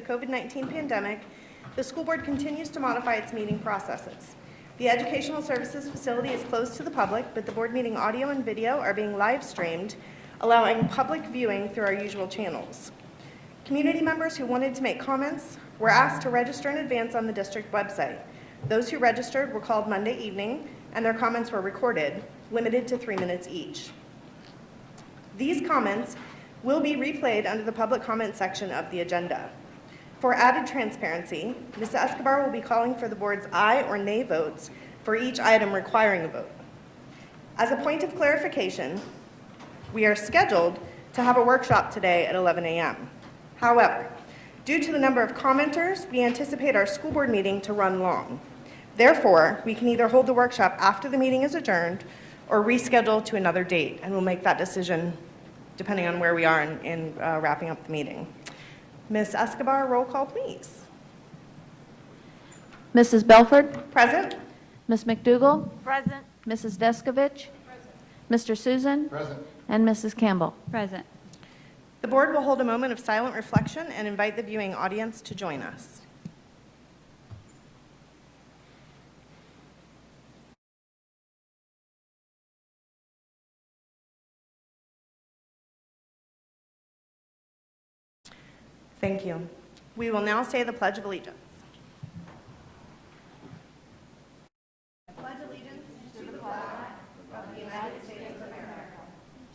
COVID-19 pandemic, the school board continues to modify its meeting processes. The Educational Services facility is closed to the public, but the board meeting audio and video are being live streamed, allowing public viewing through our usual channels. Community members who wanted to make comments were asked to register in advance on the district website. Those who registered were called Monday evening, and their comments were recorded, limited to 3 minutes each. These comments will be replayed under the public comment section of the agenda. For added transparency, Ms. Escobar will be calling for the board's aye or nay votes for each item requiring a vote. As a point of clarification, we are scheduled to have a workshop today at 11 a.m. However, due to the number of commenters, we anticipate our school board meeting to run long. Therefore, we can either hold the workshop after the meeting is adjourned or reschedule to another date, and we'll make that decision depending on where we are in wrapping up the meeting. Ms. Escobar, roll call, please. Mrs. Belford? Present. Ms. McDougall? Present. Mrs. Descovich? Mr. Susan? Present. And Mrs. Campbell? Present. The board will hold a moment of silent reflection and invite the viewing audience to join us. Thank you. We will now say the Pledge of Allegiance. I pledge allegiance to the flag of the United States of America,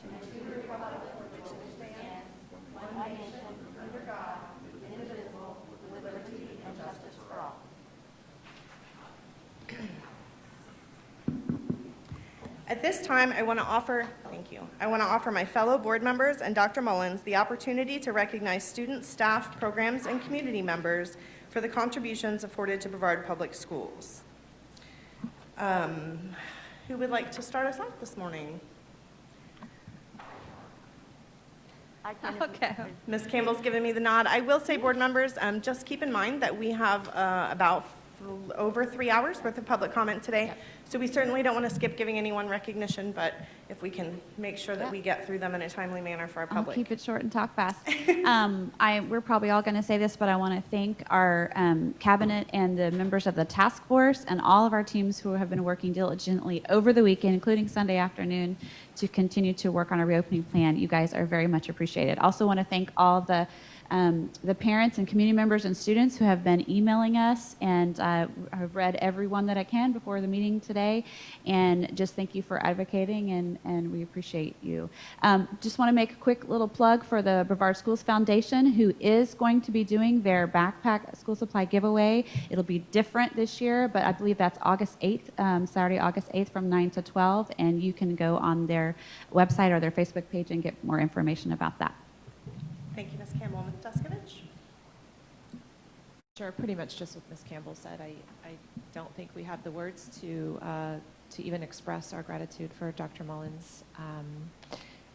and to the republic for which it stands, one nation, under God, indivisible, with liberty and justice for all. At this time, I want to offer my fellow board members and Dr. Mullins the opportunity to recognize students, staff, programs, and community members for the contributions afforded to Brevard Public Schools. Who would like to start us off this morning? Okay. Ms. Campbell's given me the nod. I will say, board members, just keep in mind that we have about over 3 hours worth of public comment today. Yep. So we certainly don't want to skip giving anyone recognition, but if we can make sure that we get through them in a timely manner for our I'll public. keep it short and talk fast. We're probably all going to say this, but I want to thank our cabinet and the members of the task force and all of our teams who have been working diligently over the weekend, including Sunday afternoon, to continue to work on a reopening plan. You guys are very much appreciated. Also want to thank all the parents and community members and students who have been emailing us, and I've read every one that I can before the meeting today, and just thank you for advocating, and we appreciate you. Just want to make a quick little plug for the Brevard Schools Foundation, who is going to be doing their backpack school supply giveaway. It'll be different this year, but I believe that's August 8th, Saturday, August 8th from 9 to 12, and you can go on their website or their Facebook page and get more information about that. Thank you, Ms. Campbell. Ms. Descovich? Sure, pretty much just what Ms. Campbell said. I don't think we have the words to even express our gratitude for Dr. Mullins.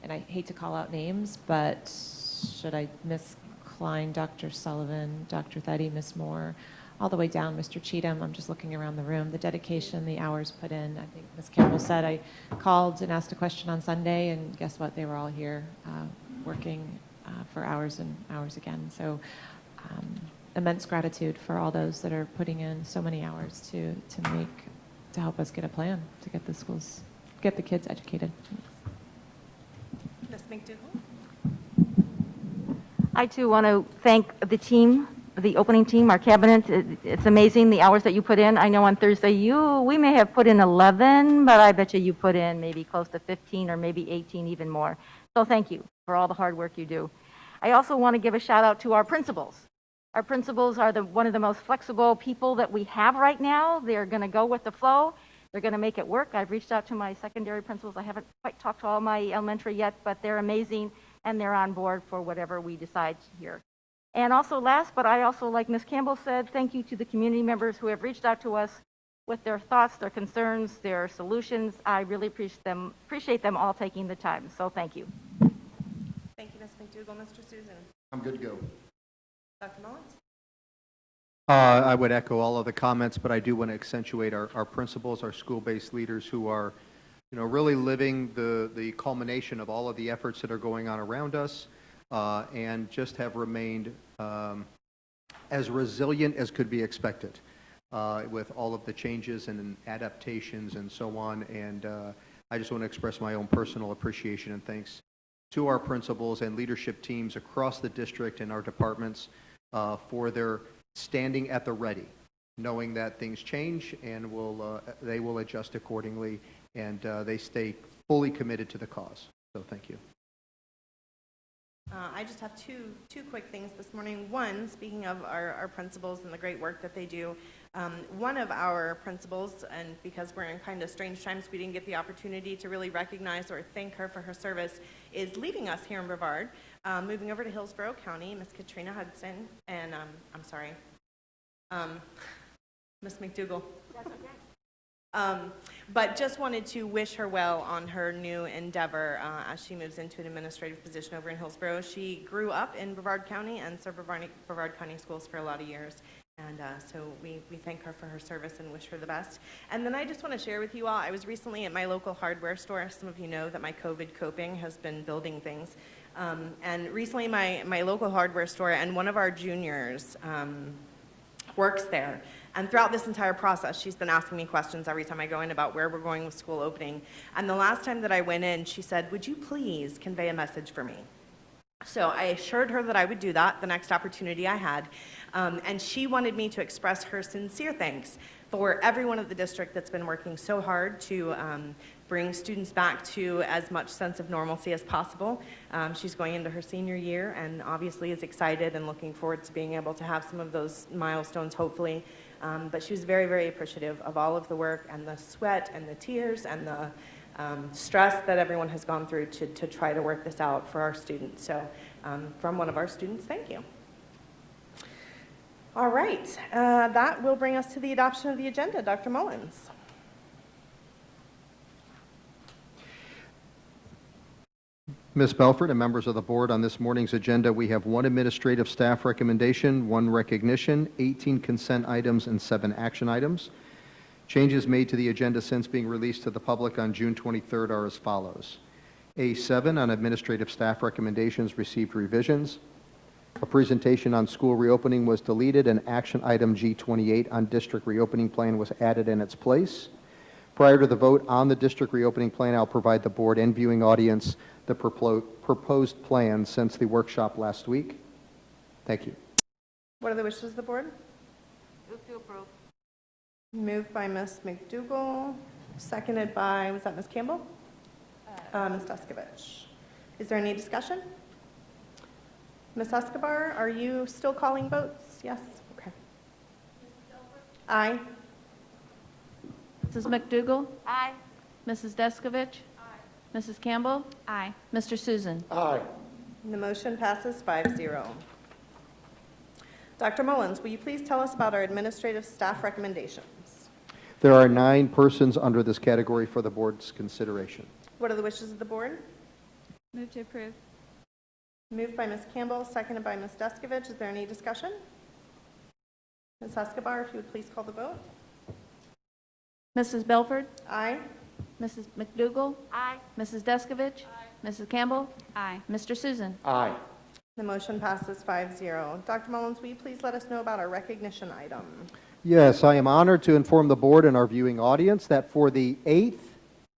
And I hate to call out names, but should I, Ms. Klein, Dr. Sullivan, Dr. Theddy, Ms. Moore, all the way down, Mr. Cheatham. I'm just looking around the room. The dedication, the hours put in. I think Ms. Campbell said I called and asked a question on Sunday, and guess what? They were all here working for hours and hours again. So immense gratitude for all those that are putting in so many hours to help us get a plan to get the schools, get the kids educated. Ms. McDougall? I too want to thank the team, the opening team, our cabinet. It's amazing the hours that you put in. I know on Thursday we may have put in 11, but I bet you put in maybe close to 15 or maybe 18, even more. So thank you for all the hard work you do. I also want to give a shout out to our principals. Our principals are one of the most flexible people that we have right now. They're going to go with the flow. They're going to make it work. I've reached out to my secondary principals. I haven't quite talked to all my elementary yet, but they're amazing, and they're on board for whatever we decide here. And also last, but I also, like Ms. Campbell said, thank you to the community members who have reached out to us with their thoughts, their concerns, their solutions. I really appreciate them all taking the time. So thank you. Thank you, Ms. McDougall. Mr. Susan? I'm good to go. Dr. Mullins? I would echo all of the comments, but I do want to accentuate our principals, our school-based leaders who are, really living the culmination of all of the efforts that are going on around us, and just have remained as resilient as could be expected with all of the changes and adaptations and so on. And I just want to express my own personal appreciation and thanks to our principals and leadership teams across the district and our departments for their standing at the ready, knowing that things change and they will adjust accordingly, and they stay fully committed to the cause. So thank you. I just have two quick things this morning. One, speaking of our principals and the great work that they do, one of our principals, and because we're in kind of strange times, we didn't get the opportunity to really recognize or thank her for her service, is leaving us here in Brevard, moving over to Hillsborough County, Miss Katrina Hudson, and I'm sorry, Miss McDougall. That's okay. But just wanted to wish her well on her new endeavor as she moves into an administrative position over in Hillsborough. She grew up in Brevard County and served Brevard County schools for a lot of years. And so we thank her for her service and wish her the best. And then I just want to share with you all, I was recently at my local hardware store. Some of you know that my COVID coping has been building things. And recently my local hardware store and one of our juniors works there. And throughout this entire process, she's been asking me questions every time I go in about where we're going with school opening. And the last time that I went in, she said, "Would you please convey a message for me?" So I assured her that I would do that the next opportunity I had. And she wanted me to express her sincere thanks for everyone at the district that's been working so hard to bring students back to as much sense of normalcy as possible. She's going into her senior year and obviously is excited and looking forward to being able to have some of those milestones, hopefully. But she was very, very appreciative of all of the work and the sweat and the tears and the stress that everyone has gone through to try to work this out for our students. So from one of our students, thank you. All right, that will bring us to the adoption of the agenda. Dr. Mullins. Ms. Belford and members of the board, on this morning's agenda, we have 1 administrative staff recommendation, 1 recognition, 18 consent items, and 7 action items. Changes made to the agenda since being released to the public on June 23rd are as follows. A7 on administrative staff recommendations received revisions. A presentation on school reopening was deleted, and action item G28 on district reopening plan was added in its place. Prior to the vote on the district reopening plan, I'll provide the board and viewing audience the proposed plan since the workshop last week. Thank you. What are the wishes of the board? Move to approve. Moved by Ms. McDougall, seconded by, was that Ms. Campbell? Ms. Descovich. Is there any discussion? Ms. Escobar, are you still calling votes? Yes? Okay. Aye. Mrs. McDougall? Aye. Mrs. Descovich? Mrs. Campbell? Aye. Mr. Susan? The motion passes 5-0. Dr. Mullins, will you please tell us about our administrative staff recommendations? There are 9 persons under this category for the board's consideration. What are the wishes of the board? Move to approve. Moved by Ms. Campbell, seconded by Ms. Descovich. Is there any discussion? Ms. Escobar, if you would please call the vote. Mrs. Belford? Aye. Mrs. McDougall? Aye. Mrs. Descovich? Mrs. Campbell? Aye. Mr. Susan? The motion passes 5-0. Dr. Mullins, will you please let us know about our recognition item? Yes, I am honored to inform the board and our viewing audience that for the 8th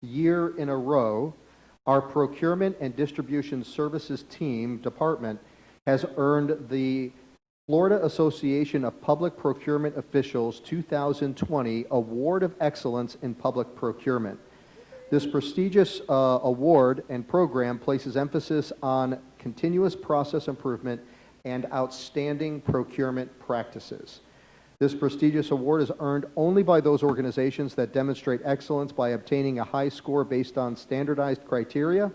year in a row, our Procurement and Distribution Services department has earned the Florida Association of Public Procurement Officials 2020 Award of Excellence in Public Procurement. This prestigious award and program places emphasis on continuous process improvement and outstanding procurement practices. This prestigious award is earned only by those organizations that demonstrate excellence by obtaining a high score based on standardized criteria,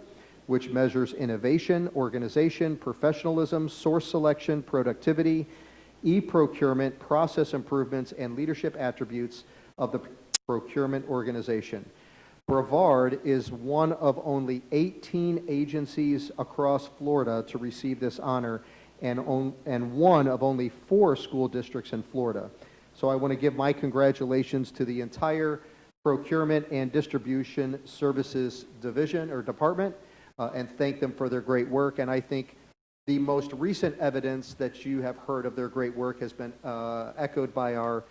which measures innovation, organization, professionalism, source selection, productivity, e-procurement, process improvements, and leadership attributes of the procurement organization. Brevard is one of only 18 agencies across Florida to receive this honor, and one of only 4 school districts in Florida. So I want to give my congratulations to the entire Procurement and Distribution Services Division or Department, and thank them for their great work. And I think The most recent evidence that you have heard of their great work has been echoed by our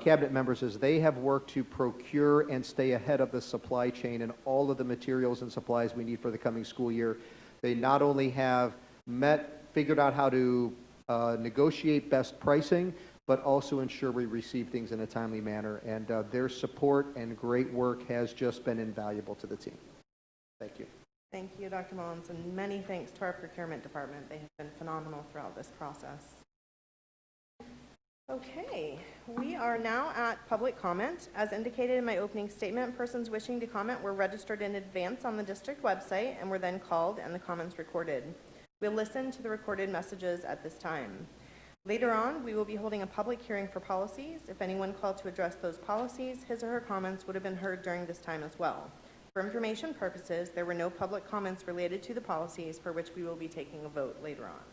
cabinet members as they have worked to procure and stay ahead of the supply chain and all of the materials and supplies we need for the coming school year. They not only have figured out how to negotiate best pricing, but also ensure we receive things in a timely manner. And their support and great work has just been invaluable to the team. Thank you. Thank you, Dr. Mullins, and many thanks to our procurement department. They have been phenomenal throughout this process. Okay, we are now at public comment. As indicated in my opening statement, persons wishing to comment were registered in advance on the district website and were then called and the comments recorded. We'll listen to the recorded messages at this time. Later on, we will be holding a public hearing for policies. If anyone called to address those policies, his or her comments would have been heard during this time as well. For information purposes, there were no public comments related to the policies for which we will be taking a vote later on.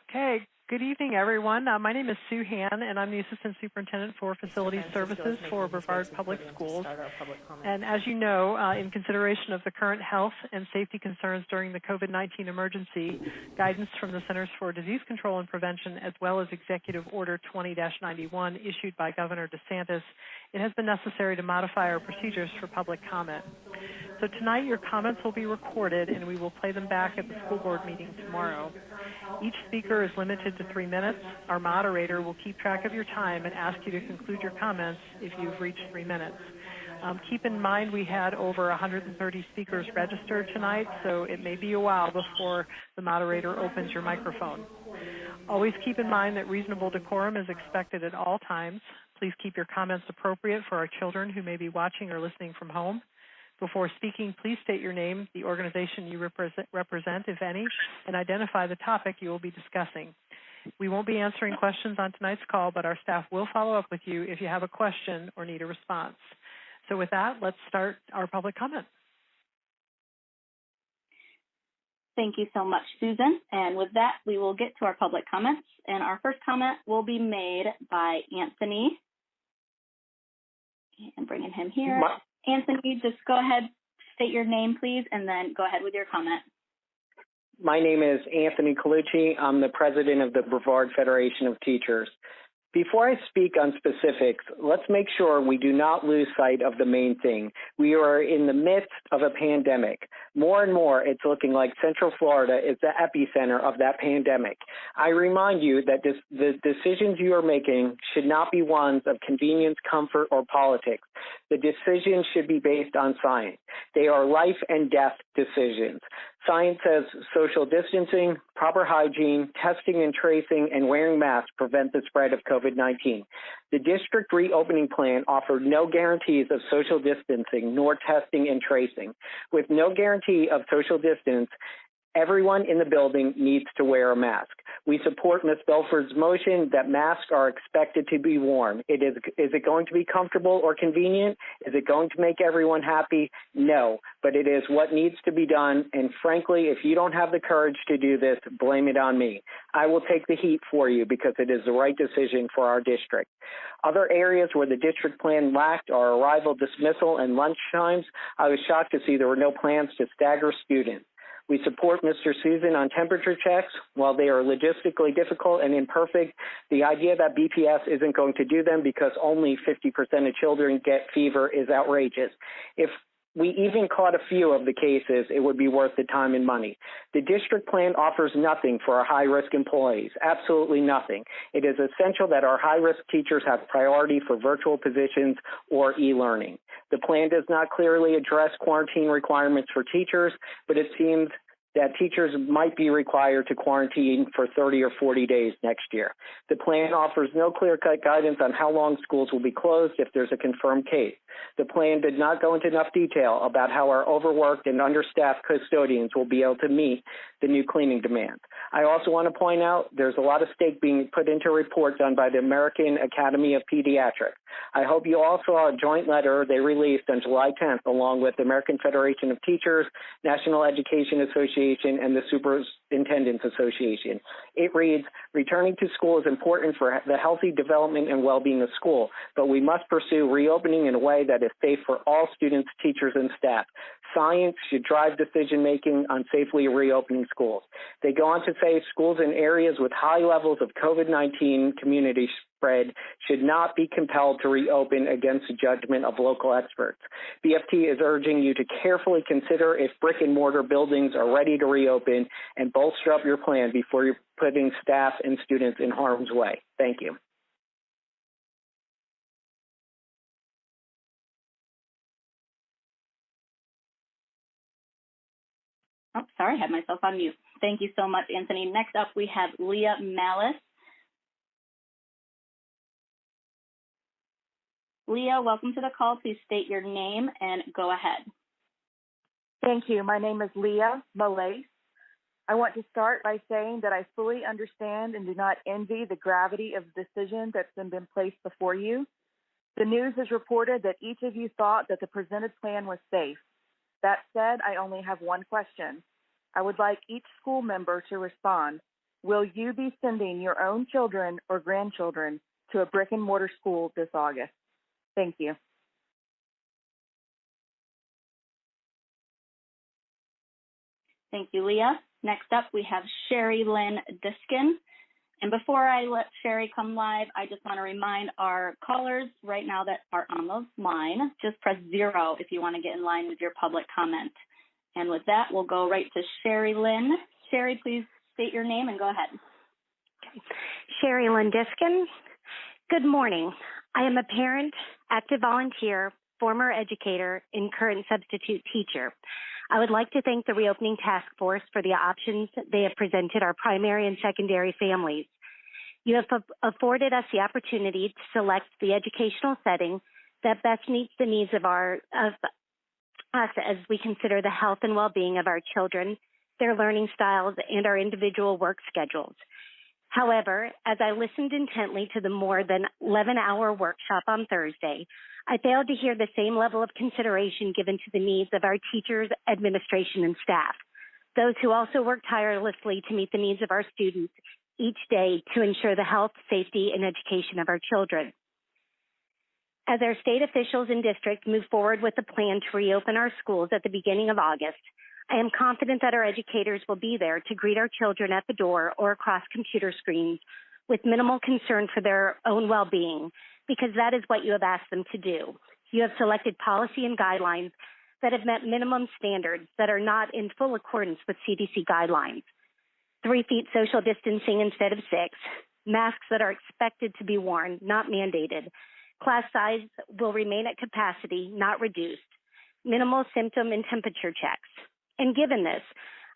Okay, good evening, everyone. My name is Sue Han, and I'm the Assistant Superintendent for Facility Services for Brevard Public Schools. And as you know, in consideration of the current health and safety concerns during the COVID-19 emergency, guidance from the Centers for Disease Control and Prevention, as well as Executive Order 20-91 issued by Governor DeSantis, it has been necessary to modify our procedures for public comment. So tonight, your comments will be recorded, and we will play them back at the school board meeting tomorrow. Each speaker is limited to 3 minutes. Our moderator will keep track of your time and ask you to conclude your comments if you've reached 3 minutes. Keep in mind we had over 130 speakers registered tonight, so it may be a while before the moderator opens your microphone. Always keep in mind that reasonable decorum is expected at all times. Please keep your comments appropriate for our children who may be watching or listening from home. Before speaking, please state your name, the organization you represent, if any, and identify the topic you will be discussing. We won't be answering questions on tonight's call, but our staff will follow up with you if you have a question or need a response. So with that, let's start our public comment. Thank you so much, Susan. And with that, we will get to our public comments. And our first comment will be made by Anthony. And bringing him here. Anthony, just go ahead, state your name, please, and then go ahead with your comment. My name is Anthony Colucci. I'm the president of the Brevard Federation of Teachers. Before I speak on specifics, let's make sure we do not lose sight of the main thing. We are in the midst of a pandemic. More and more, it's looking like Central Florida is the epicenter of that pandemic. I remind you that the decisions you are making should not be ones of convenience, comfort, or politics. The decisions should be based on science. They are life and death decisions. Science says social distancing, proper hygiene, testing and tracing, and wearing masks prevent the spread of COVID-19. The district reopening plan offered no guarantees of social distancing nor testing and tracing. With no guarantee of social distance, everyone in the building needs to wear a mask. We support Ms. Belford's motion that masks are expected to be worn. Is it going to be comfortable or convenient? Is it going to make everyone happy? No, but it is what needs to be done. And frankly, if you don't have the courage to do this, blame it on me. I will take the heat for you because it is the right decision for our district. Other areas where the district plan lacked are arrival, dismissal, and lunch times. I was shocked to see there were no plans to stagger students. We support Mr. Susan on temperature checks. While they are logistically difficult and imperfect, the idea that BPS isn't going to do them because only 50% of children get fever is outrageous. If we even caught a few of the cases, it would be worth the time and money. The district plan offers nothing for our high-risk employees, absolutely nothing. It is essential that our high-risk teachers have priority for virtual positions or e-learning. The plan does not clearly address quarantine requirements for teachers, but it seems that teachers might be required to quarantine for 30 or 40 days next year. The plan offers no clear-cut guidance on how long schools will be closed if there's a confirmed case. The plan did not go into enough detail about how our overworked and understaffed custodians will be able to meet the new cleaning demands. I also want to point out there's a lot of stake being put into a report done by the American Academy of Pediatrics. I hope you all saw a joint letter they released on July 10th along with the American Federation of Teachers, National Education Association, and the Superintendents Association. It reads, returning to school is important for the healthy development and well-being of school, but we must pursue reopening in a way that is safe for all students, teachers, and staff. science should drive decision-making on safely reopening schools. They go on to say schools in areas with high levels of COVID-19 community spread should not be compelled to reopen against the judgment of local experts. BFT is urging you to carefully consider if brick and mortar buildings are ready to reopen and bolster up your plan before you're putting staff and students in harm's way. Thank you. Oh, sorry, I had myself on mute. Thank you so much, Anthony. Next up, we have Leah Malice. Leah, welcome to the call. Please state your name and go ahead. Thank you. My name is Leah Malice. I want to start by saying that I fully understand and do not envy the gravity of the decision that's been placed before you. The news has reported that each of you thought that the presented plan was safe. That said, I only have one question. I would like each school member to respond. Will you be sending your own children or grandchildren to a brick and mortar school this August? Thank you. Thank you, Leah. Next up, we have Sherry Lynn Diskin. And before I let Sherry come live, I just want to remind our callers right now that are on the line, just press 0 if you want to get in line with your public comment. And with that, we'll go right to Sherry Lynn. Sherry, please state your name and go ahead. Sherry Lynn Diskin. Good morning. I am a parent, active volunteer, former educator, and current substitute teacher. I would like to thank the Reopening Task Force for the options they have presented our primary and secondary families. You have afforded us the opportunity to select the educational setting that best meets the needs of us as we consider the health and well-being of our children, their learning styles, and our individual work schedules. However, as I listened intently to the more than 11-hour workshop on Thursday, I failed to hear the same level of consideration given to the needs of our teachers, administration, and staff, those who also work tirelessly to meet the needs of our students each day to ensure the health, safety, and education of our children. As our state officials and district move forward with the plan to reopen our schools at the beginning of August, I am confident that our educators will be there to greet our children at the door or across computer screens with minimal concern for their own well-being, because that is what you have asked them to do. You have selected policy and guidelines that have met minimum standards that are not in full accordance with CDC guidelines. 3 feet social distancing instead of 6, masks that are expected to be worn, not mandated. Class size will remain at capacity, not reduced. Minimal symptom and temperature checks. And given this,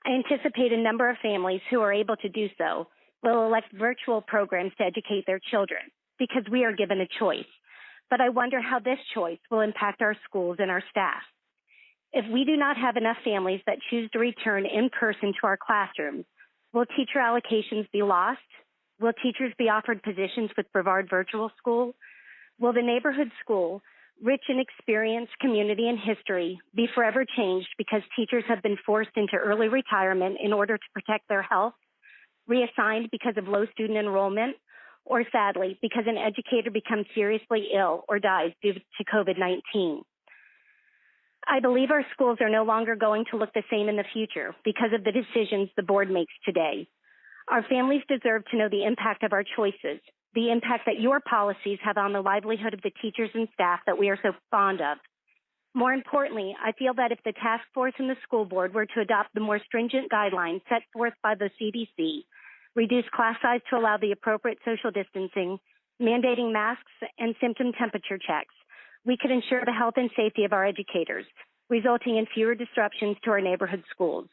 I anticipate a number of families who are able to do so will elect virtual programs to educate their children because we are given a choice. But I wonder how this choice will impact our schools and our staff. If we do not have enough families that choose to return in person to our classrooms, will teacher allocations be lost? Will teachers be offered positions with Brevard Virtual School? Will the neighborhood school, rich in experience, community, and history, be forever changed because teachers have been forced into early retirement in order to protect their health, reassigned because of low student enrollment, or sadly, because an educator becomes seriously ill or dies due to COVID-19? I believe our schools are no longer going to look the same in the future because of the decisions the board makes today. Our families deserve to know the impact of our choices, the impact that your policies have on the livelihood of the teachers and staff that we are so fond of. More importantly, I feel that if the task force and the school board were to adopt the more stringent guidelines set forth by the CDC, reduce class size to allow the appropriate social distancing, mandating masks and symptom temperature checks, we could ensure the health and safety of our educators, resulting in fewer disruptions to our neighborhood schools.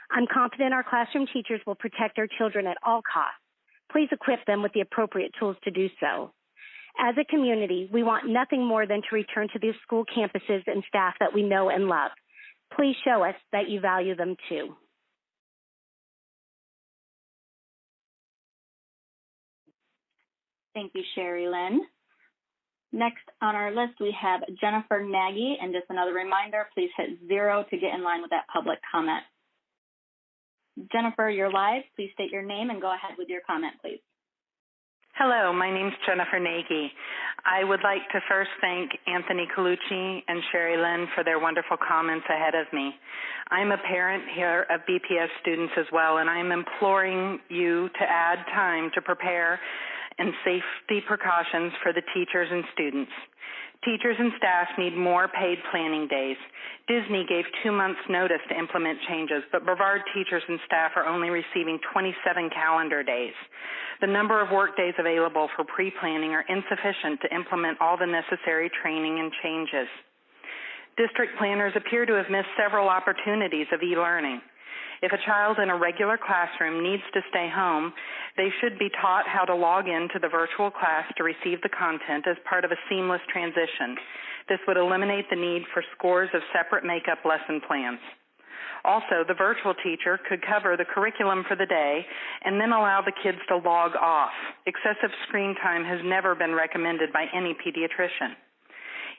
I'm confident our classroom teachers will protect our children at all costs. Please equip them with the appropriate tools to do so. As a community, we want nothing more than to return to these school campuses and staff that we know and love. Please show us that you value them too. Thank you, Sherry Lynn. Next on our list, we have Jennifer Nagy. And just another reminder, please hit 0 to get in line with that public comment. Jennifer, you're live. Please state your name and go ahead with your comment, please. Hello, my name's Jennifer Nagy. I would like to first thank Anthony Colucci and Sherry Lynn for their wonderful comments ahead of me. I'm a parent here of BPS students as well, and I'm imploring you to add time to prepare and safety precautions for the teachers and students. Teachers and staff need more paid planning days. Disney gave 2 months' notice to implement changes, but Brevard teachers and staff are only receiving 27 calendar days. The number of work days available for pre-planning are insufficient to implement all the necessary training and changes. District planners appear to have missed several opportunities of e-learning. If a child in a regular classroom needs to stay home, they should be taught how to log into the virtual class to receive the content as part of a seamless transition. This would eliminate the need for scores of separate makeup lesson plans. Also, the virtual teacher could cover the curriculum for the day and then allow the kids to log off. Excessive screen time has never been recommended by any pediatrician.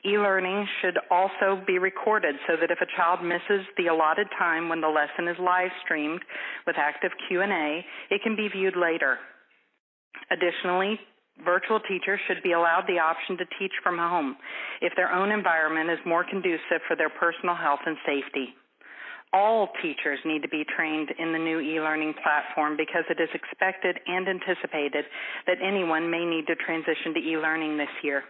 E-learning should also be recorded so that if a child misses the allotted time when the lesson is live streamed with active Q&A, it can be viewed later. Additionally, virtual teachers should be allowed the option to teach from home if their own environment is more conducive for their personal health and safety. All teachers need to be trained in the new e-learning platform because it is expected and anticipated that anyone may need to transition to e-learning this year.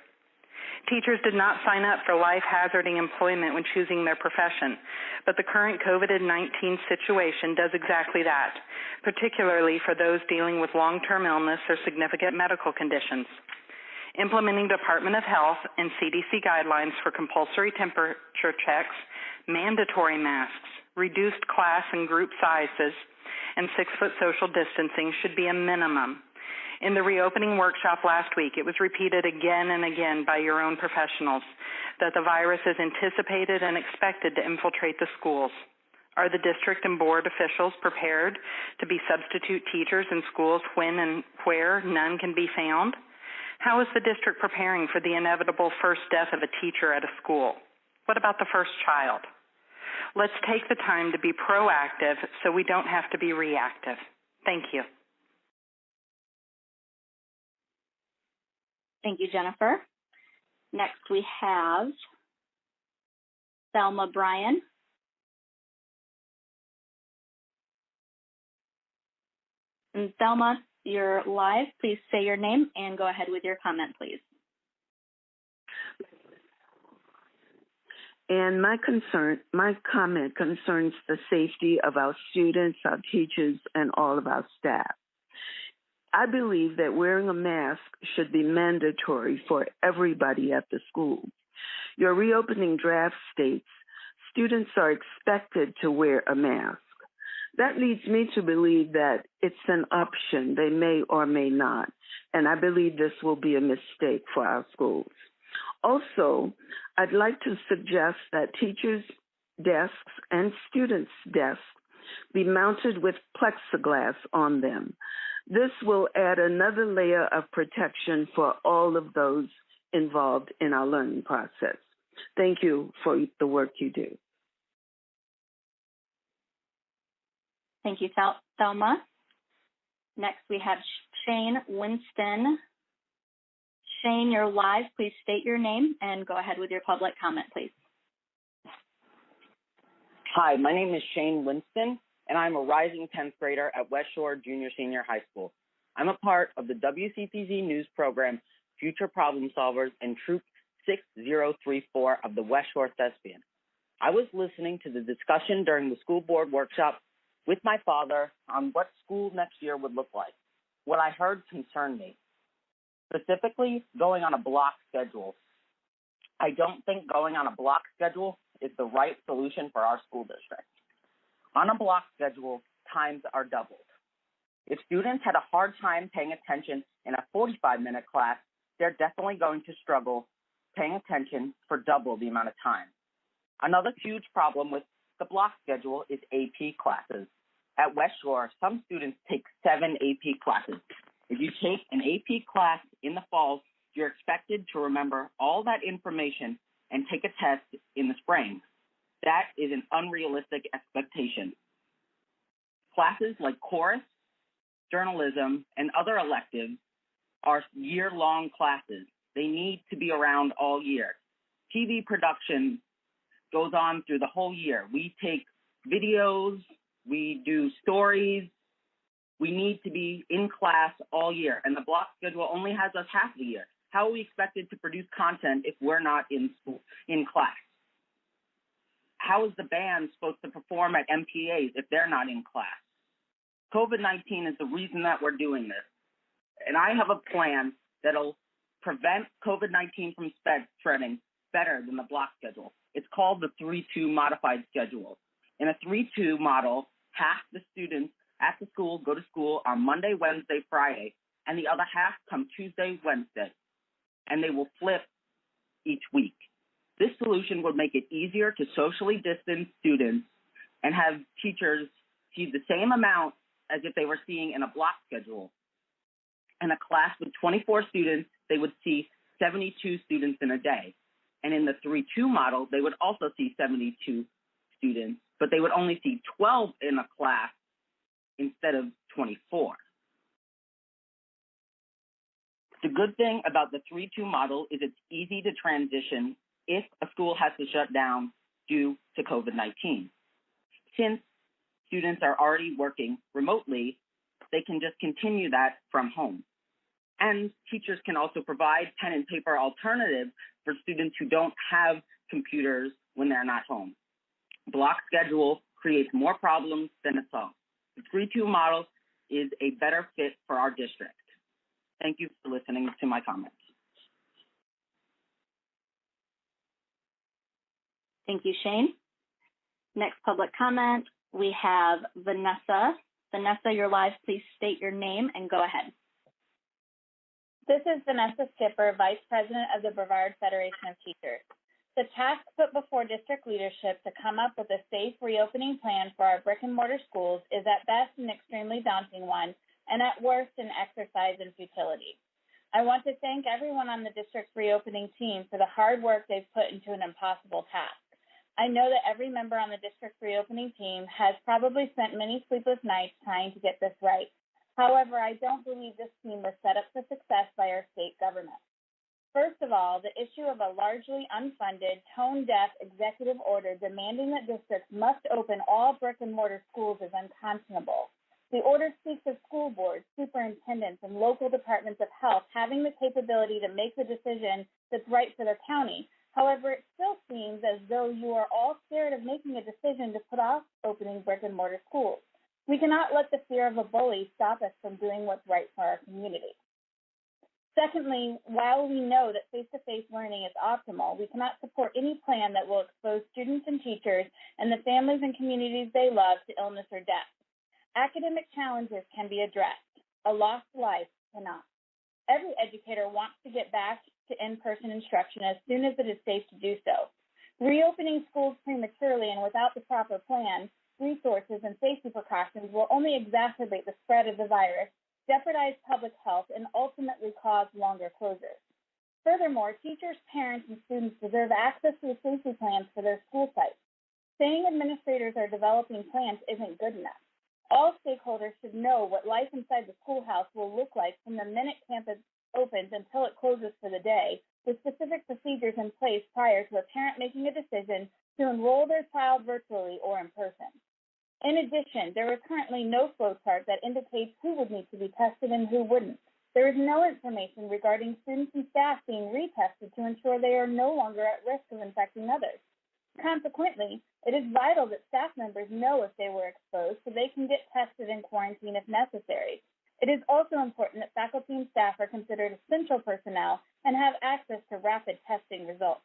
Teachers did not sign up for life-hazarding employment when choosing their profession, but the current COVID-19 situation does exactly that, particularly for those dealing with long-term illness or significant medical conditions. Implementing Department of Health and CDC guidelines for compulsory temperature checks, mandatory masks, reduced class and group sizes, and 6-foot social distancing should be a minimum. In the reopening workshop last week, it was repeated again and again by your own professionals that the virus is anticipated and expected to infiltrate the schools. Are the district and board officials prepared to be substitute teachers in schools when and where none can be found? How is the district preparing for the inevitable first death of a teacher at a school? What about the first child? Let's take the time to be proactive so we don't have to be reactive. Thank you. Thank you, Jennifer. Next, we have Thelma Bryan. And Thelma, you're live. Please say your name and go ahead with your comment, please. And my comment concerns the safety of our students, our teachers, and all of our staff. I believe that wearing a mask should be mandatory for everybody at the school. Your reopening draft states students are expected to wear a mask. That leads me to believe that it's an option. They may or may not. And I believe this will be a mistake for our schools. Also, I'd like to suggest that teachers' desks and students' desks be mounted with plexiglass on them. This will add another layer of protection for all of those involved in our learning process. Thank you for the work you do. Thank you, Thelma. Next, we have Shane Winston. Shane, you're live. Please state your name and go ahead with your public comment, please. Hi, my name is Shane Winston, and I'm a rising 10th grader at West Shore Junior Senior High School. I'm a part of the WCPZ news program, Future Problem Solvers, and Troop 6034 of the West Shore Thespian. I was listening to the discussion during the school board workshop with my father on what school next year would look like. What I heard concerned me, specifically going on a block schedule. I don't think going on a block schedule is the right solution for our school district. On a block schedule, times are doubled. If students had a hard time paying attention in a 45-minute class, they're definitely going to struggle paying attention for double the amount of time. Another huge problem with the block schedule is AP classes. At West Shore, some students take 7 AP classes. If you take an AP class in the fall, you're expected to remember all that information and take a test in the spring. That is an unrealistic expectation. Classes like chorus, journalism, and other electives are year-long classes. They need to be around all year. TV production goes on through the whole year. We take videos, we do stories. We need to be in class all year, and the block schedule only has us half the year. How are we expected to produce content if we're not in school, in class? How is the band supposed to perform at MPAs if they're not in class? COVID-19 is the reason that we're doing this. And I have a plan that'll prevent COVID-19 from spreading better than the block schedule. It's called the 3-2 modified schedule. In a 3-2 model, half the students at the school go to school on Monday, Wednesday, Friday, and the other half come Tuesday, Wednesday. And they will flip each week. This solution would make it easier to socially distance students and have teachers see the same amount as if they were seeing in a block schedule. In a class with 24 students, they would see 72 students in a day. And in the 3-2 model, they would also see 72 students, but they would only see 12 in a class instead of 24. The good thing about the 3-2 model is it's easy to transition if a school has to shut down due to COVID-19. Since students are already working remotely, they can just continue that from home. And teachers can also provide pen and paper alternatives for students who don't have computers when they're not home. Block schedule creates more problems than it solves. The 3-2 model is a better fit for our district. Thank you for listening to my comments. Thank you, Shane. Next public comment, we have Vanessa. Vanessa, you're live. Please state your name and go ahead. This is Vanessa Skipper, Vice President of the Brevard Federation of Teachers. The task put before district leadership to come up with a safe reopening plan for our brick and mortar schools is at best an extremely daunting one, and at worst an exercise in futility. I want to thank everyone on the district's reopening team for the hard work they've put into an impossible task. I know that every member on the district's reopening team has probably spent many sleepless nights trying to get this right. However, I don't believe this team was set up for success by our state government. First of all, the issue of a largely unfunded, tone-deaf executive order demanding that districts must open all brick-and-mortar schools is unconscionable. The order speaks of school boards, superintendents, and local departments of health having the capability to make the decision that's right for their county. However, it still seems as though you are all scared of making a decision to put off opening brick-and-mortar schools. We cannot let the fear of a bully stop us from doing what's right for our community. Secondly, while we know that face-to-face learning is optimal, we cannot support any plan that will expose students and teachers and the families and communities they love to illness or death. Academic challenges can be addressed. A lost life cannot. Every educator wants to get back to in-person instruction as soon as it is safe to do so. Reopening schools prematurely and without the proper plan, resources, and safety precautions will only exacerbate the spread of the virus, jeopardize public health, and ultimately cause longer closures. Furthermore, teachers, parents, and students deserve access to the safety plans for their school sites. Saying administrators are developing plans isn't good enough. All stakeholders should know what life inside the schoolhouse will look like from the minute campus opens until it closes for the day, with specific procedures in place prior to a parent making a decision to enroll their child virtually or in person. In addition, there is currently no flow chart that indicates who would need to be tested and who wouldn't. There is no information regarding students and staff being retested to ensure they are no longer at risk of infecting others. Consequently, it is vital that staff members know if they were exposed so they can get tested and quarantined if necessary. It is also important that faculty and staff are considered essential personnel and have access to rapid testing results.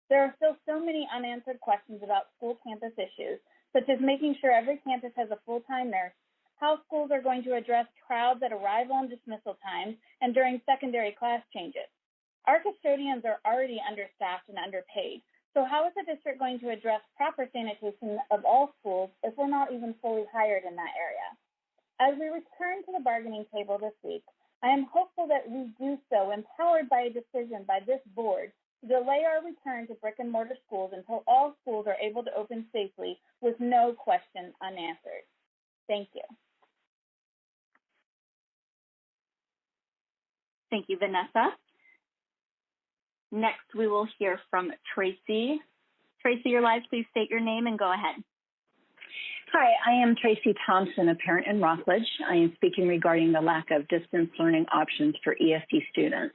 There are still so many unanswered questions about school campus issues, such as making sure every campus has a full-time nurse, how schools are going to address crowds at arrival and dismissal times, and during secondary class changes. Our custodians are already understaffed and underpaid, so how is the district going to address proper sanitation of all schools if we're not even fully hired in that area? As we return to the bargaining table this week, I am hopeful that we do so empowered by a decision by this board to delay our return to brick-and-mortar schools until all schools are able to open safely with no question unanswered. Thank you. Thank you, Vanessa. Next, we will hear from Tracy. Tracy, you're live. Please state your name and go ahead. Hi, I am Tracy Thompson, a parent in Rockledge. I am speaking regarding the lack of distance learning options for ESD students.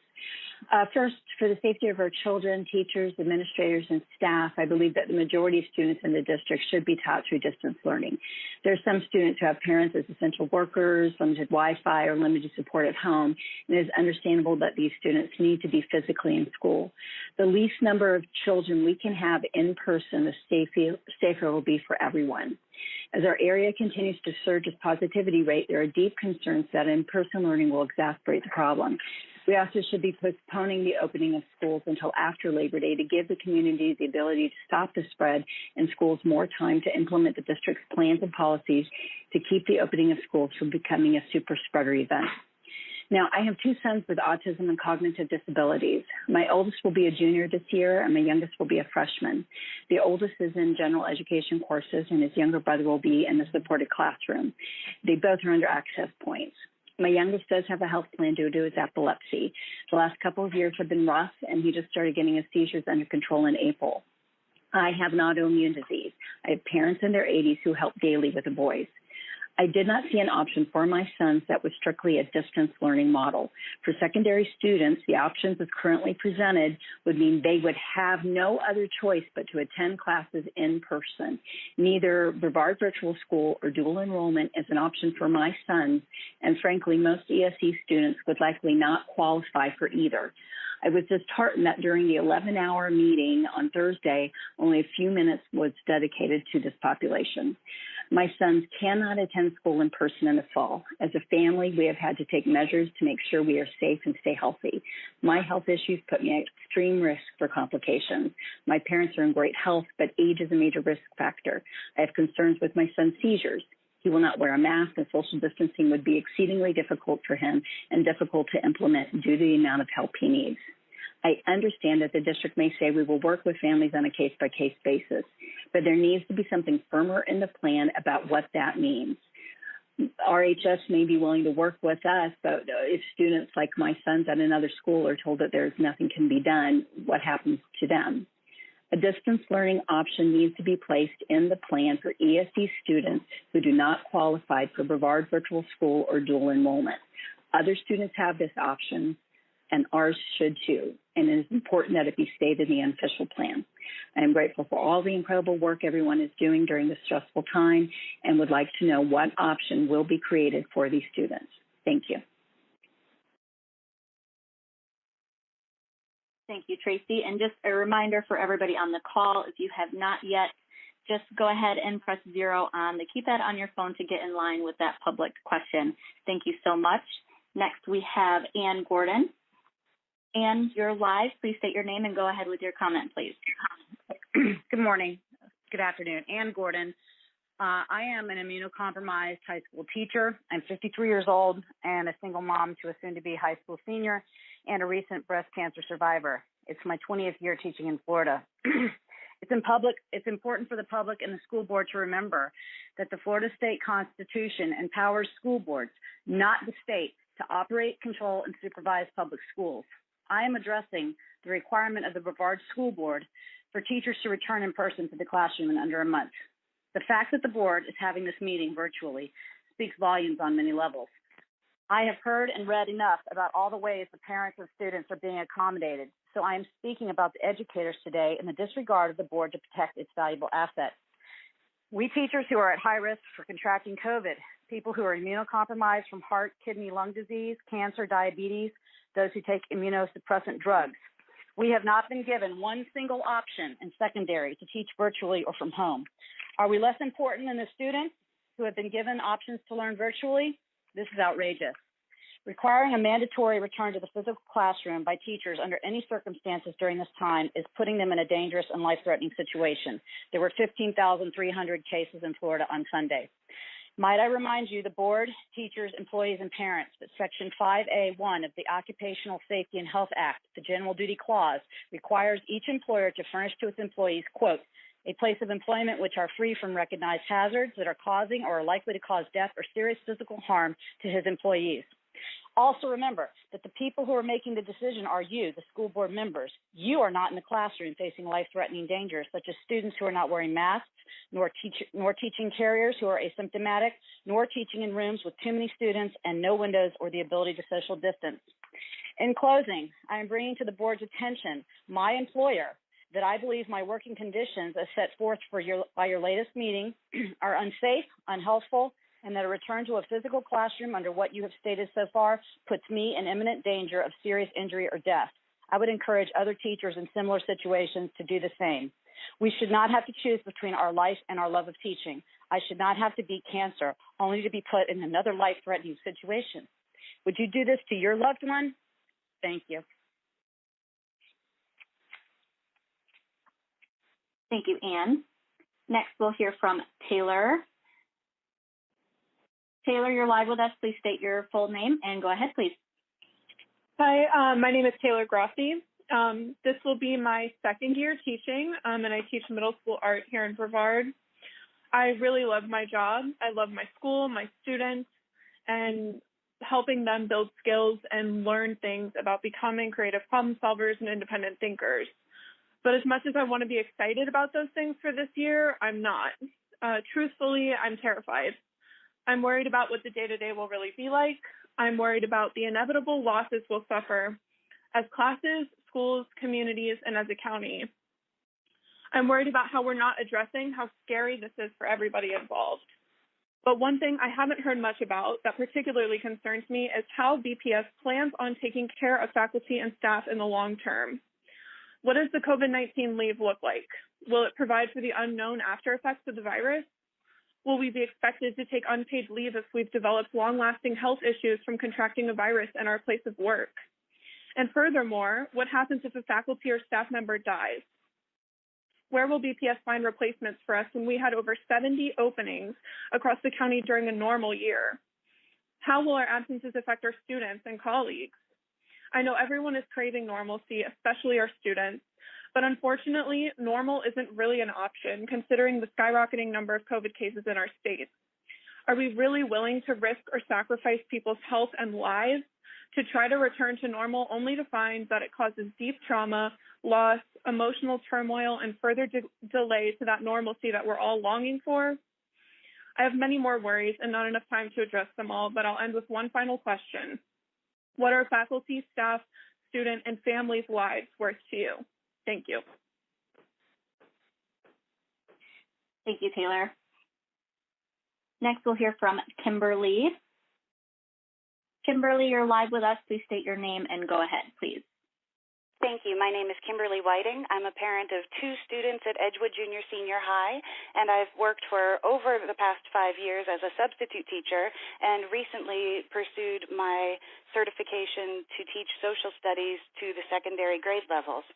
First, for the safety of our children, teachers, administrators, and staff, I believe that the majority of students in the district should be taught through distance learning. There are some students who have parents as essential workers, limited Wi-Fi, or limited support at home, and it is understandable that these students need to be physically in school. The least number of children we can have in person, the safer will be for everyone. As our area continues to surge its positivity rate, there are deep concerns that in-person learning will exacerbate the problem. We also should be postponing the opening of schools until after Labor Day to give the community the ability to stop the spread and schools more time to implement the district's plans and policies to keep the opening of schools from becoming a super spreader event. Now, I have two sons with autism and cognitive disabilities. My oldest will be a junior this year, and my youngest will be a freshman. The oldest is in general education courses, and his younger brother will be in the supported classroom. They both are under access points. My youngest does have a health plan due to his epilepsy. The last couple of years have been rough, and he just started getting his seizures under control in April. I have an autoimmune disease. I have parents in their 80s who help daily with the boys. I did not see an option for my sons that was strictly a distance learning model. For secondary students, the options as currently presented would mean they would have no other choice but to attend classes in person. Neither Brevard Virtual School or dual enrollment is an option for my sons, and frankly, most ESE students would likely not qualify for either. I was disheartened that during the 11-hour meeting on Thursday, only a few minutes was dedicated to this population. My sons cannot attend school in person in the fall. As a family, we have had to take measures to make sure we are safe and stay healthy. My health issues put me at extreme risk for complications. My parents are in great health, but age is a major risk factor. I have concerns with my son's seizures. He will not wear a mask, and social distancing would be exceedingly difficult for him and difficult to implement due to the amount of help he needs. I understand that the district may say we will work with families on a case-by-case basis, but there needs to be something firmer in the plan about what that means. RHS may be willing to work with us, but if students like my sons at another school are told that there's nothing can be done, what happens to them? A distance learning option needs to be placed in the plan for ESD students who do not qualify for Brevard Virtual School or dual enrollment. Other students have this option, and ours should too, and it is important that it be stated in the unofficial plan. I am grateful for all the incredible work everyone is doing during this stressful time and would like to know what option will be created for these students. Thank you. Thank you, Tracy. And just a reminder for everybody on the call, if you have not yet, just go ahead and press 0 on the keypad on your phone to get in line with that public question. Thank you so much. Next, we have Ann Gordon. Ann, you're live. Please state your name and go ahead with your comment, please. Good morning. Good afternoon. Ann Gordon. I am an immunocompromised high school teacher. I'm 53 years old and a single mom to a soon-to-be high school senior and a recent breast cancer survivor. It's my 20th year teaching in Florida. It's important for the public and the school board to remember that the Florida State Constitution empowers school boards, not the state, to operate, control, and supervise public schools. I am addressing the requirement of the Brevard School Board for teachers to return in person to the classroom in under a month. The fact that the board is having this meeting virtually speaks volumes on many levels. I have heard and read enough about all the ways the parents of students are being accommodated, so I am speaking about the educators today in the disregard of the board to protect its valuable assets. We teachers who are at high risk for contracting COVID, people who are immunocompromised from heart, kidney, lung disease, cancer, diabetes, those who take immunosuppressant drugs. We have not been given one single option in secondary to teach virtually or from home. Are we less important than the students who have been given options to learn virtually? This is outrageous. Requiring a mandatory return to the physical classroom by teachers under any circumstances during this time is putting them in a dangerous and life-threatening situation. There were 15,300 cases in Florida on Sunday. Might I remind you, the board, teachers, employees, and parents, that Section 5A1 of the Occupational Safety and Health Act, the General Duty Clause, requires each employer to furnish to its employees, quote, a place of employment which are free from recognized hazards that are causing or are likely to cause death or serious physical harm to his employees. Also remember that the people who are making the decision are you, the school board members. You are not in the classroom facing life-threatening dangers, such as students who are not wearing masks, nor teaching carriers who are asymptomatic, nor teaching in rooms with too many students and no windows or the ability to social distance. In closing, I am bringing to the board's attention my employer that I believe my working conditions as set forth by your latest meeting are unsafe, unhealthful, and that a return to a physical classroom under what you have stated so far puts me in imminent danger of serious injury or death. I would encourage other teachers in similar situations to do the same. We should not have to choose between our life and our love of teaching. I should not have to beat cancer only to be put in another life-threatening situation. Would you do this to your loved one? Thank you. Thank you, Anne. Next, we'll hear from Taylor. Taylor, you're live with us. Please state your full name and go ahead, please. Hi, my name is Taylor Grossi. This will be my second year teaching, and I teach middle school art here in Brevard. I really love my job. I love my school, my students, and helping them build skills and learn things about becoming creative problem solvers and independent thinkers. But as much as I want to be excited about those things for this year, I'm not. Truthfully, I'm terrified. I'm worried about what the day-to-day will really be like. I'm worried about the inevitable losses we'll suffer as classes, schools, communities, and as a county. I'm worried about how we're not addressing how scary this is for everybody involved. But one thing I haven't heard much about that particularly concerns me is how BPS plans on taking care of faculty and staff in the long term. What does the COVID-19 leave look like? Will it provide for the unknown after effects of the virus? Will we be expected to take unpaid leave if we've developed long-lasting health issues from contracting a virus in our place of work? And furthermore, what happens if a faculty or staff member dies? Where will BPS find replacements for us when we had over 70 openings across the county during a normal year? How will our absences affect our students and colleagues? I know everyone is craving normalcy, especially our students, but unfortunately, normal isn't really an option considering the skyrocketing number of COVID cases in our state. Are we really willing to risk or sacrifice people's health and lives to try to return to normal only to find that it causes deep trauma, loss, emotional turmoil, and further delay to that normalcy that we're all longing for? I have many more worries and not enough time to address them all, but I'll end with one final question. What are faculty, staff, student, and families' lives worth to you? Thank you. Thank you, Taylor. Next, we'll hear from Kimberly. Kimberly, you're live with us. Please state your name and go ahead, please. Thank you. My name is Kimberly Whiting. I'm a parent of 2 students at Edgewood Junior Senior High, and I've worked for over the past 5 years as a substitute teacher and recently pursued my certification to teach social studies to the secondary grade levels.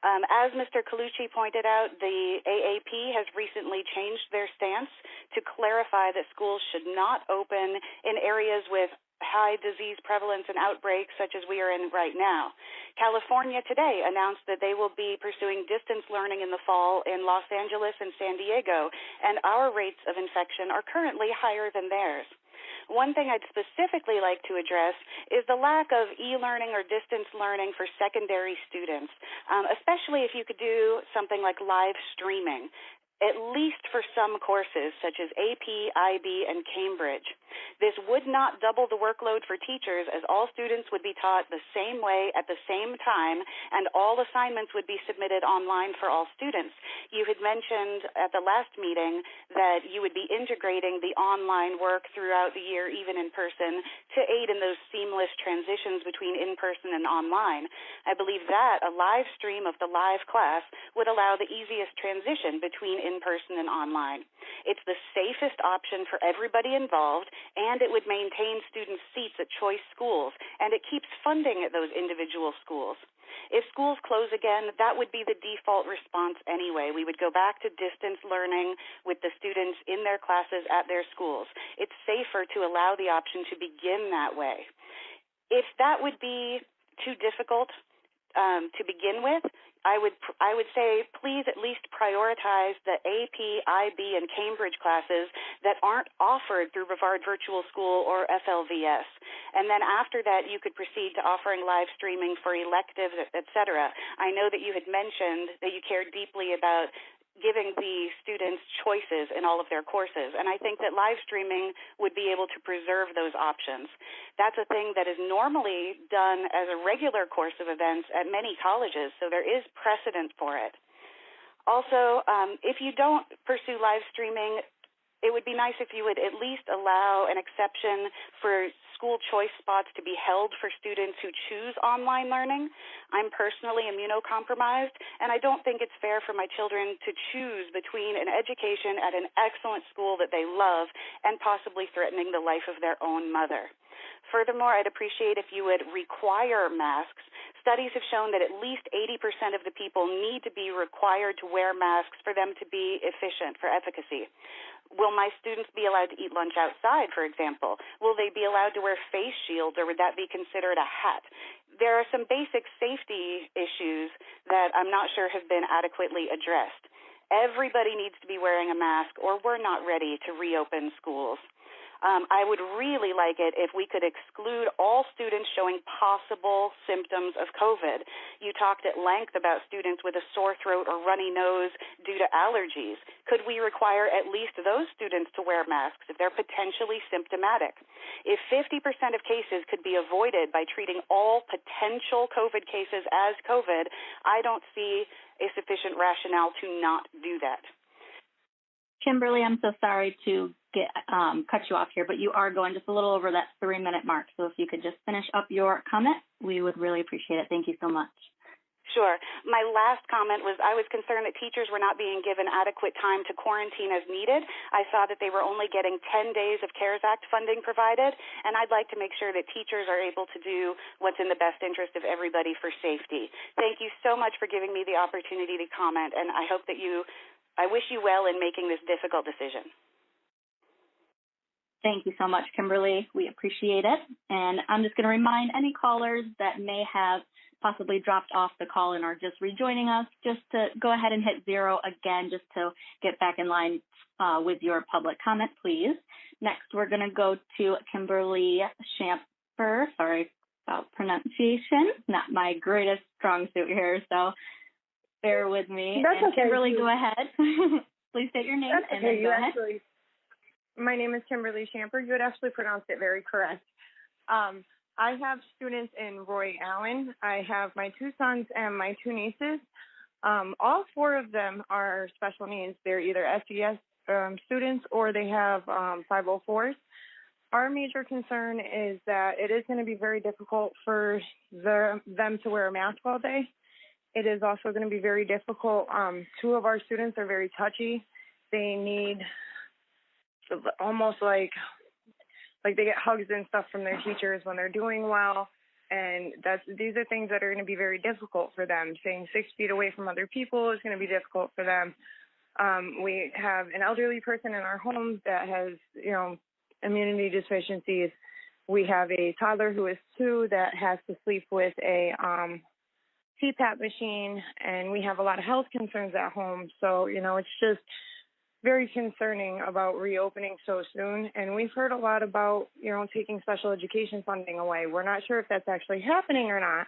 As Mr. Colucci pointed out, the AAP has recently changed their stance to clarify that schools should not open in areas with high disease prevalence and outbreaks such as we are in right now. California today announced that they will be pursuing distance learning in the fall in Los Angeles and San Diego, and our rates of infection are currently higher than theirs. One thing I'd specifically like to address is the lack of e-learning or distance learning for secondary students, especially if you could do something like live streaming, at least for some courses such as AP, IB, and Cambridge. This would not double the workload for teachers as all students would be taught the same way at the same time and all assignments would be submitted online for all students. You had mentioned at the last meeting that you would be integrating the online work throughout the year, even in person, to aid in those seamless transitions between in-person and online. I believe that a live stream of the live class would allow the easiest transition between in-person and online. It's the safest option for everybody involved, and it would maintain students' seats at choice schools, and it keeps funding at those individual schools. If schools close again, that would be the default response anyway. We would go back to distance learning with the students in their classes at their schools. It's safer to allow the option to begin that way. If that would be too difficult, to begin with, I would say please at least prioritize the AP, IB, and Cambridge classes that aren't offered through Brevard Virtual School or FLVS. And then after that, you could proceed to offering live streaming for electives, et cetera. I know that you had mentioned that you care deeply about giving the students choices in all of their courses. And I think that live streaming would be able to preserve those options. That's a thing that is normally done as a regular course of events at many colleges, so there is precedent for it. Also, if you don't pursue live streaming, it would be nice if you would at least allow an exception for school choice spots to be held for students who choose online learning. I'm personally immunocompromised, and I don't think it's fair for my children to choose between an education at an excellent school that they love and possibly threatening the life of their own mother. Furthermore, I'd appreciate if you would require masks. Studies have shown that at least 80% of the people need to be required to wear masks for them to be efficient, for efficacy. Will my students be allowed to eat lunch outside, for example? Will they be allowed to wear face shields, or would that be considered a hat? There are some basic safety issues that I'm not sure have been adequately addressed. Everybody needs to be wearing a mask, or we're not ready to reopen schools. I would really like it if we could exclude all students showing possible symptoms of COVID. You talked at length about students with a sore throat or runny nose due to allergies. Could we require at least those students to wear masks if they're potentially symptomatic? If 50% of cases could be avoided by treating all potential COVID cases as COVID, I don't see a sufficient rationale to not do that. Kimberly, I'm so sorry to cut you off here, but you are going just a little over that 3-minute mark. So if you could just finish up your comment, we would really appreciate it. Thank you so much. Sure. My last comment was I was concerned that teachers were not being given adequate time to quarantine as needed. I saw that they were only getting 10 days of CARES Act funding provided, and I'd like to make sure that teachers are able to do what's in the best interest of everybody for safety. Thank you so much for giving me the opportunity to comment, and I hope that I wish you well in making this difficult decision. Thank you so much, Kimberly. We appreciate it. And I'm just going to remind any callers that may have possibly dropped off the call and are just rejoining us, just to go ahead and hit 0 again, just to get back in line with your public comment, please. Next, we're going to go to Kimberly Shamper. Sorry about pronunciation. Not my greatest strong suit here, so bear with me. That's okay. Kimberly, go ahead. Please state your name. That's and okay. then go ahead. My name is Kimberly Shamper. You had actually pronounced it very correct. I have students in Roy Allen. I have my 2 sons and my 2 nieces. All 4 of them are special needs. They're either SES students or they have 504s. Our major concern is that it is going to be very difficult for them to wear a mask all day. It is also going to be very difficult. 2 of our students are very touchy. They need almost like they get hugs and stuff from their teachers when they're doing well, and these are things that are going to be very difficult for them. Staying 6 feet away from other people is going to be difficult for them. We have an elderly person in our home that has, immunity deficiencies. We have a toddler who is 2 that has to sleep with a CPAP machine, and we have a lot of health concerns at home. So, it's just very concerning about reopening so soon. And we've heard a lot about, taking special education funding away. We're not sure if that's actually happening or not,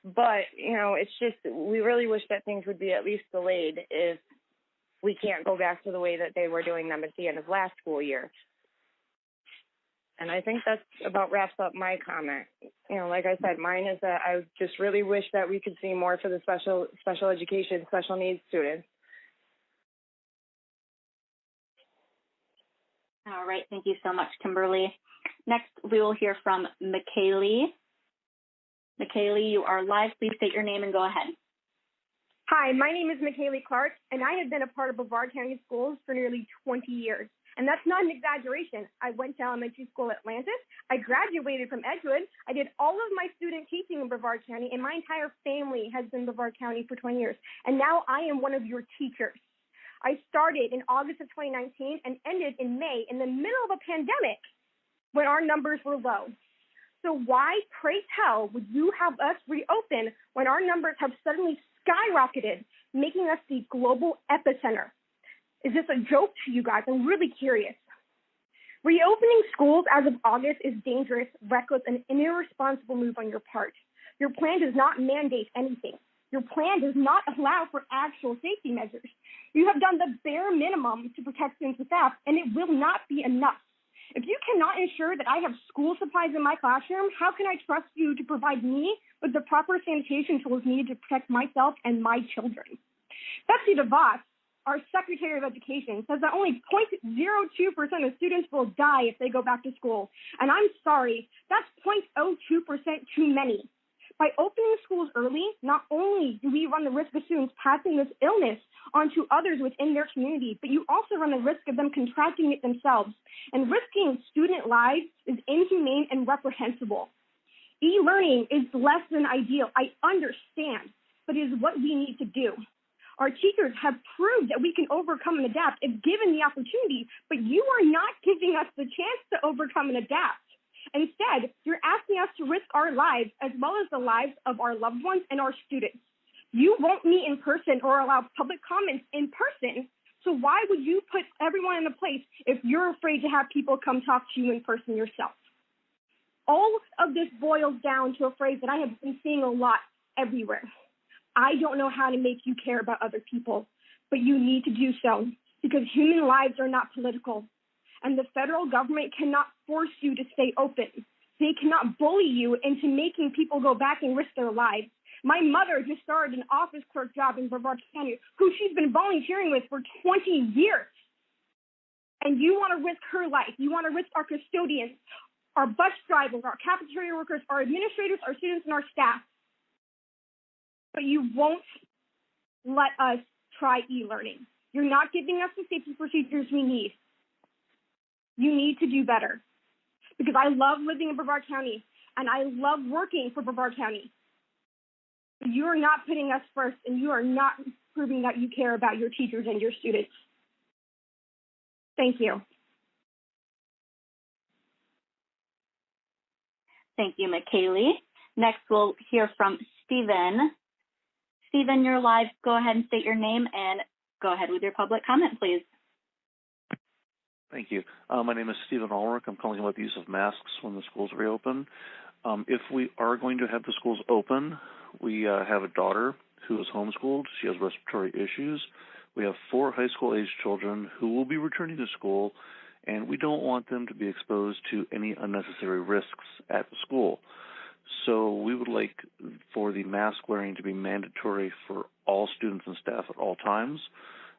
but, it's just, we really wish that things would be at least delayed if we can't go back to the way that they were doing them at the end of last school year. And I think that about wraps up my comment. Like I said, mine is that I just really wish that we could see more for the special education, special needs students. All right. Thank you so much, Kimberly. Next, we will hear from McKaylee. McKaylee, you are live. Please state your name and go ahead. Hi, my name is McKaylee Clark, and I have been a part of Brevard County Schools for nearly 20 years. And that's not an exaggeration. I went to elementary school at Atlantis. I graduated from Edgewood. I did all of my student teaching in Brevard County, and my entire family has been in Brevard County for 20 years. And now I am one of your teachers. I started in August of 2019 and ended in May in the middle of a pandemic when our numbers were low. So why, pray tell, would you have us reopen when our numbers have suddenly skyrocketed, making us the global epicenter? Is this a joke to you guys? I'm really curious. Reopening schools as of August is dangerous, reckless, and an irresponsible move on your part. Your plan does not mandate anything. Your plan does not allow for actual safety measures. You have done the bare minimum to protect students and staff, and it will not be enough. If you cannot ensure that I have school supplies in my classroom, how can I trust you to provide me with the proper sanitation tools needed to protect myself and my children? Betsy DeVos, our Secretary of Education, says that only 0.02% of students will die if they go back to school. And I'm sorry, that's 0.02% too many. By opening schools early, not only do we run the risk of students passing this illness onto others within their community, but you also run the risk of them contracting it themselves. And risking student lives is inhumane and reprehensible. E-learning is less than ideal. I understand, but it is what we need to do. Our teachers have proved that we can overcome and adapt if given the opportunity, but you are not giving us the chance to overcome and adapt. Instead, you're asking us to risk our lives as well as the lives of our loved ones and our students. You won't meet in person or allow public comments in person, so why would you put everyone in a place if you're afraid to have people come talk to you in person yourself? All of this boils down to a phrase that I have been seeing a lot everywhere. I don't know how to make you care about other people, but you need to do so because human lives are not political. And the federal government cannot force you to stay open. They cannot bully you into making people go back and risk their lives. My mother just started an office clerk job in Brevard County, who she's been volunteering with for 20 years. And you want to risk her life. You want to risk our custodians, our bus drivers, our cafeteria workers, our administrators, our students, and our staff. But you won't let us try e-learning. You're not giving us the safety procedures we need. You need to do better because I love living in Brevard County and I love working for Brevard County. But you are not putting us first and you are not proving that you care about your teachers and your students. Thank you. Thank you, McKaylee. Next, we'll hear from Stephen. Stephen, you're live. Go ahead and state your name and go ahead with your public comment, please. Thank you. My name is Stephen Ulrich. I'm calling about the use of masks when the schools reopen. If we are going to have the schools open, we have a daughter who is homeschooled. She has respiratory issues. We have 4 high school-aged children who will be returning to school, and we don't want them to be exposed to any unnecessary risks at the school. So we would like for the mask wearing to be mandatory for all students and staff at all times.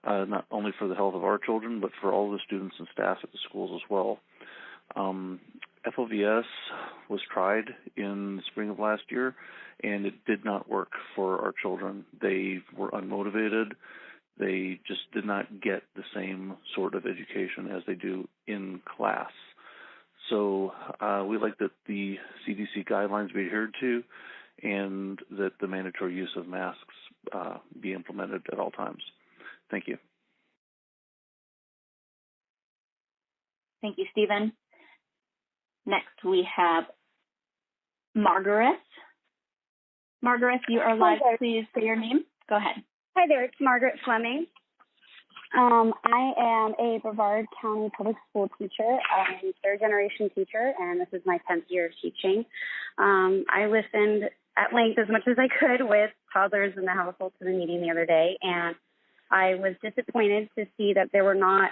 Not only for the health of our children, but for all the students and staff at the schools as well. FOVS was tried in the spring of last year, and it did not work for our children. They were unmotivated. They just did not get the same sort of education as they do in class. So we like that the CDC guidelines be adhered to and that the mandatory use of masks be implemented at all times. Thank you. Thank you, Stephen. Next, we have Margaret. Margaret, you are live. Please say your name. Go ahead. Hi there, it's Margaret Fleming. I am a Brevard County Public School teacher. I'm a third-generation teacher, and this is my 10th year of teaching. I listened at length as much as I could with toddlers in the household to the meeting the other day, and I was disappointed to see that there were not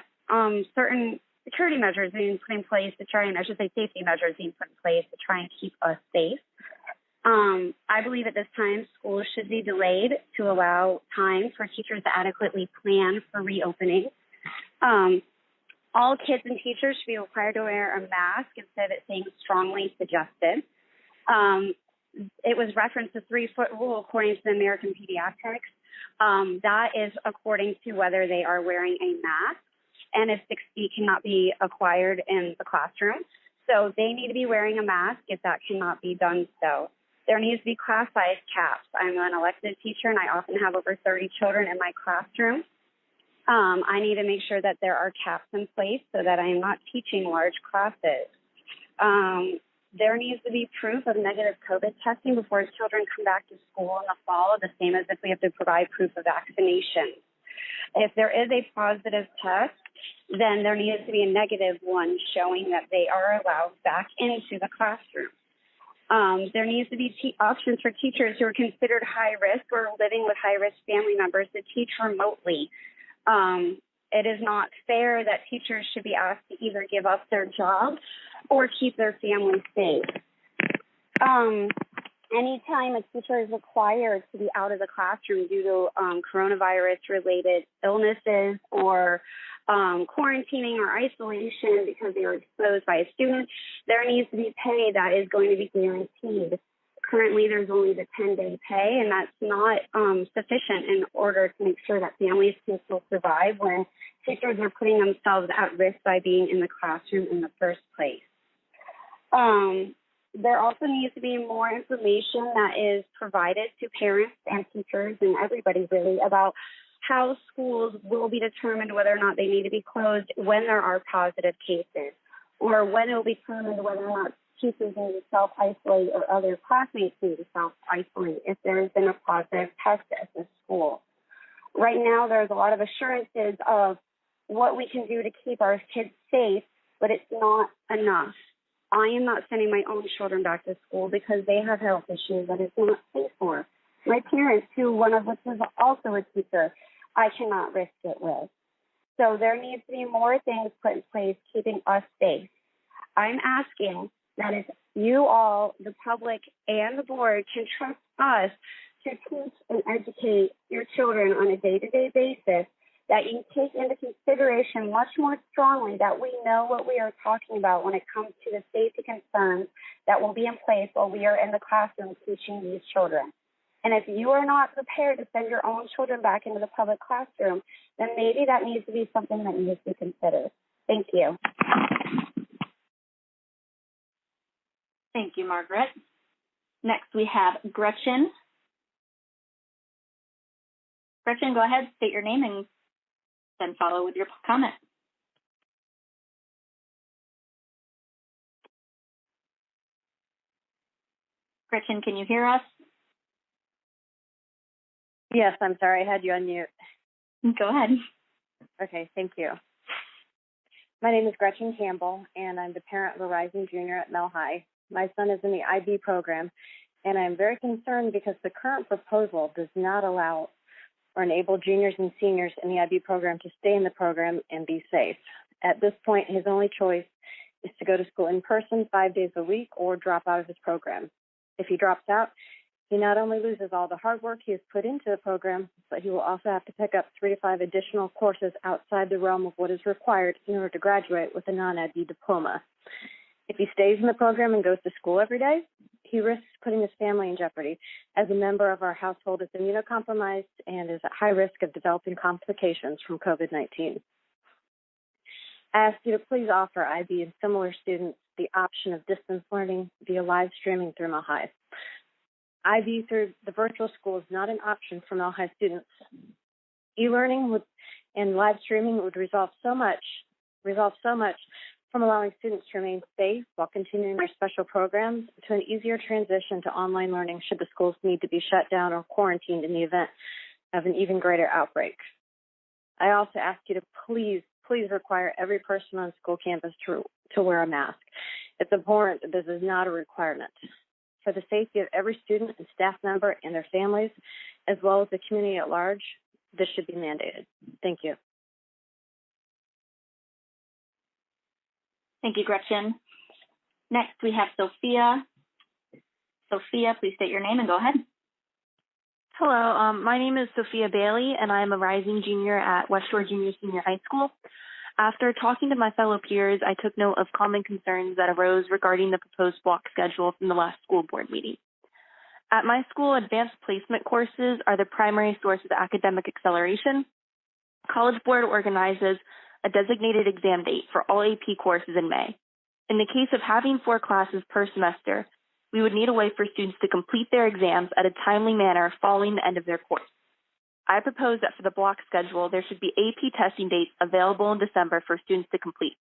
certain security measures being put in place to try and, I should say safety measures being put in place to try and keep us safe. I believe at this time schools should be delayed to allow time for teachers to adequately plan for reopening. All kids and teachers should be required to wear a mask instead of it saying strongly suggested. It was referenced the 3-foot rule according to the American Pediatrics. That is according to whether they are wearing a mask and if 6 feet cannot be acquired in the classroom. So they need to be wearing a mask if that cannot be done so. There needs to be class size caps. I'm an elected teacher and I often have over 30 children in my classroom. I need to make sure that there are caps in place so that I am not teaching large classes. there needs to be proof of negative COVID testing before children come back to school in the fall, the same as if we have to provide proof of vaccination. If there is a positive test, then there needs to be a negative one showing that they are allowed back into the classroom. There needs to be options for teachers who are considered high risk or living with high risk family members to teach remotely. It is not fair that teachers should be asked to either give up their job or keep their family safe. Anytime a teacher is required to be out of the classroom due to coronavirus-related illnesses or quarantining or isolation because they were exposed by a student, there needs to be pay that is going to be guaranteed. Currently, there's only the 10-day pay, and that's not sufficient in order to make sure that families can still survive when teachers are putting themselves at risk by being in the classroom in the first place. There also needs to be more information that is provided to parents and teachers and everybody really about how schools will be determined whether or not they need to be closed when there are positive cases, or when it will be determined whether or not teachers need to self-isolate or other classmates need to self-isolate if there has been a positive test at the school. Right now, there's a lot of assurances of what we can do to keep our kids safe, but it's not enough. I am not sending my own children back to school because they have health issues that it's not safe for. My parents, who one of which is also a teacher, I cannot risk it with. So there needs to be more things put in place keeping us safe. I'm asking that if you all, the public and the board, can trust us to teach and educate your children on a day-to-day basis, that you take into consideration much more strongly that we know what we are talking about when it comes to the safety concerns that will be in place while we are in the classroom teaching these children. And if you are not prepared to send your own children back into the public classroom, then maybe that needs to be something that needs to be considered. Thank you. Thank you, Margaret. Next, we have Gretchen. Gretchen, go ahead, state your name and then follow with your comment. Gretchen, can you hear us? Yes, I'm sorry. I had you on mute. Go ahead. Okay, thank you. My name is Gretchen Campbell, and I'm the parent of a rising junior at Mel High. My son is in the IB program, and I'm very concerned because the current proposal does not allow or enable juniors and seniors in the IB program to stay in the program and be safe. At this point, his only choice is to go to school in person 5 days a week or drop out of his program. If he drops out, he not only loses all the hard work he has put into the program, but he will also have to pick up 3 to 5 additional courses outside the realm of what is required in order to graduate with a non-IB diploma. If he stays in the program and goes to school every day, he risks putting his family in jeopardy, as a member of our household is immunocompromised and is at high risk of developing complications from COVID-19. I ask you to please offer IB and similar students the option of distance learning via live streaming through Mel High. IB through the virtual school is not an option for Mel High students. E-learning and live streaming would resolve so much from allowing students to remain safe while continuing their special programs to an easier transition to online learning should the schools need to be shut down or quarantined in the event of an even greater outbreak. I also ask you to please require every person on school campus to wear a mask. It's important that this is not a requirement. For the safety of every student and staff member and their families, as well as the community at large, this should be mandated. Thank you. Thank you, Gretchen. Next, we have Sophia. Sophia, please state your name and go ahead. Hello, my name is Sophia Bailey, and I'm a rising junior at West Shore Junior Senior High School. After talking to my fellow peers, I took note of common concerns that arose regarding the proposed block schedule from the last school board meeting. At my school, advanced placement courses are the primary source of academic acceleration. College Board organizes a designated exam date for all AP courses in May. In the case of having 4 classes per semester, we would need a way for students to complete their exams at a timely manner following the end of their course. I propose that for the block schedule, there should be AP testing dates available in December for students to complete.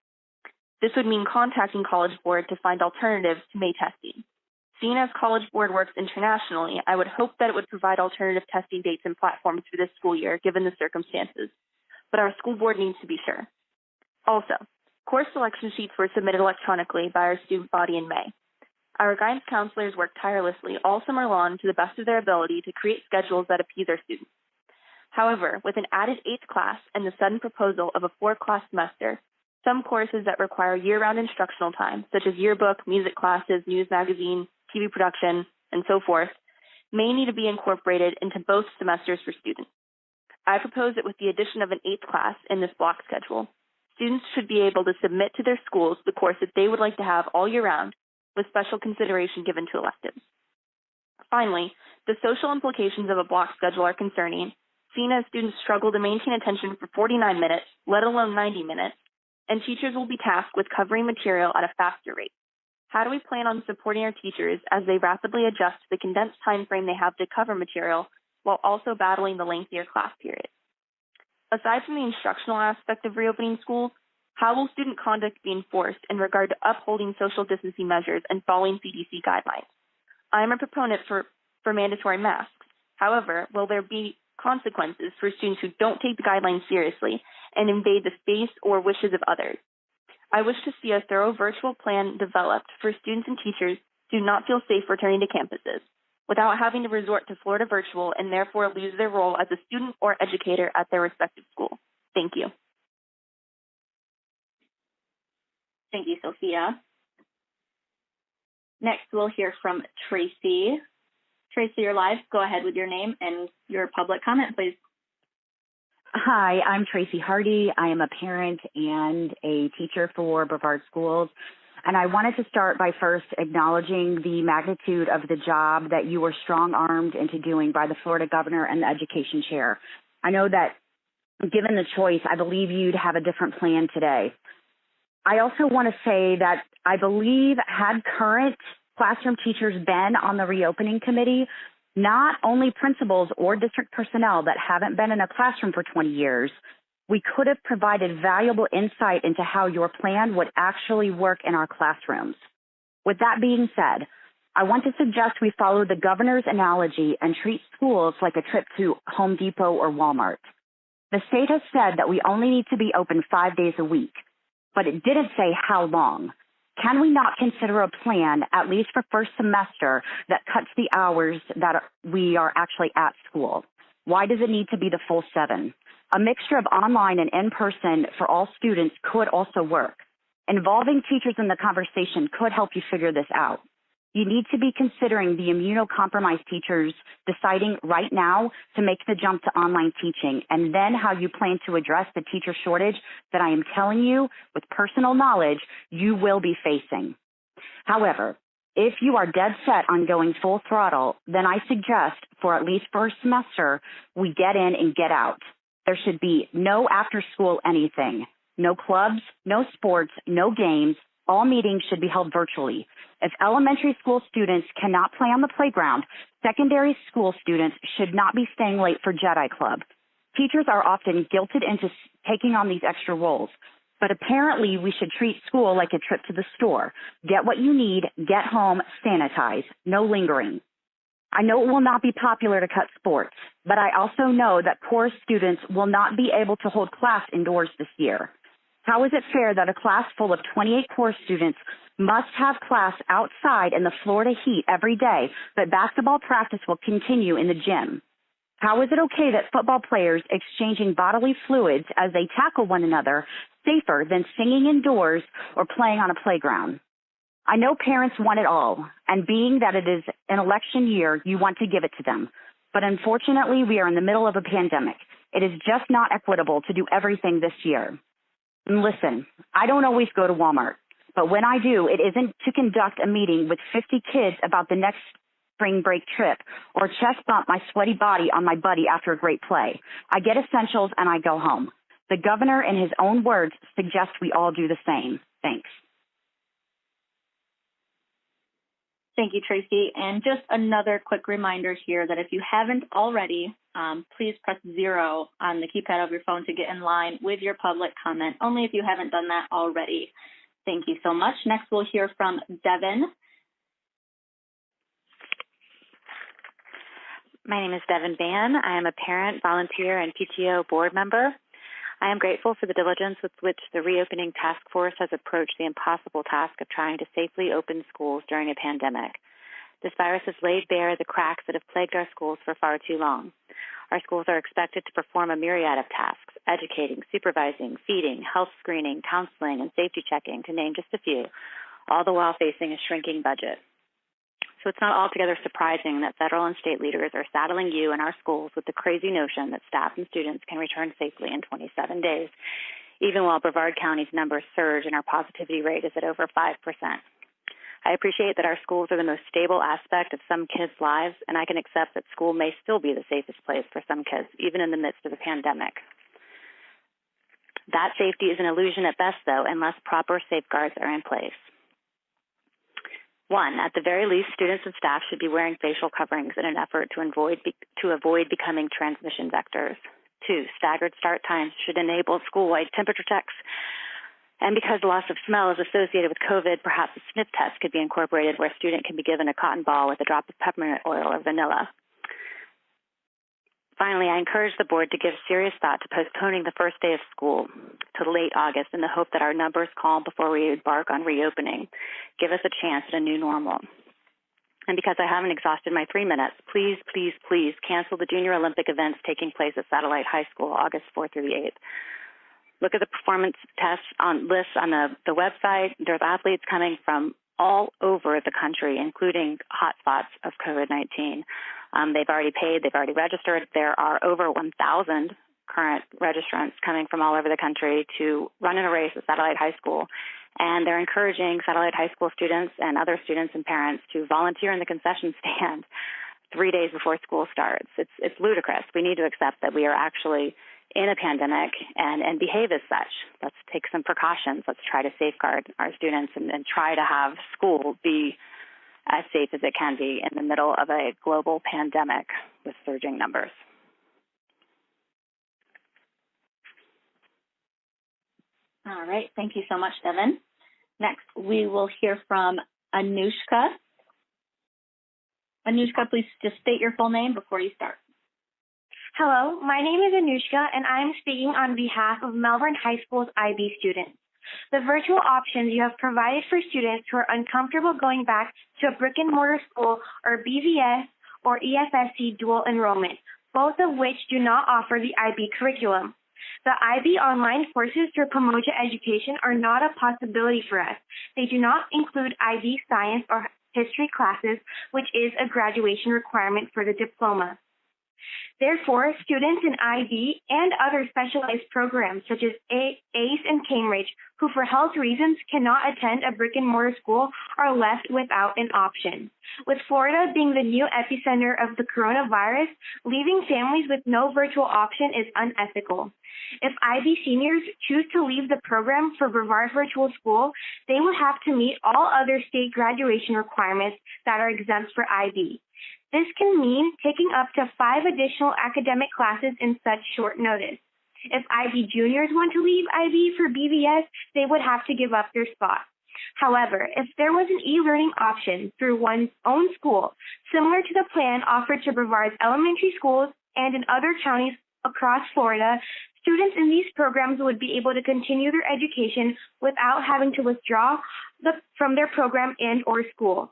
This would mean contacting College Board to find alternatives to May testing. Seeing as College Board works internationally, I would hope that it would provide alternative testing dates and platforms for this school year, given the circumstances. But our school board needs to be sure. Also, course selection sheets were submitted electronically by our student body in May. Our guidance counselors worked tirelessly all summer long to the best of their ability to create schedules that appease our students. However, with an added 8th class and the sudden proposal of a 4-class semester, some courses that require year-round instructional time, such as yearbook, music classes, news magazine, TV production, and so forth, may need to be incorporated into both semesters for students. I propose that with the addition of an 8th class in this block schedule, students should be able to submit to their schools the course that they would like to have all year round, with special consideration given to electives. Finally, the social implications of a block schedule are concerning, seen as students struggle to maintain attention for 49 minutes, let alone 90 minutes, and teachers will be tasked with covering material at a faster rate. How do we plan on supporting our teachers as they rapidly adjust to the condensed time frame they have to cover material while also battling the lengthier class period? Aside from the instructional aspect of reopening schools, how will student conduct be enforced in regard to upholding social distancing measures and following CDC guidelines? I am a proponent for mandatory masks. However, will there be consequences for students who don't take the guidelines seriously and invade the space or wishes of others? I wish to see a thorough virtual plan developed for students and teachers who do not feel safe returning to campuses without having to resort to Florida virtual and therefore lose their role as a student or educator at their respective school. Thank you. Thank you, Sophia. Next, we'll hear from Tracy. Tracy, you're live. Go ahead with your name and your public comment, please. Hi, I'm Tracy Hardy. I am a parent and a teacher for Brevard Schools. And I wanted to start by first acknowledging the magnitude of the job that you were strong-armed into doing by the Florida governor and the education chair. I know that given the choice, I believe you'd have a different plan today. I also want to say that I believe had current classroom teachers been on the reopening committee, not only principals or district personnel that haven't been in a classroom for 20 years, we could have provided valuable insight into how your plan would actually work in our classrooms. With that being said, I want to suggest we follow the governor's analogy and treat schools like a trip to Home Depot or Walmart. The state has said that we only need to be open 5 days a week, but it didn't say how long. Can we not consider a plan, at least for first semester, that cuts the hours that we are actually at school? Why does it need to be the full 7? A mixture of online and in-person for all students could also work. Involving teachers in the conversation could help you figure this out. You need to be considering the immunocompromised teachers deciding right now to make the jump to online teaching, and then how you plan to address the teacher shortage that I am telling you with personal knowledge you will be facing. However, if you are dead set on going full throttle, then I suggest for at least first semester, we get in and get out. There should be no after school anything, no clubs, no sports, no games. All meetings should be held virtually. If elementary school students cannot play on the playground, secondary school students should not be staying late for Jedi Club. Teachers are often guilted into taking on these extra roles, but apparently we should treat school like a trip to the store. Get what you need, get home, sanitize, no lingering. I know it will not be popular to cut sports, but I also know that core students will not be able to hold class indoors this year. How is it fair that a class full of 28 core students must have class outside in the Florida heat every day, but basketball practice will continue in the gym? How is it okay that football players exchanging bodily fluids as they tackle one another safer than singing indoors or playing on a playground? I know parents want it all, and being that it is an election year, you want to give it to them. But unfortunately, we are in the middle of a pandemic. It is just not equitable to do everything this year. And listen, I don't always go to Walmart, but when I do, it isn't to conduct a meeting with 50 kids about the next spring break trip or chest bump my sweaty body on my buddy after a great play. I get essentials and I go home. The governor, in his own words, suggests we all do the same. Thanks. Thank you, Tracy. And just another quick reminder here that if you haven't already, please press 0 on the keypad of your phone to get in line with your public comment, only if you haven't done that already. Thank you so much. Next, we'll hear from Devin. My name is Devin Van. I am a parent, volunteer, and PTO board member. I am grateful for the diligence with which the reopening task force has approached the impossible task of trying to safely open schools during a pandemic. This virus has laid bare the cracks that have plagued our schools for far too long. Our schools are expected to perform a myriad of tasks: educating, supervising, feeding, health screening, counseling, and safety checking, to name just a few, all the while facing a shrinking budget. So it's not altogether surprising that federal and state leaders are saddling you and our schools with the crazy notion that staff and students can return safely in 27 days, even while Brevard County's numbers surge and our positivity rate is at over 5%. I appreciate that our schools are the most stable aspect of some kids' lives, and I can accept that school may still be the safest place for some kids, even in the midst of a pandemic. That safety is an illusion at best, though, unless proper safeguards are in place. 1, at the very least, students and staff should be wearing facial coverings in an effort to avoid becoming transmission vectors. 2, staggered start times should enable school-wide temperature checks. And because loss of smell is associated with COVID, perhaps a sniff test could be incorporated where a student can be given a cotton ball with a drop of peppermint oil or vanilla. Finally, I encourage the board to give serious thought to postponing the first day of school to late August in the hope that our numbers calm before we embark on reopening. Give us a chance at a new normal. And because I haven't exhausted my 3 minutes, please, please, please cancel the Junior Olympic events taking place at Satellite High School August 4th through the 8th. Look at the performance tests lists on the website. There's athletes coming from all over the country, including hotspots of COVID-19. They've already paid. They've already registered. There are over 1,000 current registrants coming from all over the country to run in a race at Satellite High School. And they're encouraging Satellite High School students and other students and parents to volunteer in the concession stand 3 days before school starts. It's ludicrous. We need to accept that we are actually in a pandemic and behave as such. Let's take some precautions. Let's try to safeguard our students and try to have school be as safe as it can be in the middle of a global pandemic with surging numbers. All right. Thank you so much, Devin. Next, we will hear from Anushka. Anushka, please just state your full name before you start. Hello, my name is Anushka, and I'm speaking on behalf of Melbourne High School's IB students. The virtual options you have provided for students who are uncomfortable going back to a brick-and-mortar school are BVS or EFSC dual enrollment, both of which do not offer the IB curriculum. The IB online courses through Pomoja Education are not a possibility for us. They do not include IB science or history classes, which is a graduation requirement for the diploma. Therefore, students in IB and other specialized programs such as ACE and Cambridge, who for health reasons cannot attend a brick-and-mortar school, are left without an option. With Florida being the new epicenter of the coronavirus, leaving families with no virtual option is unethical. If IB seniors choose to leave the program for Brevard Virtual School, they would have to meet all other state graduation requirements that are exempt for IB. This can mean taking up to 5 additional academic classes in such short notice. If IB juniors want to leave IB for BVS, they would have to give up their spot. However, if there was an e-learning option through one's own school, similar to the plan offered to Brevard's elementary schools and in other counties across Florida, students in these programs would be able to continue their education without having to withdraw from their program and or school.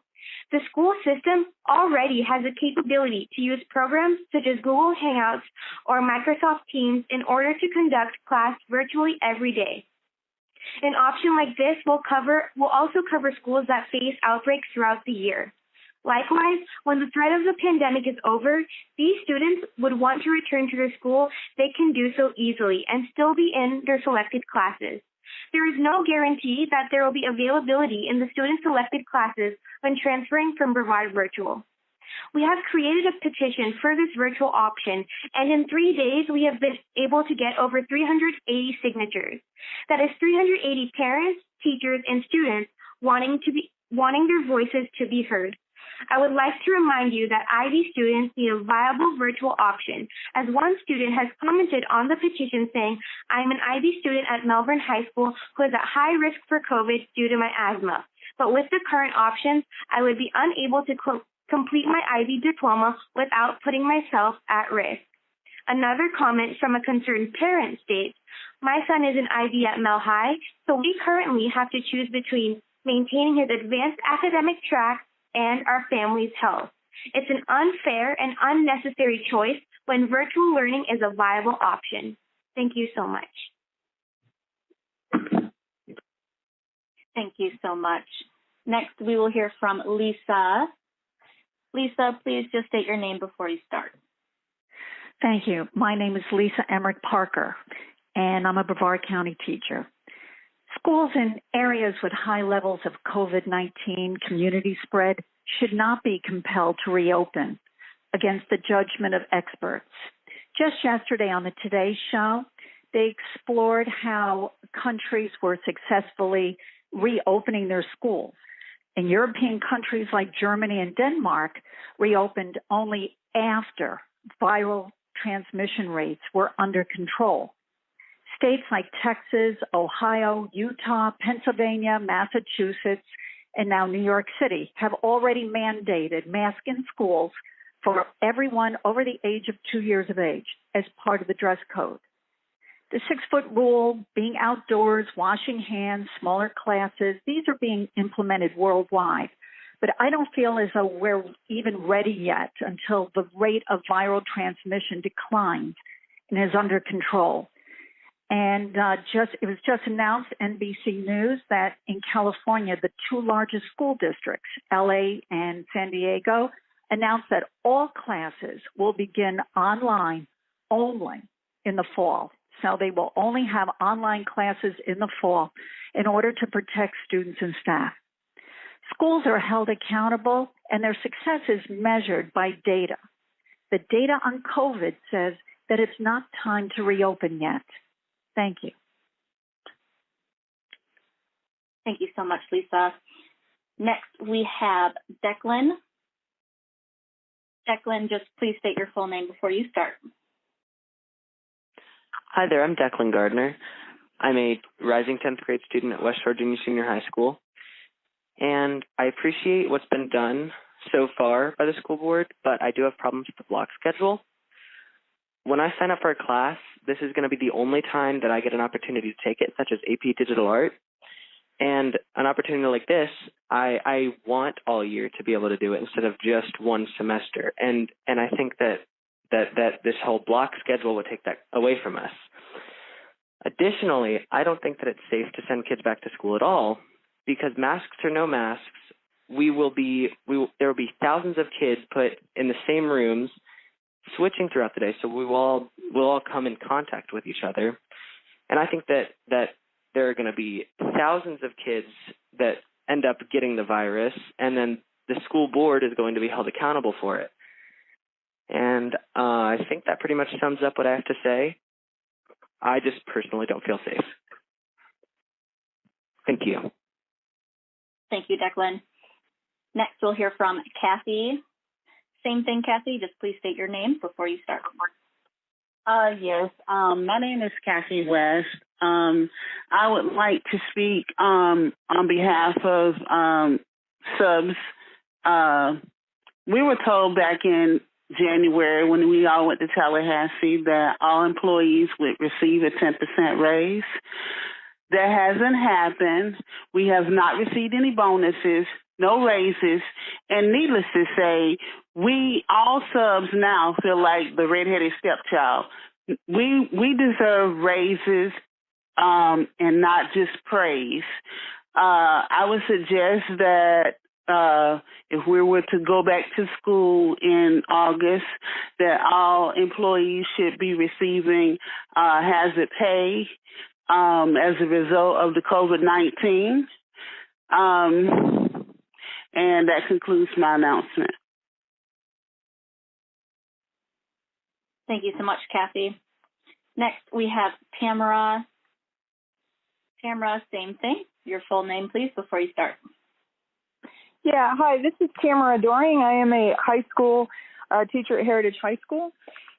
The school system already has the capability to use programs such as Google Hangouts or Microsoft Teams in order to conduct class virtually every day. An option like this will also cover schools that face outbreaks throughout the year. Likewise, when the threat of the pandemic is over, these students would want to return to their school. They can do so easily and still be in their selected classes. There is no guarantee that there will be availability in the student-selected classes when transferring from Brevard Virtual. We have created a petition for this virtual option, and in 3 days, we have been able to get over 380 signatures. That is 380 parents, teachers, and students wanting their voices to be heard. I would like to remind you that IB students need a viable virtual option, as one student has commented on the petition saying, I'm an IB student at Melbourne High School who is at high risk for COVID due to my asthma. But with the current options, I would be unable to complete my IB diploma without putting myself at risk. Another comment from a concerned parent states, my son is an IB at Mel High, so we currently have to choose between maintaining his advanced academic track and our family's health. It's an unfair and unnecessary choice when virtual learning is a viable option. Thank you so much. Thank you so much. Next, we will hear from Lisa. Lisa, please just state your name before you start. Thank you. My name is Lisa Emmerich Parker, and I'm a Brevard County teacher. Schools in areas with high levels of COVID-19 community spread should not be compelled to reopen against the judgment of experts. Just yesterday on the Today Show, they explored how countries were successfully reopening their schools. And European countries like Germany and Denmark reopened only after viral transmission rates were under control. States like Texas, Ohio, Utah, Pennsylvania, Massachusetts, and now New York City have already mandated masks in schools for everyone over the age of 2 years of age as part of the dress code. The 6-foot rule, being outdoors, washing hands, smaller classes, these are being implemented worldwide. But I don't feel as though we're even ready yet until the rate of viral transmission declines and is under control. And it was just announced, NBC News, that in California, the two largest school districts, LA and San Diego, announced that all classes will begin online only in the fall. So they will only have online classes in the fall in order to protect students and staff. Schools are held accountable, and their success is measured by data. The data on COVID says that it's not time to reopen yet. Thank you. Thank you so much, Lisa. Next, we have Declan. Declan, just please state your full name before you start. Hi there, I'm Declan Gardner. I'm a rising 10th grade student at West Shore Junior Senior High School, and I appreciate what's been done so far by the school board, but I do have problems with the block schedule. When I sign up for a class, this is going to be the only time that I get an opportunity to take it, such as AP Digital Art. And an opportunity like this, I want all year to be able to do it instead of just one semester. And I think that this whole block schedule would take that away from us. Additionally, I don't think that it's safe to send kids back to school at all, because masks or no masks, there will be thousands of kids put in the same rooms, switching throughout the day, so we'll all come in contact with each other. And I think that there are going to be thousands of kids that end up getting the virus, and then the school board is going to be held accountable for it. And I think that pretty much sums up what I have to say. I just personally don't feel safe. Thank you. Thank you, Declan. Next, we'll hear from Kathy. Same thing, Kathy. Just please state your name before you start. Yes. My name is Kathy West. I would like to speak on behalf of subs. We were told back in January when we all went to Tallahassee that all employees would receive a 10% raise. That hasn't happened. We have not received any bonuses, no raises, and needless to say, we all subs now feel like the redheaded stepchild. We deserve raises and not just praise. I would suggest that if we were to go back to school in August, that all employees should be receiving hazard pay as a result of the COVID-19. And that concludes my announcement. Thank you so much, Kathy. Next, we have Tamara. Tamara, same thing. Your full name, please, before you start. Yeah, hi, this is Tamara Doring. I am a high school teacher at Heritage High School,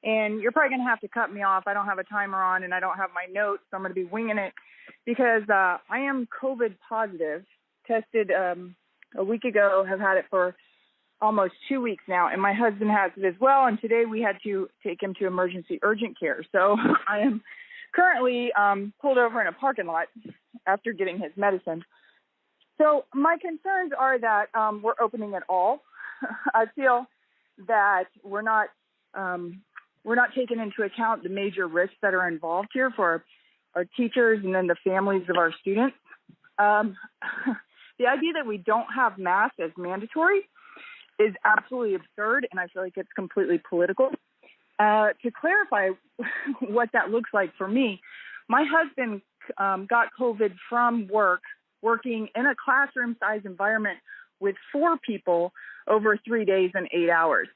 and you're probably going to have to cut me off. I don't have a timer on, and I don't have my notes, so I'm going to be winging it because I am COVID positive, tested a week ago, have had it for almost 2 weeks now, and my husband has it as well, and today we had to take him to emergency urgent care. So I am currently pulled over in a parking lot after getting his medicine. So my concerns are that we're opening it all. I feel that we're not taking into account the major risks that are involved here for our teachers and then the families of our students. The idea that we don't have masks as mandatory is absolutely absurd, and I feel like it's completely political. To clarify what that looks like for me, my husband got COVID from working in a classroom-sized environment with 4 people over 3 days and 8 hours.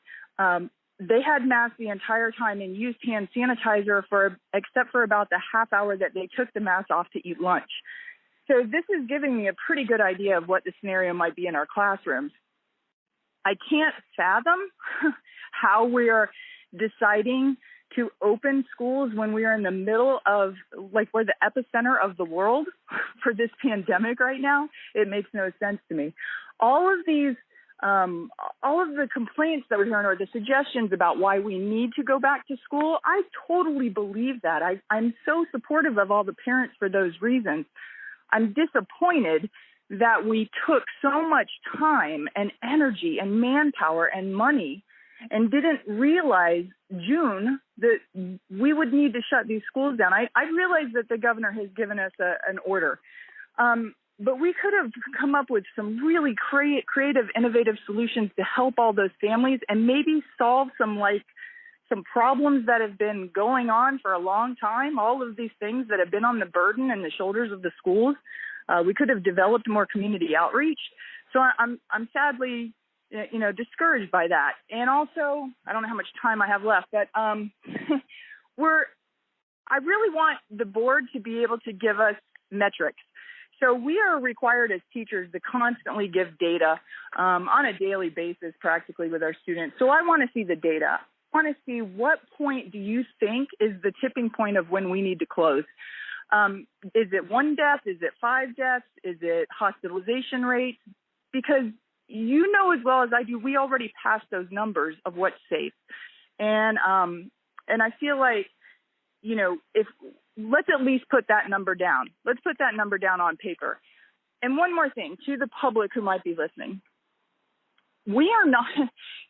They had masks the entire time and used hand sanitizer except for about the half hour that they took the mask off to eat lunch. So this is giving me a pretty good idea of what the scenario might be in our classrooms. I can't fathom how we're deciding to open schools when we are in the middle of, like, we're the epicenter of the world for this pandemic right now. It makes no sense to me. All of the complaints that we're hearing or the suggestions about why we need to go back to school, I totally believe that. I'm so supportive of all the parents for those reasons. I'm disappointed that we took so much time and energy and manpower and money and didn't realize June that we would need to shut these schools down. I realize that the governor has given us an order, but we could have come up with some really creative, innovative solutions to help all those families and maybe solve some problems that have been going on for a long time. All of these things that have been on the burden and the shoulders of the schools. We could have developed more community outreach. So I'm sadly, discouraged by that. And also, I don't know how much time I have left, but I really want the board to be able to give us metrics. So we are required as teachers to constantly give data on a daily basis practically with our students. So I want to see the data. I want to see what point do you think is the tipping point of when we need to close? Is it 1 death? Is it 5 deaths? Is it hospitalization rates? Because you know as well as I do, we already passed those numbers of what's safe. And I feel like, if let's at least put that number down. Let's put that number down on paper. And one more thing to the public who might be listening. We are not,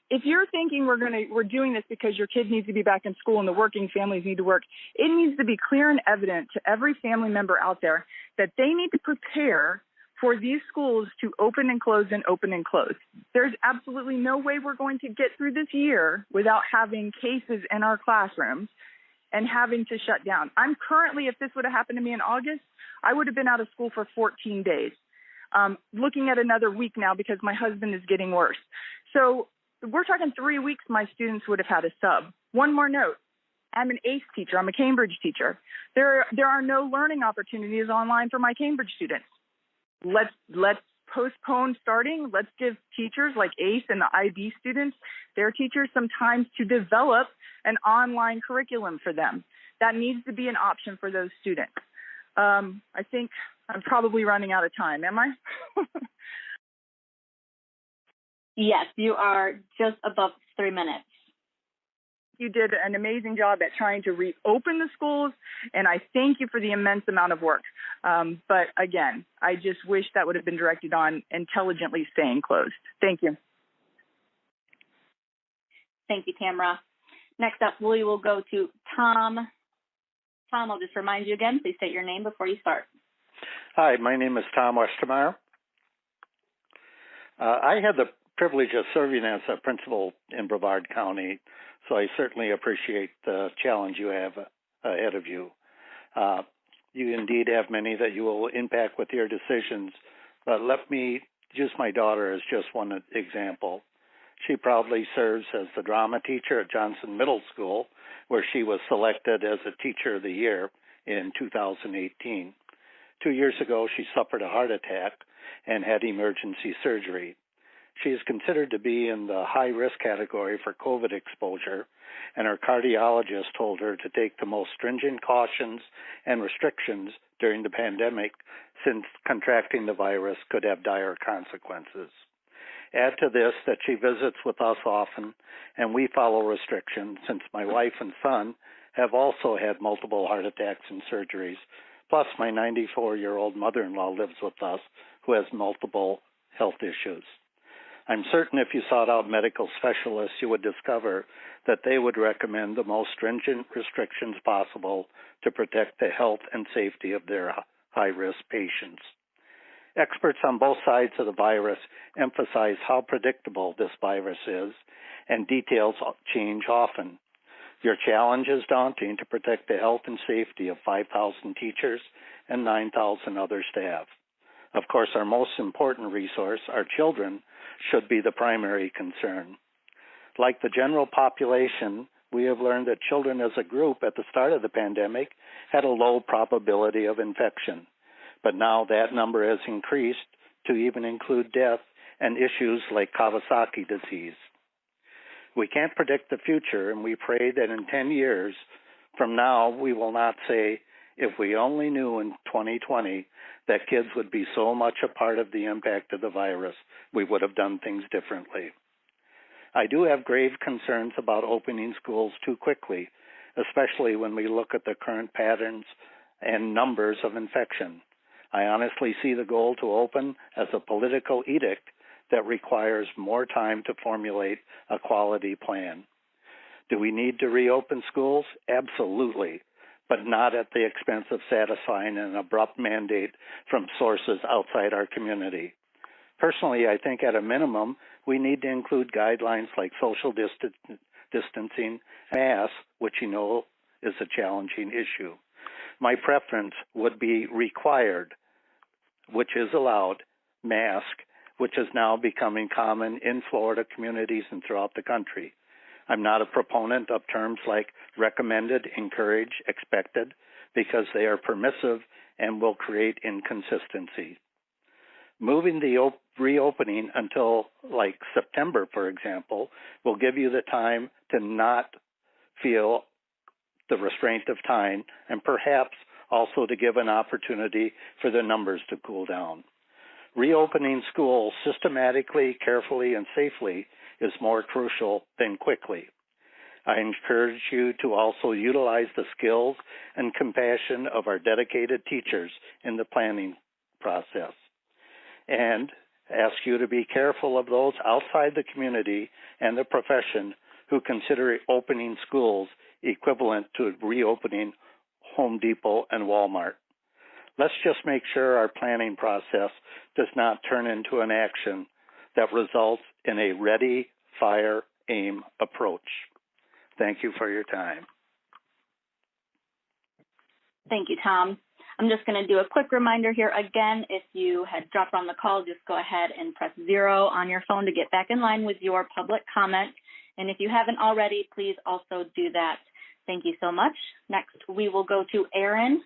if you're thinking we're doing this because your kid needs to be back in school and the working families need to work, it needs to be clear and evident to every family member out there that they need to prepare for these schools to open and close and open and close. There's absolutely no way we're going to get through this year without having cases in our classrooms and having to shut down. I'm currently, if this would have happened to me in August, I would have been out of school for 14 days. Looking at another week now because my husband is getting worse. So we're talking 3 weeks my students would have had a sub. One more note. I'm an ACE teacher. I'm a Cambridge teacher. There are no learning opportunities online for my Cambridge students. Let's postpone starting. Let's give teachers like ACE and the IB students, their teachers, some time to develop an online curriculum for them. That needs to be an option for those students. I think I'm probably running out of time. Am I? Yes, you are just above 3 minutes. You did an amazing job at trying to reopen the schools, and I thank you for the immense amount of work. But again, I just wish that would have been directed on intelligently staying closed. Thank you. Thank you, Tamara. Next up, we will go to Tom. Tom, I'll just remind you again, please state your name before you start. Hi, my name is Tom Westermeyer. I had the privilege of serving as a principal in Brevard County, so I certainly appreciate the challenge you have ahead of you. You indeed have many that you will impact with your decisions, but let me use my daughter as just one example. She proudly serves as the drama teacher at Johnson Middle School, where she was selected as a Teacher of the Year in 2018. 2 years ago, she suffered a heart attack and had emergency surgery. She is considered to be in the high-risk category for COVID exposure, and her cardiologist told her to take the most stringent cautions and restrictions during the pandemic, since contracting the virus could have dire consequences. Add to this that she visits with us often, and we follow restrictions since my wife and son have also had multiple heart attacks and surgeries, plus my 94-year-old mother-in-law lives with us who has multiple health issues. I'm certain if you sought out medical specialists, you would discover that they would recommend the most stringent restrictions possible to protect the health and safety of their high-risk patients. Experts on both sides of the virus emphasize how predictable this virus is, and details change often. Your challenge is daunting to protect the health and safety of 5,000 teachers and 9,000 other staff. Of course, our most important resource, our children, should be the primary concern. Like the general population, we have learned that children as a group at the start of the pandemic had a low probability of infection. But now that number has increased to even include death and issues like Kawasaki disease. We can't predict the future, and we pray that in 10 years from now, we will not say, if we only knew in 2020 that kids would be so much a part of the impact of the virus, we would have done things differently. I do have grave concerns about opening schools too quickly, especially when we look at the current patterns and numbers of infection. I honestly see the goal to open as a political edict that requires more time to formulate a quality plan. Do we need to reopen schools? Absolutely, but not at the expense of satisfying an abrupt mandate from sources outside our community. Personally, I think at a minimum, we need to include guidelines like social distancing, masks, which you know is a challenging issue. My preference would be required, which is allowed, mask, which is now becoming common in Florida communities and throughout the country. I'm not a proponent of terms like recommended, encouraged, expected, because they are permissive and will create inconsistency. Moving the reopening until like September, for example, will give you the time to not feel the restraint of time and perhaps also to give an opportunity for the numbers to cool down. Reopening schools systematically, carefully, and safely is more crucial than quickly. I encourage you to also utilize the skills and compassion of our dedicated teachers in the planning process, and ask you to be careful of those outside the community and the profession who consider opening schools equivalent to reopening Home Depot and Walmart. Let's just make sure our planning process does not turn into an action that results in a ready, fire, aim approach. Thank you for your time. Thank you, Tom. I'm just going to do a quick reminder here again. If you had dropped on the call, just go ahead and press 0 on your phone to get back in line with your public comment. And if you haven't already, please also do that. Thank you so much. Next, we will go to Erin.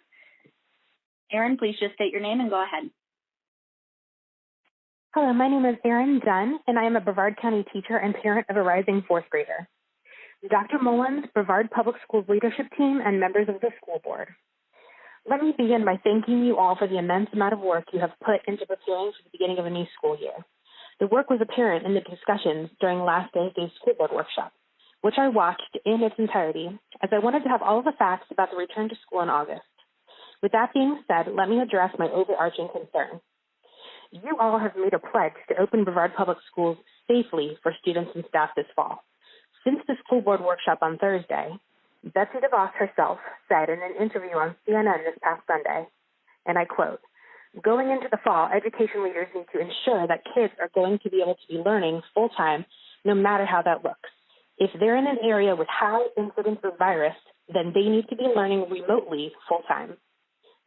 Erin, please just state your name and go ahead. Hello, my name is Erin Dunn, and I am a Brevard County teacher and parent of a rising fourth grader. Dr. Mullins, Brevard Public Schools leadership team, and members of the school board. Let me begin by thanking you all for the immense amount of work you have put into preparing for the beginning of a new school year. The work was apparent in the discussions during last Thursday's school board workshop, which I watched in its entirety, as I wanted to have all of the facts about the return to school in August. With that being said, let me address my overarching concern. You all have made a pledge to open Brevard Public Schools safely for students and staff this fall. Since the school board workshop on Thursday, Betsy DeVos herself said in an interview on CNN this past Sunday, and I quote, "Going into the fall, education leaders need to ensure that kids are going to be able to be learning full-time, no matter how that looks. If they're in an area with high incidence of virus, then they need to be learning remotely full-time."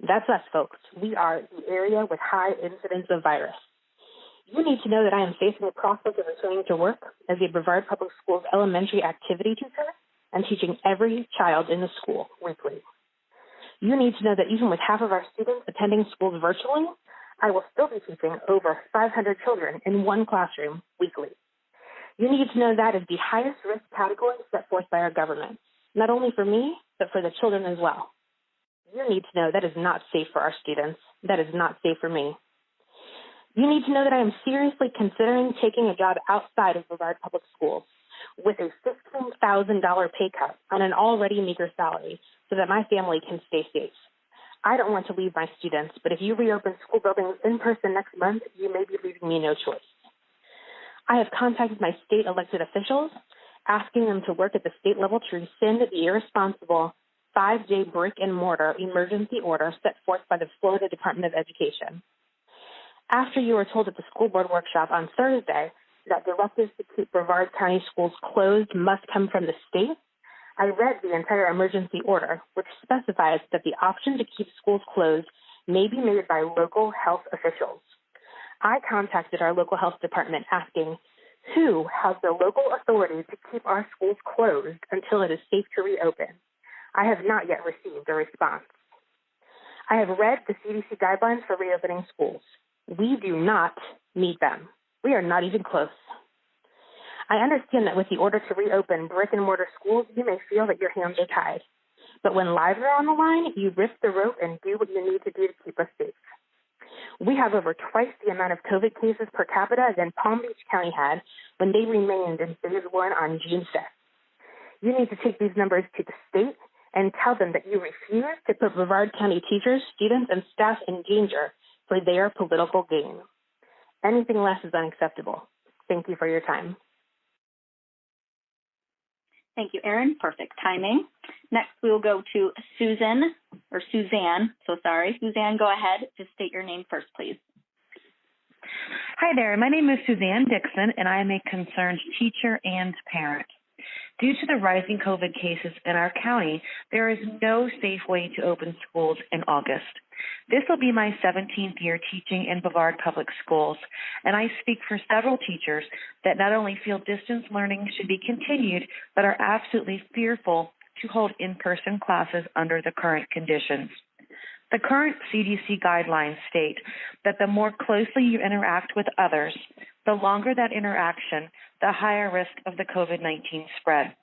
That's us, folks. We are the area with high incidence of virus. You need to know that I am facing the process of returning to work as a Brevard Public Schools elementary activity teacher and teaching every child in the school weekly. You need to know that even with half of our students attending schools virtually, I will still be teaching over 500 children in one classroom weekly. You need to know that is the highest risk category set forth by our government, not only for me, but for the children as well. You need to know that is not safe for our students. That is not safe for me. You need to know that I am seriously considering taking a job outside of Brevard Public Schools with a $15,000 pay cut on an already meager salary so that my family can stay safe. I don't want to leave my students, but if you reopen school buildings in person next month, you may be leaving me no choice. I have contacted my state elected officials, asking them to work at the state level to rescind the irresponsible 5-day brick and mortar emergency order set forth by the Florida Department of Education. After you were told at the school board workshop on Thursday that directives to keep Brevard County schools closed must come from the state, I read the entire emergency order, which specifies that the option to keep schools closed may be made by local health officials. I contacted our local health department asking who has the local authority to keep our schools closed until it is safe to reopen. I have not yet received a response. I have read the CDC guidelines for reopening schools. We do not need them. We are not even close. I understand that with the order to reopen brick and mortar schools, you may feel that your hands are tied. But when lives are on the line, you rip the rope and do what you need to do to keep us safe. We have over twice the amount of COVID cases per capita than Palm Beach County had when they remained in phase 1 on June 5th. You need to take these numbers to the state and tell them that you refuse to put Brevard County teachers, students, and staff in danger for their political gain. Anything less is unacceptable. Thank you for your time. Thank you, Erin. Perfect timing. Next, we will go to Suzanne. Suzanne, go ahead. Just state your name first, please. Hi there. My name is Suzanne Dixon, and I am a concerned teacher and parent. Due to the rising COVID cases in our county, there is no safe way to open schools in August. This will be my 17th year teaching in Brevard Public Schools, and I speak for several teachers that not only feel distance learning should be continued, but are absolutely fearful to hold in-person classes under the current conditions. The current CDC guidelines state that the more closely you interact with others, the longer that interaction, the higher risk of the COVID-19 spread.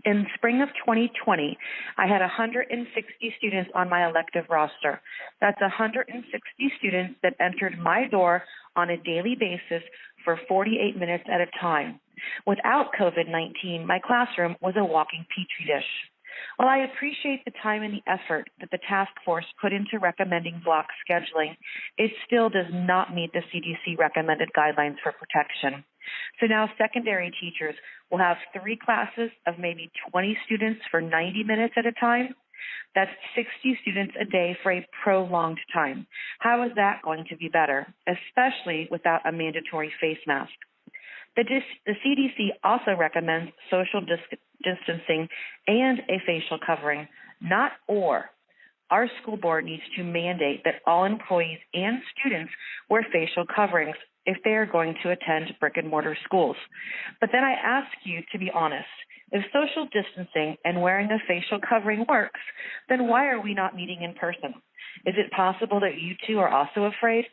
In spring of 2020, I had 160 students on my elective roster. That's 160 students that entered my door on a daily basis for 48 minutes at a time. Without COVID-19, my classroom was a walking petri dish. While I appreciate the time and the effort that the task force put into recommending block scheduling, it still does not meet the CDC recommended guidelines for protection. So now secondary teachers will have 3 classes of maybe 20 students for 90 minutes at a time. That's 60 students a day for a prolonged time. How is that going to be better, especially without a mandatory face mask? The CDC also recommends social distancing and a facial covering, not or. Our school board needs to mandate that all employees and students wear facial coverings if they are going to attend brick and mortar schools. But then I ask you to be honest. If social distancing and wearing a facial covering works, then why are we not meeting in person? Is it possible that you two are also afraid?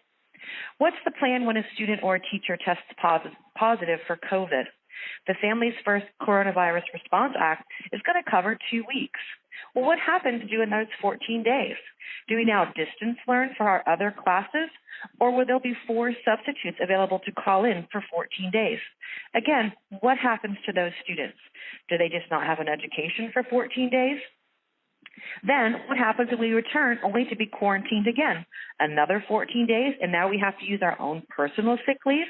What's the plan when a student or a teacher tests positive for COVID? The Families First Coronavirus Response Act is going to cover 2 weeks. Well, what happens during those 14 days? Do we now distance learn for our other classes, or will there be 4 substitutes available to call in for 14 days? Again, what happens to those students? Do they just not have an education for 14 days? Then what happens if we return only to be quarantined again? Another 14 days, and now we have to use our own personal sick leave?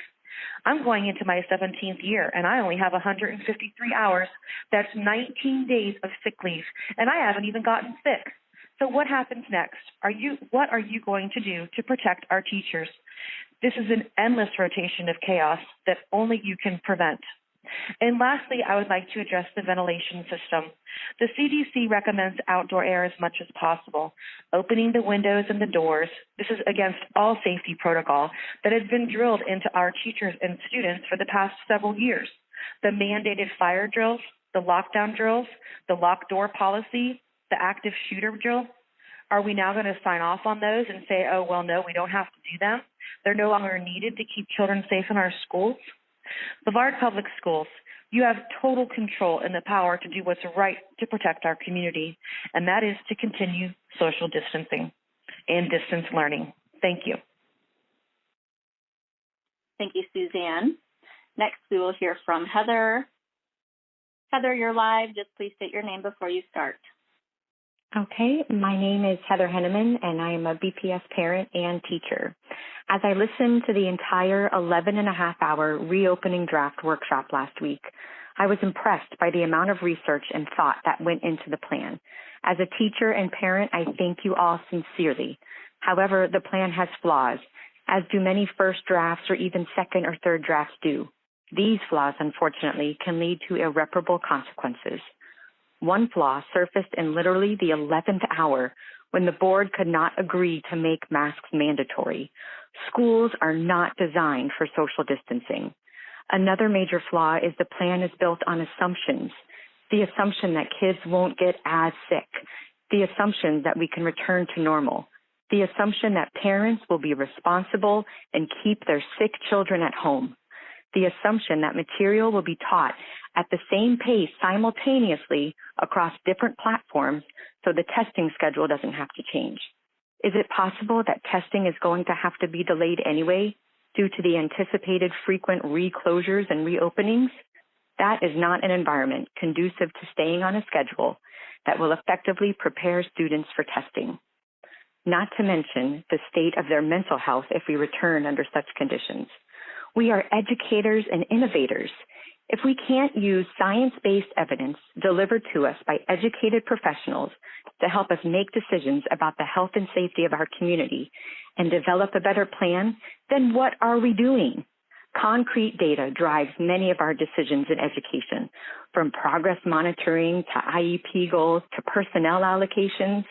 I'm going into my 17th year, and I only have 153 hours. That's 19 days of sick leave, and I haven't even gotten sick. So what happens next? What are you going to do to protect our teachers? This is an endless rotation of chaos that only you can prevent. And lastly, I would like to address the ventilation system. The CDC recommends outdoor air as much as possible, opening the windows and the doors. This is against all safety protocol that has been drilled into our teachers and students for the past several years. The mandated fire drills, the lockdown drills, the locked door policy, the active shooter drill. Are we now going to sign off on those and say, oh, well, no, we don't have to do them? They're no longer needed to keep children safe in our schools? Brevard Public Schools, you have total control and the power to do what's right to protect our community, and that is to continue social distancing and distance learning. Thank you. Thank you, Suzanne. Next, we will hear from Heather. Heather, you're live. Just please state your name before you start. Okay, my name is Heather Henneman, and I am a BPS parent and teacher. As I listened to the entire 11-and-a-half-hour reopening draft workshop last week, I was impressed by the amount of research and thought that went into the plan. As a teacher and parent, I thank you all sincerely. However, the plan has flaws, as do many first drafts or even second or third drafts do. These flaws, unfortunately, can lead to irreparable consequences. One flaw surfaced in literally the 11th hour when the board could not agree to make masks mandatory. Schools are not designed for social distancing. Another major flaw is the plan is built on assumptions. The assumption that kids won't get as sick. The assumption that we can return to normal. The assumption that parents will be responsible and keep their sick children at home. The assumption that material will be taught at the same pace simultaneously across different platforms so the testing schedule doesn't have to change. Is it possible that testing is going to have to be delayed anyway due to the anticipated frequent reclosures and reopenings? That is not an environment conducive to staying on a schedule that will effectively prepare students for testing. Not to mention the state of their mental health if we return under such conditions. We are educators and innovators. If we can't use science-based evidence delivered to us by educated professionals to help us make decisions about the health and safety of our community and develop a better plan, then what are we doing? Concrete data drives many of our decisions in education, from progress monitoring to IEP goals to personnel allocations,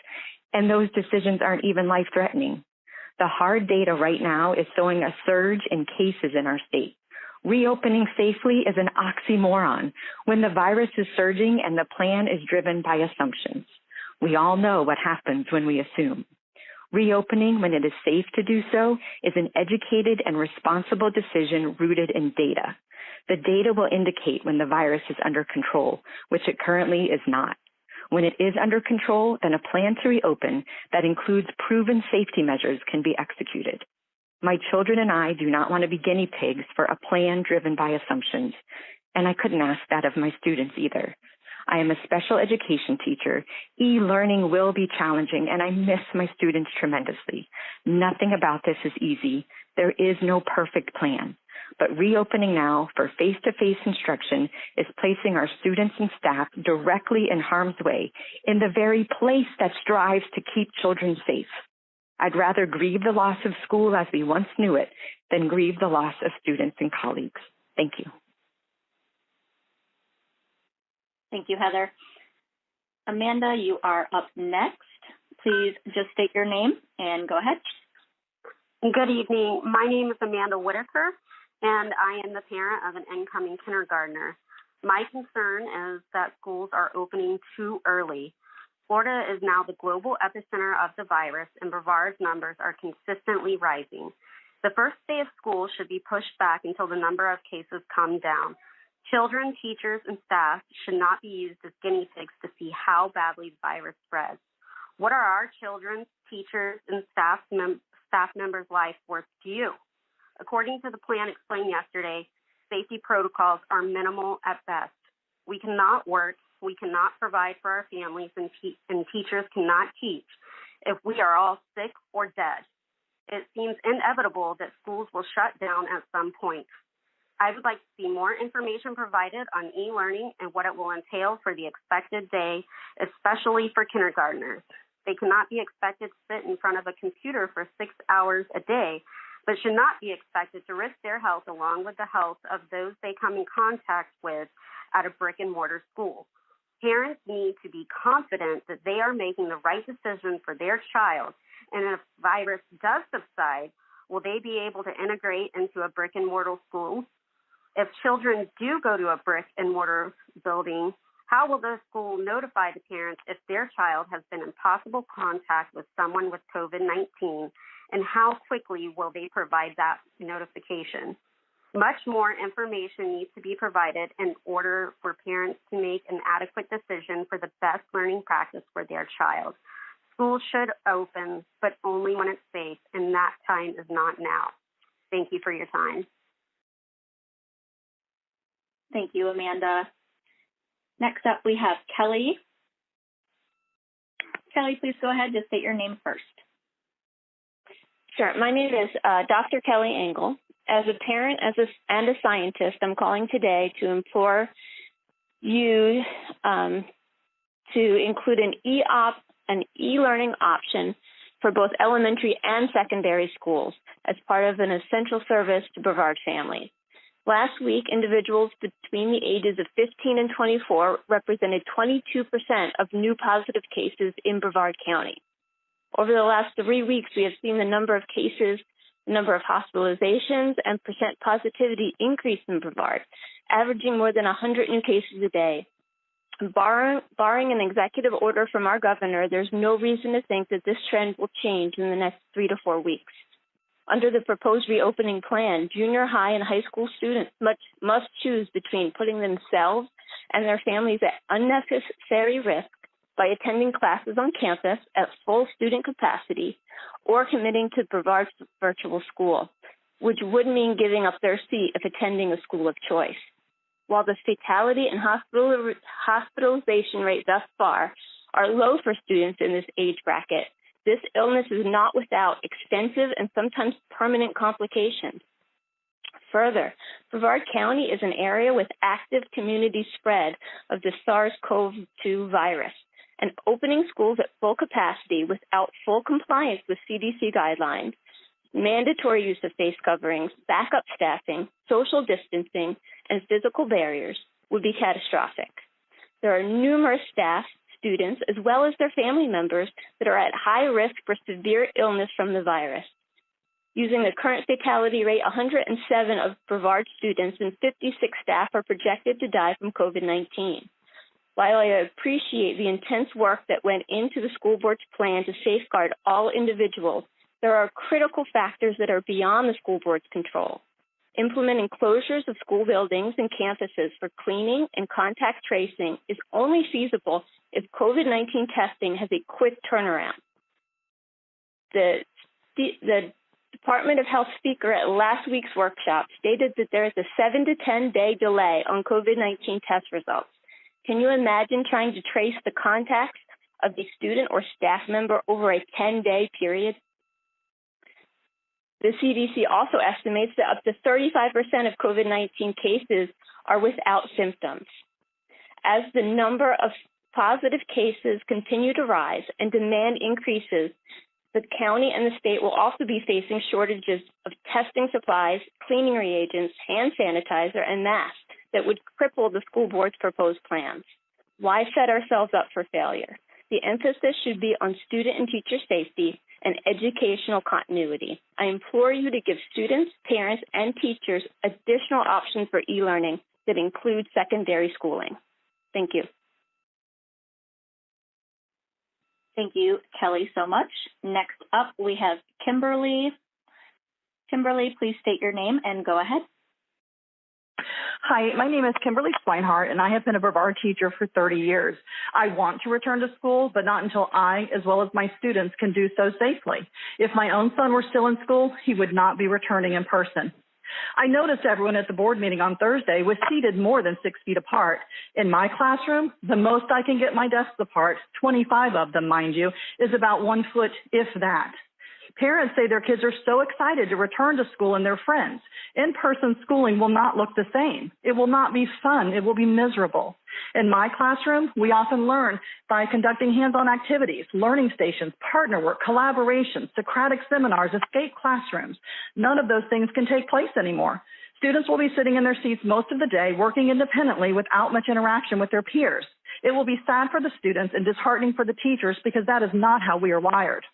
and those decisions aren't even life-threatening. The hard data right now is showing a surge in cases in our state. Reopening safely is an oxymoron when the virus is surging and the plan is driven by assumptions. We all know what happens when we assume. Reopening when it is safe to do so is an educated and responsible decision rooted in data. The data will indicate when the virus is under control, which it currently is not. When it is under control, then a plan to reopen that includes proven safety measures can be executed. My children and I do not want to be guinea pigs for a plan driven by assumptions, and I couldn't ask that of my students either. I am a special education teacher. E-learning will be challenging, and I miss my students tremendously. Nothing about this is easy. There is no perfect plan. But reopening now for face-to-face instruction is placing our students and staff directly in harm's way in the very place that strives to keep children safe. I'd rather grieve the loss of school as we once knew it than grieve the loss of students and colleagues. Thank you. Thank you, Heather. Amanda, you are up next. Please just state your name and go ahead. Good evening. My name is Amanda Whitaker, and I am the parent of an incoming kindergartner. My concern is that schools are opening too early. Florida is now the global epicenter of the virus, and Brevard's numbers are consistently rising. The first day of school should be pushed back until the number of cases come down. Children, teachers, and staff should not be used as guinea pigs to see how badly the virus spreads. What are our children, teachers, and staff members' lives worth to you? According to the plan explained yesterday, safety protocols are minimal at best. We cannot work, we cannot provide for our families, and teachers cannot teach if we are all sick or dead. It seems inevitable that schools will shut down at some point. I would like to see more information provided on e-learning and what it will entail for the expected day, especially for kindergartners. They cannot be expected to sit in front of a computer for 6 hours a day, but should not be expected to risk their health along with the health of those they come in contact with at a brick-and-mortar school. Parents need to be confident that they are making the right decision for their child, and if the virus does subside, will they be able to integrate into a brick-and-mortar school? If children do go to a brick-and-mortar building, How will the school notify the parents if their child has been in possible contact with someone with COVID-19, and how quickly will they provide that notification? Much more information needs to be provided in order for parents to make an adequate decision for the best learning practice for their child. Schools should open, but only when it's safe, and that time is not now. Thank you for your time. Thank you, Amanda. Next up, we have Kelly. Kelly, please go ahead. Just state your name first. Sure. My name is Dr. Kelly Engel. As a parent and a scientist, I'm calling today to implore you to include an e-learning option for both elementary and secondary schools as part of an essential service to Brevard families. Last week, individuals between the ages of 15 and 24 represented 22% of new positive cases in Brevard County. Over the last 3 weeks, we have seen the number of cases, the number of hospitalizations, and percent positivity increase in Brevard, averaging more than 100 new cases a day. Barring an executive order from our governor, there's no reason to think that this trend will change in the next 3 to 4 weeks. Under the proposed reopening plan, junior high and high school students must choose between putting themselves and their families at unnecessary risk by attending classes on campus at full student capacity or committing to Brevard's virtual school, which would mean giving up their seat if attending a school of choice. While the fatality and hospitalization rate thus far are low for students in this age bracket, this illness is not without extensive and sometimes permanent complications. Further, Brevard County is an area with active community spread of the SARS-CoV-2 virus, and opening schools at full capacity without full compliance with CDC guidelines, mandatory use of face coverings, backup staffing, social distancing, and physical barriers would be catastrophic. There are numerous staff, students, as well as their family members that are at high risk for severe illness from the virus. Using the current fatality rate, 107 of Brevard students and 56 staff are projected to die from COVID-19. While I appreciate the intense work that went into the school board's plan to safeguard all individuals, there are critical factors that are beyond the school board's control. Implementing closures of school buildings and campuses for cleaning and contact tracing is only feasible if COVID-19 testing has a quick turnaround. The Department of Health speaker at last week's workshop stated that there is a 7 to 10 day delay on COVID-19 test results. Can you imagine trying to trace the contacts of a student or staff member over a 10-day period? The CDC also estimates that up to 35% of COVID-19 cases are without symptoms. As the number of positive cases continue to rise and demand increases, the county and the state will also be facing shortages of testing supplies, cleaning reagents, hand sanitizer, and masks that would cripple the school board's proposed plans. Why set ourselves up for failure? The emphasis should be on student and teacher safety and educational continuity. I implore you to give students, parents, and teachers additional options for e-learning that include secondary schooling. Thank you. Thank you, Kelly, so much. Next up, we have Kimberly. Kimberly, please state your name and go ahead. Hi, my name is Kimberly Swinehart, and I have been a Brevard teacher for 30 years. I want to return to school, but not until I, as well as my students, can do so safely. If my own son were still in school, he would not be returning in person. I noticed everyone at the board meeting on Thursday was seated more than 6 feet apart. In my classroom, the most I can get my desks apart, 25 of them, mind you, is about 1 foot, if that. Parents say their kids are so excited to return to school and their friends. In-person schooling will not look the same. It will not be fun. It will be miserable. In my classroom, we often learn by conducting hands-on activities, learning stations, partner work, collaborations, Socratic seminars, escape classrooms. None of those things can take place anymore. Students will be sitting in their seats most of the day, working independently without much interaction with their peers. It will be sad for the students and disheartening for the teachers because that is not how we are wired.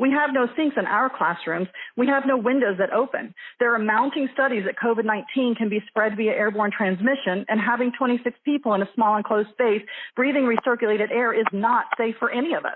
We have no sinks in our classrooms. We have no windows that open. There are mounting studies that COVID-19 can be spread via airborne transmission, and having 26 people in a small enclosed space breathing recirculated air is not safe for any of us.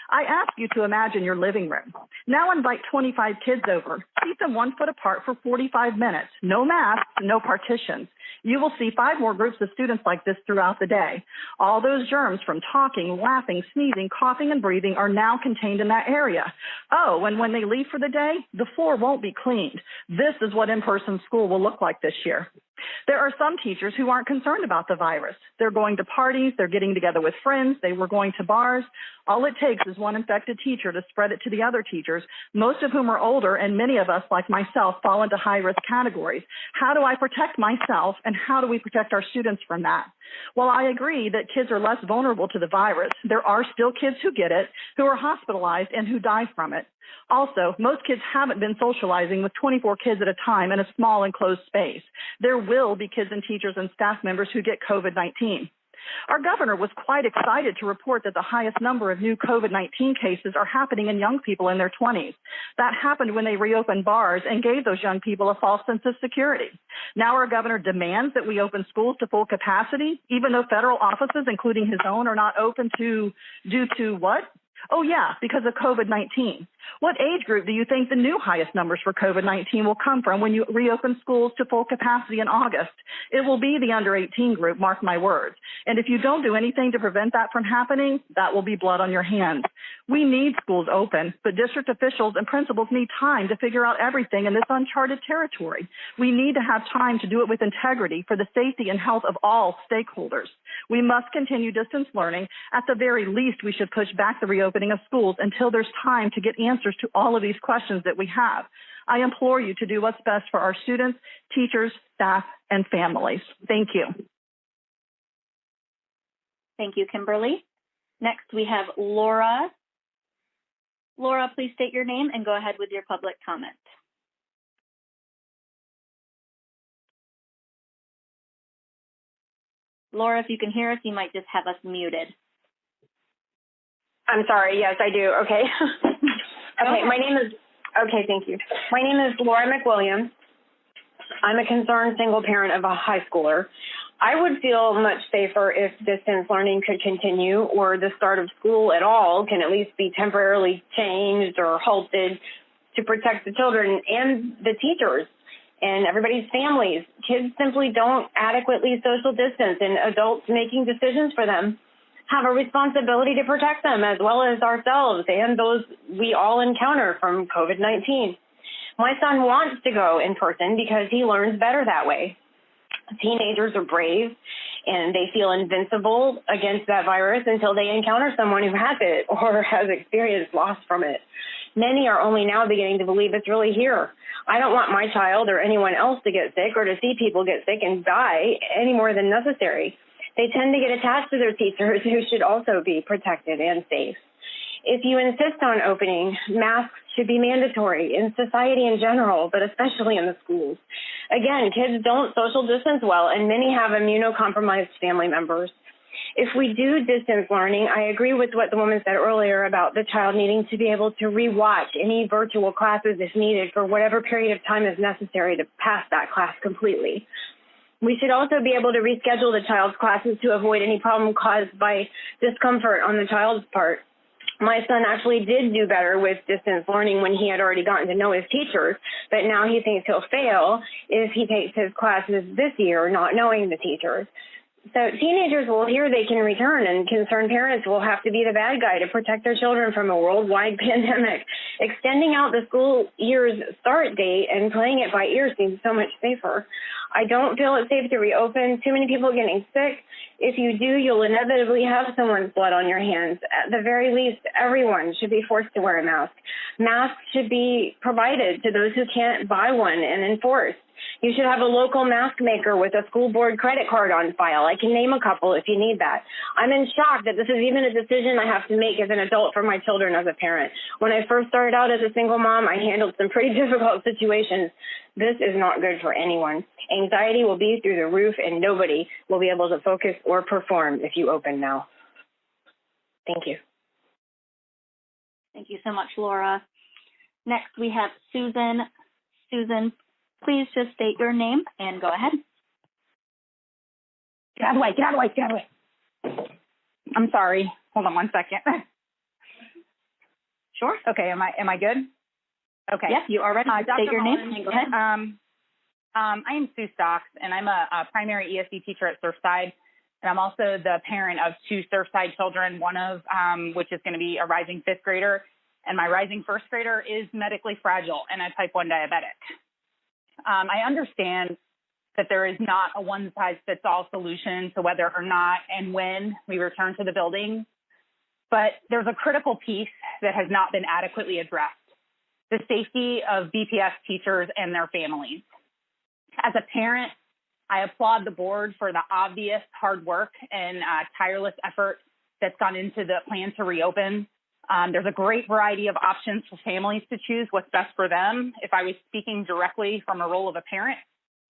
I ask you to imagine your living room. Now invite 25 kids over. Seat them 1 foot apart for 45 minutes. No masks, no partitions. You will see 5 more groups of students like this throughout the day. All those germs from talking, laughing, sneezing, coughing, and breathing are now contained in that area. Oh, and when they leave for the day, the floor won't be cleaned. This is what in-person school will look like this year. There are some teachers who aren't concerned about the virus. They're going to parties, they're getting together with friends, they were going to bars. All it takes is one infected teacher to spread it to the other teachers, most of whom are older, and many of us, like myself, fall into high-risk categories. How do I protect myself, and how do we protect our students from that? While I agree that kids are less vulnerable to the virus, there are still kids who get it, who are hospitalized, and who die from it. Also, most kids haven't been socializing with 24 kids at a time in a small enclosed space. There will be kids and teachers and staff members who get COVID-19. Our governor was quite excited to report that the highest number of new COVID-19 cases are happening in young people in their 20s. That happened when they reopened bars and gave those young people a false sense of security. Now our governor demands that we open schools to full capacity, even though federal offices, including his own, are not open due to what? Oh, yeah, because of COVID-19. What age group do you think the new highest numbers for COVID-19 will come from when you reopen schools to full capacity in August? It will be the under 18 group, mark my words. And if you don't do anything to prevent that from happening, that will be blood on your hands. We need schools open, but district officials and principals need time to figure out everything in this uncharted territory. We need to have time to do it with integrity for the safety and health of all stakeholders. We must continue distance learning. At the very least, we should push back the reopening of schools until there's time to get answers to all of these questions that we have. I implore you to do what's best for our students, teachers, staff, and families. Thank you. Thank you, Kimberly. Next, we have Laura. Laura, please state your name and go ahead with your public comment. Laura, if you can hear us, you might just have us muted. I'm sorry. Yes, I do. Okay. Okay, thank you. My name is Laura McWilliams. I'm a concerned single parent of a high schooler. I would feel much safer if distance learning could continue, or the start of school at all can at least be temporarily changed or halted to protect the children and the teachers and everybody's families. Kids simply don't adequately social distance, and adults making decisions for them have a responsibility to protect them as well as ourselves and those we all encounter from COVID-19. My son wants to go in person because he learns better that way. Teenagers are brave and they feel invincible against that virus until they encounter someone who has it or has experienced loss from it. Many are only now beginning to believe it's really here. I don't want my child or anyone else to get sick or to see people get sick and die any more than necessary. They tend to get attached to their teachers who should also be protected and safe. If you insist on opening, masks should be mandatory in society in general, but especially in the schools. Again, kids don't social distance well, and many have immunocompromised family members. If we do distance learning, I agree with what the woman said earlier about the child needing to be able to rewatch any virtual classes if needed for whatever period of time is necessary to pass that class completely. We should also be able to reschedule the child's classes to avoid any problem caused by discomfort on the child's part. My son actually did do better with distance learning when he had already gotten to know his teachers, but now he thinks he'll fail if he takes his classes this year not knowing the teachers. So teenagers will hear they can return, and concerned parents will have to be the bad guy to protect their children from a worldwide pandemic. Extending out the school year's start date and playing it by ear seems so much safer. I don't feel it's safe to reopen. Too many people getting sick. If you do, you'll inevitably have someone's blood on your hands. At the very least, everyone should be forced to wear a mask. Masks should be provided to those who can't buy one and enforced. You should have a local mask maker with a school board credit card on file. I can name a couple if you need that. I'm in shock that this is even a decision I have to make as an adult for my children as a parent. When I first started out as a single mom, I handled some pretty difficult situations. This is not good for anyone. Anxiety will be through the roof, and nobody will be able to focus or perform if you open now. Thank you. Thank you so much, Laura. Next, we have Susan. Susan, please just state your name and go ahead. Get out of the way, get out of the way, get out of the way. I'm sorry. Hold on one second. Sure. Okay, am I good? Okay. Yes, you are ready. State your name and go ahead. I am Sue Stocks, and I'm a primary ESD teacher at Surfside, and I'm also the parent of two Surfside children, one of which is going to be a rising fifth grader, and my rising first grader is medically fragile and a type 1 diabetic. I understand that there is not a one-size-fits-all solution to whether or not and when we return to the building, but there's a critical piece that has not been adequately addressed: the safety of BPS teachers and their families. As a parent, I applaud the board for the obvious hard work and tireless effort that's gone into the plan to reopen. There's a great variety of options for families to choose what's best for them. If I was speaking directly from a role of a parent,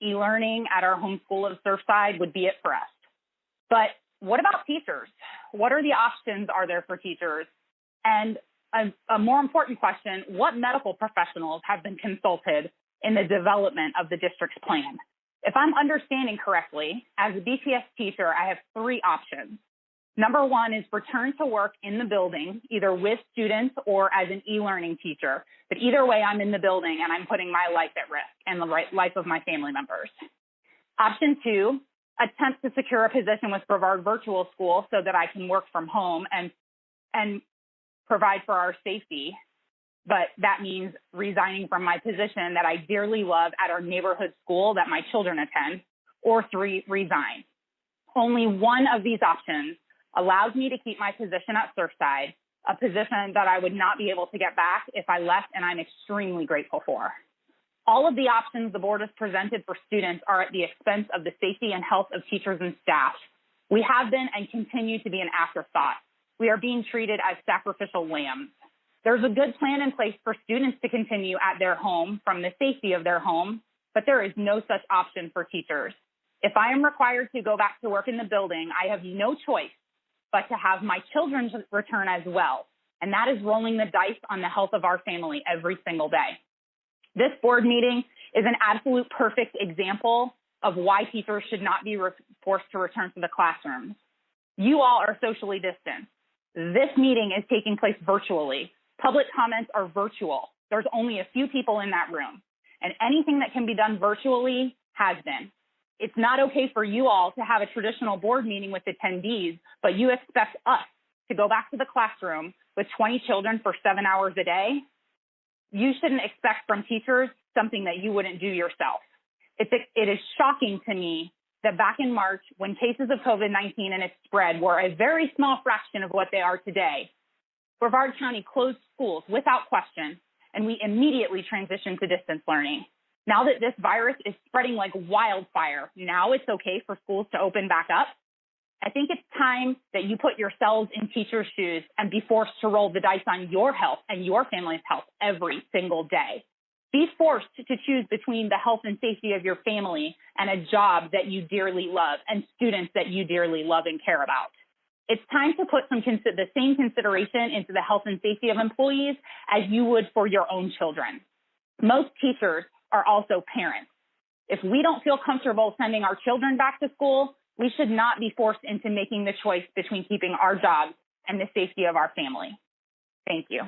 e-learning at our home school of Surfside would be it for us. But what about teachers? What are the options are there for teachers? And a more important question, what medical professionals have been consulted in the development of the district's plan? If I'm understanding correctly, as a BPS teacher, I have three options. Number one is return to work in the building, either with students or as an e-learning teacher. But either way, I'm in the building and I'm putting my life at risk and the life of my family members. Option two, attempt to secure a position with Brevard Virtual School so that I can work from home and provide for our safety. But that means resigning from my position that I dearly love at our neighborhood school that my children attend, or three, resign. Only one of these options allows me to keep my position at Surfside, a position that I would not be able to get back if I left, and I'm extremely grateful for. All of the options the board has presented for students are at the expense of the safety and health of teachers and staff. We have been and continue to be an afterthought. We are being treated as sacrificial lambs. There's a good plan in place for students to continue at their home from the safety of their home, but there is no such option for teachers. If I am required to go back to work in the building, I have no choice but to have my children return as well. And that is rolling the dice on the health of our family every single day. This board meeting is an absolute perfect example of why teachers should not be forced to return to the classrooms. You all are socially distanced. This meeting is taking place virtually. Public comments are virtual. There's only a few people in that room, and anything that can be done virtually has been. It's not okay for you all to have a traditional board meeting with attendees, but you expect us to go back to the classroom with 20 children for 7 hours a day. You shouldn't expect from teachers something that you wouldn't do yourself. It is shocking to me that back in March, when cases of COVID-19 and its spread were a very small fraction of what they are today, Brevard County closed schools without question, and we immediately transitioned to distance learning. Now that this virus is spreading like wildfire, now it's okay for schools to open back up. I think it's time that you put yourselves in teachers' shoes and be forced to roll the dice on your health and your family's health every single day. Be forced to choose between the health and safety of your family and a job that you dearly love and students that you dearly love and care about. It's time to put the same consideration into the health and safety of employees as you would for your own children. Most teachers are also parents. If we don't feel comfortable sending our children back to school, we should not be forced into making the choice between keeping our jobs and the safety of our family. Thank you.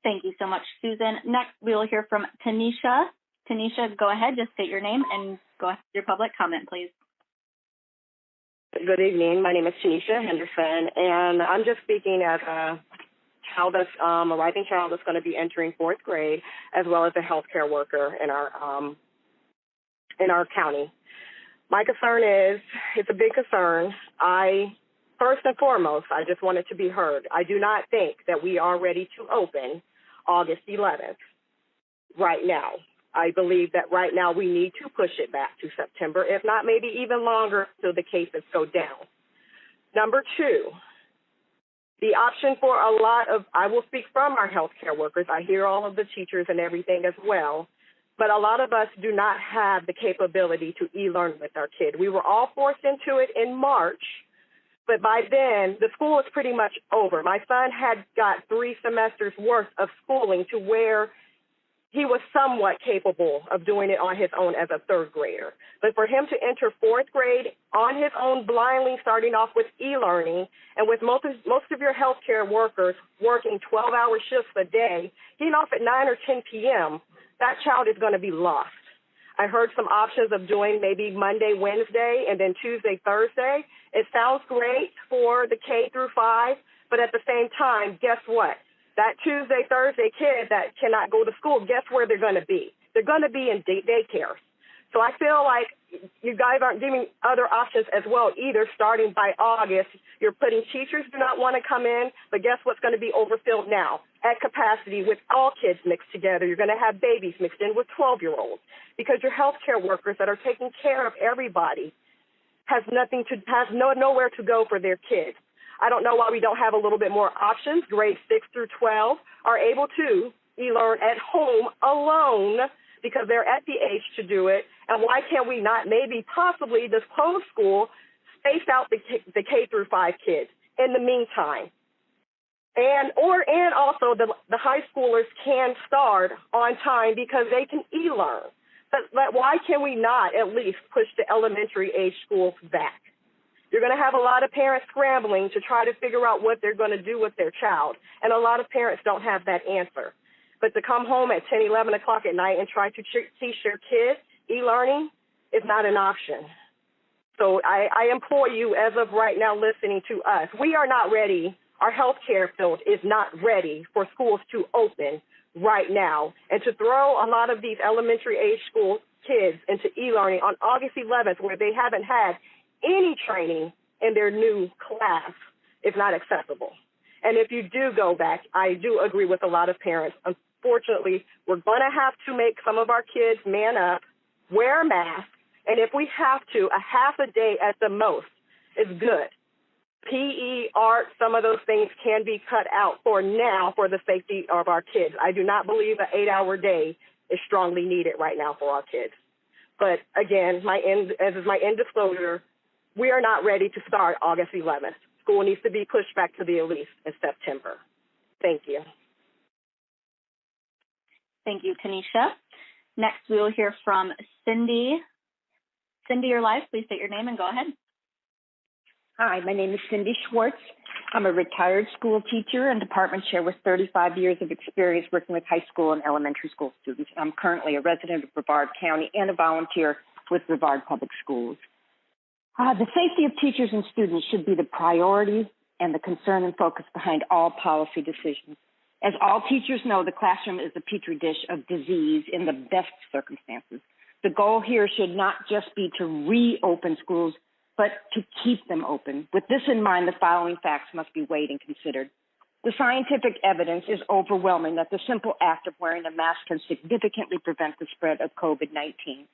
Thank you so much, Susan. Next, we will hear from Tanisha. Tanisha, go ahead, just state your name and go ahead with your public comment, please. Good evening. My name is Tanisha Henderson, and I'm just speaking as a child that's a rising child that's going to be entering fourth grade, as well as a healthcare worker in our county. My concern is, it's a big concern. First and foremost, I just want it to be heard. I do not think that we are ready to open August 11th right now. I believe that right now we need to push it back to September, if not maybe even longer, till the cases go down. Number two, the option for a lot of, I will speak from our healthcare workers. I hear all of the teachers and everything as well, but a lot of us do not have the capability to e-learn with our kid. We were all forced into it in March, But by then, the school is pretty much over. My son had got 3 semesters worth of schooling to where he was somewhat capable of doing it on his own as a 3rd grader. But for him to enter 4th grade on his own blindly, starting off with e-learning, and with most of your healthcare workers working 12-hour shifts a day, getting off at 9 or 10 p.m., that child is going to be lost. I heard some options of doing maybe Monday, Wednesday, and then Tuesday, Thursday. It sounds great for the K through 5, but at the same time, guess what? That Tuesday, Thursday kid that cannot go to school, guess where they're going to be? They're going to be in daycare. So I feel like you guys aren't giving other options as well either. Starting by August, you're putting teachers do not want to come in, but guess what's going to be overfilled now? At capacity with all kids mixed together. You're going to have babies mixed in with 12-year-olds because your healthcare workers that are taking care of everybody has nowhere to go for their kids. I don't know why we don't have a little bit more options. Grades 6 through 12 are able to e-learn at home alone because they're at the age to do it. And why can't we not maybe possibly this closed school space out the K through 5 kids in the meantime? And also the high schoolers can start on time because they can e-learn. But why can we not at least push the elementary age schools back? You're going to have a lot of parents scrambling to try to figure out what they're going to do with their child. And a lot of parents don't have that answer. But to come home at 10, 11 o'clock at night and try to teach your kids e-learning is not an option. So I implore you, as of right now listening to us, we are not ready. Our healthcare field is not ready for schools to open right now. And to throw a lot of these elementary age school kids into e-learning on August 11th where they haven't had any training in their new class is not acceptable. And if you do go back, I do agree with a lot of parents. Unfortunately, we're going to have to make some of our kids man up, wear a mask, and if we have to, a half a day at the most is good. PE, art, some of those things can be cut out for now for the safety of our kids. I do not believe an 8-hour day is strongly needed right now for our kids. But again, as is my end disclosure, we are not ready to start August 11th. School needs to be pushed back to the least in September. Thank you. Thank you, Tanisha. Next, we will hear from Cindy. Cindy, you're live. Please state your name and go ahead. Hi, my name is Cindy Schwartz. I'm a retired school teacher and department chair with 35 years of experience working with high school and elementary school students. I'm currently a resident of Brevard County and a volunteer with Brevard Public Schools. The safety of teachers and students should be the priority and the concern and focus behind all policy decisions. As all teachers know, the classroom is a petri dish of disease in the best circumstances. The goal here should not just be to reopen schools, but to keep them open. With this in mind, the following facts must be weighed and considered. The scientific evidence is overwhelming that the simple act of wearing a mask can significantly prevent the spread of COVID-19.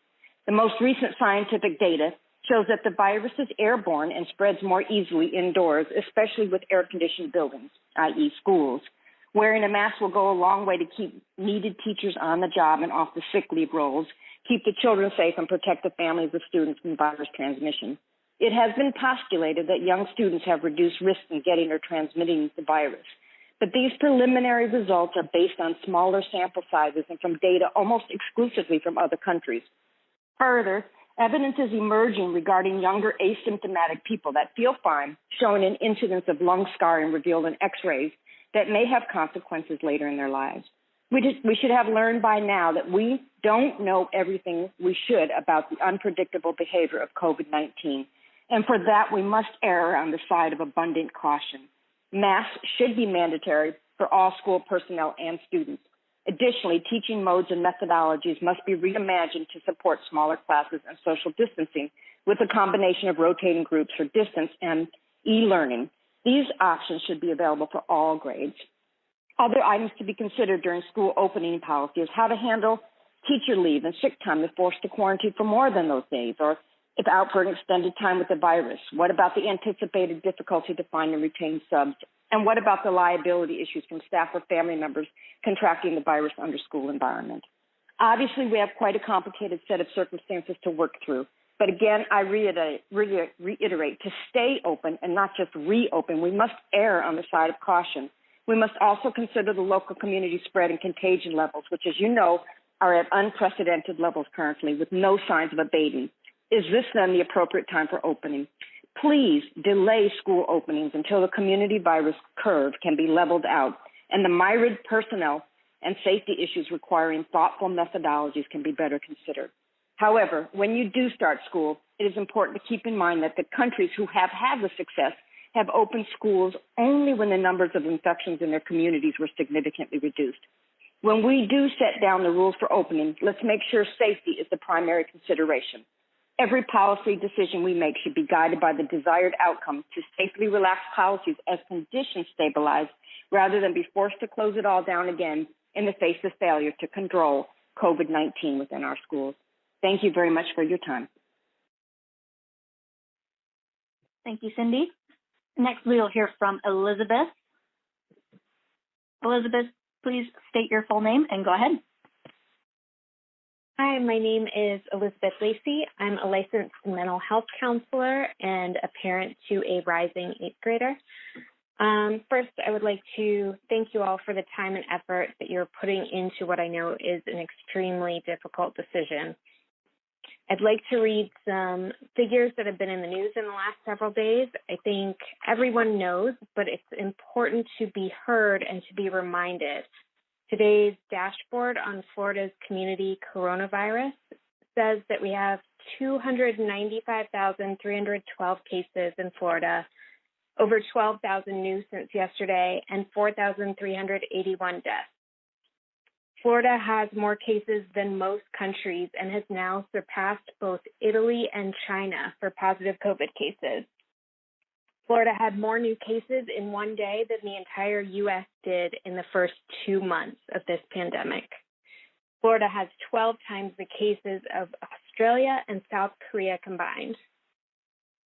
The most recent scientific data shows that the virus is airborne and spreads more easily indoors, especially with air-conditioned buildings, i.e. schools. Wearing a mask will go a long way to keep needed teachers on the job and off the sick leave rolls, keep the children safe, and protect the families of students from virus transmission. It has been postulated that young students have reduced risk in getting or transmitting the virus. But these preliminary results are based on smaller sample sizes and from data almost exclusively from other countries. Further, evidence is emerging regarding younger asymptomatic people that feel fine, showing an incidence of lung scarring revealed in X-rays that may have consequences later in their lives. We should have learned by now that we don't know everything we should about the unpredictable behavior of COVID-19. And for that, we must err on the side of abundant caution. Masks should be mandatory for all school personnel and students. Additionally, teaching modes and methodologies must be reimagined to support smaller classes and social distancing with a combination of rotating groups for distance and e-learning. These options should be available for all grades. Other items to be considered during school opening policy is how to handle teacher leave and sick time if forced to quarantine for more than those days, or if out for an extended time with the virus. What about the anticipated difficulty to find and retain subs? And what about the liability issues from staff or family members contracting the virus under school environment? Obviously, we have quite a complicated set of circumstances to work through. But again, I reiterate, to stay open and not just reopen, we must err on the side of caution. We must also consider the local community spread and contagion levels, which, as you know, are at unprecedented levels currently with no signs of abating. Is this then the appropriate time for opening? Please delay school openings until the community virus curve can be leveled out and the myriad personnel and safety issues requiring thoughtful methodologies can be better considered. However, when you do start school, it is important to keep in mind that the countries who have had the success have opened schools only when the numbers of infections in their communities were significantly reduced. When we do set down the rules for opening, let's make sure safety is the primary consideration. Every policy decision we make should be guided by the desired outcome to safely relax policies as conditions stabilize, rather than be forced to close it all down again in the face of failure to control COVID-19 within our schools. Thank you very much for your time. Thank you, Cindy. Next, we will hear from Elizabeth. Elizabeth, please state your full name and go ahead. Hi, my name is Elizabeth Lacey. I'm a licensed mental health counselor and a parent to a rising 8th grader. First, I would like to thank you all for the time and effort that you're putting into what I know is an extremely difficult decision. I'd like to read some figures that have been in the news in the last several days. I think everyone knows, but it's important to be heard and to be reminded. Today's dashboard on Florida's community coronavirus says that we have 295,312 cases in Florida, over 12,000 new since yesterday, and 4,381 deaths. Florida has more cases than most countries and has now surpassed both Italy and China for positive COVID cases. Florida had more new cases in one day than the entire U.S. did in the first 2 months of this pandemic. Florida has 12 times the cases of Australia and South Korea combined.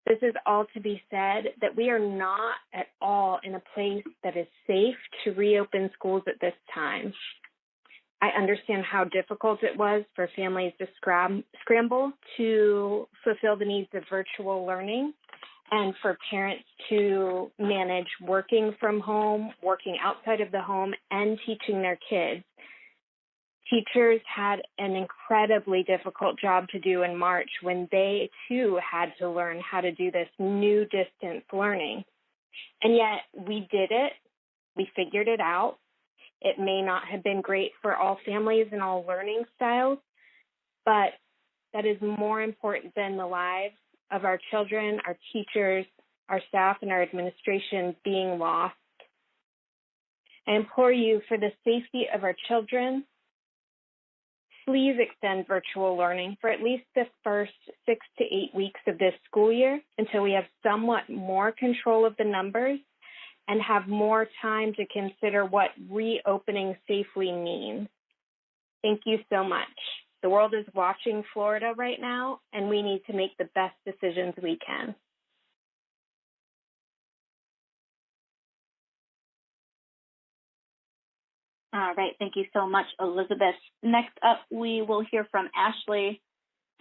This is all to be said that we are not at all in a place that is safe to reopen schools at this time. I understand how difficult it was for families to scramble to fulfill the needs of virtual learning and for parents to manage working from home, working outside of the home, and teaching their kids. Teachers had an incredibly difficult job to do in March when they too had to learn how to do this new distance learning. And yet we did it. We figured it out. It may not have been great for all families and all learning styles, but that is more important than the lives of our children, our teachers, our staff, and our administration being lost. I implore you, for the safety of our children, please extend virtual learning for at least the first 6 to 8 weeks of this school year until we have somewhat more control of the numbers and have more time to consider what reopening safely means. Thank you so much. The world is watching Florida right now, and we need to make the best decisions we can. All right. Thank you so much, Elizabeth. Next up, we will hear from Ashley.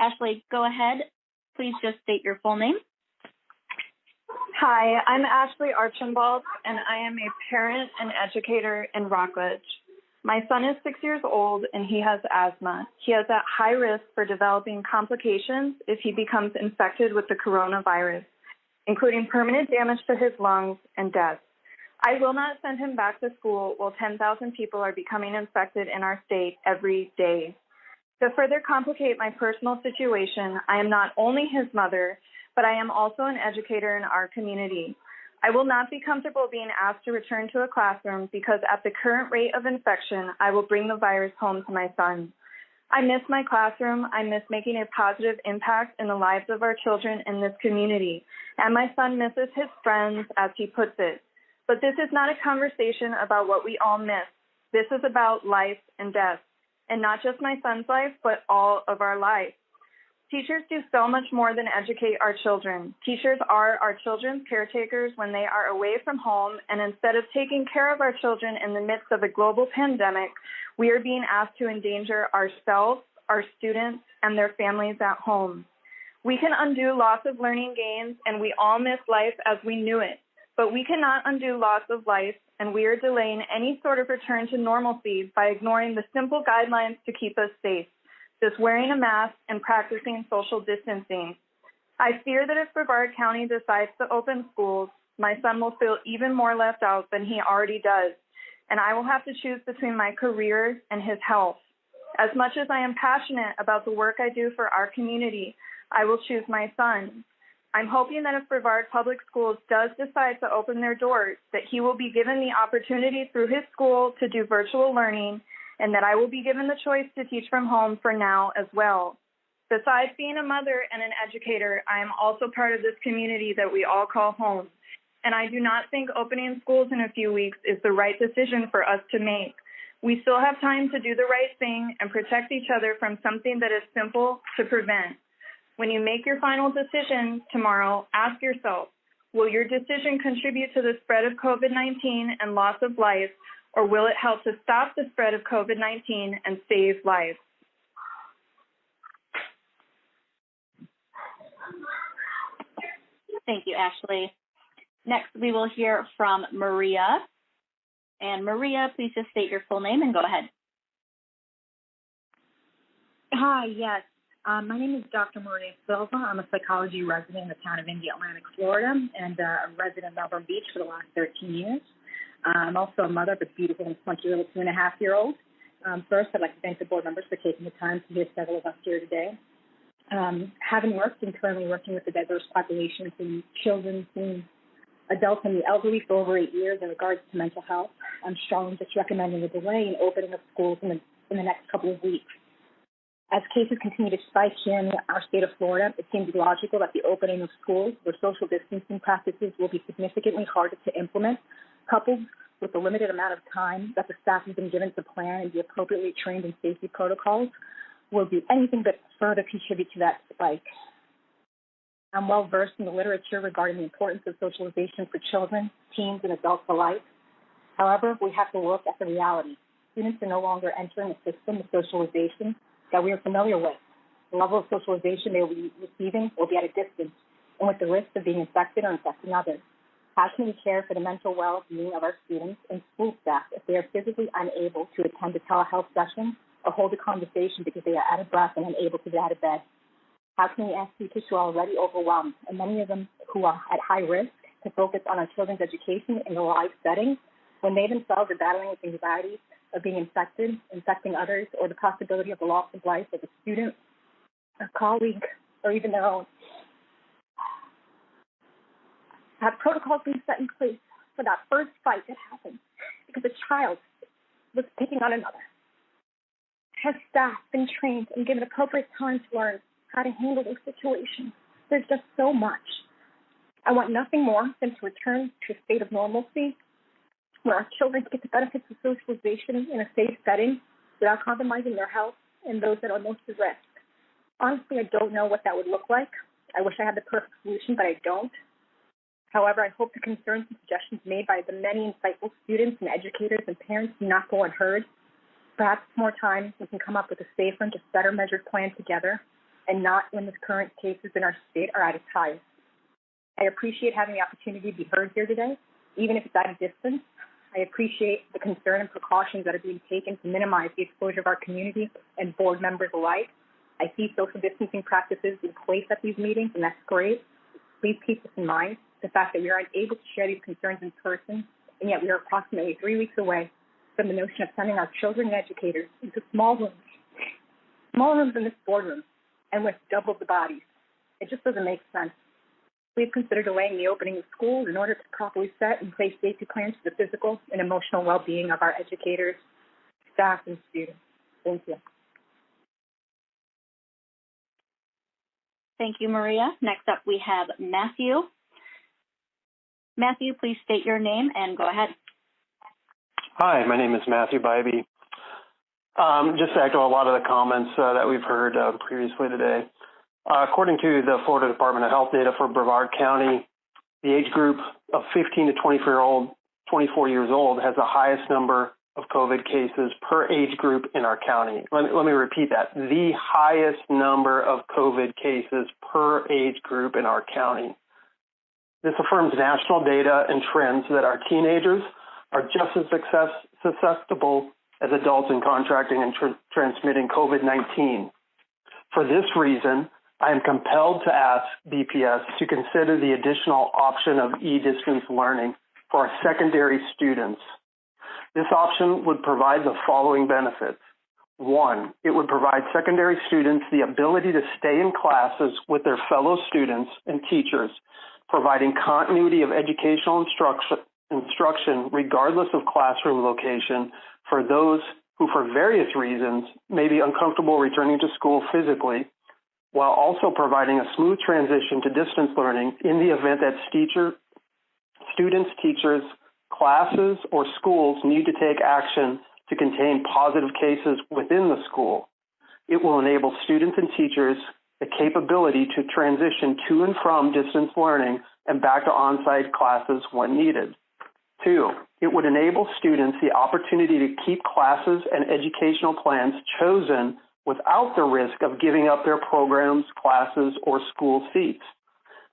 Ashley, go ahead. Please just state your full name. Hi, I'm Ashley Archambault, and I am a parent and educator in Rockledge. My son is 6 years old, and he has asthma. He is at high risk for developing complications if he becomes infected with the coronavirus, including permanent damage to his lungs and death. I will not send him back to school while 10,000 people are becoming infected in our state every day. To further complicate my personal situation, I am not only his mother, but I am also an educator in our community. I will not be comfortable being asked to return to a classroom because at the current rate of infection, I will bring the virus home to my son. I miss my classroom. I miss making a positive impact in the lives of our children in this community. And my son misses his friends, as he puts it. But this is not a conversation about what we all miss. This is about life and death. And not just my son's life, but all of our lives. Teachers do so much more than educate our children. Teachers are our children's caretakers when they are away from home, and instead of taking care of our children in the midst of a global pandemic, we are being asked to endanger ourselves, our students, and their families at home. We can undo loss of learning gains, and we all miss life as we knew it. But we cannot undo loss of life, and we are delaying any sort of return to normalcy by ignoring the simple guidelines to keep us safe, just wearing a mask and practicing social distancing. I fear that if Brevard County decides to open schools, my son will feel even more left out than he already does, and I will have to choose between my career and his health. As much as I am passionate about the work I do for our community, I will choose my son. I'm hoping that if Brevard Public Schools does decide to open their doors, that he will be given the opportunity through his school to do virtual learning, and that I will be given the choice to teach from home for now as well. Besides being a mother and an educator, I am also part of this community that we all call home. And I do not think opening schools in a few weeks is the right decision for us to make. We still have time to do the right thing and protect each other from something that is simple to prevent. When you make your final decision tomorrow, ask yourself, will your decision contribute to the spread of COVID-19 and loss of life, or will it help to stop the spread of COVID-19 and save lives? Thank you, Ashley. Next, we will hear from Maria. And Maria, please just state your full name and go ahead. Hi, yes. My name is Dr. Maria Silva. I'm a psychology resident in the town of Indy, Atlantic, Florida, and a resident of Melbourne Beach for the last 13 years. I'm also a mother of a beautiful and spunky little 2.5-year-old. First, I'd like to thank the board members for taking the time to hear several of us here today. Having worked and currently working with a diverse population, including children, teens, adults, and the elderly for over 8 years in regards to mental health, I'm strongly just recommending a delay in opening of schools in the next couple of weeks. As cases continue to spike here in our state of Florida, it seems logical that the opening of schools where social distancing practices will be significantly harder to implement, coupled with the limited amount of time that the staff has been given to plan and be appropriately trained in safety protocols, will do anything but further contribute to that spike. I'm well versed in the literature regarding the importance of socialization for children, teens, and adults alike. However, we have to look at the reality. Students are no longer entering a system of socialization that we are familiar with. The level of socialization they will be receiving will be at a distance, and with the risk of being infected or infecting others. How can we care for the mental well-being of our students and school staff if they are physically unable to attend a telehealth session or hold a conversation because they are out of breath and unable to get out of bed? How can we ask teachers who are already overwhelmed, and many of them who are at high risk, to focus on our children's education in a live setting when they themselves are battling with anxiety of being infected, infecting others, or the possibility of the loss of life of a student, a colleague, or even their own? Have protocols been set in place for that first fight that happened because a child was picking on another? Has staff been trained and given appropriate time to learn how to handle those situations? There's just so much. I want nothing more than to return to a state of normalcy where our children get the benefits of socialization in a safe setting without compromising their health and those that are most at risk. Honestly, I don't know what that would look like. I wish I had the perfect solution, but I don't. However, I hope the concerns and suggestions made by the many insightful students and educators and parents do not go unheard. Perhaps more time we can come up with a safer and just better measured plan together, and not when the current cases in our state are at its highest. I appreciate having the opportunity to be heard here today, even if it's at a distance. I appreciate the concern and precautions that are being taken to minimize the exposure of our community and board members alike. I see social distancing practices in place at these meetings, and that's great. Please keep this in mind, the fact that we are unable to share these concerns in person, and yet we are approximately 3 weeks away from the notion of sending our children and educators into small rooms in this boardroom, and with double the bodies. It just doesn't make sense. Please consider delaying the opening of schools in order to properly set and place safety plans for the physical and emotional well-being of our educators, staff, and students. Thank you. Thank you, Maria. Next up, we have Matthew. Matthew, please state your name and go ahead. Hi, my name is Matthew Bybee. Just to echo a lot of the comments that we've heard previously today. According to the Florida Department of Health data for Brevard County, the age group of 15 to 24 years old has the highest number of COVID cases per age group in our county. Let me repeat that. The highest number of COVID cases per age group in our county. This affirms national data and trends that our teenagers are just as susceptible as adults in contracting and transmitting COVID-19. For this reason, I am compelled to ask BPS to consider the additional option of e-distance learning for our secondary students. This option would provide the following benefits. One, it would provide secondary students the ability to stay in classes with their fellow students and teachers, providing continuity of educational instruction regardless of classroom location for those who, for various reasons, may be uncomfortable returning to school physically, while also providing a smooth transition to distance learning in the event that students, teachers, classes, or schools need to take action to contain positive cases within the school. It will enable students and teachers the capability to transition to and from distance learning and back to on-site classes when needed. Two, it would enable students the opportunity to keep classes and educational plans chosen without the risk of giving up their programs, classes, or school seats.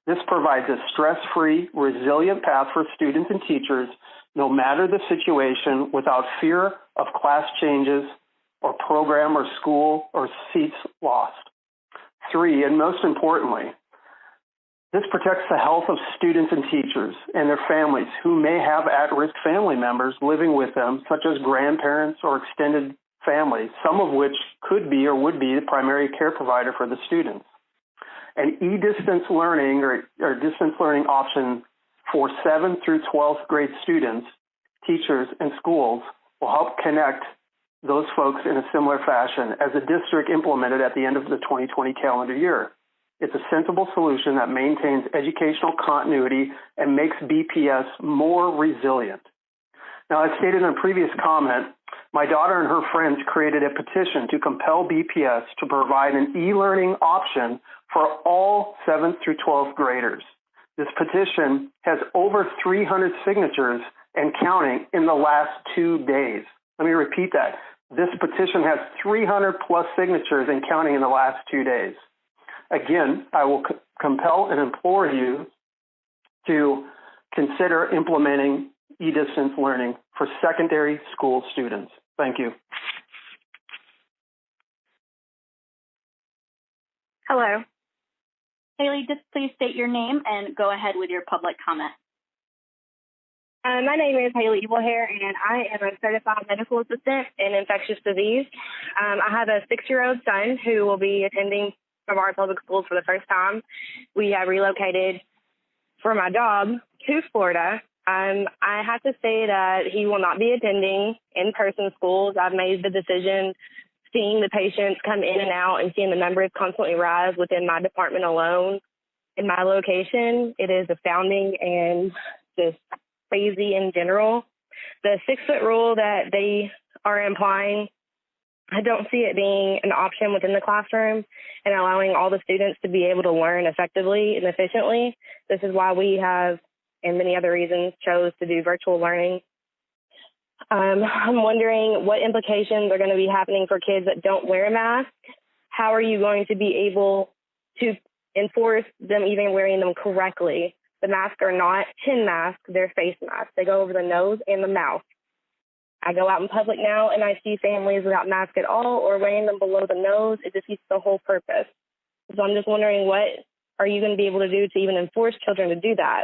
This provides a stress-free, resilient path for students and teachers, no matter the situation, without fear of class changes or program or school or seats lost. Three, and most importantly, this protects the health of students and teachers and their families who may have at-risk family members living with them, such as grandparents or extended families, some of which could be or would be the primary care provider for the students. An e-distance learning or distance learning option for 7th through 12th grade students, teachers, and schools will help connect those folks in a similar fashion as the district implemented at the end of the 2020 calendar year. It's a sensible solution that maintains educational continuity and makes BPS more resilient. Now, as stated in a previous comment, my daughter and her friends created a petition to compel BPS to provide an e-learning option for all 7th through 12th graders. This petition has over 300 signatures and counting in the last 2 days. Let me repeat that. This petition has 300 plus signatures and counting in the last 2 days. Again, I will compel and implore you to consider implementing e-distance learning for secondary school students. Thank you. Hello. Haley, just please state your name and go ahead with your public comment. My name is Haley Evilhair, and I am a certified medical assistant in infectious disease. I have a 6-year-old son who will be attending Brevard Public Schools for the first time. We have relocated for my job to Florida. I have to say that he will not be attending in-person schools. I've made the decision, seeing the patients come in and out and seeing the numbers constantly rise within my department alone. In my location, it is astounding and just crazy in general. The 6-foot rule that they are implying, I don't see it being an option within the classroom and allowing all the students to be able to learn effectively and efficiently. This is why we have, and many other reasons, chose to do virtual learning. I'm wondering what implications are going to be happening for kids that don't wear a mask. How are you going to be able to enforce them even wearing them correctly? The masks are not chin masks, they're face masks. They go over the nose and the mouth. I go out in public now and I see families without masks at all or wearing them below the nose. It defeats the whole purpose. So I'm just wondering, what are you going to be able to do to even enforce children to do that?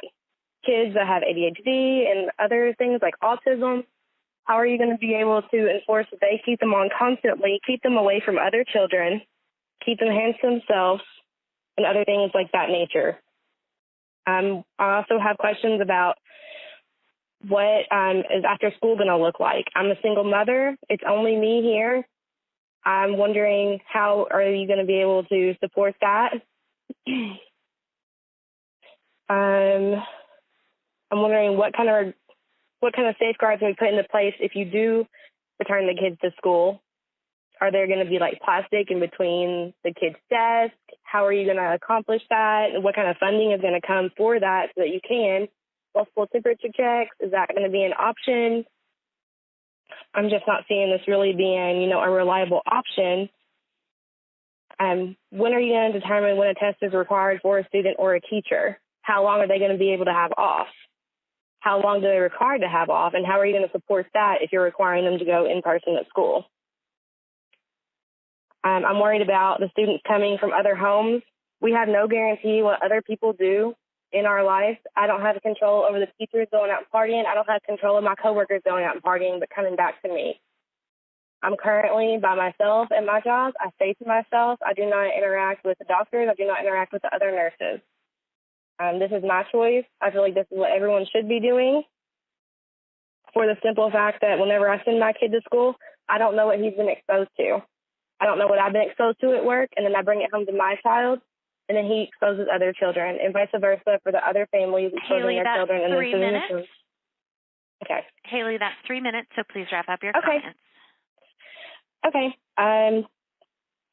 Kids that have ADHD and other things like autism, how are you going to be able to enforce that they keep them on constantly, keep them away from other children, keep them hands to themselves, and other things like that nature? I also have questions about what is after school going to look like. I'm a single mother. It's only me here. I'm wondering, how are you going to be able to support that? I'm wondering what kind of safeguards we put into place if you do return the kids to school. Are there going to be like plastic in between the kids' desks? How are you going to accomplish that? And what kind of funding is going to come for that so that you can? Multiple temperature checks, is that going to be an option? I'm just not seeing this really being, a reliable option. When are you going to determine when a test is required for a student or a teacher? How long are they going to be able to have off? How long do they require to have off? And how are you going to support that if you're requiring them to go in person at school? I'm worried about the students coming from other homes. We have no guarantee what other people do in our life. I don't have control over the teachers going out and partying. I don't have control of my coworkers going out and partying, but coming back to me. I'm currently by myself at my job. I stay to myself. I do not interact with the doctors. I do not interact with the other nurses. This is my choice. I feel like this is what everyone should be doing, for the simple fact that whenever I send my kid to school, I don't know what he's been exposed to. I don't know what I've been exposed to at work, and then I bring it home to my child, and then he exposes other children, and vice versa for the other families exposing their children. And Haley, that's 3 minutes. Okay. Haley, that's 3 minutes, so please wrap up your comments. Okay.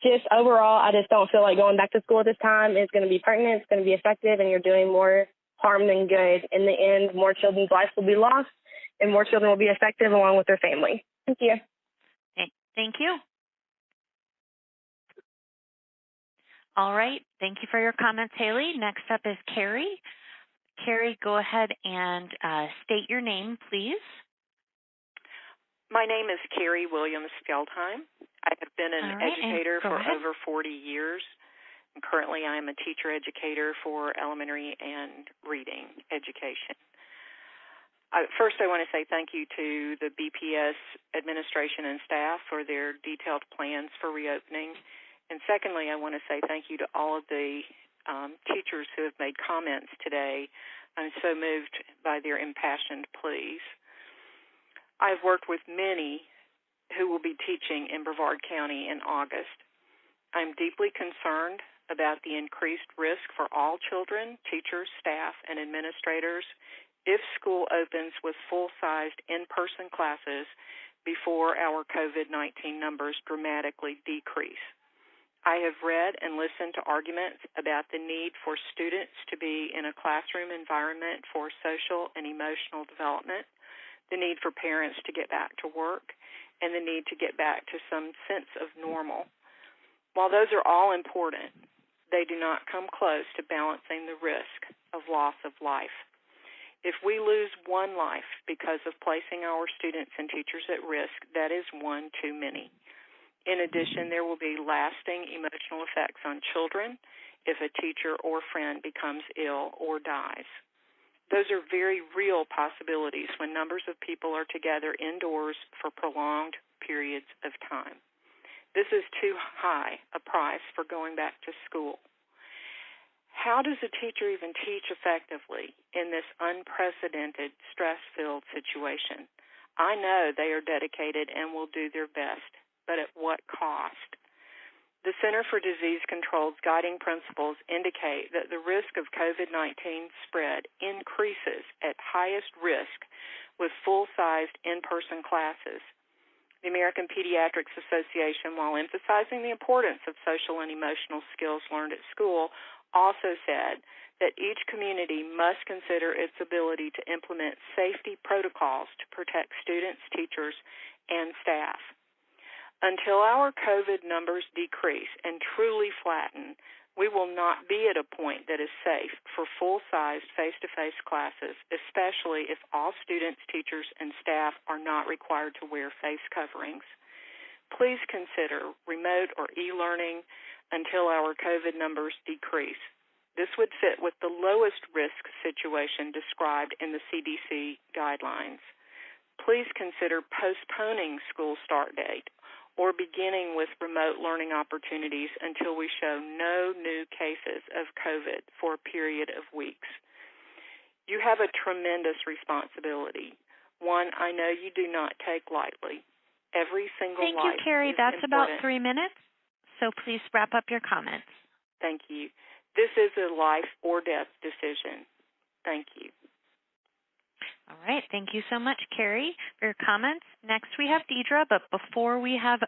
Just overall, I just don't feel like going back to school at this time is going to be pertinent, it's going to be effective, and you're doing more harm than good. In the end, more children's lives will be lost, and more children will be affected along with their family. Thank you. Thank you. All right. Thank you for your comments, Haley. Next up is Carrie. Carrie, go ahead and state your name, please. My name is Carrie Williams-Feldheim. I have been an educator for over 40 years. And currently, I am a teacher educator for elementary and reading education. First, I want to say thank you to the BPS administration and staff for their detailed plans for reopening. And secondly, I want to say thank you to all of the teachers who have made comments today. I'm so moved by their impassioned pleas. I've worked with many who will be teaching in Brevard County in August. I'm deeply concerned about the increased risk for all children, teachers, staff, and administrators if school opens with full-sized in-person classes before our COVID-19 numbers dramatically decrease. I have read and listened to arguments about the need for students to be in a classroom environment for social and emotional development, the need for parents to get back to work, and the need to get back to some sense of normal. While those are all important, they do not come close to balancing the risk of loss of life. If we lose one life because of placing our students and teachers at risk, that is one too many. In addition, there will be lasting emotional effects on children if a teacher or friend becomes ill or dies. Those are very real possibilities when numbers of people are together indoors for prolonged periods of time. This is too high a price for going back to school. How does a teacher even teach effectively in this unprecedented, stress-filled situation? I know they are dedicated and will do their best, but at what cost? The Center for Disease Control's guiding principles indicate that the risk of COVID-19 spread increases at highest risk with full-sized in-person classes. The American Pediatrics Association, while emphasizing the importance of social and emotional skills learned at school, also said that each community must consider its ability to implement safety protocols to protect students, teachers, and staff. Until our COVID numbers decrease and truly flatten, we will not be at a point that is safe for full-sized face-to-face classes, especially if all students, teachers, and staff are not required to wear face coverings. Please consider remote or e-learning until our COVID numbers decrease. This would fit with the lowest risk situation described in the CDC guidelines. Please consider postponing school start date or beginning with remote learning opportunities until we show no new cases of COVID for a period of weeks. You have a tremendous responsibility, one I know you do not take lightly. Every single life is important. Thank you, Carrie. That's about 3 minutes, so please wrap up your comments. Thank you. This is a life or death decision. Thank you. All right. Thank you so much, Carrie, for your comments. Next, we have Deidre, but before we have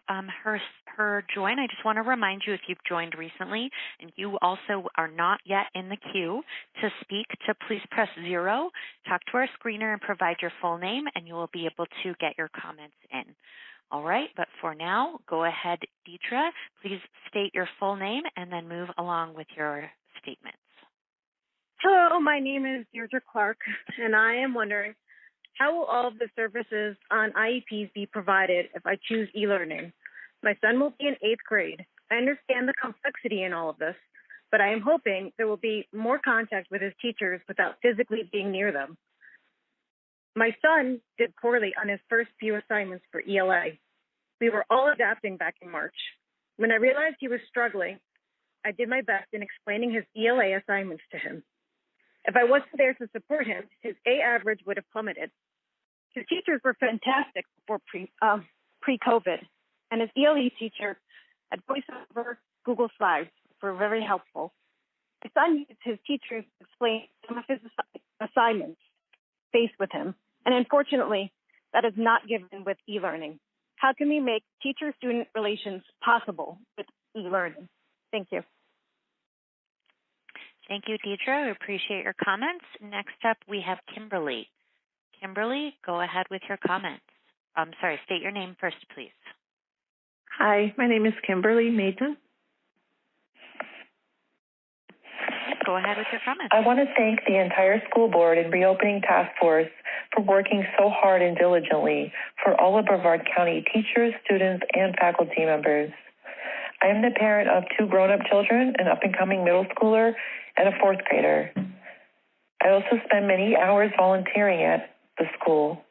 her her join, I just want to remind you, if you've joined recently and you also are not yet in the queue to speak, to please press 0, talk to our screener, and provide your full name, and you will be able to get your comments in. All right, but for now, go ahead, Deidre. Please state your full name and then move along with your statements. Hello, my name is Deirdre Clark, and I am wondering, how will all of the services on IEPs be provided if I choose e-learning? My son will be in 8th grade. I understand the complexity in all of this, but I am hoping there will be more contact with his teachers without physically being near them. My son did poorly on his first few assignments for ELA. We were all adapting back in March. When I realized he was struggling, I did my best in explaining his ELA assignments to him. If I wasn't there to support him, his A average would have plummeted. His teachers were fantastic before pre-COVID, and his ELE teacher at VoiceOver Google Slides were very helpful. My son used his teachers to explain some of his assignments faced with him, and unfortunately, that is not given with e-learning. How can we make teacher-student relations possible with e-learning? Thank you. Thank you, Deidre. We appreciate your comments. Next up, we have Kimberly. Kimberly, go ahead with your comments. State your name first, please. Hi, my name is Kimberly Mason. Go ahead with your comments. I want to thank the entire school board and reopening task force for working so hard and diligently for all of Brevard County teachers, students, and faculty members. I am the parent of 2 grown-up children, an up-and-coming middle schooler, and a 4th grader. I also spend many hours volunteering at the school,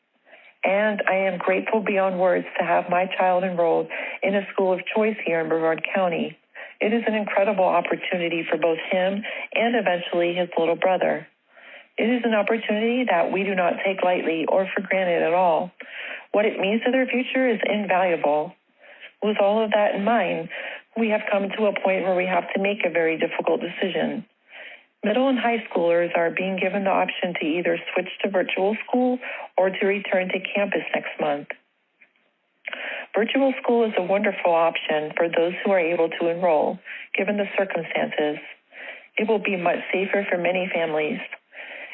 and I am grateful beyond words to have my child enrolled in a school of choice here in Brevard County. It is an incredible opportunity for both him and eventually his little brother. It is an opportunity that we do not take lightly or for granted at all. What it means to their future is invaluable. With all of that in mind, we have come to a point where we have to make a very difficult decision. Middle and high schoolers are being given the option to either switch to virtual school or to return to campus next month. Virtual school is a wonderful option for those who are able to enroll, given the circumstances. It will be much safer for many families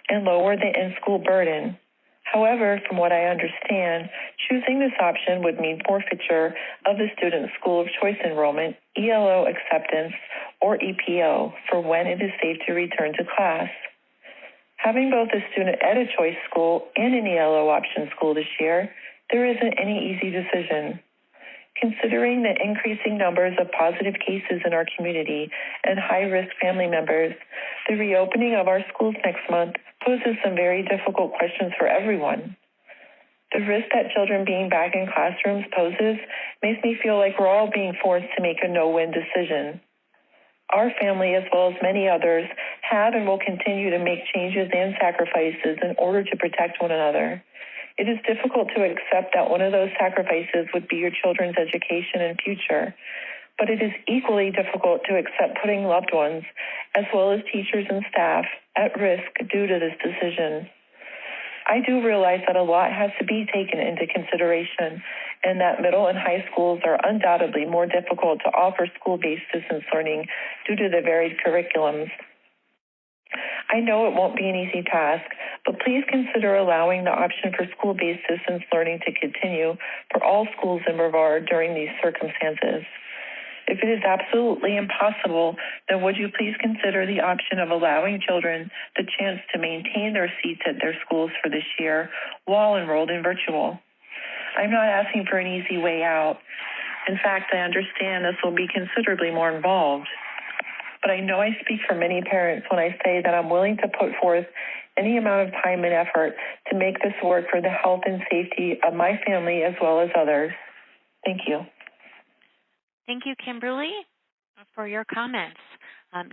and lower the in-school burden. However, from what I understand, choosing this option would mean forfeiture of the student school of choice enrollment, ELO acceptance, or EPO for when it is safe to return to class. Having both a student at a choice school and an ELO option school this year, there isn't any easy decision. Considering the increasing numbers of positive cases in our community and high-risk family members, the reopening of our schools next month poses some very difficult questions for everyone. The risk that children being back in classrooms poses makes me feel like we're all being forced to make a no-win decision. Our family, as well as many others, have and will continue to make changes and sacrifices in order to protect one another. It is difficult to accept that one of those sacrifices would be your children's education and future, but it is equally difficult to accept putting loved ones, as well as teachers and staff, at risk due to this decision. I do realize that a lot has to be taken into consideration, and that middle and high schools are undoubtedly more difficult to offer school-based distance learning due to the varied curriculums. I know it won't be an easy task, but please consider allowing the option for school-based distance learning to continue for all schools in Brevard during these circumstances. If it is absolutely impossible, then would you please consider the option of allowing children the chance to maintain their seats at their schools for this year while enrolled in virtual? I'm not asking for an easy way out. In fact, I understand this will be considerably more involved. But I know I speak for many parents when I say that I'm willing to put forth any amount of time and effort to make this work for the health and safety of my family as well as others. Thank you. Thank you, Kimberly, for your comments.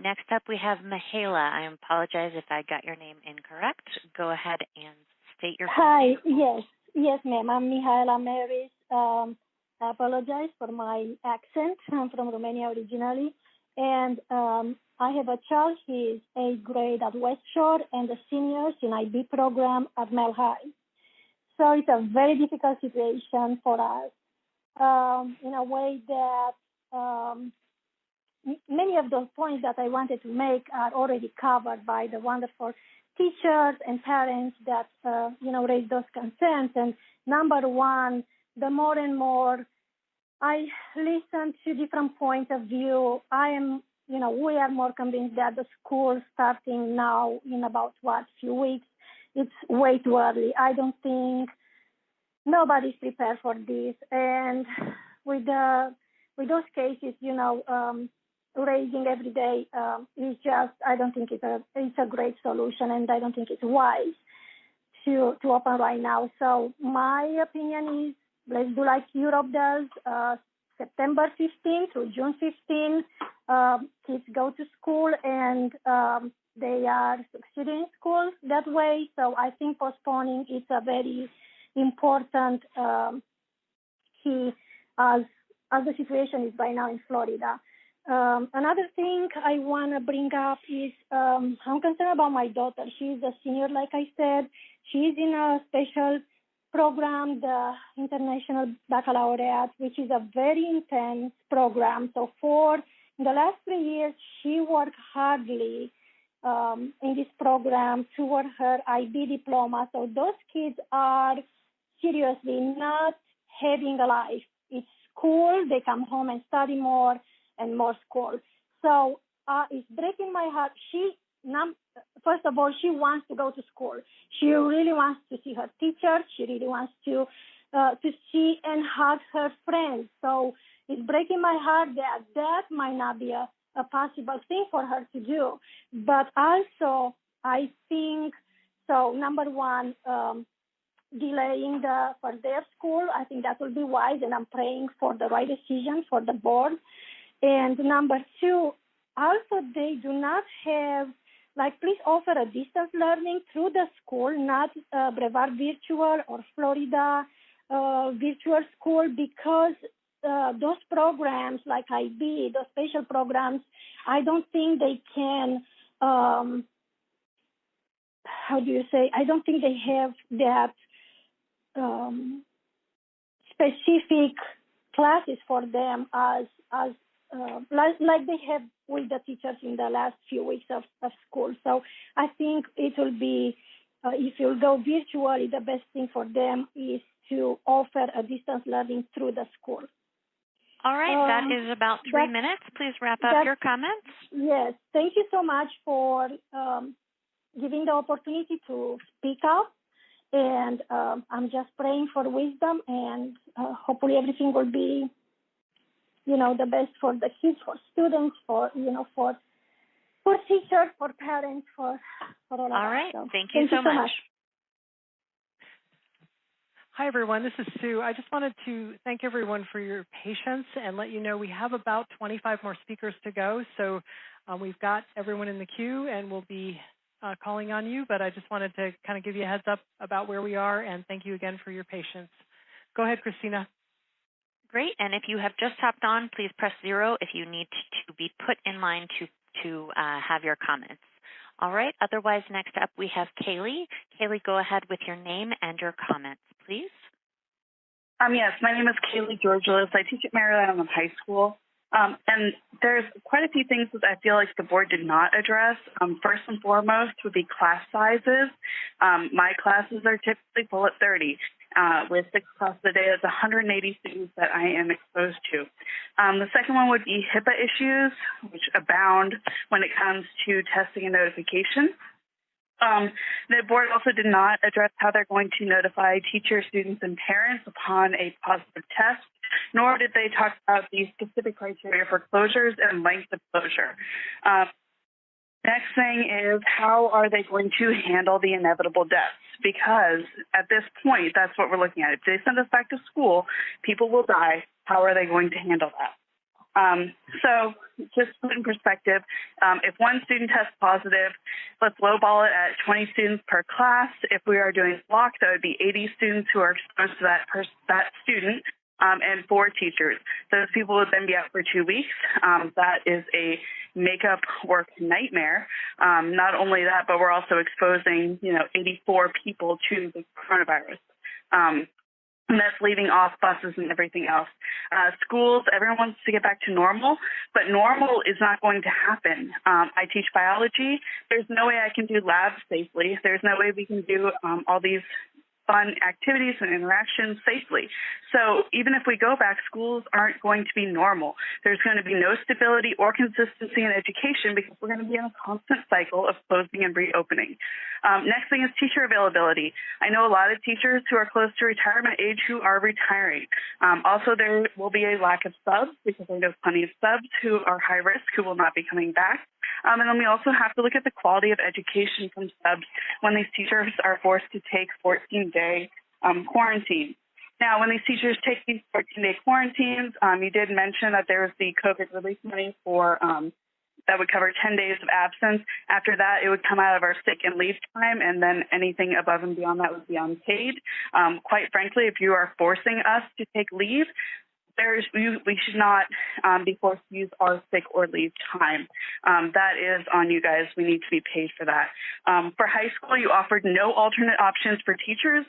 Next up, we have Mihaela. I apologize if I got your name incorrect. Go ahead and state your Hi, name. yes, ma'am. I'm Mihaela Maris. I apologize for my accent. I'm from Romania originally. And I have a child. He's 8th grade at West Shore and the seniors in IB program at Mel High. So it's a very difficult situation for us in a way that many of those points that I wanted to make are already covered by the wonderful teachers and parents that, raise those concerns. And number one, the more and more I listen to different points of view, we are more convinced that the school starting now in about, few weeks, it's way too early. I don't think nobody's prepared for this. And with those cases, raising every day is just, I don't think it's a great solution, and I don't think it's wise to open right now. So my opinion is, let's do like Europe does, September 15 through June 15, kids go to school and they are succeeding in school that way. So I think postponing is a very important key as the situation is right now in Florida. Another thing I want to bring up is I'm concerned about my daughter. She's a senior, like I said. She's in a special program, the International Baccalaureate, which is a very intense program. So in the last 3 years, she worked hardly in this program toward her IB diploma. So those kids are seriously not having a life. It's school. They come home and study more and more school. So it's breaking my heart. First of all, she wants to go to school. She really wants to see her teacher. She really wants to see and hug her friends. So it's breaking my heart that might not be a possible thing for her to do. But also, I think, so number one, delaying the first day of school, I think that will be wise, and I'm praying for the right decision for the board. And number two, also they do not have, please offer a distance learning through the school, not Brevard Virtual or Florida Virtual School, because those programs like IB, those special programs, I don't think they can, I don't think they have that specific classes for them as like they have with the teachers in the last few weeks of school. So I think it will be, if you go virtually, the best thing for them is to offer a distance learning through the school. All right, that is about 3 minutes. Please wrap up your comments. Yes, thank you so much for giving the opportunity to speak up. And I'm just praying for wisdom, and hopefully everything will be, the best for the kids, for students, for teachers, for parents, for all of us. All right, So, thank you so much. Hi, everyone. This is Sue. I just wanted to thank everyone for your patience and let you know we have about 25 more speakers to go. So we've got everyone in the queue, and we'll be calling on you. But I just wanted to kind of give you a heads up about where we are, and thank you again for your patience. Go ahead, Christina. Great. And if you have just hopped on, please press 0 if you need to be put in line to have your comments. All right. Otherwise, next up we have Kaylee. Kaylee, go ahead with your name and your comments, please. Yes, my name is Kaylee Georgilis. I teach at Maryland High School. And there's quite a few things that I feel like the board did not address. First and foremost would be class sizes. My classes are typically full at 30. With 6 classes a day, that's 180 students that I am exposed to. The second one would be HIPAA issues, which abound when it comes to testing and notification. The board also did not address how they're going to notify teachers, students, and parents upon a positive test, nor did they talk about the specific criteria for closures and length of closure. Next thing is, how are they going to handle the inevitable deaths? Because at this point, that's what we're looking at. If they send us back to school, people will die. How are they going to handle that? So just put in perspective, if one student tests positive, let's lowball it at 20 students per class. If we are doing block, that would be 80 students who are exposed to that student, and 4 teachers. Those people would then be out for 2 weeks. That is a makeup work nightmare. Not only that, but we're also exposing, 84 people to the coronavirus. And that's leaving off buses and everything else. Schools, everyone wants to get back to normal, but normal is not going to happen. I teach biology. There's no way I can do labs safely. There's no way we can do all these fun activities and interactions safely. So even if we go back, schools aren't going to be normal. There's going to be no stability or consistency in education because we're going to be in a constant cycle of closing and reopening. Next thing is teacher availability. I know a lot of teachers who are close to retirement age who are retiring. Also, there will be a lack of subs because I know plenty of subs who are high risk who will not be coming back. And then we also have to look at the quality of education from subs when these teachers are forced to take 14-day quarantine. Now, when these teachers take these 14-day quarantines, you did mention that there was the COVID relief money for that would cover 10 days of absence. After that, it would come out of our sick and leave time, and then anything above and beyond that would be unpaid. Quite frankly, if you are forcing us to take leave, we should not be forced to use our sick or leave time. That is on you guys. We need to be paid for that. For high school, you offered no alternate options for teachers.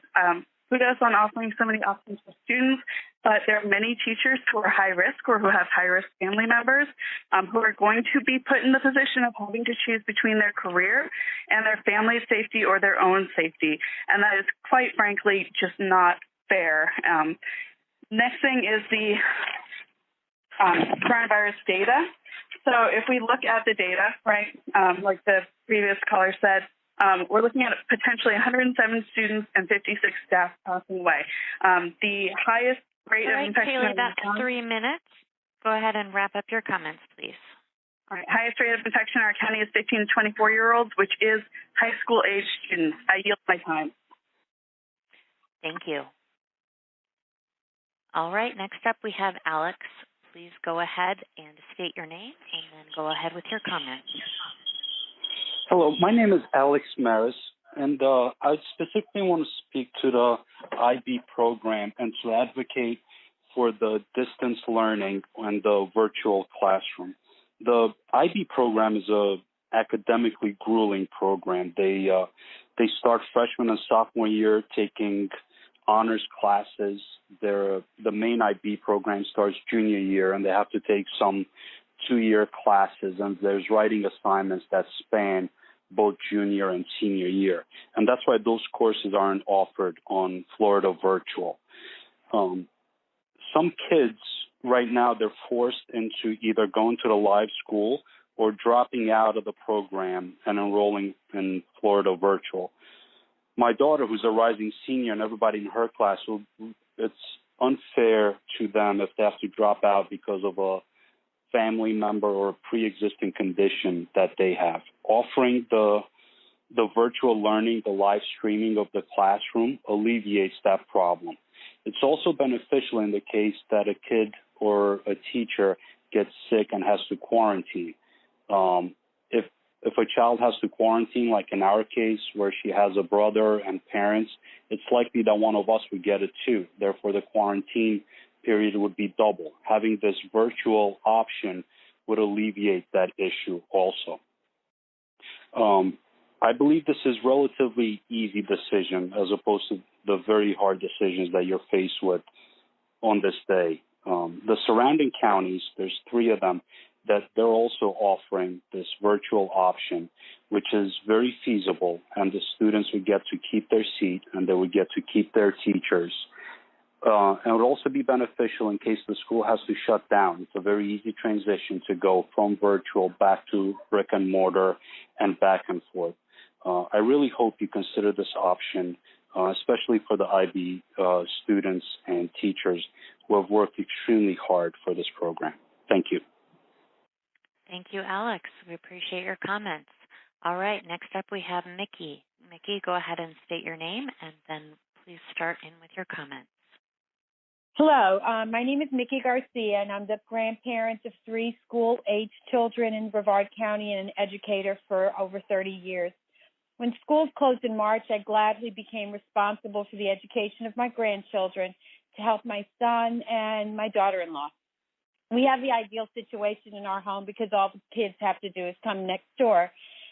Kudos on offering so many options for students, but there are many teachers who are high risk or who have high risk family members who are going to be put in the position of having to choose between their career and their family's safety or their own safety. And that is quite frankly just not fair. Next thing is the coronavirus data. So if we look at the data, right, like the previous caller said, we're looking at potentially 107 students and 56 staff passing away. The highest rate of infection. Kaylee, that's 3 minutes. Go ahead and wrap up your comments, please. All right. Highest rate of infection in our county is 15 to 24-year-olds, which is high school age students. I yield my time. Thank you. All right, next up we have Alex. Please go ahead and state your name and then go ahead with your comments. Hello, my name is Alex Maris, and I specifically want to speak to the IB program and to advocate for the distance learning and the virtual classroom. The IB program is a academically grueling program. They start freshman and sophomore year taking honors classes. The main IB program starts junior year, and they have to take some 2-year classes, and there's writing assignments that span both junior and senior year. And that's why those courses aren't offered on Florida Virtual. Some kids right now, they're forced into either going to the live school or dropping out of the program and enrolling in Florida Virtual. My daughter, who's a rising senior, and everybody in her class, it's unfair to them if they have to drop out because of a family member or a pre-existing condition that they have. Offering the virtual learning, the live streaming of the classroom alleviates that problem. It's also beneficial in the case that a kid or a teacher gets sick and has to quarantine. If a child has to quarantine, like in our case, where she has a brother and parents, it's likely that one of us would get it too. Therefore, the quarantine period would be double. Having this virtual option would alleviate that issue also. I believe this is relatively easy decision as opposed to the very hard decisions that you're faced with on this day. The surrounding counties, there's 3 of them, that they're also offering this virtual option, which is very feasible, and the students would get to keep their seat and they would get to keep their teachers. And it would also be beneficial in case the school has to shut down. It's a very easy transition to go from virtual back to brick and mortar and back and forth. I really hope you consider this option, especially for the IB students and teachers who have worked extremely hard for this program. Thank you. Thank you, Alex. We appreciate your comments. All right, next up we have Mickey. Mickey, go ahead and state your name, and then please start in with your comments. Hello, my name is Mickey Garcia, and I'm the grandparent of 3 school-aged children in Brevard County and an educator for over 30 years. When schools closed in March, I gladly became responsible for the education of my grandchildren to help my son and my daughter-in-law. We have the ideal situation in our home because all the kids have to do is come next door.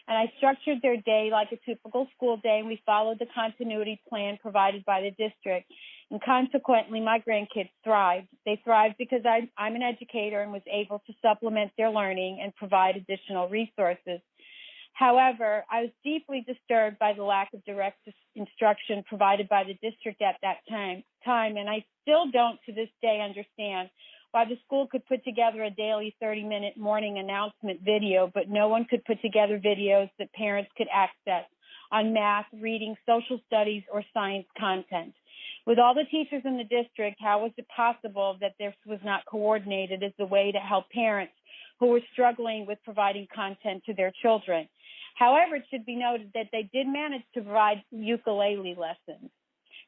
And I structured their day like a typical school day, and we followed the continuity plan provided by the district. and consequently, my grandkids thrived. They thrived because I'm an educator and was able to supplement their learning and provide additional resources. However, I was deeply disturbed by the lack of direct instruction provided by the district at that time, and I still don't to this day understand why the school could put together a daily 30-minute morning announcement video, but no one could put together videos that parents could access on math, reading, social studies, or science content. With all the teachers in the district, how was it possible that this was not coordinated as a way to help parents who were struggling with providing content to their children? However, it should be noted that they did manage to provide ukulele lessons.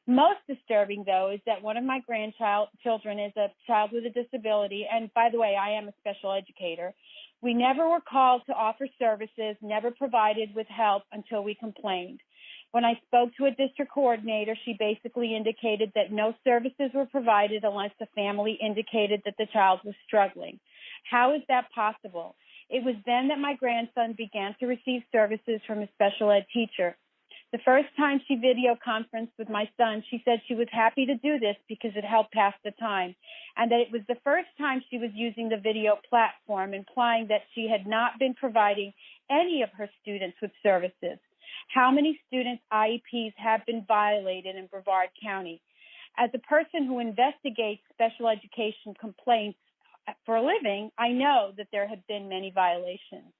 Most disturbing, though, is that one of my grandchildren is a child with a disability, and by the way, I am a special educator. We never were called to offer services, never provided with help until we complained. When I spoke to a district coordinator, she basically indicated that no services were provided unless the family indicated that the child was struggling. How is that possible? It was then that my grandson began to receive services from a special ed teacher. The first time she video conferenced with my son, she said she was happy to do this because it helped pass the time, and that it was the first time she was using the video platform, implying that she had not been providing any of her students with services. How many students' IEPs have been violated in Brevard County? As a person who investigates special education complaints for a living, I know that there have been many violations.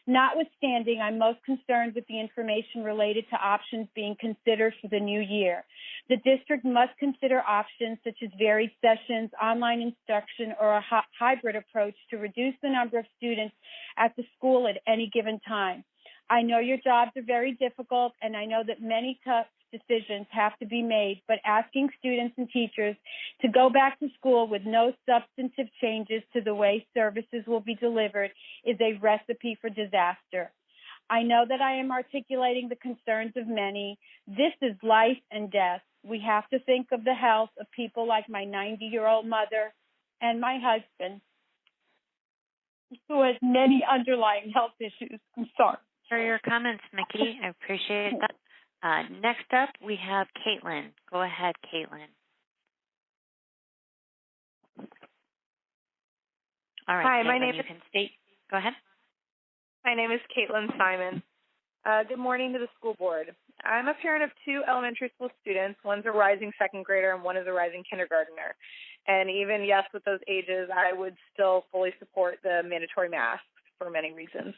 Notwithstanding, I'm most concerned with the information related to options being considered for the new year. The district must consider options such as varied sessions, online instruction, or a hybrid approach to reduce the number of students at the school at any given time. I know your jobs are very difficult, and I know that many tough decisions have to be made, but asking students and teachers to go back to school with no substantive changes to the way services will be delivered is a recipe for disaster. I know that I am articulating the concerns of many. This is life and death. We have to think of the health of people like my 90-year-old mother and my husband, who has many underlying health issues. I'm sorry. For your comments, Mickey. I appreciate that. Next up, we have Caitlin. Go ahead, Caitlin. All right, Hi, Caitlin, my name you is. Can state. Go ahead. My name is Caitlin Simon. Good morning to the school board. I'm a parent of two elementary school students. One's a rising second grader and one is a rising kindergartner. And even, yes, with those ages, I would still fully support the mandatory masks for many reasons.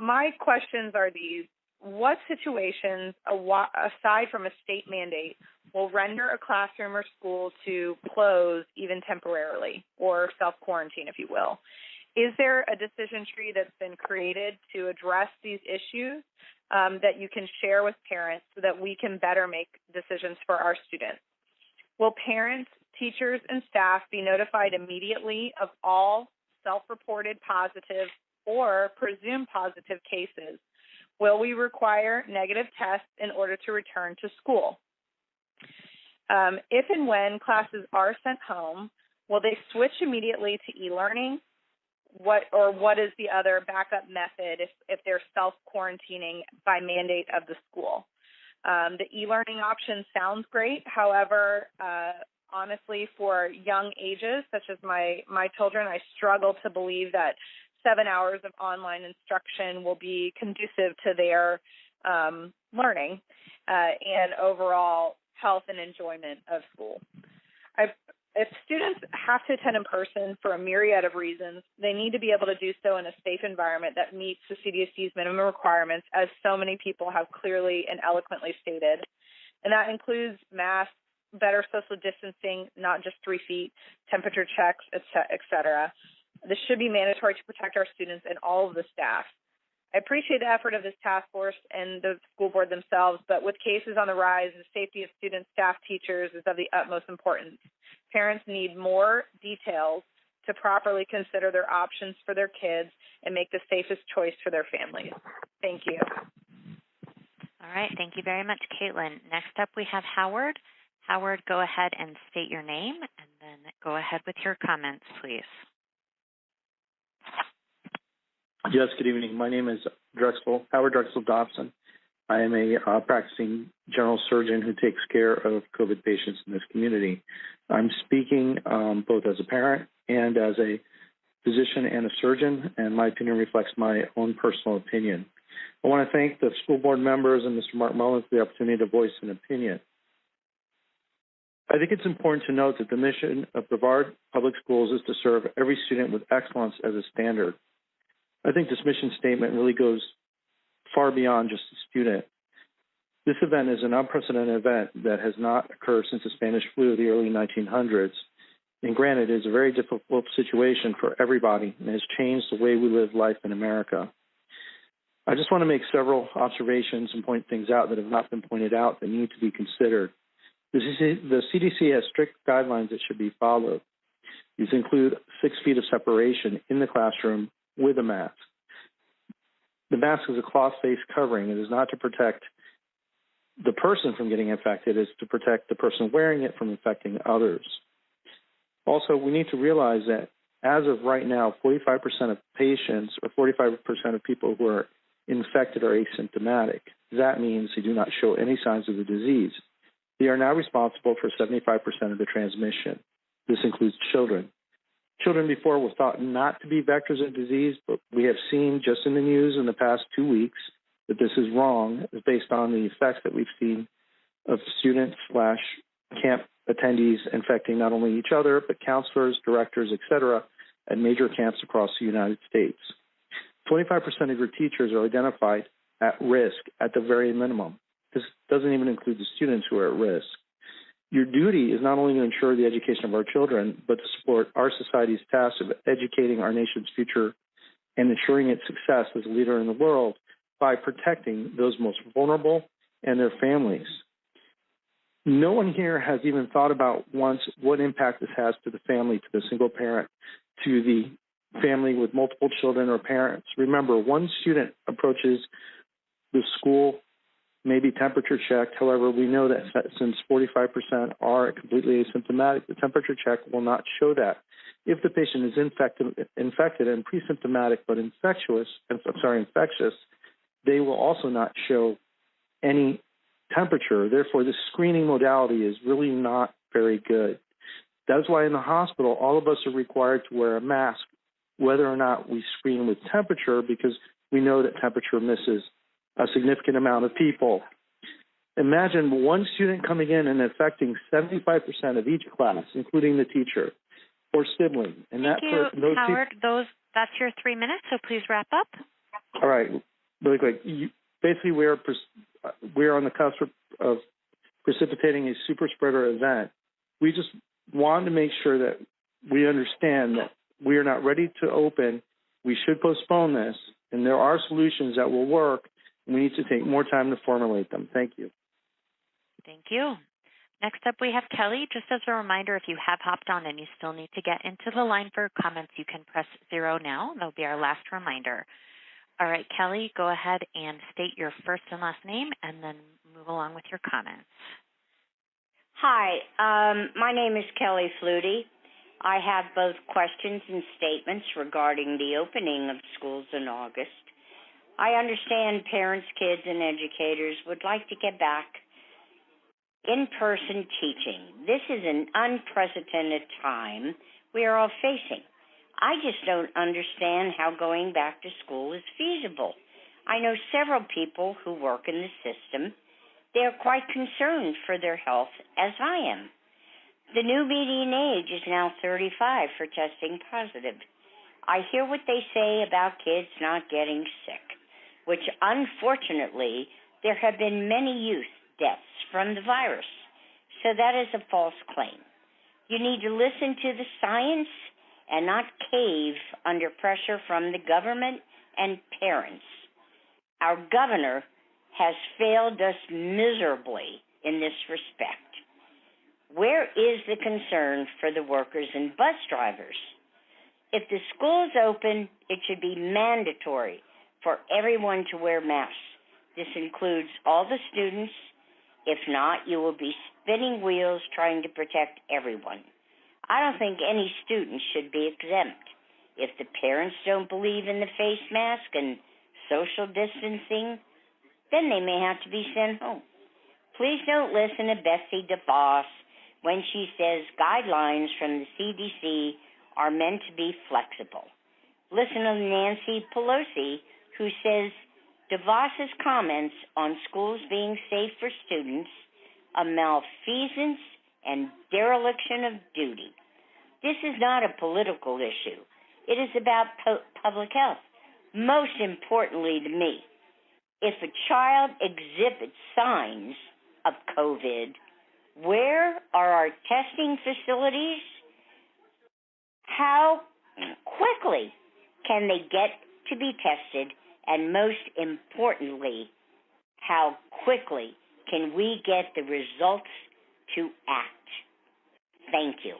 My questions are these. What situations, aside from a state mandate, will render a classroom or school to close even temporarily, or self-quarantine, if you will? Is there a decision tree that's been created to address these issues that you can share with parents so that we can better make decisions for our students? Will parents, teachers, and staff be notified immediately of all self-reported positive or presumed positive cases? Will we require negative tests in order to return to school? If and when classes are sent home, will they switch immediately to e-learning? What is the other backup method if they're self-quarantining by mandate of the school? The e-learning option sounds great. However, honestly, for young ages, such as my children, I struggle to believe that 7 hours of online instruction will be conducive to their learning and overall health and enjoyment of school. If students have to attend in person for a myriad of reasons, they need to be able to do so in a safe environment that meets the CDC's minimum requirements, as so many people have clearly and eloquently stated. And that includes masks, better social distancing, not just 3 feet, temperature checks, et cetera. This should be mandatory to protect our students and all of the staff. I appreciate the effort of this task force and the school board themselves, but with cases on the rise, the safety of students, staff, teachers is of the utmost importance. Parents need more details to properly consider their options for their kids and make the safest choice for their families. Thank you. All right. Thank you very much, Caitlin. Next up, we have Howard. Howard, go ahead and state your name, and then go ahead with your comments, please. Yes, good evening. My name is Howard Drexel Dobson. I am a practicing general surgeon who takes care of COVID patients in this community. I'm speaking both as a parent and as a physician and a surgeon, and my opinion reflects my own personal opinion. I want to thank the school board members and Mr. Mark Mullins for the opportunity to voice an opinion. I think it's important to note that the mission of Brevard Public Schools is to serve every student with excellence as a standard. I think this mission statement really goes far beyond just the student. This event is an unprecedented event that has not occurred since the Spanish flu of the early 1900s. And granted, it is a very difficult situation for everybody and has changed the way we live life in America. I just want to make several observations and point things out that have not been pointed out that need to be considered. The CDC has strict guidelines that should be followed. These include 6 feet of separation in the classroom with a mask. The mask is a cloth face covering. It is not to protect the person from getting infected. It is to protect the person wearing it from infecting others. Also, we need to realize that as of right now, 45% of patients or 45% of people who are infected are asymptomatic. That means they do not show any signs of the disease. They are now responsible for 75% of the transmission. This includes children. Children before were thought not to be vectors of disease, but we have seen just in the news in the past 2 weeks that this is wrong based on the effects that we've seen of students/camp attendees infecting not only each other, but counselors, directors, etc., at major camps across the United States. 25% of your teachers are identified at risk at the very minimum. This doesn't even include the students who are at risk. Your duty is not only to ensure the education of our children, but to support our society's task of educating our nation's future and ensuring its success as a leader in the world by protecting those most vulnerable and their families. No one here has even thought about once what impact this has to the family, to the single parent, to the family with multiple children or parents. Remember, one student approaches the school, maybe temperature checked. However, we know that since 45% are completely asymptomatic, the temperature check will not show that. If the patient is infected and pre-symptomatic but infectious, they will also not show any temperature. Therefore, this screening modality is really not very good. That's why in the hospital, all of us are required to wear a mask, whether or not we screen with temperature, because we know that temperature misses a significant amount of people. Imagine one student coming in and affecting 75% of each class, including the teacher or sibling. And Thank you, Howard. That's your 3 minutes, so please wrap up. All right, really quick. Basically, we are on the cusp of precipitating a super spreader event. We just want to make sure that we understand that we are not ready to open. We should postpone this, and there are solutions that will work. We need to take more time to formulate them. Thank you. Thank you. Next up, we have Kelly. Just as a reminder, if you have hopped on and you still need to get into the line for comments, you can press 0 now. That'll be our last reminder. All right, Kelly, go ahead and state your first and last name and then move along with your comments. Hi, my name is Kelly Flutie. I have both questions and statements regarding the opening of schools in August. I understand parents, kids, and educators would like to get back in-person teaching. This is an unprecedented time we are all facing. I just don't understand how going back to school is feasible. I know several people who work in the system. They are quite concerned for their health, as I am. The new median age is now 35 for testing positive. I hear what they say about kids not getting sick, which unfortunately there have been many youth deaths from the virus. So that is a false claim. You need to listen to the science and not cave under pressure from the government and parents. Our governor has failed us miserably in this respect. Where is the concern for the workers and bus drivers? If the school is open, it should be mandatory for everyone to wear masks. This includes all the students. If not, you will be spinning wheels trying to protect everyone. I don't think any student should be exempt. If the parents don't believe in the face mask and social distancing, then they may have to be sent home. Please don't listen to Betsy DeVos when she says guidelines from the CDC are meant to be flexible. Listen to Nancy Pelosi, who says DeVos's comments on schools being safe for students a malfeasance and dereliction of duty. This is not a political issue. It is about public health. Most importantly to me, if a child exhibits signs of COVID, where are our testing facilities? How quickly can they get to be tested? And most importantly, how quickly can we get the results to act? Thank you.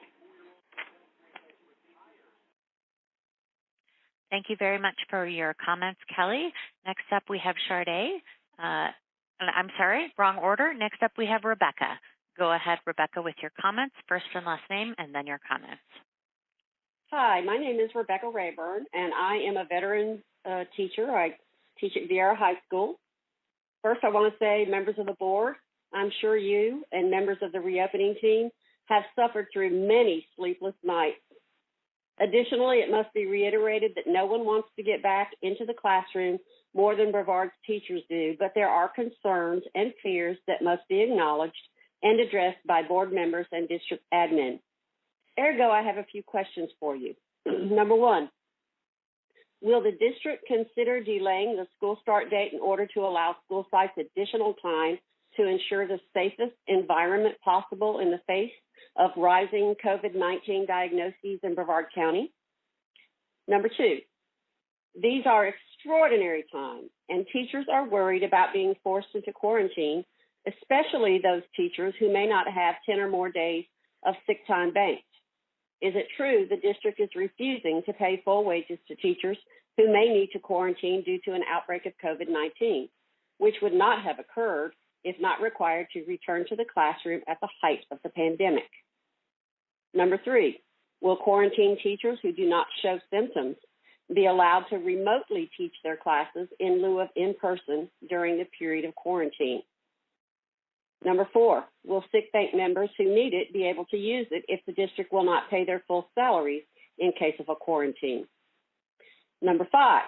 Thank you very much for your comments, Kelly. Next up, we have Sade. I'm sorry, wrong order. Next up, we have Rebecca. Go ahead, Rebecca, with your comments, first and last name, and then your comments. Hi, my name is Rebecca Rayburn, and I am a veteran teacher. I teach at Vieira High School. First, I want to say, members of the board, I'm sure you and members of the reopening team have suffered through many sleepless nights. Additionally, it must be reiterated that no one wants to get back into the classroom more than Brevard's teachers do, but there are concerns and fears that must be acknowledged and addressed by board members and district admin. Ergo, I have a few questions for you. Number one, will the district consider delaying the school start date in order to allow school sites additional time to ensure the safest environment possible in the face of rising COVID-19 diagnoses in Brevard County? Number two, these are extraordinary times, and teachers are worried about being forced into quarantine, especially those teachers who may not have 10 or more days of sick time banked. Is it true the district is refusing to pay full wages to teachers who may need to quarantine due to an outbreak of COVID-19, which would not have occurred if not required to return to the classroom at the height of the pandemic? Number three, will quarantine teachers who do not show symptoms be allowed to remotely teach their classes in lieu of in-person during the period of quarantine? Number four, will sick bank members who need it be able to use it if the district will not pay their full salaries in case of a quarantine? Number five,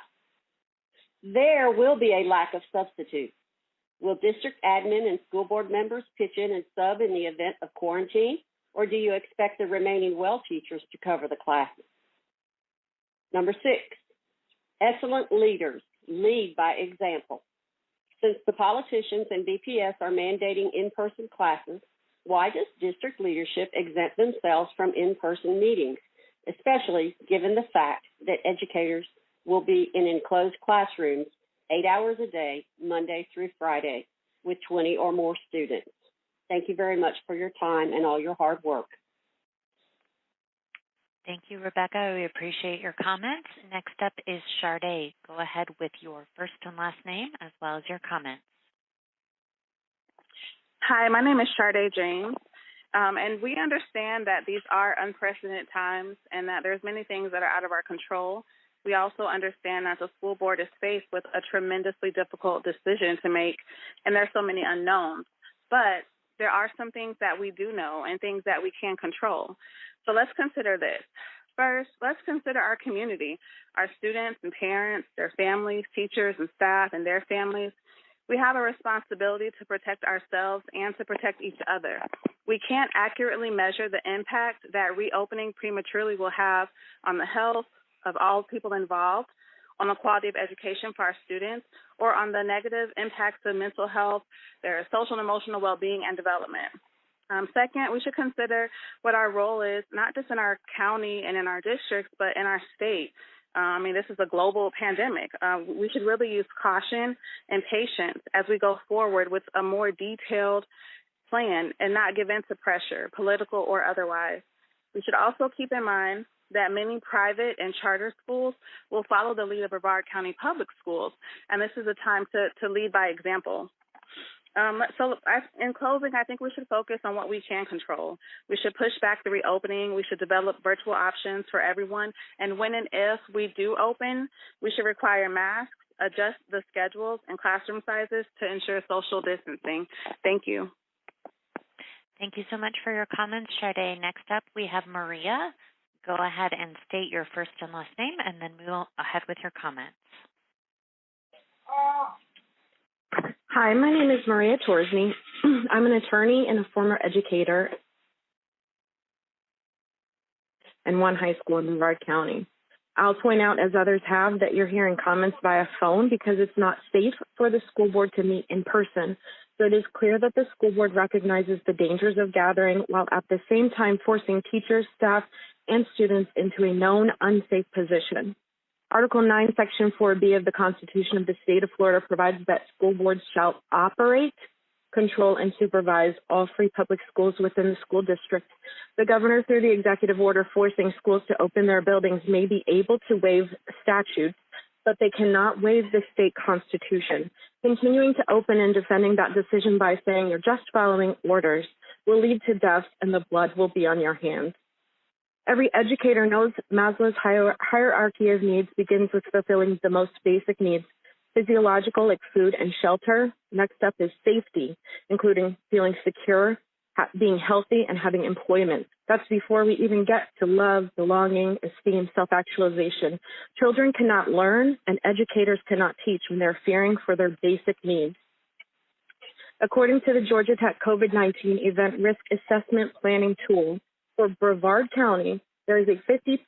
there will be a lack of substitutes. Will district admin and school board members pitch in and sub in the event of quarantine, or do you expect the remaining well teachers to cover the classes? Number six, excellent leaders lead by example. Since the politicians and DPS are mandating in-person classes, why does district leadership exempt themselves from in-person meetings, especially given the fact that educators will be in enclosed classrooms 8 hours a day, Monday through Friday, with 20 or more students? Thank you very much for your time and all your hard work. Thank you, Rebecca. We appreciate your comments. Next up is Sade. Go ahead with your first and last name as well as your comments. Hi, my name is Sade James, and we understand that these are unprecedented times and that there's many things that are out of our control. We also understand that the school board is faced with a tremendously difficult decision to make, and there's so many unknowns. But there are some things that we do know and things that we can control. So let's consider this. First, let's consider our community, our students and parents, their families, teachers and staff and their families. We have a responsibility to protect ourselves and to protect each other. We can't accurately measure the impact that reopening prematurely will have on the health of all people involved, on the quality of education for our students, or on the negative impacts of mental health, their social and emotional well-being and development. Second, we should consider what our role is, not just in our county and in our districts, but in our state. This is a global pandemic. We should really use caution and patience as we go forward with a more detailed plan and not give in to pressure, political or otherwise. We should also keep in mind that many private and charter schools will follow the lead of Brevard County Public Schools, and this is a time to lead by example. In closing, I think we should focus on what we can control. We should push back the reopening. We should develop virtual options for everyone. And when and if we do open, we should require masks, adjust the schedules and classroom sizes to ensure social distancing. Thank you. Thank you so much for your comments, Sade. Next up, we have Maria. Go ahead and state your first and last name, and then we'll ahead with your comments. Hi, my name is Maria Torsney. I'm an attorney and a former educator in one high school in Brevard County. I'll point out, as others have, that you're hearing comments via phone because it's not safe for the school board to meet in person. So it is clear that the school board recognizes the dangers of gathering while at the same time forcing teachers, staff, and students into a known unsafe position. Article 9, Section 4B of the Constitution of the State of Florida provides that school boards shall operate, control, and supervise all free public schools within the school district. The governor, through the executive order forcing schools to open their buildings, may be able to waive statutes, but they cannot waive the state constitution. Continuing to open and defending that decision by saying you're just following orders will lead to death and the blood will be on your hands. Every educator knows Maslow's hierarchy of needs begins with fulfilling the most basic needs, physiological like food and shelter. Next up is safety, including feeling secure, being healthy, and having employment. That's before we even get to love, belonging, esteem, self-actualization. Children cannot learn and educators cannot teach when they're fearing for their basic needs. According to the Georgia Tech COVID-19 Event Risk Assessment Planning Tool, for Brevard County, there is a 52%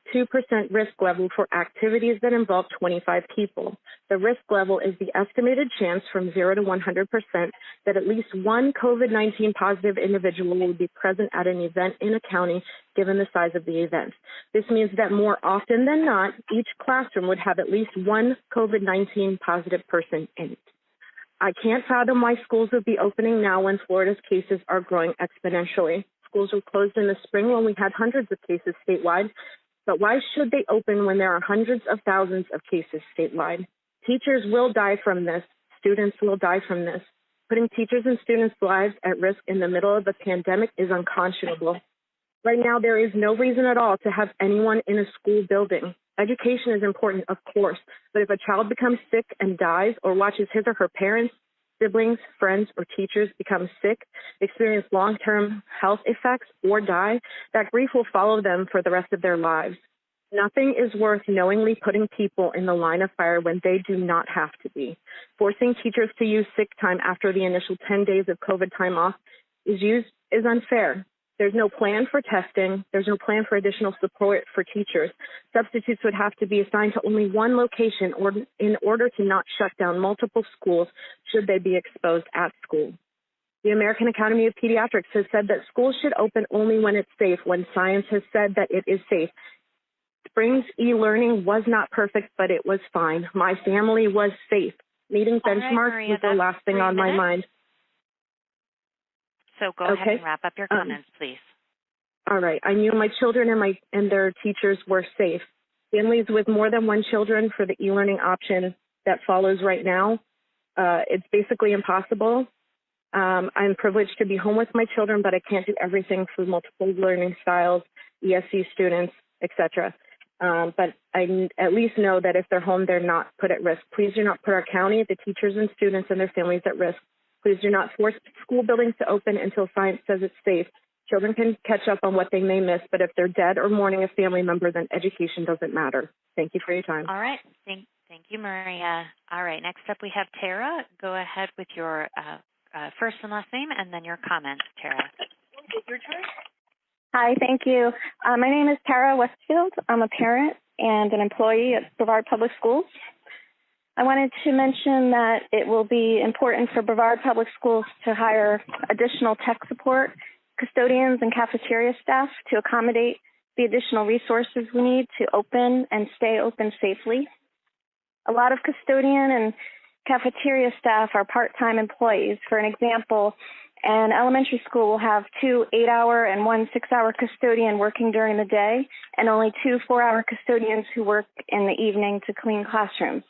risk level for activities that involve 25 people. The risk level is the estimated chance from 0 to 100% that at least one COVID-19 positive individual will be present at an event in a county given the size of the event. This means that more often than not, each classroom would have at least one COVID-19 positive person in it. I can't fathom why schools would be opening now when Florida's cases are growing exponentially. Schools were closed in the spring when we had hundreds of cases statewide, but why should they open when there are hundreds of thousands of cases statewide? Teachers will die from this. Students will die from this. Putting teachers and students' lives at risk in the middle of a pandemic is unconscionable. Right now, there is no reason at all to have anyone in a school building. Education is important, of course, but if a child becomes sick and dies or watches his or her parents, siblings, friends, or teachers become sick, experience long-term health effects, or die, that grief will follow them for the rest of their lives. Nothing is worth knowingly putting people in the line of fire when they do not have to be. Forcing teachers to use sick time after the initial 10 days of COVID time off is unfair. There's no plan for testing. There's no plan for additional support for teachers. Substitutes would have to be assigned to only one location in order to not shut down multiple schools should they be exposed at school. The American Academy of Pediatrics has said that schools should open only when it's safe, when science has said that it is safe. Spring's e-learning was not perfect, but it was fine. My family was safe. Meeting benchmarks was the last thing on my mind. So go ahead and wrap up your comments, please. All right. I knew my children and their teachers were safe. Families with more than one children for the e-learning option that follows right now, it's basically impossible. I'm privileged to be home with my children, but I can't do everything for multiple learning styles, ESC students, etc. But I at least know that if they're home, they're not put at risk. Please do not put our county, the teachers and students and their families at risk. Please do not force school buildings to open until science says it's safe. Children can catch up on what they may miss, but if they're dead or mourning a family member, then education doesn't matter. Thank you for your time. All right. Thank you, Maria. All right. Next up, we have Tara. Go ahead with your first and last name and then your comments, Tara. Your turn. Hi, thank you. My name is Tara Westfield. I'm a parent and an employee at Brevard Public Schools. I wanted to mention that it will be important for Brevard Public Schools to hire additional tech support, custodians, and cafeteria staff to accommodate the additional resources we need to open and stay open safely. A lot of custodian and cafeteria staff are part-time employees. For an example, an elementary school will have 2 8-hour and 1 6-hour custodian working during the day and only 2 4-hour custodians who work in the evening to clean classrooms.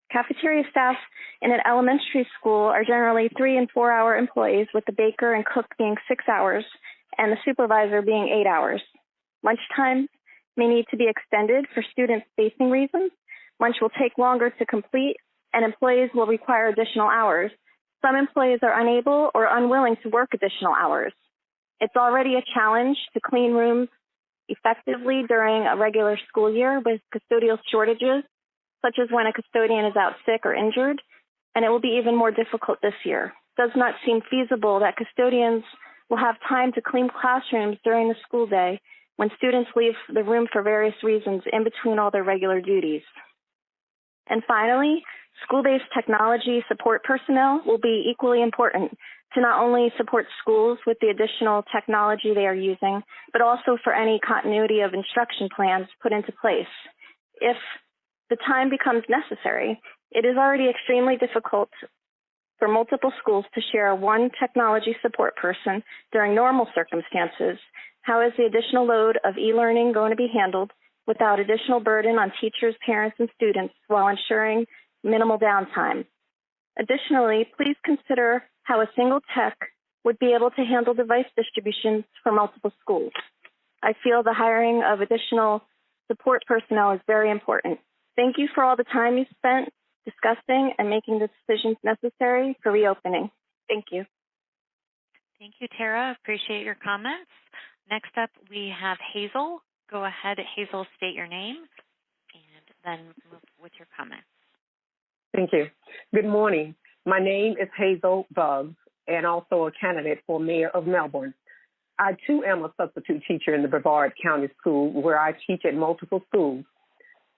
Cafeteria staff in an elementary school are generally 3 and 4-hour employees, with the baker and cook being 6 hours and the supervisor being 8 hours. Lunchtime may need to be extended for student spacing reasons, Lunch will take longer to complete, and employees will require additional hours. Some employees are unable or unwilling to work additional hours. It's already a challenge to clean rooms effectively during a regular school year with custodial shortages, such as when a custodian is out sick or injured, and it will be even more difficult this year. It does not seem feasible that custodians will have time to clean classrooms during the school day when students leave the room for various reasons in between all their regular duties. And finally, school-based technology support personnel will be equally important to not only support schools with the additional technology they are using, but also for any continuity of instruction plans put into place. If the time becomes necessary, it is already extremely difficult for multiple schools to share one technology support person during normal circumstances. How is the additional load of e-learning going to be handled without additional burden on teachers, parents, and students while ensuring minimal downtime? Additionally, please consider how a single tech would be able to handle device distributions for multiple schools. I feel the hiring of additional support personnel is very important. Thank you for all the time you spent discussing and making the decisions necessary for reopening. Thank you. Thank you, Tara. Appreciate your comments. Next up, we have Hazel. Go ahead, Hazel, state your name, and then move with your comments. Thank you. Good morning. My name is Hazel Buggs, and also a candidate for mayor of Melbourne. I, too, am a substitute teacher in the Brevard County School, where I teach at multiple schools.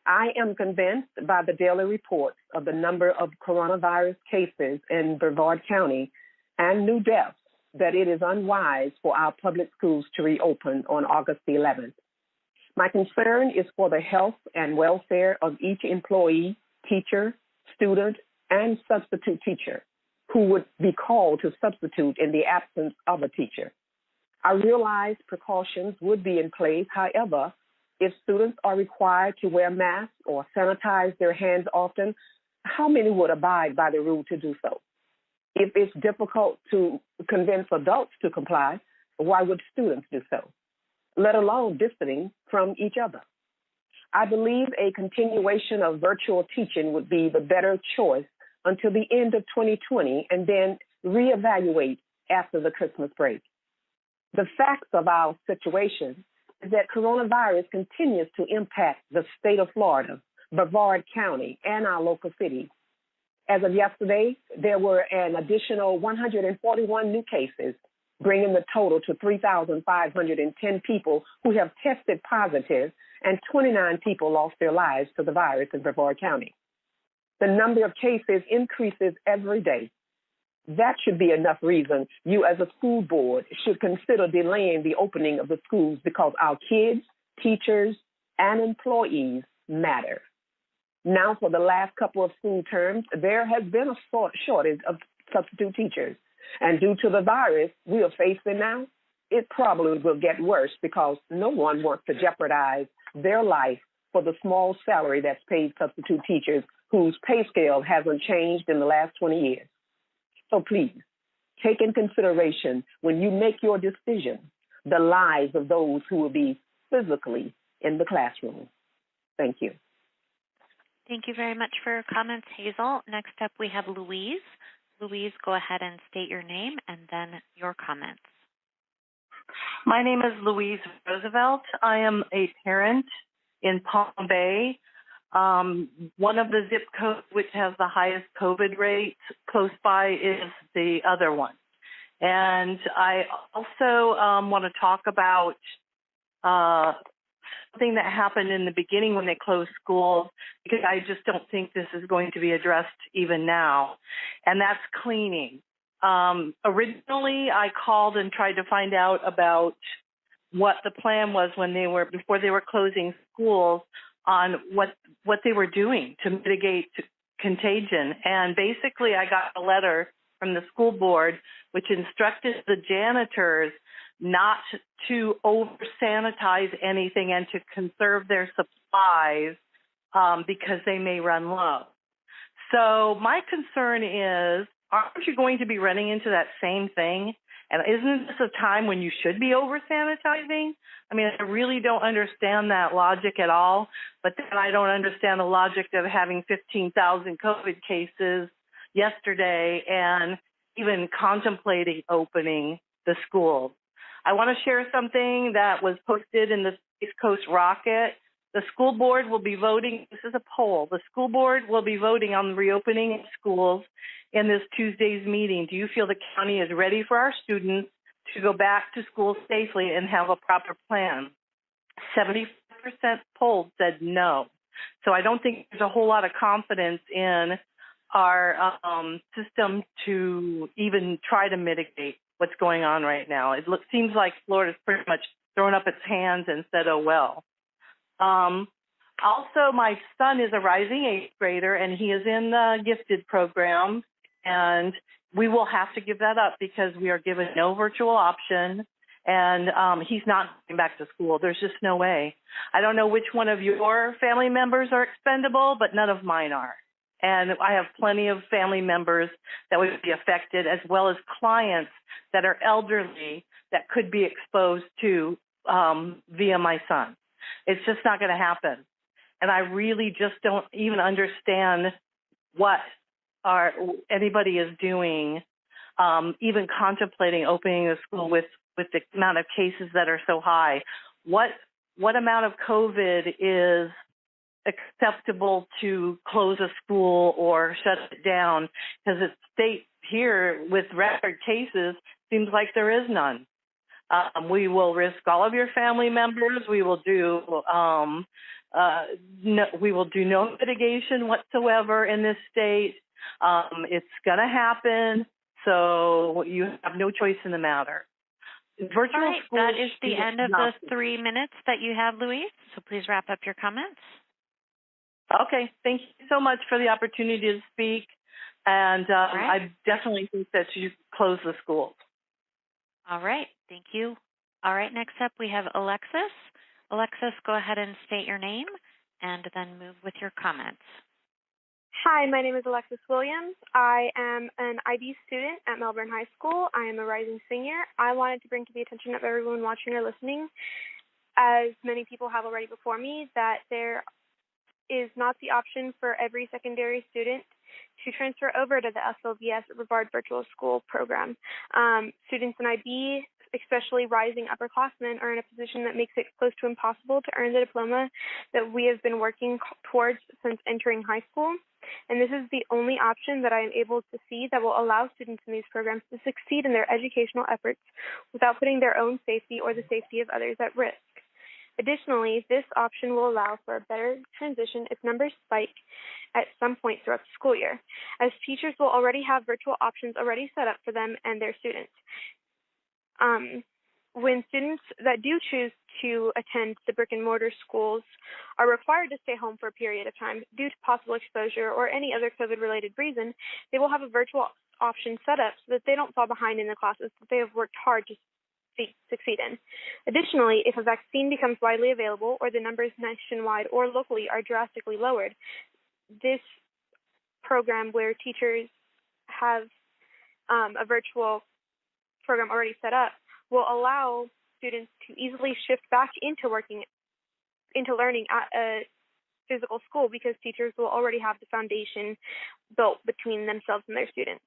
I am convinced by the daily reports of the number of coronavirus cases in Brevard County and new deaths that it is unwise for our public schools to reopen on August the 11th. My concern is for the health and welfare of each employee, teacher, student, and substitute teacher who would be called to substitute in the absence of a teacher. I realize precautions would be in place. However, if students are required to wear masks or sanitize their hands often, how many would abide by the rule to do so? If it's difficult to convince adults to comply, why would students do so, let alone distancing from each other? I believe a continuation of virtual teaching would be the better choice until the end of 2020 and then reevaluate after the Christmas break. The facts of our situation is that coronavirus continues to impact the state of Florida, Brevard County, and our local cities. As of yesterday, there were an additional 141 new cases, bringing the total to 3,510 people who have tested positive, and 29 people lost their lives to the virus in Brevard County. The number of cases increases every day. That should be enough reason you as a school board should consider delaying the opening of the schools because our kids, teachers, and employees matter. Now, for the last couple of school terms, there has been a shortage of substitute teachers. And due to the virus we are facing now, it probably will get worse because no one wants to jeopardize their life for the small salary that's paid substitute teachers whose pay scale hasn't changed in the last 20 years. So please, take in consideration when you make your decision the lives of those who will be physically in the classroom. Thank you. Thank you very much for your comments, Hazel. Next up, we have Louise. Louise, go ahead and state your name and then your comments. My name is Louise Roosevelt. I am a parent in Palm Bay. One of the zip codes which has the highest COVID rate close by is the other one. And I also want to talk about something that happened in the beginning when they closed schools, because I just don't think this is going to be addressed even now, and that's cleaning. Originally, I called and tried to find out about what the plan was before they were closing schools on what they were doing to mitigate contagion. And basically, I got a letter from the school board which instructed the janitors not to over-sanitize anything and to conserve their supplies because they may run low. So my concern is, aren't you going to be running into that same thing And isn't this a time when you should be over sanitizing? I mean, I really don't understand that logic at all. But then I don't understand the logic of having 15,000 COVID cases yesterday and even contemplating opening the schools. I want to share something that was posted in the Space Coast Rocket. The school board will be voting, this is a poll, the school board will be voting on the reopening of schools in this Tuesday's meeting. Do you feel the county is ready for our students to go back to school safely and have a proper plan? 75% polled said no. So I don't think there's a whole lot of confidence in our system to even try to mitigate what's going on right now. It seems like Florida's pretty much thrown up its hands and said, oh, well. Also, my son is a rising 8th grader, and he is in the gifted program, and we will have to give that up because we are given no virtual option, and he's not going back to school. There's just no way. I don't know which one of your family members are expendable, but none of mine are. And I have plenty of family members that would be affected, as well as clients that are elderly that could be exposed to via my son. It's just not going to happen. And I really just don't even understand what anybody is doing, even contemplating opening a school with the amount of cases that are so high. What amount of COVID is acceptable to close a school or shut it down? Because it states here with record cases, seems like there is none. We will risk all of your family members. We will do no mitigation whatsoever in this state. It's going to happen, so you have no choice in the matter. Virtual all right, schools. That is the end of the 3 minutes that you have, Louise. So please wrap up your comments. Okay, thank you so much for the opportunity to speak, and right. I definitely think that you close the schools. All right, thank you. All right, next up we have Alexis. Alexis, go ahead and state your name and then move with your comments. Hi, my name is Alexis Williams. I am an IB student at Melbourne High School. I am a rising senior. I wanted to bring to the attention of everyone watching or listening, as many people have already before me, that there is not the option for every secondary student to transfer over to the SLVS Brevard Virtual School program. Students in IB, especially rising upperclassmen, are in a position that makes it close to impossible to earn the diploma that we have been working towards since entering high school. And this is the only option that I am able to see that will allow students in these programs to succeed in their educational efforts without putting their own safety or the safety of others at risk. Additionally, this option will allow for a better transition if numbers spike at some point throughout the school year, as teachers will already have virtual options already set up for them and their students. When students that do choose to attend the brick and mortar schools are required to stay home for a period of time due to possible exposure or any other COVID-related reason, they will have a virtual option set up so that they don't fall behind in the classes that they have worked hard to succeed in. Additionally, if a vaccine becomes widely available or the numbers nationwide or locally are drastically lowered, this program where teachers have a virtual program already set up will allow students to easily shift back into learning at a physical school, because teachers will already have the foundation built between themselves and their students.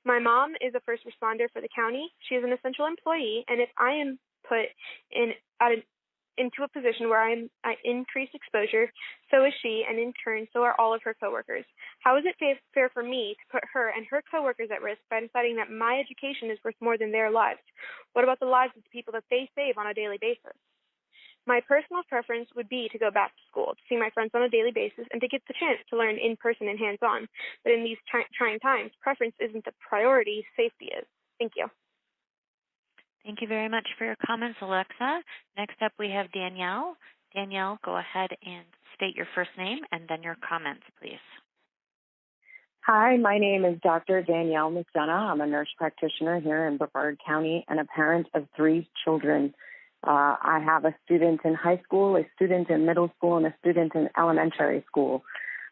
My mom is a first responder for the county. She is an essential employee, and if I am put into a position where I'm at increased exposure, so is she, and in turn, so are all of her coworkers. How is it fair for me to put her and her coworkers at risk by deciding that my education is worth more than their lives? What about the lives of the people that they save on a daily basis? My personal preference would be to go back to school, to see my friends on a daily basis, and to get the chance to learn in person and hands-on. But in these trying times, preference isn't the priority, safety is. Thank you. Thank you very much for your comments, Alexa. Next up, we have Danielle. Danielle, go ahead and state your first name and then your comments, please. Hi, my name is Dr. Danielle McDonough. I'm a nurse practitioner here in Brevard County and a parent of 3 children. I have a student in high school, a student in middle school, and a student in elementary school.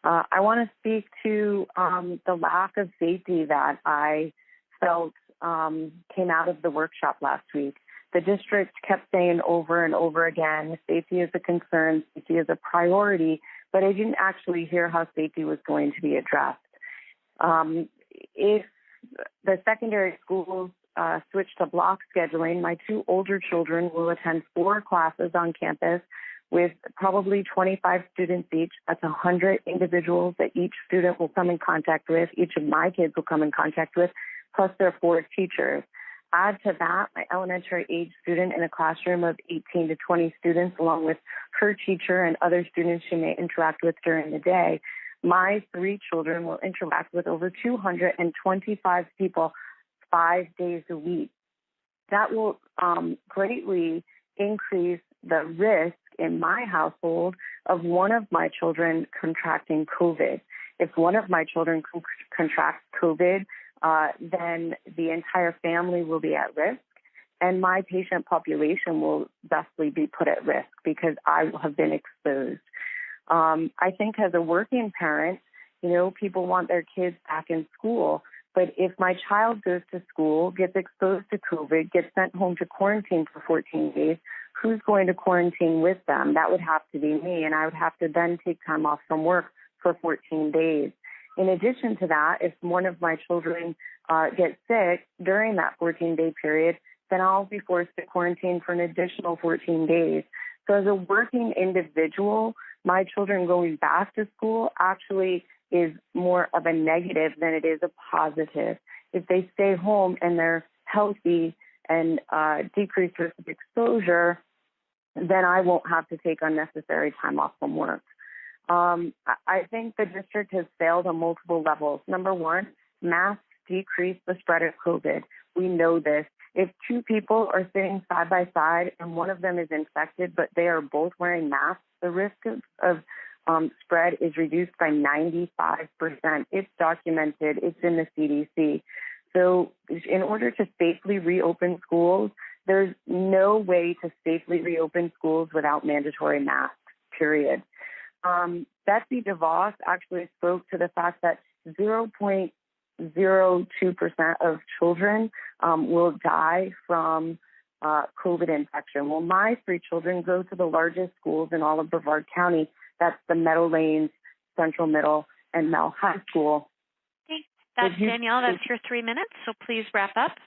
I want to speak to the lack of safety that I felt came out of the workshop last week. The district kept saying over and over again, safety is a concern, safety is a priority, but I didn't actually hear how safety was going to be addressed. If the secondary schools switch to block scheduling, my 2 older children will attend 4 classes on campus with probably 25 students each. That's 100 individuals that each student will come in contact with, each of my kids will come in contact with, plus their 4 teachers. Add to that my elementary age student in a classroom of 18 to 20 students, along with her teacher and other students she may interact with during the day. My 3 children will interact with over 225 people 5 days a week. That will greatly increase the risk in my household of one of my children contracting COVID. If one of my children contracts COVID, then the entire family will be at risk, and my patient population will thusly be put at risk because I will have been exposed. I think as a working parent, people want their kids back in school, but if my child goes to school, gets exposed to COVID, gets sent home to quarantine for 14 days, who's going to quarantine with them? That would have to be me, and I would have to then take time off from work for 14 days. In addition to that, if one of my children gets sick during that 14-day period, then I'll be forced to quarantine for an additional 14 days. So as a working individual, my children going back to school actually is more of a negative than it is a positive. If they stay home and they're healthy and decreased risk of exposure, then I won't have to take unnecessary time off from work. I think the district has failed on multiple levels. Number one, masks decrease the spread of COVID. We know this. If 2 people are sitting side by side and one of them is infected, but they are both wearing masks, the risk of spread is reduced by 95%. It's documented. It's in the CDC. So in order to safely reopen schools, there's no way to safely reopen schools without mandatory masks, period. Betsy DeVos actually spoke to the fact that 0.02% of children will die from COVID infection. Well, my 3 children go to the largest schools in all of Brevard County. That's the Meadow Lanes, Central Middle, and Mel High School. Okay. That's Danielle. That's your 3 minutes, so please wrap up.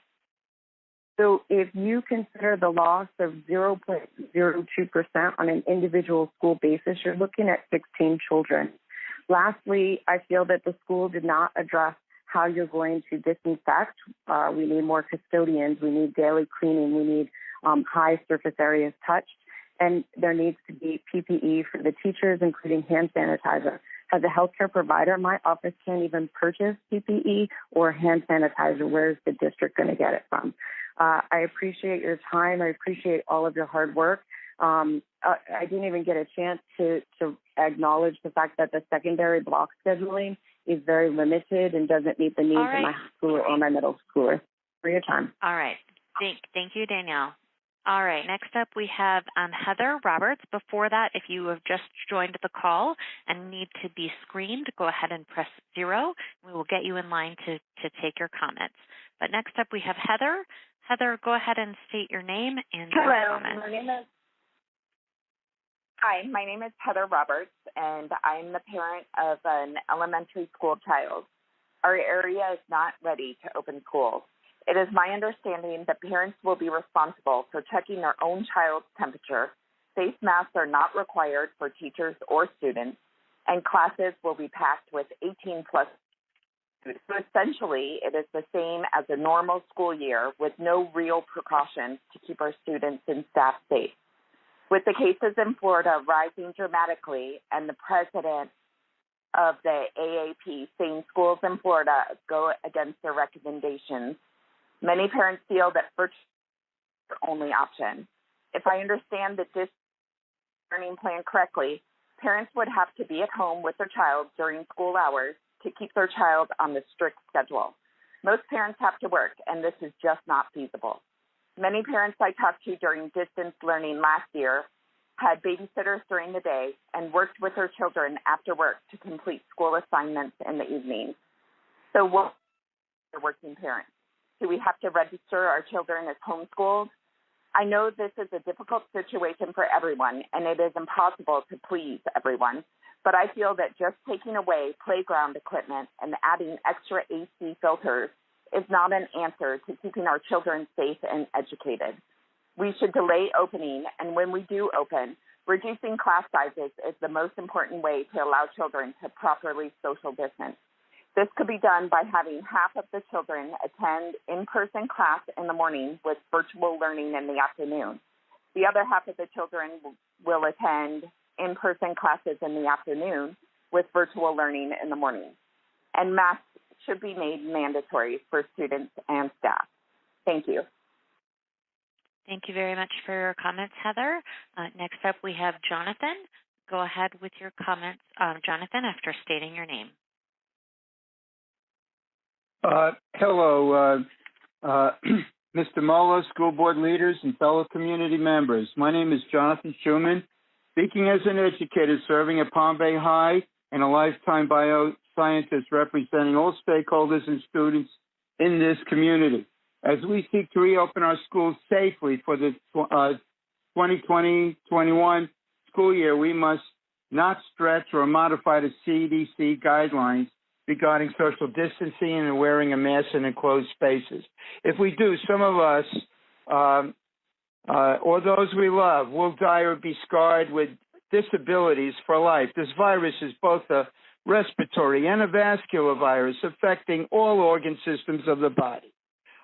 So if you consider the loss of 0.02% on an individual school basis, you're looking at 16 children. Lastly, I feel that the school did not address how you're going to disinfect. We need more custodians. We need daily cleaning. We need high surface areas touched. And there needs to be PPE for the teachers, including hand sanitizer. As a healthcare provider, my office can't even purchase PPE or hand sanitizer. Where's the district going to get it from? I appreciate your time. I appreciate all of your hard work. I didn't even get a chance to acknowledge the fact that the secondary block scheduling is very limited and doesn't meet the needs of my high schooler or my middle schooler. For your time. All right. Thank you, Danielle. All right. Next up, we have Heather Roberts. Before that, if you have just joined the call and need to be screened, go ahead and press 0. We will get you in line to take your comments. But next up, we have Heather. Heather, go ahead and state your name and your comments. Hi, my name is Heather Roberts, and I'm the parent of an elementary school child. Our area is not ready to open schools. It is my understanding that parents will be responsible for checking their own child's temperature. Face masks are not required for teachers or students, and classes will be packed with 18-plus students. So essentially, it is the same as a normal school year with no real precautions to keep our students and staff safe. With the cases in Florida rising dramatically and the president of the AAP saying schools in Florida go against their recommendations, many parents feel that virtual is their only option. If I understand the distance learning plan correctly, parents would have to be at home with their child during school hours to keep their child on the strict schedule. Most parents have to work, and this is just not feasible. Many parents I talked to during distance learning last year had babysitters during the day and worked with their children after work to complete school assignments in the evening. So what are working parents? do we have to register our children as homeschooled? I know this is a difficult situation for everyone, and it is impossible to please everyone, but I feel that just taking away playground equipment and adding extra AC filters is not an answer to keeping our children safe and educated. We should delay opening, and when we do open, reducing class sizes is the most important way to allow children to properly social distance. This could be done by having half of the children attend in-person class in the morning with virtual learning in the afternoon. The other half of the children will attend in-person classes in the afternoon with virtual learning in the morning. And masks should be made mandatory for students and staff. Thank you. Thank you very much for your comments, Heather. Next up, we have Jonathan. Go ahead with your comments, Jonathan, after stating your name. Hello, Mr. Mullins, school board leaders, and fellow community members. My name is Jonathan Schumann, speaking as an educator serving at Palm Bay High and a lifetime bioscientist representing all stakeholders and students in this community. As we seek to reopen our schools safely for the 2020-21 school year, we must not stretch or modify the CDC guidelines regarding social distancing and wearing a mask in enclosed spaces. If we do, some of us or those we love will die or be scarred with disabilities for life. This virus is both a respiratory and a vascular virus affecting all organ systems of the body.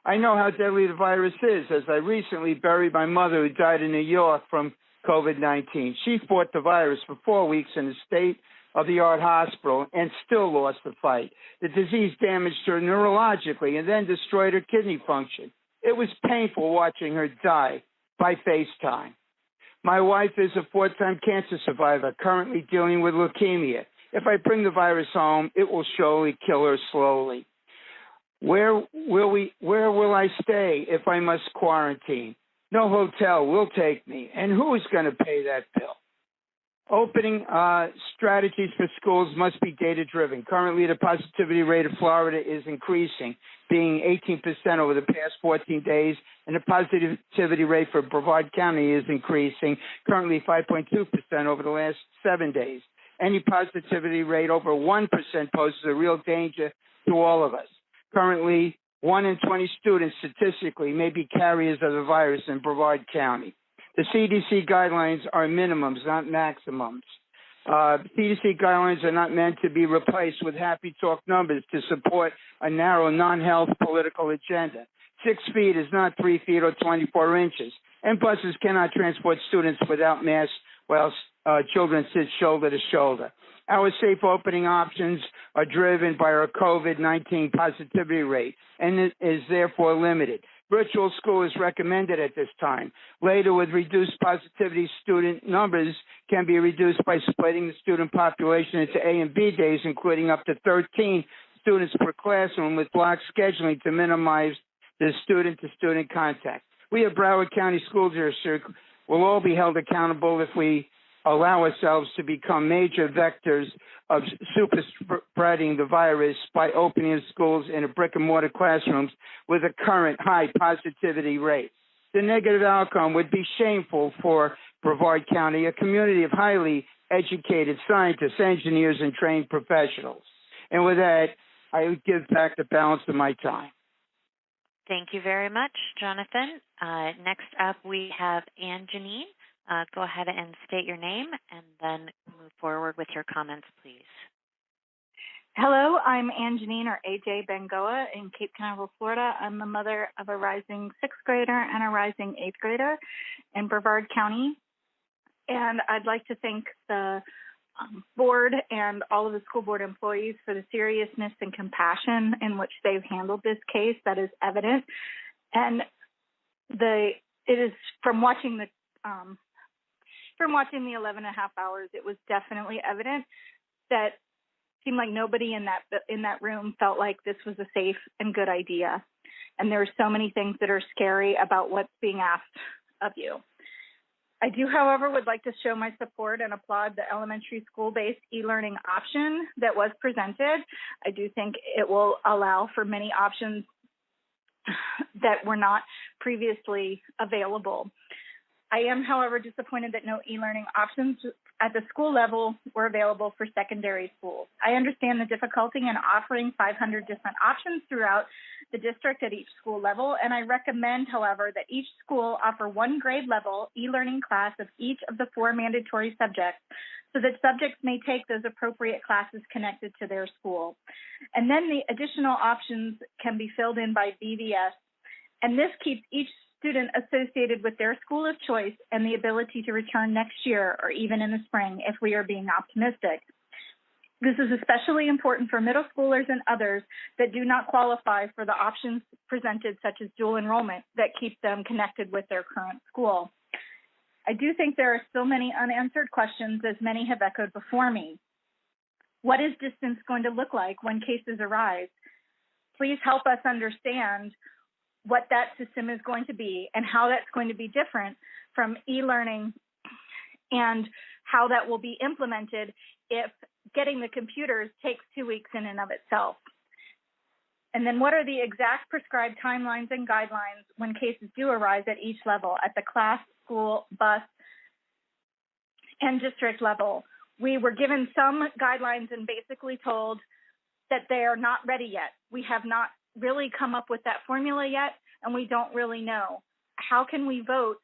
I know how deadly the virus is, as I recently buried my mother who died in New York from COVID-19. She fought the virus for 4 weeks in a state-of-the-art hospital and still lost the fight. The disease damaged her neurologically and then destroyed her kidney function. It was painful watching her die by FaceTime. My wife is a 4-time cancer survivor currently dealing with leukemia. If I bring the virus home, it will surely kill her slowly. Where will I stay if I must quarantine? No hotel will take me, and who is going to pay that bill? Opening strategies for schools must be data-driven. Currently, the positivity rate of Florida is increasing, being 18% over the past 14 days, and the positivity rate for Brevard County is increasing, currently 5.2% over the last 7 days. Any positivity rate over 1% poses a real danger to all of us. Currently, 1 in 20 students statistically may be carriers of the virus in Brevard County. The CDC guidelines are minimums, not maximums. CDC guidelines are not meant to be replaced with happy talk numbers to support a narrow, non-health political agenda. 6 feet is not 3 feet or 24 inches, and buses cannot transport students without masks while children sit shoulder to shoulder. Our safe opening options are driven by our COVID-19 positivity rate and it is therefore limited. Virtual school is recommended at this time. Later, with reduced positivity, student numbers can be reduced by splitting the student population into A and B days, including up to 13 students per classroom with block scheduling to minimize the student-to-student contact. We at Broward County School District will all be held accountable if we allow ourselves to become major vectors of super spreading the virus by opening schools in brick-and-mortar classrooms with a current high positivity rate. The negative outcome would be shameful for Brevard County, a community of highly educated scientists, engineers, and trained professionals. And with that, I would give back the balance of my time. Thank you very much, Jonathan. Next up, we have Ann Janine. Go ahead and state your name and then move forward with your comments, please. Hello, I'm Ann Janine, or AJ Bengoa in Cape Canaveral, Florida. I'm the mother of a rising 6th grader and a rising 8th grader in Brevard County. And I'd like to thank the board and all of the school board employees for the seriousness and compassion in which they've handled this case. That is evident. And it is from watching the 11 and a half hours, it was definitely evident that it seemed like nobody in that room felt like this was a safe and good idea. And there are so many things that are scary about what's being asked of you. I do, however, would like to show my support and applaud the elementary school-based e-learning option that was presented. I do think it will allow for many options that were not previously available. I am, however, disappointed that no e-learning options at the school level were available for secondary schools. I understand the difficulty in offering 500 different options throughout the district at each school level, and I recommend, however, that each school offer one grade level e-learning class of each of the 4 mandatory subjects so that subjects may take those appropriate classes connected to their school. And then the additional options can be filled in by BVS, and this keeps each student associated with their school of choice and the ability to return next year or even in the spring if we are being optimistic. This is especially important for middle schoolers and others that do not qualify for the options presented, such as dual enrollment, that keep them connected with their current school. I do think there are still many unanswered questions, as many have echoed before me. What is distance going to look like when cases arise? Please help us understand what that system is going to be and how that's going to be different from e-learning and how that will be implemented if getting the computers takes 2 weeks in and of itself. And then what are the exact prescribed timelines and guidelines when cases do arise at each level, at the class, school, bus, and district level? We were given some guidelines and basically told that they are not ready yet. We have not really come up with that formula yet, and we don't really know. How can we vote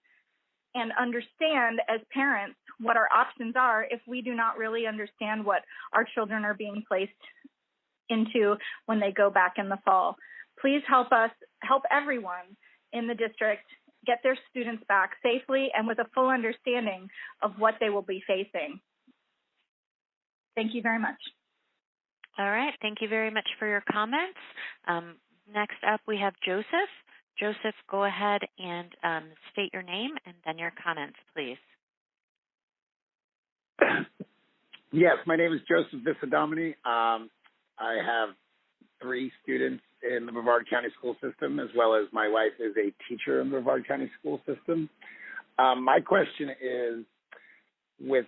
and understand as parents what our options are if we do not really understand what our children are being placed into when they go back in the fall? Please help us, help everyone in the district get their students back safely and with a full understanding of what they will be facing. Thank you very much. All right. Thank you very much for your comments. Next up, we have Joseph. Joseph, go ahead and state your name and then your comments, please. Yes, my name is Joseph Visadomini. I have 3 students in the Brevard County school system, as well as my wife is a teacher in the Brevard County school system. My question is, with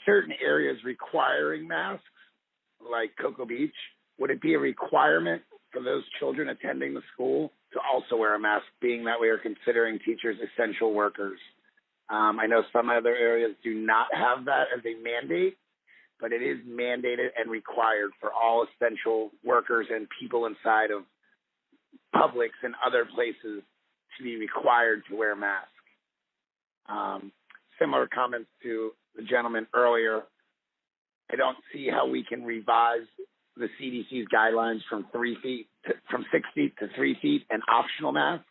certain areas requiring masks, like Cocoa Beach, would it be a requirement for those children attending the school to also wear a mask, being that we are considering teachers essential workers? I know some other areas do not have that as a mandate, but it is mandated and required for all essential workers and people inside of Publix and other places to be required to wear masks. Similar comments to the gentleman earlier. I don't see how we can revise the CDC's guidelines from 6 feet to 3 feet and optional masks.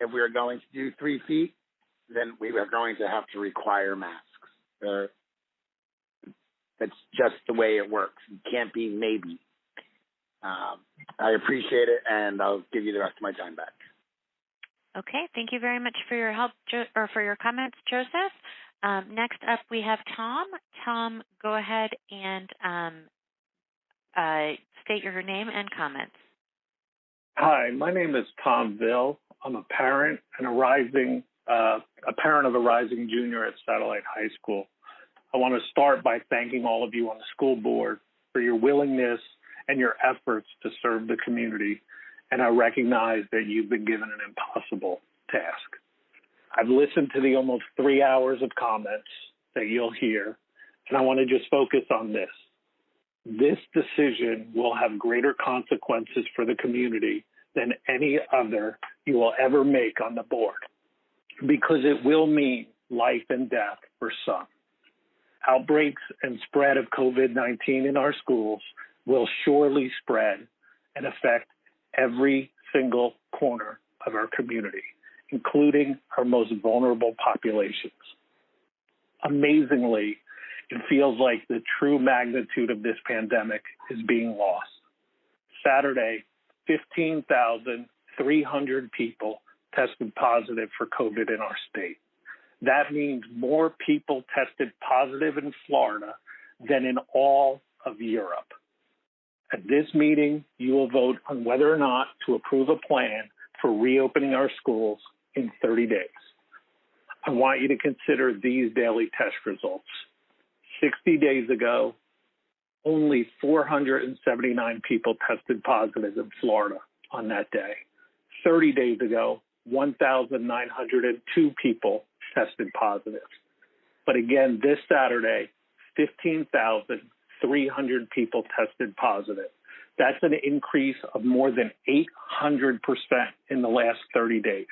If we are going to do 3 feet, then we are going to have to require masks. That's just the way it works. It can't be maybe. I appreciate it, and I'll give you the rest of my time back. Okay, thank you very much for your help, or for your comments, Joseph. Next up, we have Tom. Tom, go ahead and state your name and comments. Hi, my name is Tom Ville. I'm a parent and a parent of a rising junior at Satellite High School. I want to start by thanking all of you on the school board for your willingness and your efforts to serve the community, and I recognize that you've been given an impossible task. I've listened to the almost 3 hours of comments that you'll hear, and I want to just focus on this. This decision will have greater consequences for the community than any other you will ever make on the board, because it will mean life and death for some. Outbreaks and spread of COVID-19 in our schools will surely spread and affect every single corner of our community, including our most vulnerable populations. Amazingly, it feels like the true magnitude of this pandemic is being lost. Saturday, 15,300 people tested positive for COVID in our state. That means more people tested positive in Florida than in all of Europe. At this meeting, you will vote on whether or not to approve a plan for reopening our schools in 30 days. I want you to consider these daily test results. 60 days ago, only 479 people tested positive in Florida. on that day. 30 days ago, 1,902 people tested positive. But again, this Saturday, 15,300 people tested positive. That's an increase of more than 800% in the last 30 days.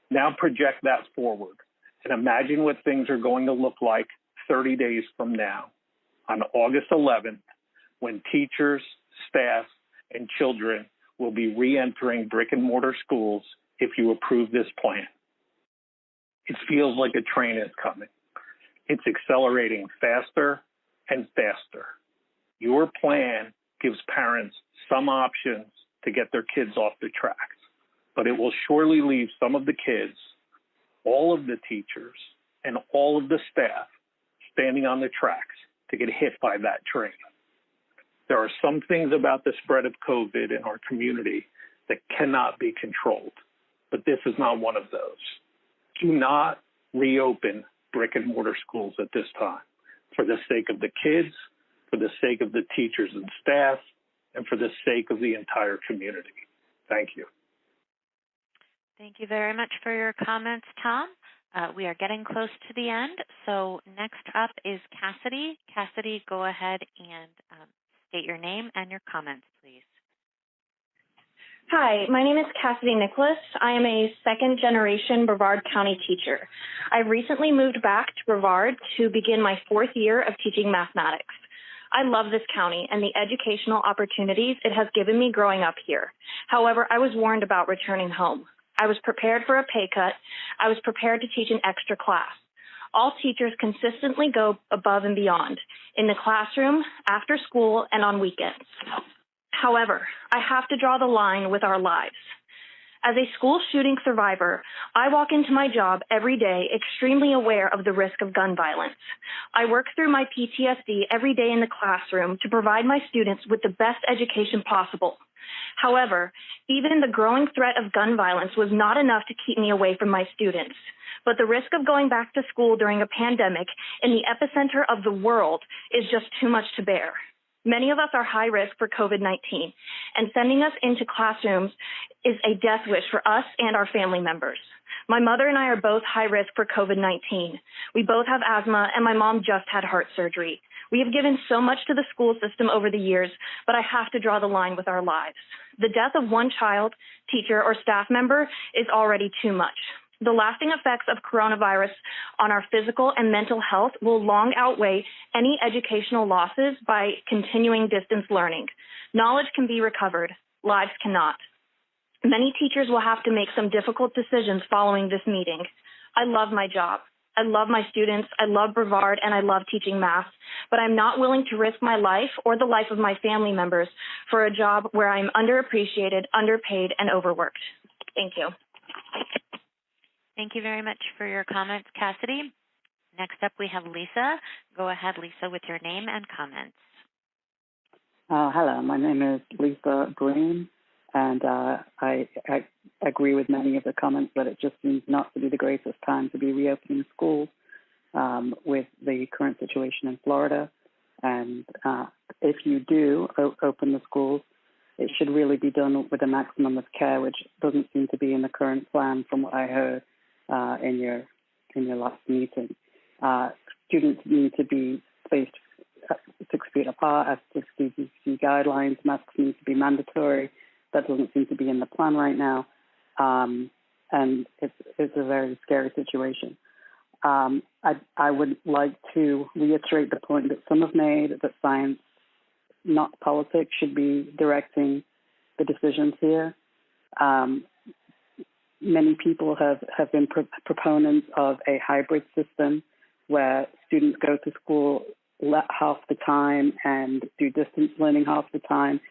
Now project that forward and imagine what things are going to look like 30 days from now on August 11th, when teachers, staff, and children will be re-entering brick and mortar schools if you approve this plan. It feels like a train is coming. It's accelerating faster and faster. Your plan gives parents some options to get their kids off the tracks, but it will surely leave some of the kids, all of the teachers, and all of the staff standing on the tracks to get hit by that train. There are some things about the spread of COVID in our community that cannot be controlled, but this is not one of those. Do not reopen brick and mortar schools at this time for the sake of the kids, for the sake of the teachers and staff, and for the sake of the entire community. Thank you. Thank you very much for your comments, Tom. We are getting close to the end, so next up is Cassidy. Cassidy, go ahead and state your name and your comments, please. Hi, my name is Cassidy Nicholas. I am a second-generation Brevard County teacher. I recently moved back to Brevard to begin my 4th year of teaching mathematics. I love this county and the educational opportunities it has given me growing up here. However, I was warned about returning home. I was prepared for a pay cut. I was prepared to teach an extra class. All teachers consistently go above and beyond in the classroom, after school, and on weekends. However, I have to draw the line with our lives. As a school shooting survivor, I walk into my job every day extremely aware of the risk of gun violence. I work through my PTSD every day in the classroom to provide my students with the best education possible. However, even the growing threat of gun violence was not enough to keep me away from my students. But the risk of going back to school during a pandemic in the epicenter of the world is just too much to bear. Many of us are high risk for COVID-19, and sending us into classrooms is a death wish for us and our family members. My mother and I are both high risk for COVID-19. We both have asthma, and my mom just had heart surgery. We have given so much to the school system over the years, but I have to draw the line with our lives. The death of one child, teacher, or staff member is already too much. The lasting effects of coronavirus on our physical and mental health will long outweigh any educational losses by continuing distance learning. Knowledge can be recovered, lives cannot. Many teachers will have to make some difficult decisions following this meeting. I love my job. I love my students. I love Brevard, and I love teaching math, but I'm not willing to risk my life or the life of my family members for a job where I'm underappreciated, underpaid, and overworked. Thank you. Thank you very much for your comments, Cassidy. Next up, we have Lisa. Go ahead, Lisa, with your name and comments. Hello, my name is Lisa Green, and I agree with many of the comments that it just seems not to be the greatest time to be reopening schools with the current situation in Florida. And if you do open the schools, it should really be done with a maximum of care, which doesn't seem to be in the current plan from what I heard in your last meeting. Students need to be spaced 6 feet apart as per CDC guidelines. Masks need to be mandatory. That doesn't seem to be in the plan right now, and it's a very scary situation. I would like to reiterate the point that some have made, that science, not politics, should be directing the decisions here. Many people have been proponents of a hybrid system where students go to school half the time and do distance learning half the time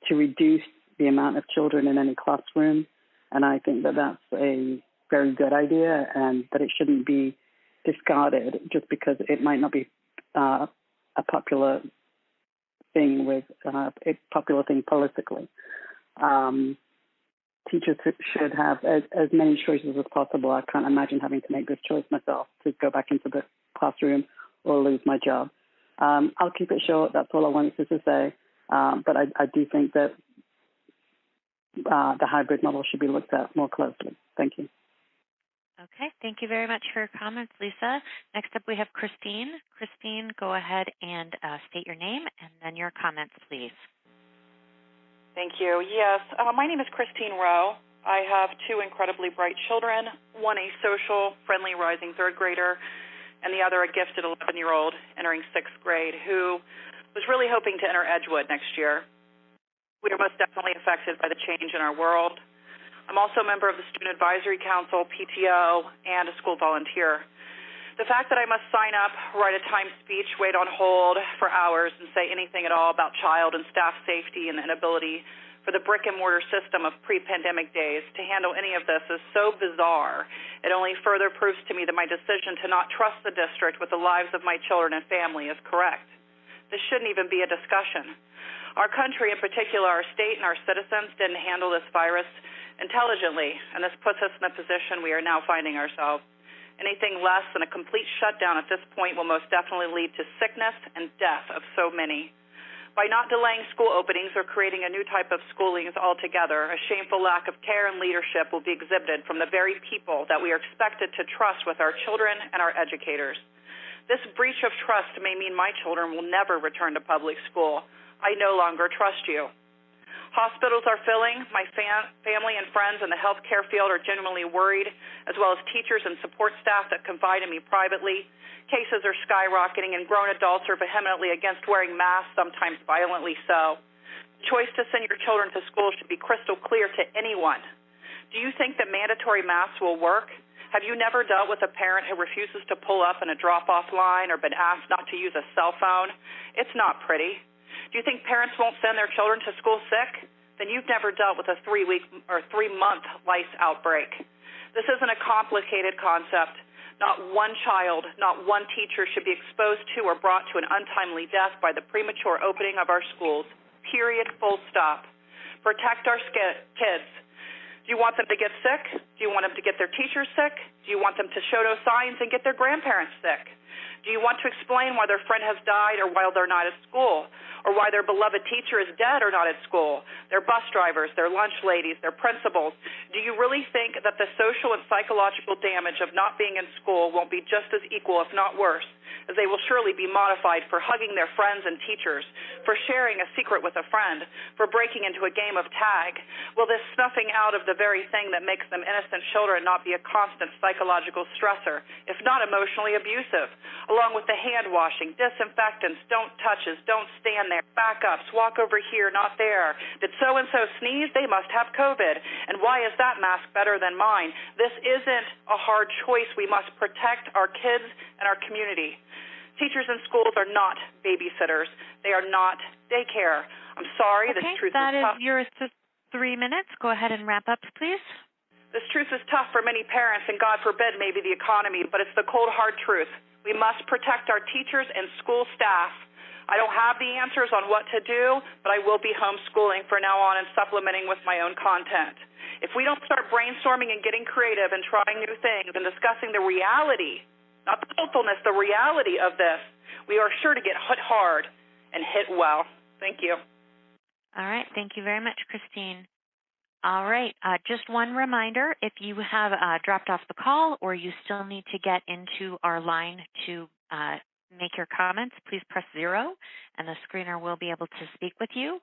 to reduce the amount of children in any classroom. And I think that that's a very good idea, and that it shouldn't be discarded just because it might not be a popular thing politically. Teachers should have as many choices as possible. I can't imagine having to make this choice myself, to go back into the classroom or lose my job. I'll keep it short. That's all I wanted to say. But I do think that the hybrid model should be looked at more closely. Thank you. Okay, thank you very much for your comments, Lisa. Next up, we have Christine. Christine, go ahead and state your name and then your comments, please. Thank you. Yes, my name is Christine Rowe. I have two incredibly bright children, one a social, friendly, rising third grader, and the other a gifted 11-year-old entering sixth grade who was really hoping to enter Edgewood next year. We are most definitely affected by the change in our world. I'm also a member of the Student Advisory Council, PTO, and a school volunteer. The fact that I must sign up, write a timed speech, wait on hold for hours, and say anything at all about child and staff safety and the inability for the brick-and-mortar system of pre-pandemic days to handle any of this is so bizarre. It only further proves to me that my decision to not trust the district with the lives of my children and family is correct. This shouldn't even be a discussion. Our country, in particular, our state and our citizens, didn't handle this virus intelligently, and this puts us in the position we are now finding ourselves. Anything less than a complete shutdown at this point will most definitely lead to sickness and death of so many. By not delaying school openings or creating a new type of schoolings altogether, a shameful lack of care and leadership will be exhibited from the very people that we are expected to trust with our children and our educators. This breach of trust may mean my children will never return to public school. I no longer trust you. Hospitals are filling. My family and friends in the healthcare field are genuinely worried, as well as teachers and support staff that confide in me privately. Cases are skyrocketing, and grown adults are vehemently against wearing masks, sometimes violently so. The choice to send your children to school should be crystal clear to anyone. Do you think that mandatory masks will work? Have you never dealt with a parent who refuses to pull up in a drop-off line or been asked not to use a cell phone? It's not pretty. Do you think parents won't send their children to school sick? Then you've never dealt with a 3-week or 3-month lice outbreak. This isn't a complicated concept. Not one child, not one teacher should be exposed to or brought to an untimely death by the premature opening of our schools. Period. Full stop. Protect our kids. Do you want them to get sick? Do you want them to get their teachers sick? Do you want them to show no signs and get their grandparents sick? Do you want to explain why their friend has died or why they're not at school? Or why their beloved teacher is dead or not at school? Their bus drivers, their lunch ladies, their principals. Do you really think that the social and psychological damage of not being in school won't be just as equal, if not worse, as they will surely be modified for hugging their friends and teachers, for sharing a secret with a friend, for breaking into a game of tag? Will this snuffing out of the very thing that makes them innocent children not be a constant psychological stressor, if not emotionally abusive, along with the hand washing, disinfectants, don't touches, don't stand there, backups, walk over here, not there. Did so-and-so sneeze? They must have COVID. And why is that mask better than mine? This isn't a hard choice. We must protect our kids and our community. Teachers in schools are not babysitters. They are not daycare. I'm sorry, okay, this truth that is tough. Yours to 3 minutes. Go ahead and wrap up, please. This truth is tough for many parents, and God forbid maybe the economy, but it's the cold, hard truth. We must protect our teachers and school staff. I don't have the answers on what to do, but I will be homeschooling from now on and supplementing with my own content. If we don't start brainstorming and getting creative and trying new things and discussing the reality, not the hopefulness, the reality of this, we are sure to get hit hard and hit well. Thank you. All right. Thank you very much, Christine. All right. Just one reminder, if you have dropped off the call or you still need to get into our line to make your comments, please press 0, and the screener will be able to speak with you.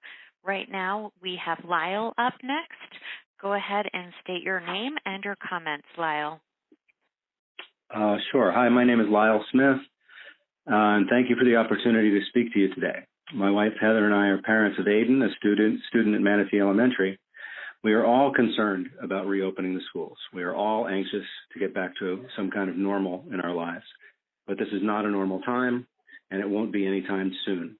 Right now, we have Lyle up next. Go ahead and state your name and your comments, Lyle. Sure. Hi, my name is Lyle Smith, and thank you for the opportunity to speak to you today. My wife, Heather, and I are parents of Aiden, a student at Manatee Elementary. We are all concerned about reopening the schools. We are all anxious to get back to some kind of normal in our lives. But this is not a normal time, and it won't be anytime soon.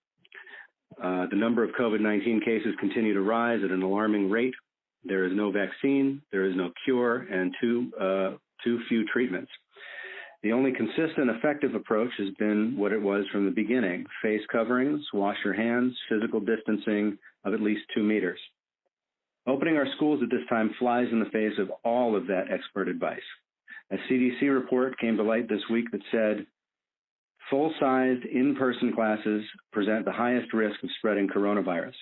The number of COVID-19 cases continue to rise at an alarming rate. There is no vaccine, there is no cure, and too few treatments. The only consistent, effective approach has been what it was from the beginning: face coverings, wash your hands, physical distancing of at least 2 meters. Opening our schools at this time flies in the face of all of that expert advice. A CDC report came to light this week that said full-sized in-person classes present the highest risk of spreading coronavirus.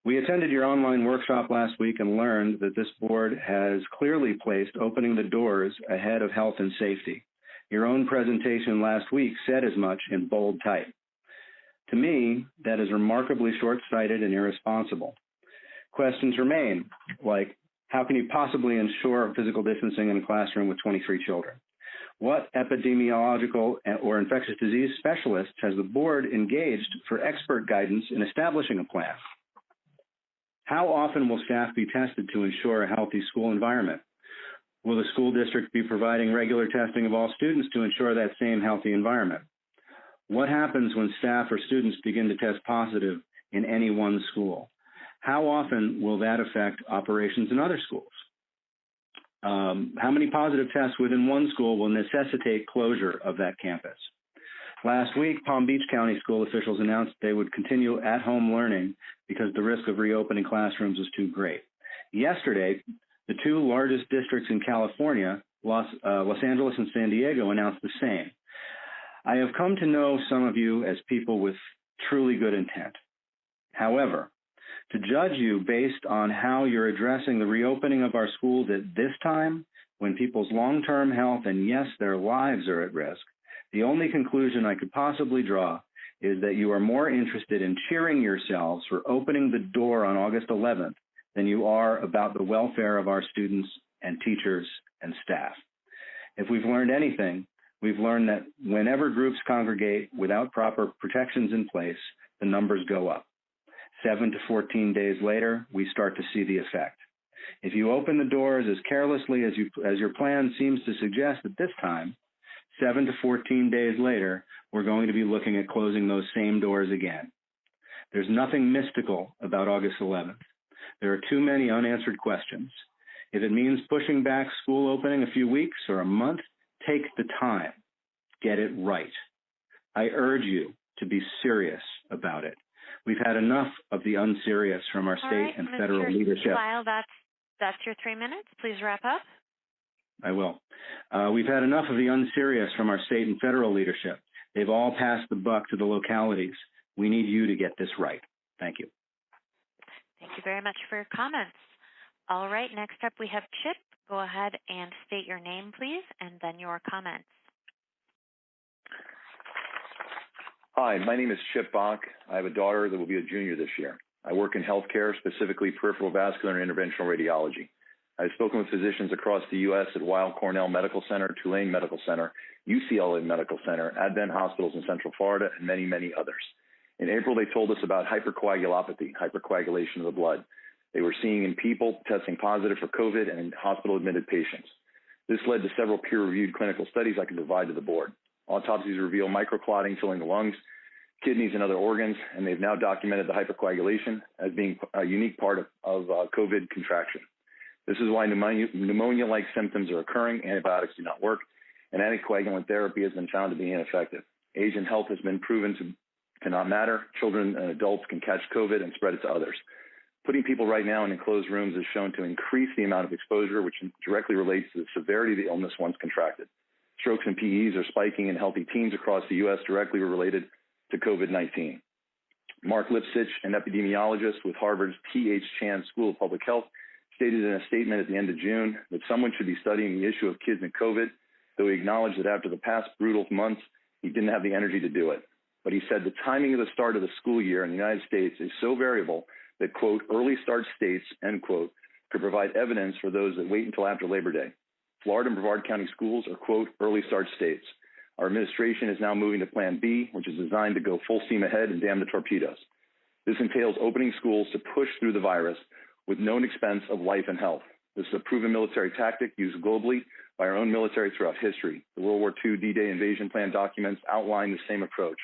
We attended your online workshop last week and learned that this board has clearly placed opening the doors ahead of health and safety. Your own presentation last week said as much in bold type. To me, that is remarkably short-sighted and irresponsible. Questions remain, like, how can you possibly ensure physical distancing in a classroom with 23 children? What epidemiological or infectious disease specialists has the board engaged for expert guidance in establishing a plan? How often will staff be tested to ensure a healthy school environment? Will the school district be providing regular testing of all students to ensure that same healthy environment? What happens when staff or students begin to test positive in any one school? How often will that affect operations in other schools? How many positive tests within one school will necessitate closure of that campus? Last week, Palm Beach County school officials announced they would continue at-home learning because the risk of reopening classrooms was too great. Yesterday, the two largest districts in California, Los Angeles and San Diego, announced the same. I have come to know some of you as people with truly good intent. However, to judge you based on how you're addressing the reopening of our schools at this time, when people's long-term health and, yes, their lives are at risk, the only conclusion I could possibly draw is that you are more interested in cheering yourselves for opening the door on August 11th than you are about the welfare of our students and teachers and staff. If we've learned anything, we've learned that whenever groups congregate without proper protections in place, the numbers go up. 7 to 14 days later, we start to see the effect. If you open the doors as carelessly as your plan seems to suggest at this time, 7 to 14 days later, we're going to be looking at closing those same doors again. There's nothing mystical about August 11th. There are too many unanswered questions. If it means pushing back school opening a few weeks or a month, take the time. Get it right. I urge you to be serious about it. We've had enough of the unserious from our state and federal leadership. Lyle, that's your 3 minutes. Please wrap up. I will. We've had enough of the unserious from our state and federal leadership. They've all passed the buck to the localities. We need you to get this right. Thank you. Thank you very much for your comments. All right, next up we have Chip. Go ahead and state your name, please, and then your comments. Hi, my name is Chip Bach. I have a daughter that will be a junior this year. I work in healthcare, specifically peripheral vascular and interventional radiology. I've spoken with physicians across the U.S. at Weill Cornell Medical Center, Tulane Medical Center, UCLA Medical Center, Advent Hospitals in Central Florida, and many, many others. In April, they told us about hypercoagulopathy, hypercoagulation of the blood. They were seeing in people testing positive for COVID and in hospital-admitted patients. This led to several peer-reviewed clinical studies I can provide to the board. Autopsies reveal microclotting filling the lungs, kidneys, and other organs, and they've now documented the hypercoagulation as being a unique part of COVID contraction. This is why pneumonia-like symptoms are occurring, antibiotics do not work, and anticoagulant therapy has been found to be ineffective. Age and health has been proven to not matter. Children and adults can catch COVID and spread it to others. Putting people right now in enclosed rooms is shown to increase the amount of exposure, which directly relates to the severity of the illness once contracted. Strokes and PEs are spiking in healthy teens across the U.S. directly related to COVID-19. Mark Lipsitch, an epidemiologist with Harvard's T.H. Chan School of Public Health, stated in a statement at the end of June that someone should be studying the issue of kids and COVID, though he acknowledged that after the past brutal months, he didn't have the energy to do it. But he said the timing of the start of the school year in the United States is so variable that, quote, early start states, end quote, could provide evidence for those that wait until after Labor Day. Florida and Brevard County schools are, quote, early start states. Our administration is now moving to Plan B, which is designed to go full steam ahead and dam the torpedoes. This entails opening schools to push through the virus with known expense of life and health. This is a proven military tactic used globally by our own military throughout history. The World War II D-Day invasion plan documents outline the same approach.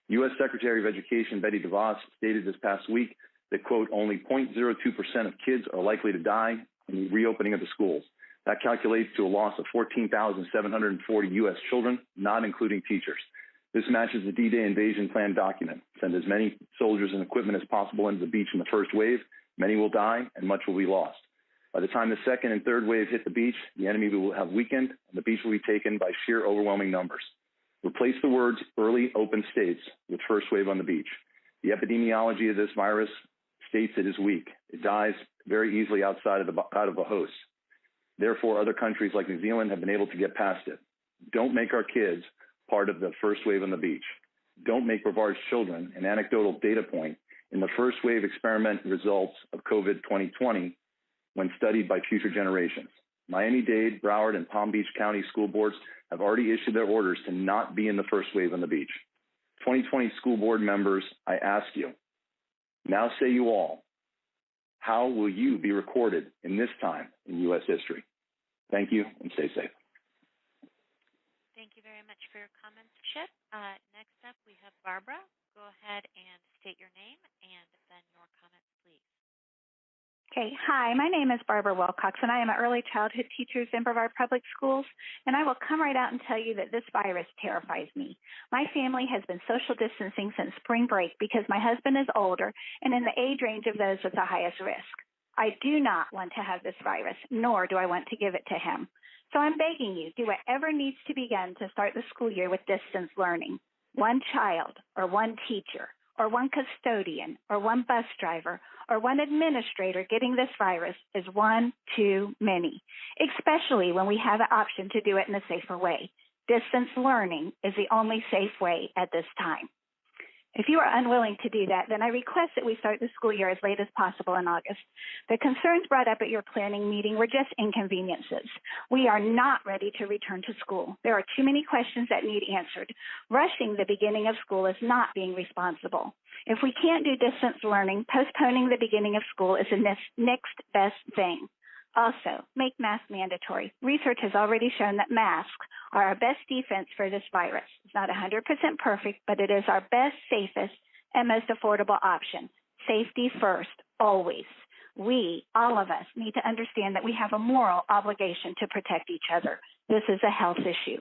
U.S. Secretary of Education Betty DeVos stated this past week that, quote, only 0.02% of kids are likely to die in the reopening of the schools. That calculates to a loss of 14,740 U.S. children, not including teachers. This matches the D-Day invasion plan document. Send as many soldiers and equipment as possible into the beach in the first wave. Many will die, and much will be lost. By the time the second and third wave hit the beach, the enemy will have weakened, and the beach will be taken by sheer overwhelming numbers. Replace the words early open states with first wave on the beach. The epidemiology of this virus states it is weak. It dies very easily outside of the host. Therefore, other countries like New Zealand have been able to get past it. Don't make our kids part of the first wave on the beach. Don't make Brevard's children an anecdotal data point in the first wave experiment results of COVID 2020 when studied by future generations. Miami-Dade, Broward, and Palm Beach County school boards have already issued their orders to not be in the first wave on the beach. 2020 school board members, I ask you, now say you all, how will you be recorded in this time in U.S. history? Thank you, and stay safe. Thank you very much for your comments, Chip. Next up, we have Barbara. Go ahead and state your name and then your comments, please. Okay, hi, my name is Barbara Wilcox, and I am an early childhood teacher in Brevard Public Schools, and I will come right out and tell you that this virus terrifies me. My family has been social distancing since spring break because my husband is older and in the age range of those with the highest risk. I do not want to have this virus, nor do I want to give it to him. So I'm begging you, do whatever needs to be done to start the school year with distance learning. One child or one teacher or one custodian or one bus driver or one administrator getting this virus is one too many, especially when we have an option to do it in a safer way. Distance learning is the only safe way at this time. If you are unwilling to do that, then I request that we start the school year as late as possible in August. The concerns brought up at your planning meeting were just inconveniences. We are not ready to return to school. There are too many questions that need answered. Rushing the beginning of school is not being responsible. If we can't do distance learning, postponing the beginning of school is the next best thing. Also, make masks mandatory. Research has already shown that masks are our best defense for this virus. It's not 100% perfect, but it is our best, safest, and most affordable option. Safety first, always. We, all of us, need to understand that we have a moral obligation to protect each other. This is a health issue.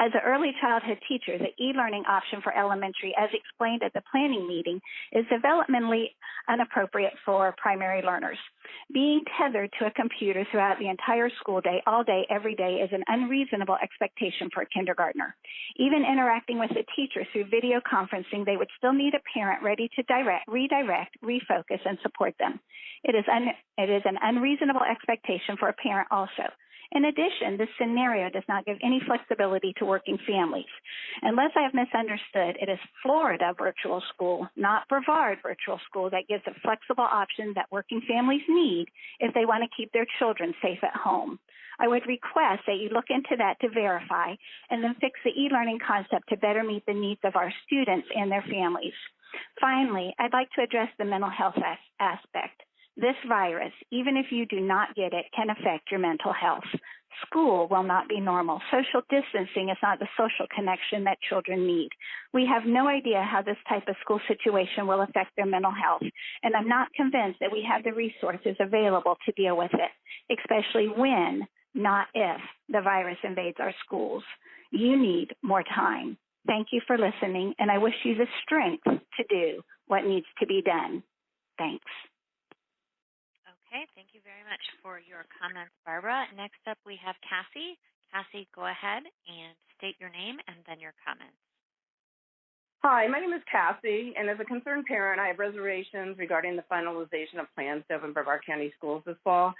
As an early childhood teacher, the e-learning option for elementary, as explained at the planning meeting, is developmentally inappropriate for primary learners. Being tethered to a computer throughout the entire school day, all day, every day, is an unreasonable expectation for a kindergartner. Even interacting with a teacher through video conferencing, they would still need a parent ready to redirect, refocus, and support them. It is an unreasonable expectation for a parent also. In addition, this scenario does not give any flexibility to working families. Unless I have misunderstood, it is Florida virtual school, not Brevard virtual school, that gives a flexible option that working families need if they want to keep their children safe at home. I would request that you look into that to verify and then fix the e-learning concept to better meet the needs of our students and their families. Finally, I'd like to address the mental health aspect. This virus, even if you do not get it, can affect your mental health. School will not be normal. Social distancing is not the social connection that children need. We have no idea how this type of school situation will affect their mental health, and I'm not convinced that we have the resources available to deal with it, especially when, not if, the virus invades our schools. You need more time. Thank you for listening, and I wish you the strength to do what needs to be done. Thanks. Okay, thank you very much for your comments, Barbara. Next up, we have Cassie. Cassie, go ahead and state your name and then your comments. Hi, my name is Cassie, and as a concerned parent, I have reservations regarding the finalization of plans to open Brevard County schools this fall.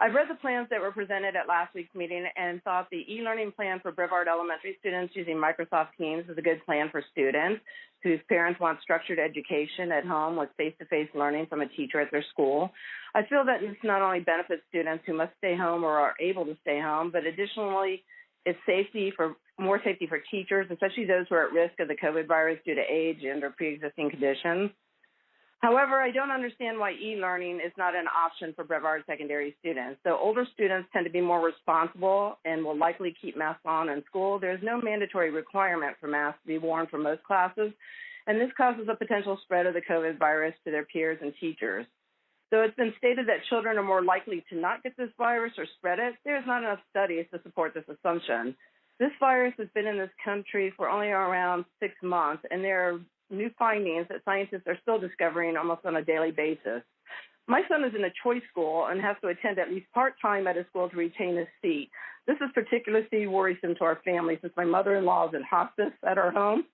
I've read the plans that were presented at last week's meeting and thought the e-learning plan for Brevard elementary students using Microsoft Teams is a good plan for students whose parents want structured education at home with face-to-face learning from a teacher at their school. I feel that this not only benefits students who must stay home or are able to stay home, but additionally it's more safety for teachers, especially those who are at risk of the COVID virus due to age and or pre-existing conditions. However, I don't understand why e-learning is not an option for Brevard secondary students. Though older students tend to be more responsible and will likely keep masks on in school, there's no mandatory requirement for masks to be worn for most classes, and this causes a potential spread of the COVID virus to their peers and teachers. Though it's been stated that children are more likely to not get this virus or spread it, there's not enough studies to support this assumption. This virus has been in this country for only around 6 months, and there are new findings that scientists are still discovering almost on a daily basis. My son is in a choice school and has to attend at least part-time at his school to retain his seat. This is particularly worrisome to our family since my mother-in-law is in hospice at our home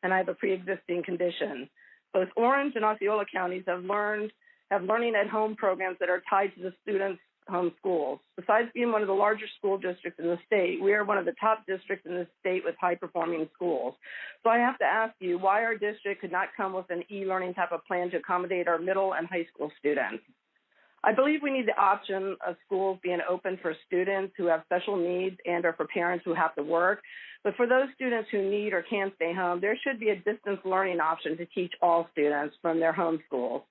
and I have a pre-existing condition. Both Orange and Osceola counties have learning at home programs that are tied to the students' home schools. Besides being one of the largest school districts in the state, we are one of the top districts in the state with high-performing schools. So I have to ask you why our district could not come with an e-learning type of plan to accommodate our middle and high school students. I believe we need the option of schools being open for students who have special needs and or for parents who have to work. But for those students who need or can stay home, there should be a distance learning option to teach all students from their home schools.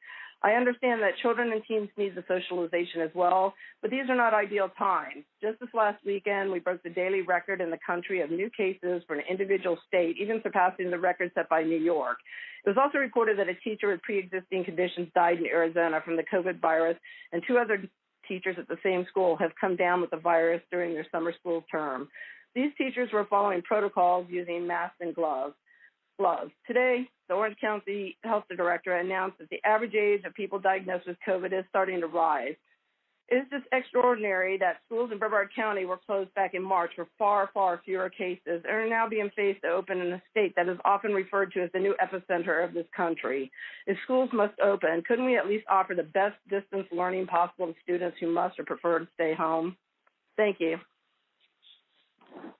I understand that children and teens need the socialization as well, but these are not ideal times. Just this last weekend, we broke the daily record in the country of new cases for an individual state, even surpassing the record set by New York. It was also reported that a teacher with pre-existing conditions died in Arizona from the COVID virus, and 2 other teachers at the same school have come down with the virus during their summer school term. These teachers were following protocols using masks and gloves. Today, the Orange County Health Director announced that the average age of people diagnosed with COVID is starting to rise. It is just extraordinary that schools in Brevard County were closed back in March for far, far fewer cases and are now being phased to open in a state that is often referred to as the new epicenter of this country. If schools must open, couldn't we at least offer the best distance learning possible to students who must or prefer to stay home? Thank you.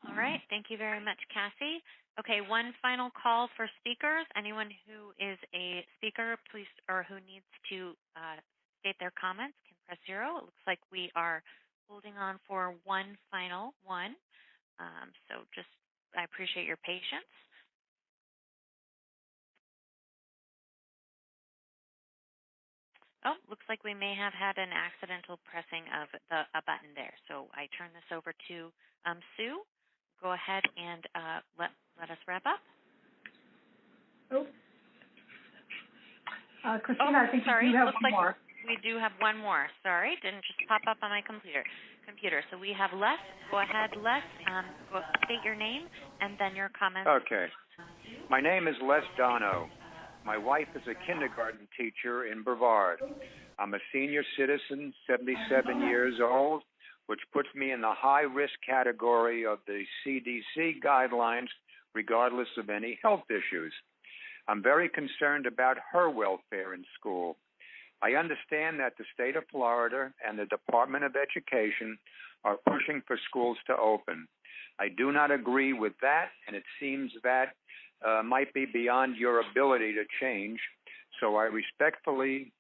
All right. Thank you very much, Cassie. Okay, one final call for speakers. Anyone who is a speaker, please, or who needs to state their comments can press 0. It looks like we are holding on for one final one. So I appreciate your patience. Oh, looks like we may have had an accidental pressing of a button there. So I turn this over to Sue. Go ahead and let us wrap up. Oh. Christina, I think sorry. you have Looks one like more. We do have one more. Sorry, didn't just pop up on my computer. So we have Les. Go ahead, Les. State your name and then your comments. Okay. My name is Les Dono. My wife is a kindergarten teacher in Brevard. I'm a senior citizen, 77 years old, which puts me in the high-risk category of the CDC guidelines, regardless of any health issues. I'm very concerned about her welfare in school. I understand that the state of Florida and the Department of Education are pushing for schools to open. I do not agree with that, and it seems that might be beyond your ability to change. So I respectfully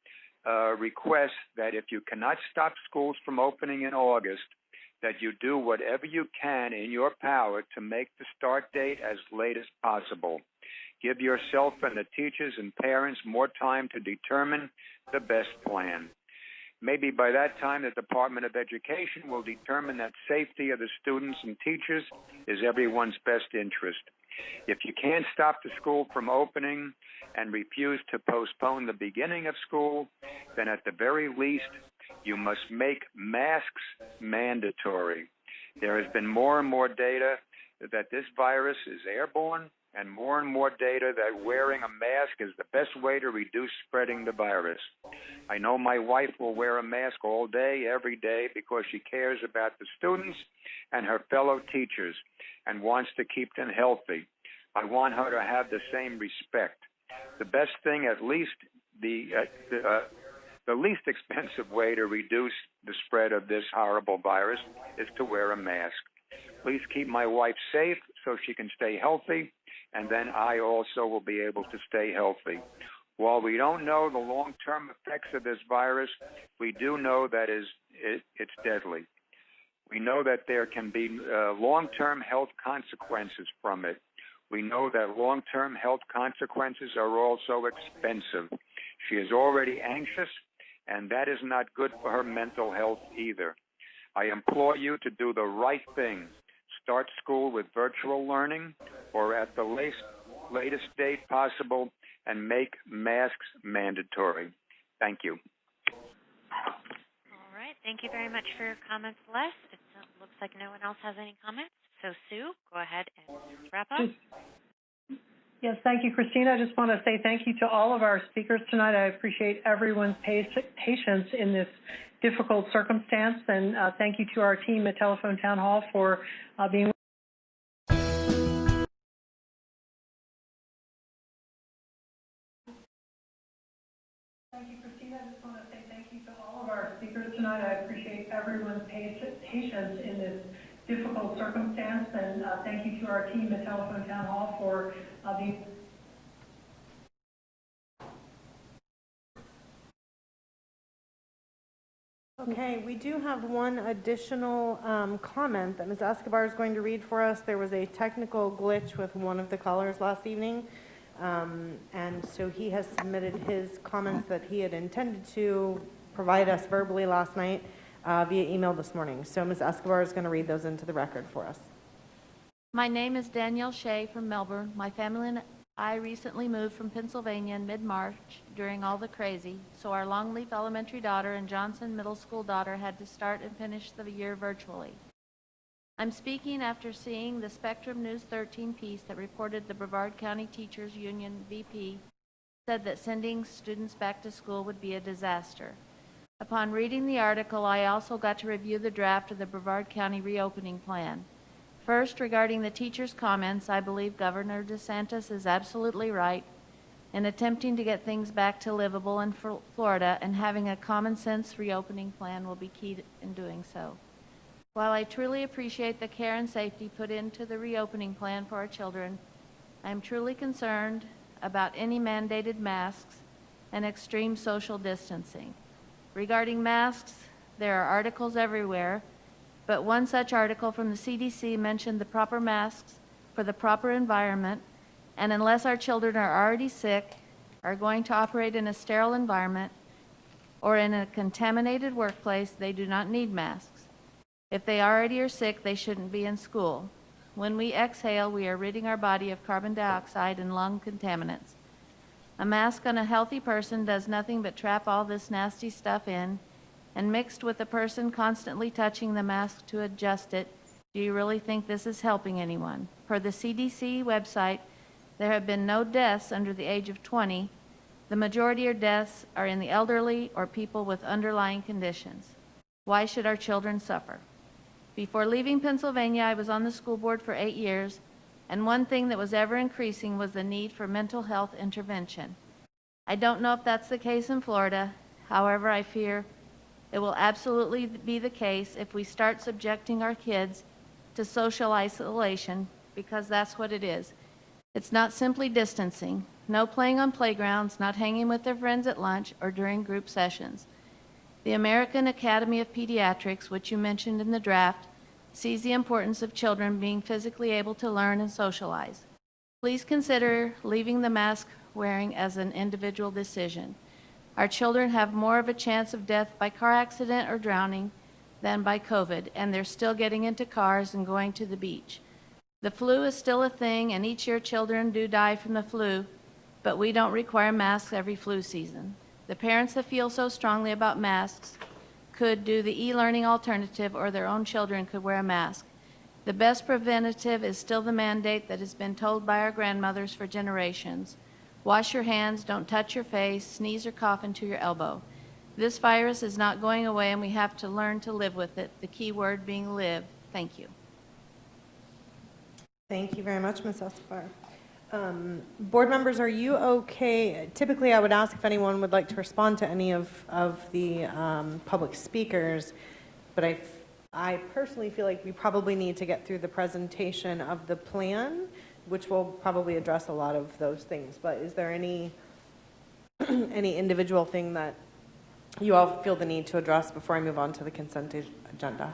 request that if you cannot stop schools from opening in August, that you do whatever you can in your power to make the start date as late as possible. Give yourself and the teachers and parents more time to determine the best plan. Maybe by that time, the Department of Education will determine that safety of the students and teachers is everyone's best interest. If you can't stop the school from opening and refuse to postpone the beginning of school, then at the very least, you must make masks mandatory. There has been more and more data that this virus is airborne, and more data that wearing a mask is the best way to reduce spreading the virus. I know my wife will wear a mask all day, every day, because she cares about the students and her fellow teachers and wants to keep them healthy. I want her to have the same respect. The best thing, at least the least expensive way to reduce the spread of this horrible virus is to wear a mask. Please keep my wife safe so she can stay healthy, and then I also will be able to stay healthy. While we don't know the long-term effects of this virus, we do know that it's deadly. We know that there can be long-term health consequences from it. We know that long-term health consequences are also expensive. She is already anxious, and that is not good for her mental health either. I implore you to do the right thing. Start school with virtual learning or at the latest date possible and make masks mandatory. Thank you. All right. Thank you very much for your comments, Les. It looks like no one else has any comments. So, Sue, go ahead and wrap up. Yes, thank you, Christina. I just want to say thank you to all of our speakers tonight. I appreciate everyone's patience in this difficult circumstance, and thank you to our team at Telephone Town Hall for being you to all of our speakers tonight. I appreciate everyone's patience in this difficult circumstance, and thank you to our team at Telephone Town Hall for the Okay, we do have one additional comment that Ms. Escobar is going to read for us. There was a technical glitch with one of the callers last evening, and so he has submitted his comments that he had intended to provide us verbally last night via email this morning. So Ms. Escobar is going to read those into the record for us. My name is Danielle Shea from Melbourne. My family and I recently moved from Pennsylvania in mid-March during all the crazy, so our Longleaf Elementary daughter and Johnson Middle School daughter had to start and finish the year virtually. I'm speaking after seeing the Spectrum News 13 piece that reported the Brevard County Teachers Union VP said that sending students back to school would be a disaster. Upon reading the article, I also got to review the draft of the Brevard County reopening plan. First, regarding the teachers' comments, I believe Governor DeSantis is absolutely right in attempting to get things back to livable in Florida, and having a common sense reopening plan will be key in doing so. While I truly appreciate the care and safety put into the reopening plan for our children, I am truly concerned about any mandated masks and extreme social distancing. Regarding masks, there are articles everywhere, but one such article from the CDC mentioned the proper masks for the proper environment, and unless our children are already sick, are going to operate in a sterile environment, or in a contaminated workplace, they do not need masks. If they already are sick, they shouldn't be in school. When we exhale, we are ridding our body of carbon dioxide and lung contaminants. A mask on a healthy person does nothing but trap all this nasty stuff in, and mixed with the person constantly touching the mask to adjust it, do you really think this is helping anyone? Per the CDC website, there have been no deaths under the age of 20. The majority of deaths are in the elderly or people with underlying conditions. Why should our children suffer? Before leaving Pennsylvania, I was on the school board for 8 years, and one thing that was ever increasing was the need for mental health intervention. I don't know if that's the case in Florida. However, I fear it will absolutely be the case if we start subjecting our kids to social isolation, because that's what it is. It's not simply distancing. No playing on playgrounds, not hanging with their friends at lunch or during group sessions. The American Academy of Pediatrics, which you mentioned in the draft, sees the importance of children being physically able to learn and socialize. Please consider leaving the mask wearing as an individual decision. Our children have more of a chance of death by car accident or drowning than by COVID, and they're still getting into cars and going to the beach. The flu is still a thing, and each year children do die from the flu, but we don't require masks every flu season. The parents that feel so strongly about masks could do the e-learning alternative, or their own children could wear a mask. The best preventative is still the mandate that has been told by our grandmothers for generations. Wash your hands, don't touch your face, sneeze or cough into your elbow. This virus is not going away, and we have to learn to live with it, the key word being live. Thank you. Thank you very much, Ms. Escobar. Board members, are you okay? Typically, I would ask if anyone would like to respond to any of the public speakers, but I personally feel like we probably need to get through the presentation of the plan, which will probably address a lot of those things. But is there any individual thing that you all feel the need to address before I move on to the consent agenda?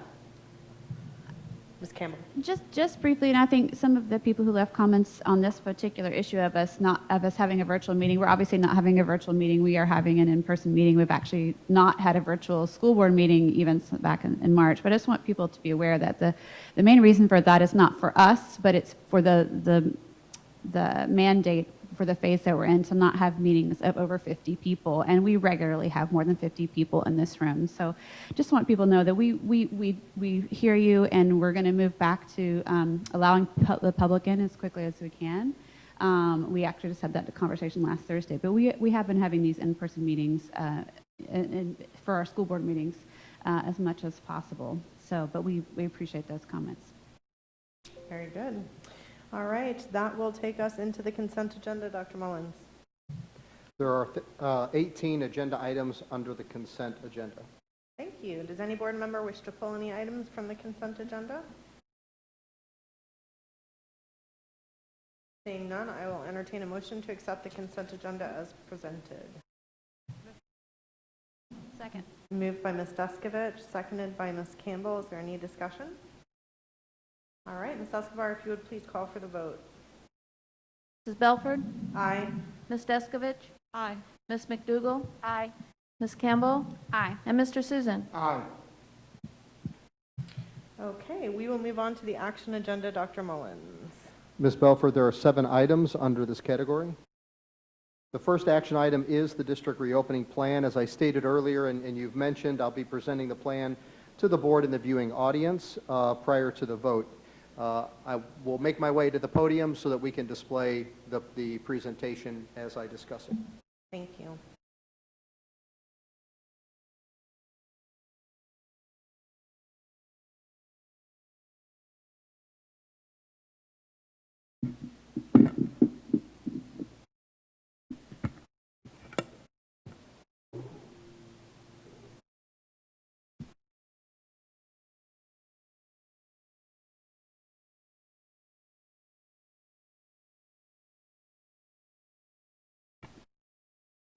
Ms. Campbell. Just briefly, and I think some of the people who left comments on this particular issue of us having a virtual meeting, we're obviously not having a virtual meeting. We are having an in-person meeting. We've actually not had a virtual school board meeting even back in March. But I just want people to be aware that the main reason for that is not for us, but it's for the mandate for the phase that we're in to not have meetings of over 50 people, and we regularly have more than 50 people in this room. So just want people to know that we hear you, and we're going to move back to allowing the public in as quickly as we can. We actually just had that conversation last Thursday, but we have been having these in-person meetings for our school board meetings as much as possible. So, but we appreciate those comments. Very good. All right, that will take us into the consent agenda. Dr. Mullins. There are 18 agenda items under the consent agenda. Thank you. Does any board member wish to pull any items from the consent agenda? Seeing none, I will entertain a motion to accept the consent agenda as presented. Second. Moved by Ms. Descovich, seconded by Ms. Campbell. Is there any discussion? All right, Ms. Escobar, if you would please call for the vote. Mrs. Belford? Aye. Ms. Descovich? Aye. Ms. McDougall? Aye. Ms. Campbell? Aye. And Mr. Susan? Aye. Okay, we will move on to the action agenda. Dr. Mullins. Ms. Belford, there are 7 items under this category. The first action item is the district reopening plan. As I stated earlier, and you've mentioned, I'll be presenting the plan to the board and the viewing audience prior to the vote. I will make my way to the podium so that we can display the presentation as I discuss it. Thank you.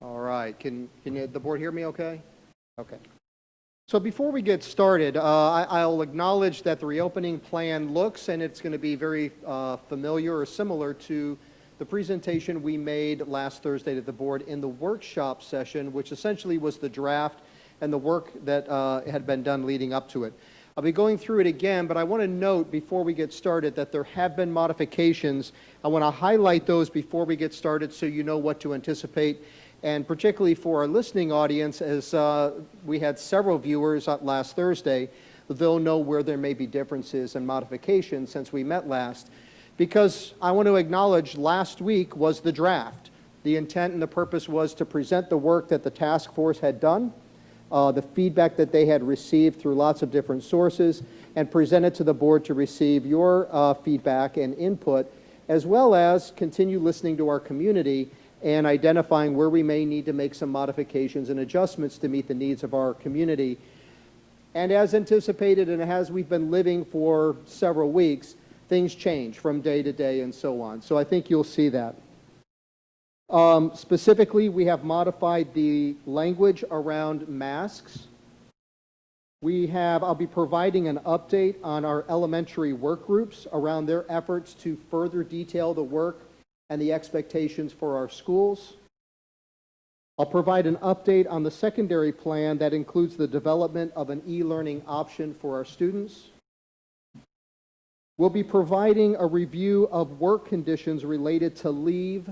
All right. Can the board hear me okay? Okay. So before we get started, I'll acknowledge that the reopening plan looks, and it's going to be very familiar or similar to the presentation we made last Thursday to the board in the workshop session, which essentially was the draft and the work that had been done leading up to it. I'll be going through it again, but I want to note before we get started that there have been modifications. I want to highlight those before we get started so you know what to anticipate. And particularly for our listening audience, as we had several viewers last Thursday, they'll know where there may be differences and modifications since we met last. Because I want to acknowledge last week was the draft. The intent and the purpose was to present the work that the task force had done, the feedback that they had received through lots of different sources, and present it to the board to receive your feedback and input, as well as continue listening to our community and identifying where we may need to make some modifications and adjustments to meet the needs of our community. And as anticipated, and as we've been living for several weeks, things change from day to day and so on. So I think you'll see that. Specifically, we have modified the language around masks. I'll be providing an update on our elementary work groups around their efforts to further detail the work and the expectations for our schools. I'll provide an update on the secondary plan that includes the development of an e-learning option for our students. We'll be providing a review of work conditions related to leave,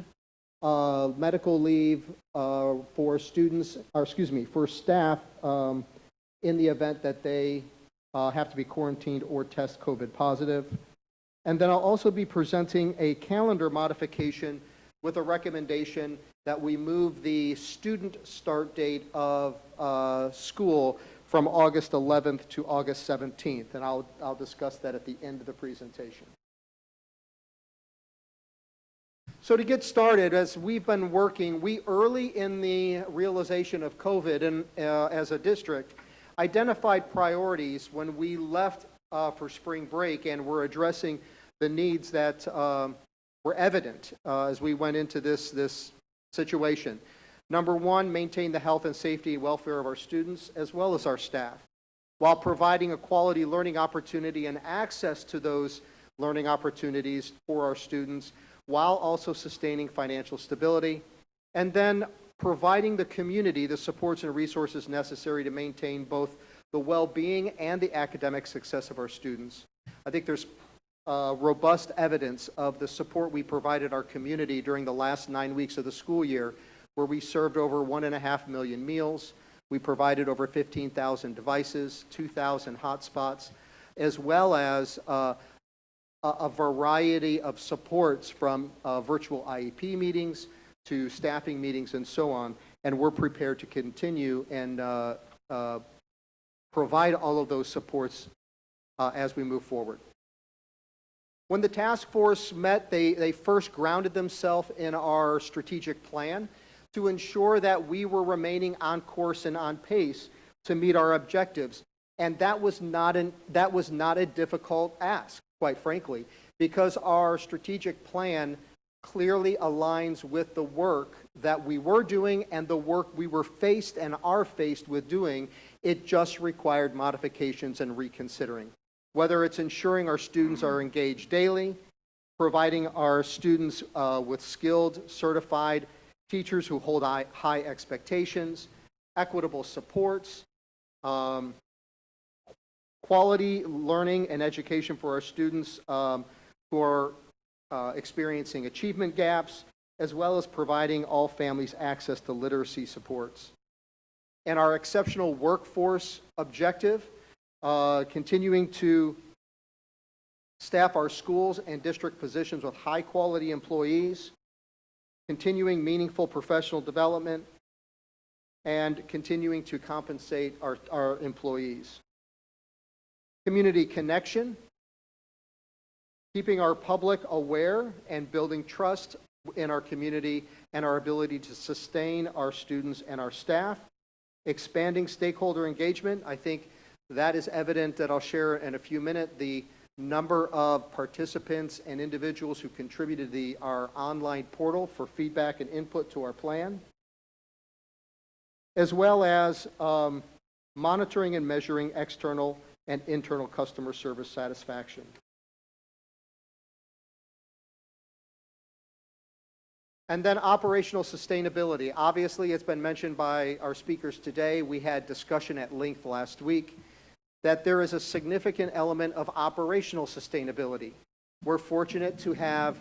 medical leave for students, for staff in the event that they have to be quarantined or test COVID positive. And then I'll also be presenting a calendar modification with a recommendation that we move the student start date of school from August 11th to August 17th. And I'll discuss that at the end of the presentation. So to get started, as we've been working, we early in the realization of COVID and as a district identified priorities when we left for spring break, and we're addressing the needs that were evident as we went into this situation. Number one, maintain the health and safety and welfare of our students as well as our staff, while providing a quality learning opportunity and access to those learning opportunities for our students, while also sustaining financial stability, and then providing the community the supports and resources necessary to maintain both the well-being and the academic success of our students. I think there's robust evidence of the support we provided our community during the last 9 weeks of the school year, where we served over 1.5 million meals. We provided over 15,000 devices, 2,000 hotspots, as well as a variety of supports from virtual IEP meetings to staffing meetings and so on. And we're prepared to continue and provide all of those supports as we move forward. When the task force met, they first grounded themselves in our strategic plan. to ensure that we were remaining on course and on pace to meet our objectives. And that was not a difficult ask, quite frankly, because our strategic plan clearly aligns with the work that we were doing and the work we were faced and are faced with doing. It just required modifications and reconsidering. Whether it's ensuring our students are engaged daily, providing our students with skilled, certified teachers who hold high expectations, equitable supports, quality learning and education for our students who are experiencing achievement gaps, as well as providing all families access to literacy supports. And our exceptional workforce objective, continuing to staff our schools and district positions with high-quality employees, continuing meaningful professional development, and continuing to compensate our employees. Community connection, keeping our public aware and building trust in our community and our ability to sustain our students and our staff. Expanding stakeholder engagement, I think that is evident that I'll share in a few minutes. The number of participants and individuals who contributed to our online portal for feedback and input to our plan, as well as monitoring and measuring external and internal customer service satisfaction. And then operational sustainability. Obviously, it's been mentioned by our speakers today. We had discussion at length last week that there is a significant element of operational sustainability. We're fortunate to have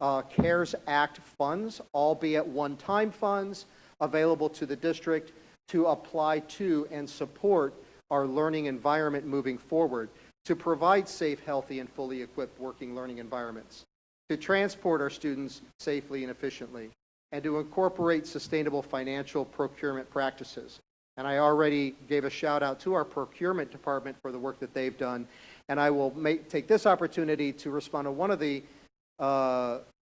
CARES Act funds, albeit one-time funds, available to the district to apply to and support our learning environment moving forward, to provide safe, healthy, and fully equipped working learning environments, to transport our students safely and efficiently, and to incorporate sustainable financial procurement practices. And I already gave a shout out to our procurement department for the work that they've done. And I will take this opportunity to respond to one of the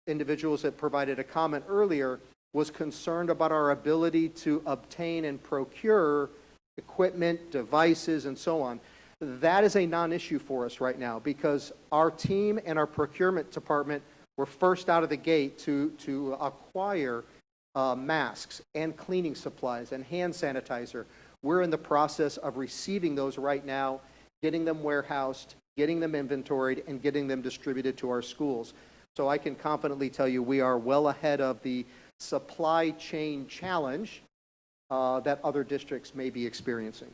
individuals that provided a comment earlier, was concerned about our ability to obtain and procure equipment, devices, and so on. That is a non-issue for us right now because our team and our procurement department were first out of the gate to acquire masks and cleaning supplies and hand sanitizer. We're in the process of receiving those right now, getting them warehoused, getting them inventoried, and getting them distributed to our schools. So I can confidently tell you we are well ahead of the supply chain challenge that other districts may be experiencing.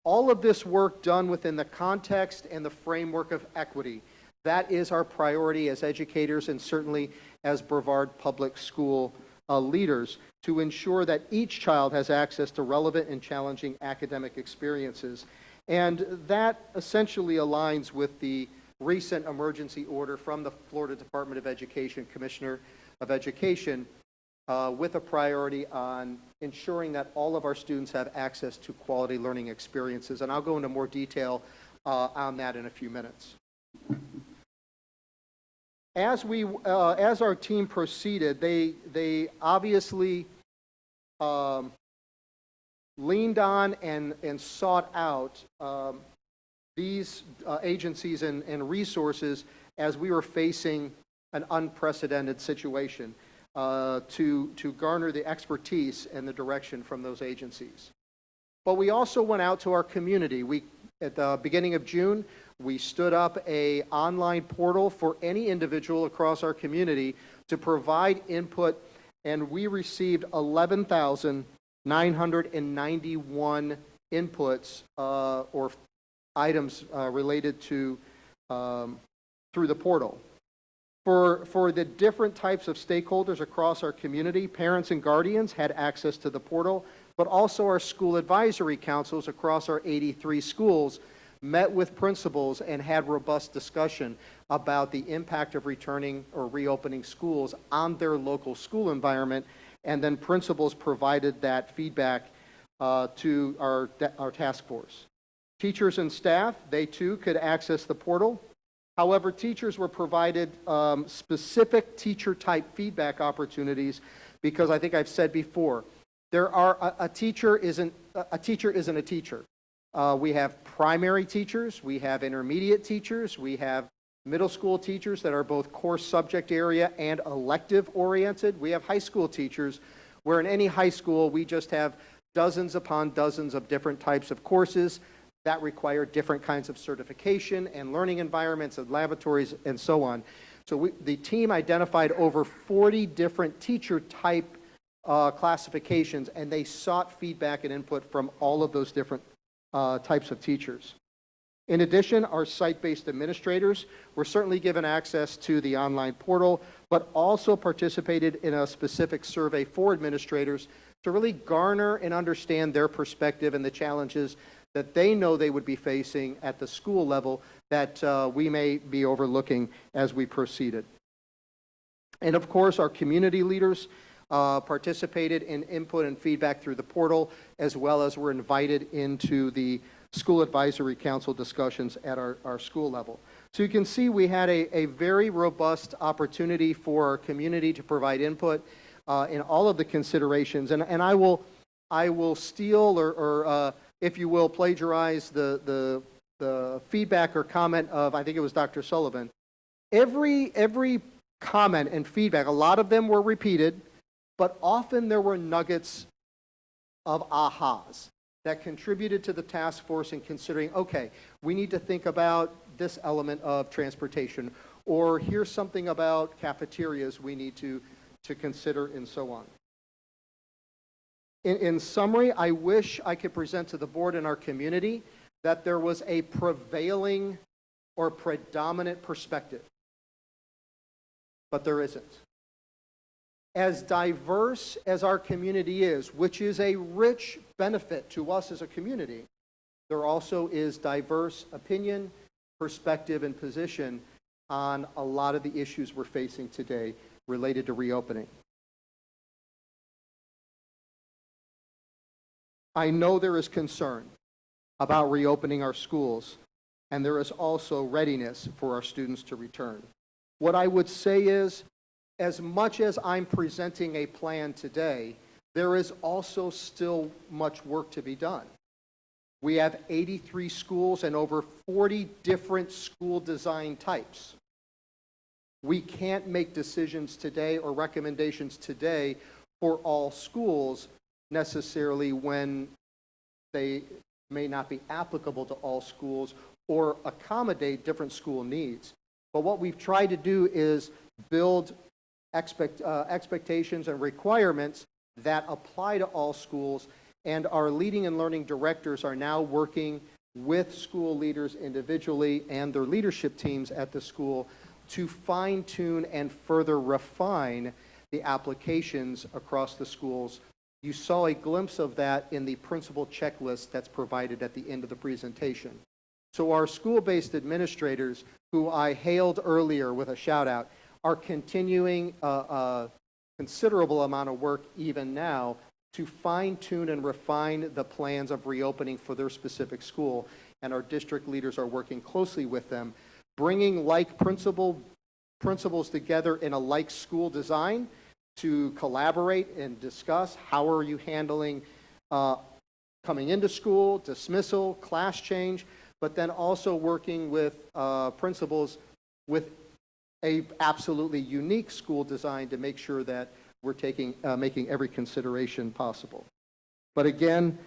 All of this work done within the context and the framework of equity. That is our priority as educators and certainly as Brevard Public School leaders, to ensure that each child has access to relevant and challenging academic experiences. And that essentially aligns with the recent emergency order from the Florida Department of Education, Commissioner of Education, with a priority on ensuring that all of our students have access to quality learning experiences. And I'll go into more detail on that in a few minutes. As our team proceeded, they obviously leaned on and sought out these agencies and resources as we were facing an unprecedented situation to garner the expertise and the direction from those agencies. But we also went out to our community. At the beginning of June, we stood up an online portal for any individual across our community to provide input, and we received 11,991 inputs or items related to through the portal. For the different types of stakeholders across our community, parents and guardians had access to the portal, but also our school advisory councils across our 83 schools met with principals and had robust discussion about the impact of returning or reopening schools on their local school environment, and then principals provided that feedback to our task force. Teachers and staff, they too could access the portal, However, teachers were provided specific teacher-type feedback opportunities because I think I've said before, a teacher isn't a teacher. We have primary teachers, we have intermediate teachers, we have middle school teachers that are both core subject area and elective oriented. We have high school teachers where in any high school we just have dozens upon dozens of different types of courses that require different kinds of certification and learning environments and laboratories and so on. So the team identified over 40 different teacher type classifications, and they sought feedback and input from all of those different types of teachers. In addition, our site-based administrators were certainly given access to the online portal, but also participated in a specific survey for administrators to really garner and understand their perspective and the challenges that they know they would be facing at the school level that we may be overlooking as we proceeded. And of course, our community leaders participated in input and feedback through the portal, as well as were invited into the School Advisory Council discussions at our school level. So you can see we had a very robust opportunity for our community to provide input in all of the considerations. And I will steal or if you will, plagiarize the feedback or comment of, I think it was Dr. Sullivan. Every comment and feedback, a lot of them were repeated, but often there were nuggets of ahas that contributed to the task force in considering, okay, we need to think about this element of transportation, or here's something about cafeterias we need to consider, and so on. In summary, I wish I could present to the board and our community that there was a prevailing or predominant perspective, but there isn't. As diverse as our community is, which is a rich benefit to us as a community, there also is diverse opinion, perspective, and position on a lot of the issues we're facing today related to reopening. I know there is concern about reopening our schools, and there is also readiness for our students to return. What I would say is, as much as I'm presenting a plan today, there is also still much work to be done. We have 83 schools and over 40 different school design types. We can't make decisions today or recommendations today for all schools necessarily when they may not be applicable to all schools or accommodate different school needs. But what we've tried to do is build expectations and requirements that apply to all schools, and our leading and learning directors are now working with school leaders individually and their leadership teams at the school to fine-tune and further refine the applications across the schools. You saw a glimpse of that in the principal checklist that's provided at the end of the presentation. So our school-based administrators, who I hailed earlier with a shout-out, are continuing a considerable amount of work even now to fine-tune and refine the plans of reopening for their specific school, and our district leaders are working closely with them, bringing like principals together in a like school design to collaborate and discuss how are you handling coming into school, dismissal, class change, but then also working with principals with a absolutely unique school design to make sure that we're making every consideration possible. But again,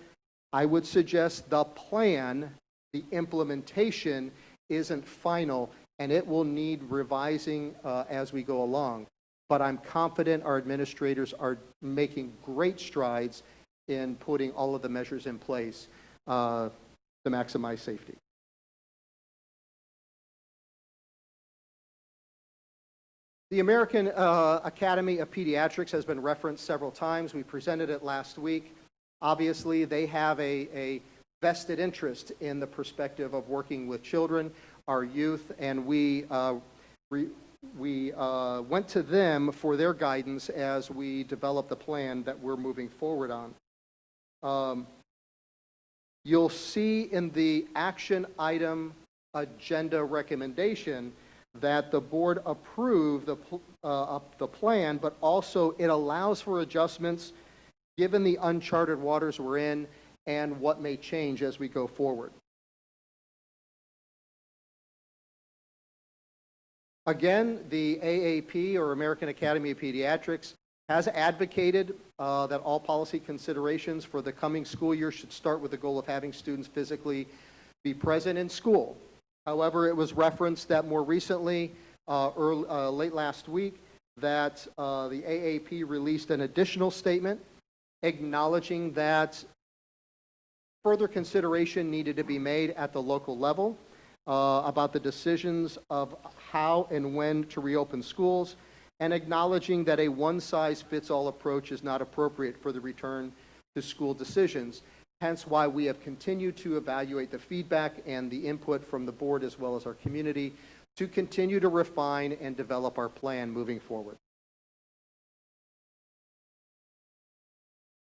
I would suggest the plan, the implementation isn't final, and it will need revising as we go along. But I'm confident our administrators are making great strides in putting all of the measures in place to maximize safety. The American Academy of Pediatrics has been referenced several times. We presented it last week. Obviously, they have a vested interest in the perspective of working with children, our youth, and we went to them for their guidance as we developed the plan that we're moving forward on. You'll see in the action item agenda recommendation that the board approve the plan, but also it allows for adjustments given the uncharted waters we're in and what may change as we go forward. Again, the AAP, or American Academy of Pediatrics, has advocated that all policy considerations for the coming school year should start with the goal of having students physically be present in school. However, it was referenced that more recently, late last week, that the AAP released an additional statement acknowledging that further consideration needed to be made at the local level about the decisions of how and when to reopen schools, and acknowledging that a one-size-fits-all approach is not appropriate for the return to school decisions. Hence why we have continued to evaluate the feedback and the input from the board as well as our community to continue to refine and develop our plan moving forward.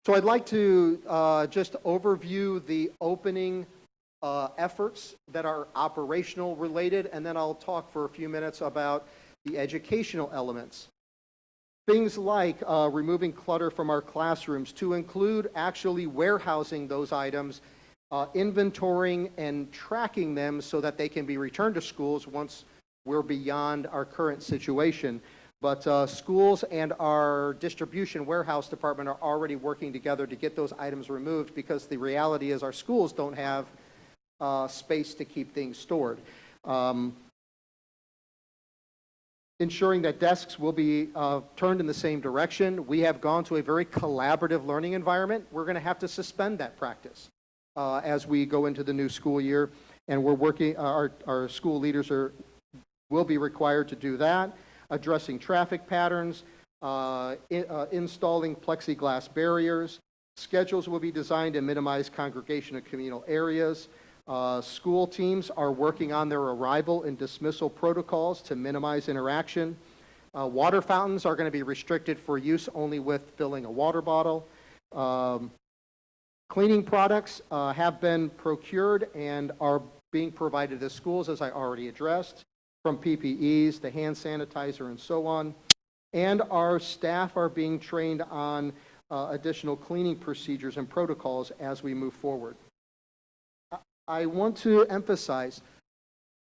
So I'd like to just overview the opening efforts that are operational related, and then I'll talk for a few minutes about the educational elements. Things like removing clutter from our classrooms to include actually warehousing those items, inventorying and tracking them so that they can be returned to schools once we're beyond our current situation. But schools and our distribution warehouse department are already working together to get those items removed, because the reality is our schools don't have space to keep things stored. Ensuring that desks will be turned in the same direction. We have gone to a very collaborative learning environment. We're going to have to suspend that practice as we go into the new school year, and we're working, our school leaders will be required to do that, addressing traffic patterns, installing plexiglass barriers. Schedules will be designed to minimize congregation and communal areas. School teams are working on their arrival and dismissal protocols to minimize interaction. Water fountains are going to be restricted for use only with filling a water bottle. Cleaning products have been procured and are being provided to schools, as I already addressed, from PPEs to hand sanitizer and so on. And our staff are being trained on additional cleaning procedures and protocols as we move forward. I want to emphasize,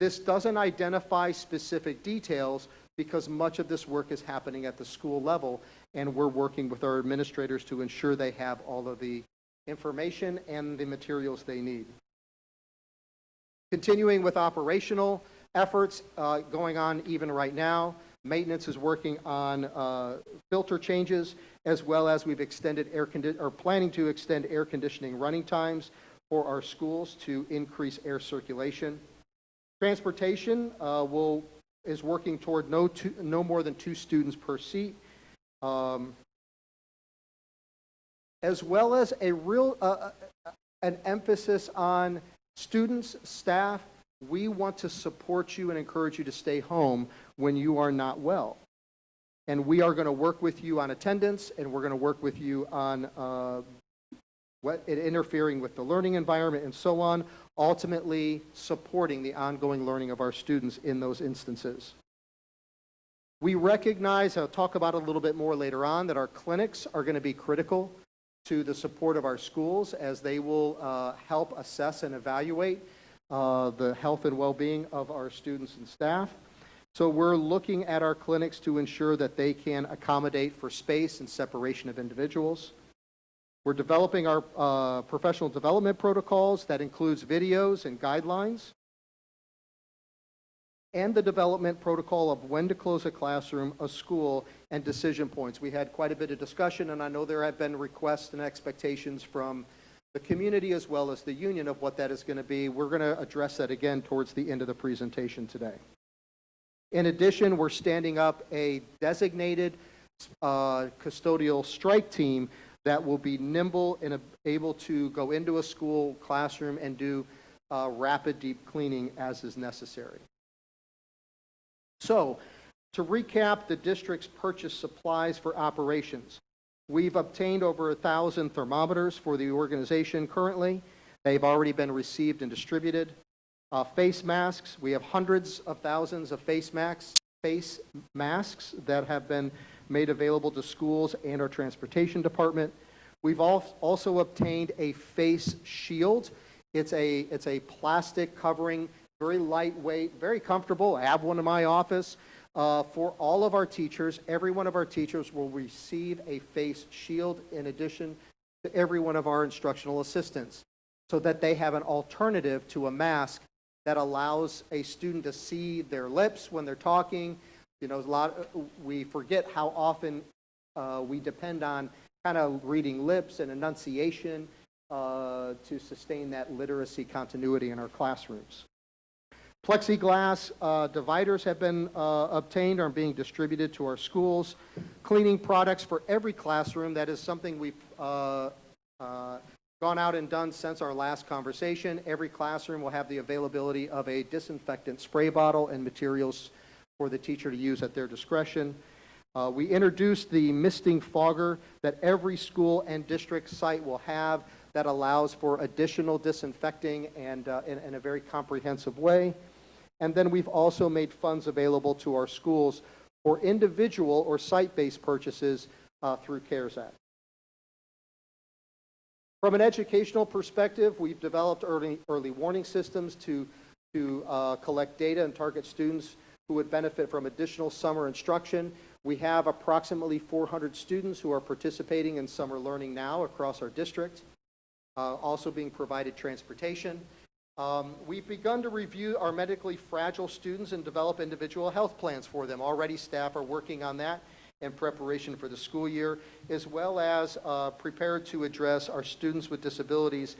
this doesn't identify specific details because much of this work is happening at the school level, and we're working with our administrators to ensure they have all of the information and the materials they need. Continuing with operational efforts going on even right now, maintenance is working on filter changes, as well as we've extended planning to extend air conditioning running times for our schools to increase air circulation. Transportation is working toward no more than 2 students per seat, as well as an emphasis on students, staff. We want to support you and encourage you to stay home when you are not well. And we are going to work with you on attendance, and we're going to work with you on interfering with the learning environment and so on, ultimately supporting the ongoing learning of our students in those instances. We recognize, I'll talk about it a little bit more later on, that our clinics are going to be critical to the support of our schools, as they will help assess and evaluate the health and well-being of our students and staff. So we're looking at our clinics to ensure that they can accommodate for space and separation of individuals. We're developing our professional development protocols that includes videos and guidelines, and the development protocol of when to close a classroom, a school, and decision points. We had quite a bit of discussion, and I know there have been requests and expectations from the community as well as the union of what that is going to be. We're going to address that again towards the end of the presentation today. In addition, we're standing up a designated custodial strike team that will be nimble and able to go into a school classroom and do rapid deep cleaning as is necessary. So, to recap the district's purchased supplies for operations, we've obtained over 1,000 thermometers for the organization currently. They've already been received and distributed. Face masks, we have hundreds of thousands of face masks that have been made available to schools and our transportation department. We've also obtained a face shield. It's a plastic covering, very lightweight, very comfortable. I have one in my office. For all of our teachers, every one of our teachers will receive a face shield in addition to every one of our instructional assistants, so that they have an alternative to a mask that allows a student to see their lips when they're talking. You know, we forget how often we depend on kind of reading lips and enunciation to sustain that literacy continuity in our classrooms. Plexiglass dividers have been obtained, are being distributed to our schools. Cleaning products for every classroom, that is something we've gone out and done since our last conversation. Every classroom will have the availability of a disinfectant spray bottle and materials for the teacher to use at their discretion. We introduced the misting fogger that every school and district site will have that allows for additional disinfecting and in a very comprehensive way. And then we've also made funds available to our schools for individual or site-based purchases through CARES Act. From an educational perspective, we've developed early warning systems to collect data and target students who would benefit from additional summer instruction. We have approximately 400 students who are participating in summer learning now across our district, also being provided transportation. We've begun to review our medically fragile students and develop individual health plans for them. Already staff are working on that in preparation for the school year, as well as prepared to address our students with disabilities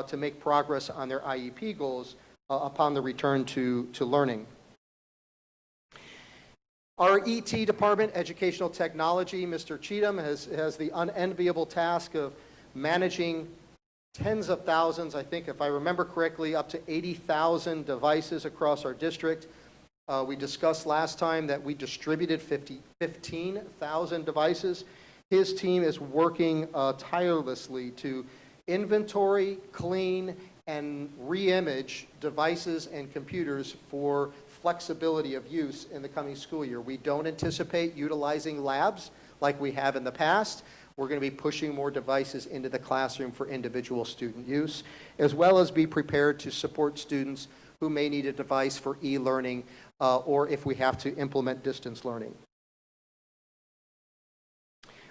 to make progress on their IEP goals upon the return to learning. Our ET department, Educational Technology, Mr. Cheatham has the unenviable task of managing tens of thousands, I think if I remember correctly, up to 80,000 devices across our district. We discussed last time that we distributed 15,000 devices. His team is working tirelessly to inventory, clean, and re-image devices and computers for flexibility of use in the coming school year. We don't anticipate utilizing labs like we have in the past. We're going to be pushing more devices into the classroom for individual student use, as well as be prepared to support students who may need a device for e-learning or if we have to implement distance learning.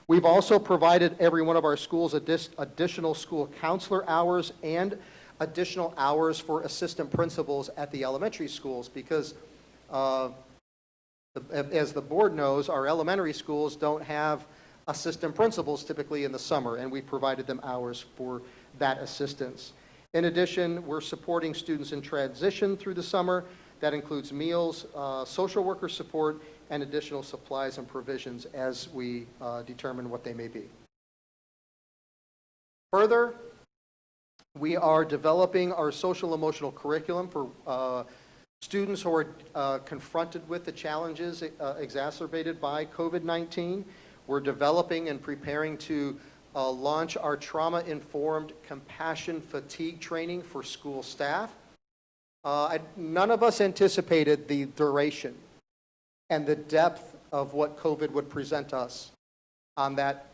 We've also provided every one of our schools additional school counselor hours and additional hours for assistant principals at the elementary schools because, as the board knows, our elementary schools don't have assistant principals typically in the summer, and we provided them hours for that assistance. In addition, we're supporting students in transition through the summer. That includes meals, social worker support, and additional supplies and provisions as we determine what they may be. Further, we are developing our social emotional curriculum for students who are confronted with the challenges exacerbated by COVID-19. We're developing and preparing to launch our trauma-informed compassion fatigue training for school staff. None of us anticipated the duration and the depth of what COVID would present us on that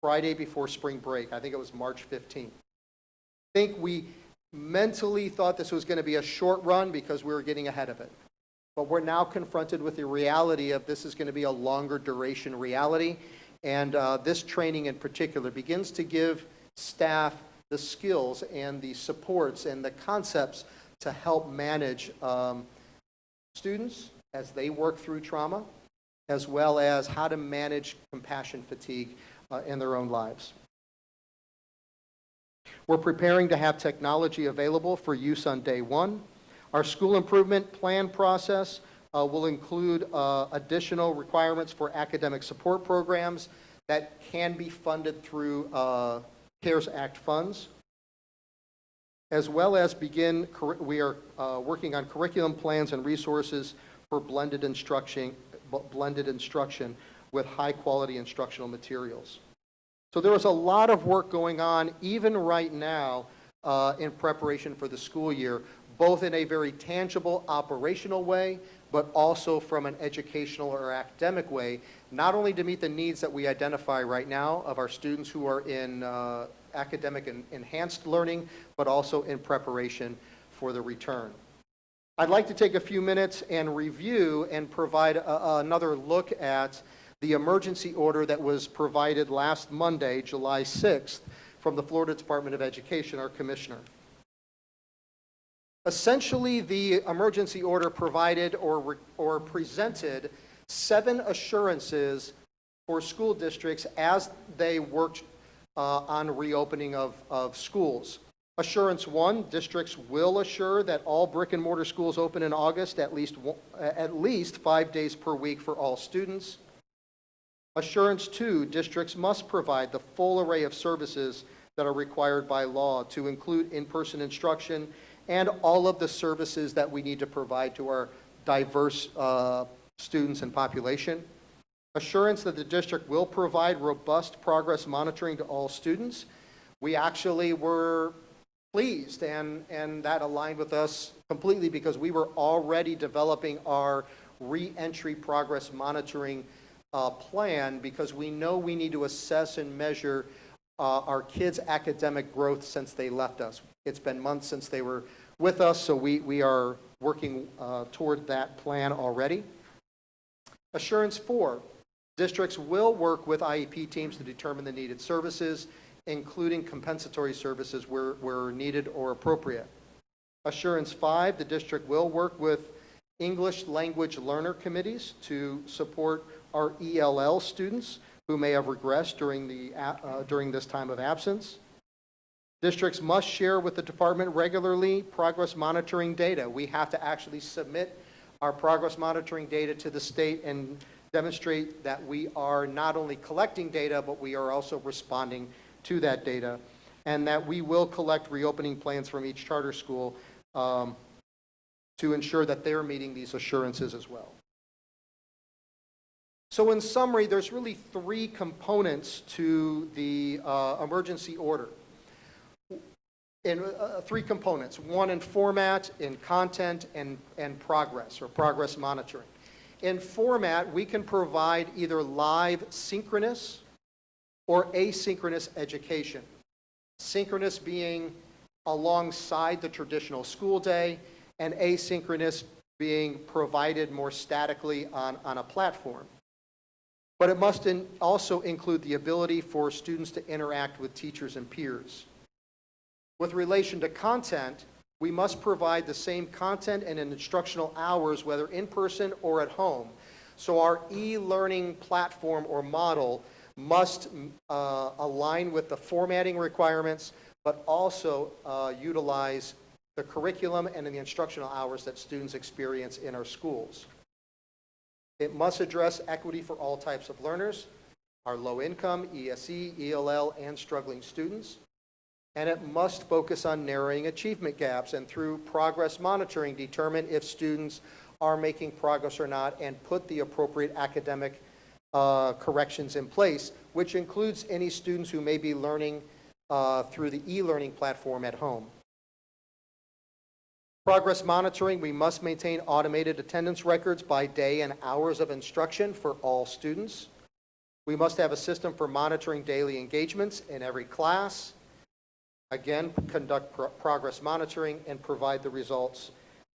Friday before spring break. I think it was March 15th. I think we mentally thought this was going to be a short run because we were getting ahead of it. But we're now confronted with the reality of this is going to be a longer duration reality. And this training in particular begins to give staff the skills and the supports and the concepts to help manage students as they work through trauma, as well as how to manage compassion fatigue in their own lives. We're preparing to have technology available for use on day one. Our school improvement plan process will include additional requirements for academic support programs that can be funded through CARES Act funds, as well as we are working on curriculum plans and resources for blended instruction with high quality instructional materials. So there is a lot of work going on even right now in preparation for the school year, both in a very tangible operational way, but also from an educational or academic way, not only to meet the needs that we identify right now of our students who are in academic and enhanced learning, but also in preparation for the return. I'd like to take a few minutes and review and provide another look at the emergency order that was provided last Monday, July 6th, from the Florida Department of Education, our commissioner. Essentially, the emergency order provided or presented 7 assurances for school districts as they worked on reopening of schools. Assurance 1, districts will assure that all brick and mortar schools open in August at least 5 days per week for all students. Assurance 2, districts must provide the full array of services that are required by law to include in-person instruction and all of the services that we need to provide to our diverse students and population. Assurance that the district will provide robust progress monitoring to all students. We actually were pleased, and that aligned with us completely because we were already developing our re-entry progress monitoring plan because we know we need to assess and measure our kids' academic growth since they left us. It's been months since they were with us, so we are working toward that plan already. Assurance 4, districts will work with IEP teams to determine the needed services, including compensatory services where needed or appropriate. Assurance 5, the district will work with English language learner committees to support our ELL students who may have regressed during this time of absence. Districts must share with the department regularly progress monitoring data. We have to actually submit our progress monitoring data to the state and demonstrate that we are not only collecting data, but we are also responding to that data, and that we will collect reopening plans from each charter school to ensure that they're meeting these assurances as well. So in summary, there's really 3 components to the emergency order. In 3 components, 1 in format, in content, and progress or progress monitoring. In format, we can provide either live synchronous or asynchronous education. Synchronous being alongside the traditional school day, and asynchronous being provided more statically on a platform. But it must also include the ability for students to interact with teachers and peers. With relation to content, we must provide the same content and instructional hours, whether in person or at home. So our e-learning platform or model must align with the formatting requirements, but also utilize the curriculum and the instructional hours that students experience in our schools. It must address equity for all types of learners, our low income, ESE, ELL, and struggling students. And it must focus on narrowing achievement gaps and through progress monitoring determine if students are making progress or not and put the appropriate academic corrections in place, which includes any students who may be learning through the e-learning platform at home. Progress monitoring, we must maintain automated attendance records by day and hours of instruction for all students. We must have a system for monitoring daily engagements in every class. Again, conduct progress monitoring and provide the results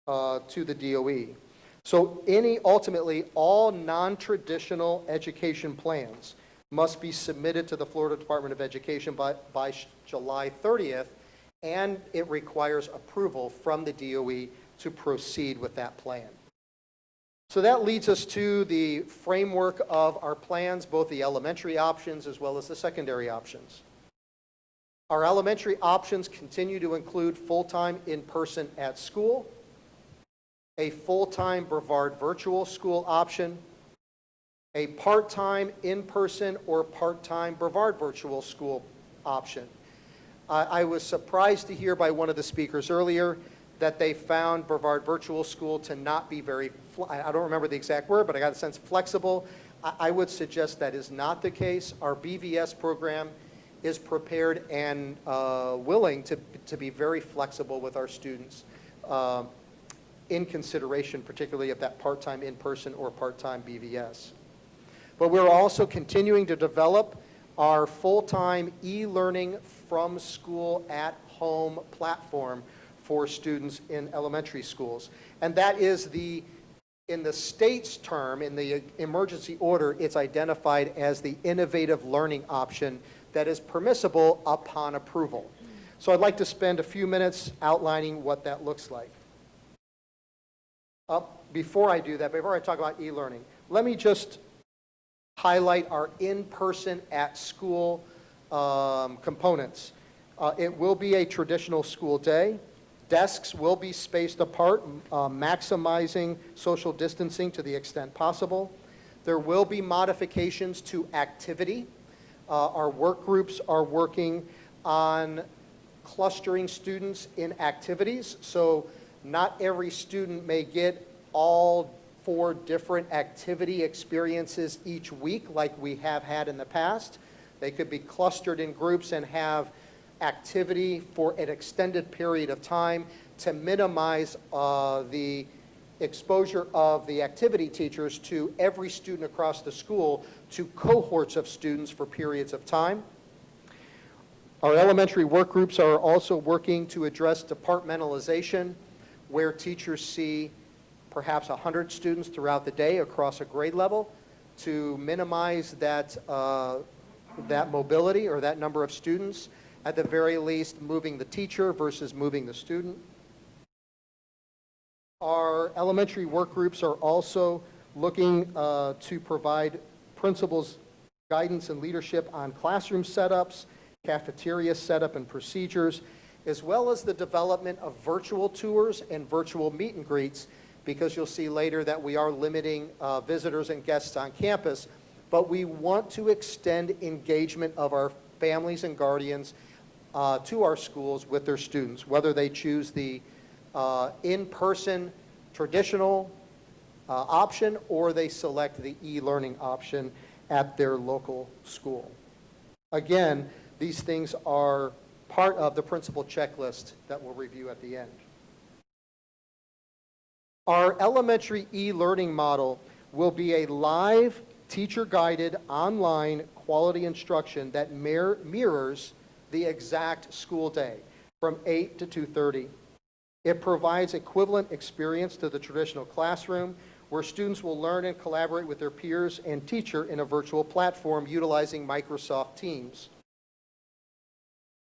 to the DOE. So ultimately, all non-traditional education plans must be submitted to the Florida Department of Education by July 30th, and it requires approval from the DOE to proceed with that plan. So that leads us to the framework of our plans, both the elementary options as well as the secondary options. Our elementary options continue to include full-time in-person at school, a full-time Brevard virtual school option, a part-time in-person or part-time Brevard virtual school option. I was surprised to hear by one of the speakers earlier that they found Brevard virtual school to not be very, I don't remember the exact word, but I got a sense flexible. I would suggest that is not the case. Our BVS program is prepared and willing to be very flexible with our students in consideration, particularly of that part-time in-person or part-time BVS. But we're also continuing to develop our full-time e-learning from school at home platform for students in elementary schools. And that is in the state's term, in the emergency order, it's identified as the innovative learning option that is permissible upon approval. So I'd like to spend a few minutes outlining what that looks like. Before I do that, before I talk about e-learning, let me just highlight our in-person at school components. It will be a traditional school day. Desks will be spaced apart, maximizing social distancing to the extent possible. There will be modifications to activity. Our work groups are working on clustering students in activities, so not every student may get all 4 different activity experiences each week like we have had in the past. They could be clustered in groups and have activity for an extended period of time to minimize the exposure of the activity teachers to every student across the school to cohorts of students for periods of time. Our elementary work groups are also working to address departmentalization, where teachers see perhaps 100 students throughout the day across a grade level, to minimize that mobility or that number of students, at the very least moving the teacher versus moving the student. Our elementary work groups are also looking to provide principals guidance and leadership on classroom setups, cafeteria setup and procedures, as well as the development of virtual tours and virtual meet and greets, because you'll see later that we are limiting visitors and guests on campus, but we want to extend engagement of our families and guardians to our schools with their students, whether they choose the in-person traditional option or they select the e-learning option at their local school. Again, these things are part of the principal checklist that we'll review at the end. Our elementary e-learning model will be a live, teacher-guided, online quality instruction that mirrors the exact school day from 8 to 2:30. It provides equivalent experience to the traditional classroom, where students will learn and collaborate with their peers and teacher in a virtual platform utilizing Microsoft Teams.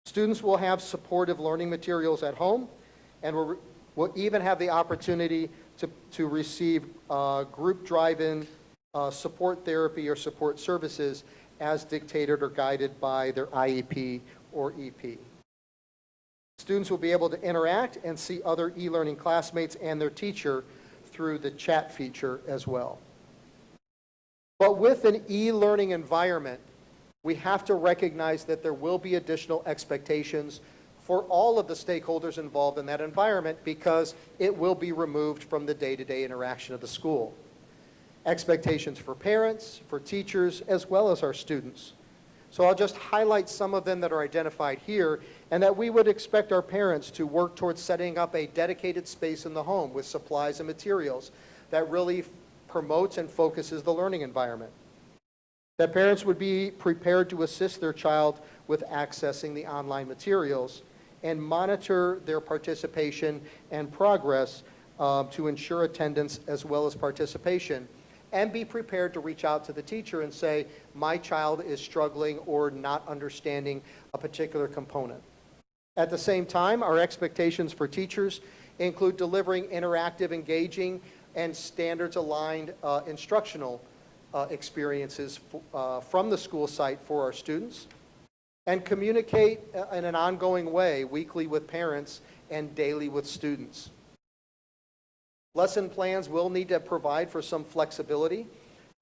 Students will have supportive learning materials at home, and will even have the opportunity to receive group drive-in support therapy or support services as dictated or guided by their IEP or EP. Students will be able to interact and see other e-learning classmates and their teacher through the chat feature as well. But with an e-learning environment, we have to recognize that there will be additional expectations for all of the stakeholders involved in that environment, because it will be removed from the day-to-day interaction of the school. Expectations for parents, for teachers, as well as our students. So I'll just highlight some of them that are identified here, and that we would expect our parents to work towards setting up a dedicated space in the home with supplies and materials that really promotes and focuses the learning environment. That parents would be prepared to assist their child with accessing the online materials and monitor their participation and progress to ensure attendance as well as participation, and be prepared to reach out to the teacher and say, my child is struggling or not understanding a particular component. At the same time, our expectations for teachers include delivering interactive, engaging, and standards-aligned instructional experiences from the school site for our students, and communicate in an ongoing way, weekly with parents and daily with students. Lesson plans will need to provide for some flexibility,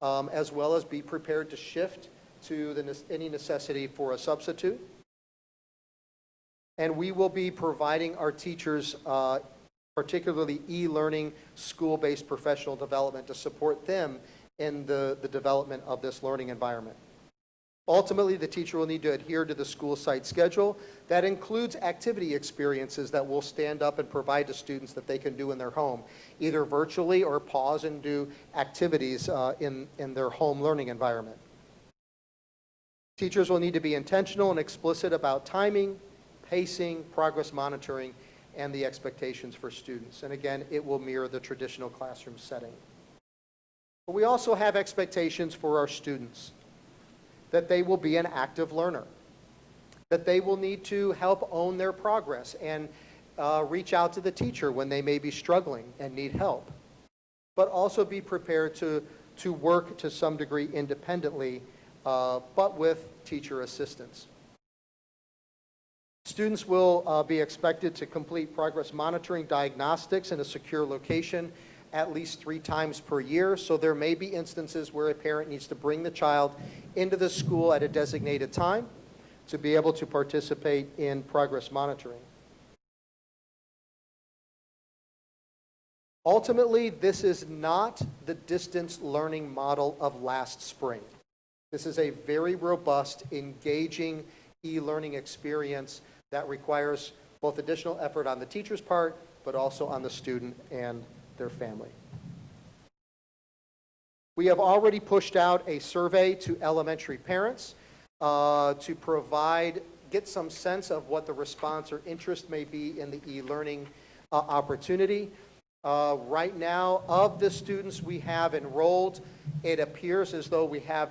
as well as be prepared to shift to any necessity for a substitute. And we will be providing our teachers, particularly e-learning, school-based professional development to support them in the development of this learning environment. Ultimately, the teacher will need to adhere to the school site schedule. That includes activity experiences that we'll stand up and provide to students that they can do in their home, either virtually or pause and do activities in their home learning environment. Teachers will need to be intentional and explicit about timing, pacing, progress monitoring, and the expectations for students. And again, it will mirror the traditional classroom setting. But we also have expectations for our students, that they will be an active learner, that they will need to help own their progress and reach out to the teacher when they may be struggling and need help, but also be prepared to work to some degree independently, but with teacher assistance. Students will be expected to complete progress monitoring diagnostics in a secure location at least 3 times per year. So there may be instances where a parent needs to bring the child into the school at a designated time to be able to participate in progress monitoring. Ultimately, this is not the distance learning model of last spring. This is a very robust, engaging e-learning experience that requires both additional effort on the teacher's part, but also on the student and their family. We have already pushed out a survey to elementary parents to get some sense of what the response or interest may be in the e-learning opportunity. Right now, of the students we have enrolled, it appears as though we have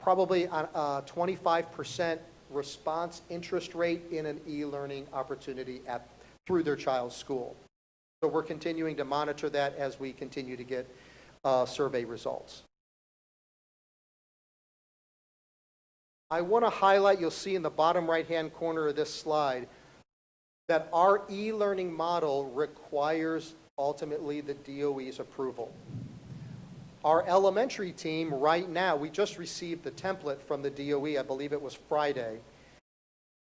probably a 25% response interest rate in an e-learning opportunity through their child's school. So we're continuing to monitor that as we continue to get survey results. I want to highlight, you'll see in the bottom right-hand corner of this slide, that our e-learning model requires ultimately the DOE's approval. Our elementary team right now, we just received the template from the DOE, I believe it was Friday,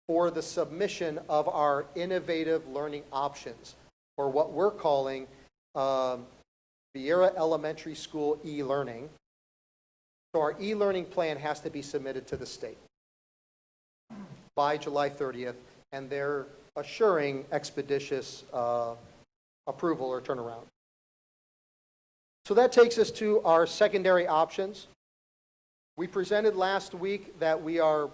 for the submission of our innovative learning options, or what we're calling Vieira Elementary School e-learning. So our e-learning plan has to be submitted to the state by July 30th, and they're assuring expeditious approval or turnaround. So that takes us to our secondary options. We presented last week that we are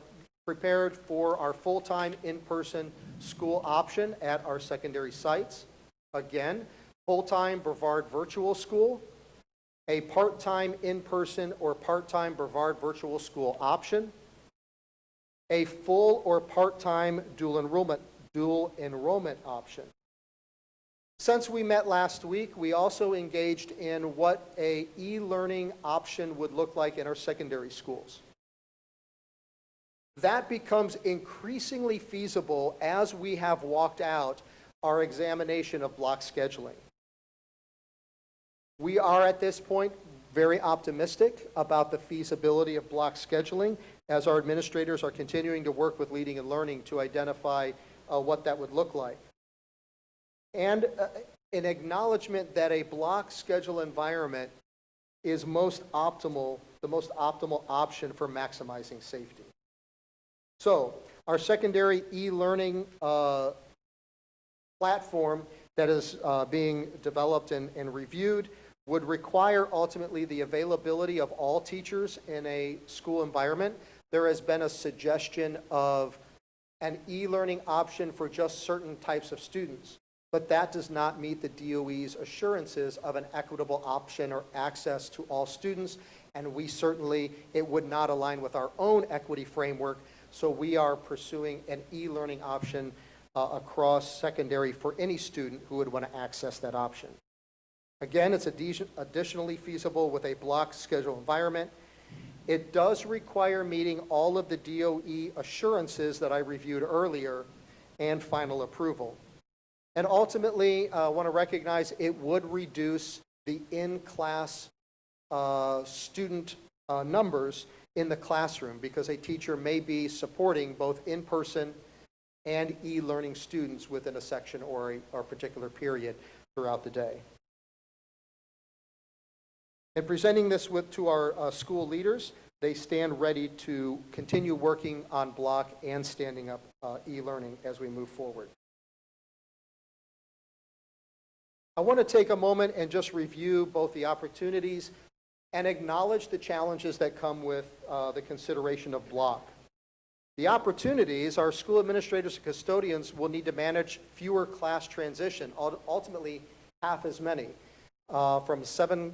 prepared for our full-time in-person school option at our secondary sites. Again, full-time Brevard virtual school, a part-time in-person or part-time Brevard virtual school option, a full or part-time dual enrollment option. Since we met last week, we also engaged in what a e-learning option would look like in our secondary schools. That becomes increasingly feasible as we have walked out our examination of block scheduling. We are at this point very optimistic about the feasibility of block scheduling as our administrators are continuing to work with Leading and Learning to identify what that would look like. And an acknowledgement that a block schedule environment is the most optimal option for maximizing safety. So our secondary e-learning platform that is being developed and reviewed would require ultimately the availability of all teachers in a school environment. There has been a suggestion of an e-learning option for just certain types of students, but that does not meet the DOE's assurances of an equitable option or access to all students, and it would not align with our own equity framework, so we are pursuing an e-learning option across secondary for any student who would want to access that option. Again, it's additionally feasible with a block schedule environment. It does require meeting all of the DOE assurances that I reviewed earlier and final approval. And ultimately, I want to recognize it would reduce the in-class student numbers in the classroom because a teacher may be supporting both in-person and e-learning students within a section or a particular period throughout the day. In presenting this to our school leaders, they stand ready to continue working on block and standing up e-learning as we move forward. I want to take a moment and just review both the opportunities and acknowledge the challenges that come with the consideration of block. The opportunities, our school administrators and custodians will need to manage fewer class transition, ultimately half as many, from seven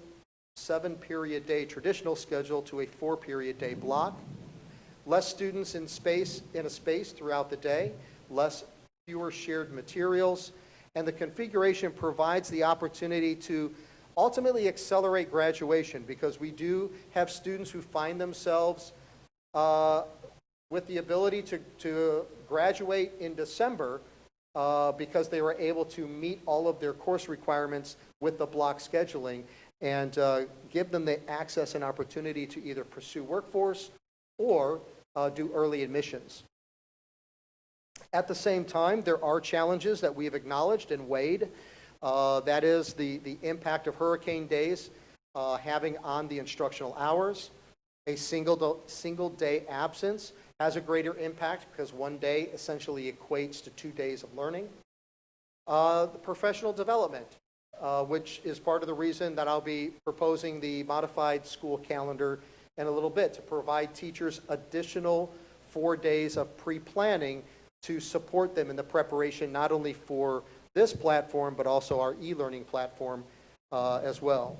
period day traditional schedule to a 4-period day block. Less students in a space throughout the day, fewer shared materials, and the configuration provides the opportunity to ultimately accelerate graduation, because we do have students who find themselves with the ability to graduate in December because they were able to meet all of their course requirements with the block scheduling, and give them the access and opportunity to either pursue workforce or do early admissions. At the same time, there are challenges that we have acknowledged and weighed. That is the impact of hurricane days having on the instructional hours. A single day absence has a greater impact because one day essentially equates to 2 days of learning. The professional development, which is part of the reason that I'll be proposing the modified school calendar in a little bit, to provide teachers additional 4 days of pre-planning to support them in the preparation not only for this platform but also our e-learning platform as well.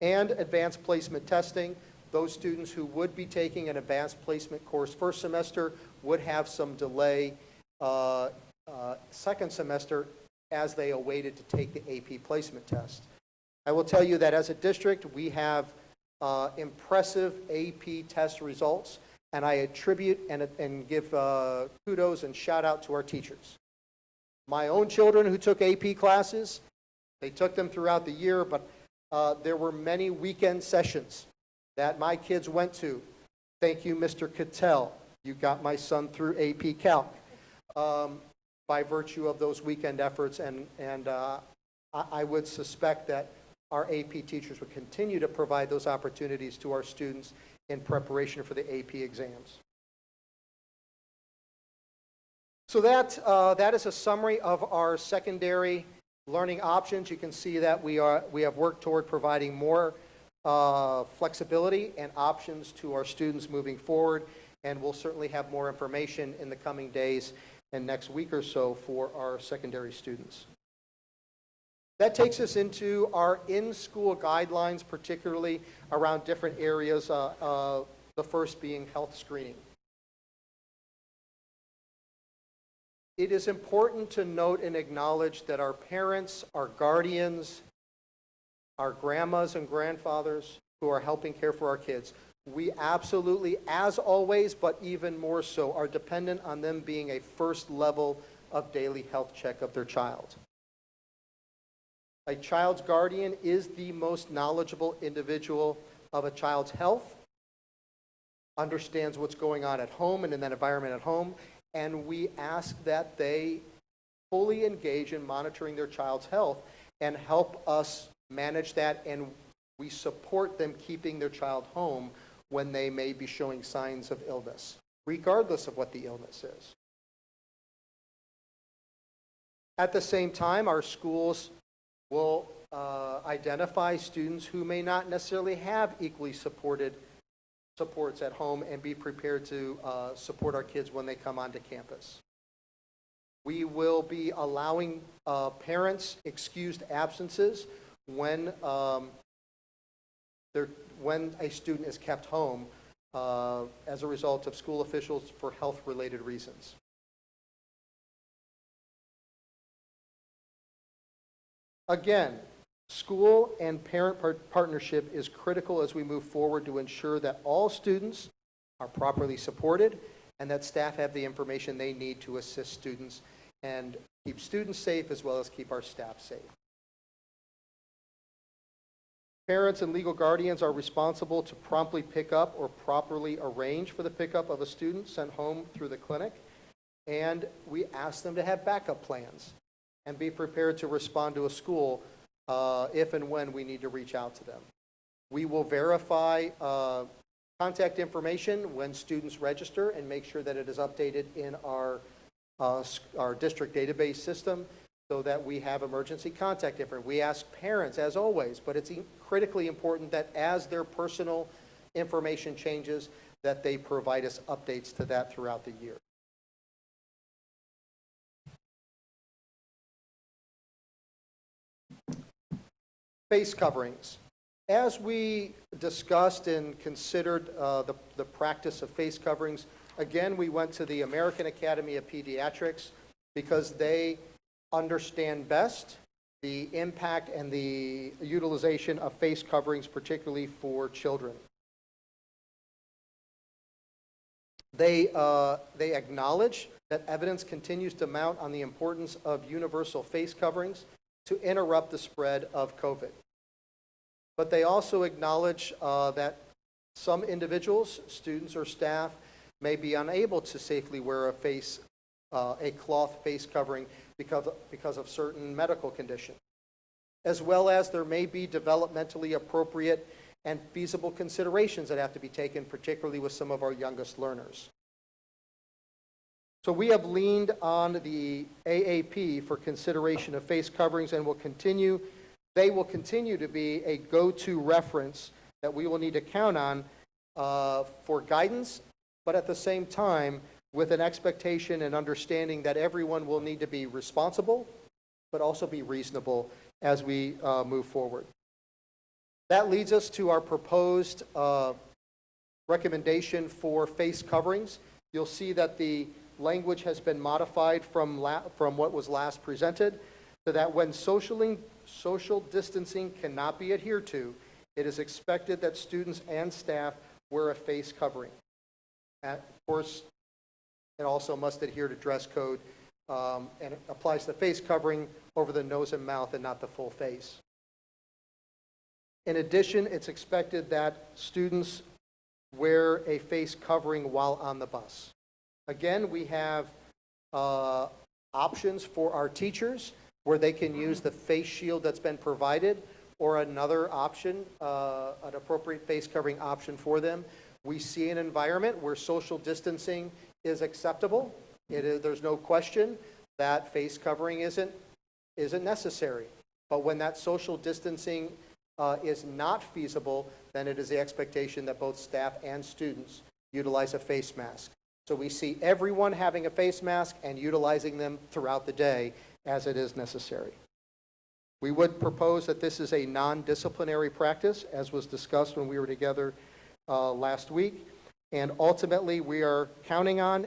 And advanced placement testing. Those students who would be taking an advanced placement course first semester would have some delay second semester as they awaited to take the AP placement test. I will tell you that as a district, we have impressive AP test results, and I attribute and give kudos and shout out to our teachers. My own children who took AP classes, they took them throughout the year, but there were many weekend sessions that my kids went to. Thank you, Mr. Cattell. You got my son through AP Calc by virtue of those weekend efforts, and I would suspect that our AP teachers would continue to provide those opportunities to our students in preparation for the AP exams. So that is a summary of our secondary learning options. You can see that we have worked toward providing more flexibility and options to our students moving forward, and we'll certainly have more information in the coming days and next week or so for our secondary students. That takes us into our in-school guidelines, particularly around different areas, the first being health screening. It is important to note and acknowledge that our parents, our guardians, our grandmas and grandfathers who are helping care for our kids, we absolutely, as always, but even more so, are dependent on them being a first level of daily health check of their child. A child's guardian is the most knowledgeable individual of a child's health, understands what's going on at home and in that environment at home, and we ask that they fully engage in monitoring their child's health and help us manage that, and we support them keeping their child home when they may be showing signs of illness, regardless of what the illness is. At the same time, our schools will identify students who may not necessarily have equally supports at home and be prepared to support our kids when they come onto campus. We will be allowing parents excused absences when a student is kept home as a result of school officials for health-related reasons. Again, school and parent partnership is critical as we move forward to ensure that all students are properly supported and that staff have the information they need to assist students and keep students safe as well as keep our staff safe. Parents and legal guardians are responsible to promptly pick up or properly arrange for the pickup of a student sent home through the clinic, and we ask them to have backup plans and be prepared to respond to a school if and when we need to reach out to them. We will verify contact information when students register and make sure that it is updated in our district database system so that we have emergency contact information. We ask parents, as always, but it's critically important that as their personal information changes, that they provide us updates to that throughout the year. Face coverings. As we discussed and considered the practice of face coverings, again, we went to the American Academy of Pediatrics because they understand best the impact and the utilization of face coverings, particularly for children. They acknowledge that evidence continues to mount on the importance of universal face coverings to interrupt the spread of COVID. But they also acknowledge that some individuals, students or staff, may be unable to safely wear a cloth face covering because of certain medical conditions, as well as there may be developmentally appropriate and feasible considerations that have to be taken, particularly with some of our youngest learners. So we have leaned on the AAP for consideration of face coverings and they will continue to be a go-to reference that we will need to count on for guidance, but at the same time with an expectation and understanding that everyone will need to be responsible, but also be reasonable as we move forward. That leads us to our proposed recommendation for face coverings. You'll see that the language has been modified from what was last presented, so that when social distancing cannot be adhered to, it is expected that students and staff wear a face covering. Of course, it also must adhere to dress code, and it applies to face covering over the nose and mouth and not the full face. In addition, it's expected that students wear a face covering while on the bus. Again, we have options for our teachers where they can use the face shield that's been provided, or another option, an appropriate face covering option for them. We see an environment where social distancing is acceptable. There's no question that face covering isn't necessary. But when that social distancing is not feasible, then it is the expectation that both staff and students utilize a face mask. So we see everyone having a face mask and utilizing them throughout the day as it is necessary. We would propose that this is a non-disciplinary practice, as was discussed when we were together last week. And ultimately, we are counting on,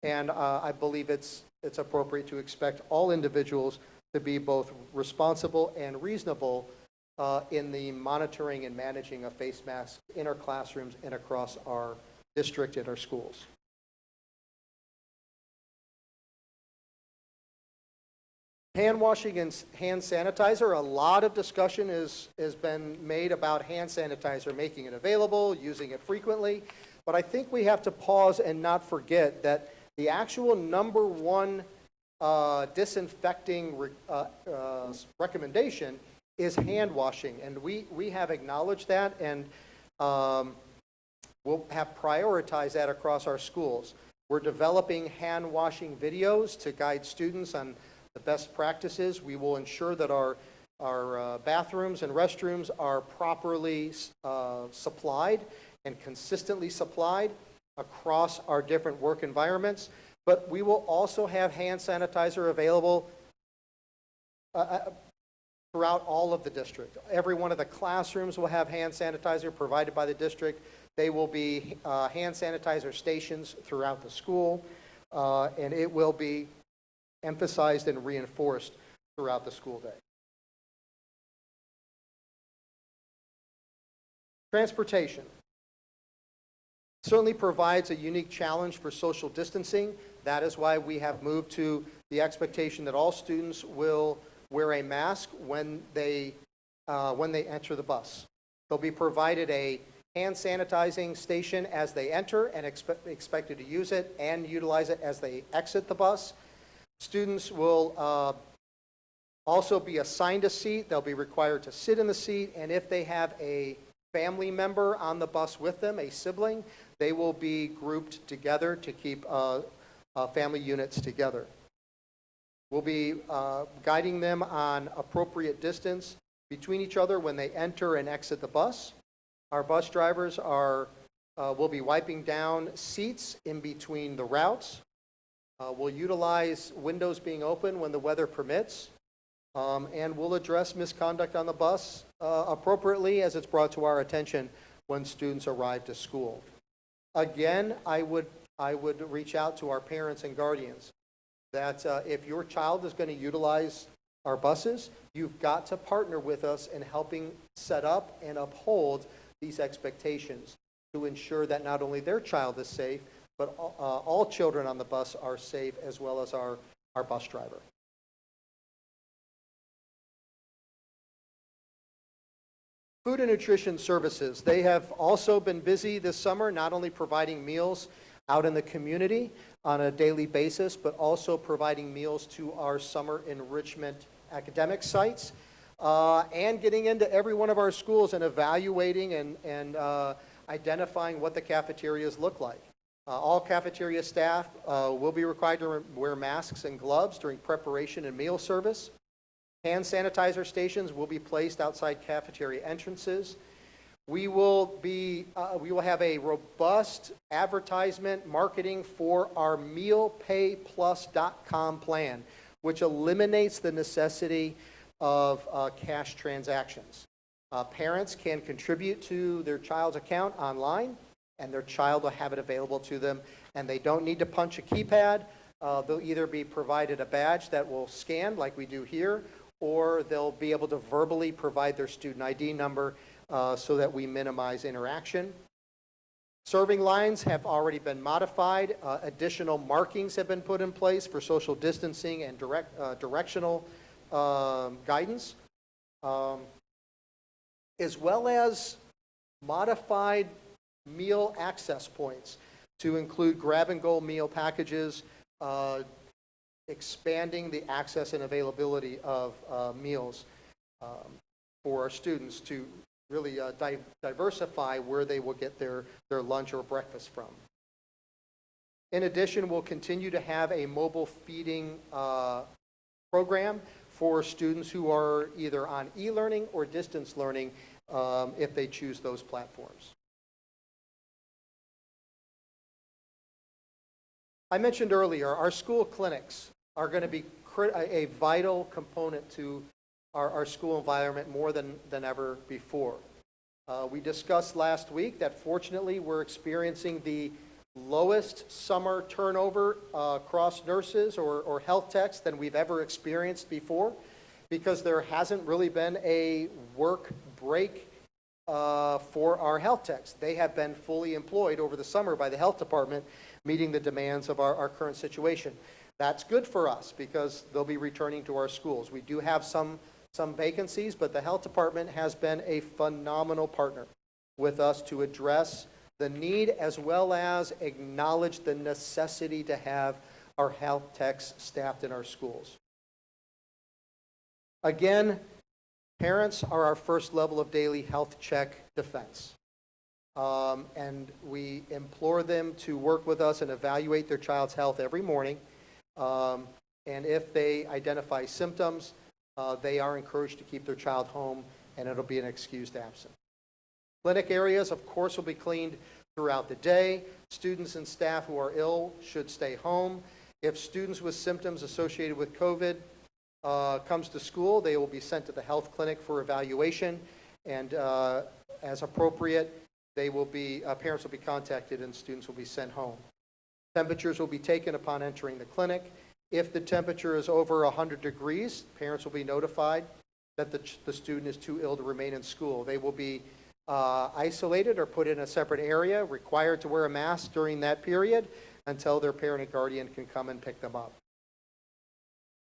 and I believe it's appropriate to expect all individuals to be both responsible and reasonable in the monitoring and managing of face masks in our classrooms and across our district and our schools. Hand washing and hand sanitizer, a lot of discussion has been made about hand sanitizer, making it available, using it frequently, but I think we have to pause and not forget that the actual number one disinfecting recommendation is hand washing, and we have acknowledged that, and we'll have prioritized that across our schools. We're developing hand washing videos to guide students on the best practices. We will ensure that our bathrooms and restrooms are properly supplied and consistently supplied across our different work environments. But we will also have hand sanitizer available throughout all of the district. Every one of the classrooms will have hand sanitizer provided by the district. They will be hand sanitizer stations throughout the school, and it will be emphasized and reinforced throughout the school day. Transportation certainly provides a unique challenge for social distancing. That is why we have moved to the expectation that all students will wear a mask when they enter the bus. They'll be provided a hand sanitizing station as they enter and expected to use it and utilize it as they exit the bus. Students will also be assigned a seat. They'll be required to sit in the seat, and if they have a family member on the bus with them, a sibling, they will be grouped together to keep family units together. We'll be guiding them on appropriate distance between each other when they enter and exit the bus. Our bus drivers will be wiping down seats in between the routes. We'll utilize windows being open when the weather permits. And we'll address misconduct on the bus appropriately as it's brought to our attention when students arrive to school. Again, I would reach out to our parents and guardians that if your child is going to utilize our buses, you've got to partner with us in helping set up and uphold these expectations to ensure that not only their child is safe, but all children on the bus are safe, as well as our bus driver. Food and nutrition services. They have also been busy this summer, not only providing meals out in the community on a daily basis, but also providing meals to our summer enrichment academic sites, and getting into every one of our schools and evaluating and identifying what the cafeterias look like. All cafeteria staff will be required to wear masks and gloves during preparation and meal service. Hand sanitizer stations will be placed outside cafeteria entrances. We will have a robust advertisement marketing for our mealpayplus.com plan, which eliminates the necessity of cash transactions. Parents can contribute to their child's account online, and their child will have it available to them, and they don't need to punch a keypad. They'll either be provided a badge that will scan like we do here, or they'll be able to verbally provide their student ID number so that we minimize interaction. Serving lines have already been modified. Additional markings have been put in place for social distancing and directional guidance, as well as modified meal access points to include grab-and-go meal packages, expanding the access and availability of meals for our students to really diversify where they will get their lunch or breakfast from. In addition, we'll continue to have a mobile feeding program for students who are either on e-learning or distance learning if they choose those platforms. I mentioned earlier, our school clinics are going to be a vital component to our school environment more than ever before. We discussed last week that fortunately we're experiencing the lowest summer turnover across nurses or health techs than we've ever experienced before, because there hasn't really been a work break for our health techs. They have been fully employed over the summer by the health department, meeting the demands of our current situation. That's good for us because they'll be returning to our schools. We do have some vacancies, but the health department has been a phenomenal partner with us to address the need as well as acknowledge the necessity to have our health techs staffed in our schools. Again, parents are our first level of daily health check defense. And we implore them to work with us and evaluate their child's health every morning. And if they identify symptoms, they are encouraged to keep their child home, and it'll be an excused absence. Clinic areas, of course, will be cleaned throughout the day. Students and staff who are ill should stay home. If students with symptoms associated with COVID comes to school, they will be sent to the health clinic for evaluation, and as appropriate, parents will be contacted and students will be sent home. Temperatures will be taken upon entering the clinic. If the temperature is over 100 degrees, parents will be notified that the student is too ill to remain in school. They will be isolated or put in a separate area, required to wear a mask during that period until their parent and guardian can come and pick them up.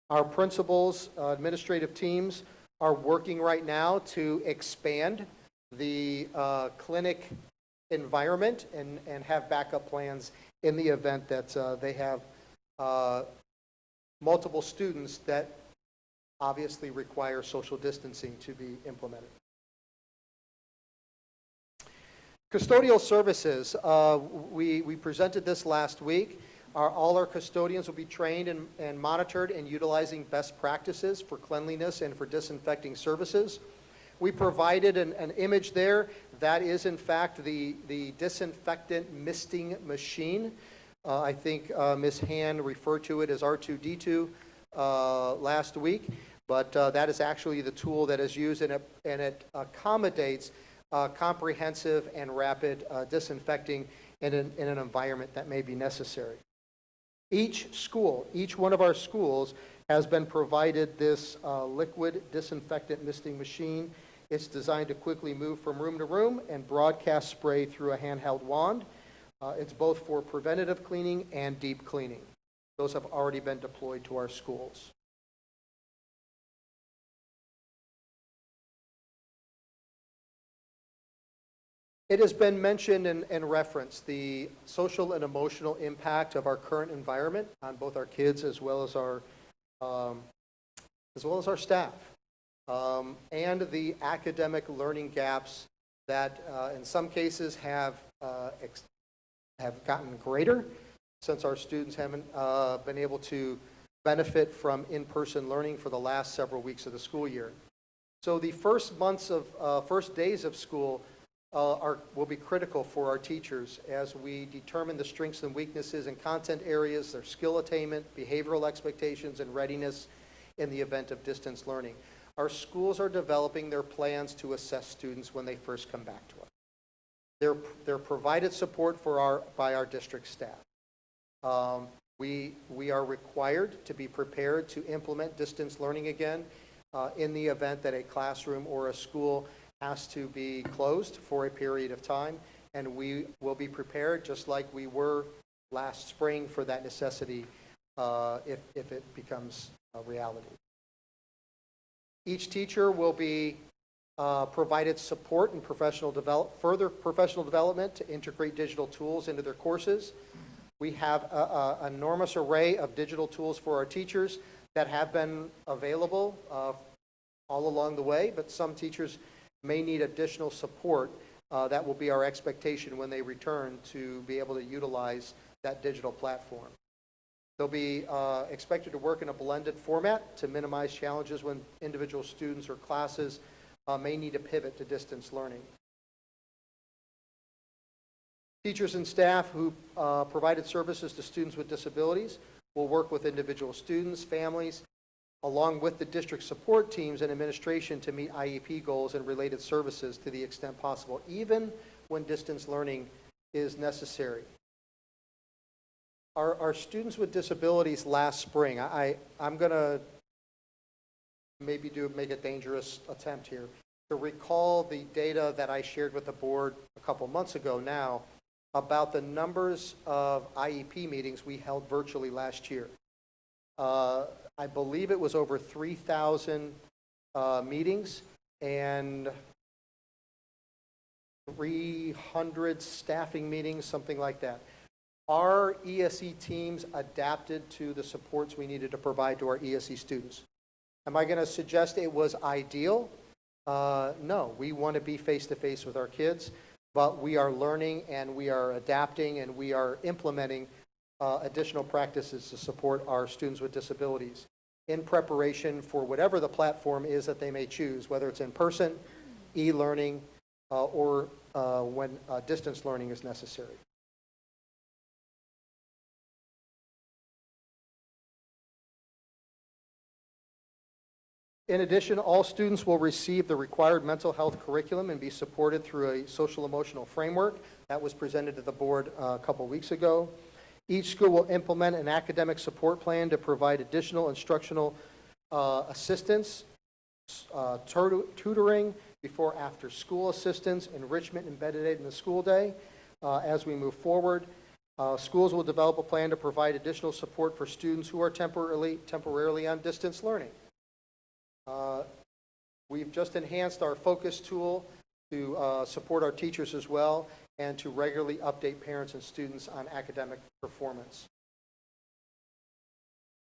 Our principals, administrative teams are working right now to expand the clinic environment and have backup plans in the event that they have multiple students that obviously require social distancing to be implemented. Custodial services, we presented this last week. All our custodians will be trained and monitored in utilizing best practices for cleanliness and for disinfecting services. We provided an image there. That is, in fact, the disinfectant misting machine. I think Ms. Han referred to it as R2D2 last week, but that is actually the tool that is used, and it accommodates comprehensive and rapid disinfecting in an environment that may be necessary. Each one of our schools has been provided this liquid disinfectant misting machine. It's designed to quickly move from room to room and broadcast spray through a handheld wand. It's both for preventative cleaning and deep cleaning. Those have already been deployed to our schools. It has been mentioned and referenced the social and emotional impact of our current environment on both our kids as well as our staff, and the academic learning gaps that in some cases have gotten greater since our students haven't been able to benefit from in-person learning for the last several weeks of the school year. So the first days of school will be critical for our teachers as we determine the strengths and weaknesses in content areas, their skill attainment, behavioral expectations, and readiness in the event of distance learning. Our schools are developing their plans to assess students when they first come back to us. They're provided support by our district staff. We are required to be prepared to implement distance learning again in the event that a classroom or a school has to be closed for a period of time, and we will be prepared just like we were last spring for that necessity if it becomes a reality. Each teacher will be provided support and further professional development to integrate digital tools into their courses. We have an enormous array of digital tools for our teachers that have been available all along the way, but some teachers may need additional support. That will be our expectation when they return to be able to utilize that digital platform. They'll be expected to work in a blended format to minimize challenges when individual students or classes may need to pivot to distance learning. Teachers and staff who provided services to students with disabilities will work with individual students, families, along with the district support teams and administration to meet IEP goals and related services to the extent possible, even when distance learning is necessary. Our students with disabilities last spring, I'm going to maybe make a dangerous attempt here to recall the data that I shared with the board a couple months ago now about the numbers of IEP meetings we held virtually last year. I believe it was over 3,000 meetings and 300 staffing meetings, something like that. Our ESE teams adapted to the supports we needed to provide to our ESE students. Am I going to suggest it was ideal? No, we want to be face-to-face with our kids, but we are learning and we are adapting and we are implementing additional practices to support our students with disabilities in preparation for whatever the platform is that they may choose, whether it's in person, e-learning, or when distance learning is necessary. In addition, all students will receive the required mental health curriculum and be supported through a social emotional framework that was presented to the board a couple weeks ago. Each school will implement an academic support plan to provide additional instructional assistance, tutoring, before after school assistance, enrichment embedded in the school day. As we move forward, schools will develop a plan to provide additional support for students who are temporarily on distance learning. We've just enhanced our focus tool to support our teachers as well and to regularly update parents and students on academic performance.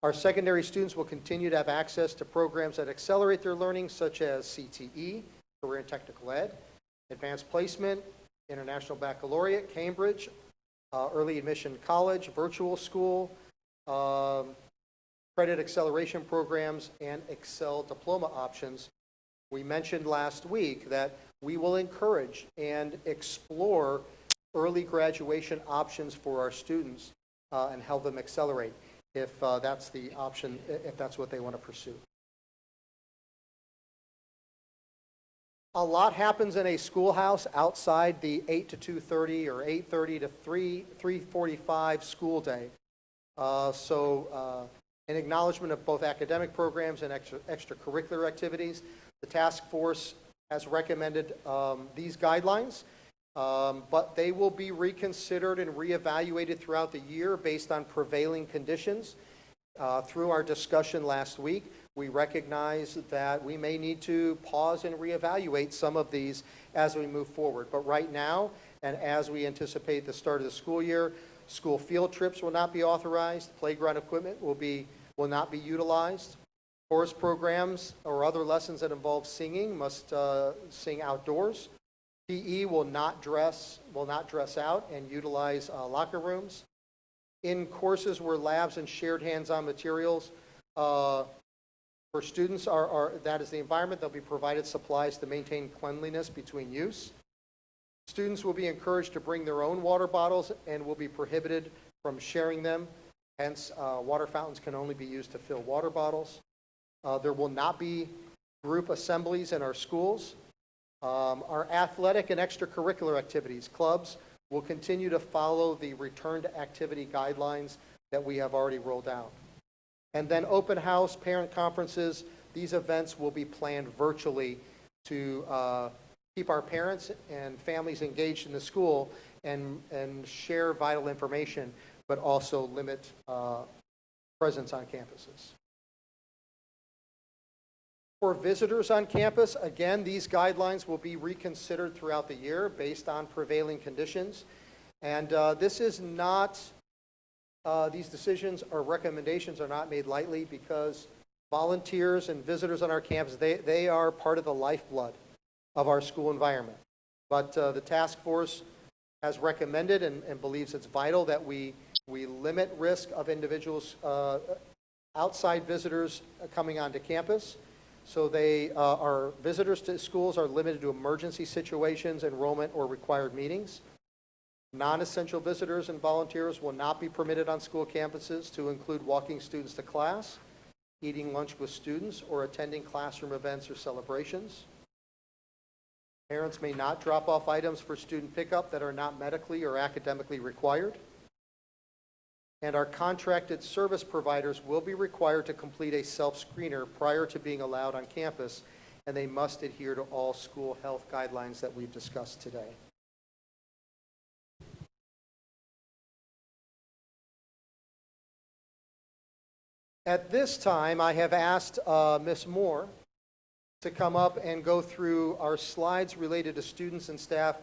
Our secondary students will continue to have access to programs that accelerate their learning, such as CTE, Career and Technical Ed, Advanced Placement, International Baccalaureate, Cambridge, Early Admission College, Virtual School, Credit Acceleration Programs, and Excel Diploma options. We mentioned last week that we will encourage and explore early graduation options for our students and help them accelerate if that's the option, if that's what they want to pursue. A lot happens in a schoolhouse outside the 8 to 2:30 or 8:30 to 3:45 school day. In acknowledgement of both academic programs and extracurricular activities, the task force has recommended these guidelines, but they will be reconsidered and reevaluated throughout the year based on prevailing conditions. Through our discussion last week, we recognize that we may need to pause and reevaluate some of these as we move forward. But right now, and as we anticipate the start of the school year, school field trips will not be authorized, playground equipment will not be utilized. Chorus programs or other lessons that involve singing must sing outdoors. PE will not dress out and utilize locker rooms. In courses where labs and shared hands-on materials for students that is the environment, they'll be provided supplies to maintain cleanliness between use. Students will be encouraged to bring their own water bottles and will be prohibited from sharing them. Hence, water fountains can only be used to fill water bottles. There will not be group assemblies in our schools. Our athletic and extracurricular activities, clubs, will continue to follow the return to activity guidelines that we have already rolled out. And then open house, parent conferences, these events will be planned virtually to keep our parents and families engaged in the school and share vital information, but also limit presence on campuses. For visitors on campus, again, these guidelines will be reconsidered throughout the year based on prevailing conditions. And this is not, these decisions or recommendations are not made lightly because volunteers and visitors on our campus, they are part of the lifeblood of our school environment. But the task force has recommended and believes it's vital that we limit risk of individuals, outside visitors coming onto campus. So our visitors to schools are limited to emergency situations, enrollment, or required meetings. Non-essential visitors and volunteers will not be permitted on school campuses to include walking students to class, eating lunch with students, or attending classroom events or celebrations. Parents may not drop off items for student pickup that are not medically or academically required. And our contracted service providers will be required to complete a self-screener prior to being allowed on campus, and they must adhere to all school health guidelines that we've discussed today. At this time, I have asked Ms. Moore to come up and go through our slides related to students and staff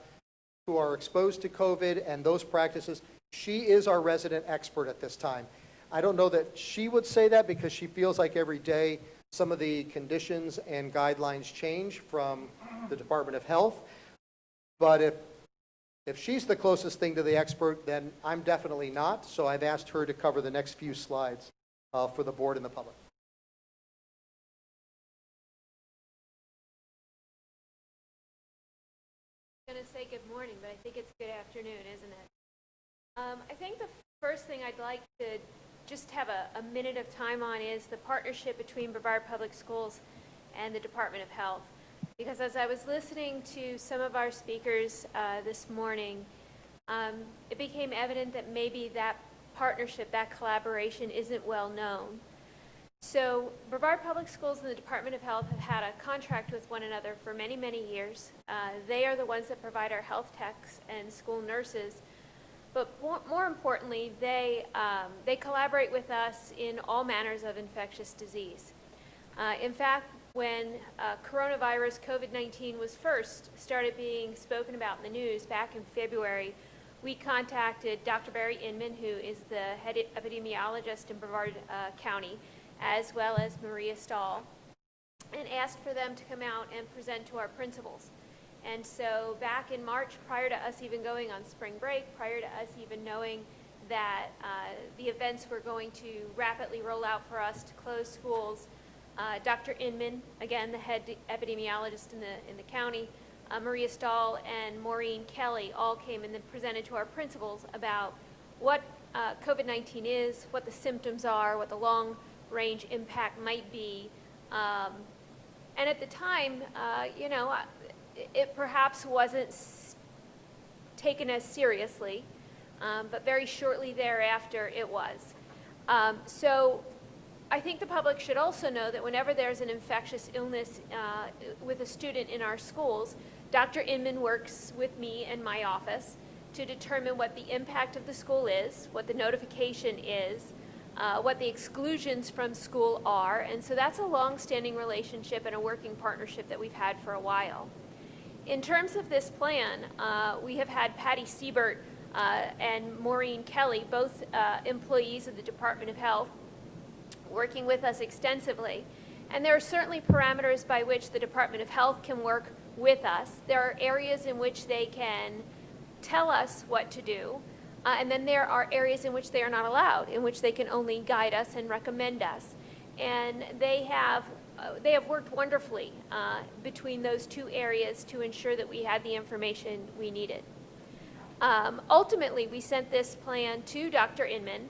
who are exposed to COVID and those practices. She is our resident expert at this time. I don't know that she would say that because she feels like every day some of the conditions and guidelines change from the Department of Health. But if she's the closest thing to the expert, then I'm definitely not. So I've asked her to cover the next few slides for the board and the public. I'm going to say good morning, but I think it's good afternoon, isn't it? I think the first thing I'd like to just have a minute of time on is the partnership between Brevard Public Schools and the Department of Health. Because as I was listening to some of our speakers this morning, it became evident that maybe that partnership, that collaboration isn't well known. So Brevard Public Schools and the Department of Health have had a contract with one another for many, many years. They are the ones that provide our health techs and school nurses. But more importantly, they collaborate with us in all manners of infectious disease. In fact, when coronavirus, COVID-19, was first started being spoken about in the news back in February, we contacted Dr. Barry Inman, who is the head epidemiologist in Brevard County, as well as Maria Stahl, and asked for them to come out and present to our principals. And so back in March, prior to us even going on spring break, prior to us even knowing that the events were going to rapidly roll out for us to close schools, Dr. Inman, again, the head epidemiologist in the county, Maria Stahl and Maureen Kelly all came and then presented to our principals about what COVID-19 is, what the symptoms are, what the long-range impact might be. And at the time, it perhaps wasn't taken as seriously, but very shortly thereafter it was. So I think the public should also know that whenever there's an infectious illness with a student in our schools, Dr. Inman works with me and my office to determine what the impact of the school is, what the notification is, what the exclusions from school are, and so that's a long-standing relationship and a working partnership that we've had for a while. In terms of this plan, we have had Patty Siebert and Maureen Kelly, both employees of the Department of Health, working with us extensively. And there are certainly parameters by which the Department of Health can work with us. There are areas in which they can tell us what to do, and then there are areas in which they are not allowed, in which they can only guide us and recommend us. And they have worked wonderfully between those two areas to ensure that we had the information we needed. Ultimately, we sent this plan to Dr. Inman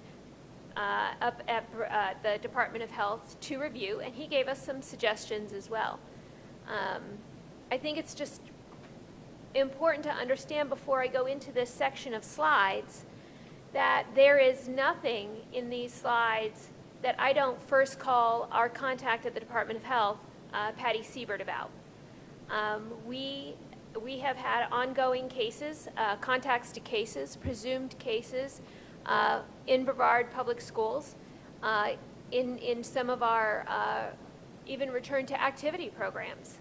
up at the Department of Health to review, and he gave us some suggestions as well. I think it's just important to understand before I go into this section of slides that there is nothing in these slides that I don't first call our contact at the Department of Health, Patty Siebert, about. We have had ongoing cases, contacts to cases, presumed cases in Brevard Public Schools, in some of our even return to activity programs.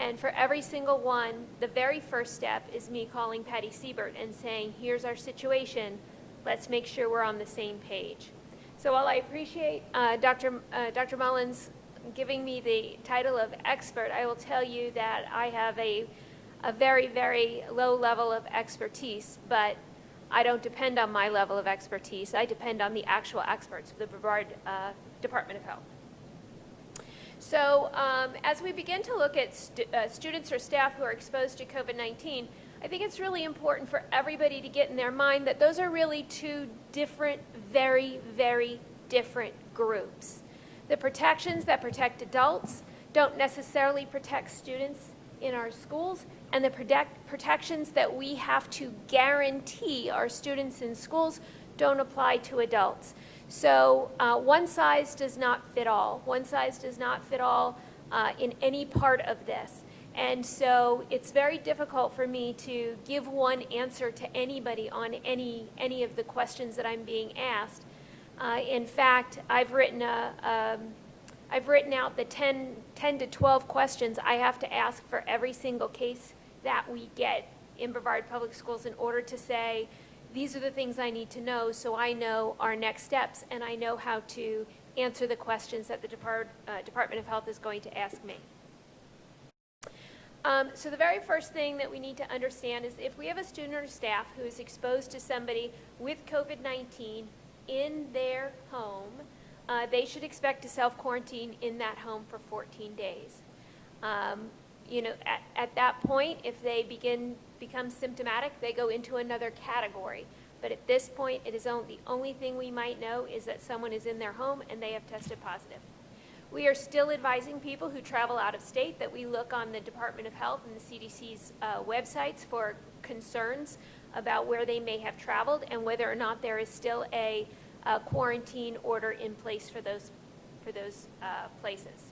And for every single one, the very first step is me calling Patty Siebert and saying, here's our situation, let's make sure we're on the same page. So while I appreciate Dr. Mullins giving me the title of expert, I will tell you that I have a very, very low level of expertise, but I don't depend on my level of expertise. I depend on the actual experts of the Brevard Department of Health. So as we begin to look at students or staff who are exposed to COVID-19, I think it's really important for everybody to get in their mind that those are really two different, very, very different groups. The protections that protect adults don't necessarily protect students in our schools, and the protections that we have to guarantee our students in schools don't apply to adults. So one size does not fit all. One size does not fit all in any part of this. And so it's very difficult for me to give one answer to anybody on any of the questions that I'm being asked. In fact, I've written out the 10 to 12 questions I have to ask for every single case that we get in Brevard Public Schools in order to say, these are the things I need to know so I know our next steps and I know how to answer the questions that the Department of Health is going to ask me. So the very first thing that we need to understand is if we have a student or staff who is exposed to somebody with COVID-19 in their home, they should expect to self-quarantine in that home for 14 days. At that point, if they become symptomatic, they go into another category. But at this point, it is the only thing we might know is that someone is in their home and they have tested positive. We are still advising people who travel out of state that we look on the Department of Health and the CDC's websites for concerns about where they may have traveled and whether or not there is still a quarantine order in place for those places.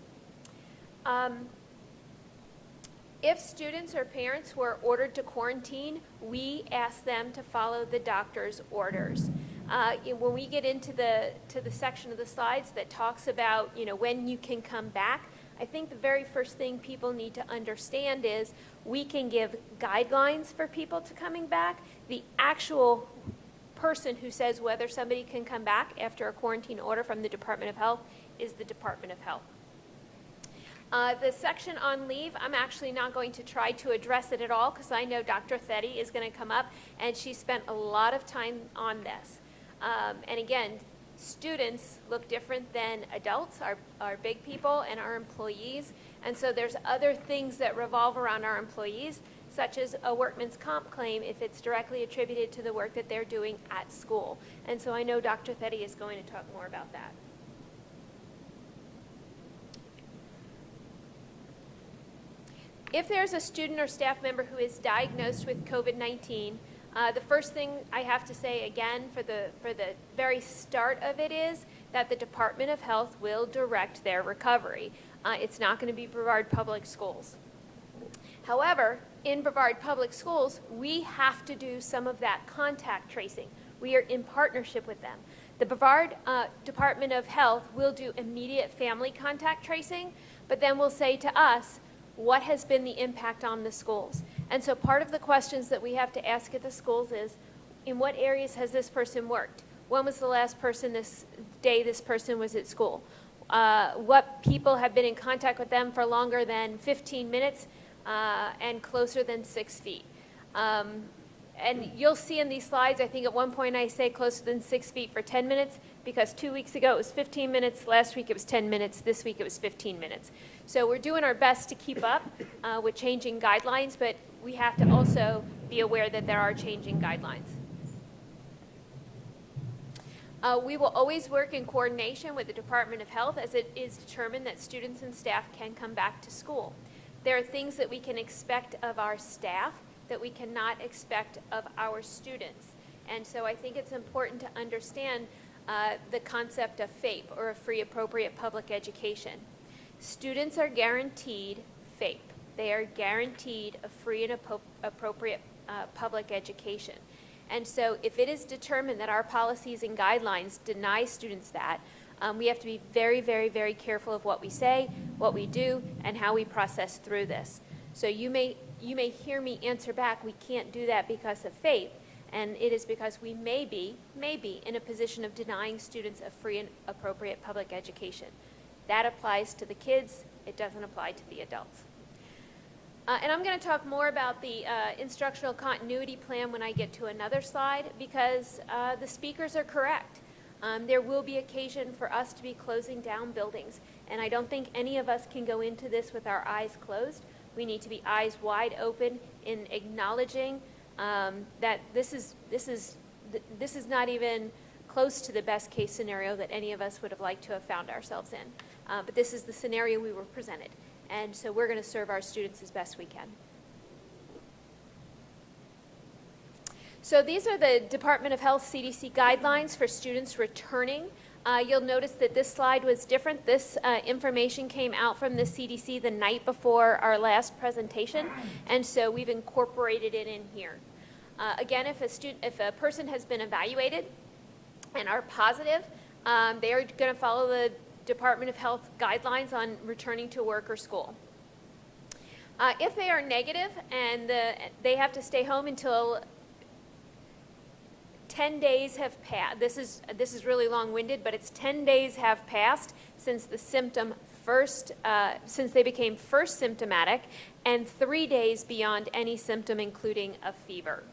If students or parents were ordered to quarantine, we ask them to follow the doctor's orders. When we get into the section of the slides that talks about when you can come back, I think the very first thing people need to understand is we can give guidelines for people to coming back. The actual person who says whether somebody can come back after a quarantine order from the Department of Health is the Department of Health. The section on leave, I'm actually not going to try to address it at all because I know Dr. Thetty is going to come up, and she spent a lot of time on this. And again, students look different than adults, our big people, and our employees. And so there's other things that revolve around our employees, such as a workman's comp claim if it's directly attributed to the work that they're doing at school. And so I know Dr. Thetty is going to talk more about that. If there's a student or staff member who is diagnosed with COVID-19, the first thing I have to say again for the very start of it is that the Department of Health will direct their recovery. It's not going to be Brevard Public Schools. However, in Brevard Public Schools, we have to do some of that contact tracing. We are in partnership with them. The Brevard Department of Health will do immediate family contact tracing, but then will say to us, what has been the impact on the schools? And so part of the questions that we have to ask at the schools is, in what areas has this person worked? When was the last person this person was at school? What people have been in contact with them for longer than 15 minutes and closer than 6 feet? And you'll see in these slides, I think at one point I say closer than 6 feet for 10 minutes because 2 weeks ago it was 15 minutes, last week it was 10 minutes, this week it was 15 minutes. So we're doing our best to keep up with changing guidelines, but we have to also be aware that there are changing guidelines. We will always work in coordination with the Department of Health as it is determined that students and staff can come back to school. There are things that we can expect of our staff that we cannot expect of our students. And so I think it's important to understand the concept of FAPE, or a free appropriate public education. Students are guaranteed FAPE. They are guaranteed a free and appropriate public education. And so if it is determined that our policies and guidelines deny students that, we have to be very, very, very careful of what we say, what we do, and how we process through this. So you may hear me answer back, we can't do that because of FAPE, and it is because we may be in a position of denying students a free and appropriate public education. That applies to the kids, it doesn't apply to the adults. And I'm going to talk more about the instructional continuity plan when I get to another slide, because the speakers are correct. There will be occasion for us to be closing down buildings, and I don't think any of us can go into this with our eyes closed. We need to be eyes wide open in acknowledging that this is not even close to the best case scenario that any of us would have liked to have found ourselves in. But this is the scenario we were presented. And so we're going to serve our students as best we can. So these are the Department of Health CDC guidelines for students returning. You'll notice that this slide was different. This information came out from the CDC the night before our last presentation, and so we've incorporated it in here. Again, if a person has been evaluated and are positive, they are going to follow the Department of Health guidelines on returning to work or school. If they are negative and they have to stay home until 10 days have passed. This is really long-winded, but it's 10 days have passed since the symptom since they became first symptomatic, and 3 days beyond any symptom, including a fever.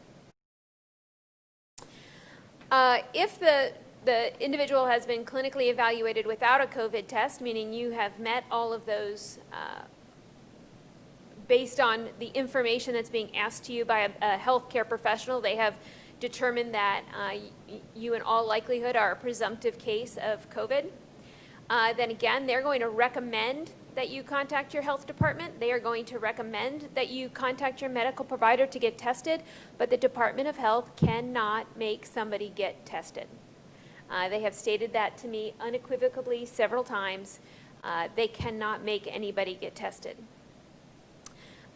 If the individual has been clinically evaluated without a COVID test, meaning you have met all of those based on the information that's being asked to you by a healthcare professional, they have determined that you in all likelihood are a presumptive case of COVID. Then again, they're going to recommend that you contact your health department. They are going to recommend that you contact your medical provider to get tested, but the Department of Health cannot make somebody get tested. They have stated that to me unequivocally several times. They cannot make anybody get tested.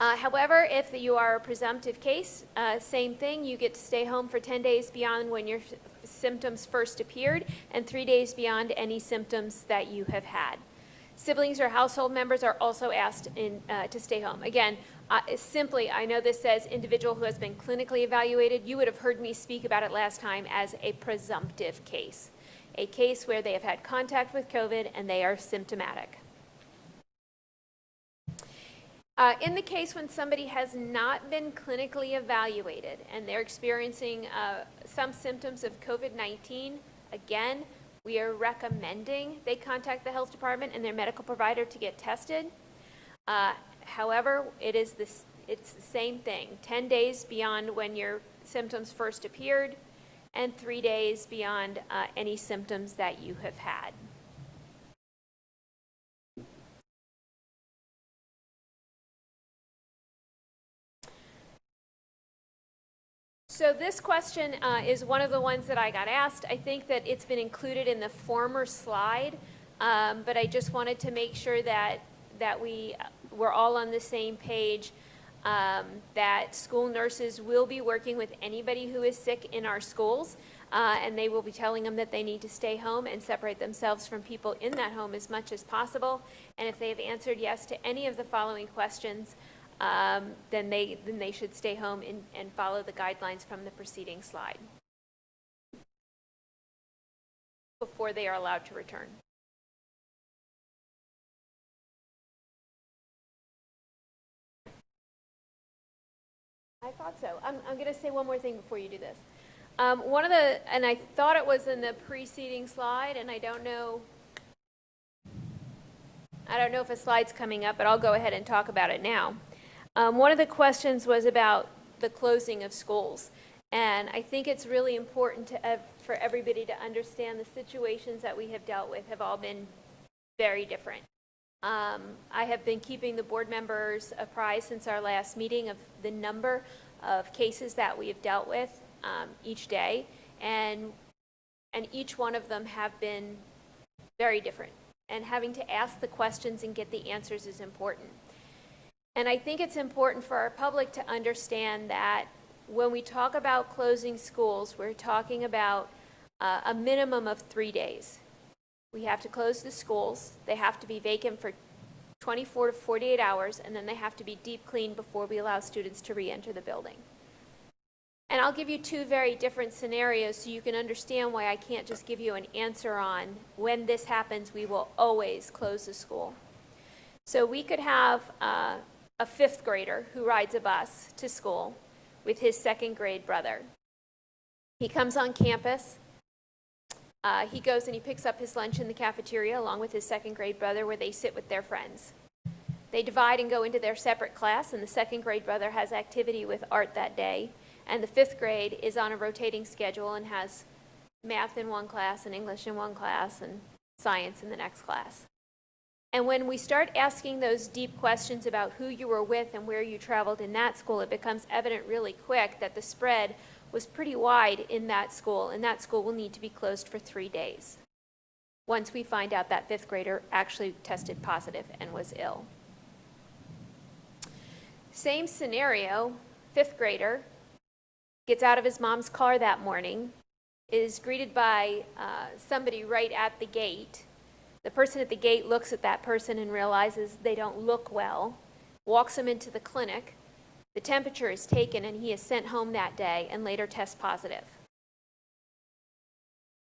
However, if you are a presumptive case, same thing, you get to stay home for 10 days beyond when your symptoms first appeared and 3 days beyond any symptoms that you have had. Siblings or household members are also asked to stay home. Again, simply, I know this says individual who has been clinically evaluated. You would have heard me speak about it last time as a presumptive case, a case where they have had contact with COVID and they are symptomatic. In the case when somebody has not been clinically evaluated and they're experiencing some symptoms of COVID-19, again, we are recommending they contact the health department and their medical provider to get tested. However, it's the same thing, 10 days beyond when your symptoms first appeared and 3 days beyond any symptoms that you have had. So this question is one of the ones that I got asked. I think that it's been included in the former slide, but I just wanted to make sure that we're all on the same page, that school nurses will be working with anybody who is sick in our schools, and they will be telling them that they need to stay home and separate themselves from people in that home as much as possible. And if they have answered yes to any of the following questions, then they should stay home and follow the guidelines from the preceding slide before they are allowed to return. I thought so. I'm going to say one more thing before you do this. And I thought it was in the preceding slide, and I don't know if a slide's coming up, but I'll go ahead and talk about it now. One of the questions was about the closing of schools, and I think it's really important for everybody to understand the situations that we have dealt with have all been very different. I have been keeping the board members apprised since our last meeting of the number of cases that we have dealt with each day, and each one of them have been very different, and having to ask the questions and get the answers is important. And I think it's important for our public to understand that when we talk about closing schools, we're talking about a minimum of 3 days. We have to close the schools. They have to be vacant for 24 to 48 hours, and then they have to be deep cleaned before we allow students to re-enter the building. And I'll give you two very different scenarios so you can understand why I can't just give you an answer on when this happens, we will always close the school. So we could have a fifth grader who rides a bus to school with his second grade brother. He comes on campus. He goes and he picks up his lunch in the cafeteria along with his second grade brother, where they sit with their friends. They divide and go into their separate class, and the second grade brother has activity with art that day, and the fifth grade is on a rotating schedule and has math in one class and English in one class and science in the next class. And when we start asking those deep questions about who you were with and where you traveled in that school, it becomes evident really quick that the spread was pretty wide in that school, and that school will need to be closed for 3 days once we find out that fifth grader actually tested positive and was ill. Same scenario, fifth grader gets out of his mom's car that morning, is greeted by somebody right at the gate. The person at the gate looks at that person and realizes they don't look well, walks him into the clinic. The temperature is taken and he is sent home that day and later tests positive.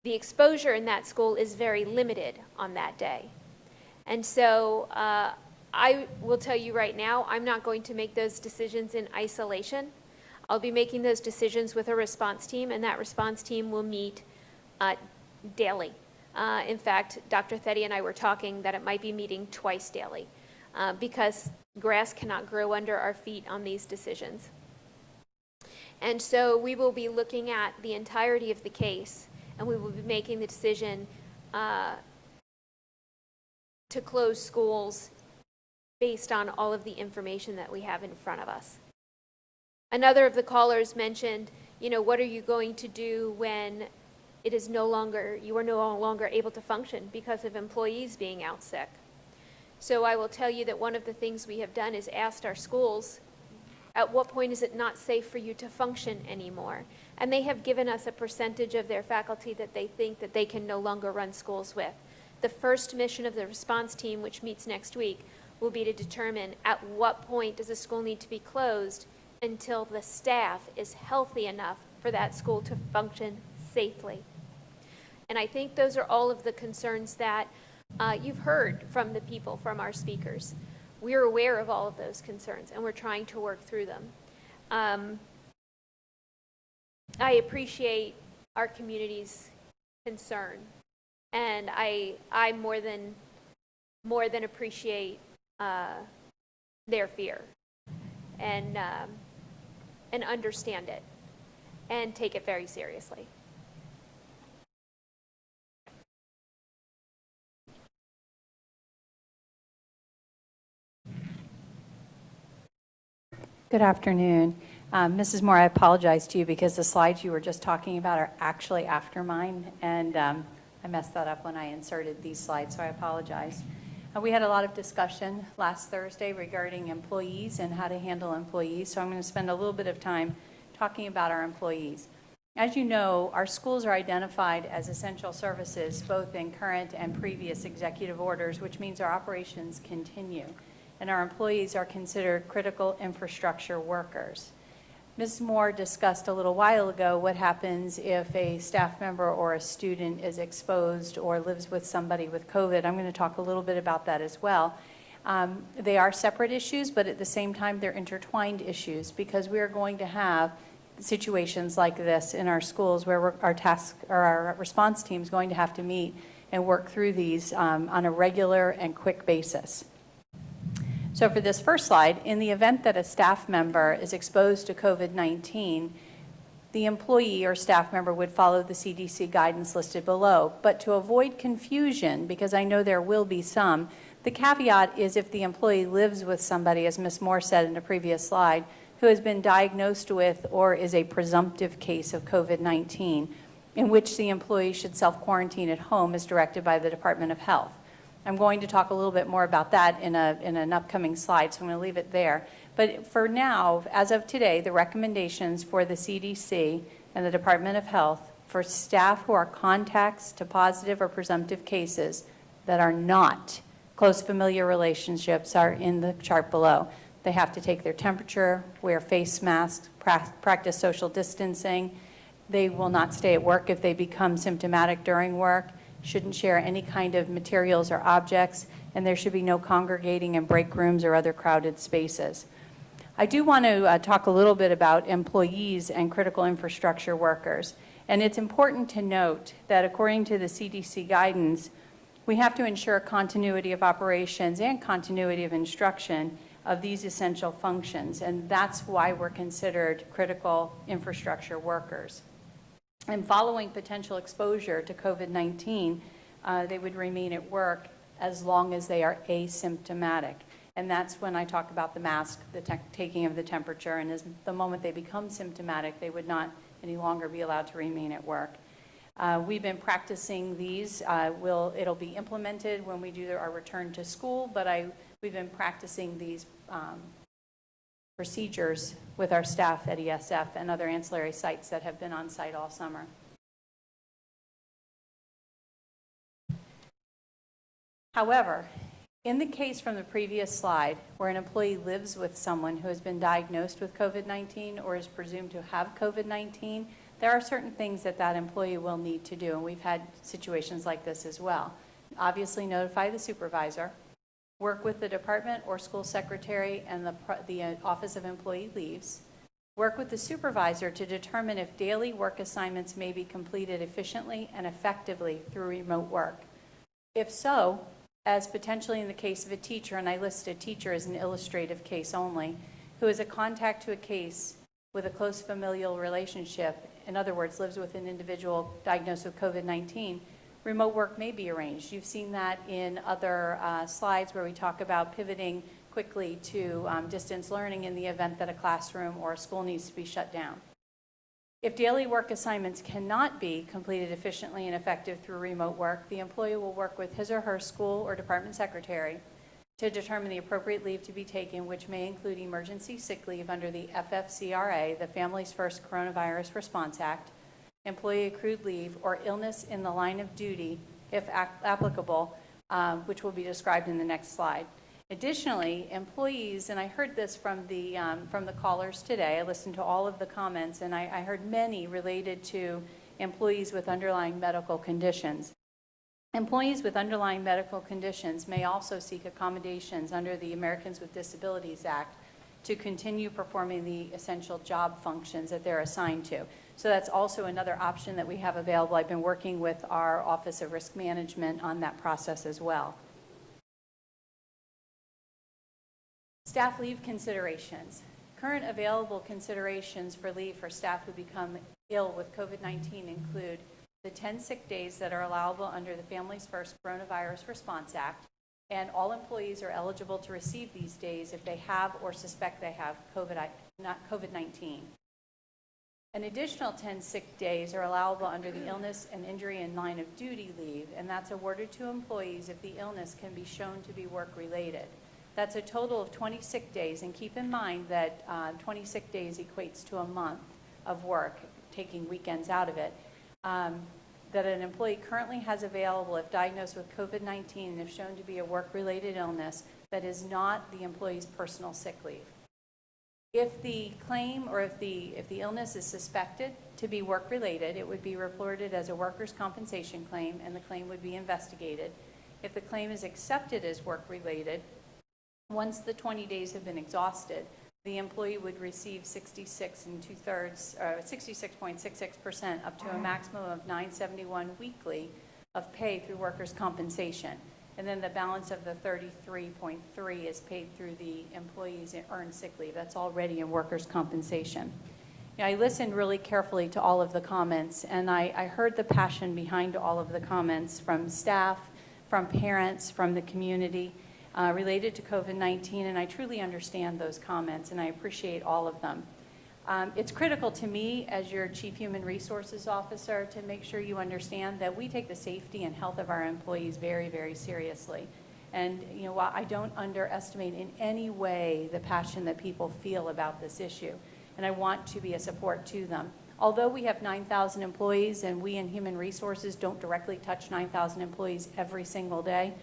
The exposure in that school is very limited on that day. And so I will tell you right now, I'm not going to make those decisions in isolation. I'll be making those decisions with a response team, and that response team will meet daily. In fact, Dr. Theddy and I were talking that it might be meeting twice daily because grass cannot grow under our feet on these decisions. And so we will be looking at the entirety of the case, and we will be making the decision to close schools based on all of the information that we have in front of us. Another of the callers mentioned, what are you going to do when you are no longer able to function because of employees being out sick? So I will tell you that one of the things we have done is asked our schools, at what point is it not safe for you to function anymore? And they have given us a percentage of their faculty that they think that they can no longer run schools with. The first mission of the response team, which meets next week, will be to determine at what point does a school need to be closed until the staff is healthy enough for that school to function safely. And I think those are all of the concerns that you've heard from the people, from our speakers. we're aware of all of those concerns, and we're trying to work through them. I appreciate our community's concern, and I more than appreciate their fear, and understand it, and take it very seriously. Good afternoon. Mrs. Moore, I apologize to you because the slides you were just talking about are actually after mine, and I messed that up when I inserted these slides, so I apologize. We had a lot of discussion last Thursday regarding employees and how to handle employees, so I'm going to spend a little bit of time talking about our employees. As you know, our schools are identified as essential services, both in current and previous executive orders, which means our operations continue, and our employees are considered critical infrastructure workers. Ms. Moore discussed a little while ago what happens if a staff member or a student is exposed or lives with somebody with COVID. I'm going to talk a little bit about that as well. They are separate issues, but at the same time they're intertwined issues, because we are going to have situations like this in our schools where our response team is going to have to meet and work through these on a regular and quick basis. So for this first slide, in the event that a staff member is exposed to COVID-19, the employee or staff member would follow the CDC guidance listed below. But to avoid confusion, because I know there will be some, the caveat is if the employee lives with somebody, as Ms. Moore said in a previous slide, who has been diagnosed with or is a presumptive case of COVID-19, in which the employee should self-quarantine at home as directed by the Department of Health. I'm going to talk a little bit more about that in an upcoming slide, so I'm going to leave it there. But for now, as of today, the recommendations for the CDC and the Department of Health for staff who are contacts to positive or presumptive cases that are not close familiar relationships are in the chart below. They have to take their temperature, wear face masks, practice social distancing. They will not stay at work if they become symptomatic during work, shouldn't share any kind of materials or objects, and there should be no congregating in break rooms or other crowded spaces. I do want to talk a little bit about employees and critical infrastructure workers. And it's important to note that according to the CDC guidance, we have to ensure continuity of operations and continuity of instruction of these essential functions, and that's why we're considered critical infrastructure workers. And following potential exposure to COVID-19, they would remain at work as long as they are asymptomatic. And that's when I talk about the mask, the taking of the temperature, and as the moment they become symptomatic, they would not any longer be allowed to remain at work. We've been practicing these. It'll be implemented when we do our return to school, but we've been practicing these procedures with our staff at ESF and other ancillary sites that have been on site all summer. However, in the case from the previous slide, where an employee lives with someone who has been diagnosed with COVID-19 or is presumed to have COVID-19, there are certain things that that employee will need to do, and we've had situations like this as well. Obviously notify the supervisor, work with the department or school secretary and the Office of Employee Leaves, work with the supervisor to determine if daily work assignments may be completed efficiently and effectively through remote work. If so, as potentially in the case of a teacher, and I listed teacher as an illustrative case only, who is a contact to a case with a close familial relationship, in other words, lives with an individual diagnosed with COVID-19, remote work may be arranged. You've seen that in other slides where we talk about pivoting quickly to distance learning in the event that a classroom or a school needs to be shut down. If daily work assignments cannot be completed efficiently and effective through remote work, the employee will work with his or her school or department secretary to determine the appropriate leave to be taken, which may include emergency sick leave under the FFCRA, the Families First Coronavirus Response Act, employee accrued leave, or illness in the line of duty, if applicable, which will be described in the next slide. Additionally, employees, and I heard this from the callers today, I listened to all of the comments, and I heard many related to employees with underlying medical conditions. Employees with underlying medical conditions may also seek accommodations under the Americans with Disabilities Act to continue performing the essential job functions that they're assigned to. So that's also another option that we have available. I've been working with our Office of Risk Management on that process as well. Staff leave considerations. Current available considerations for leave for staff who become ill with COVID-19 include the 10 sick days that are allowable under the Families First Coronavirus Response Act, and all employees are eligible to receive these days if they have or suspect they have COVID-19. An additional 10 sick days are allowable under the illness and injury in line of duty leave, and that's awarded to employees if the illness can be shown to be work-related. That's a total of 20 sick days, and keep in mind that 20 sick days equates to a month of work, taking weekends out of it, that an employee currently has available if diagnosed with COVID-19 and if shown to be a work-related illness that is not the employee's personal sick leave. If the claim or if the illness is suspected to be work-related, it would be reported as a workers' compensation claim and the claim would be investigated. If the claim is accepted as work-related, once the 20 days have been exhausted, the employee would receive 66.66% up to a maximum of $971 weekly of pay through workers' compensation. And then the balance of the 33.3 is paid through the employee's earned sick leave. That's already in workers' compensation. You know, I listened really carefully to all of the comments, and I heard the passion behind all of the comments from staff, from parents, from the community, related to COVID-19, and I truly understand those comments, and I appreciate all of them. It's critical to me as your Chief Human Resources Officer to make sure you understand that we take the safety and health of our employees very, very seriously. And you know, while I don't underestimate in any way the passion that people feel about this issue, and I want to be a support to them. Although we have 9,000 employees and we in Human Resources don't directly touch 9,000 employees every single day,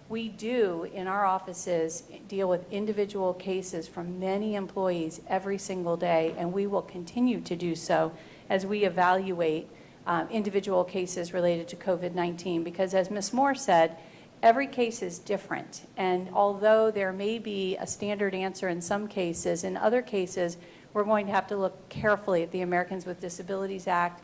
we do, in our offices, deal with individual cases from many employees every single day, and we will continue to do so as we evaluate individual cases related to COVID-19, because as Ms. Moore said, every case is different, and although there may be a standard answer in some cases, in other cases, we're going to have to look carefully at the Americans with Disabilities Act,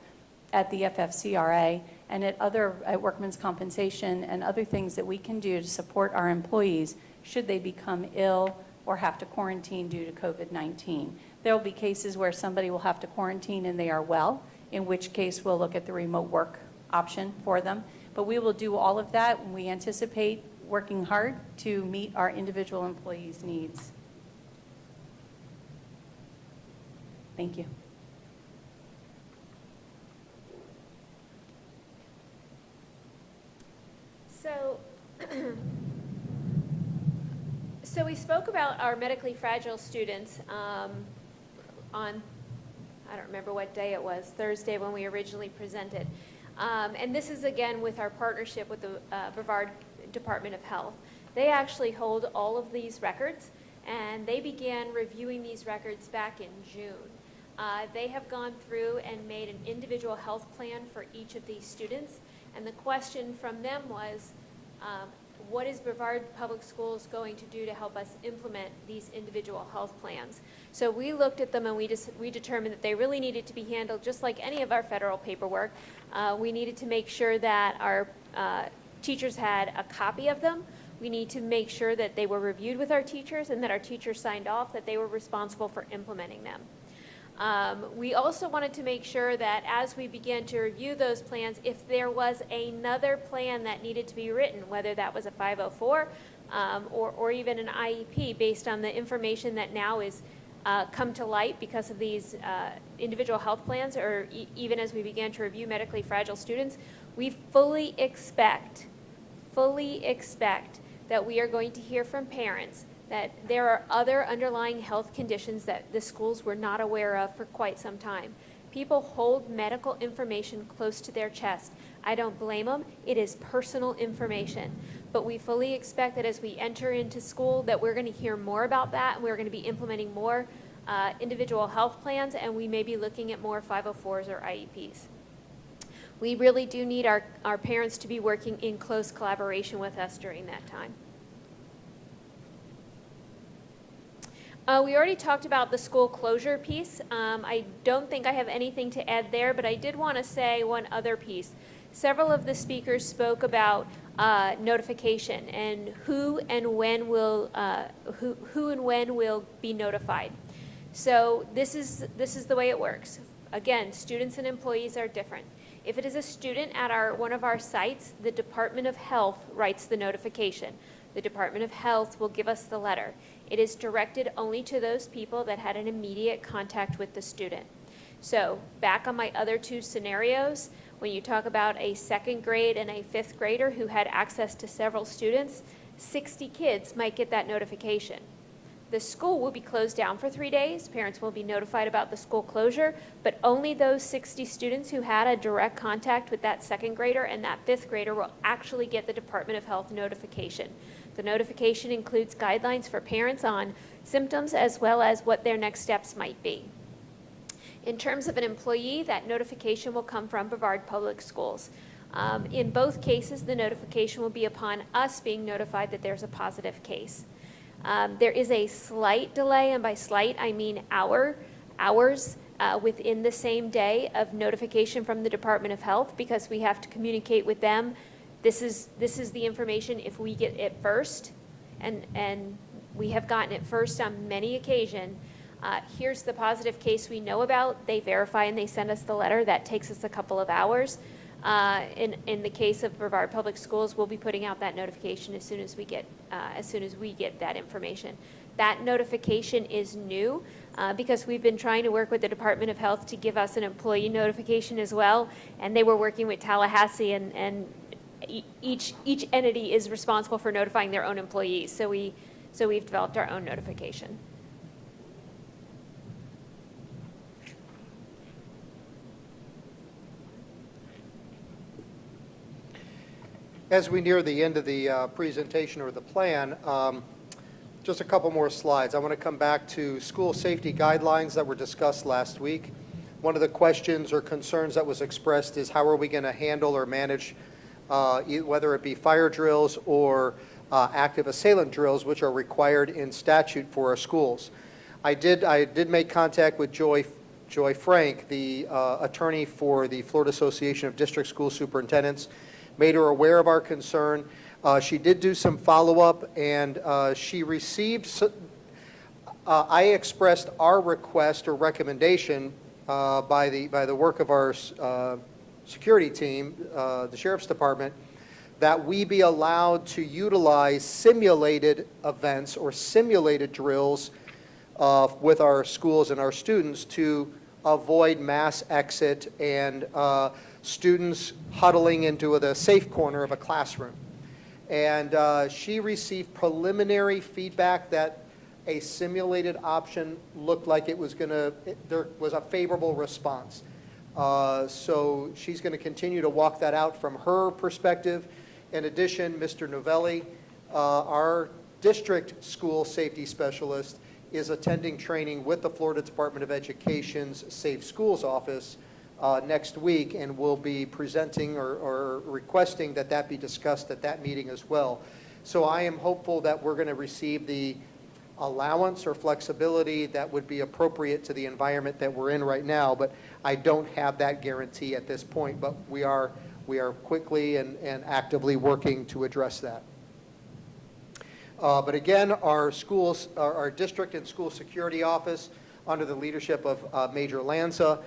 at the FFCRA, and at workmen's compensation and other things that we can do to support our employees should they become ill or have to quarantine due to COVID-19. There will be cases where somebody will have to quarantine and they are well, in which case we'll look at the remote work option for them. But we will do all of that, and we anticipate working hard to meet our individual employees' needs. Thank you. So we spoke about our medically fragile students on, I don't remember what day it was, Thursday when we originally presented. And this is again with our partnership with the Brevard Department of Health. They actually hold all of these records, and they began reviewing these records back in June. They have gone through and made an individual health plan for each of these students, and the question from them was, what is Brevard Public Schools going to do to help us implement these individual health plans? So we looked at them and we determined that they really needed to be handled just like any of our federal paperwork. We needed to make sure that our teachers had a copy of them. We need to make sure that they were reviewed with our teachers and that our teachers signed off that they were responsible for implementing them. We also wanted to make sure that as we began to review those plans, if there was another plan that needed to be written, whether that was a 504 or even an IEP based on the information that now is come to light because of these individual health plans, or even as we began to review medically fragile students, we fully expect that we are going to hear from parents that there are other underlying health conditions that the schools were not aware of for quite some time. People hold medical information close to their chest. I don't blame them. It is personal information. But we fully expect that as we enter into school that we're going to hear more about that, and we're going to be implementing more individual health plans, and we may be looking at more 504s or IEPs. we really do need our parents to be working in close collaboration with us during that time. We already talked about the school closure piece. I don't think I have anything to add there, but I did want to say one other piece. Several of the speakers spoke about notification and who and when will be notified. So this is the way it works. Again, students and employees are different. If it is a student at one of our sites, the Department of Health writes the notification. The Department of Health will give us the letter. It is directed only to those people that had an immediate contact with the student. So back on my other two scenarios, when you talk about a second grade and a fifth grader who had access to several students, 60 kids might get that notification. The school will be closed down for 3 days. Parents will be notified about the school closure, but only those 60 students who had a direct contact with that second grader and that fifth grader will actually get the Department of Health notification. The notification includes guidelines for parents on symptoms as well as what their next steps might be. In terms of an employee, that notification will come from Brevard Public Schools. In both cases, the notification will be upon us being notified that there's a positive case. There is a slight delay, and by slight I mean hours within the same day of notification from the Department of Health, because we have to communicate with them. This is the information if we get it first, and we have gotten it first on many occasions. Here's the positive case we know about. They verify and they send us the letter. That takes us a couple of hours. In the case of Brevard Public Schools, we'll be putting out that notification as soon as we get that information. That notification is new because we've been trying to work with the Department of Health to give us an employee notification as well, and they were working with Tallahassee, and each entity is responsible for notifying their own employees. So we've developed our own notification. As we near the end of the presentation or the plan, just a couple more slides. I want to come back to school safety guidelines that were discussed last week. One of the questions or concerns that was expressed is how are we going to handle or manage whether it be fire drills or active assailant drills, which are required in statute for our schools. I did make contact with Joy Frank, the attorney for the Florida Association of District School Superintendents, made her aware of our concern. She did do some follow-up, and she received, I expressed our request or recommendation by the work of our security team, the Sheriff's Department, that we be allowed to utilize simulated events or simulated drills with our schools and our students to avoid mass exit and students huddling into the safe corner of a classroom. And she received preliminary feedback that a simulated option looked like it was there was a favorable response. So she's going to continue to walk that out from her perspective. In addition, Mr. Novelli, our district school safety specialist, is attending training with the Florida Department of Education's Safe Schools office next week, and will be presenting or requesting that be discussed at that meeting as well. So I am hopeful that we're going to receive the allowance or flexibility that would be appropriate to the environment that we're in right now, but I don't have that guarantee at this point, but we are quickly and actively working to address that. But again, our schools, our district and school security office, under the leadership of Major Lanza,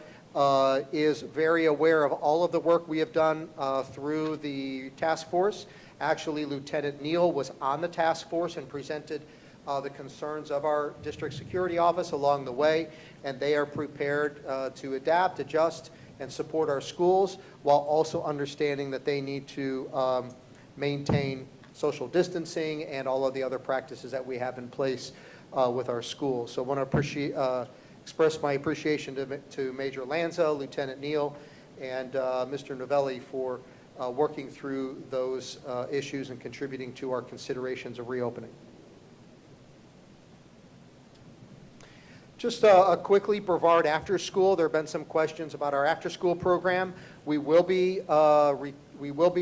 is very aware of all of the work we have done through the task force. Actually, Lieutenant Neal was on the task force and presented the concerns of our district security office along the way, and they are prepared to adapt, adjust, and support our schools, while also understanding that they need to maintain social distancing and all of the other practices that we have in place with our schools. So I want to express my appreciation to Major Lanza, Lieutenant Neal, and Mr. Novelli for working through those issues and contributing to our considerations of reopening. Just quickly, Brevard After School. There have been some questions about our after-school program. We will be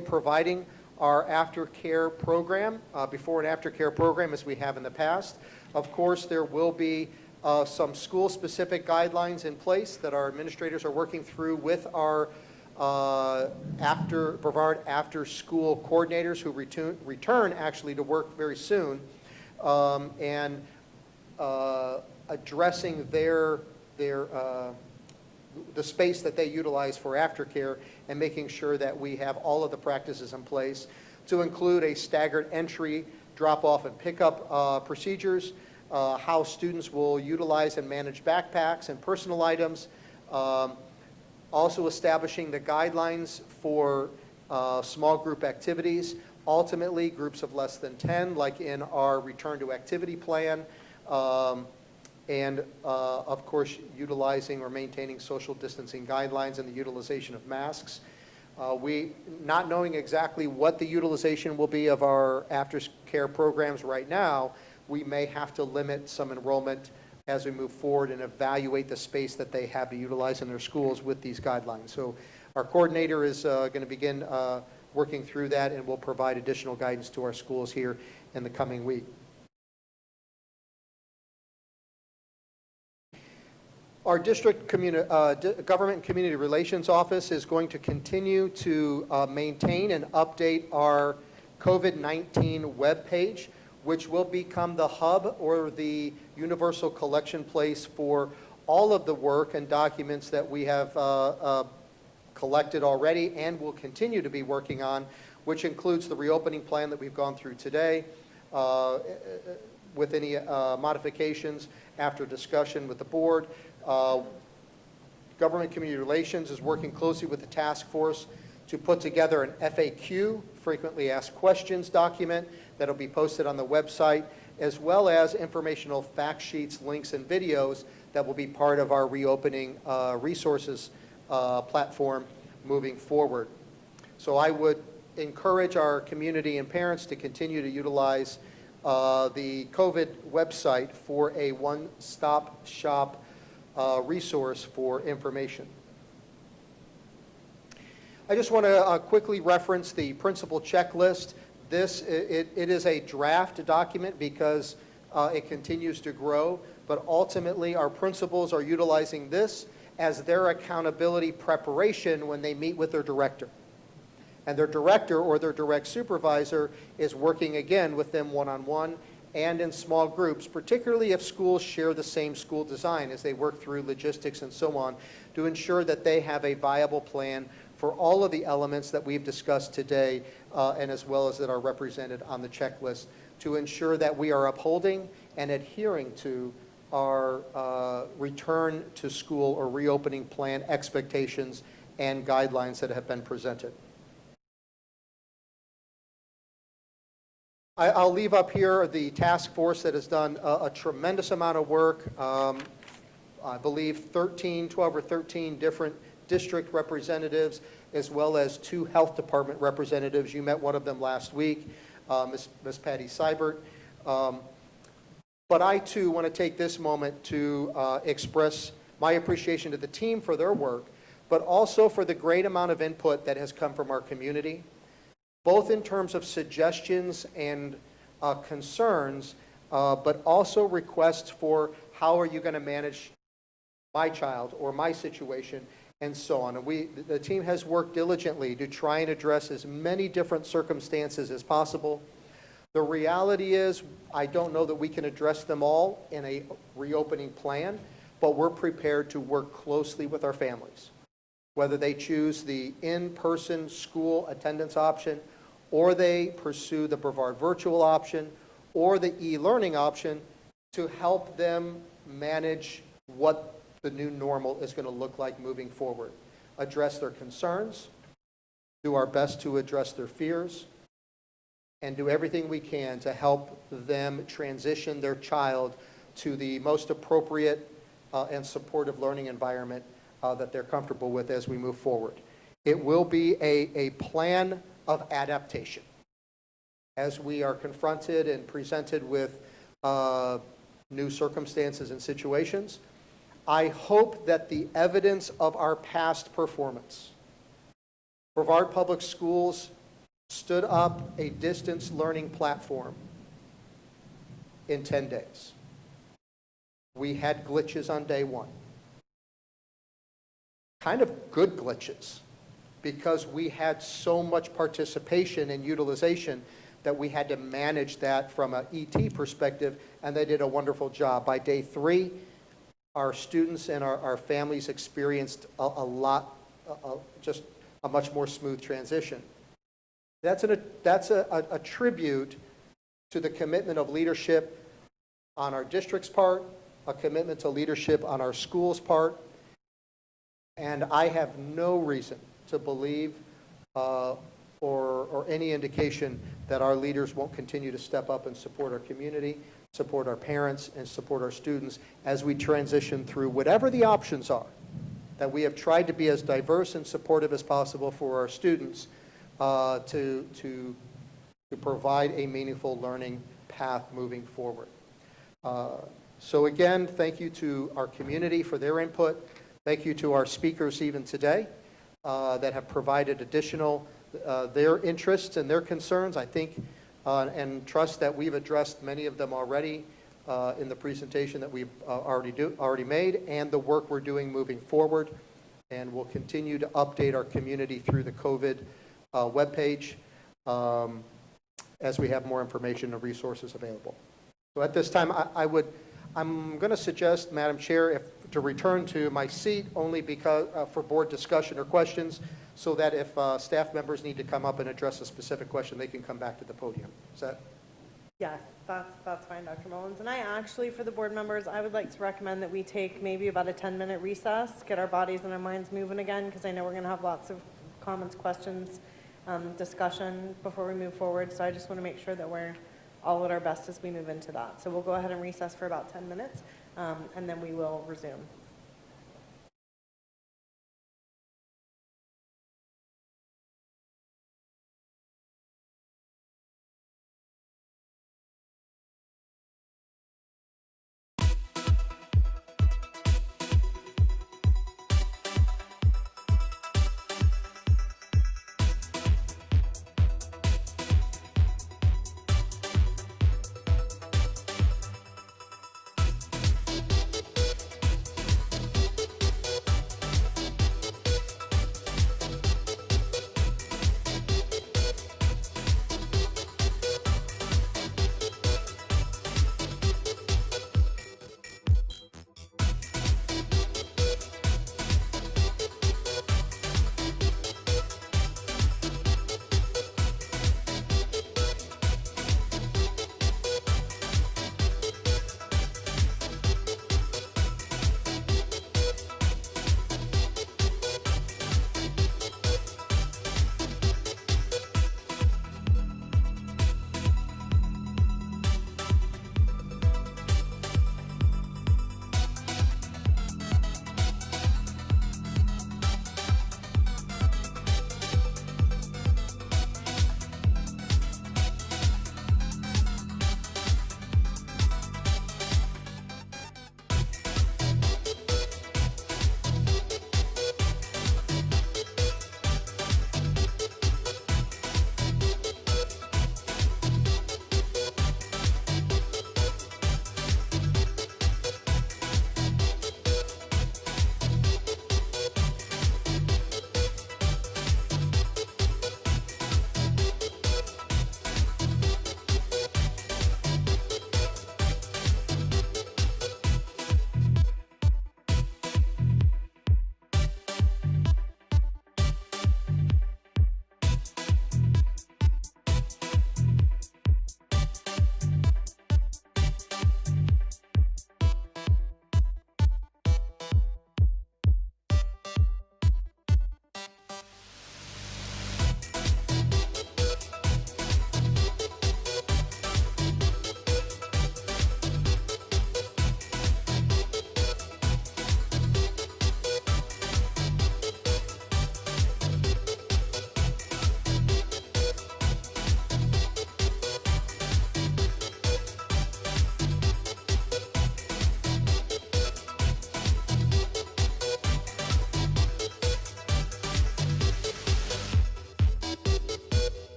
providing our aftercare program, before and after care program, as we have in the past. Of course, there will be some school-specific guidelines in place that our administrators are working through with our Brevard after-school coordinators who return actually to work very soon, and addressing the space that they utilize for aftercare and making sure that we have all of the practices in place to include a staggered entry, drop-off, and pickup procedures, how students will utilize and manage backpacks and personal items, also establishing the guidelines for small group activities, ultimately groups of less than 10, like in our return to activity plan, and of course utilizing or maintaining social distancing guidelines and the utilization of masks. Not knowing exactly what the utilization will be of our aftercare programs right now, we may have to limit some enrollment as we move forward and evaluate the space that they have to utilize in their schools with these guidelines. So our coordinator is going to begin working through that, and will provide additional guidance to our schools here in the coming week. Our district government and community relations office is going to continue to maintain and update our COVID-19 webpage, which will become the hub or the universal collection place for all of the work and documents that we have collected already and will continue to be working on, which includes the reopening plan that we've gone through today, with any modifications after discussion with the board. Government Community Relations is working closely with the task force to put together an FAQ, frequently asked questions document, that'll be posted on the website, as well as informational fact sheets, links, and videos that will be part of our reopening resources platform moving forward. So I would encourage our community and parents to continue to utilize the COVID website for a one-stop shop resource for information. I just want to quickly reference the principal checklist. It is a draft document because it continues to grow, but ultimately our principals are utilizing this as their accountability preparation when they meet with their director. And their director or their direct supervisor is working again with them one-on-one and in small groups, particularly if schools share the same school design as they work through logistics and so on, to ensure that they have a viable plan for all of the elements that we've discussed today, and as well as that are represented on the checklist, to ensure that we are upholding and adhering to our return to school or reopening plan expectations and guidelines that have been presented. I'll leave up here the task force that has done a tremendous amount of work. I believe 12 or 13 different district representatives, as well as 2 health department representatives. You met one of them last week, Ms. Patty Seibert. But I, too, want to take this moment to express my appreciation to the team for their work, but also for the great amount of input that has come from our community, both in terms of suggestions and concerns, but also requests for how are you going to manage my child or my situation, and so on. And the team has worked diligently to try and address as many different circumstances as possible. The reality is, I don't know that we can address them all in a reopening plan, but we're prepared to work closely with our families, whether they choose the in-person school attendance option, or they pursue the Brevard virtual option, or the e-learning option, to help them manage what the new normal is going to look like moving forward. Address their concerns, do our best to address their fears, and do everything we can to help them transition their child to the most appropriate and supportive learning environment that they're comfortable with as we move forward. It will be a plan of adaptation as we are confronted and presented with new circumstances and situations. I hope that the evidence of our past performance, Brevard Public Schools stood up a distance learning platform in 10 days. We had glitches on day one. Kind of good glitches, because we had so much participation and utilization that we had to manage that from an ET perspective, and they did a wonderful job. By day 3, our students and our families experienced just a much more smooth transition. That's a tribute to the commitment of leadership on our district's part, a commitment to leadership on our school's part, and I have no reason to believe or any indication that our leaders won't continue to step up and support our community, support our parents, and support our students as we transition through whatever the options are. That we have tried to be as diverse and supportive as possible for our students to provide a meaningful learning path moving forward. So again, thank you to our community for their input. Thank you to our speakers even today that have provided additional their interests and their concerns. I think and trust that we've addressed many of them already in the presentation that we've already made, and the work we're doing moving forward. And we'll continue to update our community through the COVID webpage as we have more information and resources available. So at this time, I'm going to suggest, Madam Chair, to return to my seat only because for board discussion or questions, so that if staff members need to come up and address a specific question, they can come back to the podium. Is that? Yes, that's fine, Dr. Mullins. And I actually, for the board members, I would like to recommend that we take maybe about a 10-minute recess, get our bodies and our minds moving again, because I know we're going to have lots of comments, questions, discussion before we move forward. So I just want to make sure that we're all at our best as we move into that. So we'll go ahead and recess for about 10 minutes, and then we will resume.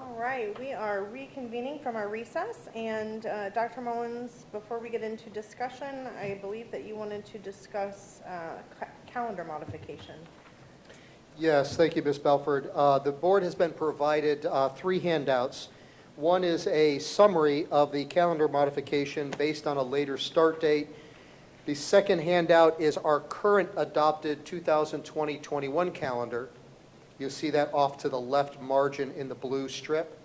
All right, we are reconvening from our recess, and Dr. Mullins, before we get into discussion, I believe that you wanted to discuss calendar modification. Yes, thank you, Ms. Belford. The board has been provided 3 handouts. One is a summary of the calendar modification based on a later start date. The second handout is our current adopted 2020-21 calendar. You'll see that off to the left margin in the blue strip.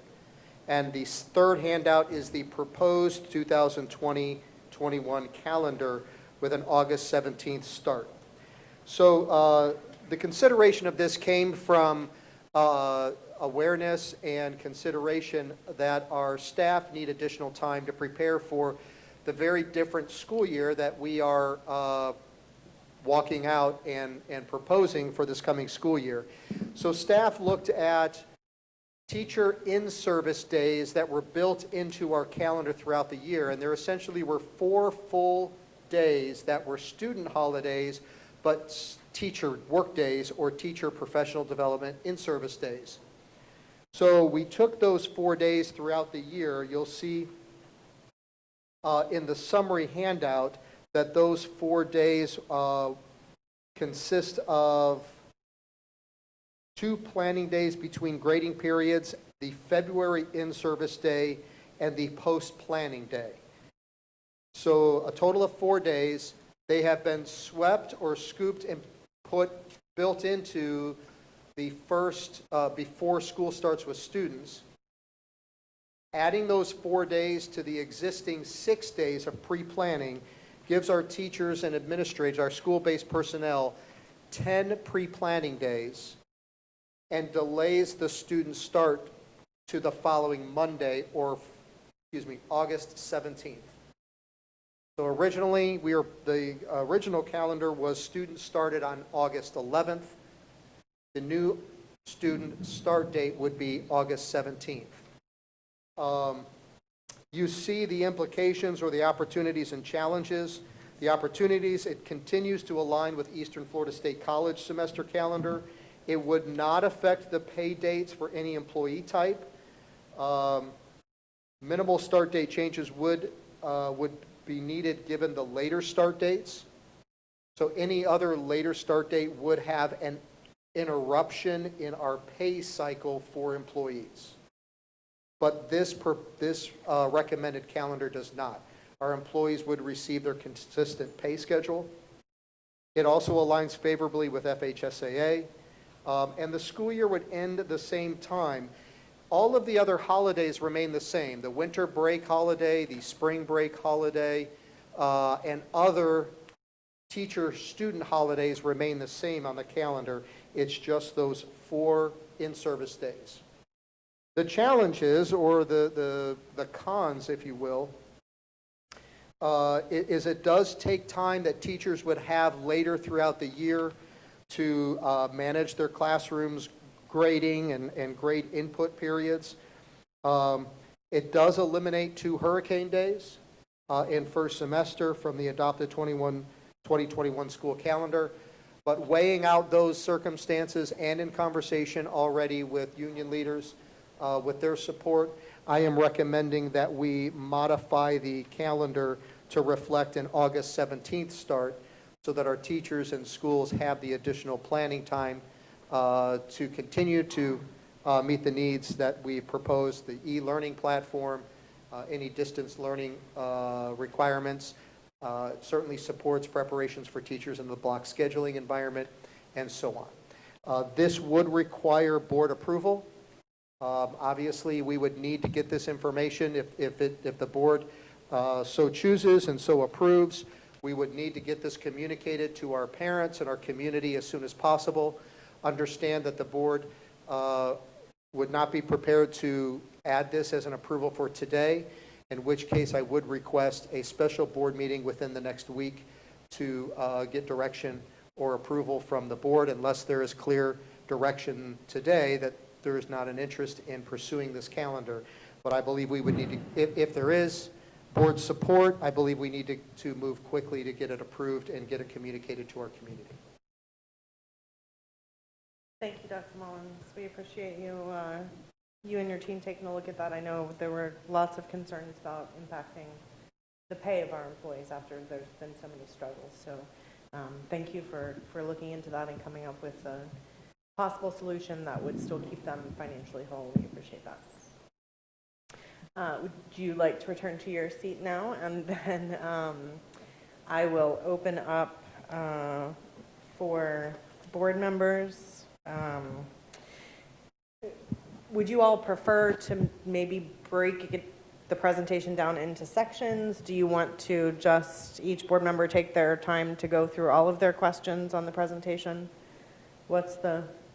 And the third handout is the proposed 2020-21 calendar with an August 17th start. So the consideration of this came from awareness and consideration that our staff need additional time to prepare for the very different school year that we are walking out and proposing for this coming school year. So staff looked at teacher in-service days that were built into our calendar throughout the year, and there essentially were 4 full days that were student holidays, but teacher work days or teacher professional development in-service days. So we took those 4 days throughout the year. You'll see in the summary handout that those 4 days consist of 2 planning days between grading periods, the February in-service day, and the post-planning day. So a total of 4 days. They have been swept or scooped and built into the first, before school starts with students. Adding those 4 days to the existing 6 days of pre-planning gives our teachers and administrators, our school-based personnel, 10 pre-planning days and delays the student start to the following Monday, or, August 17th. So originally, the original calendar was students started on August 11th. The new student start date would be August 17th. You see the implications or the opportunities and challenges. The opportunities, it continues to align with Eastern Florida State College semester calendar. It would not affect the pay dates for any employee type. Minimal start date changes would be needed given the later start dates. So any other later start date would have an interruption in our pay cycle for employees. But this recommended calendar does not. Our employees would receive their consistent pay schedule. It also aligns favorably with FHSAA, and the school year would end at the same time. All of the other holidays remain the same. The winter break holiday, the spring break holiday, and other teacher-student holidays remain the same on the calendar. It's just those 4 in-service days. The challenges, or the cons, if you will, is it does take time that teachers would have later throughout the year to manage their classrooms, grading and grade input periods. It does eliminate 2 hurricane days in first semester from the adopted 2021 school calendar. But weighing out those circumstances and in conversation already with union leaders, with their support, I am recommending that we modify the calendar to reflect an August 17th start so that our teachers and schools have the additional planning time to continue to meet the needs that we proposed, the e-learning platform, any distance learning requirements. It certainly supports preparations for teachers in the block scheduling environment, and so on. This would require board approval. Obviously, we would need to get this information if the board so chooses and so approves. We would need to get this communicated to our parents and our community as soon as possible. Understand that the board would not be prepared to add this as an approval for today, in which case I would request a special board meeting within the next week to get direction or approval from the board, unless there is clear direction today that there is not an interest in pursuing this calendar. But I believe we would need to, if there is board support, I believe we need to move quickly to get it approved and get it communicated to our community. Thank you, Dr. Mullins. We appreciate you you and your team taking a look at that? I know there were lots of concerns about impacting the pay of our employees after there's been so many struggles. So thank you for looking into that and coming up with a possible solution that would still keep them financially whole. We appreciate that. Would you like to return to your seat now? And then I will open up for board members. Would you all prefer to maybe break the presentation down into sections? Do you want to just each board member take their time to go through all of their questions on the presentation? What's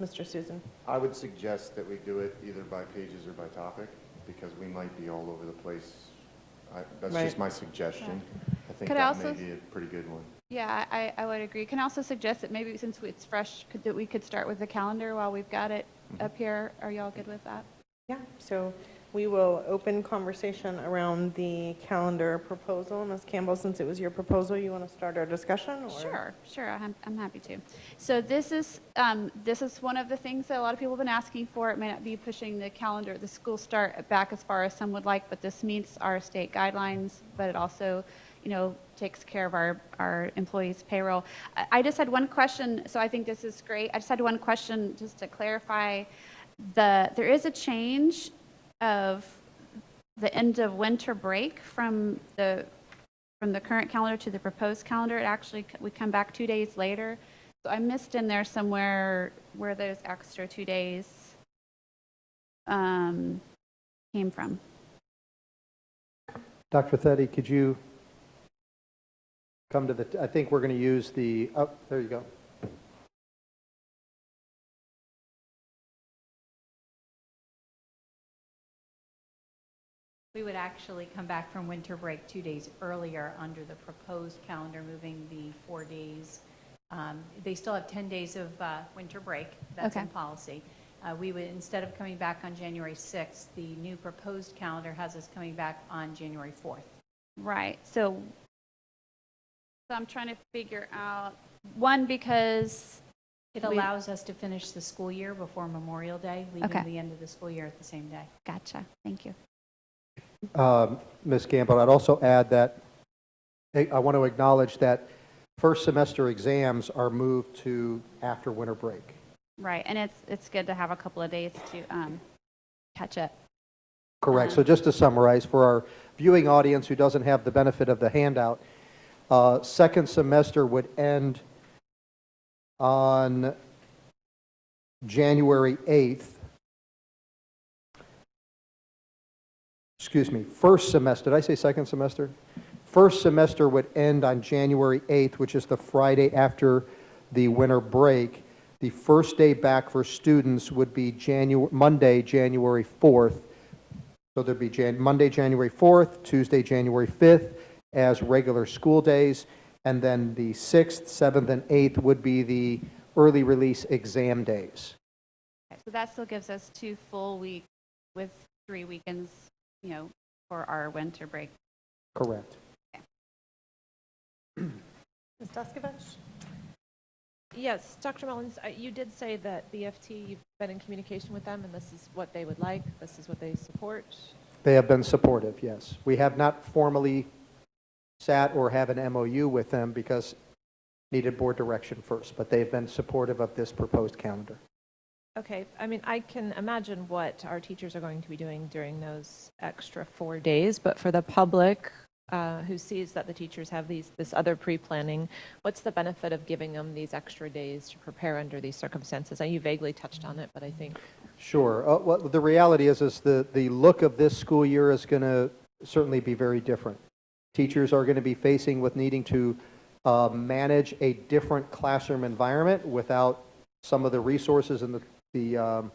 Mr. Susan? I would suggest that we do it either by pages or by topic, because we might be all over the place. That's just my suggestion. I think that may be a pretty good one. Yeah, I would agree. Can I also suggest that maybe since it's fresh, that we could start with the calendar while we've got it up here. Are y'all good with that? Yeah, so we will open conversation around the calendar proposal. Ms. Campbell, since it was your proposal, you want to start our discussion? Or? Sure, I'm happy to. So this is one of the things that a lot of people have been asking for. It may not be pushing the calendar, the school start back as far as some would like, but this meets our state guidelines, but it also, takes care of our employees' payroll. I just had one question, so I think this is great. I just had one question just to clarify. There is a change of the end of winter break from the current calendar to the proposed calendar. It actually, we come back 2 days later. So I missed in there somewhere where those extra 2 days came from. Dr. Thetti, could you come to I think we're going to use there you go. We would actually come back from winter break 2 days earlier under the proposed calendar, moving the 4 days. They still have 10 days of winter break. That's in policy. We would, instead of coming back on January 6th, the new proposed calendar has us coming back on January 4th. Right. So I'm trying to figure out, one, because it allows us to finish the school year before Memorial Day, leaving the end of the school year at the same day. Gotcha. Thank you. Ms. Campbell, I'd also add that I want to acknowledge that first semester exams are moved to after winter break. Right, and it's good to have a couple of days to catch up. Correct. So just to summarize, for our viewing audience who doesn't have the benefit of the handout, second semester would end on January 8th. Excuse me, first semester, did I say second semester? First semester would end on January 8th, which is the Friday after the winter break. The first day back for students would be Monday, January 4th. So there'd be Monday, January 4th, Tuesday, January 5th as regular school days, and then the 6th, 7th, and 8th would be the early release exam days. Okay, so that still gives us 2 full weeks with 3 weekends, for our winter break. Correct. Okay. Ms. Descovich? Yes, Dr. Mullins, you did say that BFT, you've been in communication with them, and this is what they would like, this is what they support. They have been supportive, yes. We have not formally sat or have an MOU with them because needed board direction first, but they've been supportive of this proposed calendar. Okay, I mean, I can imagine what our teachers are going to be doing during those extra 4 days, but for the public who sees that the teachers have this other pre-planning, what's the benefit of giving them these extra days to prepare under these circumstances? You vaguely touched on it, but I think... Sure. Well, the reality is the look of this school year is going to certainly be very different. Teachers are going to be facing with needing to manage a different classroom environment without some of the resources and the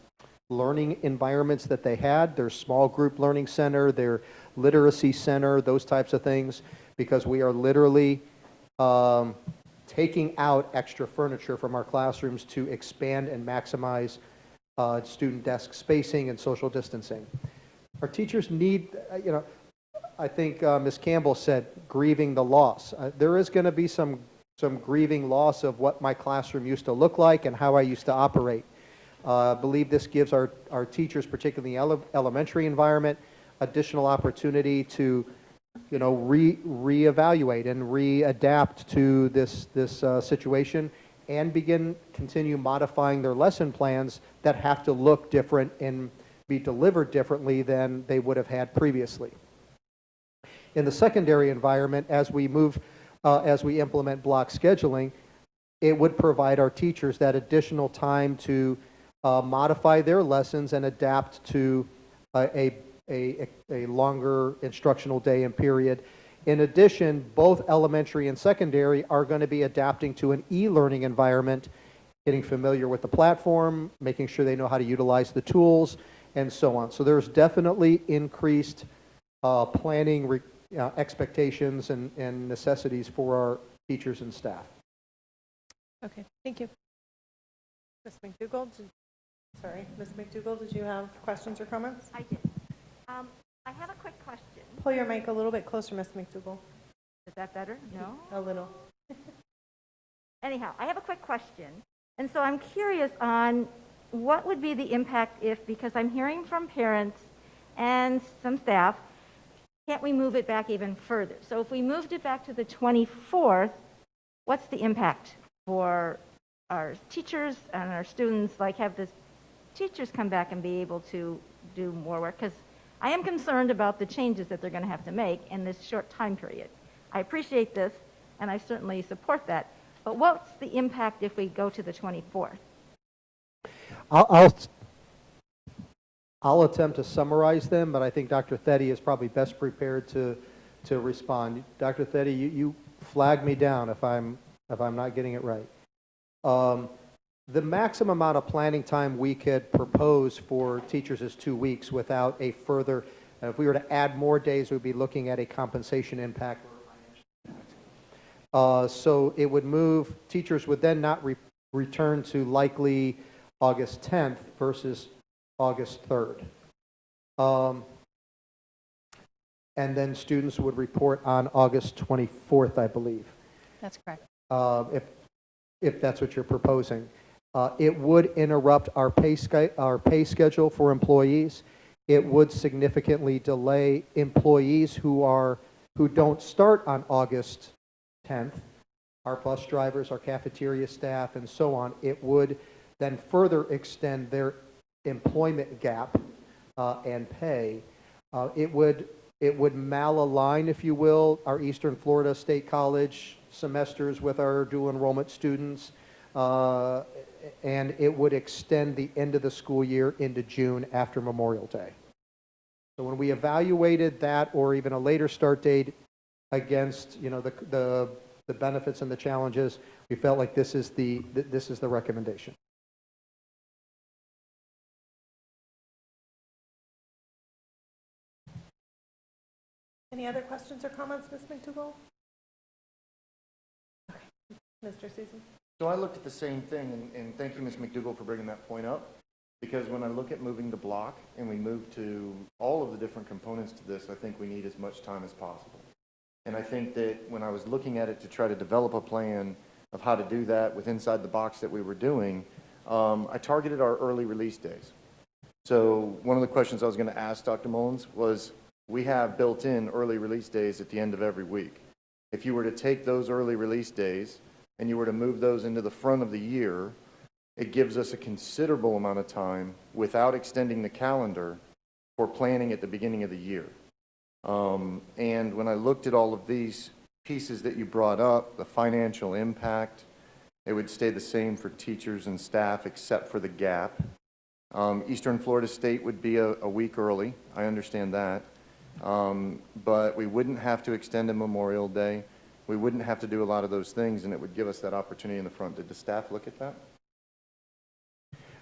learning environments that they had, their small group learning center, their literacy center, those types of things, because we are literally taking out extra furniture from our classrooms to expand and maximize student desk spacing and social distancing. Our teachers need, I think Ms. Campbell said, grieving the loss. There is going to be some grieving loss of what my classroom used to look like and how I used to operate. I believe this gives our teachers, particularly in the elementary environment, additional opportunity to, reevaluate and readapt to this situation and continue modifying their lesson plans that have to look different and be delivered differently than they would have had previously. In the secondary environment, as we implement block scheduling, it would provide our teachers that additional time to modify their lessons and adapt to a longer instructional day and period. In addition, both elementary and secondary are going to be adapting to an e-learning environment, getting familiar with the platform, making sure they know how to utilize the tools, and so on. So there's definitely increased planning expectations and necessities for our teachers and staff. Okay, thank you. Ms. McDougall, Ms. McDougall, did you have questions or comments? I did. I have a quick question. Pull your mic a little bit closer, Ms. McDougall. Is that better? No? A little. Anyhow, I have a quick question. And so I'm curious on what would be the impact if, because I'm hearing from parents and some staff, can't we move it back even further? So if we moved it back to the 24th, what's the impact for our teachers and our students, like have the teachers come back and be able to do more work? Because I am concerned about the changes that they're going to have to make in this short time period. I appreciate this, and I certainly support that. But what's the impact if we go to the 24th? I'll attempt to summarize them, but I think Dr. Thede is probably best prepared to respond. Dr. Thede, you flag me down if I'm not getting it right. The maximum amount of planning time we could propose for teachers is 2 weeks without a further, if we were to add more days, we'd be looking at a compensation impact or a financial impact. So it would move, teachers would then not return to likely August 10th versus August 3rd. And then students would report on August 24th, I believe. That's correct. If that's what you're proposing. It would interrupt our pay schedule for employees. It would significantly delay employees who don't start on August 10th, our bus drivers, our cafeteria staff, and so on. It would then further extend their employment gap and pay. It would malalign, if you will, our Eastern Florida State College semesters with our dual enrollment students. And it would extend the end of the school year into June after Memorial Day. So when we evaluated that or even a later start date against the benefits and the challenges, we felt like this is the recommendation. Any other questions or comments, Ms. McDougall? Okay. Mr. Susan? So I looked at the same thing, and thank you, Ms. McDougall, for bringing that point up, because when I look at moving the block and we move to all of the different components to this, I think we need as much time as possible. And I think that when I was looking at it to try to develop a plan of how to do that with inside the box that we were doing, I targeted our early release days. So one of the questions I was going to ask Dr. Mullins was, we have built-in early release days at the end of every week. If you were to take those early release days and you were to move those into the front of the year, it gives us a considerable amount of time without extending the calendar for planning at the beginning of the year. And when I looked at all of these pieces that you brought up, the financial impact, it would stay the same for teachers and staff except for the gap. Eastern Florida State would be a week early. I understand that. But we wouldn't have to extend a Memorial Day. We wouldn't have to do a lot of those things, and it would give us that opportunity in the front. Did the staff look at that?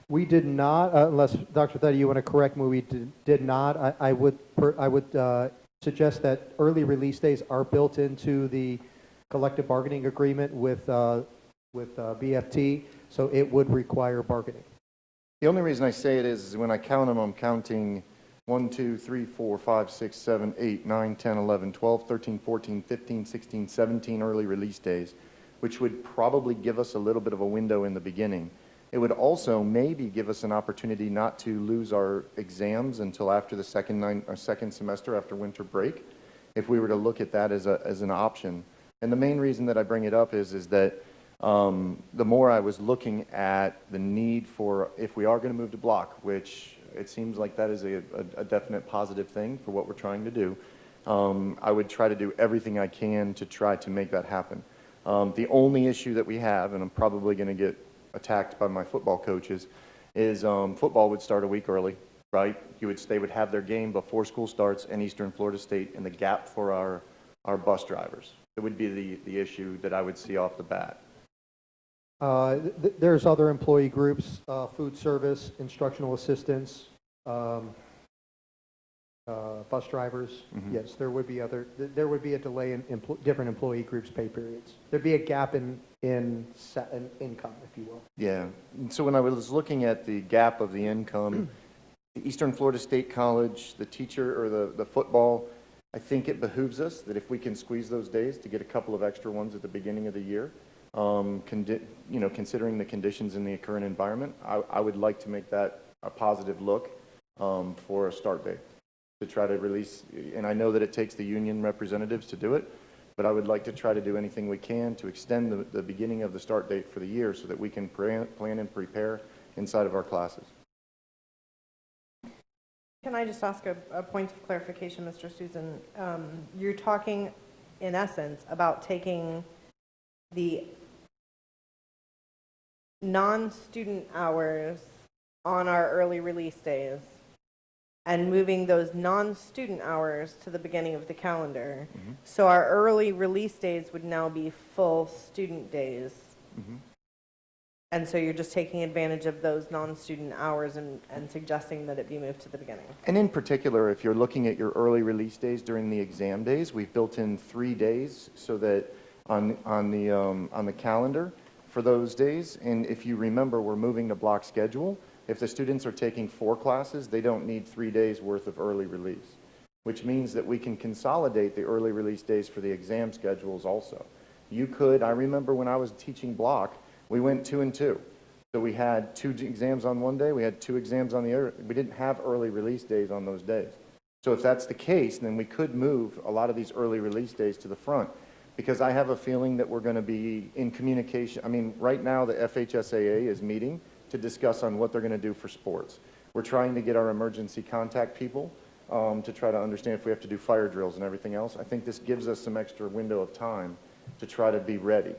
We did not, unless Dr. Thede, you want to correct me, we did not. I would suggest that early release days are built into the collective bargaining agreement with BFT, so it would require bargaining. The only reason I say it is when I count them, I'm counting 1, 2, 3, 4, 5, 6, 7, 8, 9, 10, 11, 12, 13, 14, 15, 16, 17 early release days, which would probably give us a little bit of a window in the beginning. It would also maybe give us an opportunity not to lose our exams until after the second semester after winter break, if we were to look at that as an option. And the main reason that I bring it up is that the more I was looking at the need for, if we are going to move to block, which it seems like that is a definite positive thing for what we're trying to do, I would try to do everything I can to try to make that happen. The only issue that we have, and I'm probably going to get attacked by my football coaches, is football would start a week early, right? They would have their game before school starts in Eastern Florida State, and the gap for our bus drivers. It would be the issue that I would see off the bat. There's other employee groups, food service, instructional assistants, bus drivers. Mm-hmm. Yes, there would be a delay in different employee groups' pay periods. There'd be a gap in income, if you will. Yeah. So when I was looking at the gap of the income, the Eastern Florida State College, the teacher or the football, I think it behooves us that if we can squeeze those days to get a couple of extra ones at the beginning of the year, considering the conditions in the current environment, I would like to make that a positive look for a start date to try to release. And I know that it takes the union representatives to do it, but I would like to try to do anything we can to extend the beginning of the start date for the year so that we can plan and prepare inside of our classes. Can I just ask a point of clarification, Mr. Susan? You're talking, in essence, about taking the non-student hours on our early release days and moving those non-student hours to the beginning of the calendar. Mm-hmm. So our early release days would now be full student days. Mm-hmm. And so you're just taking advantage of those non-student hours and suggesting that it be moved to the beginning. And in particular, if you're looking at your early release days during the exam days, we've built in 3 days so that on the calendar for those days. And if you remember, we're moving to block schedule. If the students are taking 4 classes, they don't need 3 days worth of early release, which means that we can consolidate the early release days for the exam schedules also. I remember when I was teaching block, we went 2 and 2. So we had 2 exams on one day, we had 2 exams on the other. We didn't have early release days on those days. So if that's the case, then we could move a lot of these early release days to the front, because I have a feeling that we're going to be in communication. I mean, right now the FHSAA is meeting to discuss on what they're going to do for sports. We're trying to get our emergency contact people to try to understand if we have to do fire drills and everything else. I think this gives us some extra window of time to try to be ready.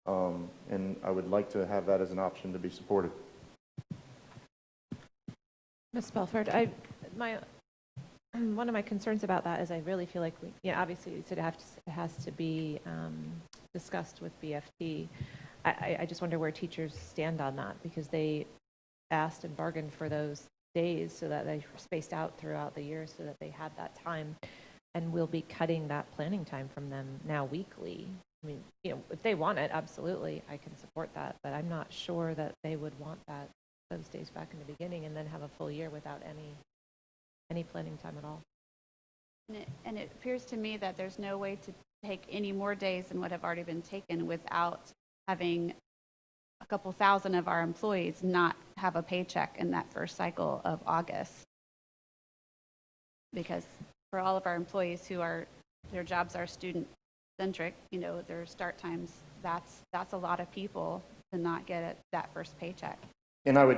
And I would like to have that as an option to be supported. Ms. Belford, one of my concerns about that is I really feel like obviously you said it has to be discussed with BFT. I just wonder where teachers stand on that, because they asked and bargained for those days so that they were spaced out throughout the year so that they had that time, and we'll be cutting that planning time from them now weekly. I mean, if they want it, absolutely, I can support that, but I'm not sure that they would want those days back in the beginning and then have a full year without any planning time at all. And it appears to me that there's no way to take any more days than what have already been taken without having a couple thousand of our employees not have a paycheck in that first cycle of August. Because for all of our employees their jobs are student-centric, their start times, that's a lot of people to not get that first paycheck. And I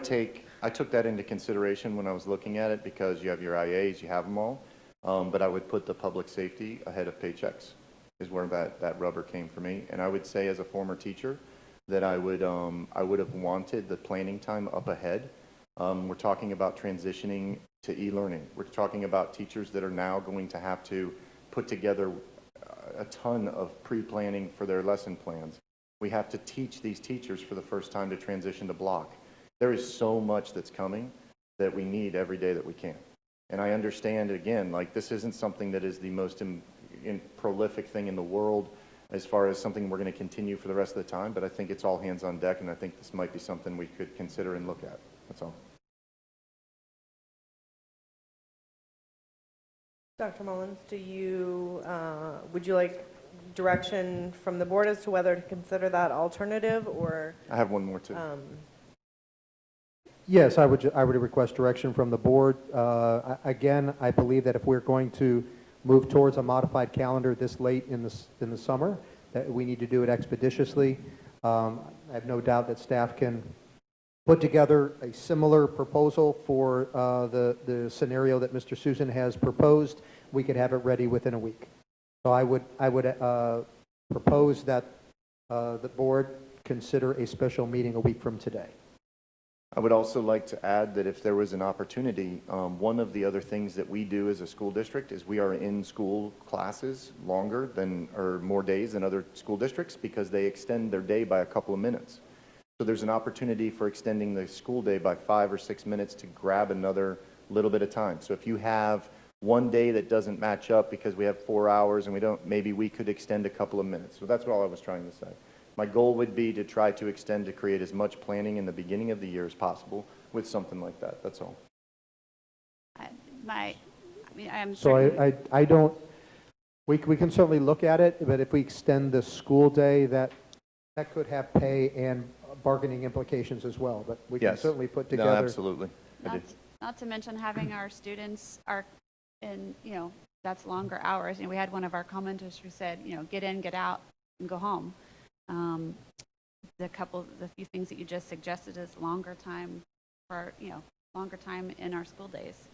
took that into consideration when I was looking at it, because you have your IAs, you have them all, but I would put the public safety ahead of paychecks is where that rubber came for me. And I would say, as a former teacher, that I would have wanted the planning time up ahead. We're talking about transitioning to e-learning. We're talking about teachers that are now going to have to put together a ton of pre-planning for their lesson plans. We have to teach these teachers for the first time to transition to block. There is so much that's coming that we need every day that we can. And I understand, again, like, this isn't something that is the most prolific thing in the world as far as something we're going to continue for the rest of the time, but I think it's all hands on deck, and I think this might be something we could consider and look at. That's all. Dr. Mullins, would you like direction from the board as to whether to consider that alternative, or? I have one more too. Yes, I would request direction from the board. Again, I believe that if we're going to move towards a modified calendar this late in the summer, that we need to do it expeditiously. I have no doubt that staff can put together a similar proposal for the scenario that Mr. Susan has proposed. We could have it ready within a week. So I would propose that the board consider a special meeting a week from today. I would also like to add that if there was an opportunity, one of the other things that we do as a school district is we are in school classes longer than, or more days than other school districts because they extend their day by a couple of minutes. So there's an opportunity for extending the school day by 5 or 6 minutes to grab another little bit of time. So if you have one day that doesn't match up because we have 4 hours and we don't, maybe we could extend a couple of minutes. So that's all I was trying to say. My goal would be to try to extend to create as much planning in the beginning of the year as possible with something like that. That's all. So I don't, we can certainly look at it, but if we extend the school day, that could have pay and bargaining implications as well. But we can certainly put together. No, absolutely. Not to mention having our students are in, that's longer hours. We had one of our commenters who said, get in, get out, and go home. The few things that you just suggested is longer time in our school days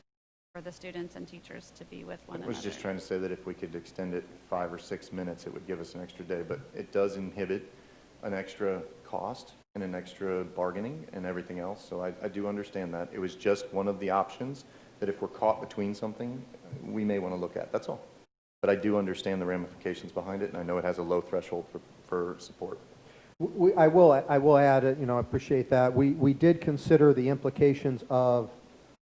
for the students and teachers to be with one another. I was just trying to say that if we could extend it 5 or 6 minutes, it would give us an extra day, but it does inhibit an extra cost and an extra bargaining and everything else. So I do understand that. It was just one of the options that if we're caught between something, we may want to look at. That's all. But I do understand the ramifications behind it, and I know it has a low threshold for support. I will add, I appreciate that. We did consider the implications of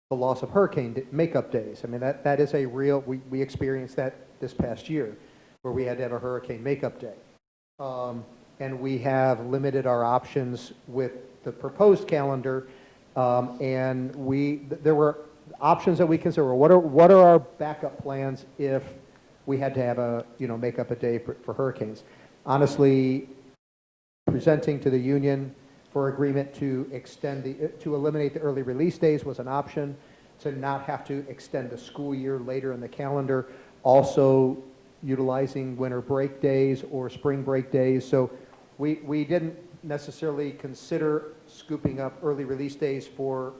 the loss of hurricane makeup days. I mean, that is a real, we experienced that this past year where we had to have a hurricane makeup day. And we have limited our options with the proposed calendar. And there were options that we consider. What are our backup plans if we had to have make up a day for hurricanes? Honestly, presenting to the union for agreement to to eliminate the early release days was an option. To not have to extend the school year later in the calendar. Also utilizing winter break days or spring break days. So we didn't necessarily consider scooping up early release days for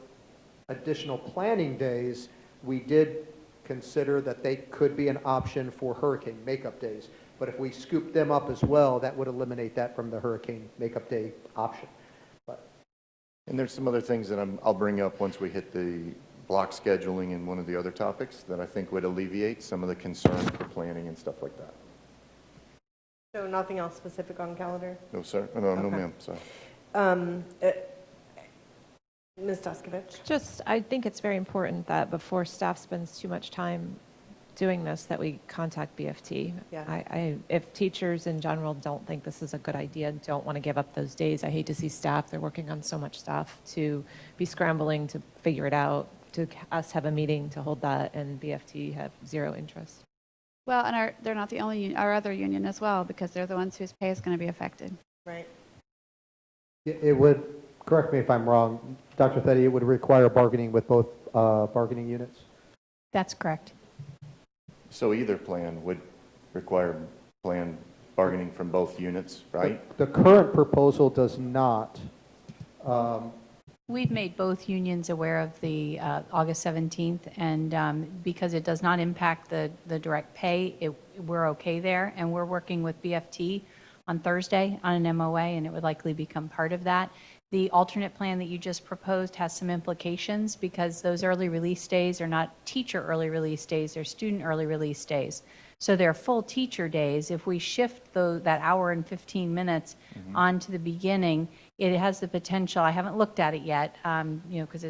additional planning days. We did consider that they could be an option for hurricane makeup days. But if we scoop them up as well, that would eliminate that from the hurricane makeup day option. And there's some other things that I'll bring up once we hit the block scheduling and one of the other topics that I think would alleviate some of the concern for planning and stuff like that. So nothing else specific on calendar? No, sir. No, ma'am. Sorry. Ms. Descovich? I think it's very important that before staff spends too much time doing this, that we contact BFT. Yeah. If teachers in general don't think this is a good idea, don't want to give up those days, I hate to see staff, they're working on so much stuff, to be scrambling to figure it out, to us have a meeting to hold that, and BFT have zero interest. Well, and they're not the only our other union as well, because they're the ones whose pay is going to be affected. Right. It would, correct me if I'm wrong, Dr. Theddy, it would require bargaining with both bargaining units? That's correct. So either plan would require plan bargaining from both units, right? The current proposal does not. We've made both unions aware of the August 17th, and because it does not impact the direct pay, we're okay there, and we're working with BFT on Thursday on an MOA, and it would likely become part of that. The alternate plan that you just proposed has some implications because those early release days are not teacher early release days, they're student early release days. So they're full teacher days. If we shift that hour and 15 minutes onto the beginning, it has the potential, I haven't looked at it yet, because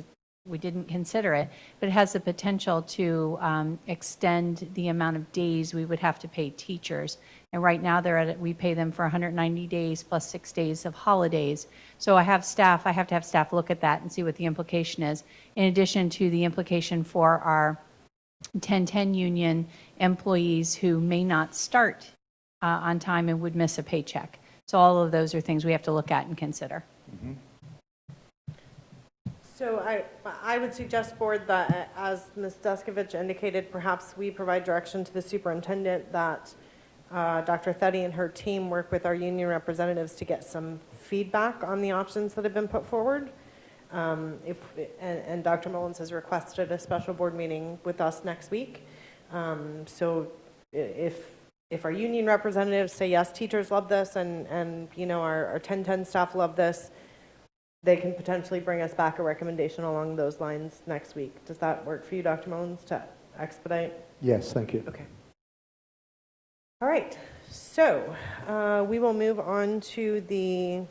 we didn't consider it, but it has the potential to extend the amount of days we would have to pay teachers. And right now we pay them for 190 days plus 6 days of holidays. So I have to have staff look at that and see what the implication is, in addition to the implication for our 1010 union employees who may not start on time and would miss a paycheck. So all of those are things we have to look at and consider. So I would suggest, Board, that as Ms. Descovich indicated, perhaps we provide direction to the superintendent that Dr. Theddy and her team work with our union representatives to get some feedback on the options that have been put forward. And Dr. Mullins has requested a special board meeting with us next week. So if our union representatives say, yes, teachers love this, and you know, our 1010 staff love this, they can potentially bring us back a recommendation along those lines next week. Does that work for you, Dr. Mullins, to expedite? Yes, thank you. Okay. All right. So we will move on to the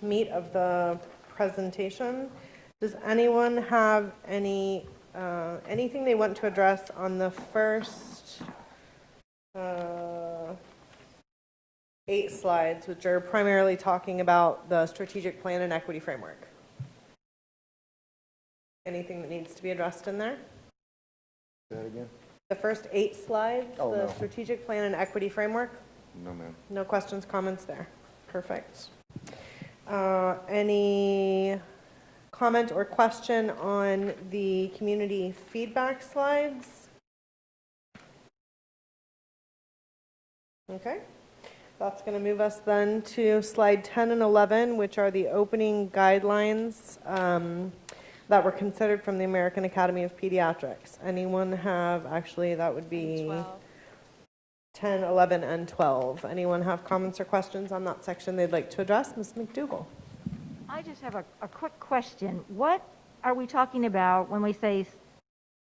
meat of the presentation. Does anyone have anything they want to address on the first 8 slides, which are primarily talking about the strategic plan and equity framework? Anything that needs to be addressed in there? Say that again? The first 8 slides, Oh, the no. strategic plan and equity framework? No, ma'am. No questions, comments there. Perfect. Any comment or question on the community feedback slides? Okay. That's going to move us then to slide 10 and 11, which are the opening guidelines that were considered from the American Academy of Pediatrics. Anyone have, actually, that would be 10, 11, and 12. Anyone have comments or questions on that section they'd like to address? Ms. McDougall. I just have a quick question. What are we talking about when we say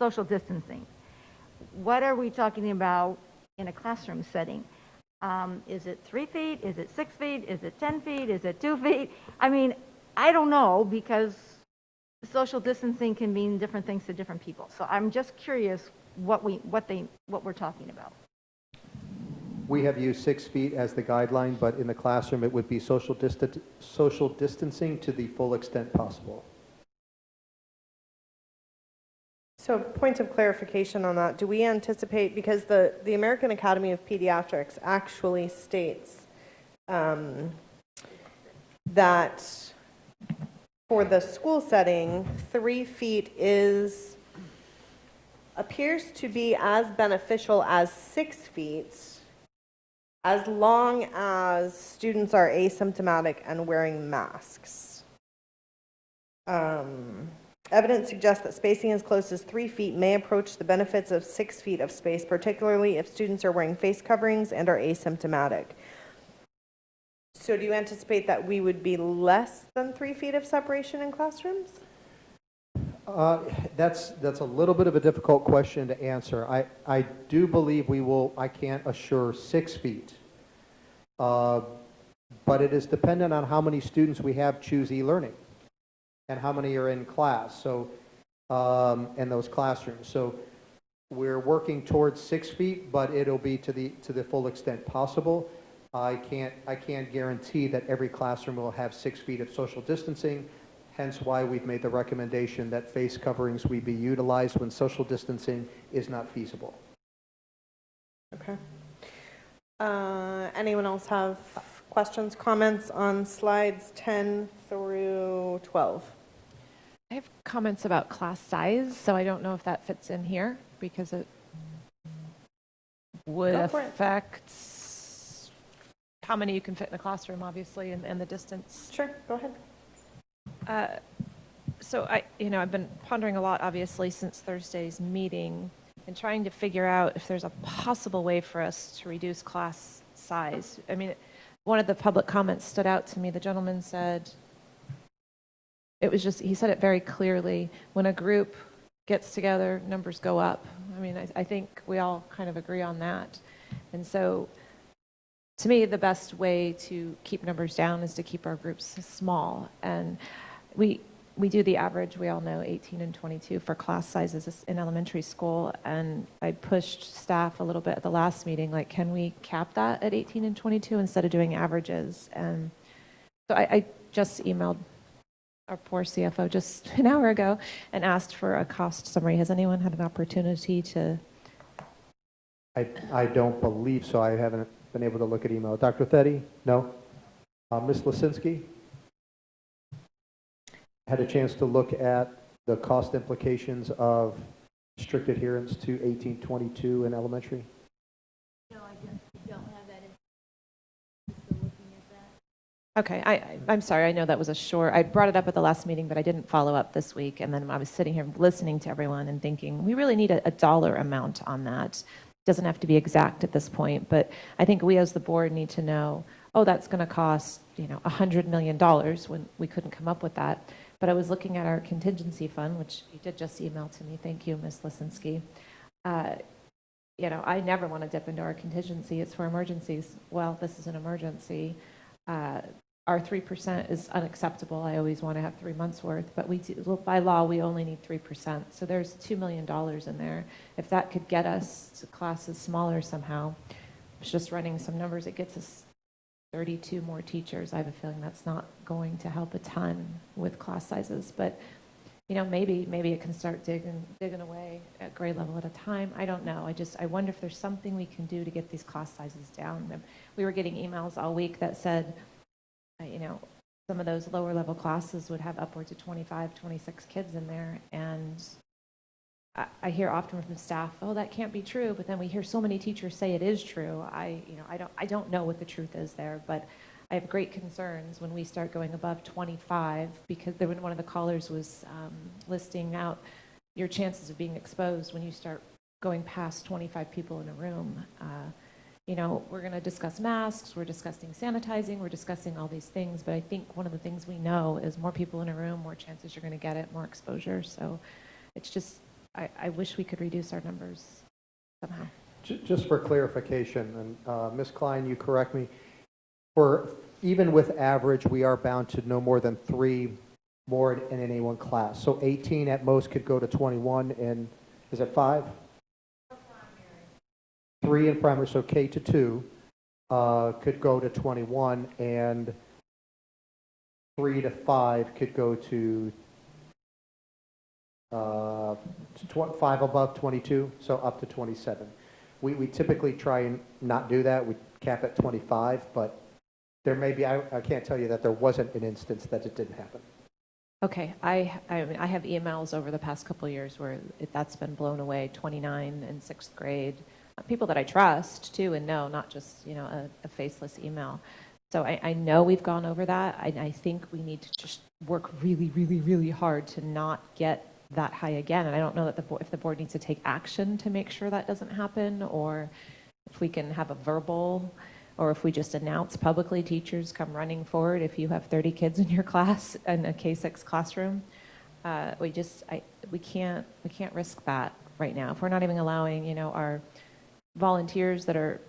social distancing? What are we talking about in a classroom setting? Is it 3 feet? Is it 6 feet? Is it 10 feet? Is it 2 feet? I mean, I don't know, because social distancing can mean different things to different people. So I'm just curious what we're talking about. We have used 6 feet as the guideline, but in the classroom, it would be social distancing to the full extent possible. So point of clarification on that, do we anticipate, because the American Academy of Pediatrics actually states that for the school setting, 3 feet appears to be as beneficial as 6 feet, as long as students are asymptomatic and wearing masks. Evidence suggests that spacing as close as 3 feet may approach the benefits of 6 feet of space, particularly if students are wearing face coverings and are asymptomatic. So do you anticipate that we would be less than 3 feet of separation in classrooms? That's a little bit of a difficult question to answer. I do believe we will, I can't assure 6 feet. But it is dependent on how many students we have choose e-learning and how many are in class, so in those classrooms. So we're working towards 6 feet, but it'll be to the full extent possible. I can't guarantee that every classroom will have 6 feet of social distancing, hence why we've made the recommendation that face coverings will be utilized when social distancing is not feasible. Okay. Anyone else have questions, comments on slides 10 through 12? I have comments about class size, so I don't know if that fits in here because it would affect how many you can fit in a classroom, obviously, and the distance. Sure, go ahead. So I've been pondering a lot, obviously, since Thursday's meeting and trying to figure out if there's a possible way for us to reduce class size. I mean, one of the public comments stood out to me. The gentleman said, he said it very clearly, when a group gets together, numbers go up. I mean, I think we all kind of agree on that. And so, to me, the best way to keep numbers down is to keep our groups small. And we do the average, we all know, 18 and 22 for class sizes in elementary school. And I pushed staff a little bit at the last meeting, like, can we cap that at 18 and 22 instead of doing averages? And so I just emailed our poor CFO just an hour ago and asked for a cost summary. Has anyone had an opportunity to? I don't believe so. I haven't been able to look at email. Dr. Theddy? No? Ms. Lisinski? had a chance to look at the cost implications of strict adherence to 1822 in elementary? No, I don't have that. Still looking at that. Okay, I'm sorry. I know that was a short. I brought it up at the last meeting, but I didn't follow up this week. And then I was sitting here listening to everyone and thinking, we really need a dollar amount on that. It doesn't have to be exact at this point, but I think we as the board need to know, oh, that's going to cost, $100 million when we couldn't come up with that. But I was looking at our contingency fund, which you did just email to me. Thank you, Ms. Lisinski. I never want to dip into our contingency. It's for emergencies. Well, this is an emergency. Our 3% is unacceptable. I always want to have 3 months worth, but by law, we only need 3%. So there's $2 million in there. If that could get us to classes smaller somehow, it's just running some numbers, it gets us 32 more teachers. I have a feeling that's not going to help a ton with class sizes, but maybe it can start digging away at grade level at a time. I don't know. I wonder if there's something we can do to get these class sizes down. We were getting emails all week that said, some of those lower level classes would have upwards of 25, 26 kids in there. And I hear often from staff, oh, that can't be true. But then we hear so many teachers say it is true. I don't know what the truth is there, but I have great concerns when we start going above 25, because one of the callers was listing out your chances of being exposed when you start going past 25 people in a room. We're going to discuss masks, we're discussing sanitizing, we're discussing all these things, but I think one of the things we know is more people in a room, more chances you're going to get it, more exposure. So it's just, I wish we could reduce our numbers somehow. Just for clarification, and Ms. Klein, you correct me, even with average, we are bound to no more than 3 more in any one class. So 18 at most could go to 21, and is it 5? 3 in primary, so K to 2 could go to 21, and 3 to 5 could go to 5 above 22, so up to 27. We typically try and not do that. We cap at 25, but there may be, I can't tell you that there wasn't an instance that it didn't happen. Okay, I have emails over the past couple of years where that's been blown away, 29 in 6th grade. People that I trust too and know, not just a faceless email. So I know we've gone over that. I think we need to just work really, really, really hard to not get that high again. And I don't know that if the board needs to take action to make sure that doesn't happen, or if we can have a verbal, or if we just announce publicly, teachers come running forward if you have 30 kids in your class in a K-6 classroom. We can't risk that right now. If we're not even allowing our volunteers that are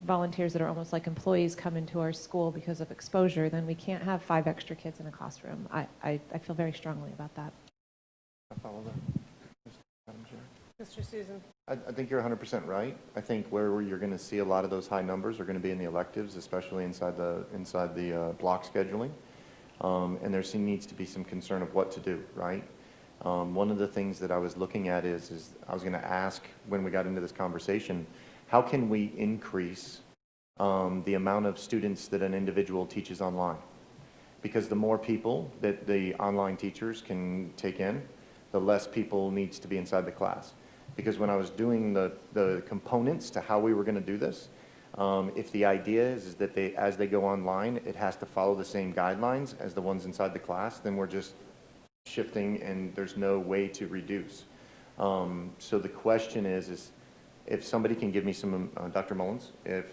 almost like employees come into our school because of exposure, then we can't have 5 extra kids in a classroom. I feel very strongly about that. I follow that. Madam Chair. Mr. Susan. I think you're 100% right. I think where you're going to see a lot of those high numbers are going to be in the electives, especially inside the block scheduling. And there needs to be some concern of what to do, right? One of the things that I was looking at is I was going to ask when we got into this conversation, how can we increase the amount of students that an individual teaches online? Because the more people that the online teachers can take in, the less people needs to be inside the class. Because when I was doing the components to how we were going to do this, if the idea is that as they go online, it has to follow the same guidelines as the ones inside the class, then we're just shifting and there's no way to reduce. So the question is if somebody can give me some, Dr. Mullins, if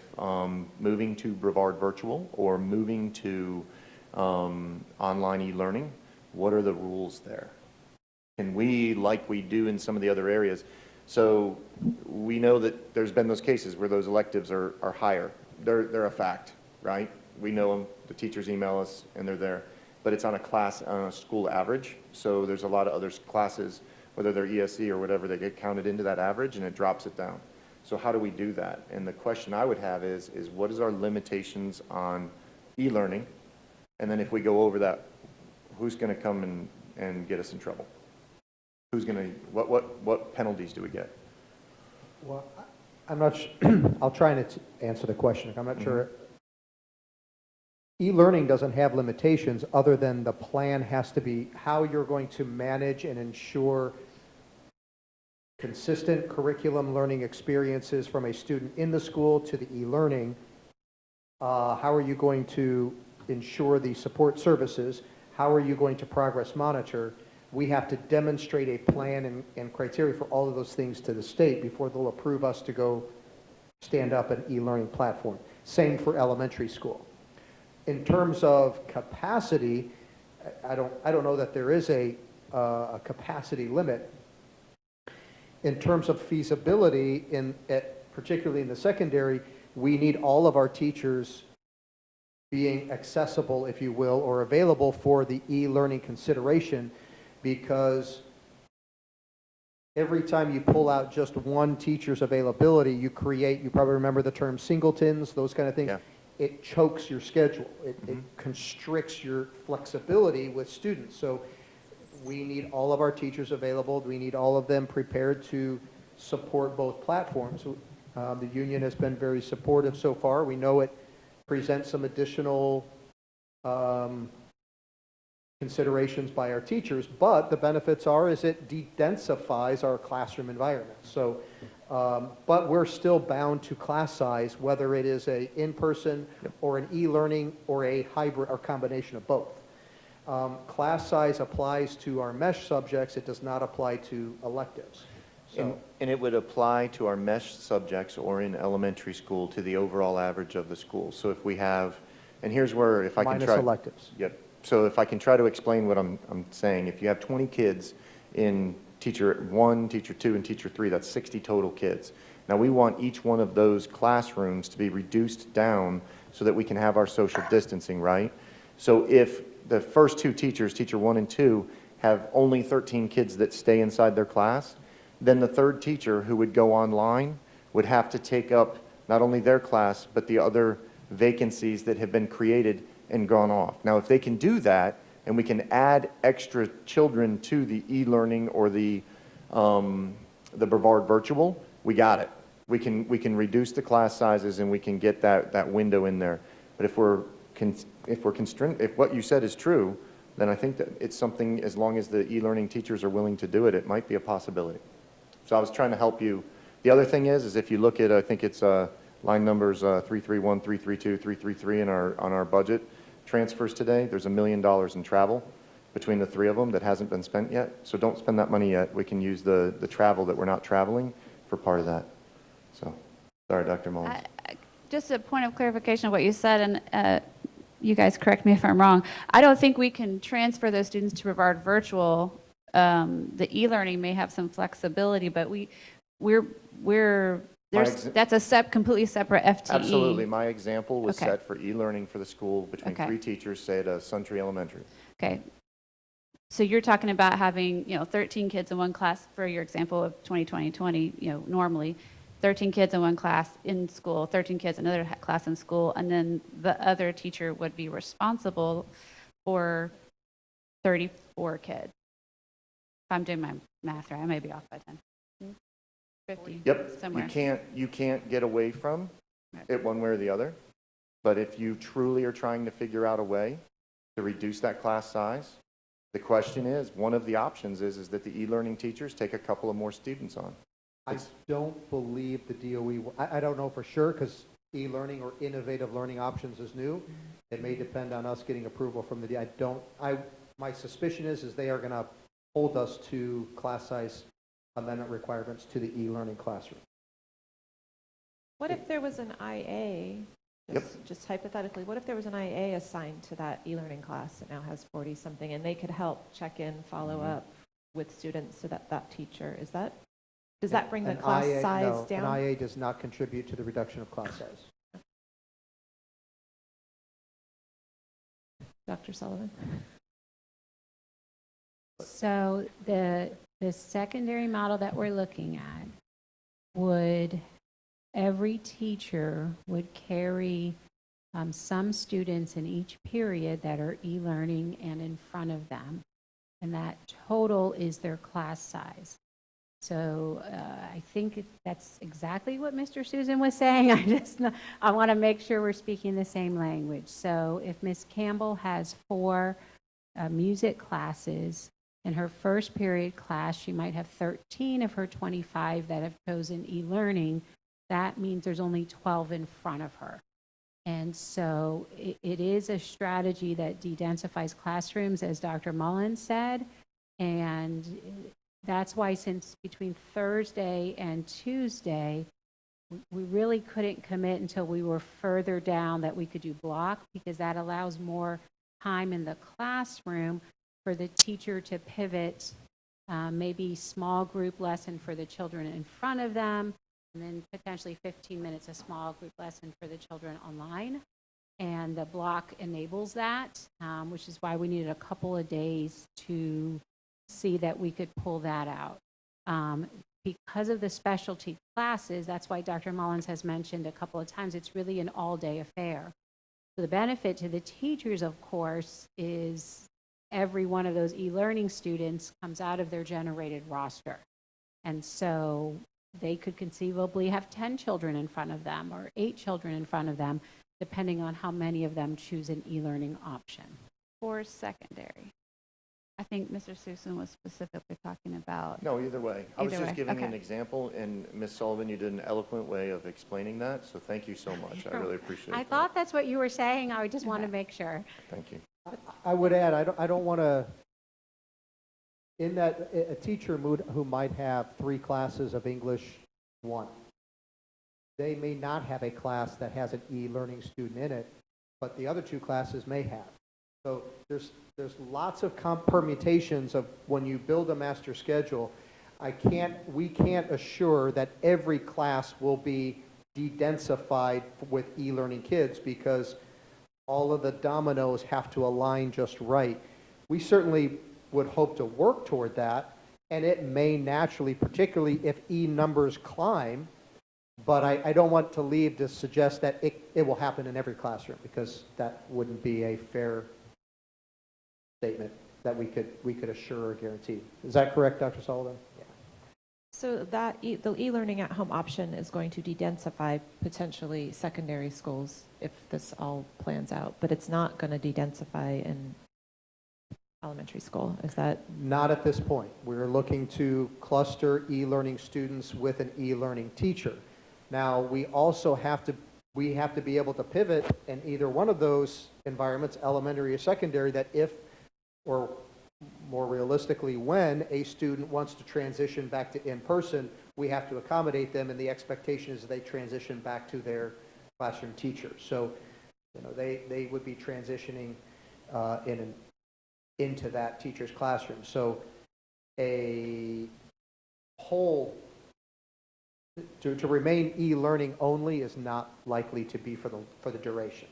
moving to Brevard virtual or moving to online e-learning, what are the rules there? Can we, like we do in some of the other areas, so we know that there's been those cases where those electives are higher. They're a fact, right? We know them, the teachers email us and they're there, but it's on a school average. So there's a lot of other classes, whether they're ESE or whatever, they get counted into that average and it drops it down. So how do we do that? And the question I would have is what is our limitations on e-learning? And then if we go over that, who's going to come and get us in trouble? Who's going to, what penalties do we get? Well, I'm not I'll try and answer the question. I'm not sure E-learning doesn't have limitations other than the plan has to be how you're going to manage and ensure consistent curriculum learning experiences from a student in the school to the e-learning. How are you going to ensure the support services? How are you going to progress monitor? We have to demonstrate a plan and criteria for all of those things to the state before they'll approve us to go stand up an e-learning platform. Same for elementary school. In terms of capacity, I don't know that there is a capacity limit. In terms of feasibility, particularly in the secondary, we need all of our teachers being accessible, if you will, or available for the e-learning consideration, because every time you pull out just one teacher's availability, you probably remember the term singletons, those kind of things. Yeah. It chokes your schedule. It constricts your flexibility with students. So we need all of our teachers available. We need all of them prepared to support both platforms. The union has been very supportive so far. We know it presents some additional considerations by our teachers, but the benefits is it de-densifies our classroom environment. So, but we're still bound to class size, whether it is a in-person or an e-learning or a hybrid or combination of both. Class size applies to our mesh subjects. It does not apply to electives. So, and it would apply to our mesh subjects or in elementary school to the overall average of the school. So if we have, and here's where if I can try. Minus electives. Yep. So if I can try to explain what I'm saying, if you have 20 kids in teacher 1, teacher 2, and teacher 3, that's 60 total kids. Now we want each one of those classrooms to be reduced down so that we can have our social distancing, right? So if the first two teachers, teacher 1 and 2, have only 13 kids that stay inside their class, then the third teacher who would go online would have to take up not only their class, but the other vacancies that have been created and gone off. Now, if they can do that, and we can add extra children to the e-learning or the Brevard virtual, we got it. We can reduce the class sizes and we can get that window in there. But if what you said is true, then I think that it's something, as long as the e-learning teachers are willing to do it, it might be a possibility. So I was trying to help you. The other thing is if you look at, I think it's line numbers 331, 332, 333 on our budget transfers today, there's $1 million in travel between the three of them that hasn't been spent yet. So don't spend that money yet. We can use the travel that we're not traveling for part of that. So, sorry, Dr. Mullins. Just a point of clarification of what you said, and you guys correct me if I'm wrong. I don't think we can transfer those students to Brevard Virtual. The e-learning may have some flexibility, but that's a completely separate FTE. Absolutely. My example was set for e-learning for the school between 3 teachers, say at Suntree Elementary. Okay. So you're talking about having, 13 kids in one class for your example of 2020, normally 13 kids in one class in school, 13 kids in another class in school, and then the other teacher would be responsible for 34 kids. If I'm doing my math right, I may be off by 10. 50. Yep. Somewhere. You can't get away from it one way or the other. But if you truly are trying to figure out a way to reduce that class size, the question is, one of the options is that the e-learning teachers take a couple of more students on. I don't believe the DOE, I don't know for sure because e-learning or innovative learning options is new. It may depend on us getting approval from the DOE. My suspicion is they are going to hold us to class size amendment requirements to the e-learning classroom. What if there was an IA, just hypothetically, what if there was an IA assigned to that e-learning class that now has 40-something, and they could help check in, follow up with students so that teacher, does that bring the class size down? An IA does not contribute to the reduction of class size. Dr. Sullivan? So the secondary model that we're looking at every teacher would carry some students in each period that are e-learning and in front of them. And that total is their class size. So I think that's exactly what Mr. Susan was saying. I want to make sure we're speaking the same language. So if Ms. Campbell has 4 music classes, in her first period class, she might have 13 of her 25 that have chosen e-learning. That means there's only 12 in front of her. And so it is a strategy that de-densifies classrooms, as Dr. Mullins said. And that's why, since between Thursday and Tuesday, we really couldn't commit until we were further down that we could do block, because that allows more time in the classroom for the teacher to pivot, maybe small group lesson for the children in front of them, and then potentially 15 minutes a small group lesson for the children online. And the block enables that, which is why we needed a couple of days to see that we could pull that out. Because of the specialty classes, that's why Dr. Mullins has mentioned a couple of times, it's really an all-day affair. So the benefit to the teachers, of course, is every one of those e-learning students comes out of their generated roster. And so they could conceivably have 10 children in front of them or 8 children in front of them, depending on how many of them choose an e-learning option. For secondary. I think Mr. Susan was specifically talking about. No, either way. I was Either just way, giving okay. an example, and Ms. Sullivan, you did an eloquent way of explaining that, so thank you so much. I really appreciate it. I thought that's what you were saying. I just want to make sure. Thank you. I would add, I don't want to, in that a teacher who might have 3 classes of English 1, they may not have a class that has an e-learning student in it, but the other 2 classes may have. So there's lots of permutations of when you build a master schedule. We can't assure that every class will be de-densified with e-learning kids, because all of the dominoes have to align just right. We certainly would hope to work toward that, and it may naturally, particularly if E numbers climb, but I don't want to leave to suggest that it will happen in every classroom, because that wouldn't be a fair statement that we could assure or guarantee. Is that correct, Dr. Sullivan? Yeah. So that the e-learning at home option is going to de-densify potentially secondary schools if this all plans out, but it's not going to de-densify in elementary school. Is that? Not at this point. We're looking to cluster e-learning students with an e-learning teacher. Now, we also have to be able to pivot in either one of those environments, elementary or secondary, that if, or more realistically, when a student wants to transition back to in-person, we have to accommodate them, and the expectation is they transition back to their classroom teacher. So, they would be transitioning into that teacher's classroom. So a whole, to remain e-learning only is not likely to be for the duration.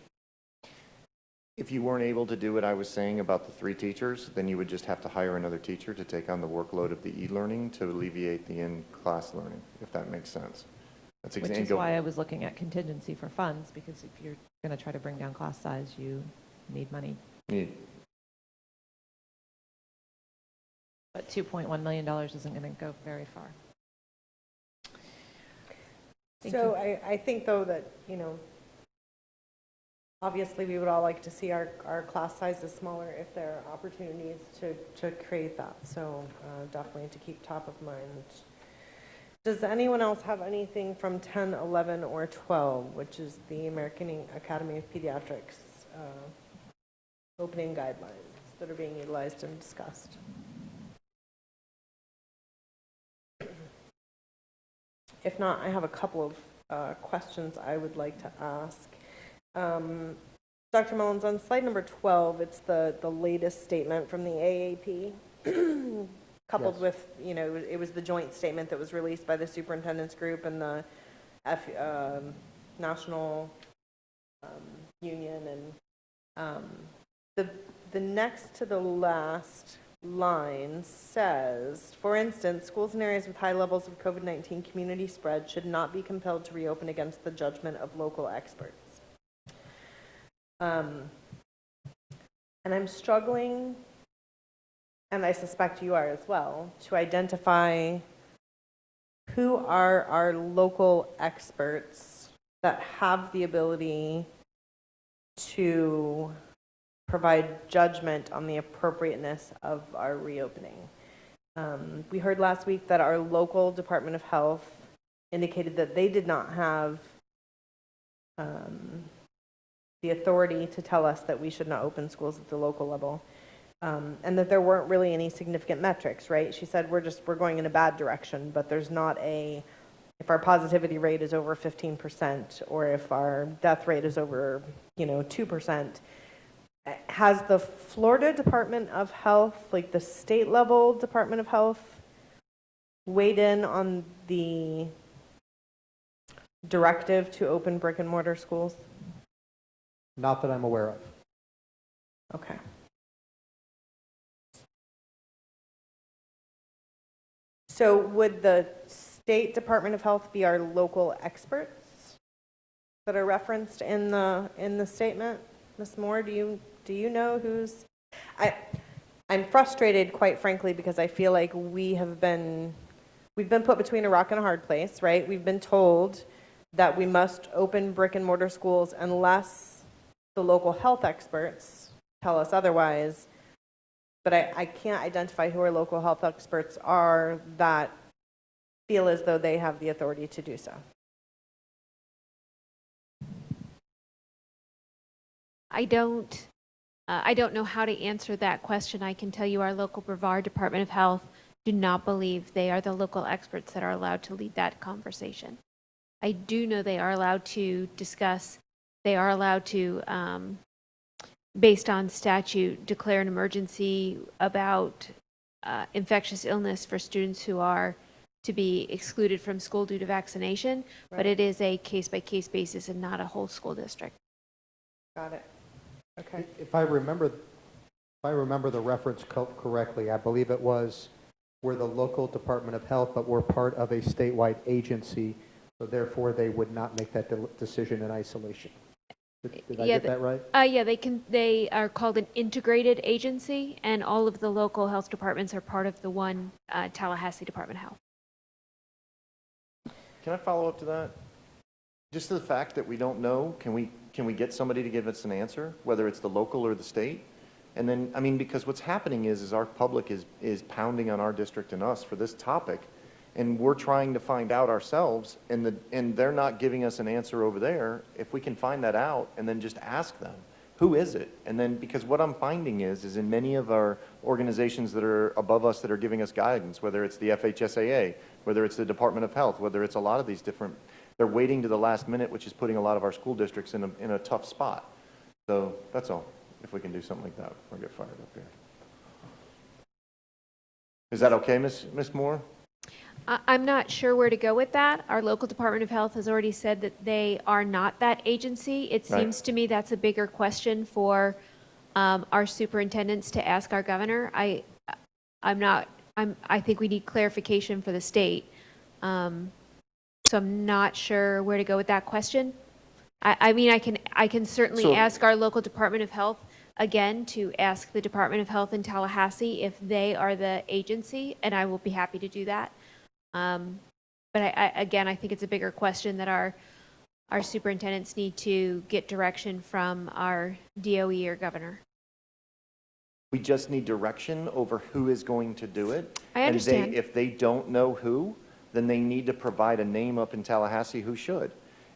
If you weren't able to do what I was saying about the 3 teachers, then you would just have to hire another teacher to take on the workload of the e-learning to alleviate the in-class learning, if that makes sense. That's Which is why I was looking at contingency for funds, because if you're going to try to bring down class size, you need money. But $2.1 million isn't going to go very far. So I think, though, that, obviously we would all like to see our class sizes smaller if there are opportunities to create that. So definitely to keep top of mind. Does anyone else have anything from 10, 11, or 12, which is the American Academy of Pediatrics opening guidelines that are being utilized and discussed? If not, I have a couple of questions I would like to ask. Dr. Mullins, on slide number 12, it's the latest statement from the AAP, coupled with, it was the joint statement that was released by the superintendent's group and the national union. And the next to the last line says, for instance, schools in areas with high levels of COVID-19 community spread should not be compelled to reopen against the judgment of local experts. And I'm struggling, and I suspect you are as well, to identify who are our local experts that have the ability to provide judgment on the appropriateness of our reopening? We heard last week that our local Department of Health indicated that they did not have the authority to tell us that we should not open schools at the local level, and that there weren't really any significant metrics, right? She said we're going in a bad direction, but there's not if our positivity rate is over 15% or if our death rate is over 2%. Has the Florida Department of Health, like the state level Department of Health, weighed in on the directive to open brick and mortar schools? Not that I'm aware of. Okay. So would the State Department of Health be our local experts that are referenced in the statement? Ms. Moore, do you know who's? I'm frustrated, quite frankly, because I feel like we've been put between a rock and a hard place, right? We've been told that we must open brick and mortar schools unless the local health experts tell us otherwise. But I can't identify who our local health experts are that feel as though they have the authority to do so. I don't know how to answer that question. I can tell you our local Brevard Department of Health do not believe they are the local experts that are allowed to lead that conversation. I do know they are allowed to discuss, they are allowed to, based on statute, declare an emergency about infectious illness for students who are to be excluded from school due to vaccination, Right. but it is a case-by-case basis and not a whole school district. Got it. Okay. If I remember the reference correctly, I believe it was we're the local Department of Health, but we're part of a statewide agency, so therefore they would not make that decision in isolation. Did I get that right? Yeah, they are called an integrated agency, and all of the local health departments are part of the one Tallahassee Department of Health. Can I follow up to that? Just to the fact that we don't know, can we get somebody to give us an answer, whether it's the local or the state? And then, I mean, because what's happening is our public is pounding on our district and us for this topic, and we're trying to find out ourselves, and they're not giving us an answer over there. If we can find that out and then just ask them, who is it? And then, because what I'm finding is in many of our organizations that are above us that are giving us guidance, whether it's the FHSAA, whether it's the Department of Health, whether it's a lot of these different, they're waiting to the last minute, which is putting a lot of our school districts in a tough spot. So that's all, if we can do something like that before I get fired up here. Is that okay, Ms. Moore? I'm not sure where to go with that. Our local Department of Health has already said that they are not that agency. It Right. seems to me that's a bigger question for our superintendents to ask our governor. I think we need clarification for the state. So I'm not sure where to go with that question. I mean, I can certainly ask our local Department of Health again to ask the Department of Health in Tallahassee if they are the agency, and I will be happy to do that. But I think it's a bigger question that our superintendents need to get direction from our DOE or governor. We just need direction over who is going to do it. I understand. And if they don't know who, then they need to provide a name up in Tallahassee who should.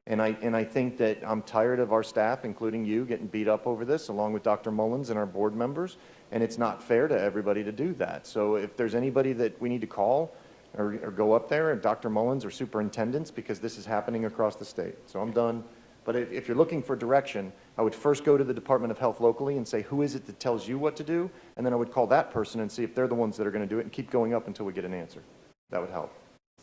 And I think that I'm tired of our staff, including you, getting beat up over this, along with Dr. Mullins and our board members, and it's not fair to everybody to do that. So if there's anybody that we need to call or go up there, Dr. Mullins or superintendents, because this is happening across the state. So I'm done. But if you're looking for direction, I would first go to the Department of Health locally and say, who is it that tells you what to do? And then I would call that person and see if they're the ones that are going to do it, and keep going up until we get an answer. That would help.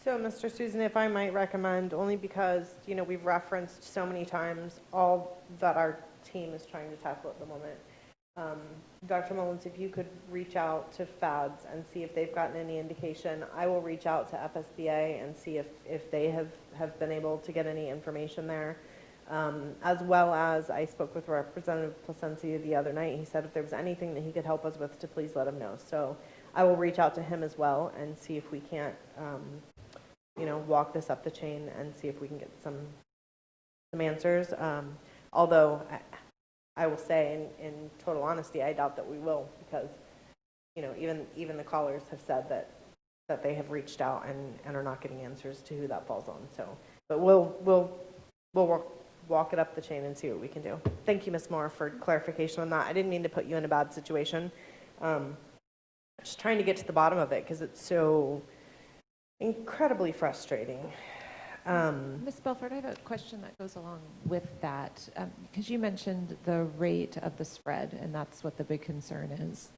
So, Mr. Susan, if I might recommend, only because, we've referenced so many times all that our team is trying to tackle at the moment. Dr. Mullins, if you could reach out to FADS and see if they've gotten any indication. I will reach out to FSBA and see if they have been able to get any information there. As well as I spoke with Representative Placencia the other night. He said if there was anything that he could help us with to please let him know. So I will reach out to him as well and see if we can't walk this up the chain and see if we can get some answers. Although I will say, in total honesty, I doubt that we will, because even the callers have said that they have reached out and are not getting answers to who that falls on. So, but we'll walk it up the chain and see what we can do. Thank you, Ms. Moore, for clarification on that. I didn't mean to put you in a bad situation. Just trying to get to the bottom of it because it's so incredibly frustrating. Ms. Belford, I have a question that goes along with that, because you mentioned the rate of the spread, and that's what the big concern is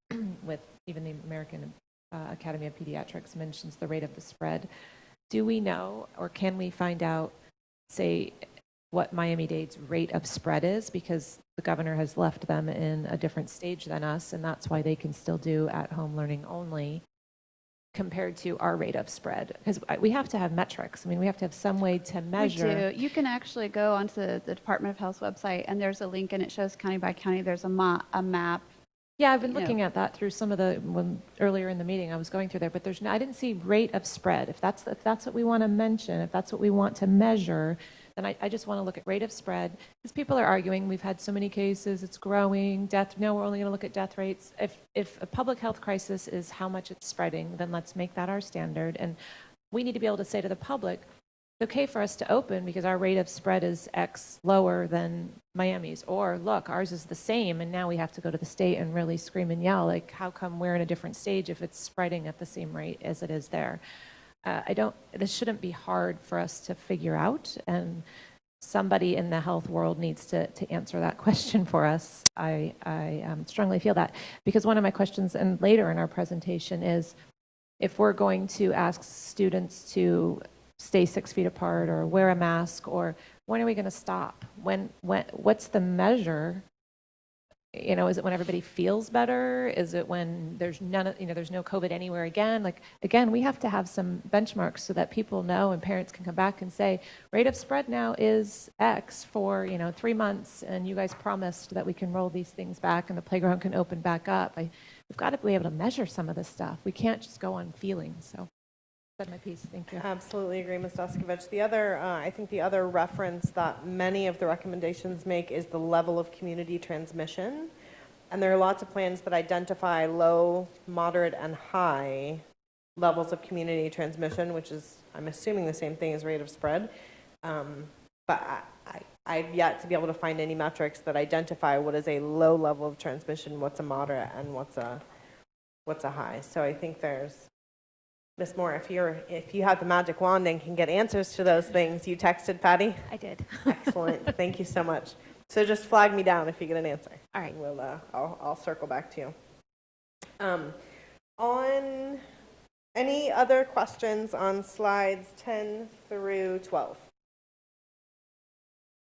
with even the American Academy of Pediatrics mentions the rate of the spread. Do we know, or can we find out, say, what Miami-Dade's rate of spread is? Because the governor has left them in a different stage than us, and that's why they can still do at-home learning only compared to our rate of spread. Because we have to have metrics. I mean, we have to have some way to measure. We do. You can actually go onto the Department of Health's website, and there's a link, and it shows county by county. There's a map. Yeah, I've been looking at that through some of when earlier in the meeting I was going through there, but I didn't see rate of spread. If that's what we want to mention, if that's what we want to measure, then I just want to look at rate of spread, because people are arguing we've had so many cases, it's growing, no, we're only going to look at death rates. If a public health crisis is how much it's spreading, then let's make that our standard. And we need to be able to say to the public, it's okay for us to open because our rate of spread is X lower than Miami's, or look, ours is the same, and now we have to go to the state and really scream and yell, like, how come we're in a different stage if it's spreading at the same rate as it is there? This shouldn't be hard for us to figure out, and somebody in the health world needs to answer that question for us. I strongly feel that, because one of my questions, and later in our presentation, is if we're going to ask students to stay 6 feet apart or wear a mask, or when are we going to stop? What's the measure? Is it when everybody feels better? Is it when there's there's no COVID anywhere again? Like, again, we have to have some benchmarks so that people know and parents can come back and say, rate of spread now is X for, 3 months, and you guys promised that we can roll these things back and the playground can open back up. We've got to be able to measure some of this stuff. We can't just go on feeling. So that's my piece. Thank you. Absolutely agree, Ms. Descovich. The other, I think the other reference that many of the recommendations make is the level of community transmission. And there are lots of plans that identify low, moderate, and high levels of community transmission, which is, I'm assuming, the same thing as rate of spread. But I've yet to be able to find any metrics that identify what is a low level of transmission, what's a moderate, and what's a high. So I think there's, Ms. Moore, if you have the magic wand and can get answers to those things, you texted Patty? I did. Excellent. Thank you so much. So just flag me down if you get an answer. All right. And I'll circle back to you. On any other questions on slides 10 through 12?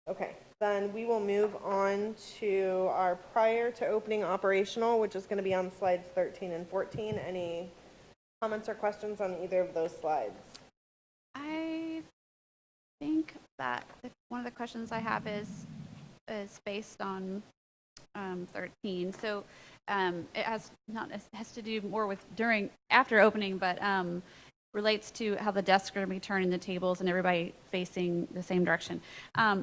Okay, then we will move on to our prior to opening operational, which is going to be on slides 13 and 14. Any comments or questions on either of those slides? I think that one of the questions I have is based on 13. So it has to do more with after opening, but relates to how the desks are going to be turned in the tables and everybody facing the same direction.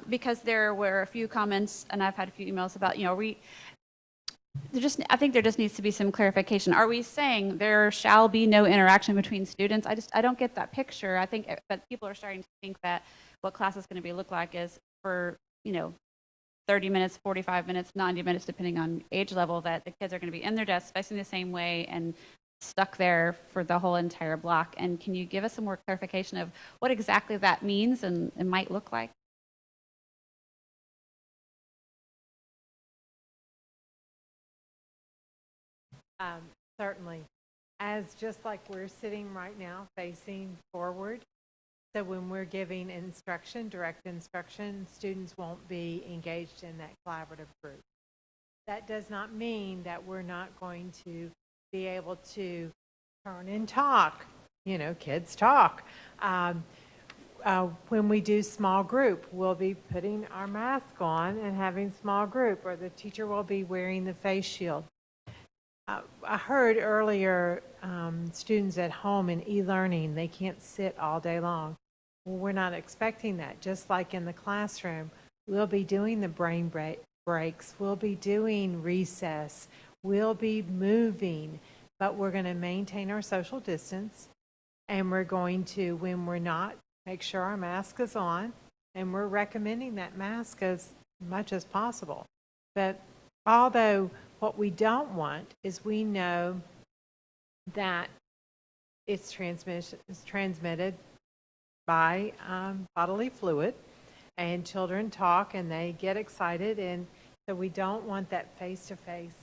Because there were a few comments, and I've had a few emails about, I think there just needs to be some clarification. Are we saying there shall be no interaction between students? I don't get that picture. I think, but people are starting to think that what class is going to look like is for, 30 minutes, 45 minutes, 90 minutes, depending on age level, that the kids are going to be in their desks facing the same way and stuck there for the whole entire block. And can you give us some more clarification of what exactly that means and it might look like? Certainly. As just like we're sitting right now facing forward, so when we're giving instruction, direct instruction, students won't be engaged in that collaborative group. That does not mean that we're not going to be able to turn and talk. Kids talk. When we do small group, we'll be putting our mask on and having small group, or the teacher will be wearing the face shield. I heard earlier students at home in e-learning, they can't sit all day long. Well, we're not expecting that. Just like in the classroom, we'll be doing the brain breaks, we'll be doing recess, we'll be moving, but we're going to maintain our social distance, and we're going to, when we're not, make sure our mask is on, and we're recommending that mask as much as possible. But although what we don't want is, we know that it's transmitted by bodily fluid, and children talk and they get excited, and so we don't want that face-to-face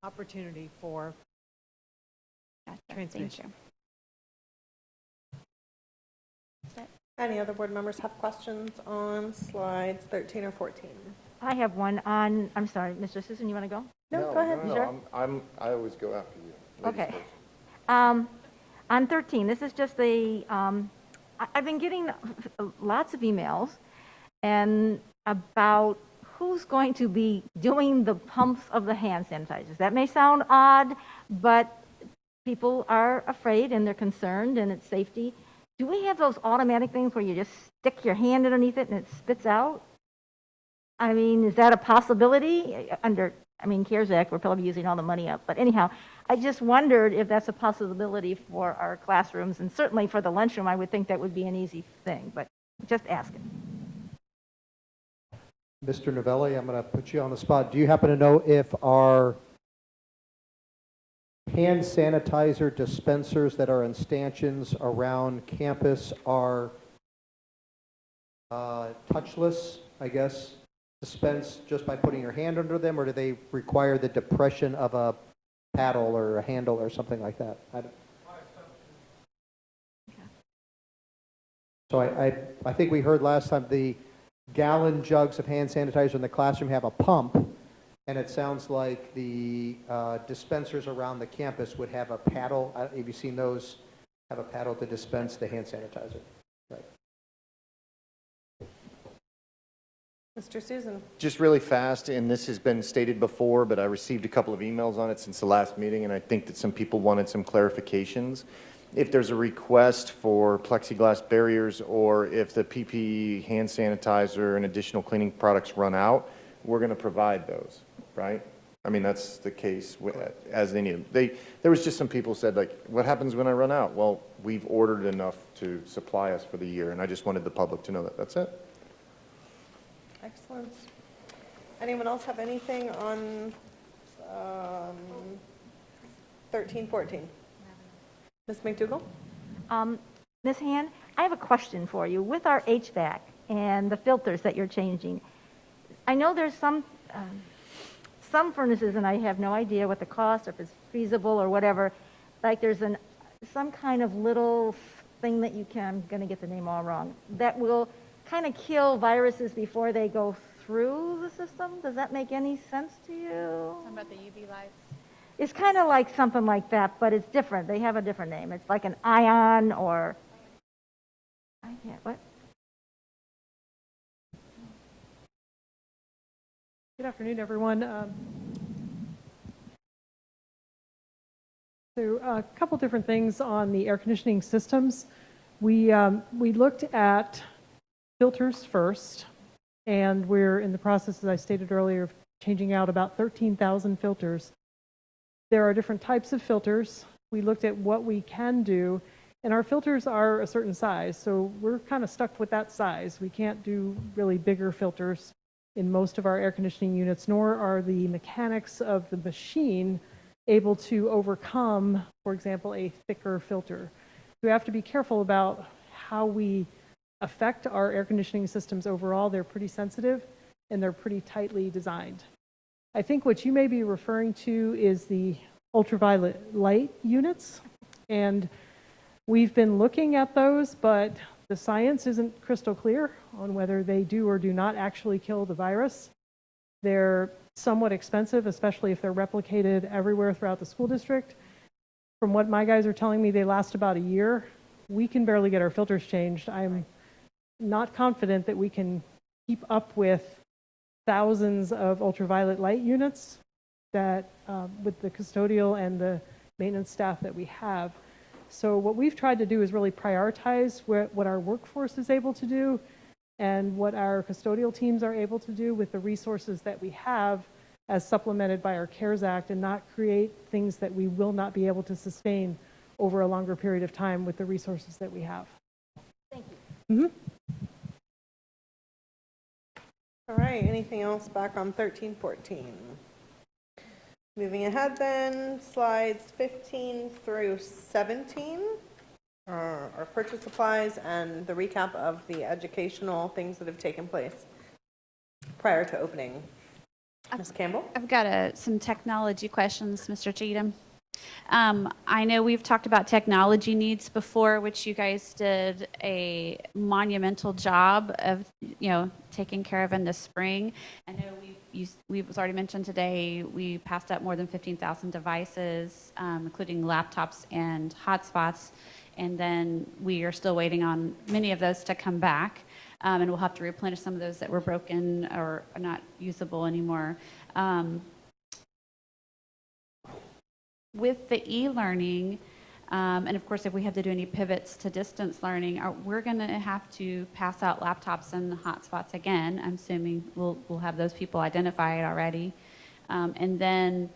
opportunity for transmission. Any other board members have questions on slides 13 or 14? I have one on, I'm sorry, Mr. Susan, you want to go? No, go ahead. No, Sure. I always go after you. Ladies Okay. first. On 13, this is just I've been getting lots of emails and about who's going to be doing the pumps of the hand sanitizers. That may sound odd, but people are afraid and they're concerned, and it's safety. Do we have those automatic things where you just stick your hand underneath it and it spits out? I mean, is that a possibility under, CARES Act, we're probably using all the money up. But anyhow, I just wondered if that's a possibility for our classrooms, and certainly for the lunchroom, I would think that would be an easy thing, but just asking. Mr. Novelli, I'm going to put you on the spot. Do you happen to know if our hand sanitizer dispensers that are in stanchions around campus are touchless, I guess, dispensed just by putting your hand under them, or do they require the depression of a paddle or a handle or something like that? So I think we heard last time the gallon jugs of hand sanitizer in the classroom have a pump, and it sounds like the dispensers around the campus would have a paddle. Have you seen those? Have a paddle to dispense the hand sanitizer. Right. Mr. Susan. Just really fast, and this has been stated before, but I received a couple of emails on it since the last meeting, and I think that some people wanted some clarifications. If there's a request for plexiglass barriers, or if the PPE, hand sanitizer, and additional cleaning products run out, we're going to provide those, right? I mean, that's the case as they need them. There was just some people said, like, what happens when I run out? Well, we've ordered enough to supply us for the year, and I just wanted the public to know that. That's it. Excellent. Anyone else have anything on 13, 14? Ms. McDougall? Ms. Han, I have a question for you. With our HVAC and the filters that you're changing, I know there's some furnaces, and I have no idea what the cost, or if it's feasible or whatever, like there's some kind of little thing that you can, I'm going to get the name all wrong, that will kind of kill viruses before they go through the system. Does that make any sense to you? Talking about the UV lights? It's kind of like something like that, but it's different. They have a different name. It's like an ion, or I can't, what? Good afternoon, everyone. So a couple different things on the air conditioning systems. We looked at filters first, and we're in the process, as I stated earlier, of changing out about 13,000 filters. There are different types of filters. We looked at what we can do, and our filters are a certain size, so we're kind of stuck with that size. We can't do really bigger filters in most of our air conditioning units, nor are the mechanics of the machine able to overcome, for example, a thicker filter. We have to be careful about how we affect our air conditioning systems overall. They're pretty sensitive, and they're pretty tightly designed. I think what you may be referring to is the ultraviolet light units, and we've been looking at those, but the science isn't crystal clear on whether they do or do not actually kill the virus. They're somewhat expensive, especially if they're replicated everywhere throughout the school district. From what my guys are telling me, they last about a year. We can barely get our filters changed. I'm not confident that we can keep up with thousands of ultraviolet light units that with the custodial and the maintenance staff that we have. So what we've tried to do is really prioritize what our workforce is able to do and what our custodial teams are able to do with the resources that we have as supplemented by our CARES Act, and not create things that we will not be able to sustain over a longer period of time with the resources that we have. Thank you. All right, anything else back on 1314? Moving ahead then, slides 15 through 17 are purchase supplies and the recap of the educational things that have taken place prior to opening. Ms. Campbell? I've got some technology questions, Mr. Cheatham. I know we've talked about technology needs before, which you guys did a monumental job of, taking care of in the spring. I know we was already mentioned today, we passed up more than 15,000 devices, including laptops and hotspots, and then we are still waiting on many of those to come back. And we'll have to replenish some of those that were broken or are not usable anymore. With the e-learning, and of course, if we have to do any pivots to distance learning, we're going to have to pass out laptops and hotspots again. I'm assuming we'll have those people identified already. And then,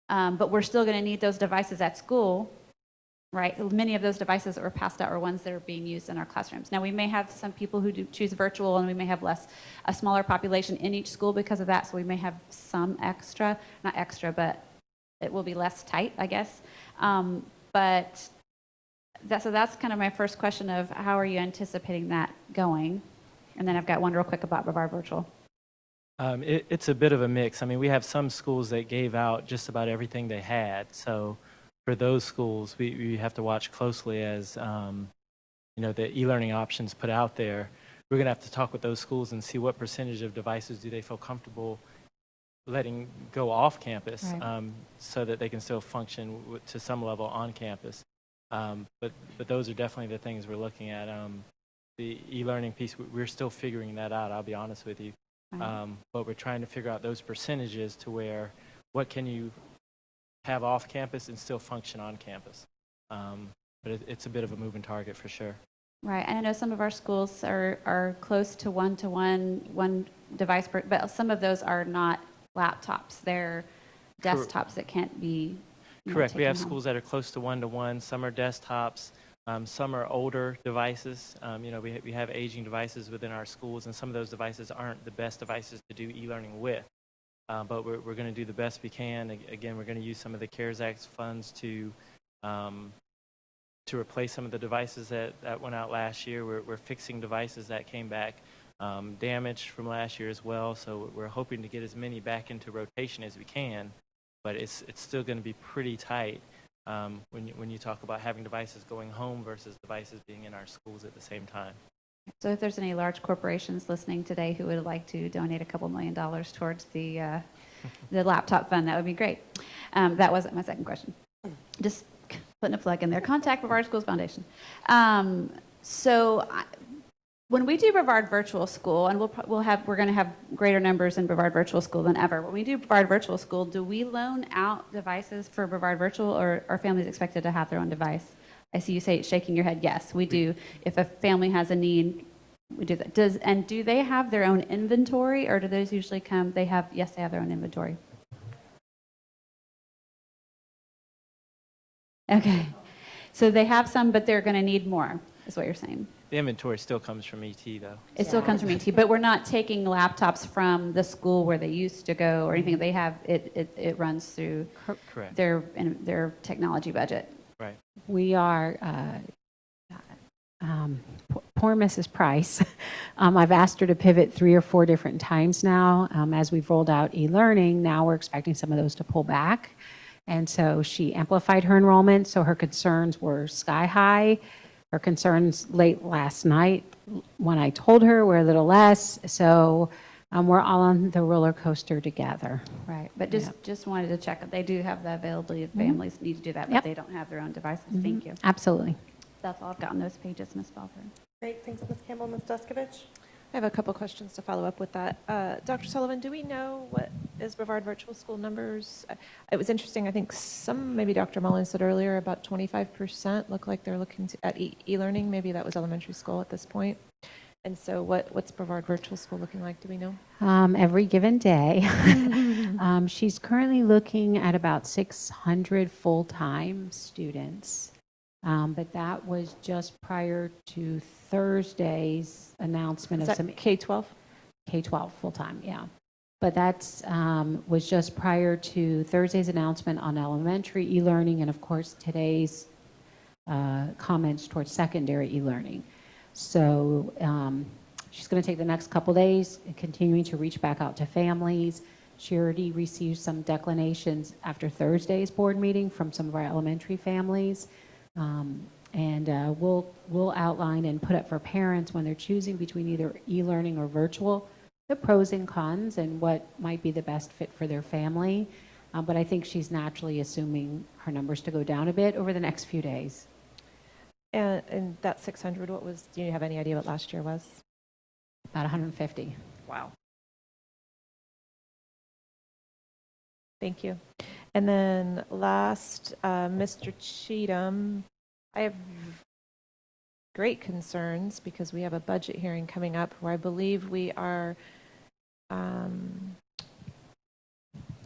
but we're still going to need those devices at school. Right, many of those devices that were passed out are ones that are being used in our classrooms. Now, we may have some people who choose virtual, and we may have a smaller population in each school because of that, so we may have some extra, not extra, but it will be less tight, I guess. So that's kind of my first question of how are you anticipating that going? And then I've got one real quick about Brevard Virtual. It's a bit of a mix. I mean, we have some schools that gave out just about everything they had, so for those schools, we have to watch closely as, the e-learning options put out there. We're going to have to talk with those schools and see what percentage of devices do they feel comfortable letting go off campus, right, so that they can still function to some level on campus. But those are definitely the things we're looking at. The e-learning piece, we're still figuring that out, I'll be honest with you. Right. But we're trying to figure out those percentages to where what can you have off campus and still function on campus. But it's a bit of a moving target for sure. Right, and I know some of our schools are close to one device per, but some of those are not laptops. They're desktops that can't be correct. We have home. schools that are close to one-to-one. Some are desktops. Some are older devices. We have aging devices within our schools, and some of those devices aren't the best devices to do e-learning with. But we're going to do the best we can. Again, we're going to use some of the CARES Act funds to replace some of the devices that went out last year. We're fixing devices that came back damaged from last year as well. So we're hoping to get as many back into rotation as we can. But it's still going to be pretty tight when you talk about having devices going home versus devices being in our schools at the same time. So if there's any large corporations listening today who would like to donate a couple $1 million towards the laptop fund, that would be great. That wasn't my second question. Just putting a plug in there. Contact Brevard Schools Foundation. When we do Brevard Virtual School, and we're going to have greater numbers in Brevard Virtual School than ever. When we do Brevard Virtual School, do we loan out devices for Brevard Virtual, or are families expected to have their own device? I see you shaking your head. Yes, we do. If a family has a need, we do that. Do they have their own inventory, or do those usually come? Yes, they have their own inventory. Okay, so they have some, but they're going to need more, is what you're saying. The inventory still comes from ET, though. It still comes from ET, but we're not taking laptops from the school where they used to go or anything. They have it runs through correct their technology budget. Right. We are, poor Mrs. Price. I've asked her to pivot 3 or 4 different times now. As we've rolled out e-learning, now we're expecting some of those to pull back. And so she amplified her enrollment, so her concerns were sky high. Her concerns late last night when I told her were a little less. So we're all on the roller coaster together. Right, but just wanted to check. They do have the availability if families need to do that, but they don't have their own devices. Thank you. Absolutely. That's all I've got on those pages, Ms. Belford. Great, thanks, Ms. Campbell. Ms. Descovich? I have a couple questions to follow up with that. Dr. Sullivan, do we know what is Brevard Virtual School numbers? It was interesting, I think maybe Dr. Mullins said earlier, about 25% look like they're looking at e-learning. Maybe that was elementary school at this point. And so what's Brevard Virtual School looking like? Do we know? Every given day. She's currently looking at about 600 full-time students. But that was just prior to Thursday's announcement Is of that some K-12? K-12 full-time, yeah. But that's was just prior to Thursday's announcement on elementary e-learning and, of course, today's comments towards secondary e-learning. So she's going to take the next couple days continuing to reach back out to families. She already received some declinations after Thursday's board meeting from some of our elementary families. We'll outline and put up for parents when they're choosing between either e-learning or virtual, the pros and cons and what might be the best fit for their family. But I think she's naturally assuming her numbers to go down a bit over the next few days. And that 600, do you have any idea what last year was? About 150. Wow. Thank you. And then last, Mr. Cheatham, I have great concerns because we have a budget hearing coming up where I believe we are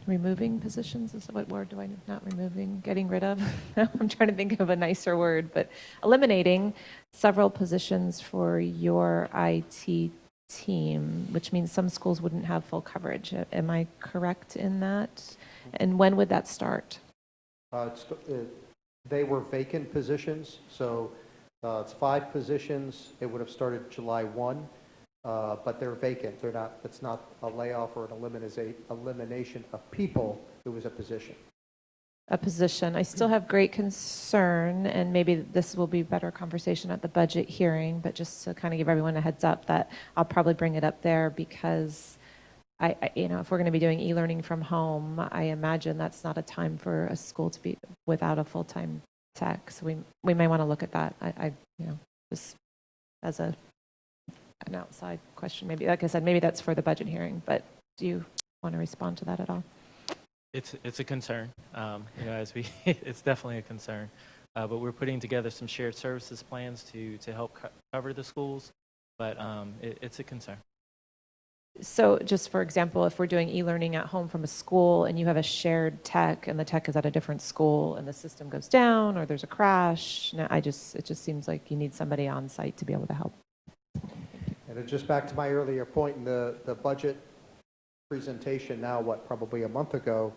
removing positions. What word do I not removing? Getting rid of? I'm trying to think of a nicer word, but eliminating several positions for your IT team, which means some schools wouldn't have full coverage. Am I correct in that? And when would that start? They were vacant positions, so it's 5 positions. It would have started July 1, but they're vacant. They're not. It's not a layoff or an elimination of people. It was a position. A position. I still have great concern, and maybe this will be better conversation at the budget hearing, but just to kind of give everyone a heads up that I'll probably bring it up there because if we're going to be doing e-learning from home, I imagine that's not a time for a school to be without a full-time tech. So we may want to look at that. Just as an outside question, maybe, like I said, maybe that's for the budget hearing, but do you want to respond to that at all? It's a concern. It's definitely a concern. But we're putting together some shared services plans to help cover the schools. But it's a concern. So just for example, if we're doing e-learning at home from a school and you have a shared tech and the tech is at a different school and the system goes down or there's a crash, it just seems like you need somebody on site to be able to help. And just back to my earlier point in the budget presentation now, probably a month ago,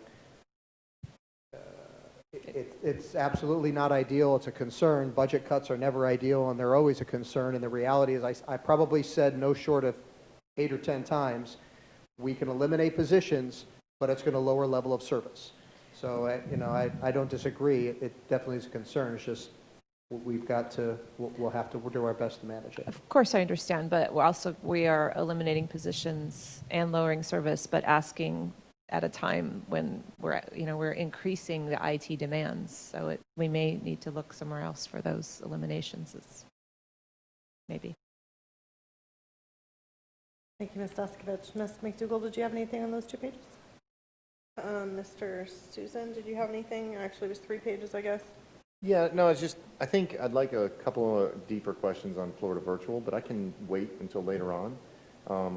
it's absolutely not ideal. It's a concern. Budget cuts are never ideal and they're always a concern. And the reality is I probably said no short of 8 or 10 times, we can eliminate positions, but it's going to lower level of service. So, I don't disagree. It definitely is a concern. It's just we'll have to do our best to manage it. Of course, I understand, but we are eliminating positions and lowering service, but asking at a time when we're increasing the IT demands. So we may need to look somewhere else for those eliminations. Maybe. Thank you, Ms. Descovich. Ms. McDougall, did you have anything on those 2 pages? Mr. Susan, did you have anything? Actually, it was 3 pages, I guess. Yeah, no, it's just, I think I'd like a couple of deeper questions on Florida Virtual, but I can wait until later on,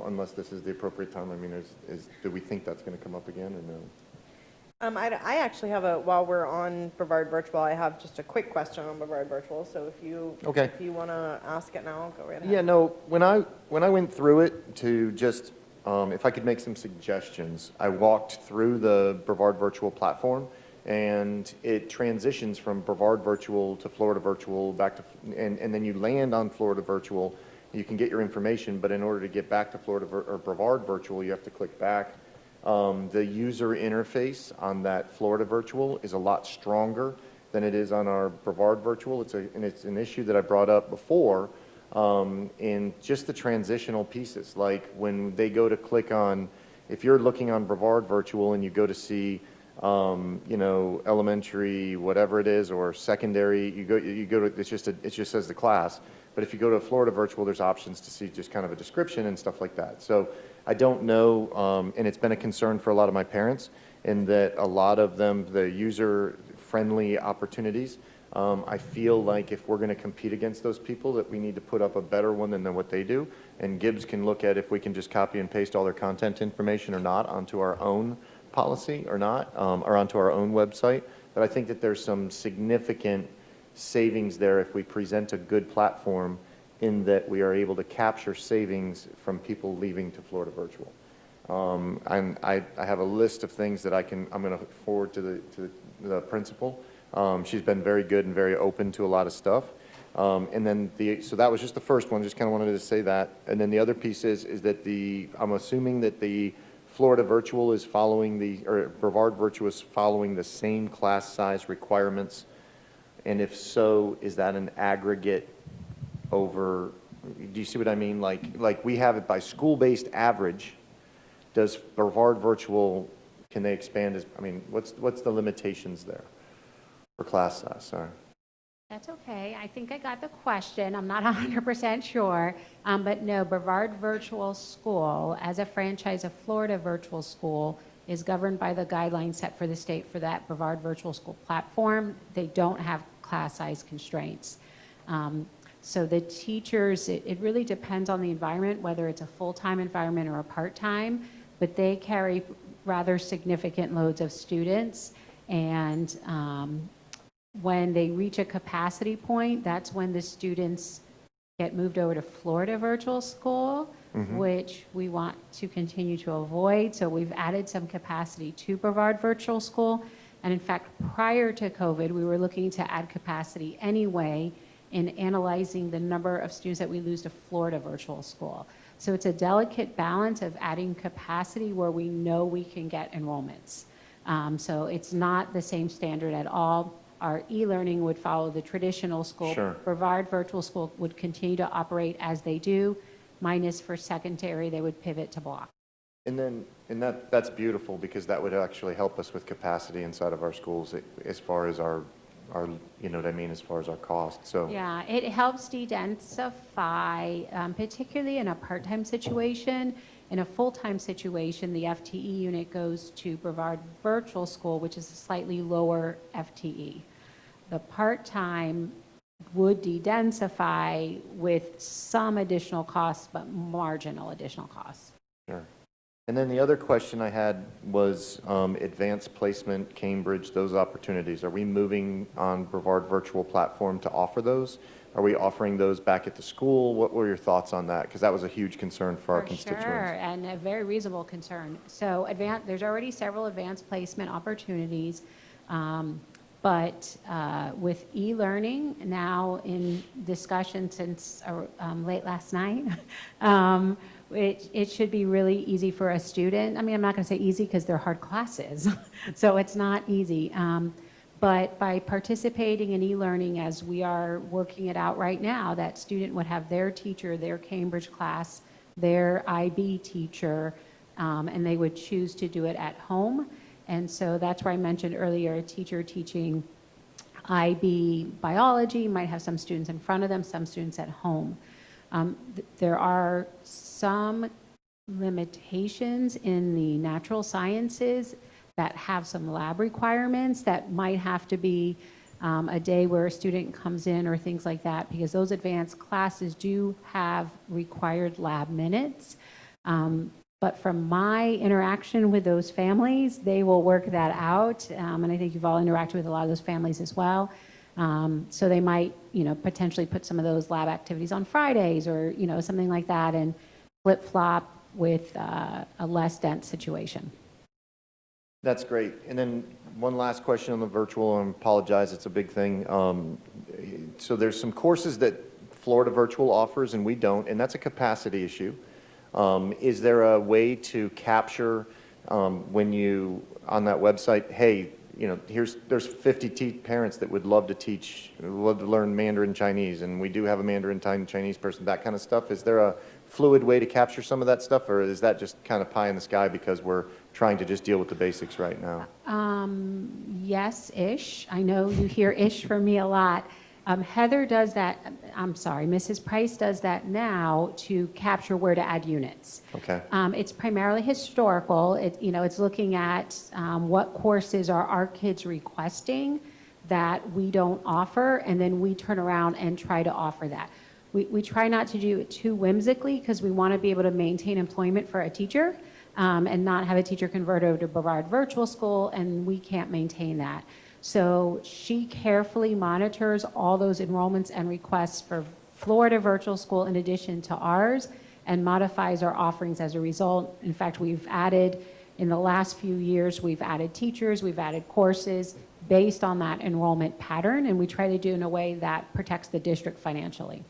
unless this is the appropriate time. I mean, do we think that's going to come up again or no? I actually have while we're on Brevard Virtual, I have just a quick question on Brevard Virtual. So if you want to ask it now, go right ahead. Yeah, no, when I went through it to just, if I could make some suggestions, I walked through the Brevard Virtual platform and it transitions from Brevard Virtual to Florida Virtual back to, and then you land on Florida Virtual. You can get your information, but in order to get back to or Brevard Virtual, you have to click back. The user interface on that Florida Virtual is a lot stronger than it is on our Brevard Virtual. It's an issue that I brought up before in just the transitional pieces. Like when they go to click on, if you're looking on Brevard Virtual and you go to see, elementary, whatever it is, or secondary, you go to, it just says the class. But if you go to Florida Virtual, there's options to see just kind of a description and stuff like that. So I don't know, and it's been a concern for a lot of my parents, in that a lot of them, the user-friendly opportunities, I feel like if we're going to compete against those people, that we need to put up a better one than what they do. And Gibbs can look at if we can just copy and paste all their content information or not onto our own policy or not, or onto our own website. But I think that there's some significant savings there if we present a good platform, in that we are able to capture savings from people leaving to Florida Virtual. And I have a list of things that I'm going to forward to the principal. She's been very good and very open to a lot of stuff. And then so that was just the first one, just kind of wanted to say that. And then the other piece is that I'm assuming that the Florida Virtual is following or Brevard Virtual is following the same class size requirements. And if so, is that an aggregate over, do you see what I mean? Like we have it by school-based average. Does Brevard Virtual, can they expand what's the limitations there for class size? Sorry. That's okay. I think I got the question. I'm not 100% sure. But no, Brevard Virtual School, as a franchise of Florida Virtual School, is governed by the guidelines set for the state for that Brevard Virtual School platform. They don't have class size constraints. So the teachers, it really depends on the environment, whether it's a full-time environment or a part-time, but they carry rather significant loads of students. And when they reach a capacity point, that's when the students get moved over to Florida Virtual School, which we want to continue to avoid. So we've added some capacity to Brevard Virtual School. And in fact, prior to COVID, we were looking to add capacity anyway in analyzing the number of students that we lose to Florida Virtual School. So it's a delicate balance of adding capacity where we know we can get enrollments. So it's not the same standard at all. Our e-learning would follow the traditional school. Sure. Brevard Virtual School would continue to operate as they do, minus for secondary, they would pivot to block. And that's beautiful, because that would actually help us with capacity inside of our schools as far as our you know what I mean, as far as our cost. So yeah, it helps de-densify, particularly in a part-time situation. In a full-time situation, the FTE unit goes to Brevard Virtual School, which is a slightly lower FTE. The part-time would de-densify with some additional costs, but marginal additional costs. sure. And then the other question I had was advanced placement, Cambridge, those opportunities. Are we moving on Brevard Virtual Platform to offer those? Are we offering those back at the school? What were your thoughts on that? Because that was a huge concern for our constituents. Sure, and a very reasonable concern. So there's already several advanced placement opportunities, but with e-learning now in discussion since late last night, it should be really easy for a student. I mean, I'm not going to say easy because they're hard classes, so it's not easy. But by participating in e-learning, as we are working it out right now, that student would have their teacher, their Cambridge class, their IB teacher, and they would choose to do it at home. And so that's where I mentioned earlier, a teacher teaching IB biology might have some students in front of them, some students at home. There are some limitations in the natural sciences that have some lab requirements that might have to be a day where a student comes in or things like that, because those advanced classes do have required lab minutes. But from my interaction with those families, they will work that out. And I think you've all interacted with a lot of those families as well. So they might, potentially put some of those lab activities on Fridays or, something like that, and flip-flop with a less dense situation. That's great. And then one last question on the virtual, and apologize, it's a big thing. So there's some courses that Florida Virtual offers and we don't, and that's a capacity issue. Is there a way to capture when you, on that website, hey, there's 50 parents that would love to learn Mandarin Chinese, and we do have a Mandarin Chinese person, that kind of stuff. Is there a fluid way to capture some of that stuff, or is that just kind of pie in the sky because we're trying to just deal with the basics right now? Yes-ish. I know you hear ish from me a lot. Heather does that, I'm sorry, Mrs. Price does that now to capture where to add units. Okay. It's primarily historical. It's looking at what courses are our kids requesting that we don't offer, and then we turn around and try to offer that. We try not to do it too whimsically because we want to be able to maintain employment for a teacher and not have a teacher convert over to Brevard Virtual School, and we can't maintain that. So she carefully monitors all those enrollments and requests for Florida Virtual School in addition to ours and modifies our offerings as a result. In fact, we've added, in the last few years, we've added teachers, we've added courses based on that enrollment pattern, and we try to do it in a way that protects the district financially.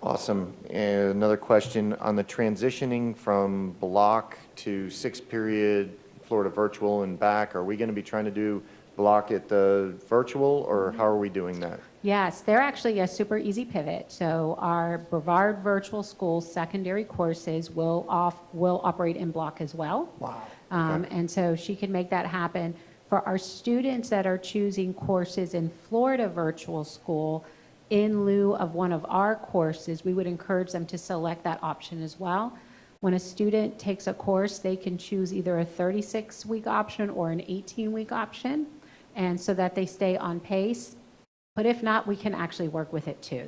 Awesome. And another question on the transitioning from block to 6th period Florida virtual and back. Are we going to be trying to do block at the virtual, or how are we doing that? Yes, they're actually a super easy pivot. So our Brevard Virtual School secondary courses will operate in block as well. Wow. And so she can make that happen. For our students that are choosing courses in Florida Virtual School, in lieu of one of our courses, we would encourage them to select that option as well. When a student takes a course, they can choose either a 36-week option or an 18-week option, and so that they stay on pace. But if not, we can actually work with it too.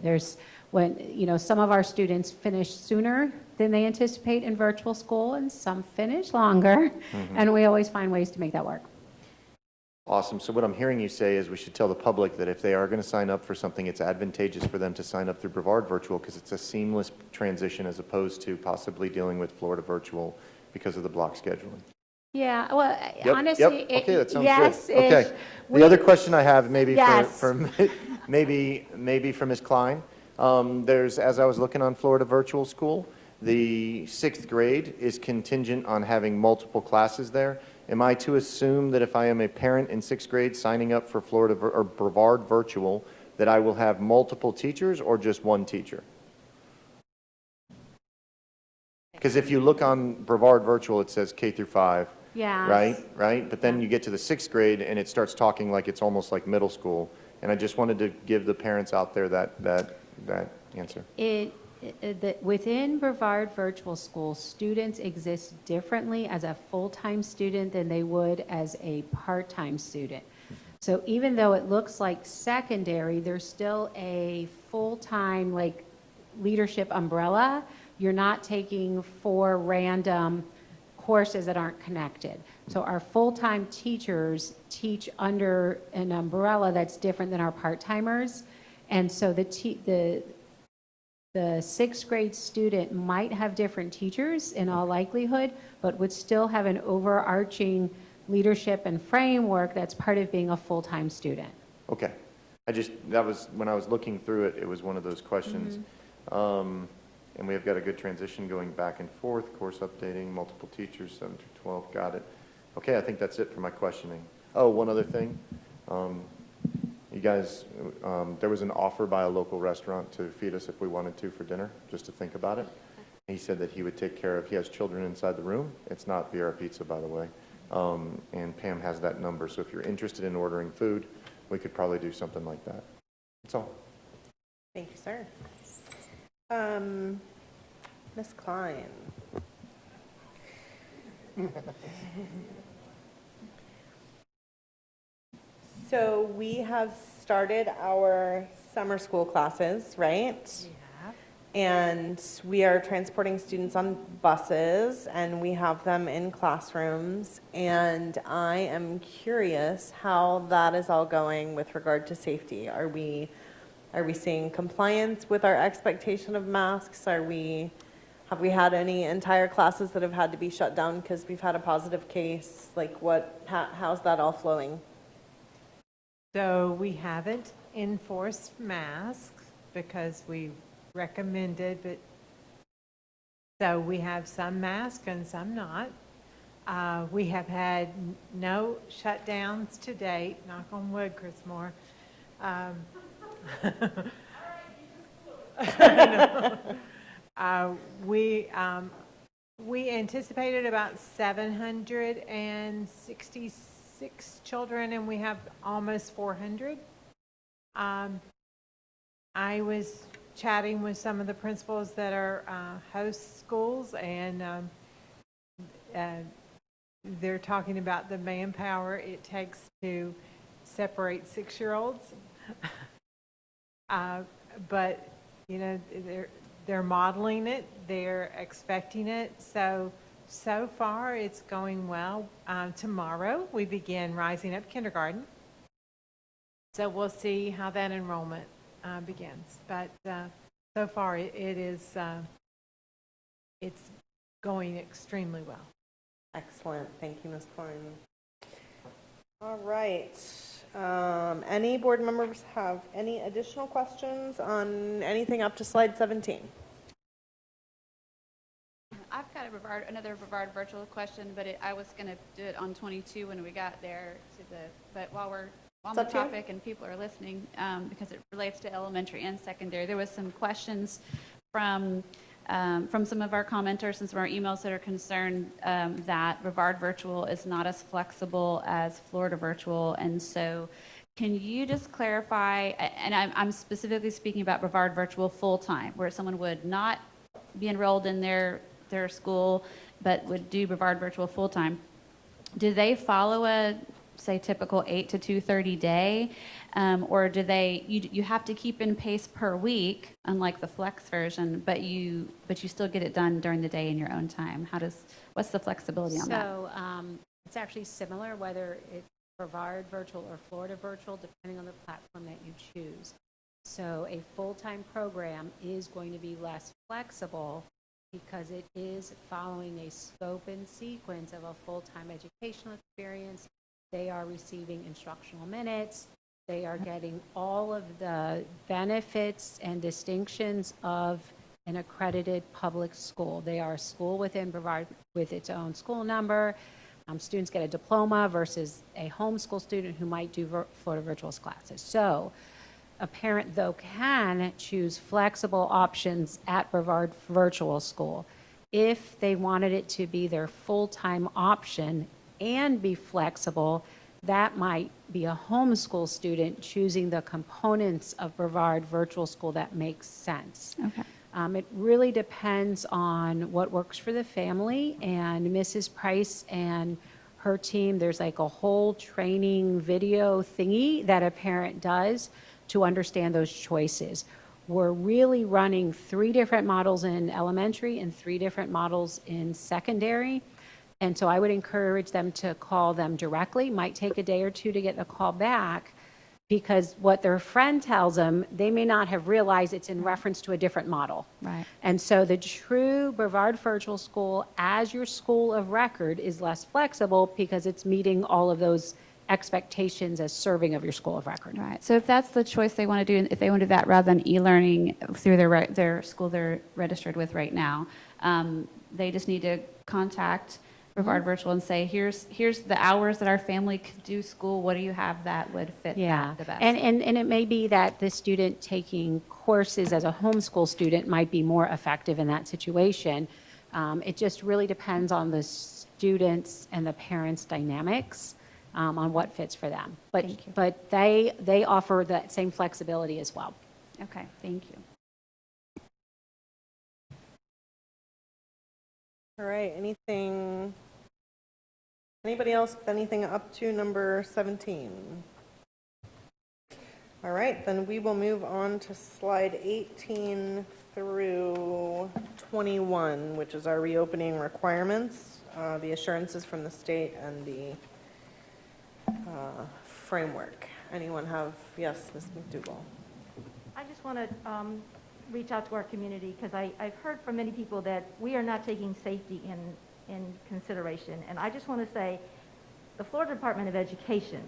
Some of our students finish sooner than they anticipate in virtual school, and some finish longer, and we always find ways to make that work. Awesome. So what I'm hearing you say is we should tell the public that if they are going to sign up for something, it's advantageous for them to sign up through Brevard Virtual because it's a seamless transition as opposed to possibly dealing with Florida Virtual because of the block scheduling. Yeah, well, Yep, honestly, yep. Okay, that sounds yes, good. Okay. The other question I have, maybe Yes. maybe for Ms. Klein, as I was looking on Florida Virtual School, the 6th grade is contingent on having multiple classes there. Am I to assume that if I am a parent in 6th grade signing up for Florida or Brevard Virtual, that I will have multiple teachers or just one teacher? Because if you look on Brevard Virtual, it says K through 5. Yeah. Right? But then you get to the 6th grade and it starts talking like it's almost like middle school. And I just wanted to give the parents out there that answer. Within Brevard Virtual School, students exist differently as a full-time student than they would as a part-time student. So even though it looks like secondary, there's still a full-time leadership umbrella. You're not taking 4 random courses that aren't connected. So our full-time teachers teach under an umbrella that's different than our part-timers. And so the 6th grade student might have different teachers in all likelihood, but would still have an overarching leadership and framework that's part of being a full-time student. Okay. That was, when I was looking through it, it was one of those questions. And we've got a good transition going back and forth, course updating, multiple teachers, 7 through 12, got it. Okay, I think that's it for my questioning. Oh, one other thing. You guys, there was an offer by a local restaurant to feed us if we wanted to for dinner, just to think about it. He said that he would take care of, he has children inside the room. It's not VR Pizza, by the way. And Pam has that number. So if you're interested in ordering food, we could probably do something like that. That's all. Thank you, sir. Ms. Klein. So we have started our summer school classes, right? Yeah. And we are transporting students on buses, and we have them in classrooms. And I am curious how that is all going with regard to safety. Are we seeing compliance with our expectation of masks? Have we had any entire classes that have had to be shut down because we've had a positive case? How's that all flowing? So we haven't enforced masks because we recommended, but so we have some masks and some not. We have had no shutdowns to date, knock on wood, Chris Moore. We anticipated about 766 children, and we have almost 400. I was chatting with some of the principals that are host schools, and they're talking about the manpower it takes to separate 6-year-olds. But you know, they're modeling it, they're expecting it. So far it's going well. Tomorrow we begin Rising Up Kindergarten. So we'll see how that enrollment begins. But so far it's going extremely well. Excellent. Thank you, Ms. Klein. All right. Any board members have any additional questions on anything up to slide 17? I've got another Brevard virtual question, but I was going to do it on 22 when we got there but while we're on the topic and people are listening, because it relates to elementary and secondary, there was some questions from some of our commenters and some of our emails that are concerned that Brevard Virtual is not as flexible as Florida Virtual. And so can you just clarify, and I'm specifically speaking about Brevard Virtual full-time, where someone would not be enrolled in their school, but would do Brevard Virtual full-time. Do they follow a, say, typical 8 to 2:30 day, or do you have to keep in pace per week, unlike the flex version, but you still get it done during the day in your own time? What's the flexibility on that? So it's actually similar whether it's Brevard Virtual or Florida Virtual, depending on the platform that you choose. So a full-time program is going to be less flexible because it is following a scope and sequence of a full-time educational experience. They are receiving instructional minutes. They are getting all of the benefits and distinctions of an accredited public school. They are a school within Brevard with its own school number. Students get a diploma versus a homeschool student who might do Florida Virtual's classes. So a parent, though, can choose flexible options at Brevard Virtual School. If they wanted it to be their full-time option and be flexible, that might be a homeschool student choosing the components of Brevard Virtual School that makes sense. Okay. It really depends on what works for the family, and Mrs. Price and her team, there's like a whole training video thingy that a parent does to understand those choices. We're really running 3 different models in elementary and 3 different models in secondary. And so I would encourage them to call them directly. Might take a day or 2 to get the call back, because what their friend tells them, they may not have realized it's in reference to a different model. Right. And so the true Brevard Virtual School as your school of record is less flexible because it's meeting all of those expectations as serving of your school of record. Right. So if that's the choice they want to do, if they want to do that rather than e-learning through their school they're registered with right now, they just need to contact Brevard Virtual and say, here's the hours that our family could do school. What do you have that would fit that the best? And it may be that the student taking courses as a homeschool student might be more effective in that situation. It just really depends on the students and the parents' dynamics on what fits for them. But they offer that same flexibility as well. Okay, thank you. All right, anybody else with anything up to number 17? All right, then we will move on to slide 18 through 21, which is our reopening requirements, the assurances from the state and the framework. Anyone have? Yes, Ms. McDougall. I just want to reach out to our community, because I've heard from many people that we are not taking safety in consideration. And I just want to say, the Florida Department of Education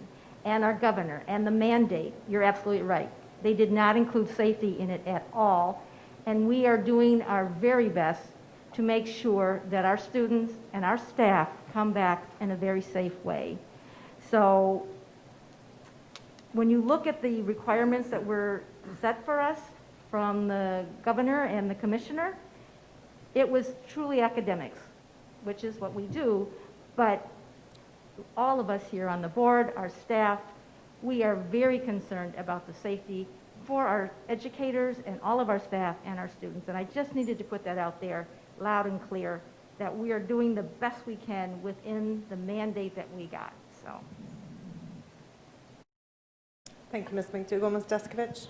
and our governor and the mandate, you're absolutely right. They did not include safety in it at all. And we are doing our very best to make sure that our students and our staff come back in a very safe way. So when you look at the requirements that were set for us from the governor and the commissioner, it was truly academics, which is what we do. But all of us here on the board, our staff, we are very concerned about the safety for our educators and all of our staff and our students. And I just needed to put that out there loud and clear, that we are doing the best we can within the mandate that we got. So. Thank you, Ms. McDougall. Ms. Descovich?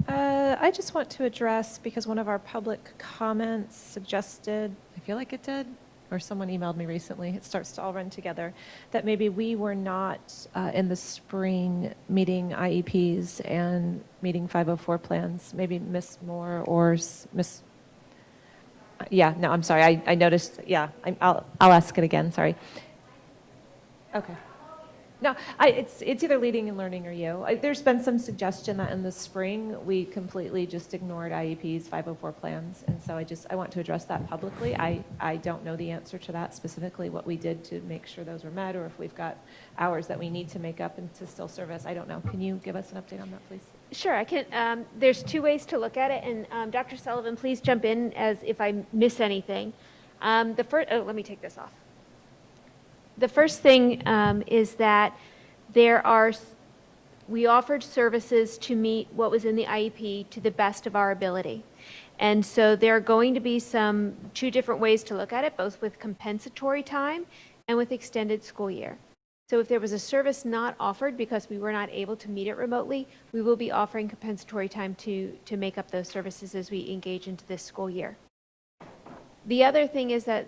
I just want to address, because one of our public comments suggested, I feel like it did, or someone emailed me recently, it starts to all run together, that maybe we were not in the spring meeting IEPs and meeting 504 plans. Maybe Ms. Moore or Ms. Yeah, no, I'm sorry. I noticed. Yeah, I'll ask it again. Sorry. Okay. No, it's either leading and learning or you. There's been some suggestion that in the spring we completely just ignored IEPs, 504 plans, and so I want to address that publicly. I don't know the answer to that specifically, what we did to make sure those were met, or if we've got hours that we need to make up and to still service. I don't know. Can you give us an update on that, please? Sure, I can. There's two ways to look at it, and Dr. Sullivan, please jump in as if I miss anything. Let me take this off. The first thing is that we offered services to meet what was in the IEP to the best of our ability. And so there are going to be two different ways to look at it, both with compensatory time and with extended school year. So if there was a service not offered because we were not able to meet it remotely, we will be offering compensatory time to make up those services as we engage into this school year. The other thing is that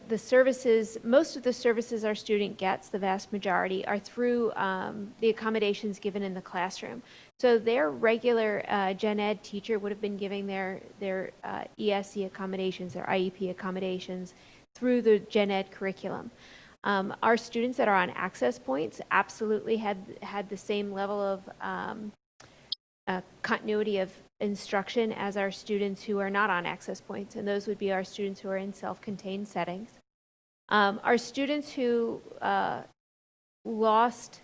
most of the services our student gets, the vast majority, are through the accommodations given in the classroom. So their regular gen ed teacher would have been giving their ESE accommodations, their IEP accommodations through the gen ed curriculum. Our students that are on access points absolutely had the same level of continuity of instruction as our students who are not on access points, and those would be our students who are in self-contained settings. Our students who lost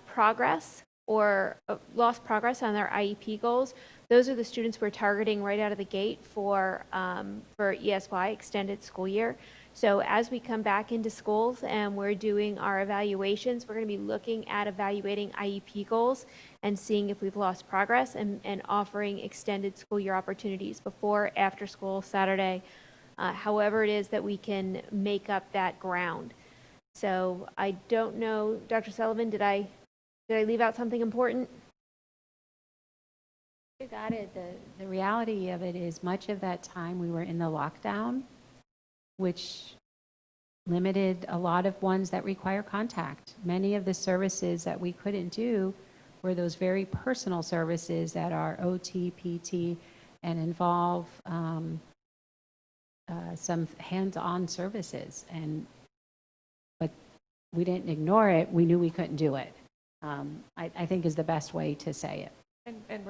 progress on their IEP goals, those are the students we're targeting right out of the gate for ESY, extended school year. So as we come back into schools and we're doing our evaluations, we're going to be looking at evaluating IEP goals and seeing if we've lost progress and offering extended school year opportunities before, after school, Saturday, however it is that we can make up that ground. So I don't know, Dr. Sullivan, did I leave out something important? You got it. The reality of it is much of that time we were in the lockdown, which limited a lot of ones that require contact. Many of the services that we couldn't do were those very personal services that are OT, PT, and involve some hands-on services. But we didn't ignore it. We knew we couldn't do it. I think is the best way to say it. And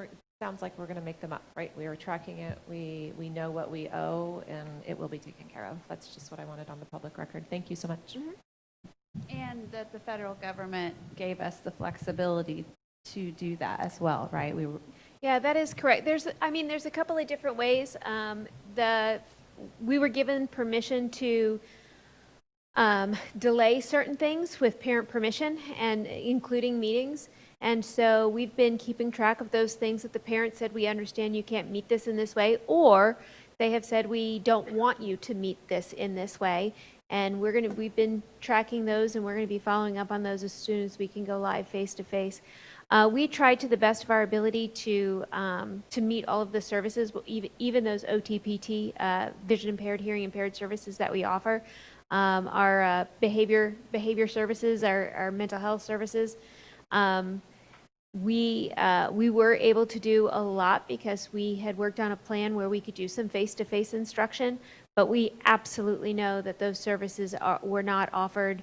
sounds like we're going to make them up, right? We are tracking it. We know what we owe, and it will be taken care of. That's just what I wanted on the public record. Thank you so much. Mm-hmm. And that the federal government gave us the flexibility to do that as well, right? Yeah, that is correct. There's a couple of different ways. We were given permission to delay certain things with parent permission, and including meetings. And so we've been keeping track of those things that the parents said, we understand you can't meet this in this way, or they have said, we don't want you to meet this in this way. And we've been tracking those, and we're going to be following up on those as soon as we can go live face to face. We tried to the best of our ability to meet all of the services, even those OTPT, vision impaired, hearing impaired services that we offer, our behavior services, our mental health services. We were able to do a lot because we had worked on a plan where we could do some face-to-face instruction, but we absolutely know that those services were not offered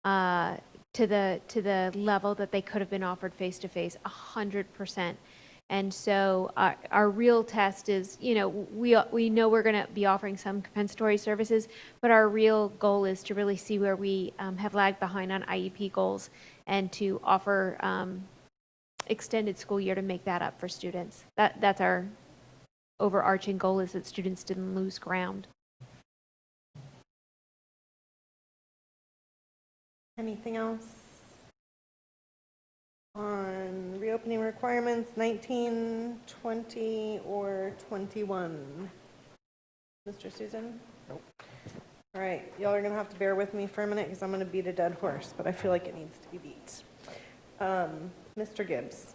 to the level that they could have been offered face-to-face, 100%. And so our real test is, we know we're going to be offering some compensatory services, but our real goal is to really see where we have lagged behind on IEP goals and to offer extended school year to make that up for students. That's our overarching goal, is that students didn't lose ground. Anything else? On reopening requirements, 19, 20, or 21? Mr. Susan? Nope. All right, y'all are going to have to bear with me for a minute because I'm going to beat a dead horse, but I feel like it needs to be beat. Mr. Gibbs?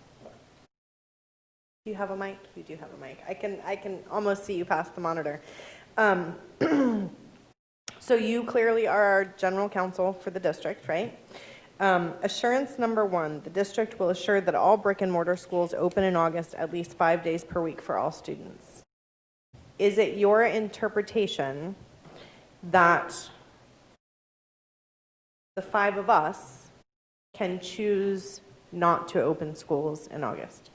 Do you have a mic? You do have a mic. I can almost see you past the monitor. So you clearly are our general counsel for the district, right? Assurance number 1, the district will assure that all brick and mortar schools open in August at least 5 days per week for all students. Is it your interpretation that the 5 of us can choose not to open schools in August?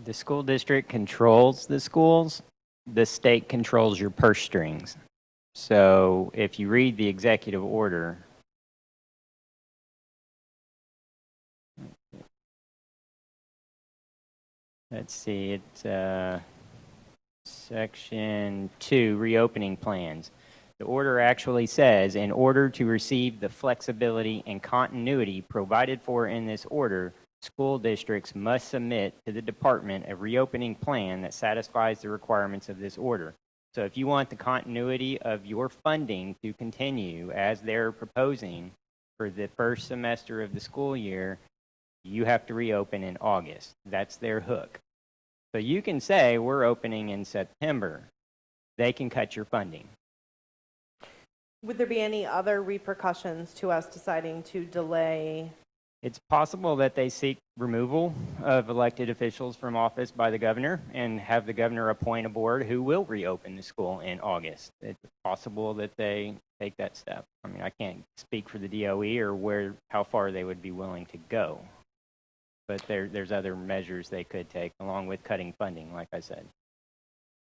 The school district controls the schools. The state controls your purse strings. So if you read the executive order, let's see, it's Section 2, reopening plans. The order actually says, in order to receive the flexibility and continuity provided for in this order, school districts must submit to the department a reopening plan that satisfies the requirements of this order. So if you want the continuity of your funding to continue as they're proposing for the first semester of the school year, you have to reopen in August. That's their hook. So you can say, we're opening in September. They can cut your funding. Would there be any other repercussions to us deciding to delay? It's possible that they seek removal of elected officials from office by the governor and have the governor appoint a board who will reopen the school in August. It's possible that they take that step. I mean, I can't speak for the DOE or how far they would be willing to go. But there's other measures they could take along with cutting funding, like I said.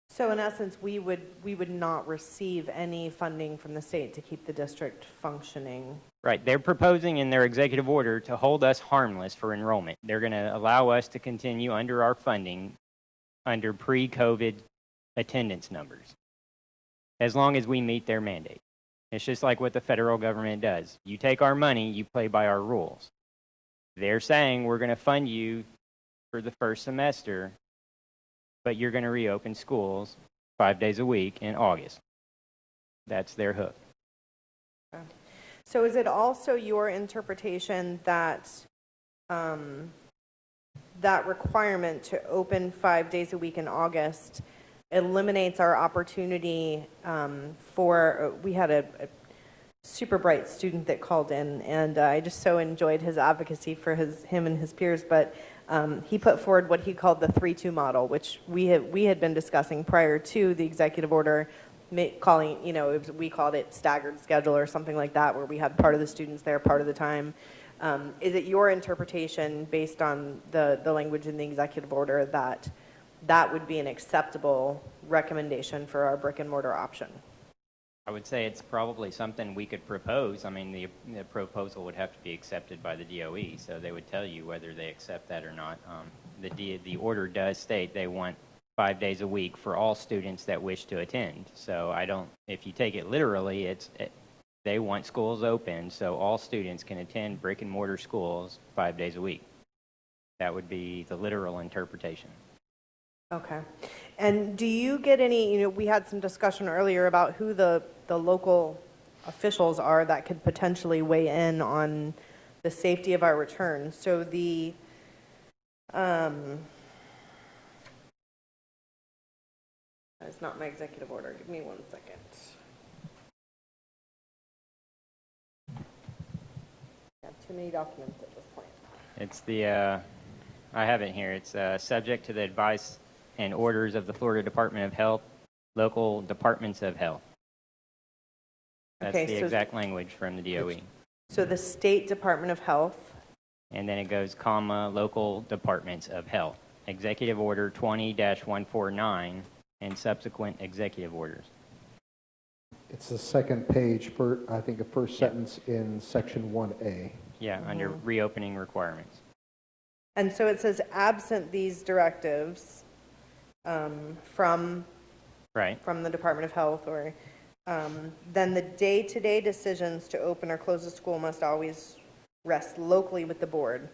So in essence, we would not receive any funding from the state to keep the district functioning. Right. They're proposing in their executive order to hold us harmless for enrollment. They're going to allow us to continue under our funding under pre-COVID attendance numbers, as long as we meet their mandate. It's just like what the federal government does. You take our money, you play by our rules. They're saying we're going to fund you for the first semester, but you're going to reopen schools 5 days a week in August. That's their hook. Okay. So is it also your interpretation that that requirement to open 5 days a week in August eliminates our opportunity we had a super bright student that called in, and I just so enjoyed his advocacy for him and his peers, but he put forward what he called the 3-2 model, which we had been discussing prior to the executive order, calling, we called it staggered schedule or something like that, where we had part of the students there part of the time. Is it your interpretation, based on the language in the executive order, that that would be an acceptable recommendation for our brick and mortar option? I would say it's probably something we could propose. I mean, the proposal would have to be accepted by the DOE, so they would tell you whether they accept that or not. The order does state they want 5 days a week for all students that wish to attend. So if you take it literally, they want schools open so all students can attend brick and mortar schools 5 days a week. That would be the literal interpretation. Okay. And do you get any, we had some discussion earlier about who the local officials are that could potentially weigh in on the safety of our return. So that is not my executive order. Give me 1 second. I have too many documents at this point. It's I have it here. It's subject to the advice and orders of the Florida Department of Health, local departments of health. That's the exact language from the DOE. So the State Department of Health. And then it goes, comma, local departments of health. Executive Order 20-149 and subsequent executive orders. It's the second page, I think the first sentence in section 1A. Yeah, under reopening requirements. And so it says, absent these directives from the Department of Health, or then the day-to-day decisions to open or close a school must always rest locally with the board.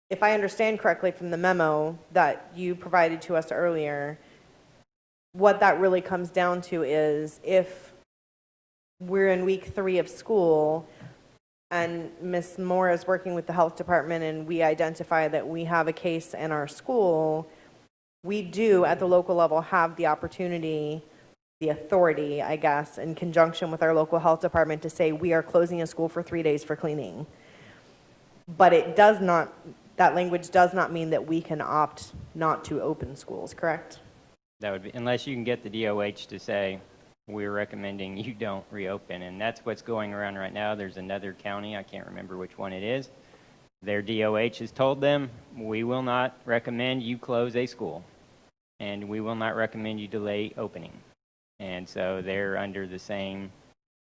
if I understand correctly from the memo that you provided to us earlier, what that really comes down to is if we're in week 3 of school and Ms. Moore is working with the health department and we identify that we have a case in our school, we do at the local level have the opportunity, the authority, I guess, in conjunction with our local health department to say we are closing a school for 3 days for cleaning. But it does not, that language does not mean that we can opt not to open schools, correct? That would be, unless you can get the DOH to say, we're recommending you don't reopen. And that's what's going around right now. There's another county, I can't remember which one it is. Their DOH has told them, we will not recommend you close a school. And we will not recommend you delay opening. And so they're under the same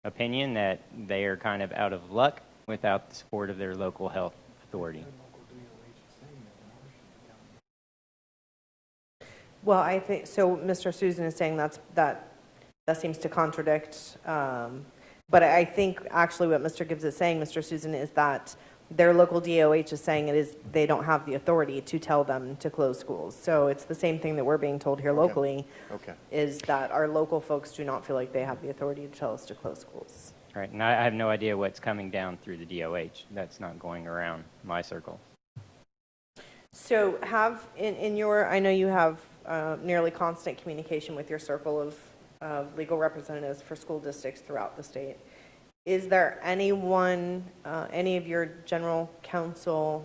opinion that they are kind of out of luck without the support of their local health authority. Well, I think, so Mr. Susan is saying that seems to contradict, but I think actually what Mr. Gibbs is saying, Mr. Susan, is that their local DOH is saying they don't have the authority to tell them to close schools. So it's the same thing that we're being told here locally, is that our local folks do not feel like they have the authority to tell us to close schools. Right, and I have no idea what's coming down through the DOH. That's not going around my circle. So have, in your, I know you have nearly constant communication with your circle of legal representatives for school districts throughout the state. Is there anyone, any of your general counsel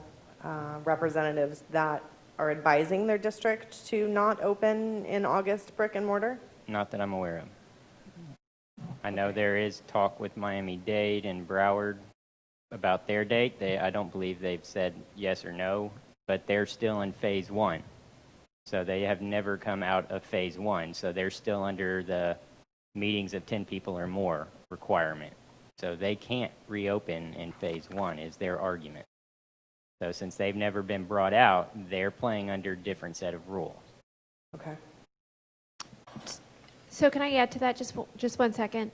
representatives that are advising their district to not open in August brick and mortar? Not that I'm aware of. I know there is talk with Miami-Dade and Broward about their date. I don't believe they've said yes or no, but they're still in phase 1. So they have never come out of phase 1. So they're still under the meetings of 10 people or more requirement. So they can't reopen in phase 1 is their argument. So since they've never been brought out, they're playing under a different set of rules. Okay. So can I add to that just 1 second?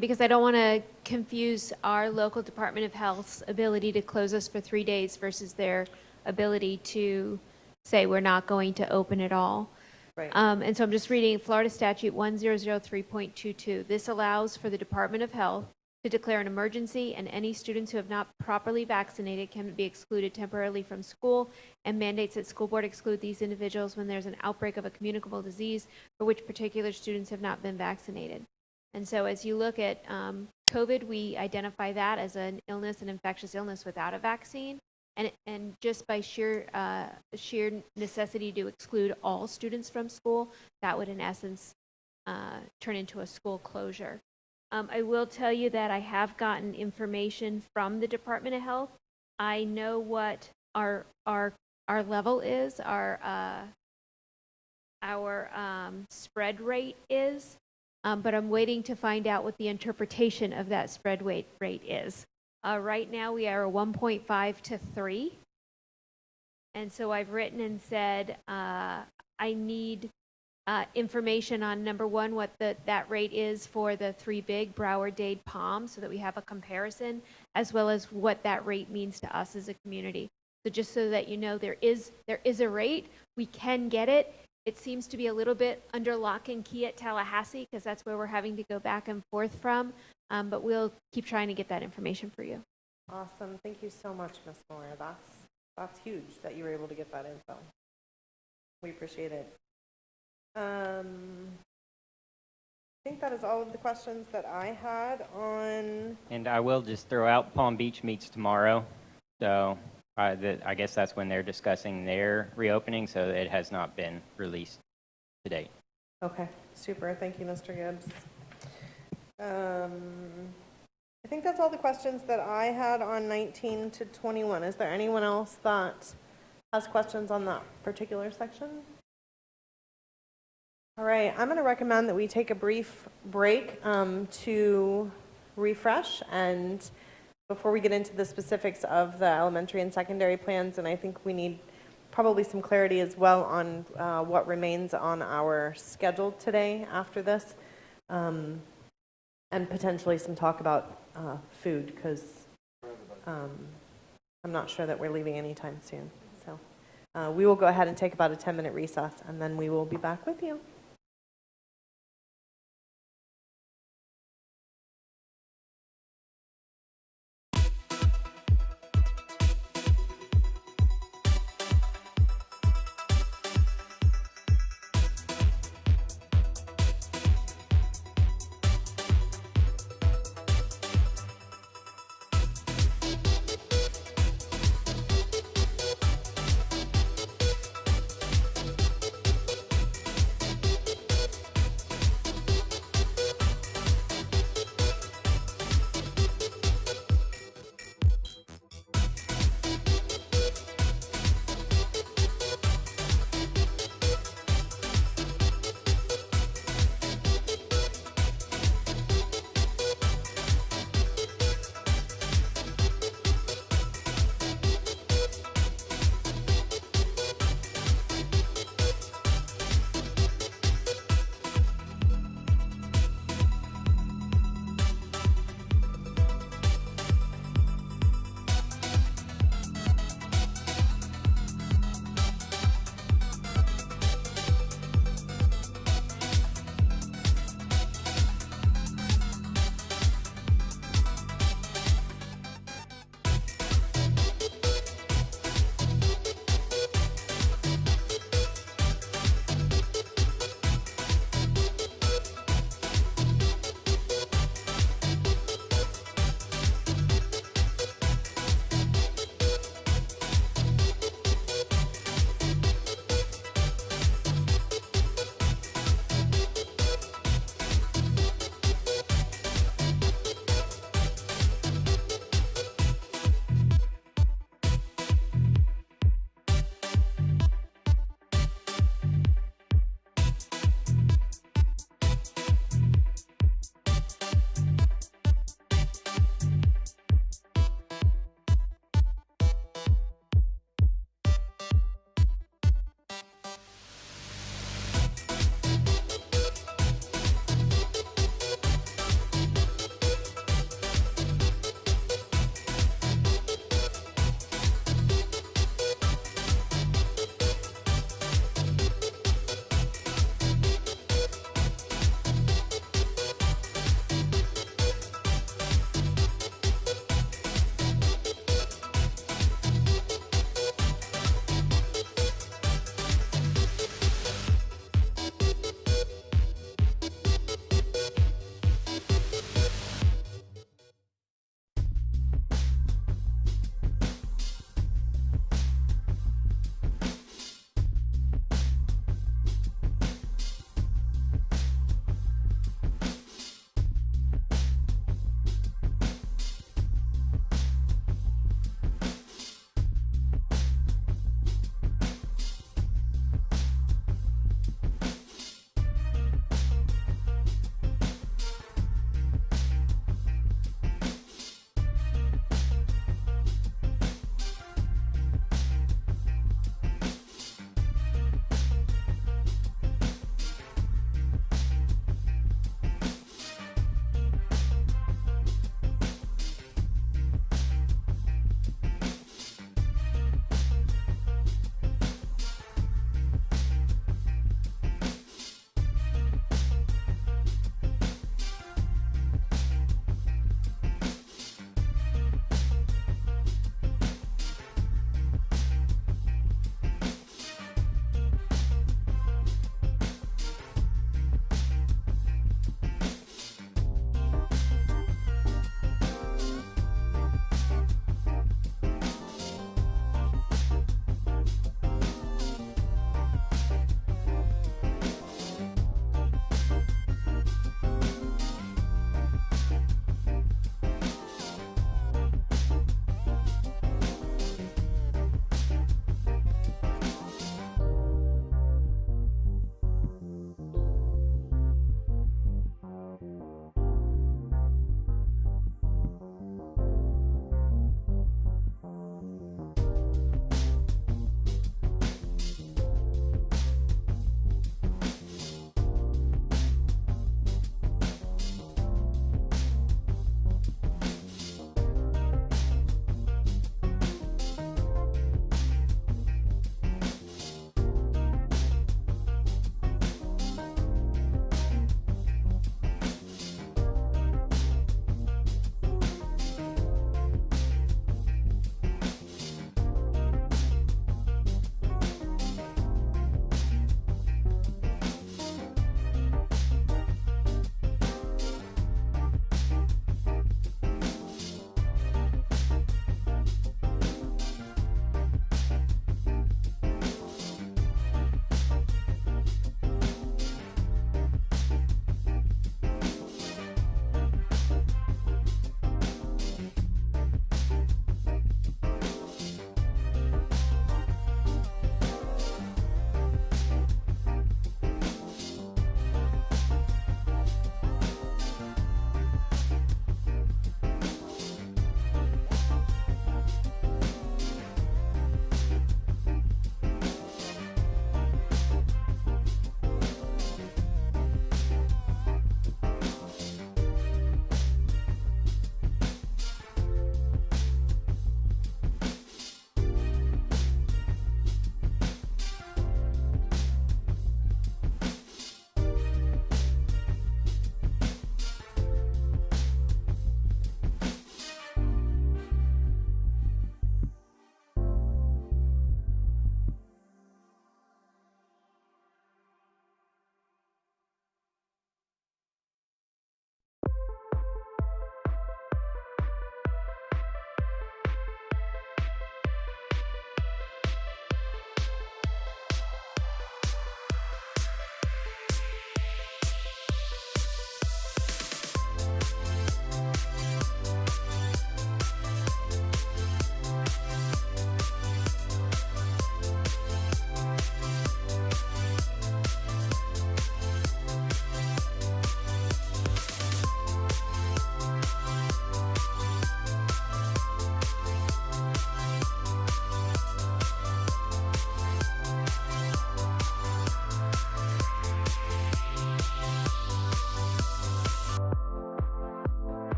Because I don't want to confuse our local Department of Health's ability to close us for 3 days versus their ability to say we're not going to open at all. Right. And so I'm just reading Florida Statute 1003.22. This allows for the Department of Health to declare an emergency, and any students who have not properly vaccinated can be excluded temporarily from school, and mandates that school board exclude these individuals when there's an outbreak of a communicable disease for which particular students have not been vaccinated. And so as you look at COVID, we identify that as an illness, an infectious illness without a vaccine. And just by sheer necessity to exclude all students from school, that would in essence turn into a school closure. I will tell you that I have gotten information from the Department of Health. I know what our level is, our spread rate is, but I'm waiting to find out what the interpretation of that spread rate is. Right now we are a 1.5 to 3. And so I've written and said I need information on, number one, what that rate is for the 3 big, Broward, Dade, Palm, so that we have a comparison, as well as what that rate means to us as a community. So just so that you know, there is a rate. We can get it. It seems to be a little bit under lock and key at Tallahassee, because that's where we're having to go back and forth from. But we'll keep trying to get that information for you. Awesome. Thank you so much, Ms. Moore. That's huge that you were able to get that info. We appreciate it. I think that is all of the questions that I had on. And I will just throw out Palm Beach meets tomorrow. So I guess that's when they're discussing their reopening, so it has not been released to date. Okay, super. Thank you, Mr. Gibbs. I think that's all the questions that I had on 19 to 21. Is there anyone else that has questions on that particular section? All right, I'm going to recommend that we take a brief break to refresh, and before we get into the specifics of the elementary and secondary plans, and I think we need probably some clarity as well on what remains on our schedule today after this, and potentially some talk about food, because I'm not sure that we're leaving anytime soon. We will go ahead and take about a 10-minute recess, and then we will be back with you.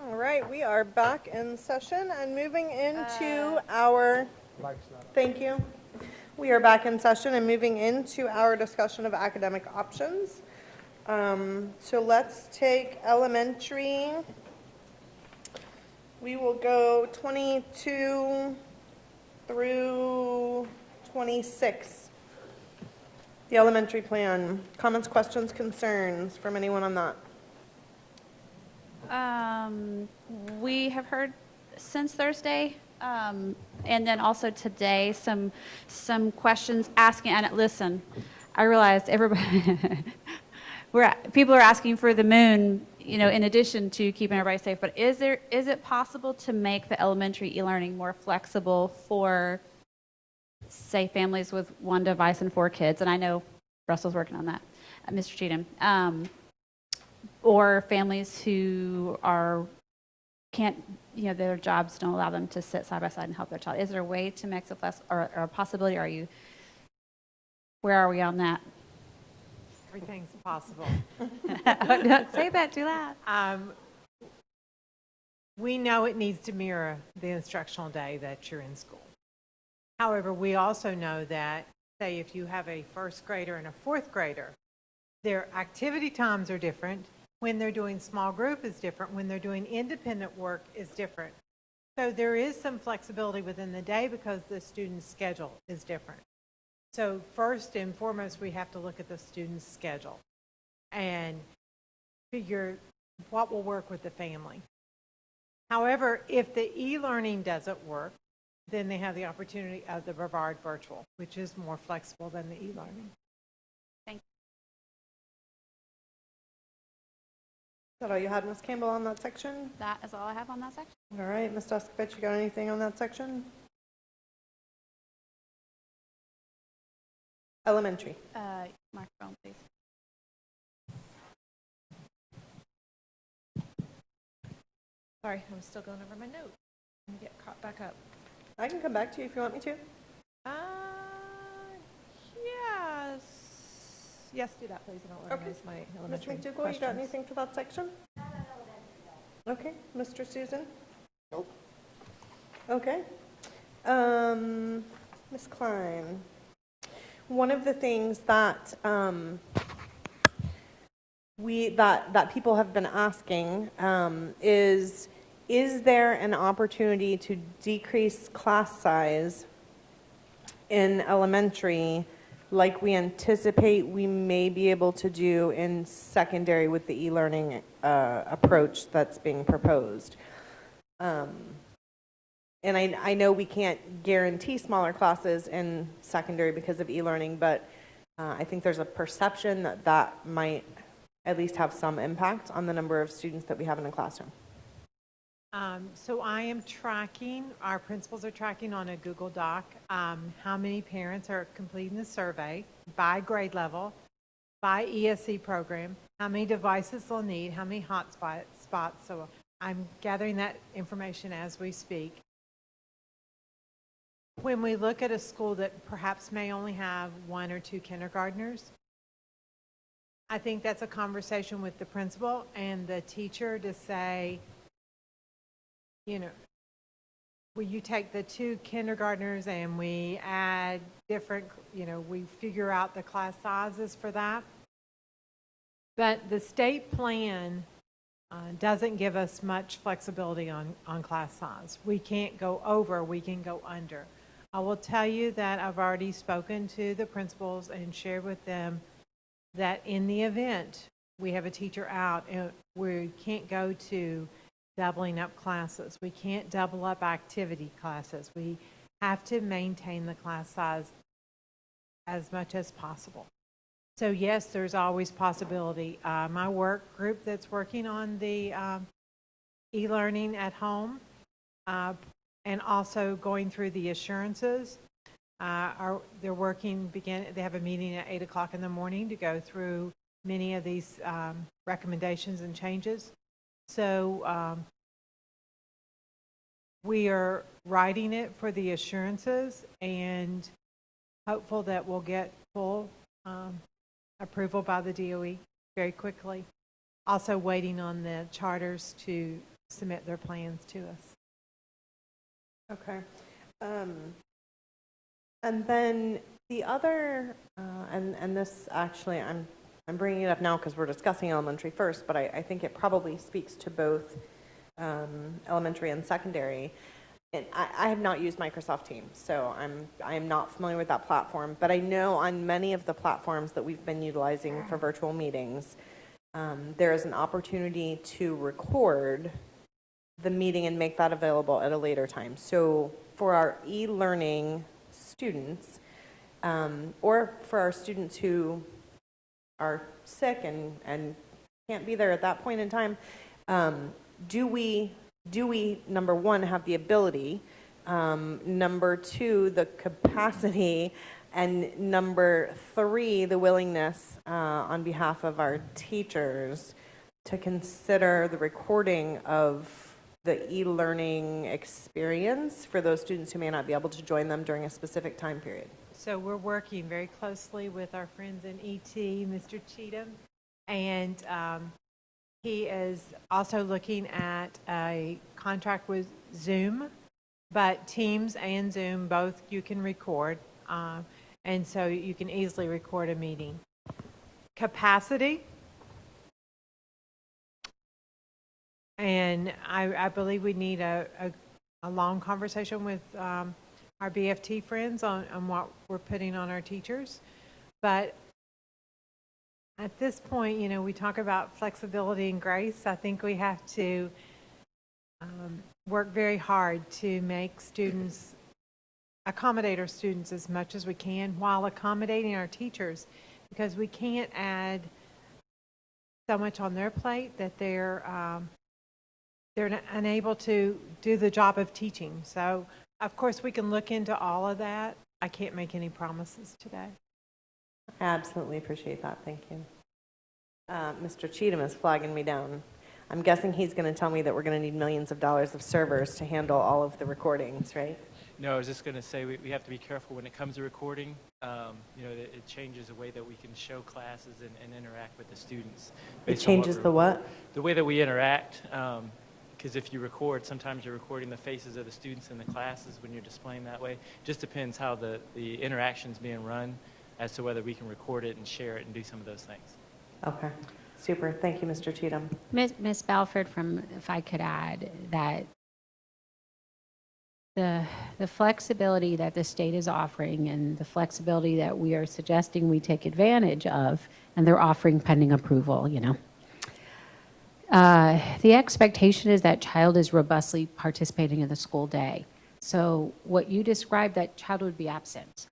All right, we are back in session and moving into our, thank you. We are back in session and moving into our discussion of academic options. So let's take elementary. We will go 22 through 26. The elementary plan. Comments, questions, concerns from anyone on that? We have heard since Thursday, and then also today, some questions asking. And listen, I realized everybody, people are asking for the moon. You know, in addition to keeping everybody safe, but is it possible to make the elementary e-learning more flexible for, say, families with 1 device and 4 kids? And I know Russell's working on that, Mr. Cheatham. Or families who can't, you know, their jobs don't allow them to sit side by side and help their child. Is there a way to make it flexible, or a possibility? Where are we on that? Everything's possible. Don't say that too loud. We know it needs to mirror the instructional day that you're in school. However, we also know that, say, if you have a first grader and a fourth grader, their activity times are different. When they're doing small group is different. When they're doing independent work is different. So there is some flexibility within the day because the student's schedule is different. So first and foremost, we have to look at the student's schedule and figure what will work with the family. However, if the e-learning doesn't work, then they have the opportunity of the Brevard virtual, which is more flexible than the e-learning. Thank you. Is that all you had, Ms. Campbell, on that section? That is all I have on that section. All right, Ms. Descovich, you got anything on that section? Elementary. Microphone, please. Sorry, I'm still going over my notes. Let me get caught back up. I can come back to you if you want me to. Yes. Yes, do that, please, and I'll organize my elementary Mr. McDougall, questions. you got anything for that section? Okay. Mr. Susan? Nope. Okay. Ms. Klein, one of the things that that people have been asking is there an opportunity to decrease class size in elementary like we anticipate we may be able to do in secondary with the e-learning approach that's being proposed? And I know we can't guarantee smaller classes in secondary because of e-learning, but I think there's a perception that that might at least have some impact on the number of students that we have in a classroom. So I am tracking, our principals are tracking on a Google Doc how many parents are completing the survey by grade level, by ESC program, how many devices they'll need, how many hot spots. So I'm gathering that information as we speak. When we look at a school that perhaps may only have 1 or 2 kindergartners, I think that's a conversation with the principal and the teacher to say, you know, will you take the 2 kindergartners and we add different, you know, we figure out the class sizes for that. But the state plan doesn't give us much flexibility on class size. We can't go over, we can go under. I will tell you that I've already spoken to the principals and shared with them that in the event we have a teacher out and we can't go to doubling up classes, we can't double up activity classes, we have to maintain the class size as much as possible. So yes, there's always possibility. My work group that's working on the e-learning at home and also going through the assurances, they're working, they have a meeting at 8 o'clock in the morning to go through many of these recommendations and changes. So we are writing it for the assurances and hopeful that we'll get full approval by the DOE very quickly. Also waiting on the charters to submit their plans to us. Okay. And then the other, and this actually, I'm bringing it up now because we're discussing elementary first, but I think it probably speaks to both elementary and secondary. And I have not used Microsoft Teams, so I am not familiar with that platform. But I know on many of the platforms that we've been utilizing for virtual meetings, there is an opportunity to record the meeting and make that available at a later time. So for our e-learning students, or for our students who are sick and can't be there at that point in time, do we, number one, have the ability, number two, the capacity, and number three, the willingness on behalf of our teachers to consider the recording of the e-learning experience for those students who may not be able to join them during a specific time period? So we're working very closely with our friends in ET, Mr. Cheatham, and he is also looking at a contract with Zoom, but Teams and Zoom, both you can record, and so you can easily record a meeting. Capacity, and I believe we need a long conversation with our BFT friends on what we're putting on our teachers. But at this point, you know, we talk about flexibility and grace. I think we have to work very hard to make students, accommodate our students as much as we can while accommodating our teachers, because we can't add so much on their plate that they're unable to do the job of teaching. So, of course, we can look into all of that. I can't make any promises today. I absolutely appreciate that. Thank you. Mr. Cheatham is flagging me down. I'm guessing he's going to tell me that we're going to need millions of dollars of servers to handle all of the recordings, right? No, I was just going to say we have to be careful when it comes to recording. You know, it changes the way that we can show classes and interact with the students. It changes the what? The way that we interact. Because if you record, sometimes you're recording the faces of the students in the classes when you're displaying that way. Just depends how the interaction's being run as to whether we can record it and share it and do some of those things. Okay, super. Thank you, Mr. Cheatham. Ms. Belford, if I could add that the flexibility that the state is offering and the flexibility that we are suggesting we take advantage of, and they're offering pending approval, you know. The expectation is that child is robustly participating in the school day. So what you described, that child would be absent.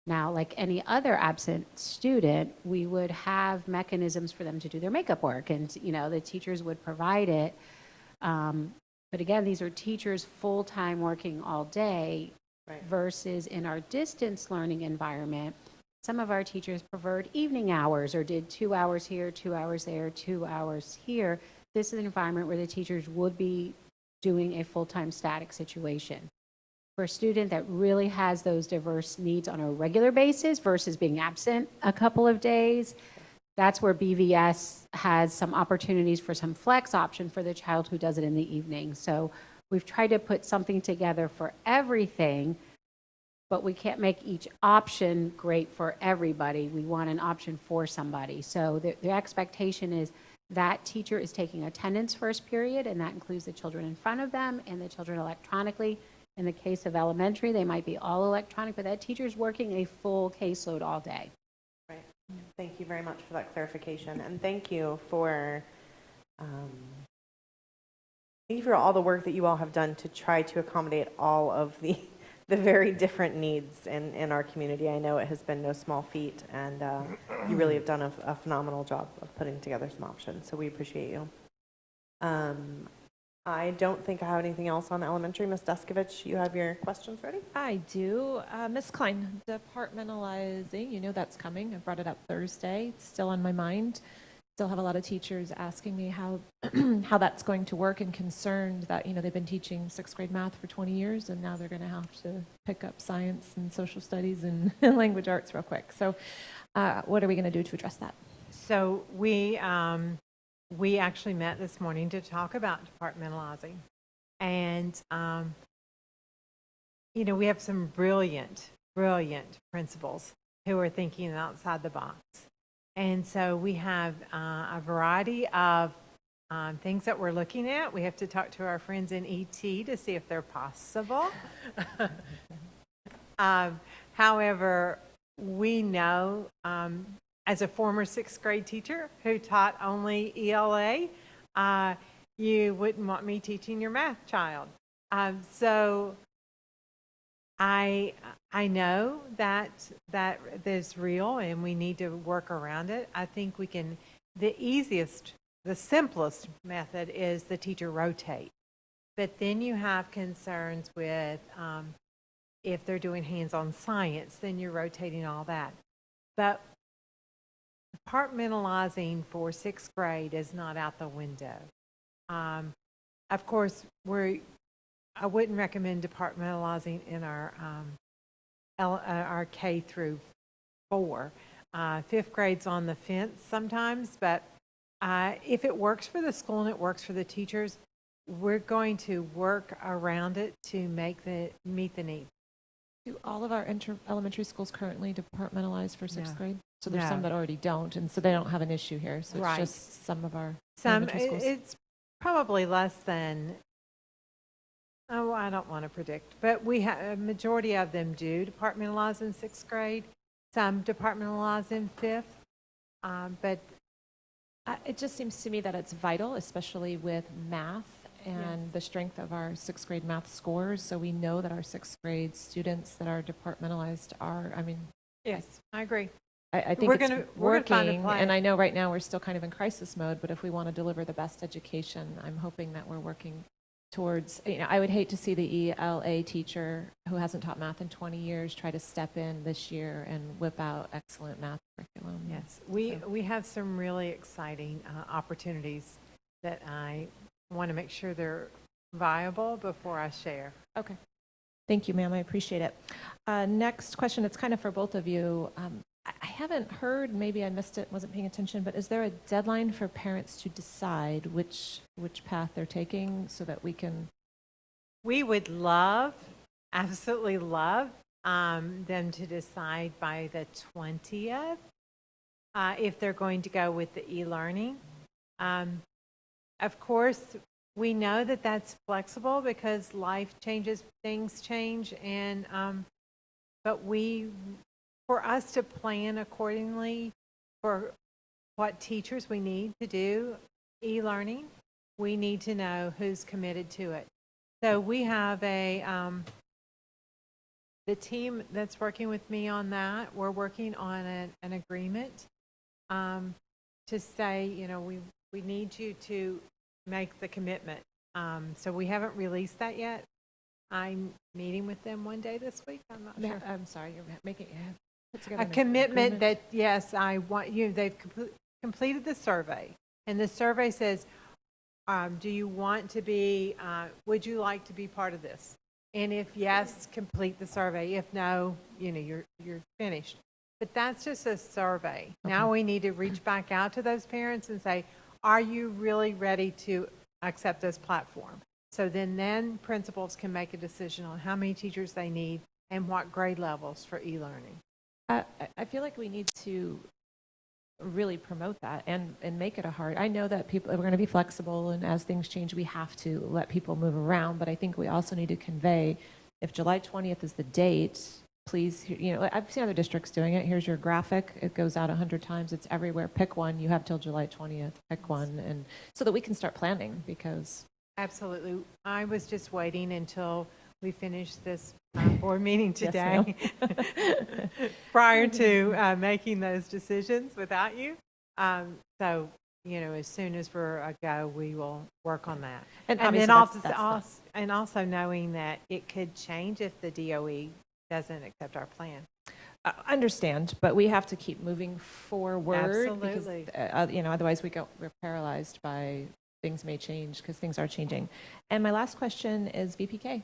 Now, like any other absent student, we would have mechanisms for them to do their makeup work, and you know the teachers would provide it. But again, these are teachers full-time working all day, right, versus in our distance learning environment, some of our teachers preferred evening hours or did 2 hours here, 2 hours there, 2 hours here. This is an environment where the teachers would be doing a full-time static situation. For a student that really has those diverse needs on a regular basis versus being absent a couple of days, that's where BVS has some opportunities for some flex option for the child who does it in the evening. So we've tried to put something together for everything, but we can't make each option great for everybody. We want an option for somebody. So the expectation is that teacher is taking attendance first period, and that includes the children in front of them and the children electronically. In the case of elementary, they might be all electronic, but that teacher is working a full caseload all day. Right. Thank you very much for that clarification, and thank you for all the work that you all have done to try to accommodate all of the very different needs in our community. I know it has been no small feat, and you really have done a phenomenal job of putting together some options, so we appreciate you. I don't think I have anything else on elementary. Ms. Descovich, you have your questions ready? I do. Ms. Klein, departmentalizing, you know that's coming. I brought it up Thursday. It's still on my mind. Still have a lot of teachers asking me how how that's going to work, and concerned that, you know, they've been teaching 6th grade math for 20 years and now they're going to have to pick up science and social studies and language arts real quick. So what are we going to do to address that? So we we actually met this morning to talk about departmentalizing. And, you know, we have some brilliant principals who are thinking outside the box. And so we have a variety of things that we're looking at. We have to talk to our friends in ET to see if they're possible. However, we know, as a former 6th grade teacher who taught only ELA, you wouldn't want me teaching your math child. So I know that is real and we need to work around it. I think we can, the simplest method is the teacher rotate. But then you have concerns with if they're doing hands-on science, then you're rotating all that. But departmentalizing for 6th grade is not out the window. Of course, I wouldn't recommend departmentalizing in our K through 4. 5th grade's on the fence sometimes, but if it works for the school and it works for the teachers, we're going to work around it to meet the need. Do all of our elementary schools currently departmentalize for 6th No. grade? So there's No. some that already don't, and so they don't have an issue here. So it's Right. just some of our Some, elementary schools. it's probably less than, I don't want to predict, but we have a majority of them do departmentalize in 6th grade. Some departmentalize in 5th, but It just seems to me that it's vital, especially with math and the strength of our 6th grade math scores. So we know that our 6th grade students that are departmentalized are, yes, I agree. I think We're it's gonna find a working, plan. and I know right now we're still kind of in crisis mode, but if we want to deliver the best education, I'm hoping that we're working towards, I would hate to see the ELA teacher who hasn't taught math in 20 years try to step in this year and whip out excellent math curriculum. Yes, we have some really exciting opportunities that I want to make sure they're viable before I share. Okay. Thank you, ma'am. I appreciate it. Next question, it's kind of for both of you. I haven't heard, maybe I missed it, wasn't paying attention, but is there a deadline for parents to decide which path they're taking so that we can? We would absolutely love them to decide by the 20th if they're going to go with the e-learning. Of course, we know that that's flexible because life changes, things change, and but for us to plan accordingly for what teachers we need to do e-learning, we need to know who's committed to it. So we have the team that's working with me on that, we're working on an agreement to say, we need you to make the commitment. So we haven't released that yet. I'm meeting with them one day this week. I'm not sure. I'm sorry, you're making put together A an commitment agreement? that, yes, I want you, they've completed the survey. And the survey says, do you want to be, would you like to be part of this? And if yes, complete the survey. If no, you're finished. But that's just a survey. Okay. Now we need to reach back out to those parents and say, are you really ready to accept this platform? So then principals can make a decision on how many teachers they need and what grade levels for e-learning. I feel like we need to really promote that and make it a hard. I know that we're going to be flexible, and as things change, we have to let people move around. But I think we also need to convey, if July 20th is the date, please, I've seen other districts doing it. Here's your graphic. It goes out 100 times. It's everywhere. Pick one. You have till July 20th. Pick one, and so that we can start planning because. Absolutely. I was just waiting until we finish this board meeting today prior to making those decisions without you. So, as soon as we're a go, we will work on that. And then also knowing that it could change if the DOE doesn't accept our plan. Understand, but we have to keep moving forward. Absolutely. Because, otherwise we're paralyzed by things may change because things are changing. And my last question is VPK.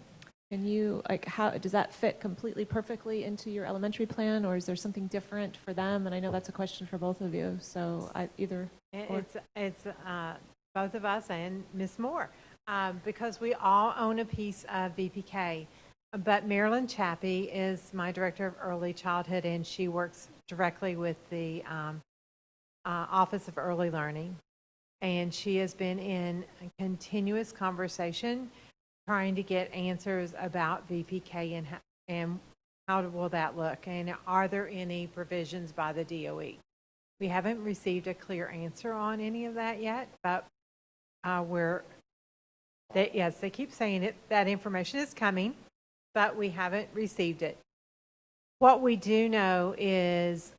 Can you, like, how, does that fit completely perfectly into your elementary plan, or is there something different for them? And I know that's a question for both of you, so either. Or. It's both of us and Ms. Moore, because we all own a piece of VPK. But Marilyn Chappie is my director of early childhood, and she works directly with the Office of Early Learning. And she has been in a continuous conversation trying to get answers about VPK and how will that look, and are there any provisions by the DOE? We haven't received a clear answer on any of that yet, but yes, they keep saying it, that information is coming, but we haven't received it. What we do know is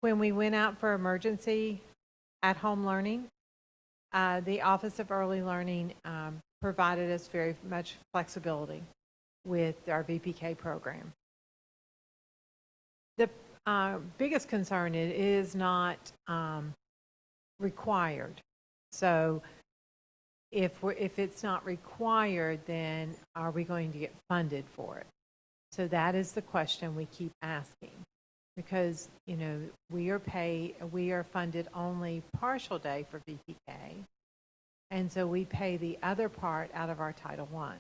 when we went out for emergency at-home learning, the Office of Early Learning provided us very much flexibility with our VPK program. The biggest concern is not required. So if it's not required, then are we going to get funded for it? So that is the question we keep asking, because we are funded only partial day for VPK, and so we pay the other part out of our Title I.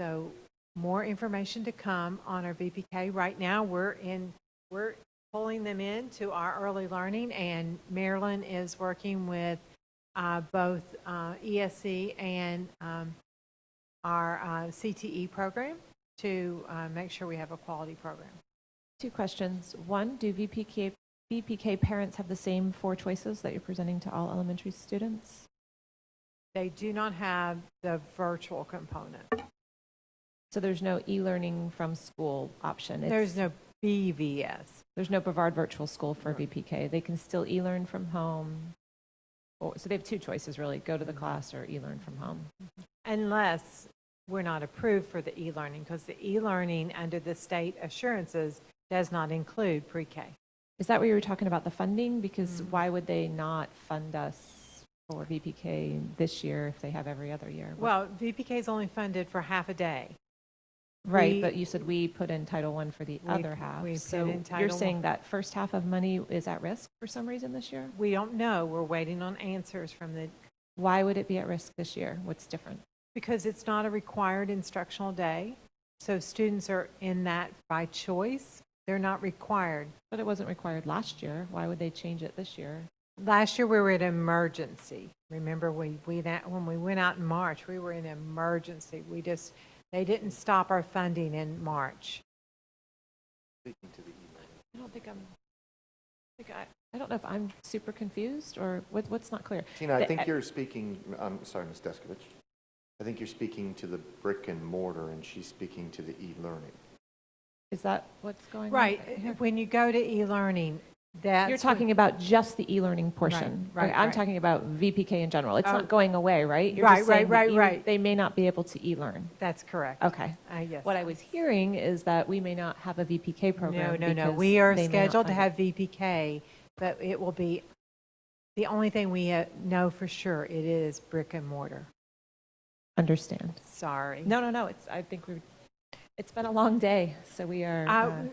So more information to come on our VPK. Right now we're pulling them into our early learning, and Marilyn is working with both ESC and our CTE program to make sure we have a quality program. Two questions. One, do VPK parents have the same 4 choices that you're presenting to all elementary students? They do not have the virtual component. So there's no e-learning from school option? There's no BVS. There's no Brevard Virtual School for VPK. They can still e-learn from home. So they have 2 choices, really, go to the class or e-learn from home. Unless we're not approved for the e-learning, because the e-learning under the state assurances does not include pre-K. Is that what you were talking about, the funding? Because why would they not fund us for VPK this year if they have every other year? Well, VPK is only funded for half a day. Right, but you said we put in Title I for the other half. So you're saying that first half of money is at risk for some reason this year? We don't know. We're waiting on answers from the... Why would it be at risk this year? What's different? Because it's not a required instructional day. So students are in that by choice. They're not required. But it wasn't required last year. Why would they change it this year? Last year we were in emergency. Remember when we went out in March, we were in emergency. They didn't stop our funding in March. I don't know if I'm super confused or what's not clear. Tina, I think you're speaking, I'm sorry, Ms. Descovich. I think you're speaking to the brick and mortar, and she's speaking to the e-learning. Is that what's going on? Right. When you go to e-learning, you're talking about just the e-learning portion. Right. I'm talking about VPK in general. It's not going away, right? You're Right. They may not be able to e-learn. That's correct. Okay. Yes. What I was hearing is that we may not have a VPK program. No. We are scheduled to have VPK, but it will be the only thing we know for sure. It is brick and mortar. Understand. Sorry. No. It's been a long day, so we are...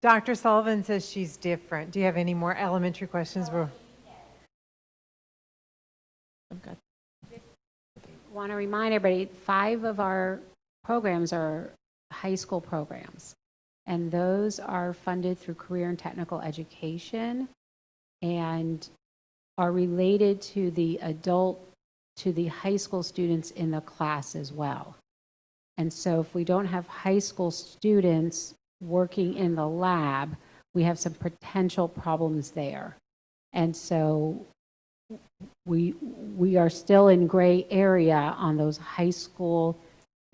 Dr. Sullivan says she's different. Do you have any more elementary questions? I'm good. Want to remind everybody, 5 of our programs are high school programs, and those are funded through career and technical education and are related to the high school students in the class as well. And so if we don't have high school students working in the lab, we have some potential problems there. And so we are still in gray area on those high school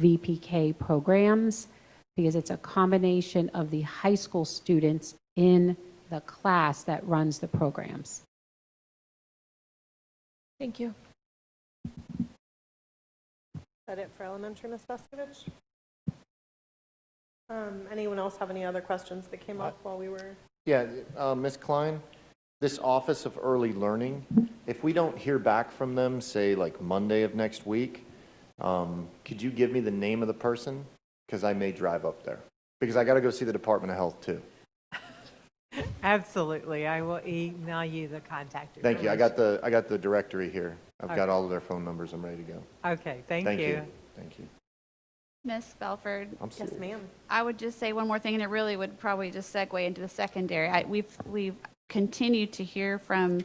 VPK programs because it's a combination of the high school students in the class that runs the programs. Thank you. Is that it for elementary, Ms. Descovich? Anyone else have any other questions that came up while we were? Yeah, Ms. Klein, this Office of Early Learning, if we don't hear back from them, say like Monday of next week, Could you give me the name of the person? Because I may drive up there. Because I got to go see the Department of Health too. Absolutely. I will email you the contact Thank you. information. I got the directory here. I've got Okay. all of their phone numbers. I'm ready to go. Okay, thank Thank you. you. Thank you. Miss Belford. I'm serious. Yes, ma'am. I would just say one more thing, and it really would probably just segue into the secondary. We've continued to hear from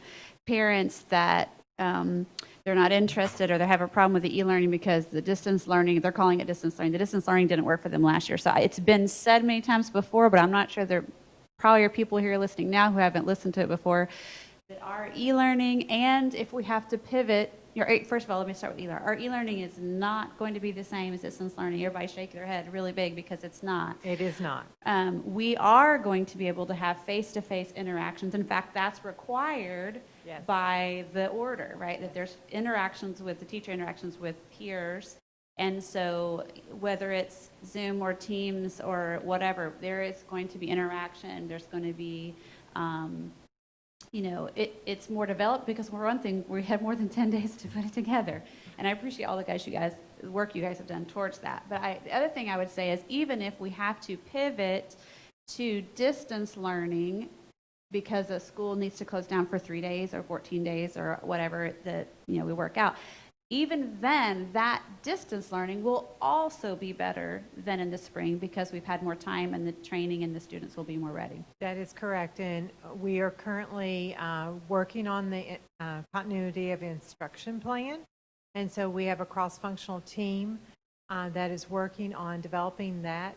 parents that they're not interested or they have a problem with the e-learning because the distance learning, they're calling it distance learning. The distance learning didn't work for them last year. So it's been said many times before, but I'm not sure there probably are people here listening now who haven't listened to it before, that our e-learning, and if we have to pivot, first of all, let me start with e-learning. Our e-learning is not going to be the same as distance learning. Everybody shake their head really big because it's not. It is not. We are going to be able to have face-to-face interactions. In fact, that's required by the order, right? That there's interactions with the teacher, interactions with peers. And so whether it's Zoom or Teams or whatever, there is going to be interaction. There's going to be, it's more developed because for one thing, we had more than 10 days to put it together. And I appreciate all the work you guys have done towards that. But the other thing I would say is even if we have to pivot to distance learning because a school needs to close down for 3 days or 14 days or whatever that, we work out, even then, that distance learning will also be better than in the spring because we've had more time and the training and the students will be more ready. That is correct. And we are currently working on the continuity of instruction plan. And so we have a cross-functional team that is working on developing that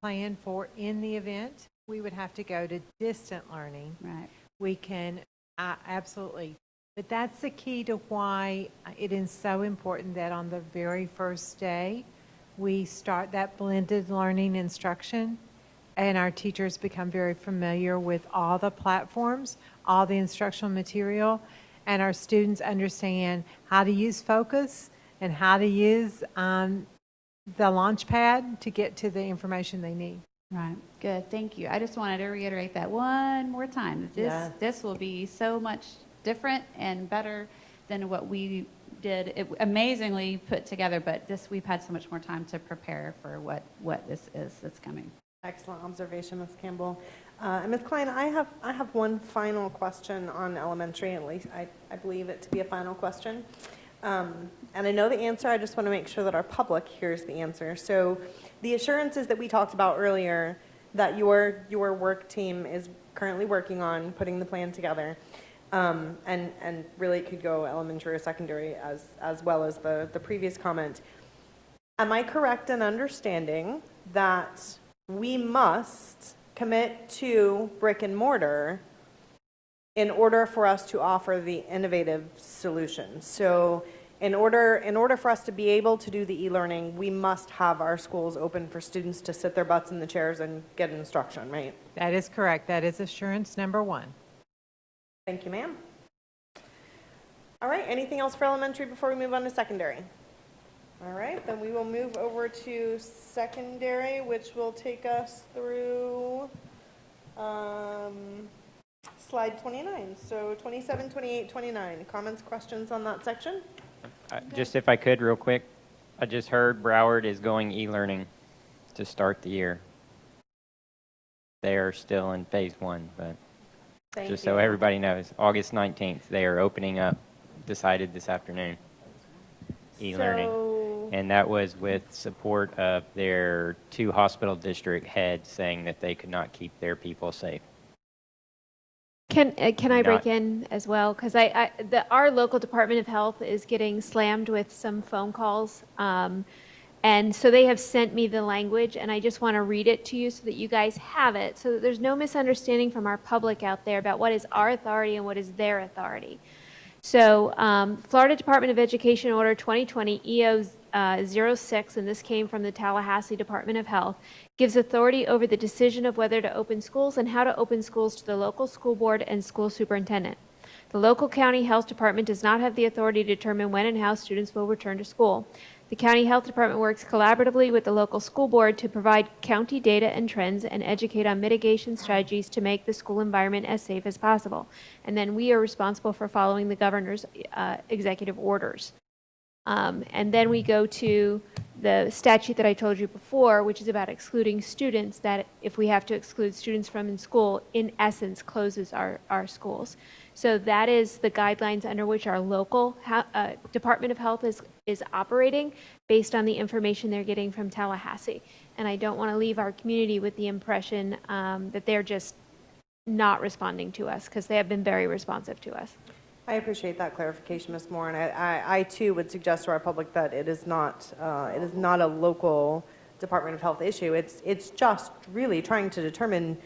plan for in the event we would have to go to distant learning. Right. We can absolutely. But that's the key to why it is so important that on the very first day, we start that blended learning instruction and our teachers become very familiar with all the platforms, all the instructional material, and our students understand how to use Focus and how to use the Launchpad to get to the information they need. Right. Good. Thank you. I just wanted to reiterate that one more time. This will be so much different and better than what we did. It amazingly put together, but we've had so much more time to prepare for what this is that's coming. Excellent observation, Ms. Campbell. And Ms. Klein, I have one final question on elementary, at least I believe it to be a final question. And I know the answer, I just want to make sure that our public hears the answer. So the assurances that we talked about earlier that your work team is currently working on putting the plan together, and really it could go elementary or secondary as well as the previous comment. Am I correct in understanding that we must commit to brick and mortar in order for us to offer the innovative solutions? So in order for us to be able to do the e-learning, we must have our schools open for students to sit their butts in the chairs and get instruction, right? That is correct. That is assurance number one. Thank you, ma'am. All right, anything else for elementary before we move on to secondary? All right, then we will move over to secondary, which will take us through slide 29. So 27, 28, 29. Comments, questions on that section? Just if I could real quick, I just heard Broward is going e-learning to start the year. They are still in phase 1, but just so everybody knows, August 19th, they are opening up, decided this afternoon, e-learning. And that was with support of their 2 hospital district heads saying that they could not keep their people safe. Can I break in as well? Because our local Department of Health is getting slammed with some phone calls. And so they have sent me the language, and I just want to read it to you so that you guys have it, so that there's no misunderstanding from our public out there about what is our authority and what is their authority. So Florida Department of Education Order 2020 EO 06, and this came from the Tallahassee Department of Health, gives authority over the decision of whether to open schools and how to open schools to the local school board and school superintendent. The local county health department does not have the authority to determine when and how students will return to school. The county health department works collaboratively with the local school board to provide county data and trends and educate on mitigation strategies to make the school environment as safe as possible. And then we are responsible for following the governor's executive orders. And then we go to the statute that I told you before, which is about excluding students, that if we have to exclude students from in school, in essence, closes our schools. So that is the guidelines under which our local Department of Health is operating based on the information they're getting from Tallahassee. And I don't want to leave our community with the impression that they're just not responding to us, because they have been very responsive to us. I appreciate that clarification, Ms. Moore, and I too would suggest to our public that it is not a local Department of Health issue. It's just really trying to determine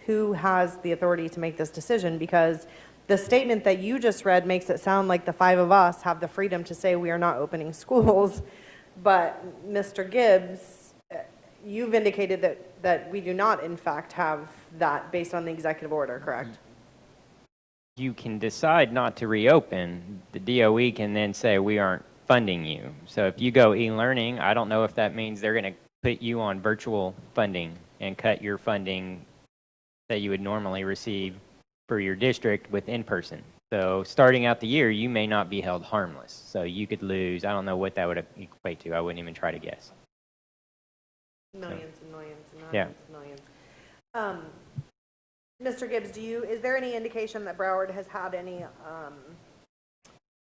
who has the authority to make this decision, because the statement that you just read makes it sound like the 5 of us have the freedom to say we are not opening schools, but Mr. Gibbs, you've indicated that we do not in fact have that based on the executive order, correct? You can decide not to reopen. The DOE can then say, we aren't funding you. So if you go e-learning, I don't know if that means they're going to put you on virtual funding and cut your funding that you would normally receive for your district with in-person. So starting out the year, you may not be held harmless. So you could lose, I don't know what that would equate to. I wouldn't even try to guess. Millions and millions and Yeah. millions and millions. Mr. Gibbs, is there any indication that Broward has had any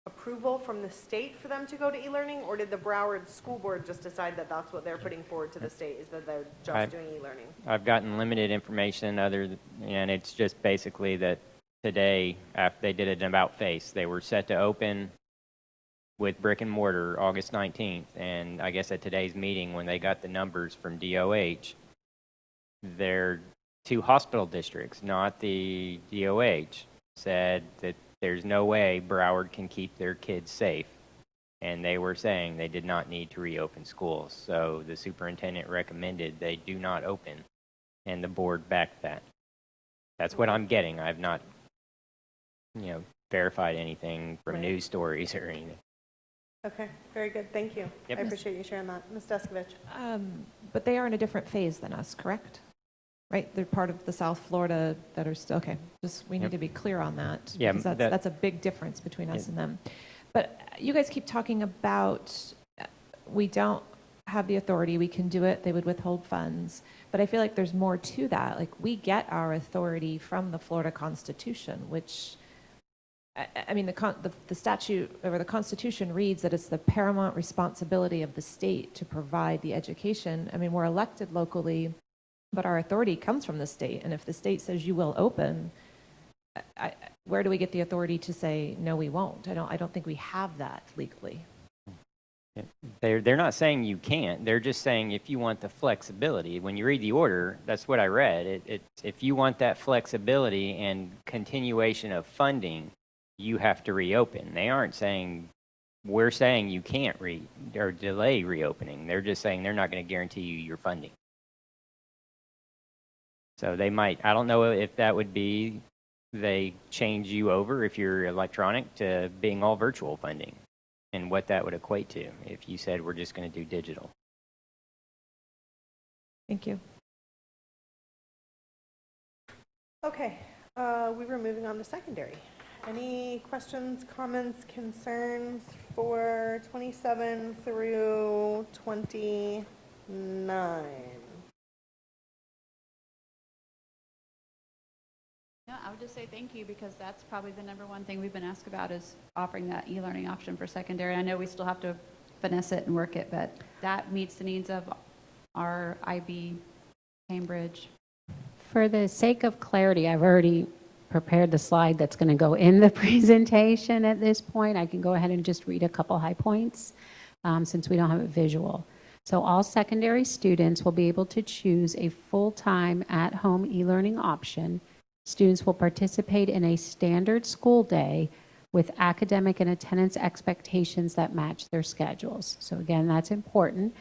approval from the state for them to go to e-learning, or did the Broward School Board just decide that that's what they're putting forward to the state, is that they're just doing e-learning? I've gotten limited information and it's just basically that today, after they did an about face, they were set to open with brick and mortar August 19th, and I guess at today's meeting, when they got the numbers from DOH, their 2 hospital districts, not the DOH, said that there's no way Broward can keep their kids safe. And they were saying they did not need to reopen schools. So the superintendent recommended they do not open, and the board backed that. That's what I'm getting. I've not, verified anything from news stories or anything. Okay, very good. Thank you. Yep. I appreciate you sharing that. Ms. Descovich. But they are in a different phase than us, correct? Right, they're part of the South Florida that are still, okay, we need to be clear on that. Yeah, because that's a big difference between us and them. But you guys keep talking about we don't have the authority, we can do it, they would withhold funds. But I feel like there's more to that. Like, we get our authority from the Florida Constitution, which, I mean, the statute or the Constitution reads that it's the paramount responsibility of the state to provide the education. I mean, we're elected locally, but our authority comes from the state. And if the state says you will open, where do we get the authority to say, no, we won't? I don't think we have that legally. They're not saying you can't. They're just saying if you want the flexibility. When you read the order, that's what I read. If you want that flexibility and continuation of funding, you have to reopen. They aren't saying, we're saying you can't or delay reopening. They're just saying they're not going to guarantee you your funding. So they might, I don't know if that would be, they change you over if you're electronic to being all virtual funding, and what that would equate to if you said we're just going to do digital. Thank you. Okay, we were moving on to secondary. Any questions, comments, concerns for 27 through 29? No, I would just say thank you, because that's probably the number one thing we've been asked about, is offering that e-learning option for secondary. I know we still have to finesse it and work it, but that meets the needs of our IB, Cambridge. For the sake of clarity, I've already prepared the slide that's going to go in the presentation at this point. I can go ahead and just read a couple high points since we don't have it visual. So all secondary students will be able to choose a full-time at-home e-learning option. Students will participate in a standard school day with academic and attendance expectations that match their schedules. So again, that's important.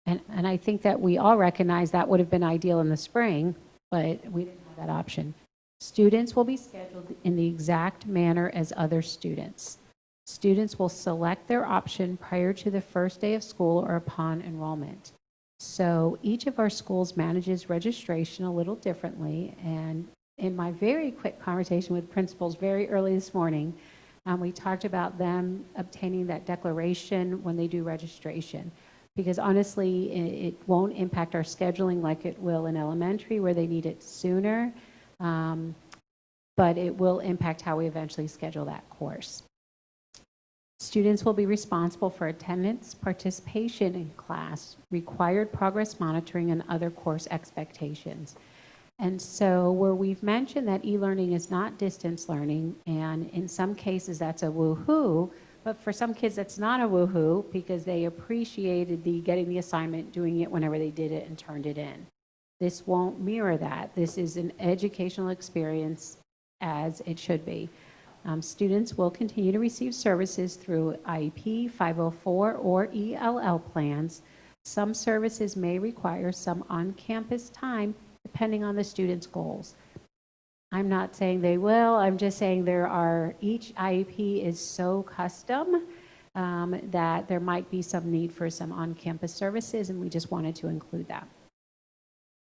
And I think that we all recognize that would have been ideal in the spring, but we didn't have that option. Students will be scheduled in the exact manner as other students. Students will select their option prior to the first day of school or upon enrollment. So each of our schools manages registration a little differently, and in my very quick conversation with principals very early this morning, We talked about them obtaining that declaration when they do registration, because honestly, it won't impact our scheduling like it will in elementary where they need it sooner, but it will impact how we eventually schedule that course. Students will be responsible for attendance, participation in class, required progress monitoring, and other course expectations. And so where we've mentioned that e-learning is not distance learning, and in some cases that's a woohoo, but for some kids that's not a woohoo because they appreciated getting the assignment, doing it whenever they did it and turned it in. This won't mirror that. This is an educational experience as it should be. Students will continue to receive services through IEP, 504, or ELL plans. Some services may require some on-campus time depending on the student's goals. I'm not saying they will, I'm just saying each IEP is so custom that there might be some need for some on-campus services, and we just wanted to include that.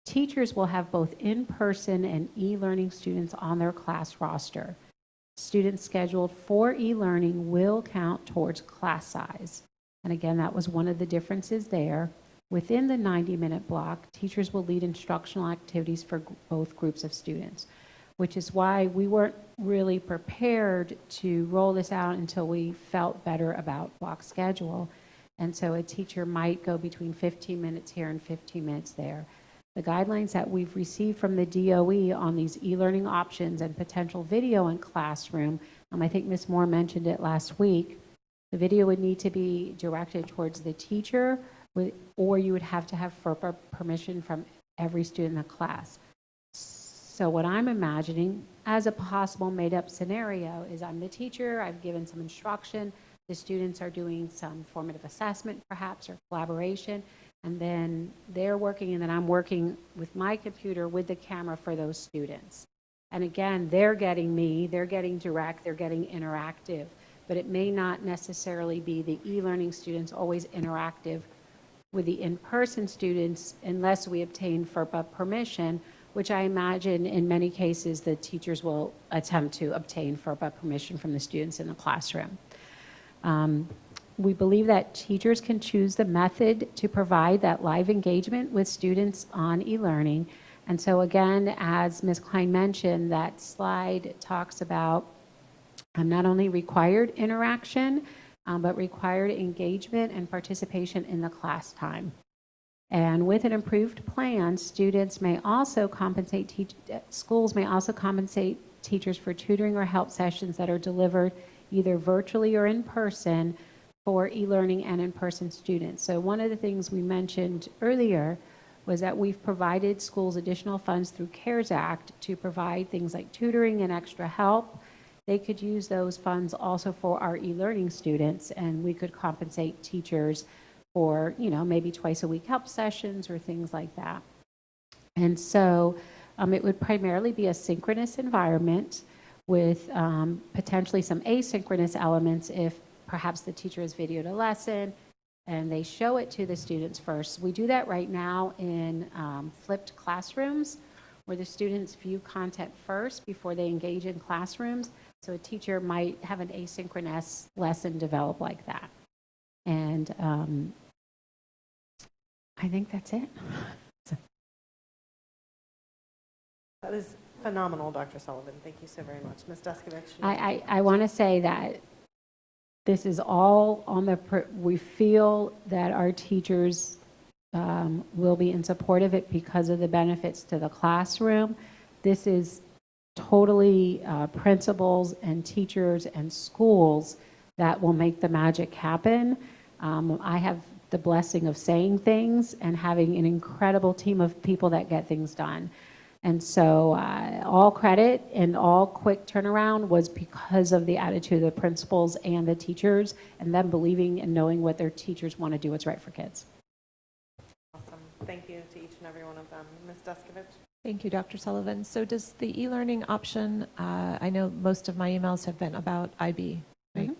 Teachers will have both in-person and e-learning students on their class roster. Students scheduled for e-learning will count towards class size. And again, that was one of the differences there. Within the 90-minute block, teachers will lead instructional activities for both groups of students, which is why we weren't really prepared to roll this out until we felt better about block schedule. And so a teacher might go between 15 minutes here and 15 minutes there. The guidelines that we've received from the DOE on these e-learning options and potential video in classroom, I think Ms. Moore mentioned it last week, the video would need to be directed towards the teacher, or you would have to have FERPA permission from every student in the class. So what I'm imagining as a possible made-up scenario is I'm the teacher, I've given some instruction, the students are doing some formative assessment perhaps or collaboration, and then they're working, and then I'm working with my computer with the camera for those students. And again, they're getting me, they're getting direct, they're getting interactive, but it may not necessarily be the e-learning students always interactive with the in-person students unless we obtain FERPA permission, which I imagine in many cases the teachers will attempt to obtain FERPA permission from the students in the classroom. We believe that teachers can choose the method to provide that live engagement with students on e-learning. And so again, as Ms. Klein mentioned, that slide talks about not only required interaction, but required engagement and participation in the class time. And with an improved plan, students may also compensate, schools may also compensate teachers for tutoring or help sessions that are delivered either virtually or in person for e-learning and in-person students. So one of the things we mentioned earlier was that we've provided schools additional funds through CARES Act to provide things like tutoring and extra help. They could use those funds also for our e-learning students, and we could compensate teachers for, maybe twice a week help sessions or things like that. And so it would primarily be a synchronous environment with potentially some asynchronous elements if perhaps the teacher has videoed a lesson and they show it to the students first. We do that right now in flipped classrooms where the students view content first before they engage in classrooms. So a teacher might have an asynchronous lesson develop like that. And I think that's it. That is phenomenal, Dr. Sullivan. Thank you so very much. Ms. Descovich. I want to say that this is all on we feel that our teachers will be in support of it because of the benefits to the classroom. This is totally principals and teachers and schools that will make the magic happen. I have the blessing of saying things and having an incredible team of people that get things done. And so all credit and all quick turnaround was because of the attitude of the principals and the teachers and them believing and knowing what their teachers want to do what's right for kids. Awesome. Thank you to each and every one of them. Ms. Descovich. Thank you, Dr. Sullivan. So does the e-learning option, I know most of my emails have been about IB, right? Mm-hmm.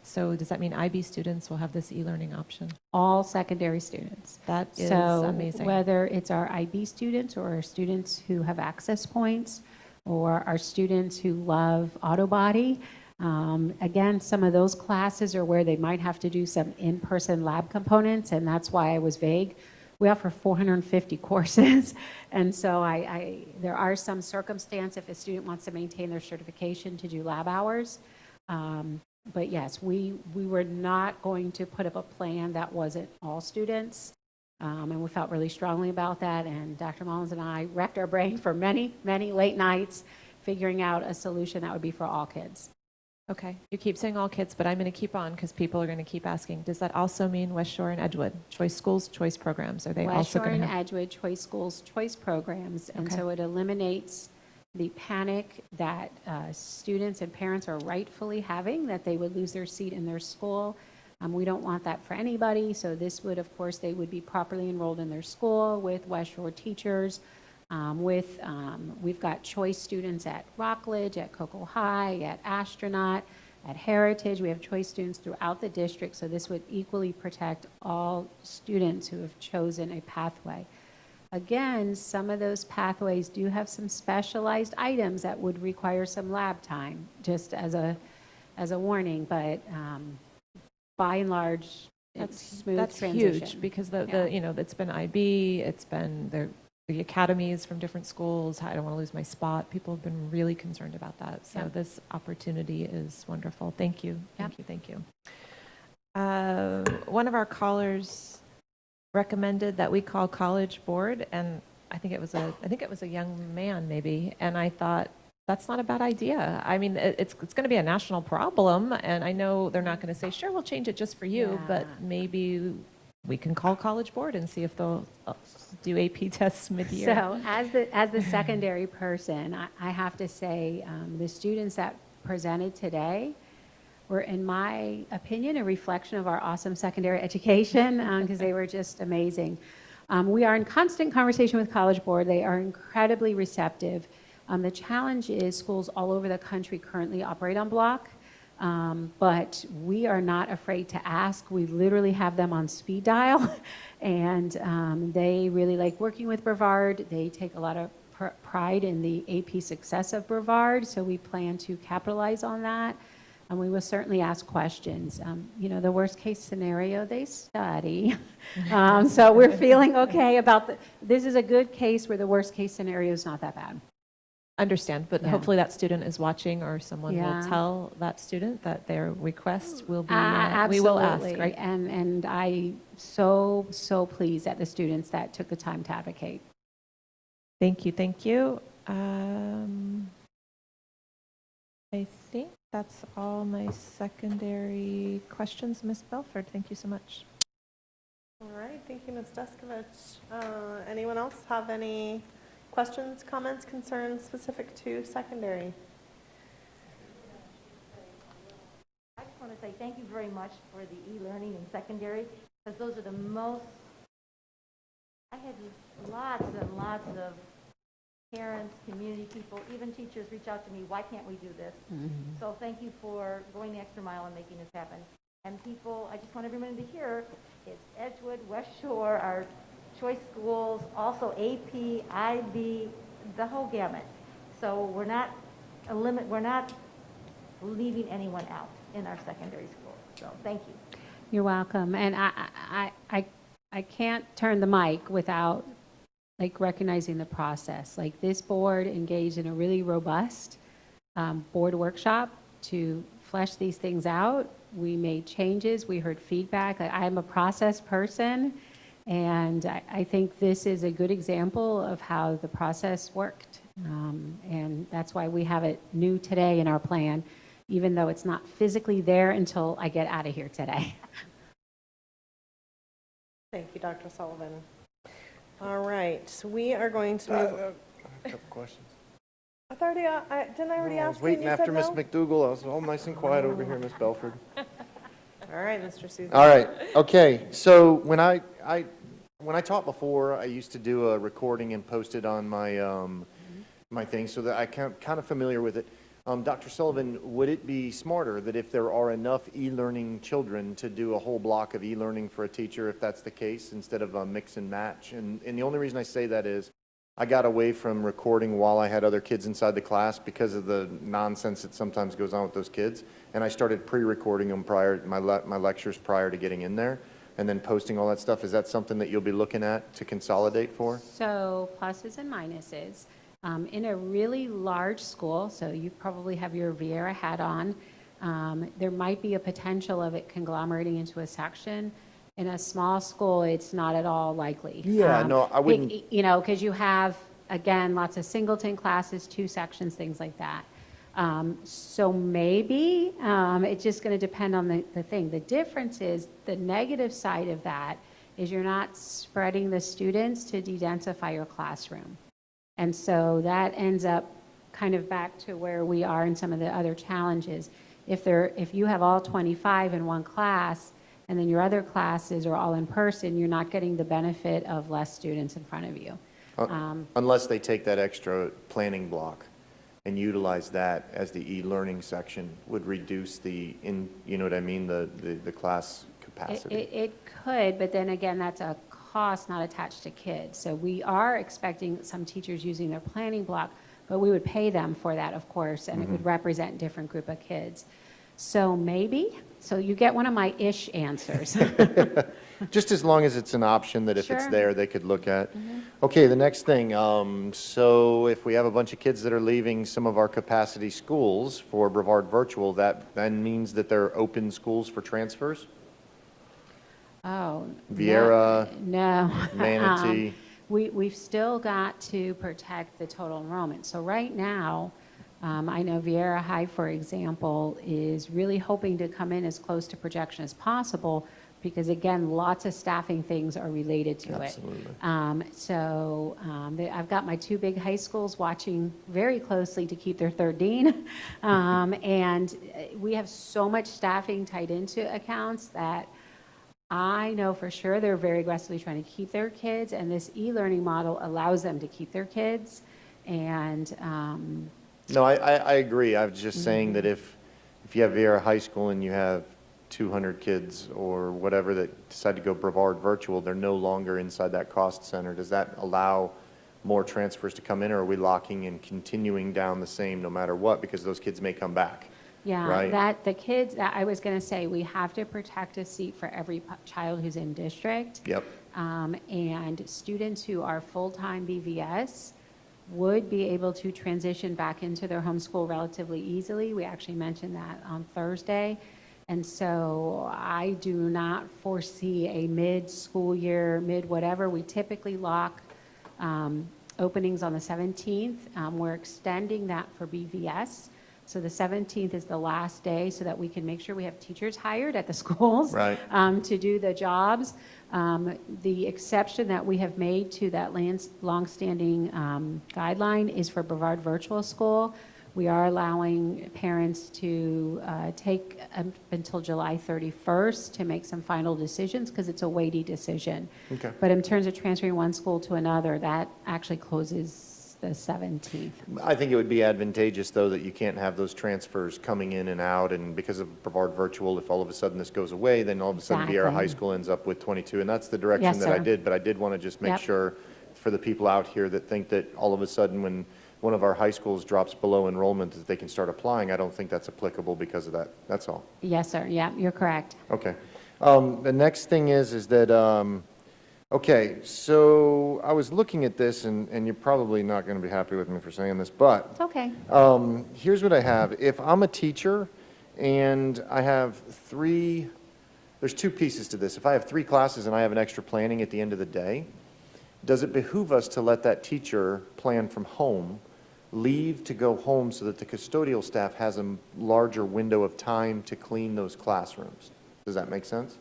So does that mean IB students will have this e-learning option? All secondary students. That is amazing. Whether it's our IB students or our students who have access points or our students who love auto body, Again, some of those classes are where they might have to do some in-person lab components, and that's why I was vague. We offer 450 courses, and so there are some circumstances if a student wants to maintain their certification to do lab hours. But yes, we were not going to put up a plan that wasn't all students, and we felt really strongly about that, and Dr. Mullins and I wrecked our brain for many, many late nights figuring out a solution that would be for all kids. Okay, you keep saying all kids, but I'm going to keep on because people are going to keep asking. Does that also mean West Shore and Edgewood? Choice schools, choice programs? Are they West also Shore going and to have? Edgewood, choice schools, choice programs, and Okay. so it eliminates the panic that students and parents are rightfully having, that they would lose their seat in their school. We don't want that for anybody, so this would, of course, they would be properly enrolled in their school with West Shore teachers. We've got choice students at Rockledge, at Cocoa High, at Astronaut, at Heritage. We have choice students throughout the district, so this would equally protect all students who have chosen a pathway. Again, some of those pathways do have some specialized items that would require some lab time, just as a warning, but by and large, it's smooth That's transition. huge because the Yeah. you know, it's been IB, it's been the academies from different schools. I don't want to lose my spot. People have been really concerned about that. So Yeah. this opportunity is wonderful. Thank you. Thank you. Thank you. One of our callers recommended that we call College Board, and I think it was a young man maybe, and I thought that's not a bad idea. I mean, it's going to be a national problem, and I know they're not going to say, sure, we'll change it just for you, but maybe we can call College Board and see if they'll do AP tests mid-year. So as the secondary person, I have to say the students that presented today were, in my opinion, a reflection of our awesome secondary education because they were just amazing. We are in constant conversation with College Board. They are incredibly receptive. The challenge is schools all over the country currently operate on block. But we are not afraid to ask. We literally have them on speed dial, and they really like working with Brevard. They take a lot of pride in the AP success of Brevard, so we plan to capitalize on that, and we will certainly ask questions. The worst case scenario, they study. So we're feeling okay about this is a good case where the worst case scenario is not that bad. Understand, but hopefully that student is watching, or someone will Yeah. tell that student that their request will be, Absolutely. we will ask, right? And I so pleased at the students that took the time to advocate. Thank you, thank you. I think that's all my secondary questions, Ms. Belford. Thank you so much. All right, thank you, Ms. Descovich. Anyone else have any questions, comments, concerns specific to secondary? I just want to say thank you very much for the e-learning in secondary, because those are the most, I had lots and lots of parents, community people, even teachers reach out to me, why can't we do this? So thank you for going the extra mile and making this happen. And people, I just want everyone to hear, it's Edgewood, West Shore, our choice schools, also AP, IB, the whole gamut. So we're not leaving anyone out in our secondary schools. So thank you. You're welcome. And I can't turn the mic without recognizing the process. This board engaged in a really robust board workshop to flesh these things out. We made changes. We heard feedback. I'm a process person. And I think this is a good example of how the process worked. And that's why we have it new today in our plan, even though it's not physically there until I get out of here today. Thank you, Dr. Sullivan. All right, so we are going to move. A couple questions. Didn't I already I ask was you? waiting You after said Miss no? McDougall. I was all nice and quiet over here, Miss Belford. All right, Mr. Susan. All right. Okay. So when I taught before, I used to do a recording and post it on my my thing, so that I kind of familiar with it. Dr. Sullivan, would it be smarter that if there are enough e-learning children to do a whole block of e-learning for a teacher, if that's the case, instead of a mix and match? And the only reason I say that is I got away from recording while I had other kids inside the class because of the nonsense that sometimes goes on with those kids. And I started pre-recording them prior, my lectures prior to getting in there, and then posting all that stuff. Is that something that you'll be looking at to consolidate for? So pluses and minuses. In a really large school, so you probably have your Vieira hat on, there might be a potential of it conglomerating into a section. In a small school, it's not at all likely. Yeah, no, I wouldn't. You know, because you have, again, lots of singleton classes, 2 sections, things like that. So maybe it's just going to depend on the thing. The difference is the negative side of that is you're not spreading the students to de-densify your classroom. And so that ends up kind of back to where we are in some of the other challenges. If you have all 25 in one class, and then your other classes are all in person, you're not getting the benefit of less students in front of you. Unless they take that extra planning block and utilize that as the e-learning section, would reduce the, you know what I mean, the class capacity. It could, but then again, that's a cost not attached to kids. So we are expecting some teachers using their planning block, but we would pay them for that, of course, and it would represent a different group of kids. So maybe. So you get one of my ish answers. Just as long as it's an option that if it's Sure. there, they could look at. Okay, the next thing, so if we have a bunch of kids that are leaving some of our capacity schools for Brevard Virtual, that then means that they're open schools for transfers? Oh. Vieira, No. Manatee. We've still got to protect the total enrollment. So right now, I know Vieira High, for example, is really hoping to come in as close to projection as possible because, again, lots of staffing things are related to Absolutely. it. I've got my 2 big high schools watching very closely to keep their third dean. And we have so much staffing tied into accounts that I know for sure they're very aggressively trying to keep their kids, and this e-learning model allows them to keep their kids. And No, I agree. I was just saying that if you have Vieira High School and you have 200 kids or whatever that decide to go Brevard Virtual, they're no longer inside that cost center. Does that allow more transfers to come in, or are we locking and continuing down the same no matter what, because those kids may come back? yeah, right? that the kids, I was going to say, we have to protect a seat for every child who's in district. Yep. And students who are full-time BVS would be able to transition back into their home school relatively easily. We actually mentioned that on Thursday. And so I do not foresee a mid-school year, mid-whatever. We typically lock openings on the 17th. We're extending that for BVS. So the 17th is the last day so that we can make sure we have teachers hired at the schools Right. To do the jobs. The exception that we have made to that longstanding guideline is for Brevard Virtual School. We are allowing parents to take until July 31st to make some final decisions because it's a weighty decision. Okay. But in terms of transferring one school to another, that actually closes the 17th. I think it would be advantageous, though, that you can't have those transfers coming in and out, and because of Brevard Virtual, if all of a sudden this goes away, then all of a sudden Vieira Exactly. High School ends up with 22, and that's the direction Yes, that I sir. did, but I did want to just make Yep. sure for the people out here that think that all of a sudden when one of our high schools drops below enrollment that they can start applying. I don't think that's applicable because of that. That's all. Yes, sir. Yeah, you're correct. Okay. The next thing is that, okay, so I was looking at this, and you're probably not going to be happy with me for saying this, but It's okay. here's what I have. If I'm a teacher and I have there's 2 pieces to this. If I have 3 classes and I have an extra planning at the end of the day, does it behoove us to let that teacher plan from home, leave to go home so that the custodial staff has a larger window of time to clean those classrooms? Does that make sense?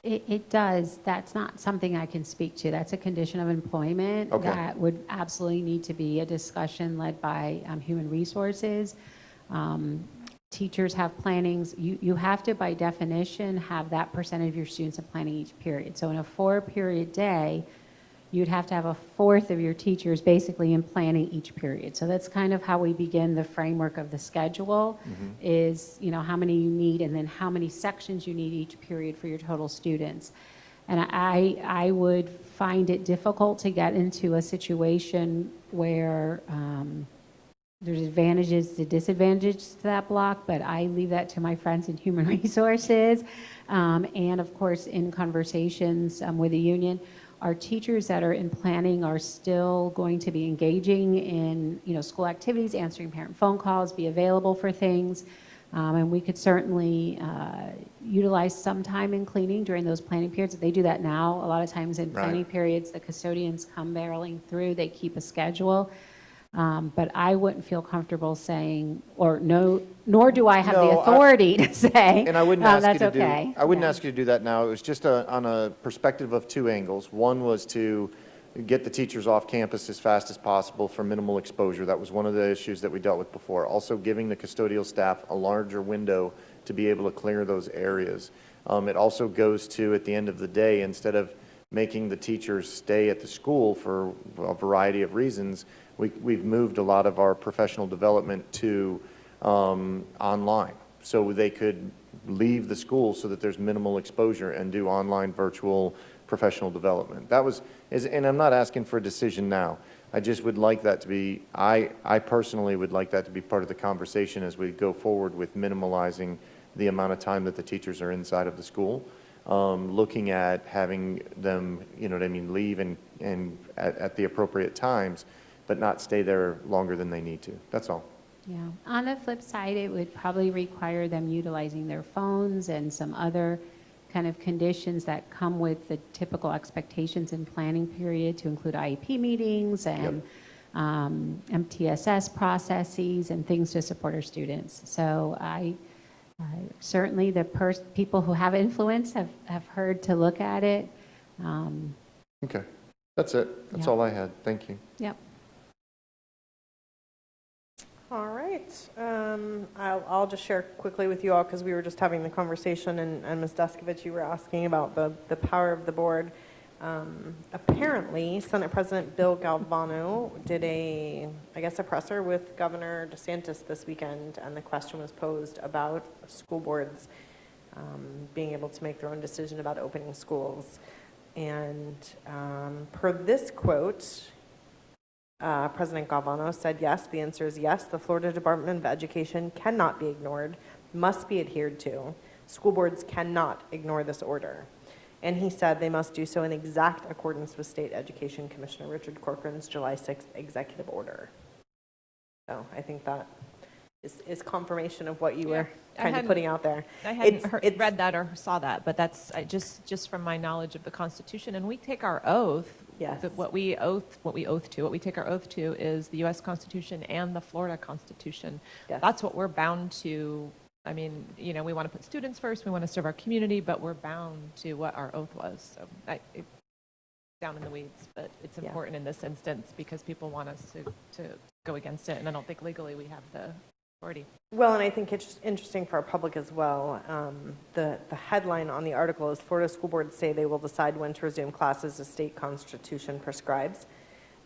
It does. That's not something I can speak to. That's a condition of employment Okay. that would absolutely need to be a discussion led by human resources. Teachers have plannings. You have to, by definition, have that percentage of your students in planning each period. So in a 4-period day, you'd have to have a 1/4 of your teachers basically in planning each period. So that's kind of how we begin the framework of the schedule is, how many you need and then how many sections you need each period for your total students. And I would find it difficult to get into a situation where there's advantages to disadvantages to that block, but I leave that to my friends in human resources. And of course, in conversations with the union, our teachers that are in planning are still going to be engaging in, school activities, answering parent phone calls, be available for things. And we could certainly utilize some time in cleaning during those planning periods. They do that now. A lot of times in planning periods, the custodians come barreling through. They keep a schedule. But I wouldn't feel comfortable saying, or no, nor do I have the authority to say, and I wouldn't ask that's you to okay. I wouldn't ask you to do that now. It was just on a perspective of two angles. One was to get the teachers off campus as fast as possible for minimal exposure. That was one of the issues that we dealt with before. Also giving the custodial staff a larger window to be able to clear those areas. It also goes to, at the end of the day, instead of making the teachers stay at the school for a variety of reasons, we've moved a lot of our professional development to online, so they could leave the school so that there's minimal exposure and do online virtual professional development. And I'm not asking for a decision now. I just would like that to be, I personally would like that to be part of the conversation as we go forward with minimalizing the amount of time that the teachers are inside of the school. Looking at having them, leave and at the appropriate times, but not stay there longer than they need to. That's all. Yeah. On the flip side, it would probably require them utilizing their phones and some other kind of conditions that come with the typical expectations in planning period, to include IEP meetings and MTSS processes and things to support our students. So certainly the people who have influence have heard to look at it. Okay. That's it. That's all I had. Thank you. Yep. All right. I'll just share quickly with you all, because we were just having the conversation, and Ms. Descovich, you were asking about the power of the board. Apparently, Senate President Bill Galvano did a presser with Governor DeSantis this weekend, and the question was posed about school boards being able to make their own decision about opening schools. And per this quote, President Galvano said, yes, the answer is yes. The Florida Department of Education cannot be ignored, must be adhered to. School boards cannot ignore this order. And he said they must do so in exact accordance with State Education Commissioner Richard Corcoran's July 6th executive order. So I think that is confirmation of what you were kind of putting out there. I hadn't read that or saw that, but that's just from my knowledge of the Constitution. And we take our oath. Yes. What we take our oath to is the U.S. Constitution and the Florida Constitution. Yes. That's what we're bound to. I mean, we want to put students first. We want to serve our community, but we're bound to what our oath was. So it's down in the weeds, but it's important in this instance because people want us to go against it, and I don't think legally we have the authority. Well, and I think it's just interesting for our public as well. The headline on the article is Florida school boards say they will decide when to resume classes as state constitution prescribes.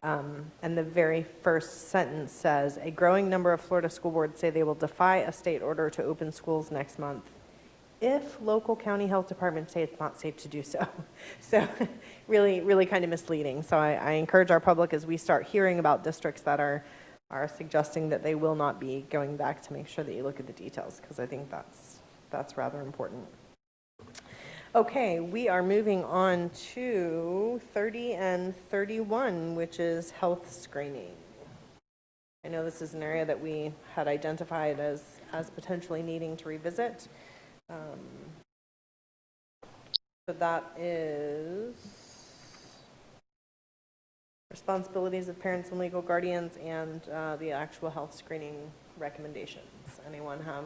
And the very first sentence says, a growing number of Florida school boards say they will defy a state order to open schools next month if local county health departments say it's not safe to do so. So really, really kind of misleading. So I encourage our public, as we start hearing about districts that are suggesting that they will not be going back, to make sure that you look at the details, because I think that's rather important. Okay, we are moving on to 30 and 31, which is health screening. I know this is an area that we had identified as potentially needing to revisit. So that is responsibilities of parents and legal guardians, and the actual health screening recommendations. Anyone have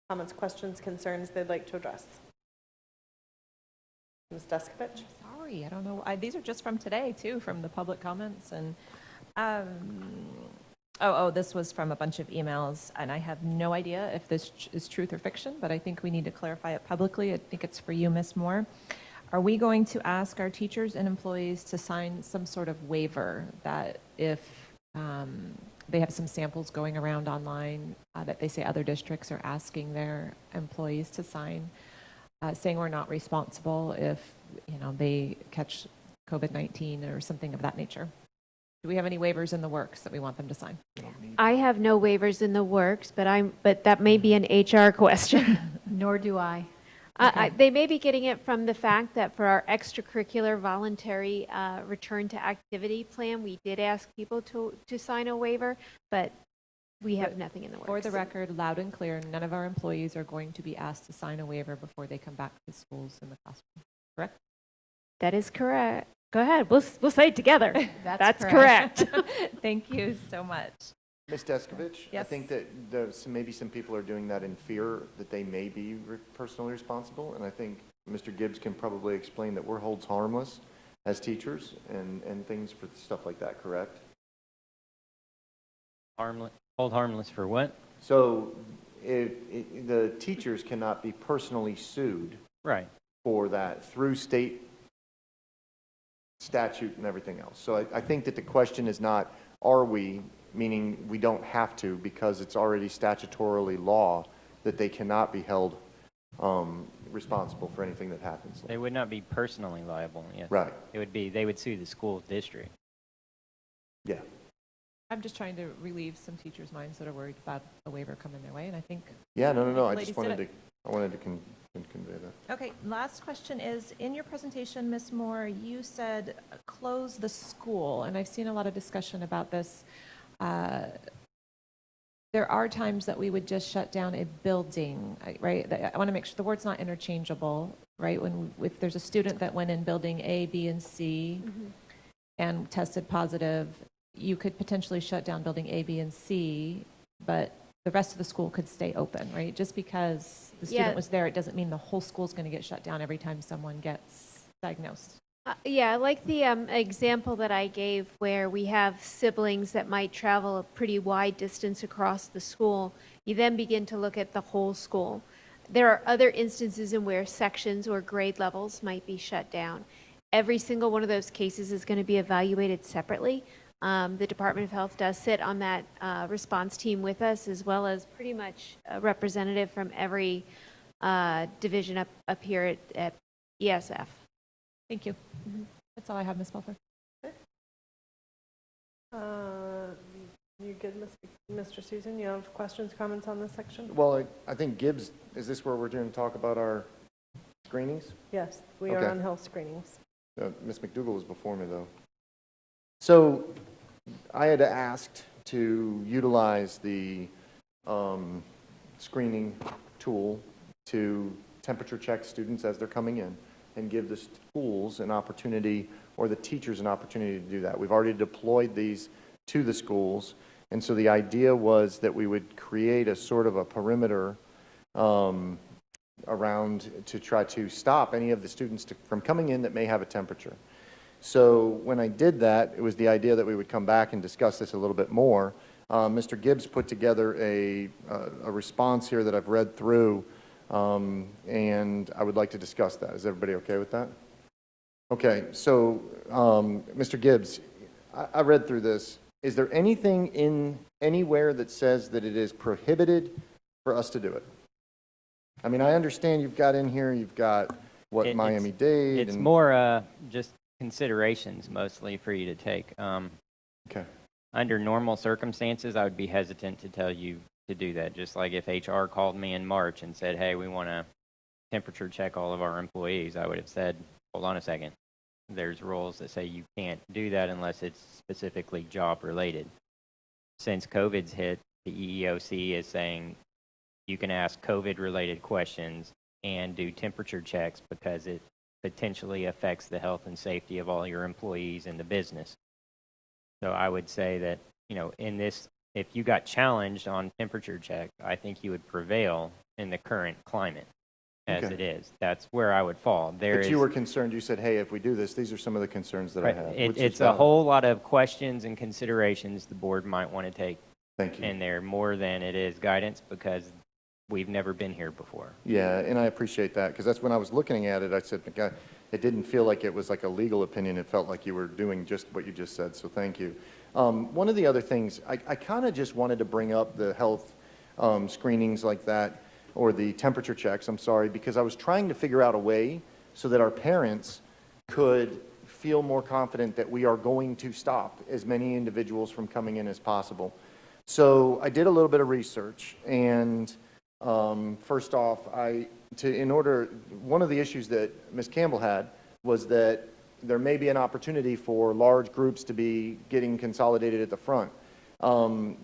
comments, questions, concerns they'd like to address? Ms. Descovich? Sorry, I don't know. These are just from today, too, from the public comments. And this was from a bunch of emails, and I have no idea if this is truth or fiction, but I think we need to clarify it publicly. I think it's for you, Ms. Moore. Are we going to ask our teachers and employees to sign some sort of waiver that if they have some samples going around online that they say other districts are asking their employees to sign, saying we're not responsible if they catch COVID-19 or something of that nature. Do we have any waivers in the works that we want them to sign? I have no waivers in the works, but that may be an HR question. Nor do I. They may be getting it from the fact that for our extracurricular voluntary return to activity plan, we did ask people to sign a waiver, but we have nothing in the works. For the record, loud and clear, none of our employees are going to be asked to sign a waiver before they come back to schools in the classroom, correct? That is correct. Go ahead. We'll say it together. That's correct. Thank you so much. Ms. Descovich, I Yes. think that maybe some people are doing that in fear that they may be personally responsible, and I think Mr. Gibbs can probably explain that we're holds harmless as teachers and things for stuff like that, correct? Hold harmless for what? So if the teachers cannot be personally sued Right. for that through state statute and everything else. So I think that the question is not, are we, meaning we don't have to because it's already statutorily law that they cannot be held responsible for anything that happens. They would not be personally liable, yes. Right. It would be, they would sue the school district. Yeah. I'm just trying to relieve some teachers' minds that are worried about a waiver coming their way, and I think. Yeah, no. I ladies just did wanted it. to convey that. Okay, last question is, in your presentation, Ms. Moore, you said close the school, and I've seen a lot of discussion about this. There are times that we would just shut down a building, right? I want to make sure the word's not interchangeable, right? If there's a student that went in building A, B, and C and tested positive, you could potentially shut down building A, B, and C, but the rest of the school could stay open, right? Just because the student was there, it doesn't mean the whole school's going to get shut down every time someone gets diagnosed. Yeah, like the example that I gave where we have siblings that might travel a pretty wide distance across the school, you then begin to look at the whole school. There are other instances in where sections or grade levels might be shut down. Every single one of those cases is going to be evaluated separately. The Department of Health does sit on that response team with us, as well as pretty much a representative from every division up here at ESF. Thank you. That's all I have, Ms. Belford. You good, Mr. Susan? You have questions, comments on this section? Well, I think Gibbs, is this where we're going to talk about our screenings? Yes, we are on health screenings. Ms. McDougall was before me, though. So I had asked to utilize the screening tool to temperature check students as they're coming in and give the schools an opportunity or the teachers an opportunity to do that. We've already deployed these to the schools, and so the idea was that we would create a sort of a perimeter around to try to stop any of the students from coming in that may have a temperature. So when I did that, it was the idea that we would come back and discuss this a little bit more. Mr. Gibbs put together a response here that I've read through, and I would like to discuss that. Is everybody okay with that? Okay, so Mr. Gibbs, I read through this. Is there anything anywhere that says that it is prohibited for us to do it? I mean, I understand you've got in here, you've got Miami-Dade. It's more just considerations mostly for you to take. Okay. Under normal circumstances, I would be hesitant to tell you to do that. Just like if HR called me in March and said, hey, we want to temperature check all of our employees, I would have said, hold on a second. There's rules that say you can't do that unless it's specifically job related. Since COVID's hit, the EEOC is saying you can ask COVID related questions and do temperature checks because it potentially affects the health and safety of all your employees in the business. So I would say that, in this, if you got challenged on temperature check, I think you would prevail in the current climate as it is. That's where I would fall. But you were concerned, you said, hey, if we do this, these are some of the concerns that I have. It's a whole lot of questions and considerations the board might want to take in there more than it is guidance because we've never been here before. Yeah, and I appreciate that because that's when I was looking at it, I said, it didn't feel like it was like a legal opinion. It felt like you were doing just what you just said, so thank you. One of the other things, I kind of just wanted to bring up the health screenings like that, or the temperature checks, I'm sorry, because I was trying to figure out a way so that our parents could feel more confident that we are going to stop as many individuals from coming in as possible. So I did a little bit of research, and first off, one of the issues that Ms. Campbell had was that there may be an opportunity for large groups to be getting consolidated at the front.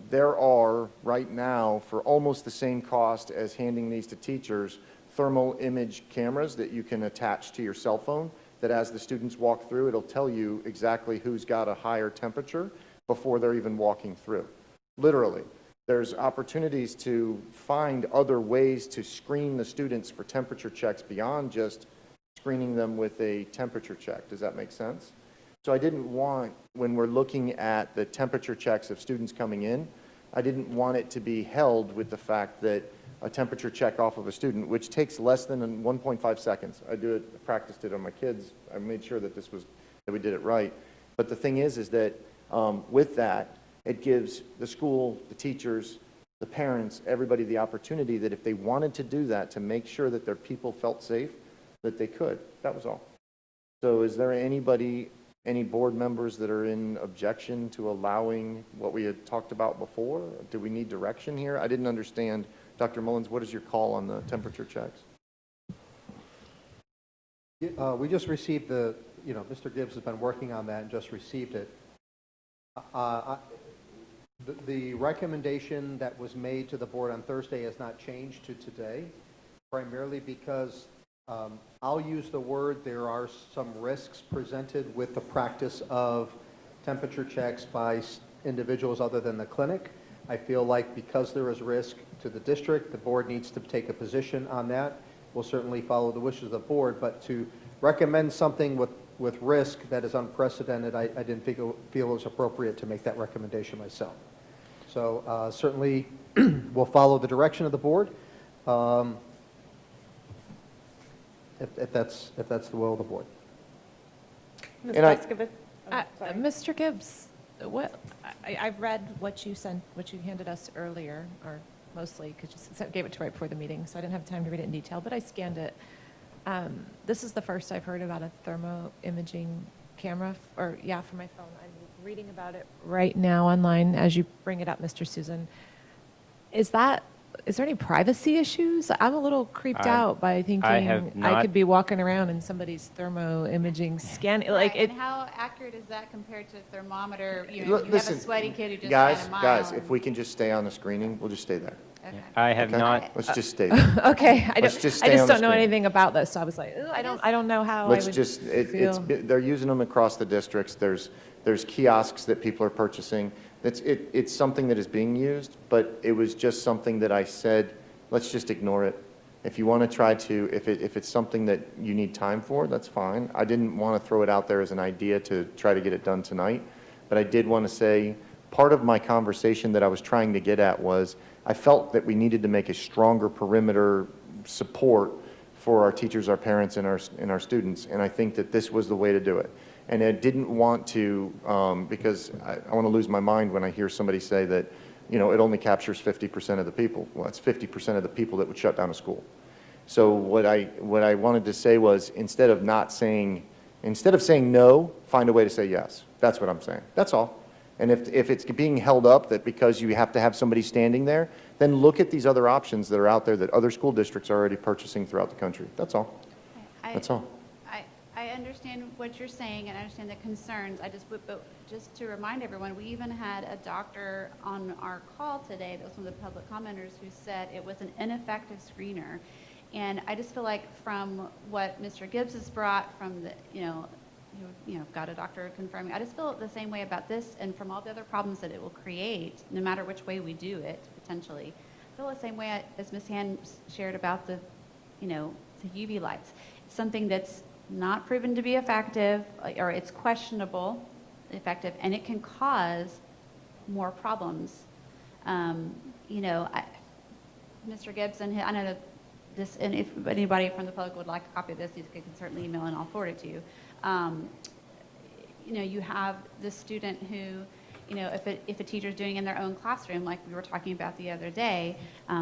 There are, right now, for almost the same cost as handing these to teachers, thermal image cameras that you can attach to your cell phone, that as the students walk through, it'll tell you exactly who's got a higher temperature before they're even walking through. Literally. There's opportunities to find other ways to screen the students for temperature checks beyond just screening them with a temperature check. Does that make sense? So I didn't want, when we're looking at the temperature checks of students coming in, I didn't want it to be held with the fact that a temperature check off of a student, which takes less than 1.5 seconds. I practiced it on my kids. I made sure that that we did it right. But the thing is that with that, it gives the school, the teachers, the parents, everybody the opportunity that if they wanted to do that, to make sure that their people felt safe, that they could. That was all. So is there any board members that are in objection to allowing what we had talked about before? Do we need direction here? I didn't understand. Dr. Mullins, what is your call on the temperature checks? We just received Mr. Gibbs has been working on that and just received it. The recommendation that was made to the board on Thursday has not changed to today, primarily because I'll use the word, there are some risks presented with the practice of temperature checks by individuals other than the clinic. I feel like because there is risk to the district, the board needs to take a position on that. We'll certainly follow the wishes of the board, but to recommend something with risk that is unprecedented, I didn't feel it was appropriate to make that recommendation myself. So certainly we'll follow the direction of the board if that's the will of the board. Ms. Descovich? Mr. Gibbs, I've read what you handed us earlier, or mostly because you gave it to right before the meeting, so I didn't have time to read it in detail, but I scanned it. This is the first I've heard about a thermo imaging camera, for my phone. I'm reading about it right now online as you bring it up, Mr. Susan. Is there any privacy issues? I'm a little creeped out by thinking I could be walking around and somebody's thermo imaging scanning. Right, and how accurate is that compared to a thermometer? You have a sweaty kid who just ran a mile. Guys, if we can just stay on the screening, we'll just stay there. Okay. I have not. Let's just stay there. Okay, I just don't know anything about this, so I was like, I don't know how I would feel. They're using them across the districts. There's kiosks that people are purchasing. It's something that is being used, but it was just something that I said, let's just ignore it. If you want to try to, if it's something that you need time for, that's fine. I didn't want to throw it out there as an idea to try to get it done tonight, but I did want to say part of my conversation that I was trying to get at was I felt that we needed to make a stronger perimeter support for our teachers, our parents, and our students, and I think that this was the way to do it. And I didn't want to, because I want to lose my mind when I hear somebody say that, it only captures 50% of the people. Well, it's 50% of the people that would shut down a school. So what I wanted to say was instead of saying no, find a way to say yes. That's what I'm saying. That's all. And if it's being held up that because you have to have somebody standing there, then look at these other options that are out there that other school districts are already purchasing throughout the country. That's all. That's all. I understand what you're saying and I understand the concerns. But just to remind everyone, we even had a doctor on our call today that was one of the public commenters who said it was an ineffective screener. And I just feel like from what Mr. Gibbs has brought from the, got a doctor confirming, I just feel the same way about this and from all the other problems that it will create, no matter which way we do it, potentially. I feel the same way as Ms. Hand shared about the UV lights. It's something that's not proven to be effective, or it's questionable effective, and it can cause more problems. Mr. Gibbs, and I know that this, and if anybody from the public would like a copy of this, you can certainly email and I'll forward it to you. You have this student who if a teacher's doing in their own classroom, like we were talking about the other day,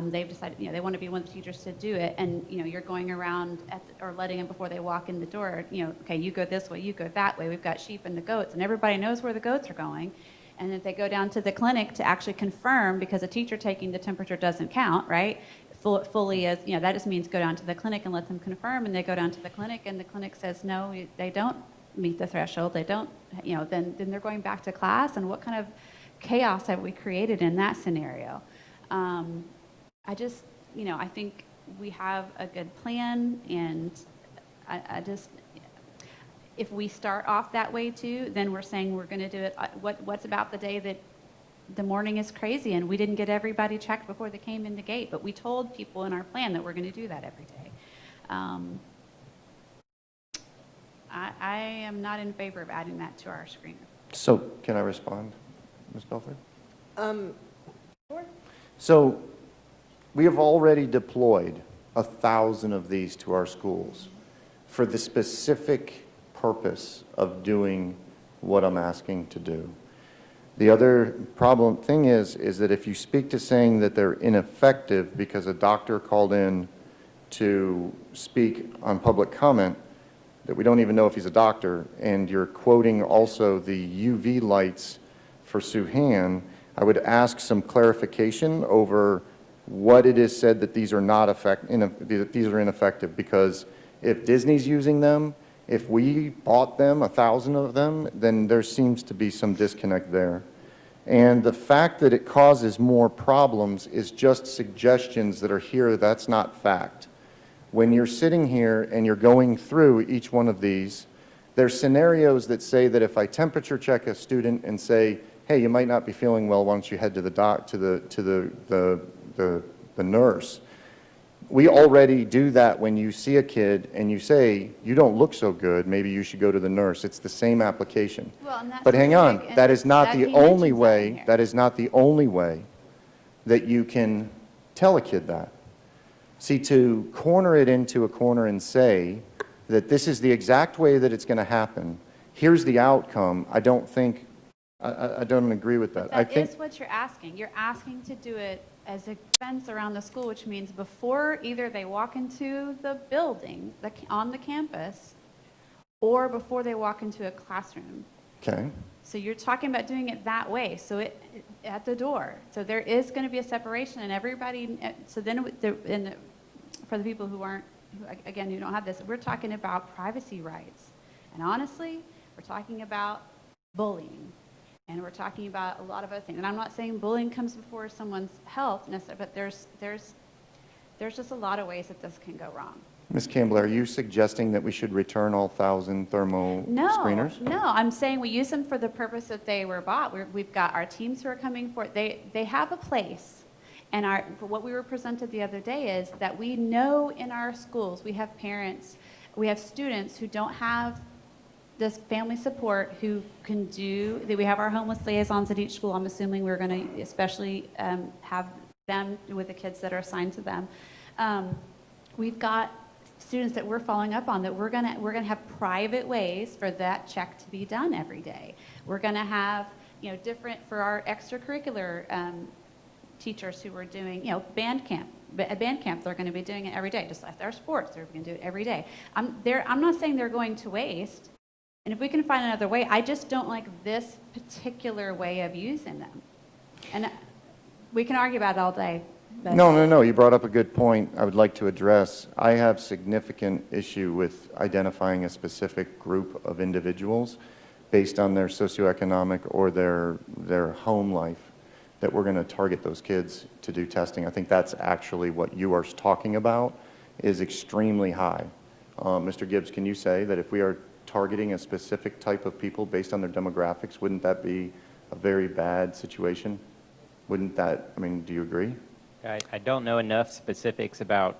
they've decided, they want to be one of the teachers to do it, and, you're going around or letting them before they walk in the door, okay, you go this way, you go that way, we've got sheep and the goats, and everybody knows where the goats are going. And if they go down to the clinic to actually confirm, because a teacher taking the temperature doesn't count, right? Fully as, that just means go down to the clinic and let them confirm, and they go down to the clinic and the clinic says, no, they don't meet the threshold, they don't, then they're going back to class, and what kind of chaos have we created in that scenario? I just, I think we have a good plan, and I just, if we start off that way too, then we're saying we're going to do it. What's about the day that the morning is crazy and we didn't get everybody checked before they came in the gate, but we told people in our plan that we're going to do that every day. I am not in favor of adding that to our screener. So can I respond, Ms. Belford? Sure. So we have already deployed 1,000 of these to our schools for the specific purpose of doing what I'm asking to do. The other thing is that if you speak to saying that they're ineffective because a doctor called in to speak on public comment, that we don't even know if he's a doctor, and you're quoting also the UV lights for Suhan, I would ask some clarification over what it is said that these are not that these are ineffective, because if Disney's using them, if we bought them, 1,000 of them, then there seems to be some disconnect there. And the fact that it causes more problems is just suggestions that are here. That's not fact. When you're sitting here and you're going through each one of these, there's scenarios that say that if I temperature check a student and say, hey, you might not be feeling well, why don't you head to the nurse? We already do that when you see a kid and you say, you don't look so good, maybe you should go to the nurse. It's the same application. But hang on, that is not the only way, that is not the only way that you can tell a kid that. See, to corner it into a corner and say that this is the exact way that it's going to happen, here's the outcome, I don't agree with that. That is what you're asking. You're asking to do it as a fence around the school, which means before either they walk into the building on the campus or before they walk into a classroom. Okay. So you're talking about doing it that way, so at the door. So there is going to be a separation, and everybody, so then for the people who who don't have this, we're talking about privacy rights. And honestly, we're talking about bullying. And we're talking about a lot of other things. And I'm not saying bullying comes before someone's health necessarily, but there's just a lot of ways that this can go wrong. Ms. Campbell, are you suggesting that we should return all 1,000 thermal screeners? No, I'm saying we use them for the purpose that they were bought. We've got our teams who are coming for it. They have a place. And for what we were presented the other day is that we know in our schools, we have parents, we have students who don't have this family support who can do, we have our homeless liaisons at each school. I'm assuming we're going to especially have them with the kids that are assigned to them. We've got students that we're following up on that we're going to have private ways for that check to be done every day. We're going to have, different for our extracurricular teachers who are doing, band camp. At band camp, they're going to be doing it every day, just like their sports. They're going to do it every day. I'm not saying they're going to waste. And if we can find another way, I just don't like this particular way of using them. And we can argue about it all day. But No. You brought up a good point I would like to address. I have significant issue with identifying a specific group of individuals based on their socioeconomic or their home life, that we're going to target those kids to do testing. I think that's actually what you are talking about is extremely high. Mr. Gibbs, can you say that if we are targeting a specific type of people based on their demographics, wouldn't that be a very bad situation? Wouldn't that, do you agree? I don't know enough specifics about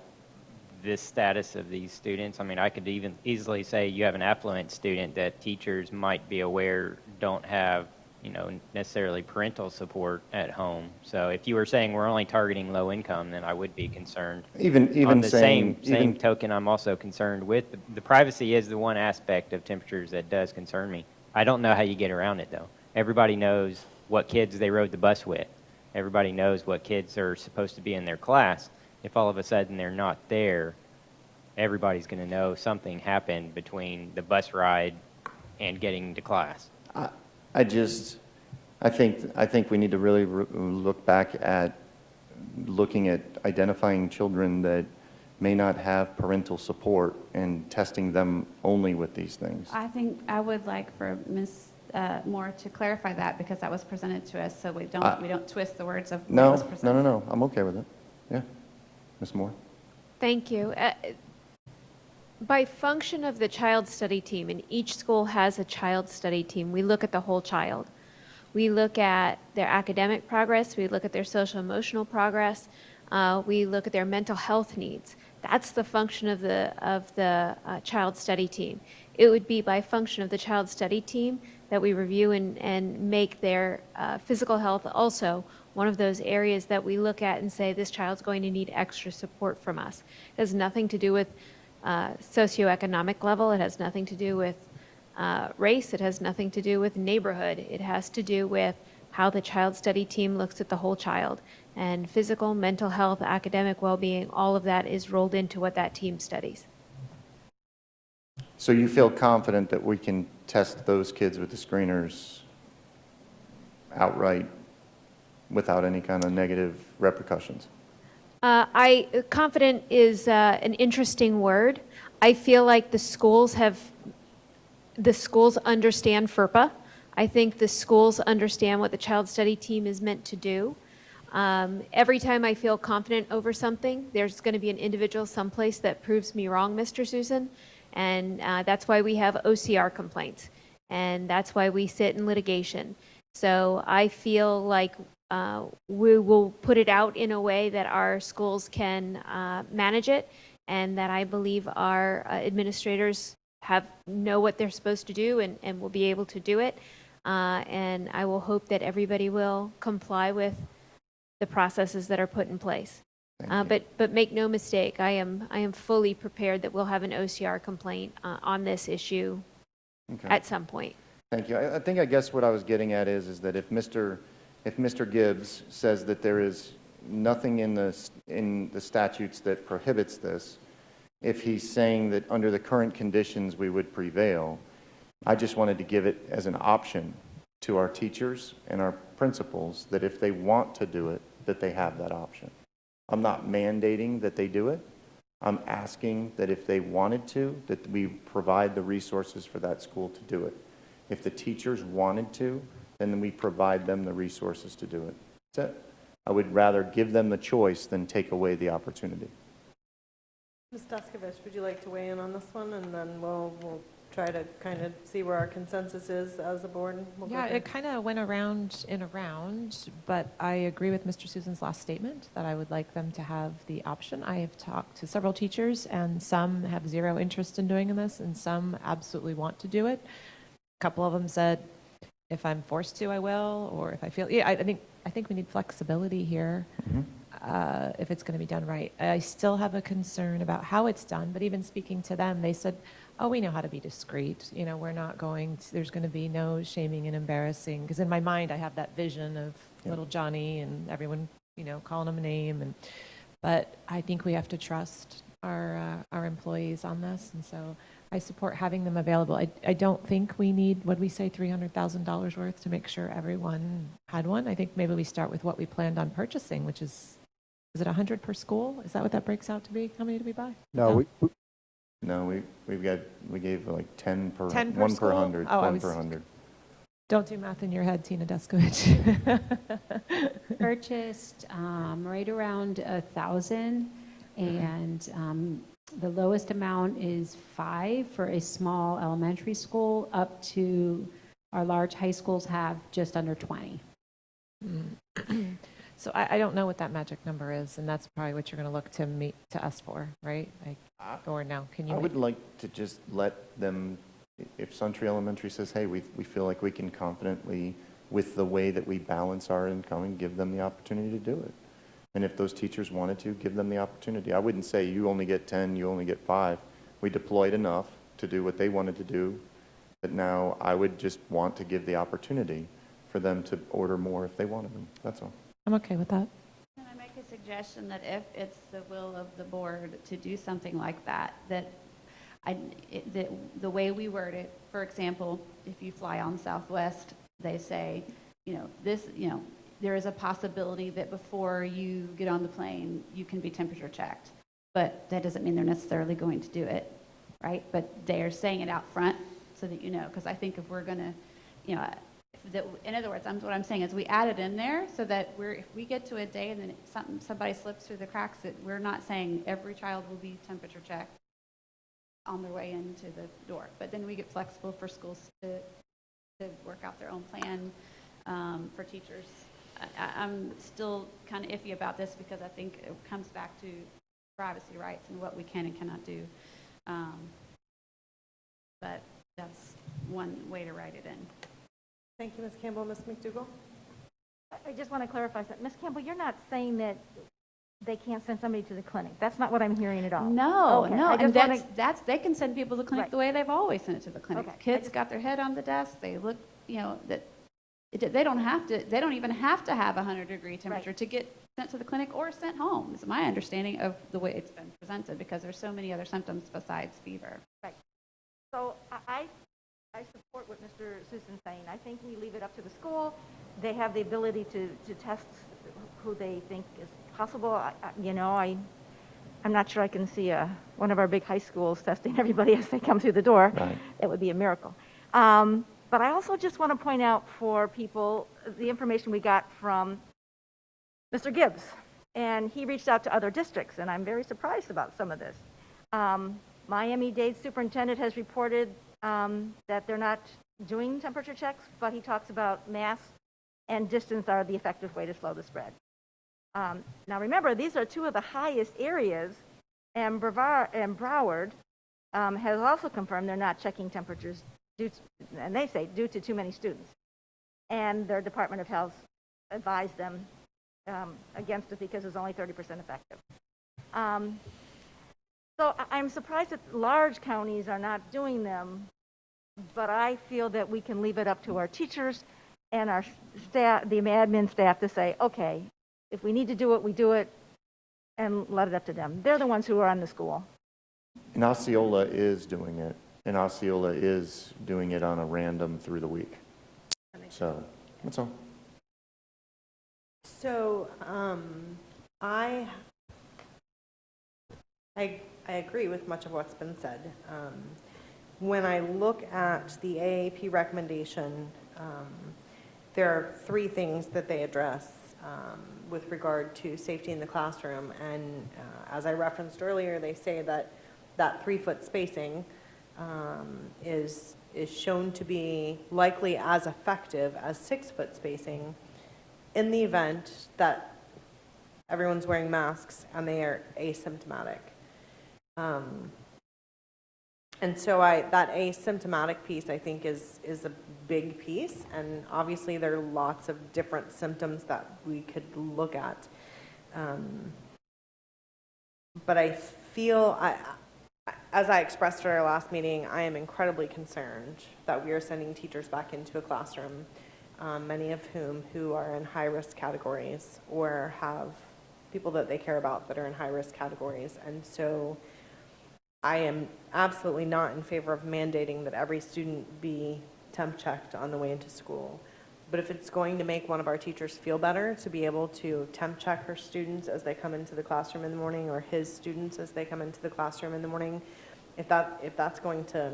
this status of these students. I could even easily say you have an affluent student that teachers might be aware don't have, necessarily parental support at home. So if you were saying we're only targeting low income, then I would be concerned. Even on the saying, same token, I'm also concerned with the privacy is the one aspect of temperatures that does concern me. I don't know how you get around it though. everybody knows what kids they rode the bus with. Everybody knows what kids are supposed to be in their class. If all of a sudden they're not there, everybody's going to know something happened between the bus ride and getting to class. I think we need to really look back at looking at identifying children that may not have parental support and testing them only with these things. I think I would like for Ms. Moore to clarify that, because that was presented to us, so we don't twist the words of what was presented. No. I'm okay with it. Yeah. Ms. Moore? Thank you. By function of the child study team, and each school has a child study team, we look at the whole child. We look at their academic progress, we look at their social emotional progress, we look at their mental health needs. That's the function of the child study team. It would be by function of the child study team that we review and make their physical health also one of those areas that we look at and say, this child's going to need extra support from us. It has nothing to do with socioeconomic level. It has nothing to do with race. It has nothing to do with neighborhood. It has to do with how the child study team looks at the whole child. And physical, mental health, academic well-being, all of that is rolled into what that team studies. So you feel confident that we can test those kids with the screeners outright without any kind of negative repercussions? Confident is an interesting word. I feel like the schools understand FERPA. I think the schools understand what the child study team is meant to do. Every time I feel confident over something, there's going to be an individual someplace that proves me wrong, Mr. Susan. And that's why we have OCR complaints. And that's why we sit in litigation. So I feel like we will put it out in a way that our schools can manage it, and that I believe our administrators know what they're supposed to do and will be able to do it. And I will hope that everybody will comply with the processes that are put in place. But make no mistake, I am fully prepared that we'll have an OCR complaint on this issue at some point. Thank you. I guess what I was getting at is that if Mr. Gibbs says that there is nothing in the statutes that prohibits this, if he's saying that under the current conditions we would prevail, I just wanted to give it as an option to our teachers and our principals that if they want to do it, that they have that option. I'm not mandating that they do it. I'm asking that if they wanted to, that we provide the resources for that school to do it. If the teachers wanted to, then we provide them the resources to do it. That's it. I would rather give them the choice than take away the opportunity. Ms. Descovich, would you like to weigh in on this one, and then we'll try to kind of see where our consensus is as a board? Yeah, it kind of went around and around, but I agree with Mr. Susan's last statement that I would like them to have the option. I have talked to several teachers, and some have zero interest in doing this, and some absolutely want to do it. A couple of them said, if I'm forced to, I will, or if I feel, I think we need flexibility here. If it's going to be done right. I still have a concern about how it's done, but even speaking to them, they said, oh, we know how to be discreet. We're not there's going to be no shaming and embarrassing. Because in my mind, I have that vision of little Johnny and everyone, calling him a name. But I think we have to trust our employees on this. And so I support having them available. I don't think we need, what we say, $300,000 worth to make sure everyone had one. I think maybe we start with what we planned on purchasing, which is it 100 per school? Is that what that breaks out to be? How many did we buy? No, we gave like 10 per, 10 per 1 school? per 100, Oh, 1 per 100. Don't do math in your head, Tina Descovich. Purchased right around 1,000, and the lowest amount is 5 for a small elementary school, up to our large high schools have just under 20. So I don't know what that magic number is, and that's probably what you're going to look to us for, right? Or no? Can you? I would like to just let them, if Suntry Elementary says, hey, we feel like we can confidently, with the way that we balance our income, and give them the opportunity to do it. And if those teachers wanted to, give them the opportunity. I wouldn't say you only get 10, you only get 5. We deployed enough to do what they wanted to do, but now I would just want to give the opportunity for them to order more if they wanted them. That's all. I'm okay with that. Can I make a suggestion that if it's the will of the board to do something like that, that the way we word it, for example, if you fly on Southwest, they say, there is a possibility that before you get on the plane, you can be temperature checked. But that doesn't mean they're necessarily going to do it, right? But they're saying it out front so that you know, because I think if we're going to, in other words, what I'm saying is we add it in there so that if we get to a day and then somebody slips through the cracks, that we're not saying every child will be temperature checked on their way into the door. But then we get flexible for schools to work out their own plan for teachers. I'm still kind of iffy about this because I think it comes back to privacy rights and what we can and cannot do. But that's one way to write it in. Thank you, Ms. Campbell. Ms. McDougall? I just want to clarify something. Ms. Campbell, you're not saying that they can't send somebody to the clinic. That's not what I'm hearing at all. No, Okay. no, I and just that's they can send people to the clinic Right. the way they've always sent it to the clinic. Okay. Kids got their head on the desk. They look, that they don't even have to have a 100-degree temperature to get sent to the clinic or sent home. Is my understanding of the way it's been presented, because there's so many other symptoms besides fever. Right. So I support what Mr. Susan's saying. I think we leave it up to the school. They have the ability to test who they think is possible. I'm not sure I can see one of our big high schools testing everybody as they come through the door. Right. It would be a miracle. But I also just want to point out for people the information we got from Mr. Gibbs. And he reached out to other districts, and I'm very surprised about some of this. Miami-Dade superintendent has reported that they're not doing temperature checks, but he talks about masks and distance are the effective way to slow the spread. Now remember, these are two of the highest areas, and Broward has also confirmed they're not checking temperatures and they say due to too many students. And their Department of Health advised them against it because it's only 30% effective. So I'm surprised that large counties are not doing them, but I feel that we can leave it up to our teachers and our staff, the admin staff, to say, okay, if we need to do it, we do it, and let it up to them. They're the ones who are on the school. And Osceola is doing it, and Osceola is doing it on a random through the week. So that's all. So I agree with much of what's been said. When I look at the AAP recommendation, there are three things that they address with regard to safety in the classroom. And as I referenced earlier, they say that 3-foot spacing is shown to be likely as effective as 6-foot spacing in the event that everyone's wearing masks and they are asymptomatic. And so that asymptomatic piece, I think, is a big piece. And obviously, there are lots of different symptoms that we could look at. But I feel, as I expressed at our last meeting, I am incredibly concerned that we are sending teachers back into a classroom, many of who are in high-risk categories or have people that they care about that are in high-risk categories. And so I am absolutely not in favor of mandating that every student be temp checked on the way into school. But if it's going to make one of our teachers feel better to be able to temp check her students as they come into the classroom in the morning, or his students as they come into the classroom in the morning, if that's going to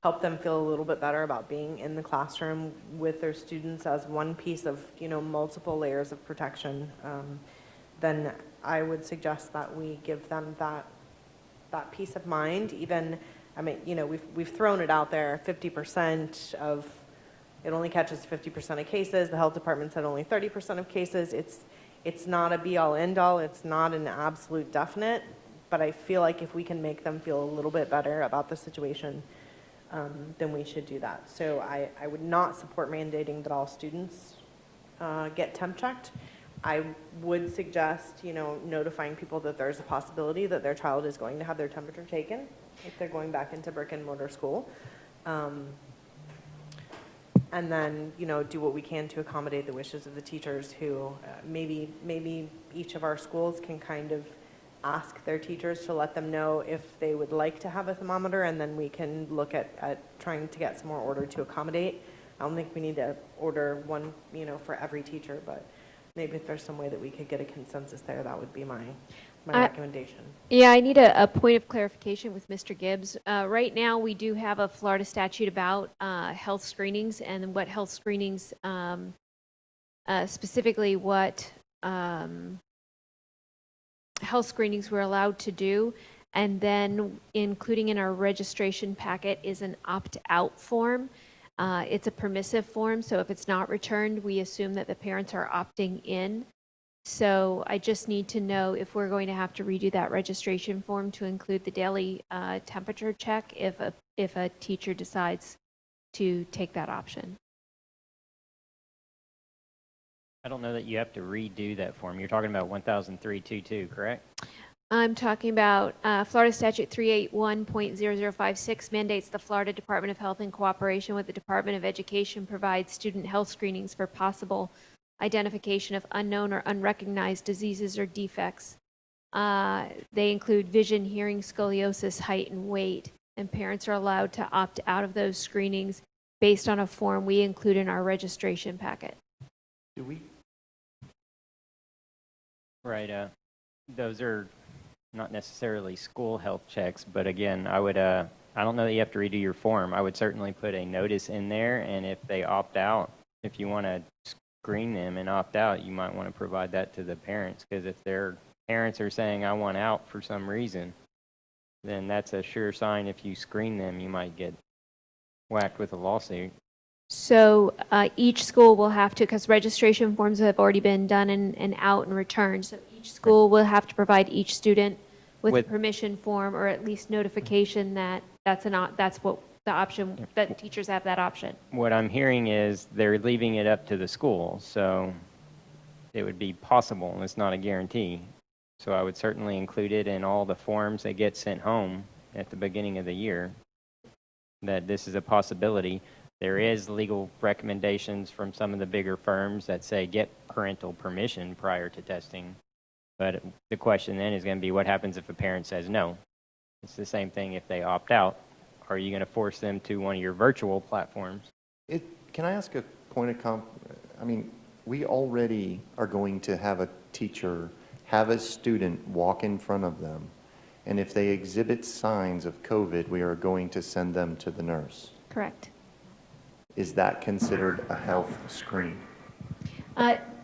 help them feel a little bit better about being in the classroom with their students as one piece of, multiple layers of protection, then I would suggest that we give them that peace of mind. Even, we've thrown it out there, 50% of, it only catches 50% of cases. The health department said only 30% of cases. It's not a be-all, end-all. It's not an absolute definite, but I feel like if we can make them feel a little bit better about the situation, then we should do that. So I would not support mandating that all students get temp checked. I would suggest, notifying people that there's a possibility that their child is going to have their temperature taken if they're going back into brick and mortar school. and then, do what we can to accommodate the wishes of the teachers who maybe each of our schools can kind of ask their teachers to let them know if they would like to have a thermometer, and then we can look at trying to get some more order to accommodate. I don't think we need to order one, for every teacher, but maybe if there's some way that we could get a consensus there, that would be my recommendation. Yeah, I need a point of clarification with Mr. Gibbs. Right now, we do have a Florida statute about health screenings and what health screenings, specifically what health screenings we're allowed to do. And then including in our registration packet is an opt-out form. It's a permissive form, so if it's not returned, we assume that the parents are opting in. So I just need to know if we're going to have to redo that registration form to include the daily temperature check if a teacher decides to take that option. I don't know that you have to redo that form. You're talking about 100322, correct? I'm talking about Florida Statute 381.0056 mandates the Florida Department of Health in cooperation with the Department of Education provide student health screenings for possible identification of unknown or unrecognized diseases or defects. They include vision, hearing, scoliosis, height, and weight, and parents are allowed to opt out of those screenings based on a form we include in our registration packet. Do we? Right. Those are not necessarily school health checks, but again, I don't know that you have to redo your form. I would certainly put a notice in there, and if they opt out, if you want to screen them and opt out, you might want to provide that to the parents, because if their parents are saying, I want out for some reason, then that's a sure sign if you screen them, you might get whacked with a lawsuit. So each school will have to, because registration forms have already been done and out and returned, so each school will have to provide each student with a permission form or at least notification that that's what the option, that teachers have that option. What I'm hearing is they're leaving it up to the school, so it would be possible, and it's not a guarantee. So I would certainly include it in all the forms that get sent home at the beginning of the year, that this is a possibility. There is legal recommendations from some of the bigger firms that say get parental permission prior to testing. But the question then is going to be, what happens if a parent says no? It's the same thing if they opt out. Are you going to force them to one of your virtual platforms? Can I ask a point of we already are going to have a teacher have a student walk in front of them, and if they exhibit signs of COVID, we are going to send them to the nurse. Correct. Is that considered a health screen?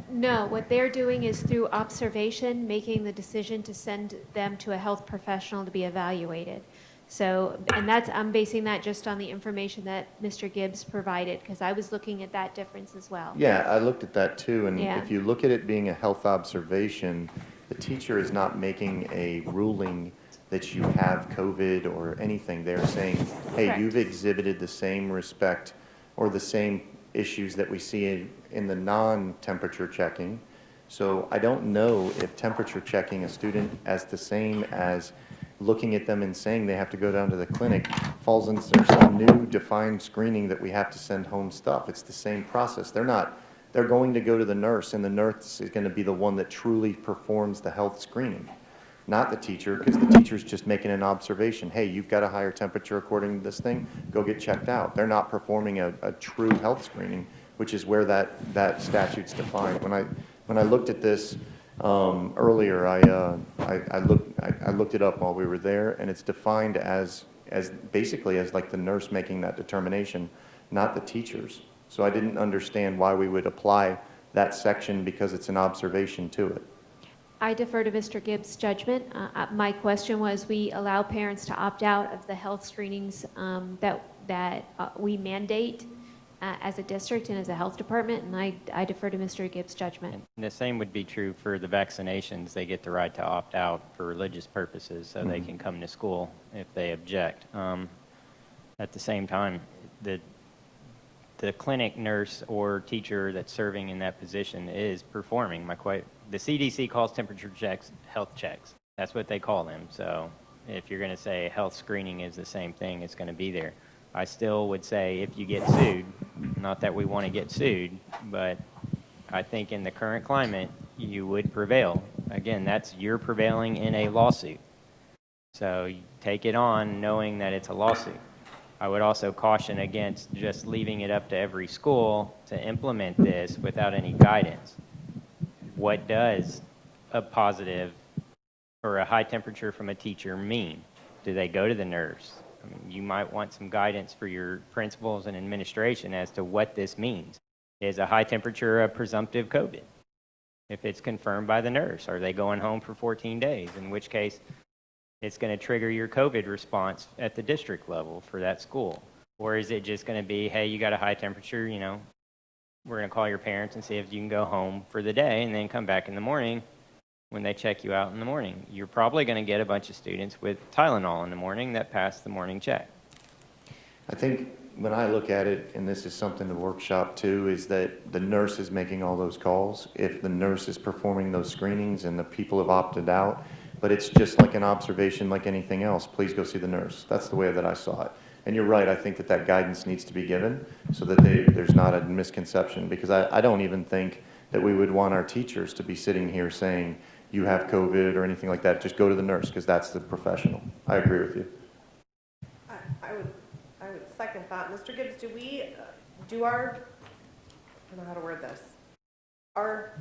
No, what they're doing is through observation, making the decision to send them to a health professional to be evaluated. So, and I'm basing that just on the information that Mr. Gibbs provided, because I was looking at that difference as well. Yeah, I looked at that too, and Yeah. if you look at it being a health observation, the teacher is not making a ruling that you have COVID or anything. They're saying, hey, Correct. you've exhibited the same respect or the same issues that we see in the non-temperature checking. So I don't know if temperature checking a student as the same as looking at them and saying they have to go down to the clinic falls into some new defined screening that we have to send home stuff. It's the same process. They're going to go to the nurse, and the nurse is going to be the one that truly performs the health screening, not the teacher, because the teacher's just making an observation. Hey, you've got a higher temperature according to this thing, go get checked out. They're not performing a true health screening, which is where that statute's defined. When I looked at this earlier, I looked it up while we were there, and it's defined as basically as like the nurse making that determination, not the teachers. So I didn't understand why we would apply that section because it's an observation to it. I defer to Mr. Gibbs' judgment. My question was, we allow parents to opt out of the health screenings that we mandate as a district and as a health department, and I defer to Mr. Gibbs' judgment. And the same would be true for the vaccinations. They get the right to opt out for religious purposes, so they can come to school if they object. At the same time, the clinic nurse or teacher that's serving in that position is performing. The CDC calls temperature checks health checks. That's what they call them. So if you're going to say health screening is the same thing, it's going to be there. I still would say if you get sued, Not that we want to get sued, but I think in the current climate, you would prevail. Again, you're prevailing in a lawsuit. So you take it on knowing that it's a lawsuit. I would also caution against just leaving it up to every school to implement this without any guidance. What does a positive or a high temperature from a teacher mean? Do they go to the nurse? I mean, you might want some guidance for your principals and administration as to what this means. Is a high temperature a presumptive COVID? If it's confirmed by the nurse, are they going home for 14 days? In which case, it's going to trigger your COVID response at the district level for that school. Or is it just going to be, hey, you got a high temperature, we're going to call your parents and see if you can go home for the day and then come back in the morning when they check you out in the morning. You're probably going to get a bunch of students with Tylenol in the morning that pass the morning check. I think when I look at it, and this is something to workshop too, is that the nurse is making all those calls. If the nurse is performing those screenings and the people have opted out, but it's just like an observation like anything else, please go see the nurse. That's the way that I saw it. And you're right, I think that guidance needs to be given so that there's not a misconception, because I don't even think that we would want our teachers to be sitting here saying, you have COVID or anything like that. Just go to the nurse, because that's the professional. I agree with you. I would second that. Mr. Gibbs, do we, do our, I don't know how to word this. Or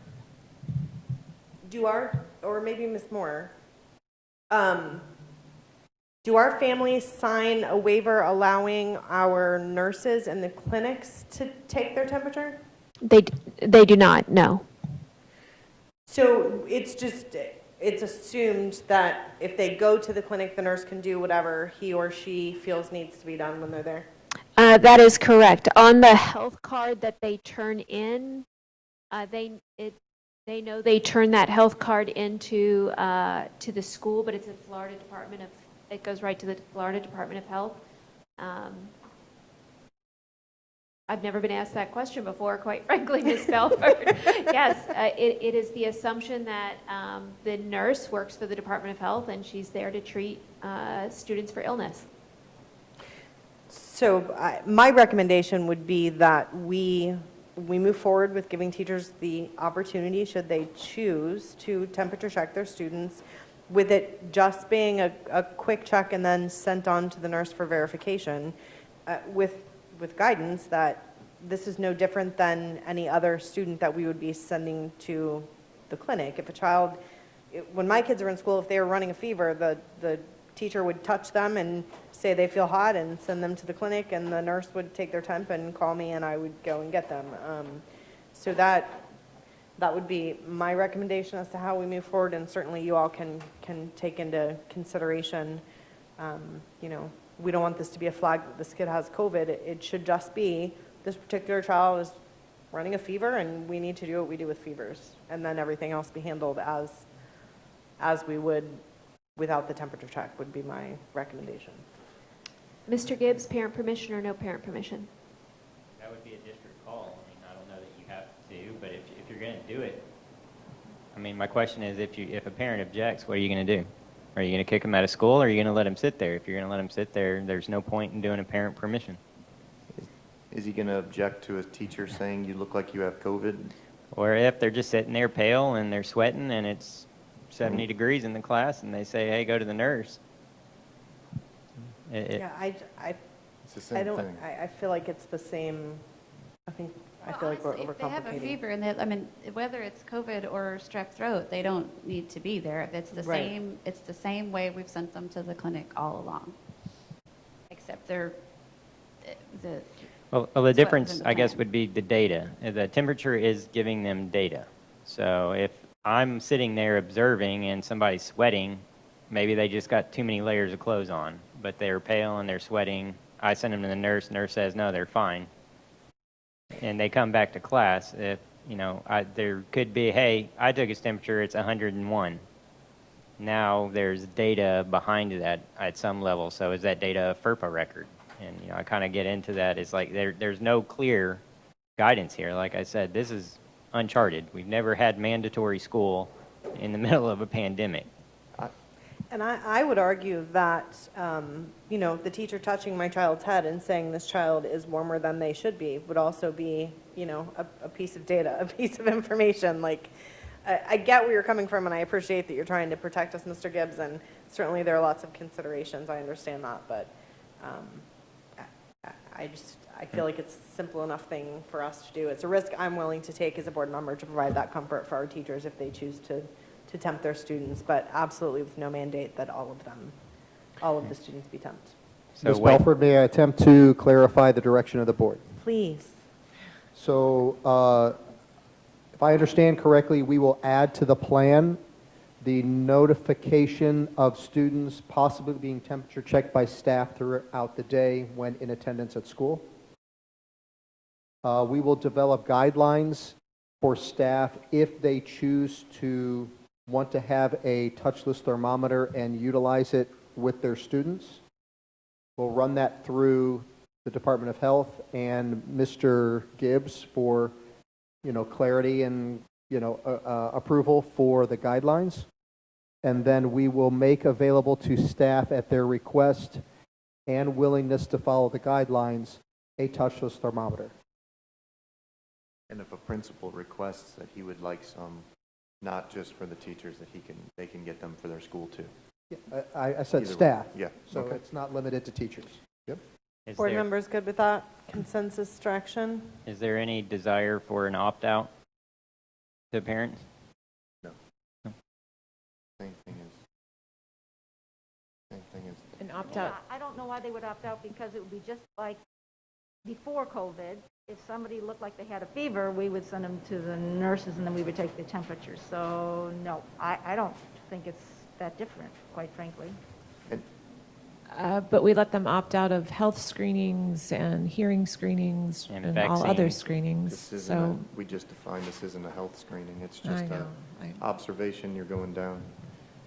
maybe Ms. Moore, do our families sign a waiver allowing our nurses in the clinics to take their temperature? They do not, no. So it's assumed that if they go to the clinic, the nurse can do whatever he or she feels needs to be done when they're there? That is correct. On the health card that they turn in, they know they turn that health card into to the school, but it's a Florida Department of, it goes right to the Florida Department of Health. I've never been asked that question before, quite frankly, Ms. Belford. Yes, it is the assumption that the nurse works for the Department of Health and she's there to treat students for illness. So my recommendation would be that we move forward with giving teachers the opportunity, should they choose, to temperature check their students, with it just being a quick check and then sent on to the nurse for verification, with guidance that this is no different than any other student that we would be sending to the clinic. If a child, when my kids are in school, if they were running a fever, the teacher would touch them and say they feel hot and send them to the clinic, and the nurse would take their temp and call me and I would go and get them. So that would be my recommendation as to how we move forward, and certainly you all can take into consideration, we don't want this to be a flag that this kid has COVID. It should just be, this particular child is running a fever and we need to do what we do with fevers, and then everything else be handled as we would without the temperature check, would be my recommendation. Mr. Gibbs, parent permission or no parent permission? That would be a district call. I mean, I don't know that you have to, but if you're going to do it, I mean, my question is, if a parent objects, what are you going to do? Are you going to kick them out of school, or are you going to let them sit there? If you're going to let them sit there, there's no point in doing a parent permission. Is he going to object to a teacher saying you look like you have COVID? Or if they're just sitting there pale and they're sweating and it's 70 degrees in the class and they say, hey, go to the nurse. Yeah, it's the same thing. I feel like it's the same. I feel like we're overcomplicating. If they have a fever, and whether it's COVID or strep throat, they don't need to be there. It's the Right. same. It's the same way we've sent them to the clinic all along, except they're the. Well, the difference, I guess, would be the data. The temperature is giving them data. So if I'm sitting there observing and somebody's sweating, maybe they just got too many layers of clothes on, but they're pale and they're sweating. I send them to the nurse. Nurse says, no, they're fine. And they come back to class. If, there could be, hey, I took his temperature, it's 101. Now there's data behind that at some level. So is that data a FERPA record? And, I kind of get into that. It's like there's no clear guidance here. Like I said, this is uncharted. We've never had mandatory school in the middle of a pandemic. And I would argue that, you know, the teacher touching my child's head and saying this child is warmer than they should be would also be, you know, a piece of data, a piece of information. Like, I get where you're coming from, and I appreciate that you're trying to protect us, Mr. Gibbs, and certainly there are lots of considerations. I understand that, but I feel like it's a simple enough thing for us to do. It's a risk I'm willing to take as a board member to provide that comfort for our teachers if they choose to tempt their students, but absolutely with no mandate that all of the students be temped. So Ms. Belford, may I attempt to clarify the direction of the board? Please. So if I understand correctly, we will add to the plan the notification of students possibly being temperature checked by staff throughout the day when in attendance at school. We will develop guidelines for staff if they choose to want to have a touchless thermometer and utilize it with their students. We'll run that through the Department of Health and Mr. Gibbs for, you know, clarity and, you know, approval for the guidelines. And then we will make available to staff at their request and willingness to follow the guidelines a touchless thermometer. And if a principal requests that he would like some, not just for the teachers, that they can get them for their school too. Yeah, I said Either way. staff. Yeah. So Okay. it's not limited to teachers. Yep. Board members good with that consensus direction? Is there any desire for an opt-out to parents? No. Same thing as An opt-out. Yeah, I don't know why they would opt out, because it would be just like before COVID. If somebody looked like they had a fever, we would send them to the nurses and then we would take the temperature. So no, I don't think it's that different, quite frankly. But we let them opt out of health screenings and hearing screenings and all other screenings. This isn't So we just defined this isn't a health screening. It's I just know. observation. You're going down.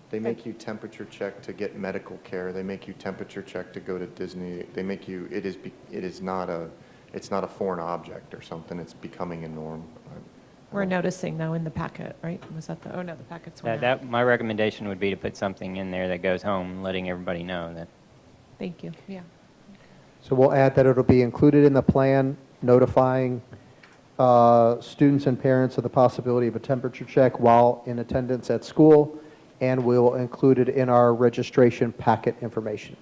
They make you temperature check to get medical care. They make you temperature check to go to Disney. They make you. It is not a. It's not a foreign object or something. It's becoming a norm. we're noticing though in the packet, right? Was that the? Oh no, the packets were. not. My recommendation would be to put something in there that goes home, letting everybody know that. Thank you. Yeah. So we'll add that it'll be included in the plan, notifying students and parents of the possibility of a temperature check while in attendance at school, and we'll include it in our registration packet information.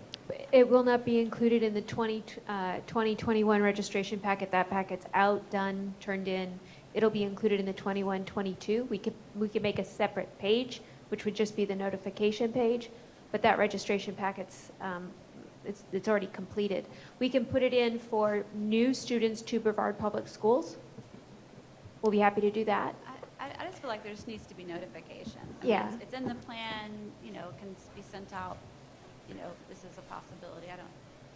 It will not be included in the 2021 registration packet. That packet's out, done, turned in. It'll be included in the 21-22. We could make a separate page, which would just be the notification page, but that registration packet's it's already completed. We can put it in for new students to Brevard Public Schools. We'll be happy to do that. I just feel like there just needs to be notification. Yeah. It's in the plan, you know, can be sent out, you know, this is a possibility.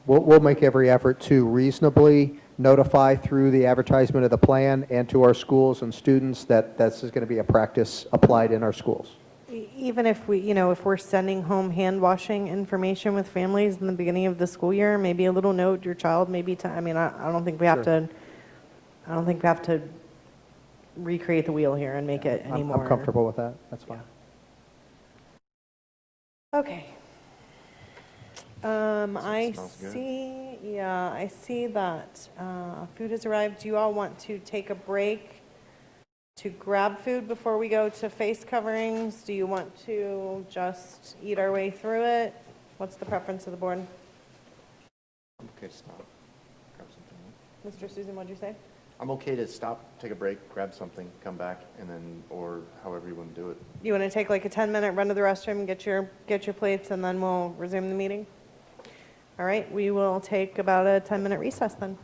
We'll make every effort to reasonably notify through the advertisement of the plan and to our schools and students that this is going to be a practice applied in our schools. Even if we, you know, if we're sending home hand washing information with families in the beginning of the school year, maybe a little note, your child maybe, I mean, I don't think we have to, I don't think we have to recreate the wheel here and make it any more. I'm comfortable with that. That's fine. Okay. I smells good. I see that food has arrived. Do you all want to take a break to grab food before we go to face coverings? Do you want to just eat our way through it? What's the preference of the board? I'm okay to stop. Grab something. Mr. Susan, what'd you say? I'm okay to stop, take a break, grab something, come back, and then, or however you want to do it. You want to take like a 10-minute run to the restroom, get your plates, and then we'll resume the meeting? All right, we will take about a 10-minute recess then.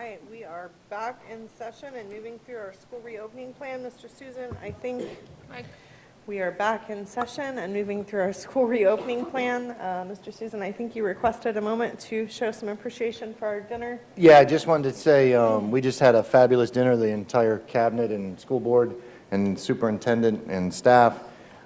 right, we are back in session and moving through our school reopening plan. Mr. Susan, I think we are back in session and moving through our school reopening plan. Mr. Susan, I think you requested a moment to show some appreciation for our dinner. Yeah, I just wanted to say we just had a fabulous dinner, the entire cabinet and school board and superintendent and staff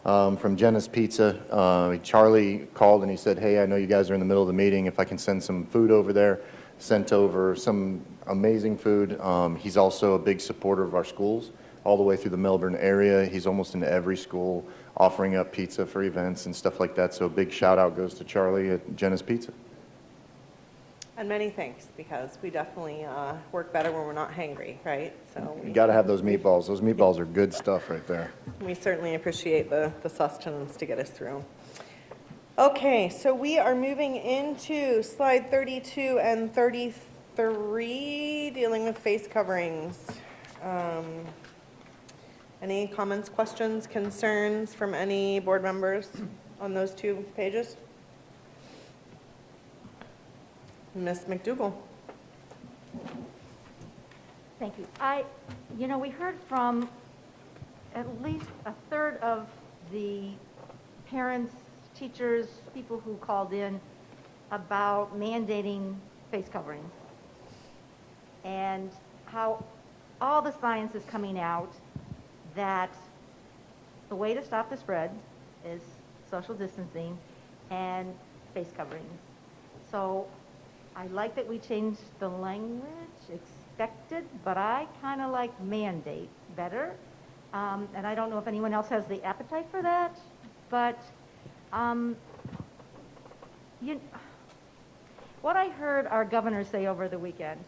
from Jenna's Pizza. Charlie called and he said, hey, I know you guys are in the middle of the meeting. If I can send some food over there, sent over some amazing food. He's also a big supporter of our schools all the way through the Melbourne area. He's almost in every school offering up pizza for events and stuff like that. So a big shout out goes to Charlie at Jenna's Pizza. And many thanks, because we definitely work better when we're not hangry, right? So You got to have those meatballs. Those meatballs are good stuff right there. we certainly appreciate the sustenance to get us through. Okay, so we are moving into slide 32 and 33, dealing with face coverings. Any comments, questions, concerns from any board members on those two pages? Ms. McDougall. Thank you. We heard from at least a third of the parents, teachers, people who called in about mandating face coverings and how all the science is coming out that the way to stop the spread is social distancing and face coverings. So I like that we changed the language, expected, but I kind of like mandate better. And I don't know if anyone else has the appetite for that, but what I heard our governor say over the weekend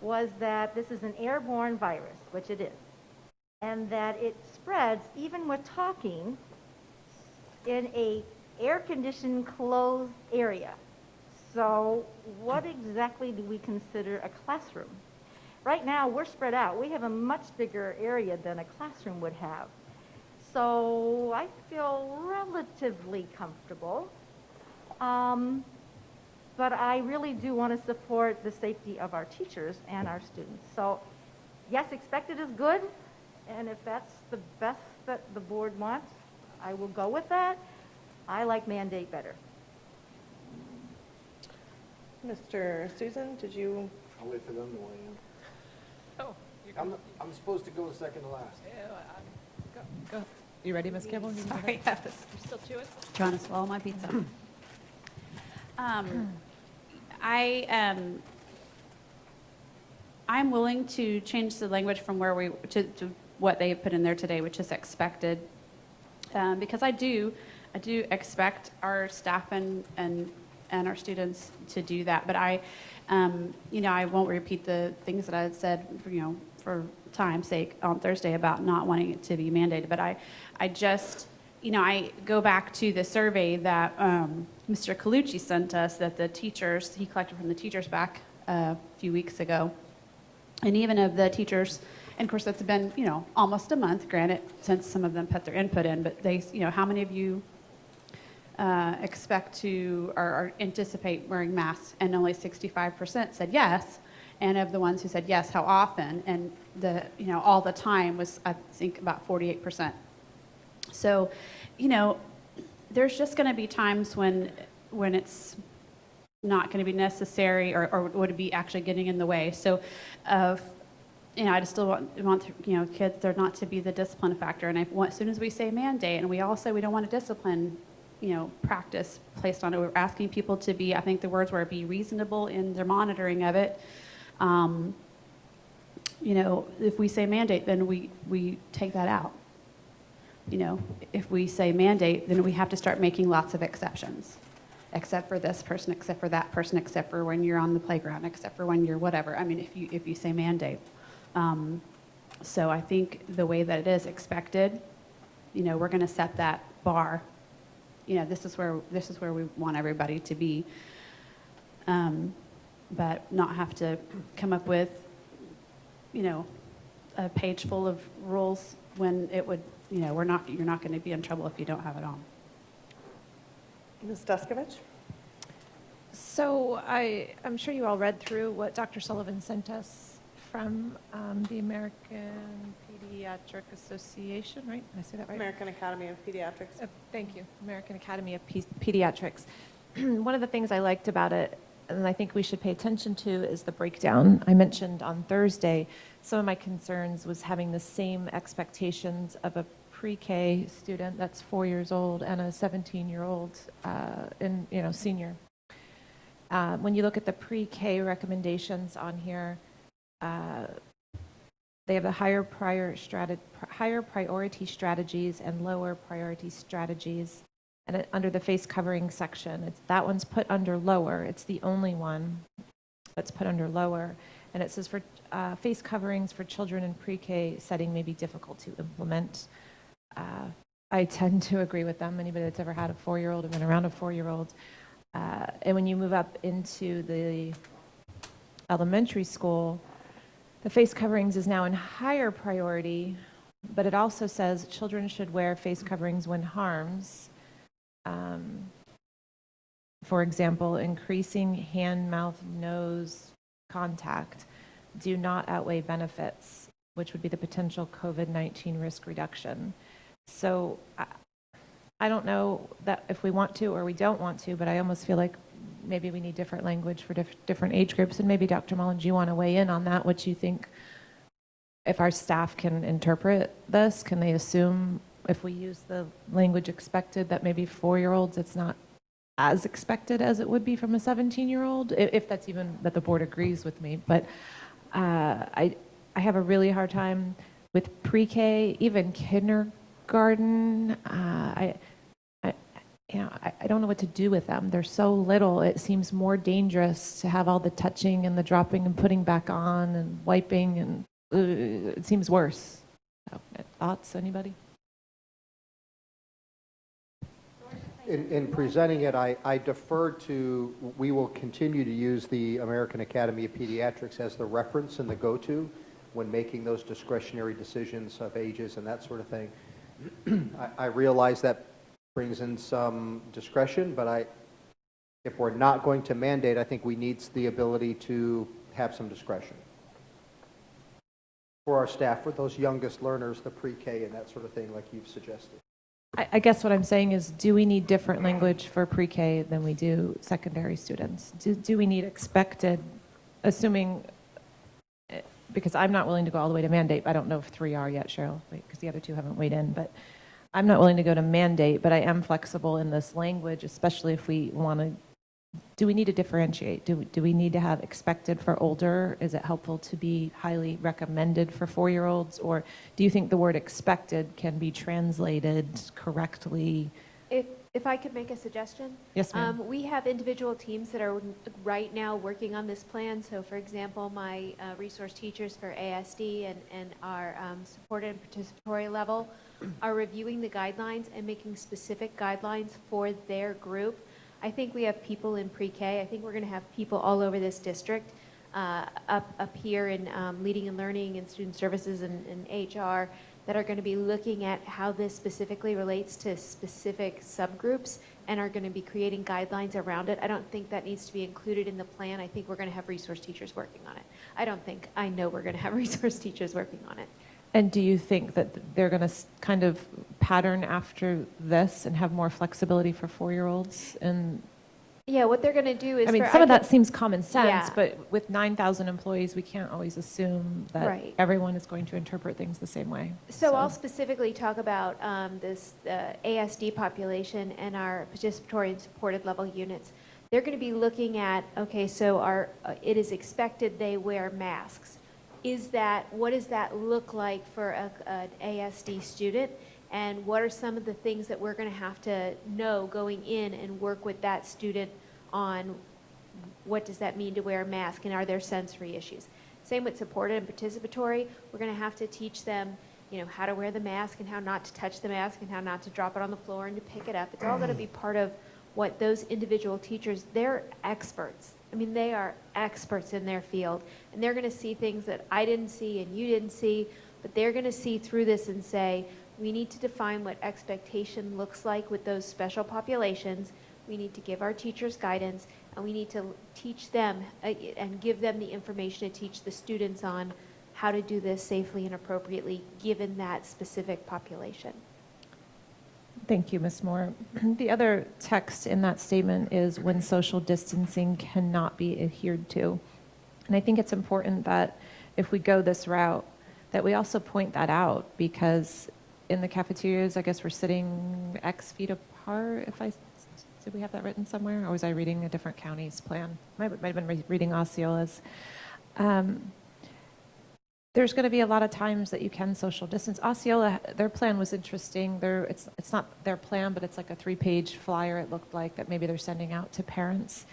was that this is an airborne virus, which it is, and that it spreads even with talking in a air-conditioned closed area. So what exactly do we consider a classroom? Right now, we're spread out. We have a much bigger area than a classroom would have. So I feel relatively comfortable. But I really do want to support the safety of our teachers and our students. So yes, expected is good. And if that's the best that the board wants, I will go with that. I like mandate better. Mr. Susan, did you? I'll wait for them to weigh in. Oh, I'm supposed to go second to last. Go. You ready, Ms. Campbell? Sorry, yes. You're still chewing? Trying to swallow my pizza. I'm willing to change the language from where to what they put in there today, which is expected, because I do expect our staff and our students to do that. But I won't repeat the things that I had said, for time's sake on Thursday about not wanting it to be mandated. But I go back to the survey that Mr. Colucci sent us that he collected from the teachers back a few weeks ago. And even of the teachers, and of course that's been, almost a month, granted, since some of them put their input in, but how many of you expect to or anticipate wearing masks? And only 65% said yes. And of the ones who said yes, how often? And all the time was, I think, about 48%. So, there's just going to be times when it's not going to be necessary or would be actually getting in the way. So, I just still want kids there not to be the discipline factor. And as soon as we say mandate, and we all say we don't want a discipline, practice placed on it, we're asking people to be, I think the words were, be reasonable in their monitoring of it. If we say mandate, then we take that out. If we say mandate, then we have to start making lots of exceptions. Except for this person, except for that person, except for when you're on the playground, except for when you're whatever. I mean, if you say mandate. So I think the way that it is expected, we're going to set that bar. This is where we want everybody to be. But not have to come up with, a page full of rules when it would, you're not going to be in trouble if you don't have it on. Ms. Descovich? So I'm sure you all read through what Dr. Sullivan sent us from the American Pediatric Association, right? Did I say that right? American Academy of Pediatrics. Thank you, American Academy of Pediatrics. One of the things I liked about it, and I think we should pay attention to, is the breakdown. I mentioned on Thursday, some of my concerns was having the same expectations of a pre-K student that's 4 years old and a 17-year-old senior. When you look at the pre-K recommendations on here, they have the higher priority strategies and lower priority strategies. And under the face covering section, that one's put under lower. It's the only one that's put under lower. And it says for face coverings for children in pre-K setting may be difficult to implement. I tend to agree with them. Anybody that's ever had a 4-year-old or been around a 4-year-old. And when you move up into the elementary school, the face coverings is now in higher priority, but it also says children should wear face coverings when harms. For example, increasing hand, mouth, nose contact do not outweigh benefits, which would be the potential COVID-19 risk reduction. So I don't know that if we want to or we don't want to, but I almost feel like maybe we need different language for different age groups. And maybe Dr. Mullins, you want to weigh in on that, what you think, if our staff can interpret this, can they assume if we use the language expected that maybe 4-year-olds, it's not as expected as it would be from a 17-year-old, if that's even that the board agrees with me. But I have a really hard time with pre-K, even kindergarten. I don't know what to do with them. They're so little. It seems more dangerous to have all the touching and the dropping and putting back on and wiping, and it seems worse. So, thoughts, anybody? In presenting it, I defer to, we will continue to use the American Academy of Pediatrics as the reference and the go-to when making those discretionary decisions of ages and that sort of thing. I realize that brings in some discretion, but if we're not going to mandate, I think we need the ability to have some discretion for our staff, for those youngest learners, the pre-K and that sort of thing, like you've suggested. I guess what I'm saying is, do we need different language for pre-K than we do secondary students? Do we need expected, assuming, because I'm not willing to go all the way to mandate. I don't know if 3 are yet, Cheryl, because the other 2 haven't weighed in, but I'm not willing to go to mandate, but I am flexible in this language, especially if we want to. Do we need to differentiate? Do we need to have expected for older? Is it helpful to be highly recommended for 4-year-olds? Or do you think the word expected can be translated correctly? If I could make a suggestion? Yes, ma'am. We have individual teams that are right now working on this plan. So, for example, my resource teachers for ASD and our supported and participatory level are reviewing the guidelines and making specific guidelines for their group. I think we have people in pre-K. I think we're going to have people all over this district, up here in leading and learning and student services and HR, that are going to be looking at how this specifically relates to specific subgroups and are going to be creating guidelines around it. I don't think that needs to be included in the plan. I think we're going to have resource teachers working on it. I know we're going to have resource teachers working on it. And do you think that they're going to kind of pattern after this and have more flexibility for 4-year-olds? And yeah, what they're going to do is, some of that seems common sense, but with 9,000 employees, we can't always assume that everyone is going to interpret things the same way. So I'll specifically talk about this ASD population and our participatory and supported level units. They're going to be looking at, okay, so it is expected they wear masks. What does that look like for an ASD student? And what are some of the things that we're going to have to know going in and work with that student on? What does that mean to wear a mask, and are there sensory issues? Same with supported and participatory. We're going to have to teach them, how to wear the mask and how not to touch the mask and how not to drop it on the floor and to pick it up. It's all going to be part of what those individual teachers, they're experts. They are experts in their field, and they're going to see things that I didn't see and you didn't see, but they're going to see through this and say, we need to define what expectation looks like with those special populations. We need to give our teachers guidance. and we need to teach them and give them the information to teach the students on how to do this safely and appropriately given that specific population. Thank you, Ms. Moore. The other text in that statement is when social distancing cannot be adhered to. And I think it's important that if we go this route, that we also point that out, because in the cafeterias, I guess we're sitting X feet apart. Did we have that written somewhere? Or was I reading a different county's plan? Might have been reading Osceola's. There's going to be a lot of times that you can social distance. Osceola, their plan was interesting. It's not their plan, but it's like a 3-page flyer, it looked like, that maybe they're sending out to parents.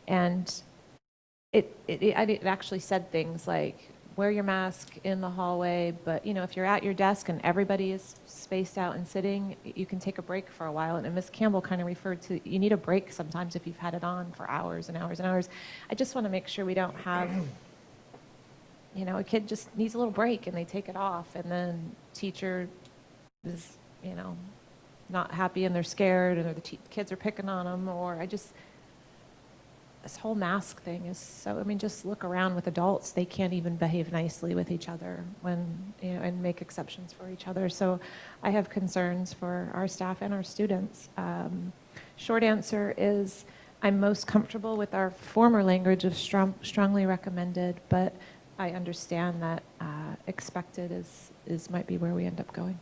And it actually said things like, wear your mask in the hallway, but if you're at your desk and everybody is spaced out and sitting, you can take a break for a while. And Ms. Campbell kind of referred to, you need a break sometimes if you've had it on for hours and hours and hours. I just want to make sure we don't have a kid just needs a little break and they take it off, and then teacher is, not happy and they're scared, or the kids are picking on them, or this whole mask thing is so, just look around with adults. They can't even behave nicely with each other when, and make exceptions for each other. So I have concerns for our staff and our students. Short answer is I'm most comfortable with our former language of strongly recommended, but I understand that expected might be where we end up going.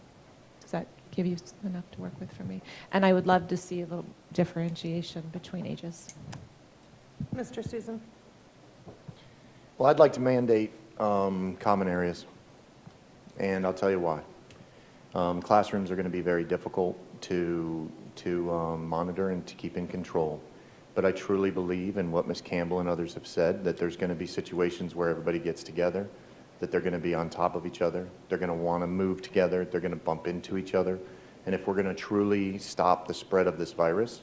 Does that give you enough to work with for me? And I would love to see a little differentiation between ages. Mr. Susan. Well, I'd like to mandate common areas, and I'll tell you why. Classrooms are going to be very difficult to monitor and to keep in control. But I truly believe in what Ms. Campbell and others have said, that there's going to be situations where everybody gets together, that they're going to be on top of each other, they're going to want to move together, they're going to bump into each other. And if we're going to truly stop the spread of this virus,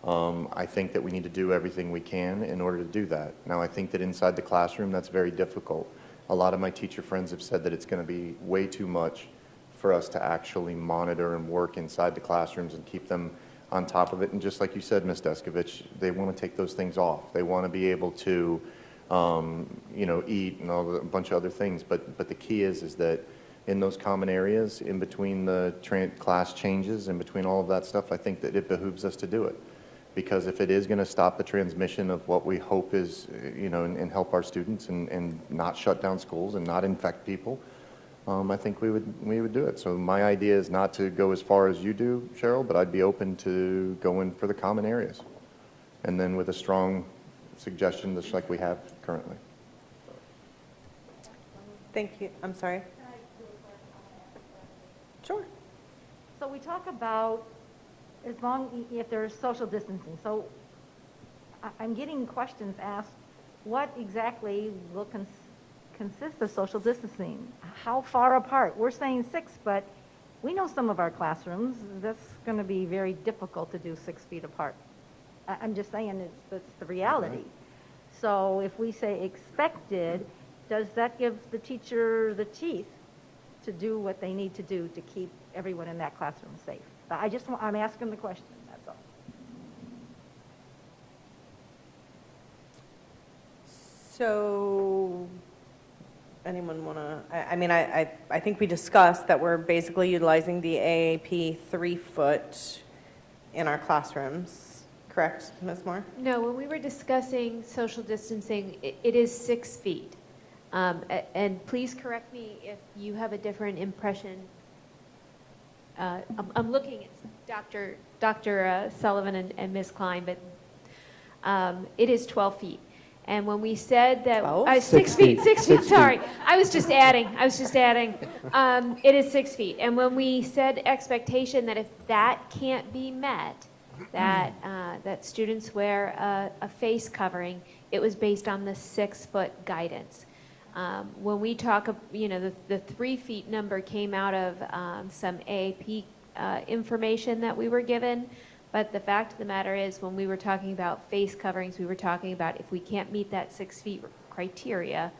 I think that we need to do everything we can in order to do that. Now, I think that inside the classroom, that's very difficult. A lot of my teacher friends have said that it's going to be way too much for us to actually monitor and work inside the classrooms and keep them on top of it. And just like you said, Ms. Descovich, they want to take those things off. They want to be able to, eat and a bunch of other things. But the key is that in those common areas, in between the class changes, in between all of that stuff, I think that it behooves us to do it. Because if it is going to stop the transmission of what we hope is, and help our students and not shut down schools and not infect people, I think we would do it. So my idea is not to go as far as you do, Cheryl, but I'd be open to going for the common areas. And then with a strong suggestion, just like we have currently. Thank you. I'm sorry. Sure. So we talk about if there's social distancing. So I'm getting questions asked, what exactly will consist of social distancing? How far apart? We're saying 6, but we know some of our classrooms, that's going to be very difficult to do 6 feet apart. I'm just saying that's the reality. Right. So if we say expected, does that give the teacher the teeth to do what they need to do to keep everyone in that classroom safe? I'm asking the question, that's all. So, anyone want to, I think we discussed that we're basically utilizing the AAP 3-foot in our classrooms, correct, Ms. Moore? No, when we were discussing social distancing, it is 6 feet. And please correct me if you have a different impression. I'm looking at Dr. Sullivan and Ms. Klein, but it is 12 feet. And when we said that, 6 feet, 6 feet, sorry. I was just adding. It is 6 feet. And when we said expectation that if that can't be met, that students wear a face covering, it was based on the 6-foot guidance. When we talk, the 3 feet number came out of some AAP information that we were given, but the fact of the matter is when we were talking about face coverings, we were talking about if we can't meet that 6 feet criteria,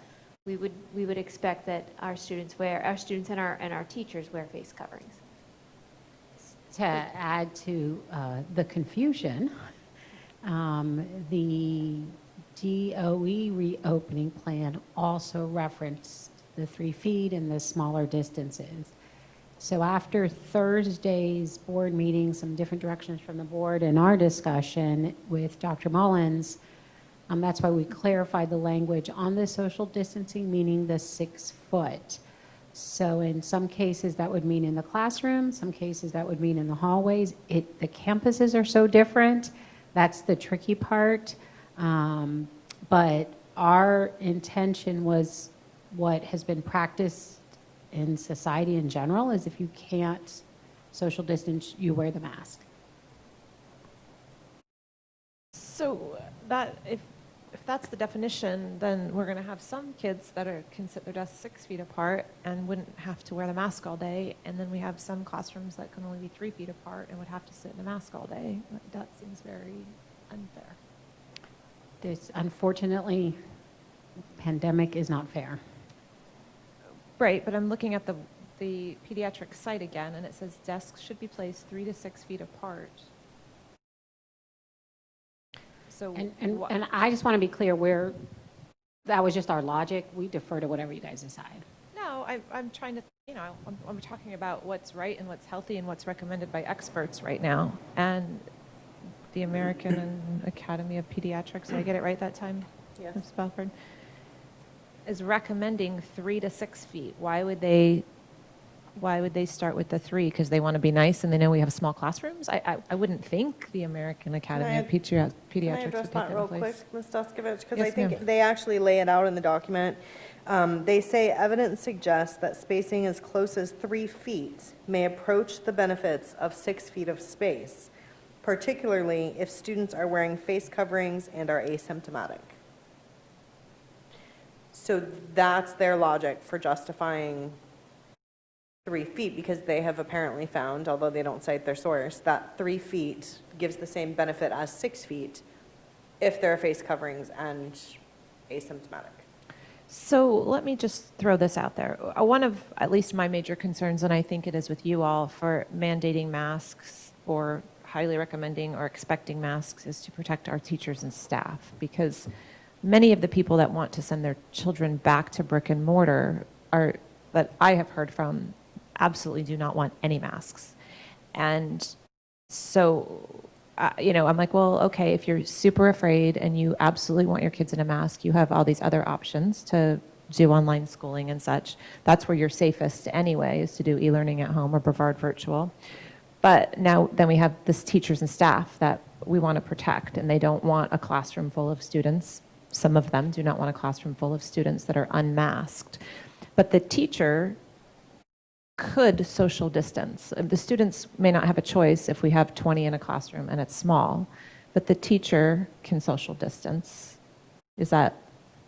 we would expect that our students and our teachers wear face coverings. To add to the confusion, The DOE reopening plan also referenced the 3 feet and the smaller distances. So after Thursday's board meeting, some different directions from the board and our discussion with Dr. Mullins, that's why we clarified the language on the social distancing, meaning the 6 foot. So in some cases that would mean in the classroom, some cases that would mean in the hallways. The campuses are so different. That's the tricky part. But our intention was what has been practiced in society in general is if you can't social distance, you wear the mask. So that if that's the definition, then we're going to have some kids that can sit their desks 6 feet apart and wouldn't have to wear the mask all day, and then we have some classrooms that can only be 3 feet apart and would have to sit in a mask all day. That seems very unfair. This, unfortunately, pandemic is not fair. Right, but I'm looking at the pediatric site again, and it says desks should be placed 3 to 6 feet apart. So and I just want to be clear, that was just our logic. We defer to whatever you guys decide. No, I'm trying to, I'm talking about what's right and what's healthy and what's recommended by experts right now. And the American Academy of Pediatrics, did I get it right that time? Yes. Ms. Belford, is recommending 3 to 6 feet. Why would they start with the 3? Because they want to be nice and they know we have small classrooms? I wouldn't think the American Academy of Pediatrics Can I would address take that that real in place. quick, Ms. Descovich? Because Yes, I think ma'am. they actually lay it out in the document. They say evidence suggests that spacing as close as 3 feet may approach the benefits of 6 feet of space, particularly if students are wearing face coverings and are asymptomatic. So that's their logic for justifying 3 feet, because they have apparently found, although they don't cite their source, that 3 feet gives the same benefit as 6 feet if there are face coverings and asymptomatic. So let me just throw this out there. One of at least my major concerns, and I think it is with you all, for mandating masks or highly recommending or expecting masks, is to protect our teachers and staff, because many of the people that want to send their children back to brick and mortar that I have heard from absolutely do not want any masks. And so, I'm like, well, okay, if you're super afraid and you absolutely want your kids in a mask, you have all these other options to do online schooling and such. That's where you're safest anyway, is to do e-learning at home or Brevard virtual. But then we have this teachers and staff that we want to protect, and they don't want a classroom full of students. Some of them do not want a classroom full of students that are unmasked. But the teacher could social distance. The students may not have a choice if we have 20 in a classroom and it's small, but the teacher can social distance. What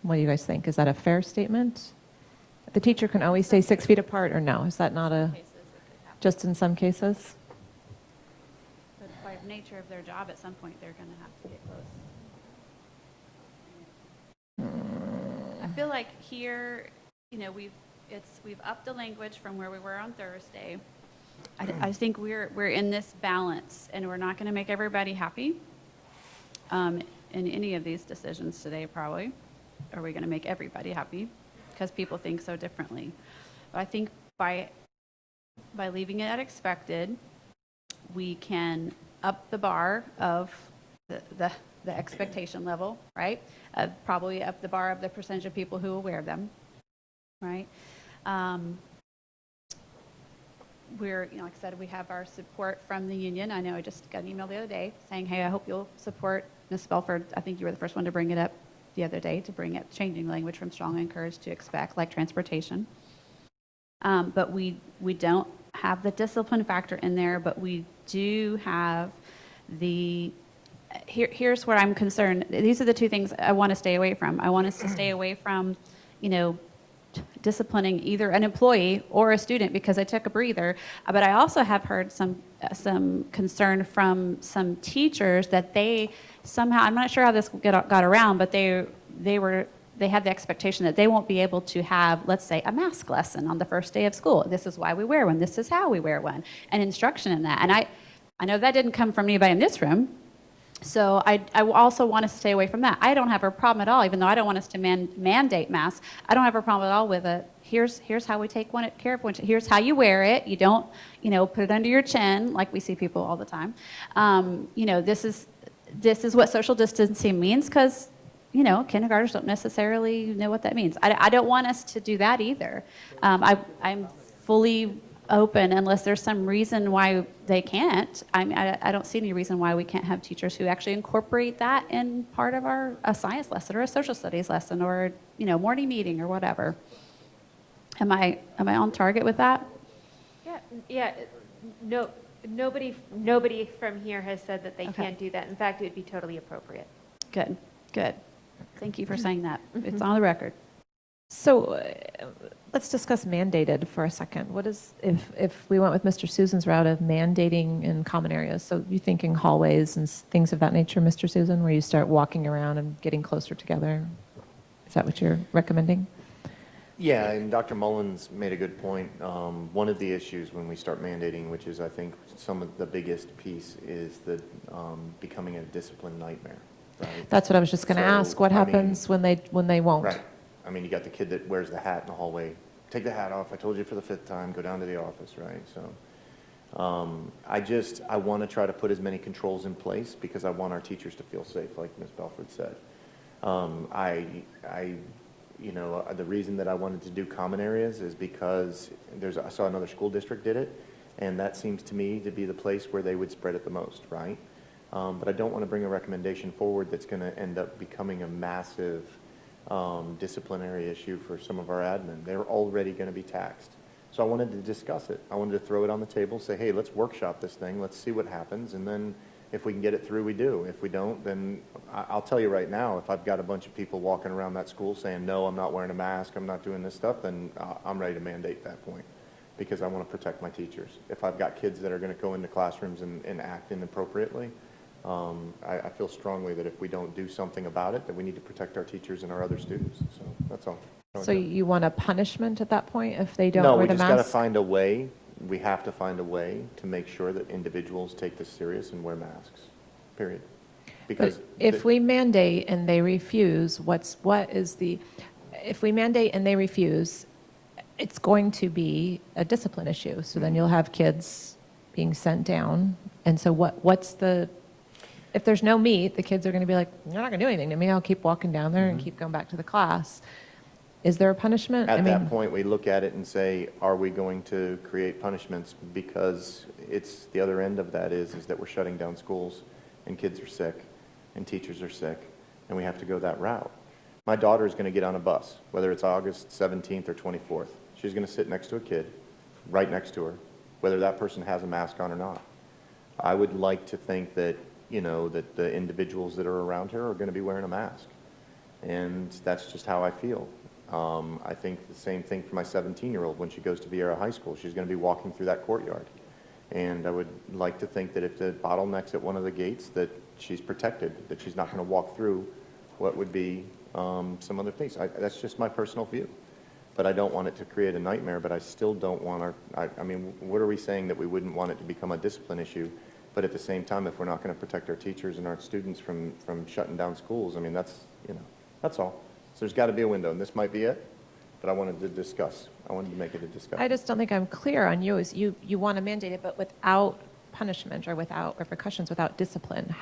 do you guys think? Is that a fair statement? The teacher can always stay 6 feet apart, or no? Is that not just in some cases? But by nature of their job, at some point, they're going to have to get close. I feel like here, we've upped the language from where we were on Thursday. I think we're in this balance, and we're not going to make everybody happy in any of these decisions today, probably. Are we going to make everybody happy? Because people think so differently. But I think by leaving it at expected, we can up the bar of the expectation level, right? Probably up the bar of the percentage of people who will wear them, right? We're, like I said, we have our support from the union. I know I just got an email the other day saying, hey, I hope you'll support Ms. Belford. I think you were the first one to bring it up the other day, to bring it, changing language from strong encourage to expect, like transportation. But we don't have the discipline factor in there, but we do have here's where I'm concerned. These are the two things I want to stay away from. I want us to stay away from, disciplining either an employee or a student because I took a breather. But I also have heard some concern from some teachers that they somehow, I'm not sure how this got around, but they had the expectation that they won't be able to have, let's say, a mask lesson on the first day of school. This is why we wear one. This is how we wear one, and instruction in that. And I know that didn't come from anybody in this room. So I also want us to stay away from that. I don't have a problem at all, even though I don't want us to mandate masks. I don't have a problem at all with it. Here's how we take care of one. Here's how you wear it. You don't, put it under your chin like we see people all the time. This is what social distancing means because, kindergartners don't necessarily know what that means. I don't want us to do that either. I'm fully open unless there's some reason why they can't. I don't see any reason why we can't have teachers who actually incorporate that in part of a science lesson or a social studies lesson or morning meeting or whatever. Am I on target with that? Yeah. No, nobody from here has said that they can't do that. In fact, it would be totally appropriate. Good. Thank you for saying that. It's on the record. So let's discuss mandated for a second. What is, if we went with Mr. Susan's route of mandating in common areas, so you thinking hallways and things of that nature, Mr. Susan, where you start walking around and getting closer together? Is that what you're recommending? Yeah, and Dr. Mullins made a good point. One of the issues when we start mandating, which is I think some of the biggest piece, is the becoming a discipline nightmare. Right? That's what I was just going to ask. What happens when they won't? Right. I mean, you got the kid that wears the hat in the hallway. Take the hat off. I told you for the 5th time. Go down to the office, right? So I want to try to put as many controls in place because I want our teachers to feel safe, like Ms. Belford said. The reason that I wanted to do common areas is because I saw another school district did it, and that seems to me to be the place where they would spread it the most, right? But I don't want to bring a recommendation forward that's going to end up becoming a massive disciplinary issue for some of our admin. They're already going to be taxed. So I wanted to discuss it. I wanted to throw it on the table, say, hey, let's workshop this thing. Let's see what happens. And then if we can get it through, we do. If we don't, then I'll tell you right now, if I've got a bunch of people walking around that school saying, no, I'm not wearing a mask, I'm not doing this stuff, then I'm ready to mandate that point because I want to protect my teachers. If I've got kids that are going to go into classrooms and act inappropriately, I feel strongly that if we don't do something about it, that we need to protect our teachers and our other students. So that's all. So you want a punishment at that point if they don't No, wear we the just mask? got to find a way. We have to find a way to make sure that individuals take this serious and wear masks, period. Because if we mandate and they refuse, if we mandate and they refuse, it's going to be a discipline issue. So then you'll have kids being sent down. And so if there's no meat, the kids are going to be like, you're not going to do anything to me. I'll keep walking down there and keep going back to the class. Is there a punishment? At that point, we look at it and say, are we going to create punishments? Because it's the other end of that is that we're shutting down schools and kids are sick and teachers are sick and we have to go that route. My daughter is going to get on a bus, whether it's August 17th or 24th. She's going to sit next to a kid, right next to her, whether that person has a mask on or not. I would like to think that, that the individuals that are around her are going to be wearing a mask. And that's just how I feel. I think the same thing for my 17-year-old when she goes to Vieira High School. She's going to be walking through that courtyard. And I would like to think that if the bottleneck's at one of the gates, that she's protected, that she's not going to walk through what would be some other things. That's just my personal view. But I don't want it to create a nightmare, but I still don't want what are we saying that we wouldn't want it to become a discipline issue? But at the same time, if we're not going to protect our teachers and our students from shutting down schools, that's all. So there's got to be a window, and this might be it, but I wanted to discuss. I wanted to make it a discussion. I just don't think I'm clear on you. Is you want to mandate it, but without punishment or without repercussions, without discipline.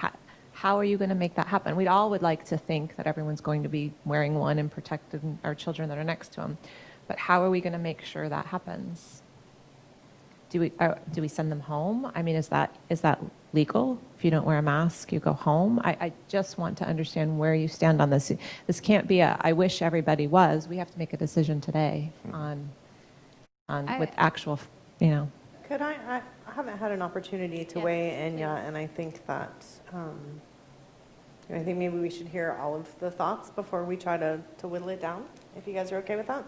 How are you going to make that happen? We all would like to think that everyone's going to be wearing one and protecting our children that are next to them. But how are we going to make sure that happens? Do we send them home? I mean, is that legal? If you don't wear a mask, you go home? I just want to understand where you stand on this. This can't be I wish everybody was. We have to make a decision today with actual, Could I haven't had an opportunity to weigh in yet, and I think that, I think maybe we should hear all of the thoughts before we try to whittle it down, if you guys are okay with that.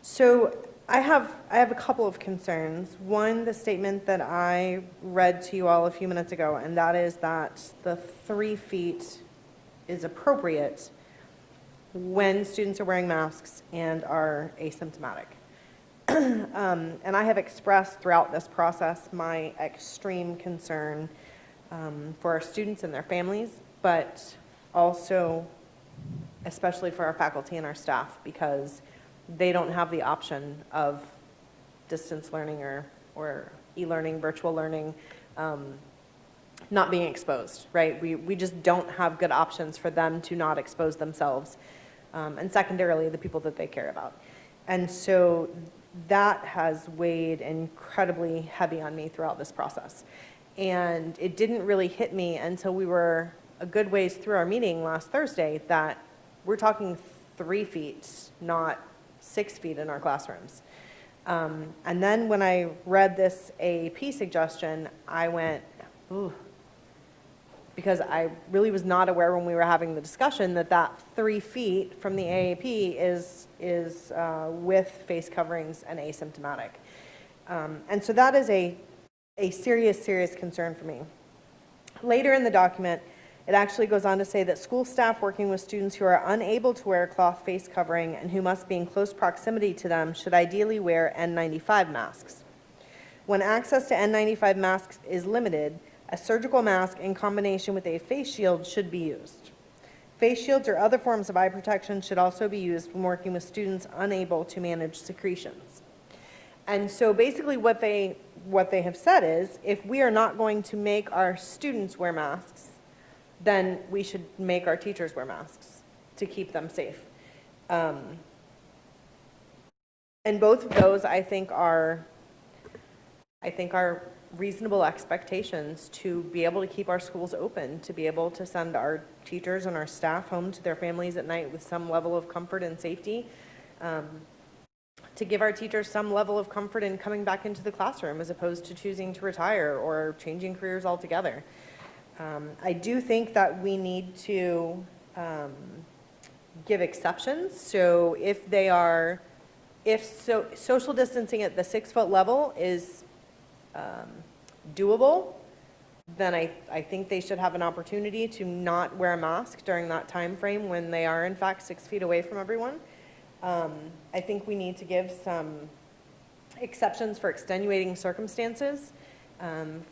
So I have a couple of concerns. One, the statement that I read to you all a few minutes ago, and that is that the 3 feet is appropriate when students are wearing masks and are asymptomatic. And I have expressed throughout this process my extreme concern for our students and their families, but also especially for our faculty and our staff, because they don't have the option of distance learning or e-learning, virtual learning, not being exposed, right? We just don't have good options for them to not expose themselves, and secondarily, the people that they care about. And so that has weighed incredibly heavy on me throughout this process. And it didn't really hit me until we were a good ways through our meeting last Thursday that we're talking 3 feet, not 6 feet in our classrooms. And then when I read this AAP suggestion, I went, ooh, because I really was not aware when we were having the discussion that 3 feet from the AAP is with face coverings and asymptomatic. And so that is a serious, serious concern for me. Later in the document, it actually goes on to say that school staff working with students who are unable to wear a cloth face covering and who must be in close proximity to them should ideally wear N95 masks. When access to N95 masks is limited, a surgical mask in combination with a face shield should be used. Face shields or other forms of eye protection should also be used when working with students unable to manage secretions. And so basically what they have said is, if we are not going to make our students wear masks, then we should make our teachers wear masks to keep them safe. And both of those, I think are reasonable expectations to be able to keep our schools open, to be able to send our teachers and our staff home to their families at night with some level of comfort and safety, to give our teachers some level of comfort in coming back into the classroom as opposed to choosing to retire or changing careers altogether. I do think that we need to give exceptions. So if social distancing at the 6-foot level is doable, then I think they should have an opportunity to not wear a mask during that time frame when they are in fact 6 feet away from everyone. I think we need to give some exceptions for extenuating circumstances,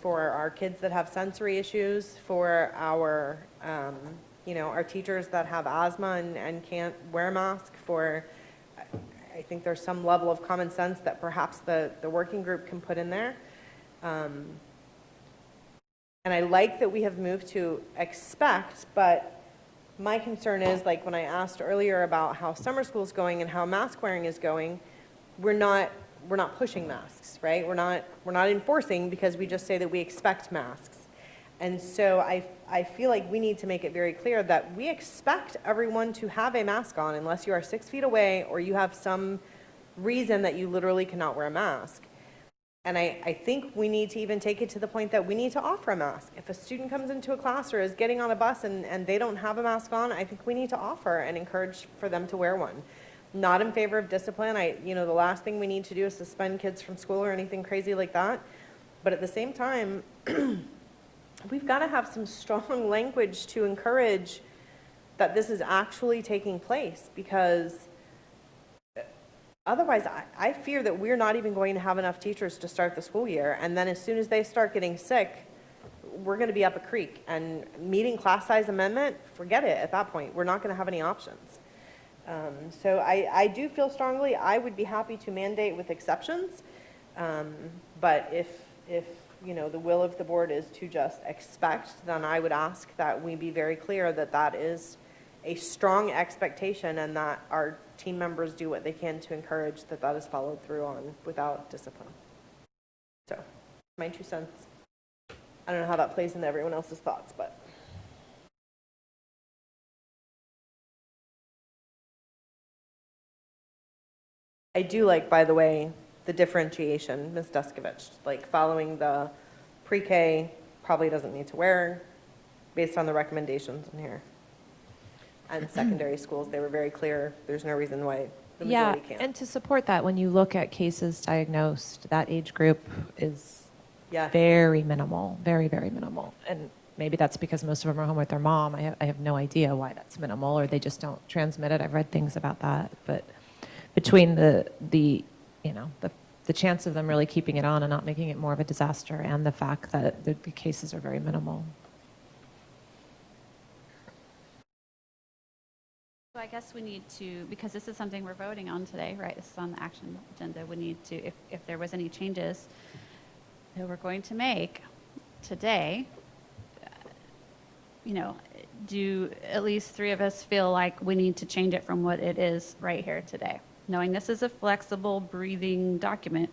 for our kids that have sensory issues, for our our teachers that have asthma and can't wear a mask. I think there's some level of common sense that perhaps the working group can put in there. And I like that we have moved to expect, but my concern is, like when I asked earlier about how summer school is going and how mask wearing is going, we're not pushing masks, right? We're not enforcing, because we just say that we expect masks. And so I feel like we need to make it very clear that we expect everyone to have a mask on unless you are 6 feet away or you have some reason that you literally cannot wear a mask. And I think we need to even take it to the point that we need to offer a mask. If a student comes into a class or is getting on a bus and they don't have a mask on, I think we need to offer and encourage for them to wear one. Not in favor of discipline. The last thing we need to do is suspend kids from school or anything crazy like that. But at the same time, we've got to have some strong language to encourage that this is actually taking place, because otherwise I fear that we're not even going to have enough teachers to start the school year. And then as soon as they start getting sick, we're going to be up a creek. And meeting class size amendment, forget it at that point. We're not going to have any options. So I do feel strongly I would be happy to mandate with exceptions. But if the will of the board is to just expect, then I would ask that we be very clear that that is a strong expectation and that our team members do what they can to encourage that that is followed through on without discipline. So, my 2 cents. I don't know how that plays into everyone else's thoughts, but. I do like, by the way, the differentiation, Ms. Descovich, like following the pre-K probably doesn't need to wear based on the recommendations in here. And secondary schools, they were very clear, there's no reason why the majority can't. And to support that, when you look at cases diagnosed, that age group is very minimal, very, very minimal. And maybe that's because most of them are home with their mom. I have no idea why that's minimal, or they just don't transmit it. I've read things about that. But between the the chance of them really keeping it on and not making it more of a disaster, and the fact that the cases are very minimal. So I guess we need to, because this is something we're voting on today, right? This is on the action agenda. We need to, if there was any changes that we're going to make today, do at least 3 of us feel like we need to change it from what it is right here today? Knowing this is a flexible, breathing document,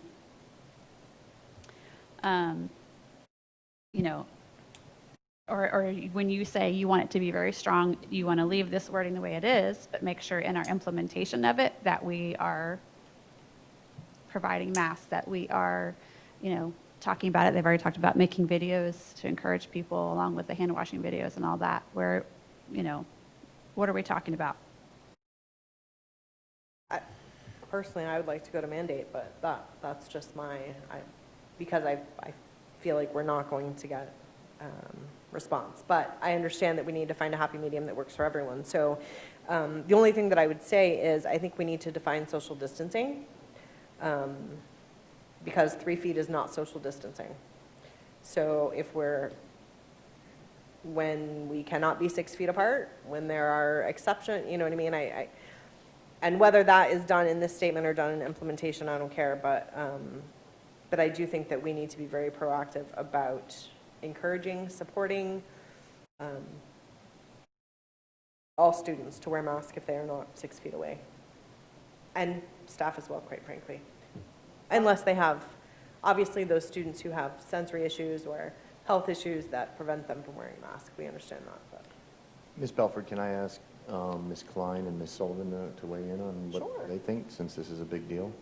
or when you say you want it to be very strong, you want to leave this wording the way it is, but make sure in our implementation of it that we are providing masks, that we are, talking about it. They've already talked about making videos to encourage people along with the hand washing videos and all that. Where, what are we talking about? Personally, I would like to go to mandate, but that's just because I feel like we're not going to get response. But I understand that we need to find a happy medium that works for everyone. So the only thing that I would say is I think we need to define social distancing, because 3 feet is not social distancing. So when we cannot be 6 feet apart, when there are exceptions, you know what I mean? And whether that is done in this statement or done in implementation, I don't care. But I do think that we need to be very proactive about encouraging, supporting all students to wear masks if they are not 6 feet away. And staff as well, quite frankly. Unless they have, obviously, those students who have sensory issues or health issues that prevent them from wearing masks. We understand that. But. Ms. Belford, can I ask Ms. Klein and Ms. Sullivan to weigh in on what they think, since this is a big deal?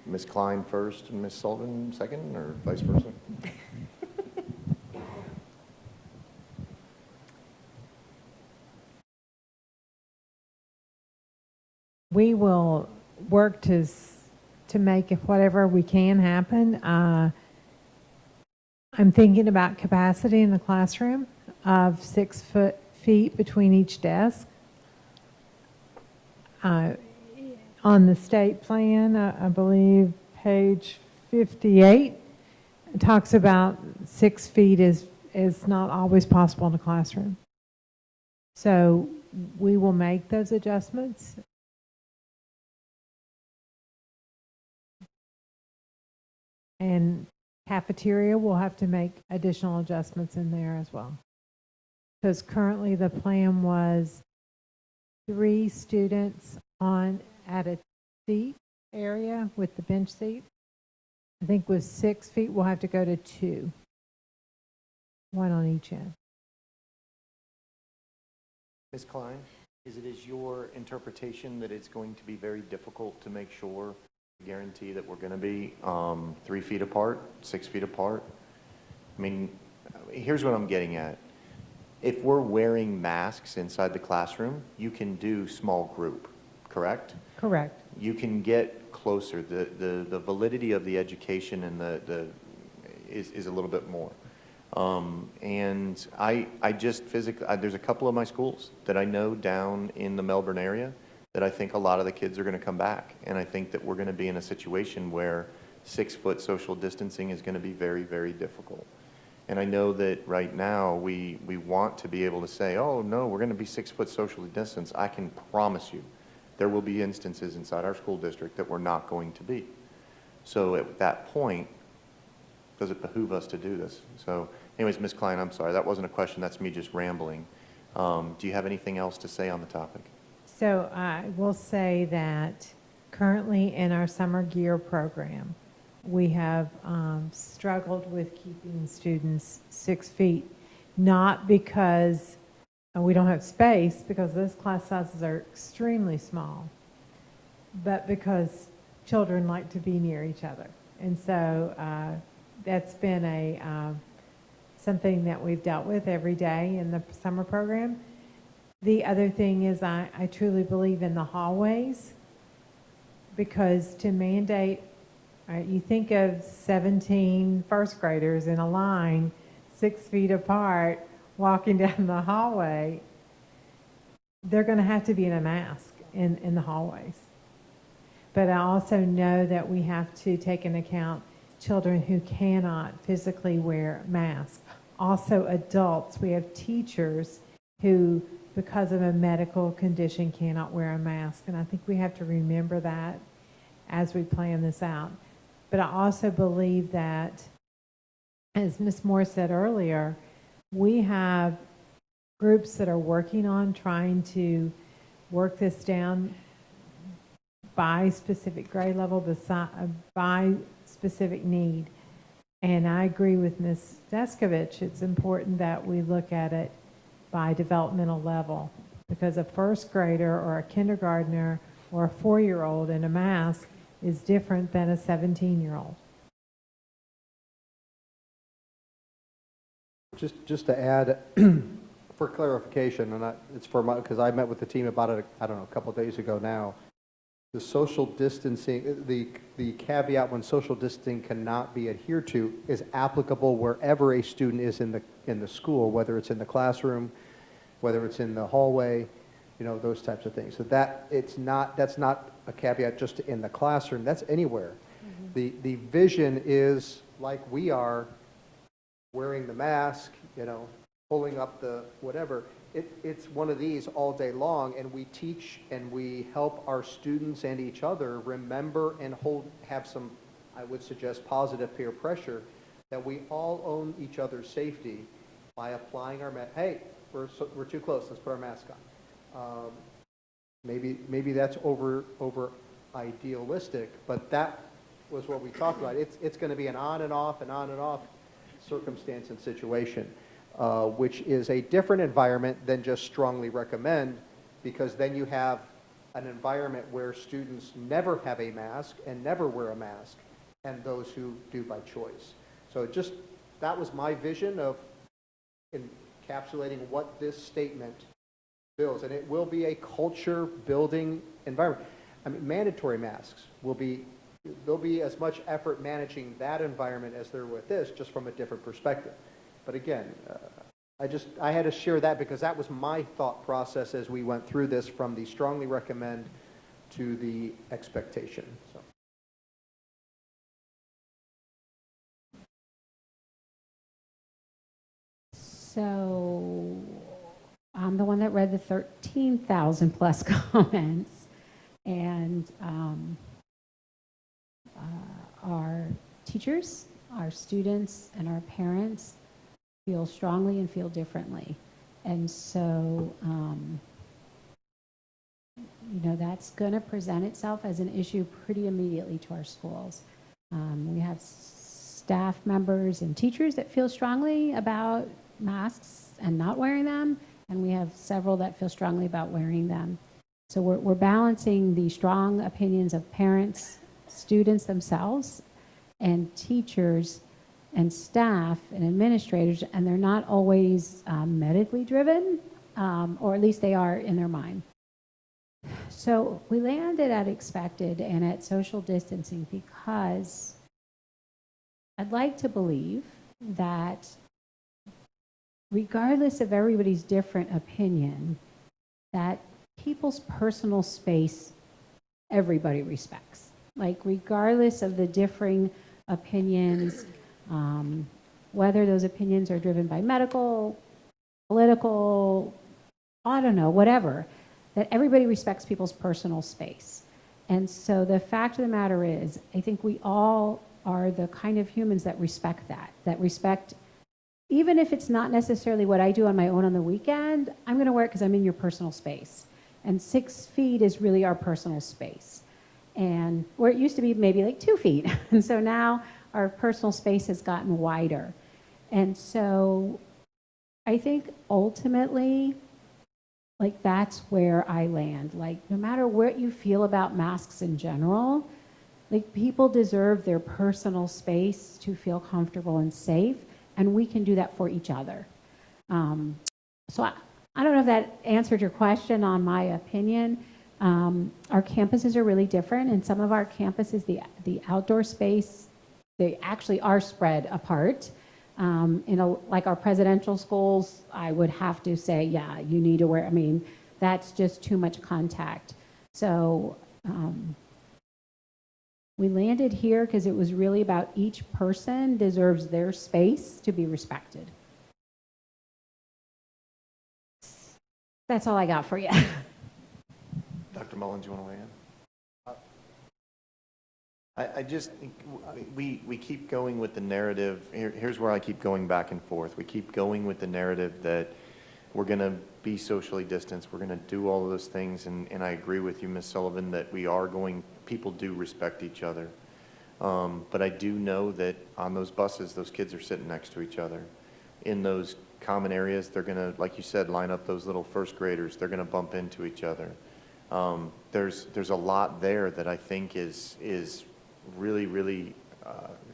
Ms. Klein first and Ms. Sullivan second, or vice versa? We will work to make whatever we can happen. I'm thinking about capacity in the classroom of 6 feet between each desk. On the state plan, I believe page 58, it talks about 6 feet is not always possible in a classroom. So we will make those adjustments. And cafeteria will have to make additional adjustments in there as well. Because currently the plan was 3 students at a seat area with the bench seat. I think with 6 feet, we'll have to go to 2. 1 on each end. Ms. Klein, is your interpretation that it's going to be very difficult to make sure, guarantee that we're going to be 3 feet apart, 6 feet apart? I mean, here's what I'm getting at. If we're wearing masks inside the classroom, you can do small group, correct? Correct. You can get closer. The validity of the education and is a little bit more. And I just physically, there's a couple of my schools that I know down in the Melbourne area that I think a lot of the kids are going to come back. And I think that we're going to be in a situation where 6 foot social distancing is going to be very, very difficult. And I know that right now we want to be able to say, oh, no, we're going to be 6 foot socially distanced. I can promise you there will be instances inside our school district that we're not going to be. So at that point, does it behoove us to do this? So anyways, Ms. Klein, I'm sorry, that wasn't a question. That's me just rambling. Do you have anything else to say on the topic? So I will say that currently in our summer gear program, we have struggled with keeping students 6 feet, not because we don't have space, because those class sizes are extremely small, but because children like to be near each other. And so that's been something that we've dealt with every day in the summer program. The other thing is I truly believe in the hallways, because to mandate, you think of 17 first graders in a line 6 feet apart walking down the hallway, they're going to have to be in a mask in the hallways. but I also know that we have to take into account children who cannot physically wear masks. Also adults, we have teachers who, because of a medical condition, cannot wear a mask. And I think we have to remember that as we plan this out. But I also believe that, as Ms. Moore said earlier, we have groups that are working on trying to work this down by specific grade level, by specific need. And I agree with Ms. Descovich. It's important that we look at it by developmental level, because a first grader or a kindergartner or a 4-year-old in a mask is different than a 17-year-old. Just to add, for clarification, and it's for my, because I met with the team about it, I don't know, a couple of days ago now. The social distancing, the caveat when social distancing cannot be adhered to is applicable wherever a student is in the school, whether it's in the classroom, whether it's in the hallway, you know, those types of things. So that's not a caveat just in the classroom. That's anywhere. Mm-hmm. The vision is like we are, wearing the mask, you know, pulling up the whatever. It's one of these all day long, and we teach and we help our students and each other remember and have some, I would suggest, positive peer pressure that we all own each other's safety by applying our mask. Hey, we're too close. Let's put our mask on. Maybe that's over idealistic, but that was what we talked about. It's going to be an on and off circumstance and situation, which is a different environment than just strongly recommend, because then you have an environment where students never have a mask and never wear a mask, and those who do by choice. So that was my vision of encapsulating what this statement builds, and it will be a culture building environment. I mean, mandatory masks there'll be as much effort managing that environment as there with this, just from a different perspective. But again, I had to share that because that was my thought process as we went through this, from the strongly recommend to the expectation. So I'm the one that read the 13,000 plus comments, and our teachers, our students, and our parents feel strongly and feel differently. And so, that's going to present itself as an issue pretty immediately to our schools. We have staff members and teachers that feel strongly about masks and not wearing them, and we have several that feel strongly about wearing them. So we're balancing the strong opinions of parents, students themselves, and teachers and staff and administrators, and they're not always medically driven, or at least they are in their mind. So we landed at expected and at social distancing because I'd like to believe that regardless of everybody's different opinion, that people's personal space, everybody respects. Like, regardless of the differing opinions, whether those opinions are driven by medical, political, I don't know, whatever, that everybody respects people's personal space. And so the fact of the matter is, I think we all are the kind of humans that respect that respect, even if it's not necessarily what I do on my own on the weekend, I'm going to wear it because I'm in your personal space. And 6 feet is really our personal space. And where it used to be maybe like 2 feet. And so now our personal space has gotten wider. And so I think ultimately, like, that's where I land. Like, no matter what you feel about masks in general, like, people deserve their personal space to feel comfortable and safe, and we can do that for each other. So I don't know if that answered your question on my opinion. Our campuses are really different. In some of our campuses, the outdoor space, they actually are spread apart. Like our presidential schools, I would have to say, yeah, you need to wear, that's just too much contact. So We landed here because it was really about each person deserves their space to be respected. That's all I got for you. Dr. Mullins, you want to weigh in? I just, we keep going with the narrative. Here's where I keep going back and forth. We keep going with the narrative that we're going to be socially distanced. We're going to do all of those things. And I agree with you, Ms. Sullivan, that people do respect each other. But I do know that on those buses, those kids are sitting next to each other. In those common areas, they're going to, like you said, line up those little first graders. They're going to bump into each other. There's a lot there that I think is really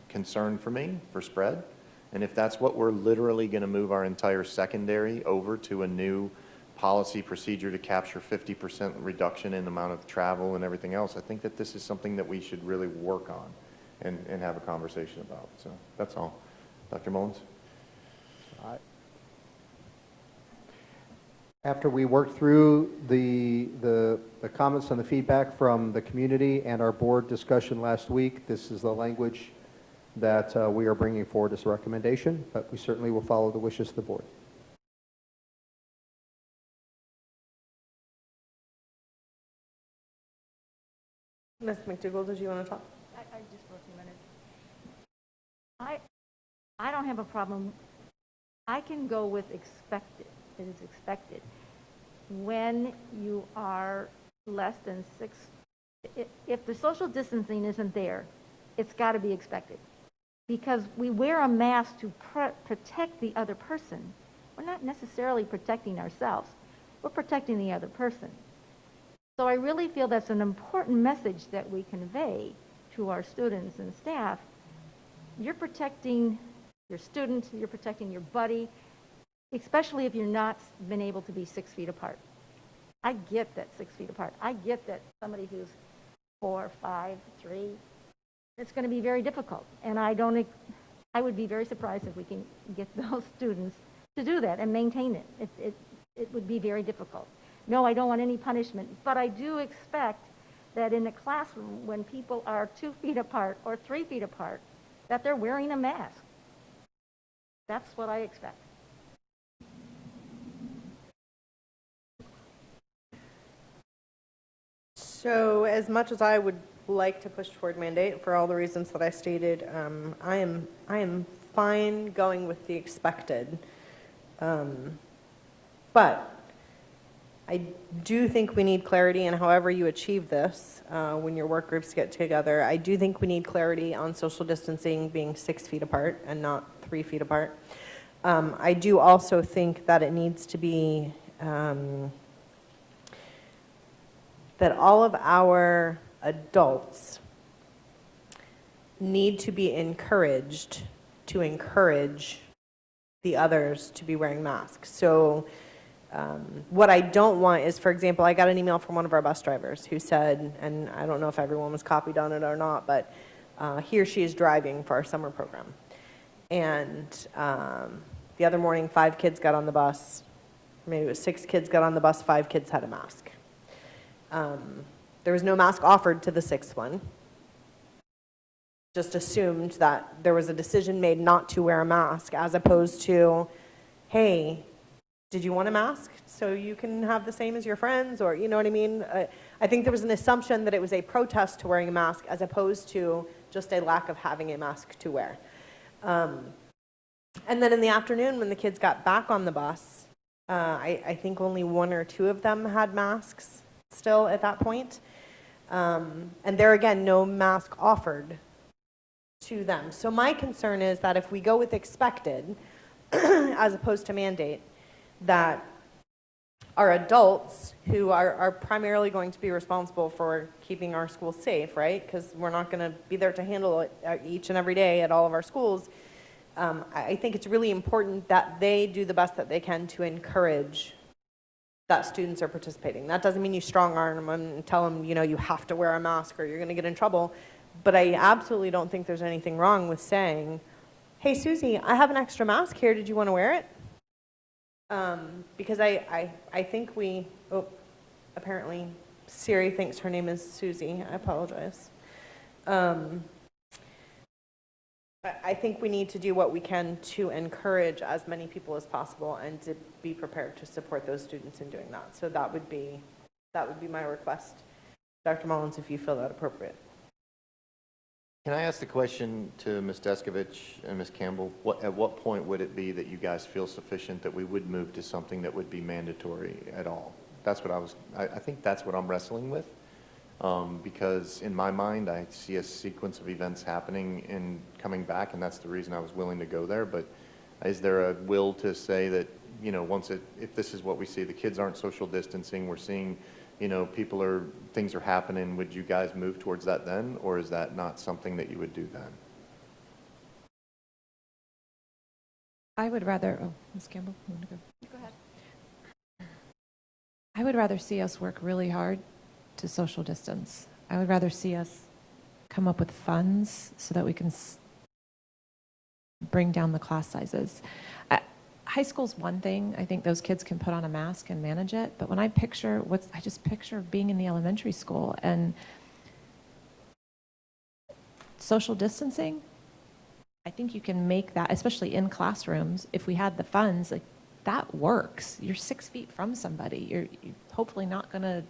concern for me for spread. And if that's what we're literally going to move our entire secondary over to a new policy procedure to capture 50% reduction in the amount of travel and everything else, I think that this is something that we should really work on and have a conversation about. So that's all. Dr. Mullins? After we work through the comments and the feedback from the community and our board discussion last week, this is the language that we are bringing forward as a recommendation, but we certainly will follow the wishes of the board. Ms. McDougall, did you want to talk? I just for a few minutes. I don't have a problem. I can go with expected. It is expected. When you are less than 6, if the social distancing isn't there, it's got to be expected. Because we wear a mask to protect the other person. We're not necessarily protecting ourselves. We're protecting the other person. So I really feel that's an important message that we convey to our students and staff. You're protecting your student, you're protecting your buddy, especially if you're not been able to be 6 feet apart. I get that 6 feet apart. I get that somebody who's 4, 5, 3, it's going to be very difficult. And I would be very surprised if we can get those students to do that and maintain it. It would be very difficult. No, I don't want any punishment, but I do expect that in the classroom, when people are 2 feet apart or 3 feet apart, that they're wearing a mask. That's what I expect. So as much as I would like to push toward mandate for all the reasons that I stated, I am fine going with the expected. But I do think we need clarity, and however you achieve this, when your work groups get together, I do think we need clarity on social distancing being 6 feet apart and not 3 feet apart. I do also think that it needs to be that all of our adults need to be encouraged to encourage the others to be wearing masks. So what I don't want is, for example, I got an email from one of our bus drivers who said, and I don't know if everyone was copied on it or not, but he or she is driving for our summer program. And the other morning, 5 kids got on the bus. Maybe it was 6 kids got on the bus, 5 kids had a mask. There was no mask offered to the 6th one. Just assumed that there was a decision made not to wear a mask, as opposed to, hey, did you want a mask so you can have the same as your friends? Or, you know what I mean? I think there was an assumption that it was a protest to wearing a mask, as opposed to just a lack of having a mask to wear. And then in the afternoon, when the kids got back on the bus, I think only 1 or 2 of them had masks still at that point. And there again, no mask offered to them. So my concern is that if we go with expected, as opposed to mandate, that our adults, who are primarily going to be responsible for keeping our schools safe, right? Because we're not going to be there to handle it each and every day at all of our schools. I think it's really important that they do the best that they can to encourage that students are participating. That doesn't mean you strong arm them and tell them, you know, you have to wear a mask or you're going to get in trouble. But I absolutely don't think there's anything wrong with saying, hey, Susie, I have an extra mask here. Did you want to wear it? Because I think apparently Siri thinks her name is Susie. I apologize. I think we need to do what we can to encourage as many people as possible and to be prepared to support those students in doing that. So that would be my request. Dr. Mullins, if you feel that appropriate. Can I ask the question to Ms. Descovich and Ms. Campbell? At what point would it be that you guys feel sufficient that we would move to something that would be mandatory at all? That's what I think that's what I'm wrestling with. Because in my mind, I see a sequence of events happening and coming back, and that's the reason I was willing to go there. But is there a will to say that, you know, if this is what we see, the kids aren't social distancing, we're seeing, you know, things are happening, would you guys move towards that then, or is that not something that you would do then? I would rather, Ms. Campbell, you want to go? Go ahead. I would rather see us work really hard to social distance. I would rather see us come up with funds so that we can bring down the class sizes. High school's one thing. I think those kids can put on a mask and manage it. But when I just picture being in the elementary school and social distancing, I think you can make that, especially in classrooms, if we had the funds, like that works. You're 6 feet from somebody. You're hopefully not gonna,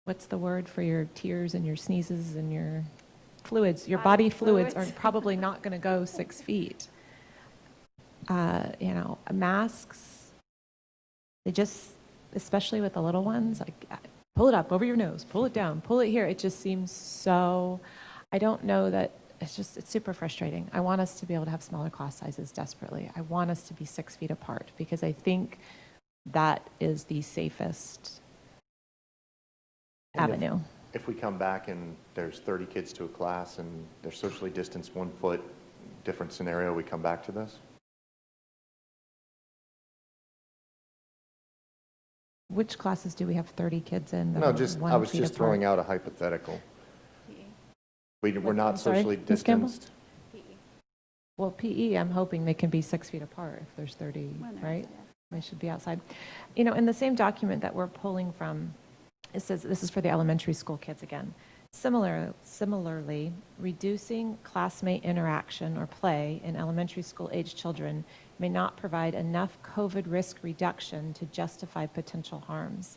what's the word for your tears and your sneezes and your fluids? Your body fluids are probably not going to go 6 feet. You know, masks, they just, especially with the little ones, like pull it up over your nose, pull it down, pull it here. It just seems so, I don't know that, it's super frustrating. I want us to be able to have smaller class sizes desperately. I want us to be 6 feet apart because I think that is the safest avenue. If we come back and there's 30 kids to a class and they're socially distanced 1 foot, different scenario, we come back to this? Which classes do we have 30 kids in? No, I was just throwing out a hypothetical. We're not socially distanced. Well, PE, I'm hoping they can be 6 feet apart if there's 30, right? They should be outside. You know, in the same document that we're pulling from, it says, this is for the elementary school kids again. Similarly, reducing classmate interaction or play in elementary school age children may not provide enough COVID risk reduction to justify potential harms.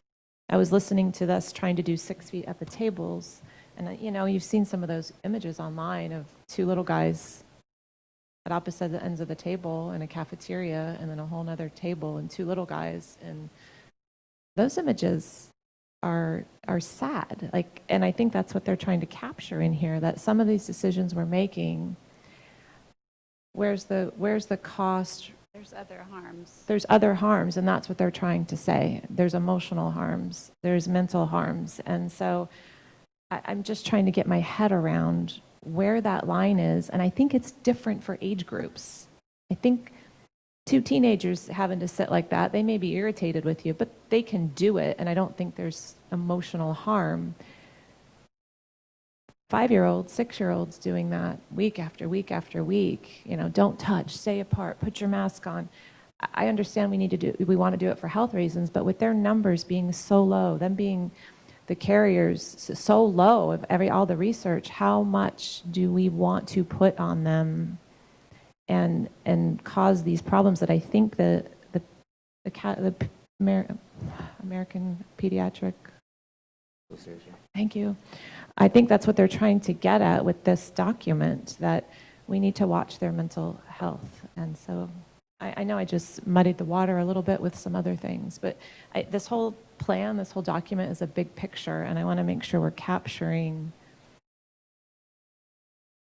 I was listening to this, trying to do 6 feet at the tables, and you know, you've seen some of those images online of 2 little guys at opposite ends of the table in a cafeteria, and then a whole other table and 2 little guys, and those images are sad. Like, and I think that's what they're trying to capture in here, that some of these decisions we're making, where's the cost? There's other harms. There's other harms, and that's what they're trying to say. There's emotional harms, there's mental harms, and so I'm just trying to get my head around where that line is, and I think it's different for age groups. I think 2 teenagers having to sit like that, they may be irritated with you, but they can do it, and I don't think there's emotional harm. 5-year-olds, 6-year-olds doing that week after week after week, you know, don't touch, stay apart, put your mask on. I understand we want to do it for health reasons, but with their numbers being so low, them being the carriers so low of all the research, how much do we want to put on them and cause these problems that I think the American Pediatric Association. Thank you. I think that's what they're trying to get at with this document, that we need to watch their mental health. And so I know I just muddied the water a little bit with some other things, but this whole plan, this whole document is a big picture, and I want to make sure we're capturing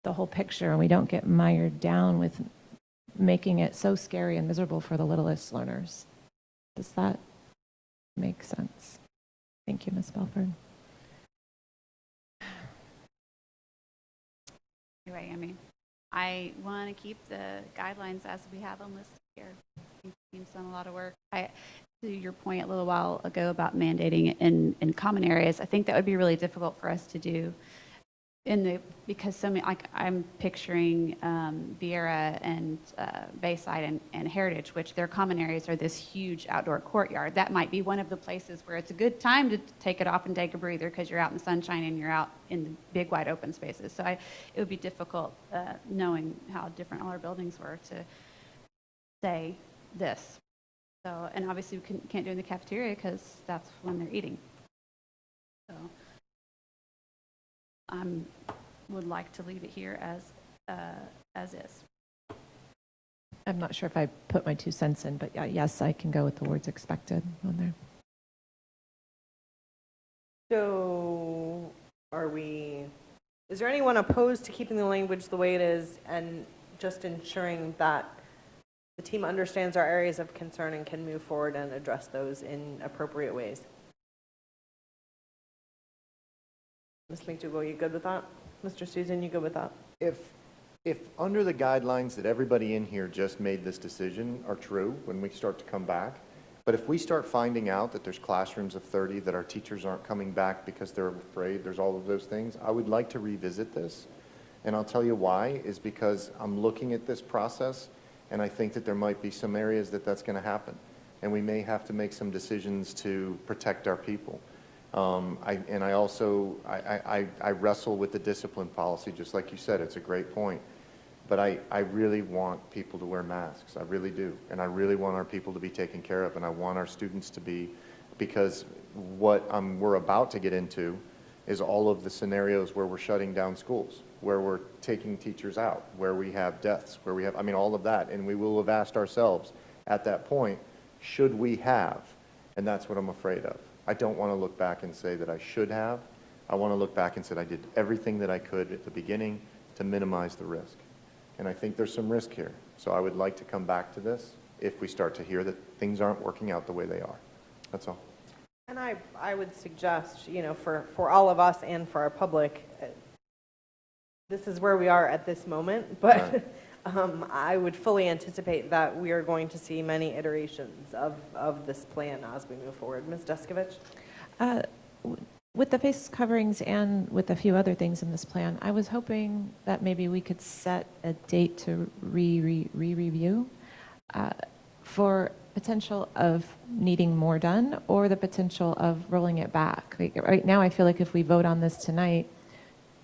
the whole picture and we don't get mired down with making it so scary and miserable for the littlest learners. Does that make sense? Thank you, Ms. Belford. Anyway, I mean, I want to keep the guidelines as we have them listed here. The team's done a lot of work. To your point a little while ago about mandating in common areas, I think that would be really difficult for us to do because so many, like I'm picturing Vieira and Bayside and Heritage, which their common areas are this huge outdoor courtyard. That might be one of the places where it's a good time to take it off and take a breather because you're out in the sunshine and you're out in the big wide open spaces. So it would be difficult knowing how different all our buildings were to say this. So, and obviously we can't do it in the cafeteria because that's when they're eating. So would like to leave it here as is. I'm not sure if I put my 2 cents in, but yes, I can go with the words expected on there. So is there anyone opposed to keeping the language the way it is and just ensuring that the team understands our areas of concern and can move forward and address those in appropriate ways? Ms. McDougall, you good with that? Mr. Susan, you good with that? If under the guidelines that everybody in here just made this decision are true when we start to come back, but if we start finding out that there's classrooms of 30 that our teachers aren't coming back because they're afraid, there's all of those things, I would like to revisit this. And I'll tell you why, is because I'm looking at this process and I think that there might be some areas that that's going to happen. And we may have to make some decisions to protect our people. I wrestle with the discipline policy, just like you said. It's a great point. But I really want people to wear masks. I really do. And I really want our people to be taken care of. And I want our students to be, because what we're about to get into is all of the scenarios where we're shutting down schools, where we're taking teachers out, where we have deaths, where we have, all of that. And we will have asked ourselves at that point, should we have? And that's what I'm afraid of. I don't want to look back and say that I should have. I want to look back and say I did everything that I could at the beginning to minimize the risk. And I think there's some risk here. So I would like to come back to this if we start to hear that things aren't working out the way they are. That's all. And I would suggest, for all of us and for our public, this is where we are at this moment, but right. I would fully anticipate that we are going to see many iterations of this plan as we move forward. Ms. Descovich? With the face coverings and with a few other things in this plan, I was hoping that maybe we could set a date to review for potential of needing more done or the potential of rolling it back. Like right now, I feel like if we vote on this tonight,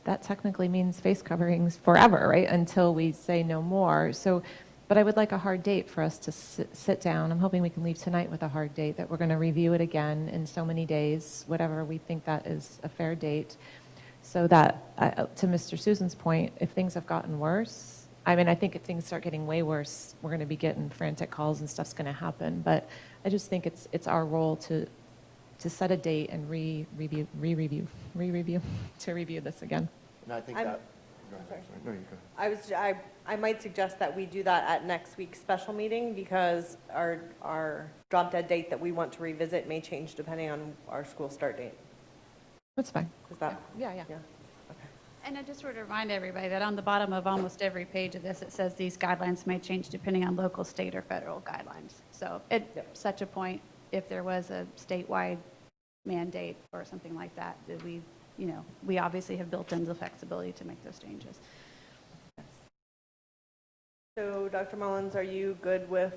that technically means face coverings forever, right? Until we say no more. So, but I would like a hard date for us to sit down. I'm hoping we can leave tonight with a hard date that we're going to review it again in so many days, whatever we think that is a fair date. So that, to Mr. Susan's point, if things have gotten worse, I think if things start getting way worse, we're going to be getting frantic calls and stuff's going to happen. But I just think it's our role to set a date and review to review this again. And I think that. No, you go. I might suggest that we do that at next week's special meeting because our drop dead date that we want to revisit may change depending on our school start date. That's fine. Is that? Yeah. Okay. And I just want to remind everybody that on the bottom of almost every page of this, it says these guidelines may change depending on local, state, or federal guidelines. So at such a point, if there was a statewide mandate or something like that, that we obviously have built in the flexibility to make those changes. So, Dr. Mullins, are you good with?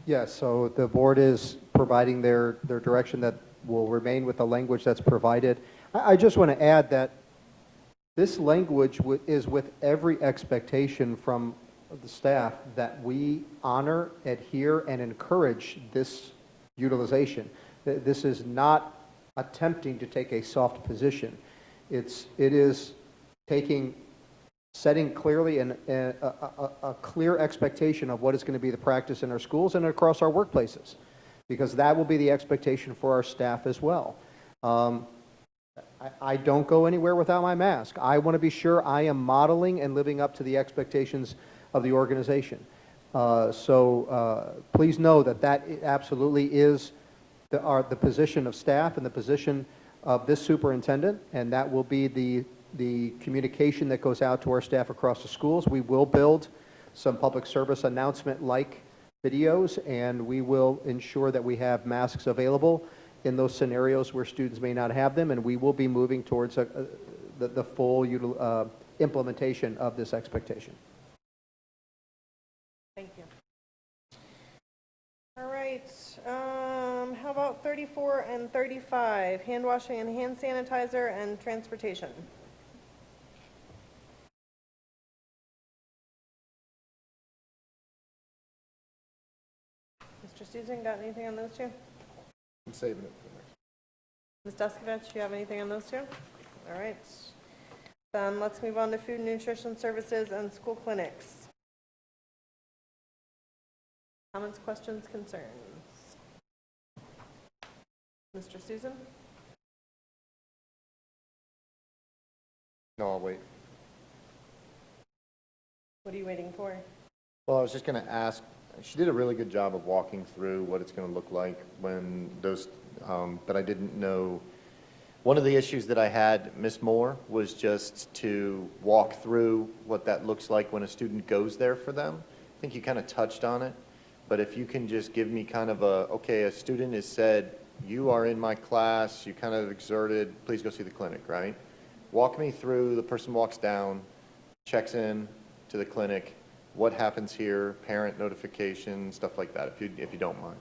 Yes, so the board is providing their direction that will remain with the language that's provided. I just want to add that this language is with every expectation from the staff that we honor, adhere, and encourage this utilization. This is not attempting to take a soft position. It is setting clearly a clear expectation of what is going to be the practice in our schools and across our workplaces, because that will be the expectation for our staff as well. I don't go anywhere without my mask. I want to be sure I am modeling and living up to the expectations of the organization. So please know that absolutely is the position of staff and the position of this superintendent, and that will be the communication that goes out to our staff across the schools. We will build some public service announcement-like videos, and we will ensure that we have masks available in those scenarios where students may not have them, and we will be moving towards the full implementation of this expectation. Thank you. All right, how about 34 and 35, hand washing and hand sanitizer and transportation? Mr. Susan, got anything on those two? I'm saving it for next. Ms. Descovich, you have anything on those two? All right. Then let's move on to food and nutrition services and school clinics. Comments, questions, concerns? Mr. Susan? No, I'll wait. What are you waiting for? Well, I was just going to ask, she did a really good job of walking through what it's going to look like when those, but I didn't know. One of the issues that I had, Ms. Moore, was just to walk through what that looks like when a student goes there for them. I think you kind of touched on it, but if you can just give me kind of a, okay, a student has said, you are in my class, you kind of exerted, please go see the clinic, right? Walk me through, the person walks down, checks in to the clinic, what happens here, parent notification, stuff like that, if you don't mind.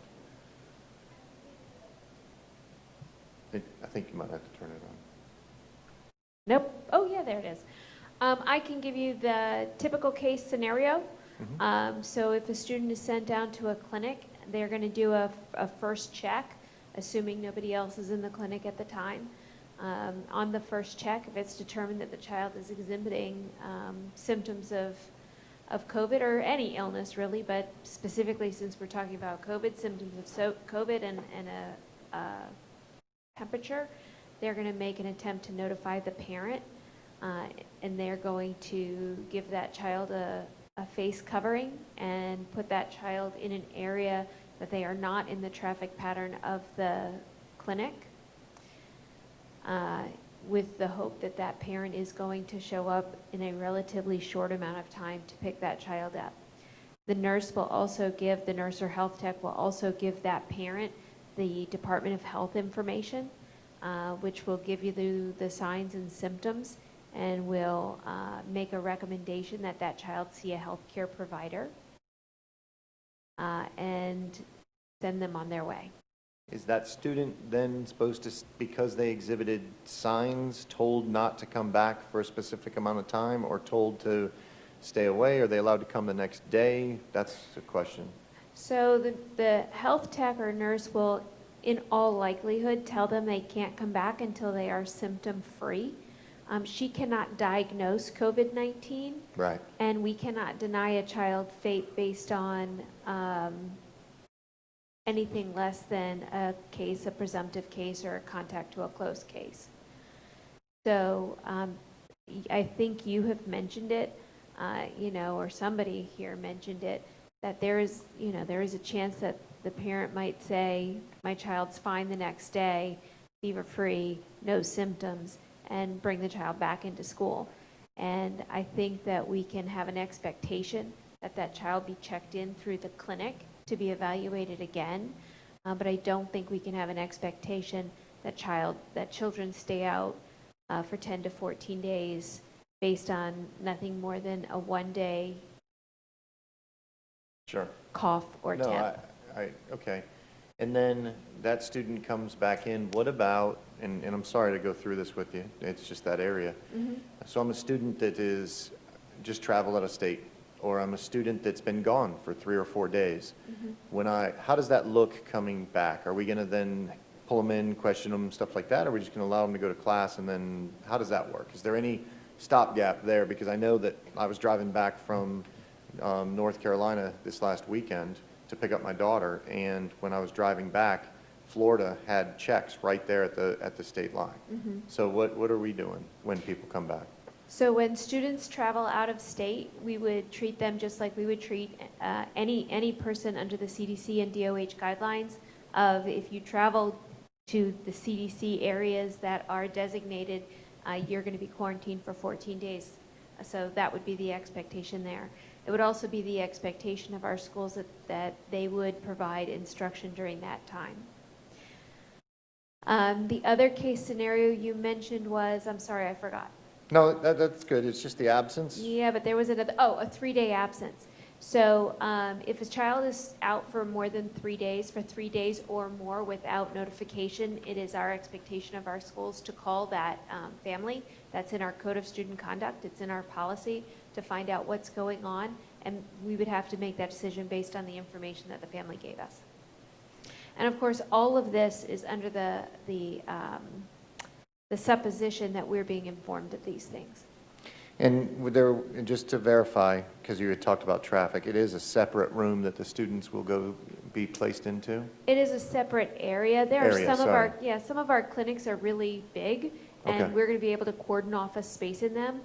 I think you might have to turn it on. Nope. Oh, yeah, there it is. I can give you the typical case scenario. So if a student is sent down to a clinic, they're going to do a first check, assuming nobody else is in the clinic at the time. On the first check, if it's determined that the child is exhibiting symptoms of COVID or any illness really, but specifically since we're talking about COVID, symptoms of COVID and a temperature, they're going to make an attempt to notify the parent, and they're going to give that child a face covering and put that child in an area that they are not in the traffic pattern of the clinic, with the hope that that parent is going to show up in a relatively short amount of time to pick that child up. The nurse will also give, the nurse or health tech will also give that parent the Department of Health information, which will give you the signs and symptoms, and will make a recommendation that that child see a healthcare provider and send them on their way. Is that student then supposed to, because they exhibited signs, told not to come back for a specific amount of time, or told to stay away? Are they allowed to come the next day? That's the question. So the health tech or nurse will, in all likelihood, tell them they can't come back until they are symptom-free. She cannot diagnose COVID-19. Right. And we cannot deny a child FAPE based on anything less than a case, a presumptive case, or a contact to a close case. So I think you have mentioned it, or somebody here mentioned it, that there is a chance that the parent might say, my child's fine the next day, fever-free, no symptoms, and bring the child back into school. And I think that we can have an expectation that that child be checked in through the clinic to be evaluated again. But I don't think we can have an expectation that children stay out for 10 to 14 days based on nothing more than a one-day cough or temp. Okay. And then that student comes back in. What about, and I'm sorry to go through this with you, it's just that area. So I'm a student that is just traveled out of state, or I'm a student that's been gone for 3 or 4 days. How does that look coming back? Are we going to then pull them in, question them, stuff like that? Or are we just going to allow them to go to class, and then how does that work? Is there any stopgap there? Because I know that I was driving back from North Carolina this last weekend to pick up my daughter, and when I was driving back, Florida had checks right there at the state line. So what are we doing when people come back? So when students travel out of state, we would treat them just like we would treat any person under the CDC and DOH guidelines of, if you travel to the CDC areas that are designated, you're going to be quarantined for 14 days. So that would be the expectation there. It would also be the expectation of our schools that they would provide instruction during that time. The other case scenario you mentioned was, I'm sorry, I forgot. No, that's good. It's just the absence. Yeah, but there was another, a 3-day absence. So if a child is out for more than 3 days, for 3 days or more without notification, it is our expectation of our schools to call that family. That's in our Code of Student Conduct. It's in our policy to find out what's going on. And we would have to make that decision based on the information that the family gave us. And of course, all of this is under the supposition that we're being informed of these things. And just to verify, because you had talked about traffic, it is a separate room that the students will be placed into? It is a separate area. There are some of our clinics are really big, and we're going to be able to cordon off a space in them.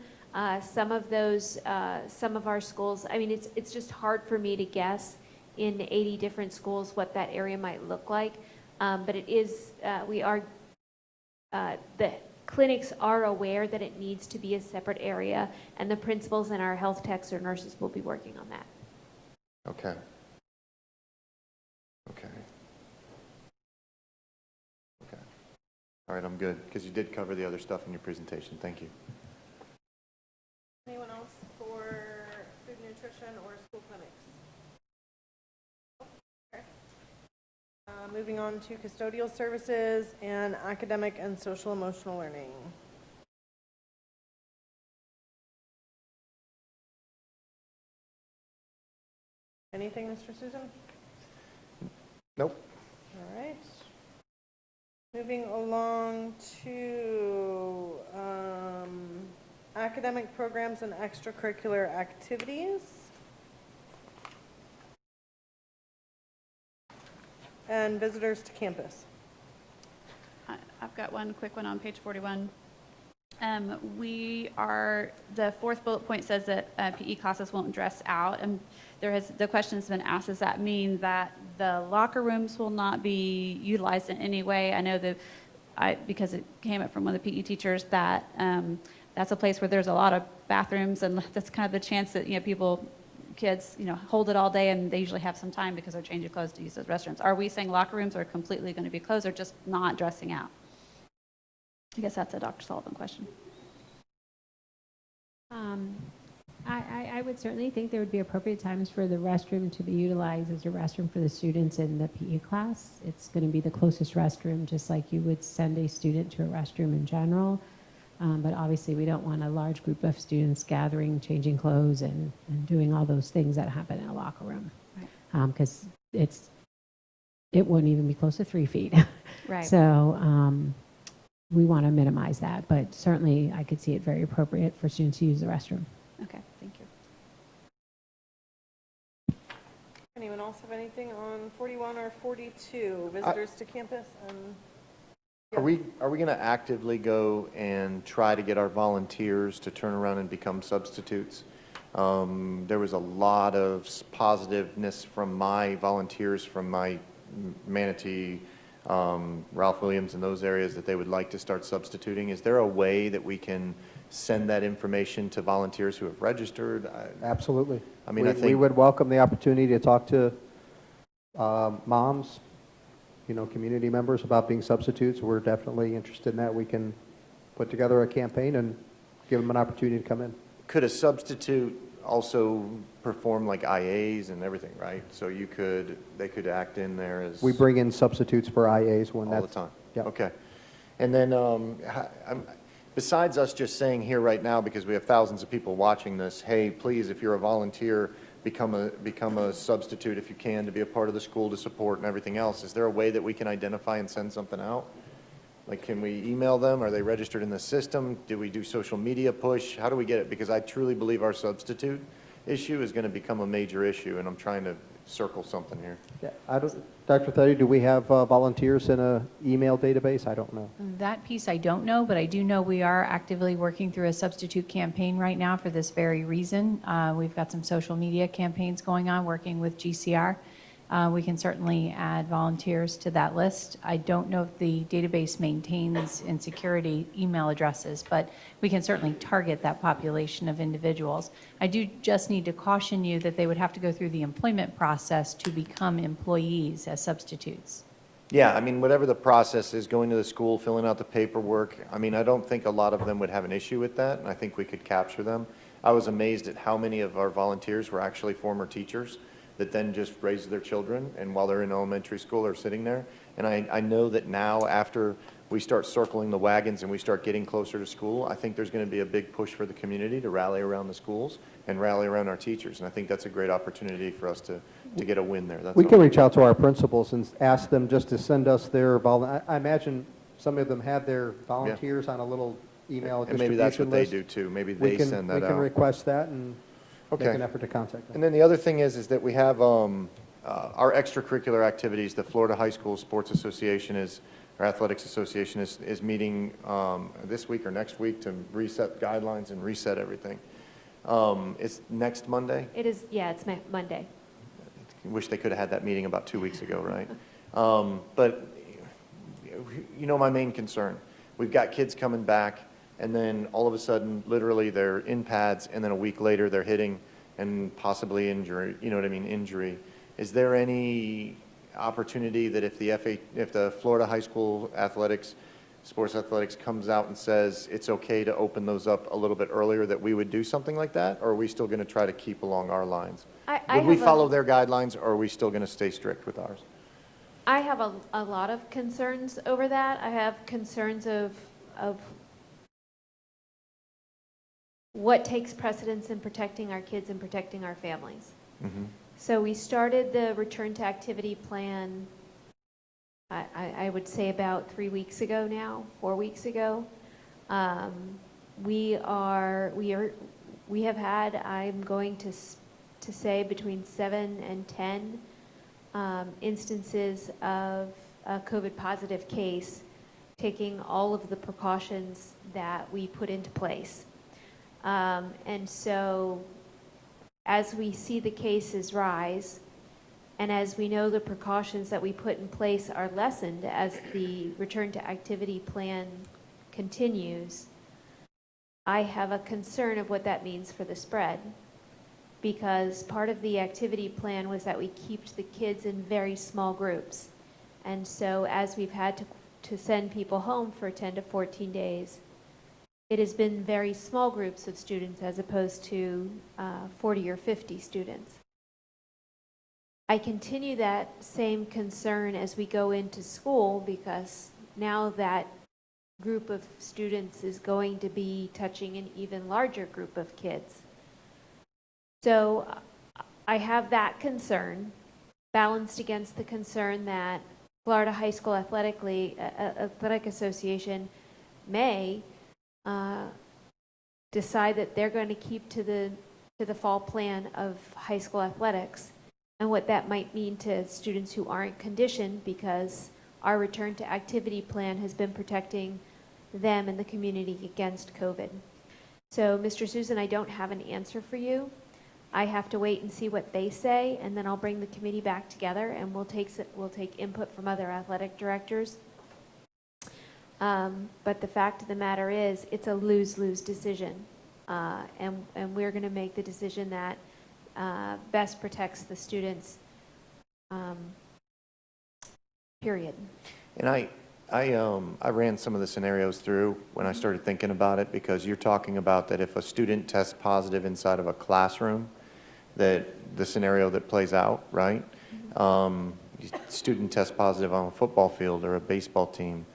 Some of our schools, I mean, it's just hard for me to guess in 80 different schools what that area might look like. But it is, the clinics are aware that it needs to be a separate area, and the principals and our health techs or nurses will be working on that. Okay. Okay. Okay. All right, I'm good, because you did cover the other stuff in your presentation. Thank you. Anyone else for food nutrition or school clinics? Okay. Moving on to custodial services and academic and social emotional learning. Anything, Mr. Susan? Nope. All right. Moving along to academic programs and extracurricular activities. And visitors to campus. I've got one quick one on page 41. The fourth bullet point says that PE classes won't dress out, and the question has been asked, does that mean that the locker rooms will not be utilized in any way? I know because it came up from one of the PE teachers that that's a place where there's a lot of bathrooms, and that's kind of the chance that kids hold it all day, and they usually have some time because they're changing clothes to use those restrooms. Are we saying locker rooms are completely going to be closed, or just not dressing out? I guess that's a Dr. Sullivan question. I would certainly think there would be appropriate times for the restroom to be utilized as a restroom for the students in the PE class. It's going to be the closest restroom, just like you would send a student to a restroom in general. But obviously, we don't want a large group of students gathering, changing clothes, and doing all those things that happen in a locker room. Because it wouldn't even be close to 3 feet. Right. So we want to minimize that. But certainly, I could see it very appropriate for students to use the restroom. Okay, thank you. Anyone else have anything on 41 or 42, visitors to campus? Are we going to actively go and try to get our volunteers to turn around and become substitutes? There was a lot of positiveness from my volunteers from my Manatee, Ralph Williams, and those areas that they would like to start substituting. Is there a way that we can send that information to volunteers who have registered? Absolutely. I mean, I think we would welcome the opportunity to talk to moms, community members about being substitutes. We're definitely interested in that. We can put together a campaign and give them an opportunity to come in. Could a substitute also perform like IAs and everything, right? So they could act in there as... We bring in substitutes for IAs when all the time. Yeah. Okay. And then besides us just saying here right now, because we have thousands of people watching this, hey, please, if you're a volunteer, become a substitute if you can, to be a part of the school, to support and everything else. Is there a way that we can identify and send something out? Like, can we email them? Are they registered in the system? Do we do social media push? How do we get it? Because I truly believe our substitute issue is going to become a major issue, and I'm trying to circle something here. Yeah, Dr. Thady, do we have volunteers in an email database? I don't know. That piece I don't know, but I do know we are actively working through a substitute campaign right now for this very reason. We've got some social media campaigns going on, working with GCR. We can certainly add volunteers to that list. I don't know if the database maintains in security email addresses, but we can certainly target that population of individuals. I do just need to caution you that they would have to go through the employment process to become employees as substitutes. Yeah, I mean, whatever the process is, going to the school, filling out the paperwork, I mean, I don't think a lot of them would have an issue with that, and I think we could capture them. I was amazed at how many of our volunteers were actually former teachers that then just raised their children, and while they're in elementary school, are sitting there. And I know that now, after we start circling the wagons and we start getting closer to school, I think there's going to be a big push for the community to rally around the schools and rally around our teachers. And I think that's a great opportunity for us to get a win there. That's We all. can reach out to our principals and ask them just to send us their I imagine some of them have their volunteers on a little email And distribution maybe that's what they list. do too. Maybe they send that out. We can request that and Okay. make an effort to contact them. And then the other thing is that we have our extracurricular activities. The Florida High School Sports Association our Athletics Association is meeting this week or next week to reset guidelines and reset everything. It's next Monday. It is, yeah, it's Monday. Wish they could have had that meeting about 2 weeks ago, right? But you know my main concern. We've got kids coming back, and then all of a sudden, literally, they're in pads, and then a week later, they're hitting and possibly injury. You know what I mean? Injury. Is there any opportunity that if the Florida High School sports athletics comes out and says it's okay to open those up a little bit earlier, that we would do something like that? Or are we still going to try to keep along our lines? Would we follow their guidelines, or are we still going to stay strict with ours? I have a lot of concerns over that. I have concerns of what takes precedence in protecting our kids and protecting our families. Mm-hmm. So we started the return to activity plan, I would say about 3 weeks ago now, 4 weeks ago. We have had, I'm going to say, between 7 and 10 instances of a COVID positive case, taking all of the precautions that we put into place. And so as we see the cases rise, and as we know the precautions that we put in place are lessened as the return to activity plan continues, I have a concern of what that means for the spread. Because part of the activity plan was that we keep the kids in very small groups. And so as we've had to send people home for 10 to 14 days, it has been very small groups of students as opposed to 40 or 50 students. I continue that same concern as we go into school, because now that group of students is going to be touching an even larger group of kids. So I have that concern balanced against the concern that Florida High School Athletic Association may decide that they're going to keep to the fall plan of high school athletics, and what that might mean to students who aren't conditioned, because our return to activity plan has been protecting them and the community against COVID. So, Mr. Susan, I don't have an answer for you. I have to wait and see what they say, and then I'll bring the committee back together, and we'll take input from other athletic directors. But the fact of the matter is, it's a lose-lose decision, and we're going to make the decision that best protects the students, period. And I ran some of the scenarios through when I started thinking about it, because you're talking about that if a student tests positive inside of a classroom, that the scenario that plays out, right? Student tests positive on a football field or a baseball team.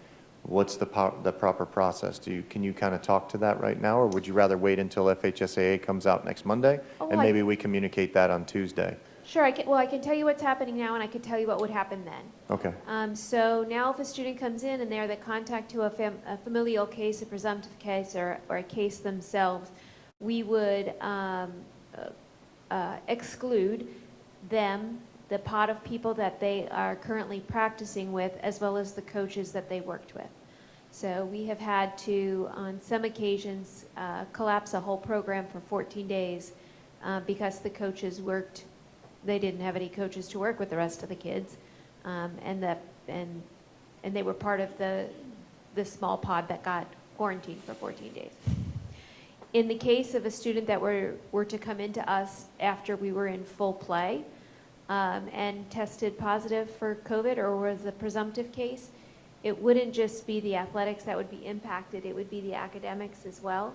What's the proper process? Can you kind of talk to that right now, or would you rather wait until FHSAA comes out next Monday, and maybe we communicate that on Tuesday? Sure. I can tell you what's happening now, and I can tell you what would happen then. Okay. So now if a student comes in and they're the contact to a familial case, a presumptive case, or a case themselves, we would exclude them, the pot of people that they are currently practicing with, as well as the coaches that they worked with. So we have had to, on some occasions, collapse a whole program for 14 days because the coaches worked. They didn't have any coaches to work with the rest of the kids, and they were part of the small pod that got quarantined for 14 days. In the case of a student that were to come into us after we were in full play, and tested positive for COVID or was a presumptive case, it wouldn't just be the athletics that would be impacted, it would be the academics as well.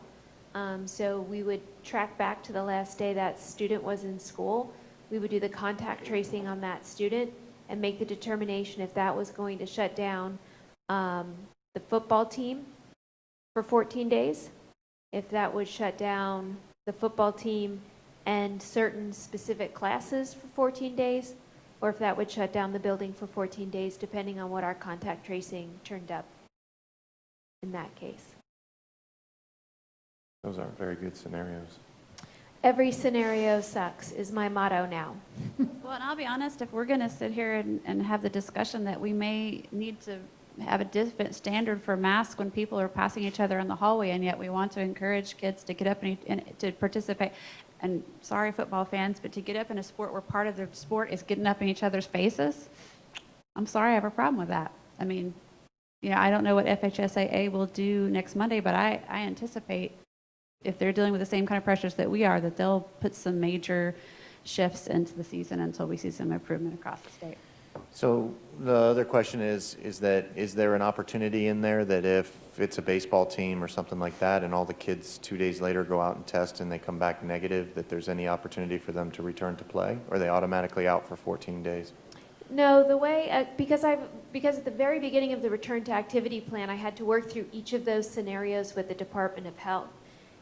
So we would track back to the last day that student was in school. We would do the contact tracing on that student and make the determination if that was going to shut down the football team for 14 days, if that would shut down the football team and certain specific classes for 14 days, or if that would shut down the building for 14 days, depending on what our contact tracing turned up in that case. Those aren't very good scenarios. Every scenario sucks is my motto now. Well, and I'll be honest, if we're going to sit here and have the discussion that we may need to have a different standard for masks when people are passing each other in the hallway, and yet we want to encourage kids to get up and to participate. And sorry, football fans, but to get up in a sport where part of the sport is getting up in each other's faces, I'm sorry, I have a problem with that. I mean, you know, I don't know what FHSAA will do next Monday, but I anticipate if they're dealing with the same kind of pressures that we are, that they'll put some major shifts into the season until we see some improvement across the state. So the other question is there an opportunity in there that if it's a baseball team or something like that and all the kids 2 days later go out and test and they come back negative, that there's any opportunity for them to return to play? Or are they automatically out for 14 days? No, the way, because at the very beginning of the return to activity plan, I had to work through each of those scenarios with the Department of Health.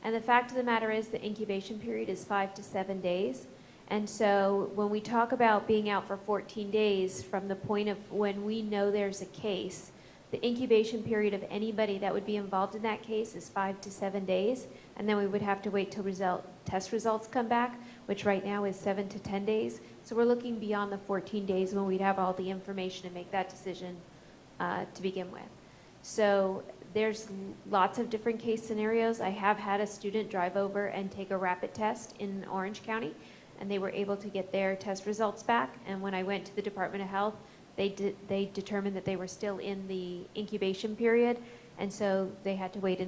And the fact of the matter is the incubation period is 5 to 7 days. And so when we talk about being out for 14 days from the point of when we know there's a case, the incubation period of anybody that would be involved in that case is 5 to 7 days. And then we would have to wait till test results come back, which right now is 7 to 10 days. So we're looking beyond the 14 days when we'd have all the information to make that decision to begin with. So there's lots of different case scenarios. I have had a student drive over and take a rapid test in Orange County, and they were able to get their test results back. And when I went to the Department of Health, they determined that they were still in the incubation period, and so they had to wait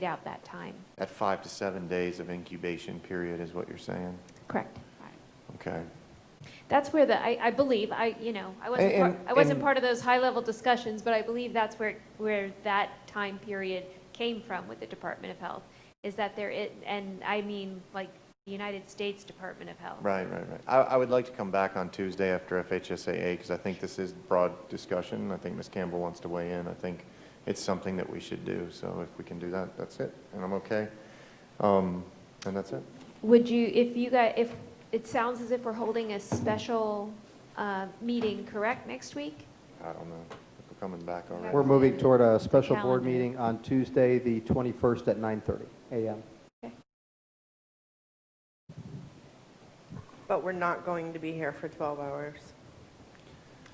out that time. At 5 to 7 days of incubation period is what you're saying? Correct. Okay. That's where I believe, I wasn't part of those high-level discussions, but I believe that's where that time period came from with the Department of Health, is that and I mean like the United States Department of Health. Right. I would like to come back on Tuesday after FHSAA because I think this is broad discussion. I think Ms. Campbell wants to weigh in. I think it's something that we should do. So if we can do that, that's it. And I'm okay. And that's it. Would you, if it sounds as if we're holding a special meeting, correct, next week? I don't know. If we're coming back already. We're moving toward a special board calendar. meeting on Tuesday, the 21st at 9:30 a.m. But we're not going to be here for 12 hours.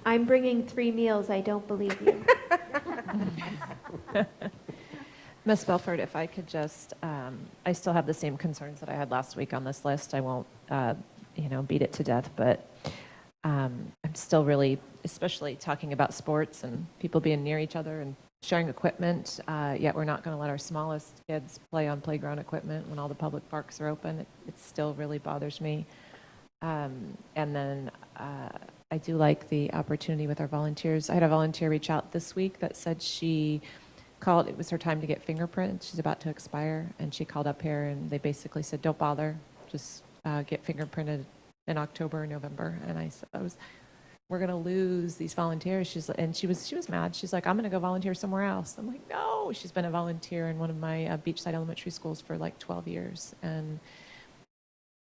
I'm bringing 3 meals, I don't believe you. Ms. Belford, if I could just, I still have the same concerns that I had last week on this list. I won't, beat it to death, but I'm still really, especially talking about sports and people being near each other and sharing equipment, yet we're not going to let our smallest kids play on playground equipment when all the public parks are open. It still really bothers me. And then I do like the opportunity with our volunteers. I had a volunteer reach out this week that said she called, it was her time to get fingerprints. She's about to expire, and she called up here and they basically said, don't bother, just get fingerprinted in October or November. And I said, we're going to lose these volunteers. She was mad. She's like, I'm going to go volunteer somewhere else. I'm like, no. She's been a volunteer in one of my beachside elementary schools for like 12 years. And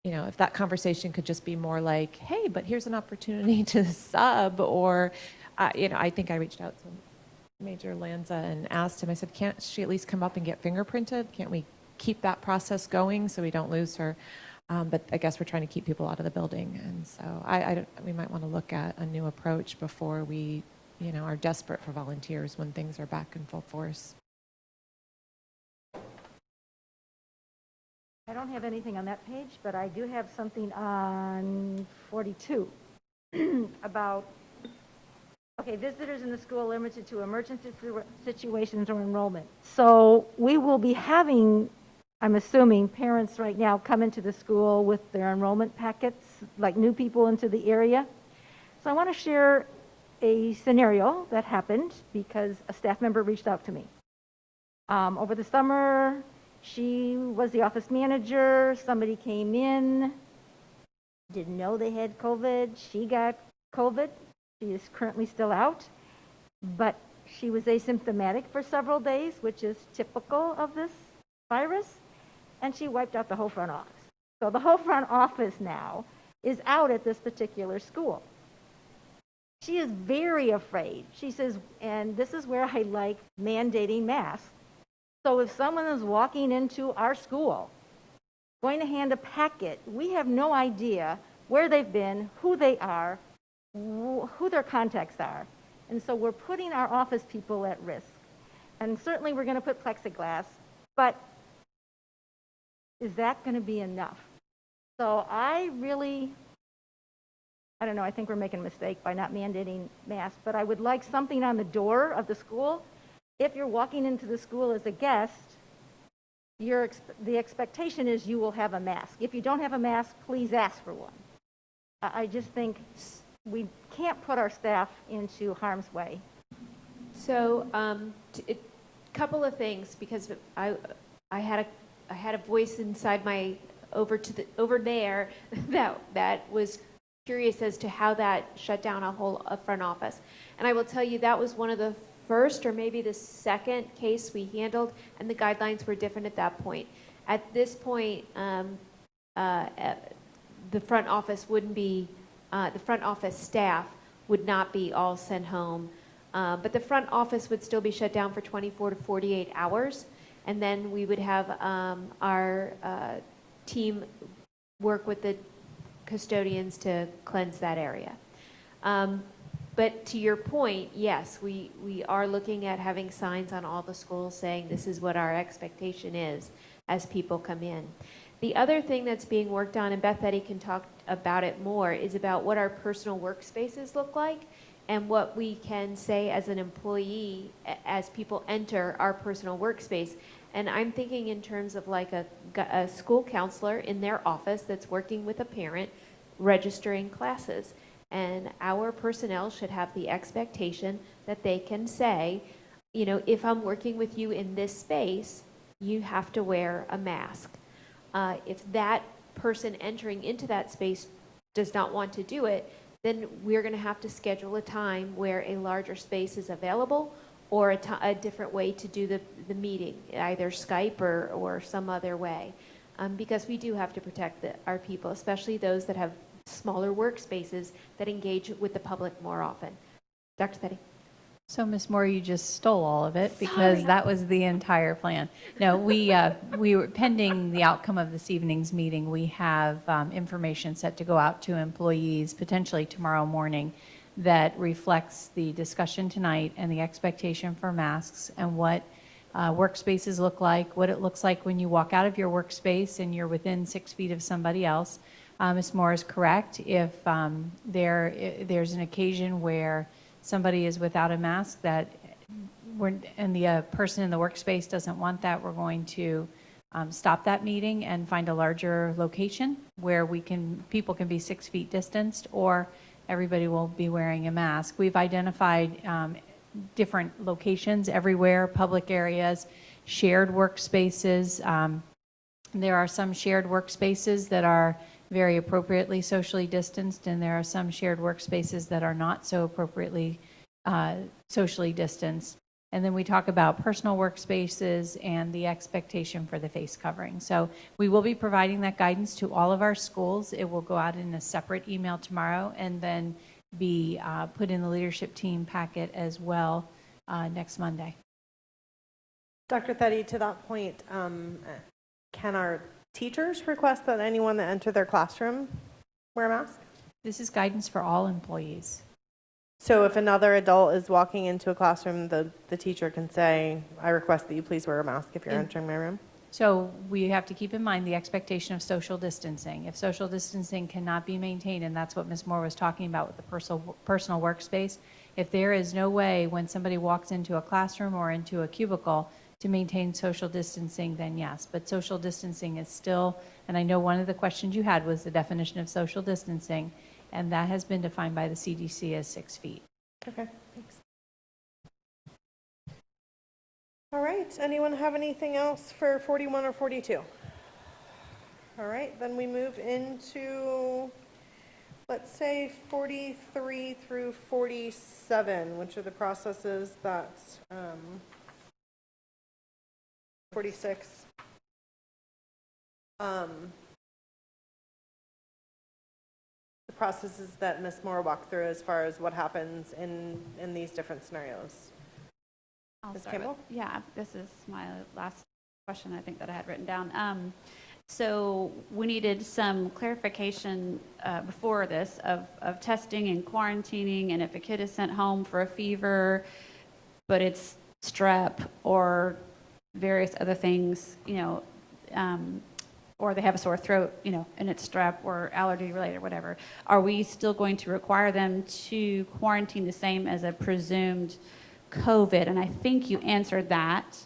if that conversation could just be more like, hey, but here's an opportunity to sub, or, I think I reached out to Major Lanza and asked him, I said, can't she at least come up and get fingerprinted? Can't we keep that process going so we don't lose her? But I guess we're trying to keep people out of the building. And so we might want to look at a new approach before we, are desperate for volunteers when things are back in full force. I don't have anything on that page, but I do have something on 42 about, visitors in the school limited to emergency situations or enrollment. So we will be having I'm assuming parents right now come into the school with their enrollment packets, like new people into the area. So I want to share a scenario that happened because a staff member reached out to me. Over the summer, she was the office manager. Somebody came in, didn't know they had COVID. She got COVID. She is currently still out, but she was asymptomatic for several days, which is typical of this virus, and she wiped out the whole front office. So the whole front office now is out at this particular school. She is very afraid. She says, and this is where I like mandating masks. So if someone is walking into our school, going to hand a packet, we have no idea where they've been, who they are, who their contacts are. And so we're putting our office people at risk. And certainly we're going to put plexiglass, but is that going to be enough? So I don't know, I think we're making a mistake by not mandating masks, but I would like something on the door of the school. If you're walking into the school as a guest, the expectation is you will have a mask. If you don't have a mask, please ask for one. I just think we can't put our staff into harm's way. So, a couple of things, because I had a voice inside my over there that was curious as to how that shut down a front office. And I will tell you that was one of the first or maybe the second case we handled, and the guidelines were different at that point. At this point, the front office wouldn't be, the front office staff would not be all sent home, but the front office would still be shut down for 24 to 48 hours, and then we would have our team work with the custodians to cleanse that area. But to your point, yes, we are looking at having signs on all the schools saying this is what our expectation is as people come in. The other thing that's being worked on, and Beth Eddy can talk about it more, is about what our personal workspaces look like and what we can say as an employee as people enter our personal workspace. And I'm thinking in terms of like a school counselor in their office that's working with a parent registering classes. And our personnel should have the expectation that they can say, you know, if I'm working with you in this space, you have to wear a mask. If that person entering into that space does not want to do it, then we're going to have to schedule a time where a larger space is available, or a different way to do the meeting, either Skype or some other way. Because we do have to protect our people, especially those that have smaller workspaces that engage with the public more often. Dr. Petty. So, Ms. Moore, you just stole all of it because that was the entire plan. No, we were pending the outcome of this evening's meeting. We have information set to go out to employees potentially tomorrow morning that reflects the discussion tonight and the expectation for masks and what workspaces look like, what it looks like when you walk out of your workspace and you're within 6 feet of somebody else. Ms. Moore is correct. If there's an occasion where somebody is without a mask and the person in the workspace doesn't want that, we're going to stop that meeting and find a larger location where people can be 6 feet distanced, or everybody will be wearing a mask. We've identified different locations everywhere, public areas, shared workspaces. There are some shared workspaces that are very appropriately socially distanced, and there are some shared workspaces that are not so appropriately socially distanced. And then we talk about personal workspaces and the expectation for the face covering. So we will be providing that guidance to all of our schools. It will go out in a separate email tomorrow and then be put in the leadership team packet as well next Monday. Dr. Theddy, to that point, can our teachers request that anyone that enter their classroom wear a mask? This is guidance for all employees. So if another adult is walking into a classroom, the teacher can say, I request that you please wear a mask if you're entering my room? So we have to keep in mind the expectation of social distancing. If social distancing cannot be maintained, and that's what Ms. Moore was talking about with the personal workspace, if there is no way when somebody walks into a classroom or into a cubicle to maintain social distancing, then yes. But social distancing is still, and I know one of the questions you had was the definition of social distancing, and that has been defined by the CDC as 6 feet. Okay, thanks. All right, anyone have anything else for 41 or 42? All right, then we move into, let's say, 43 through 47, which are the processes that, 46. The processes that Ms. Moore walked through as far as what happens in these different scenarios. Ms. Campbell? Yeah, this is my last question I think that I had written down. So we needed some clarification before this of testing and quarantining, and if a kid is sent home for a fever, but it's strep or various other things, or they have a sore throat, and it's strep or allergy related or whatever, are we still going to require them to quarantine the same as a presumed COVID? And I think you answered that,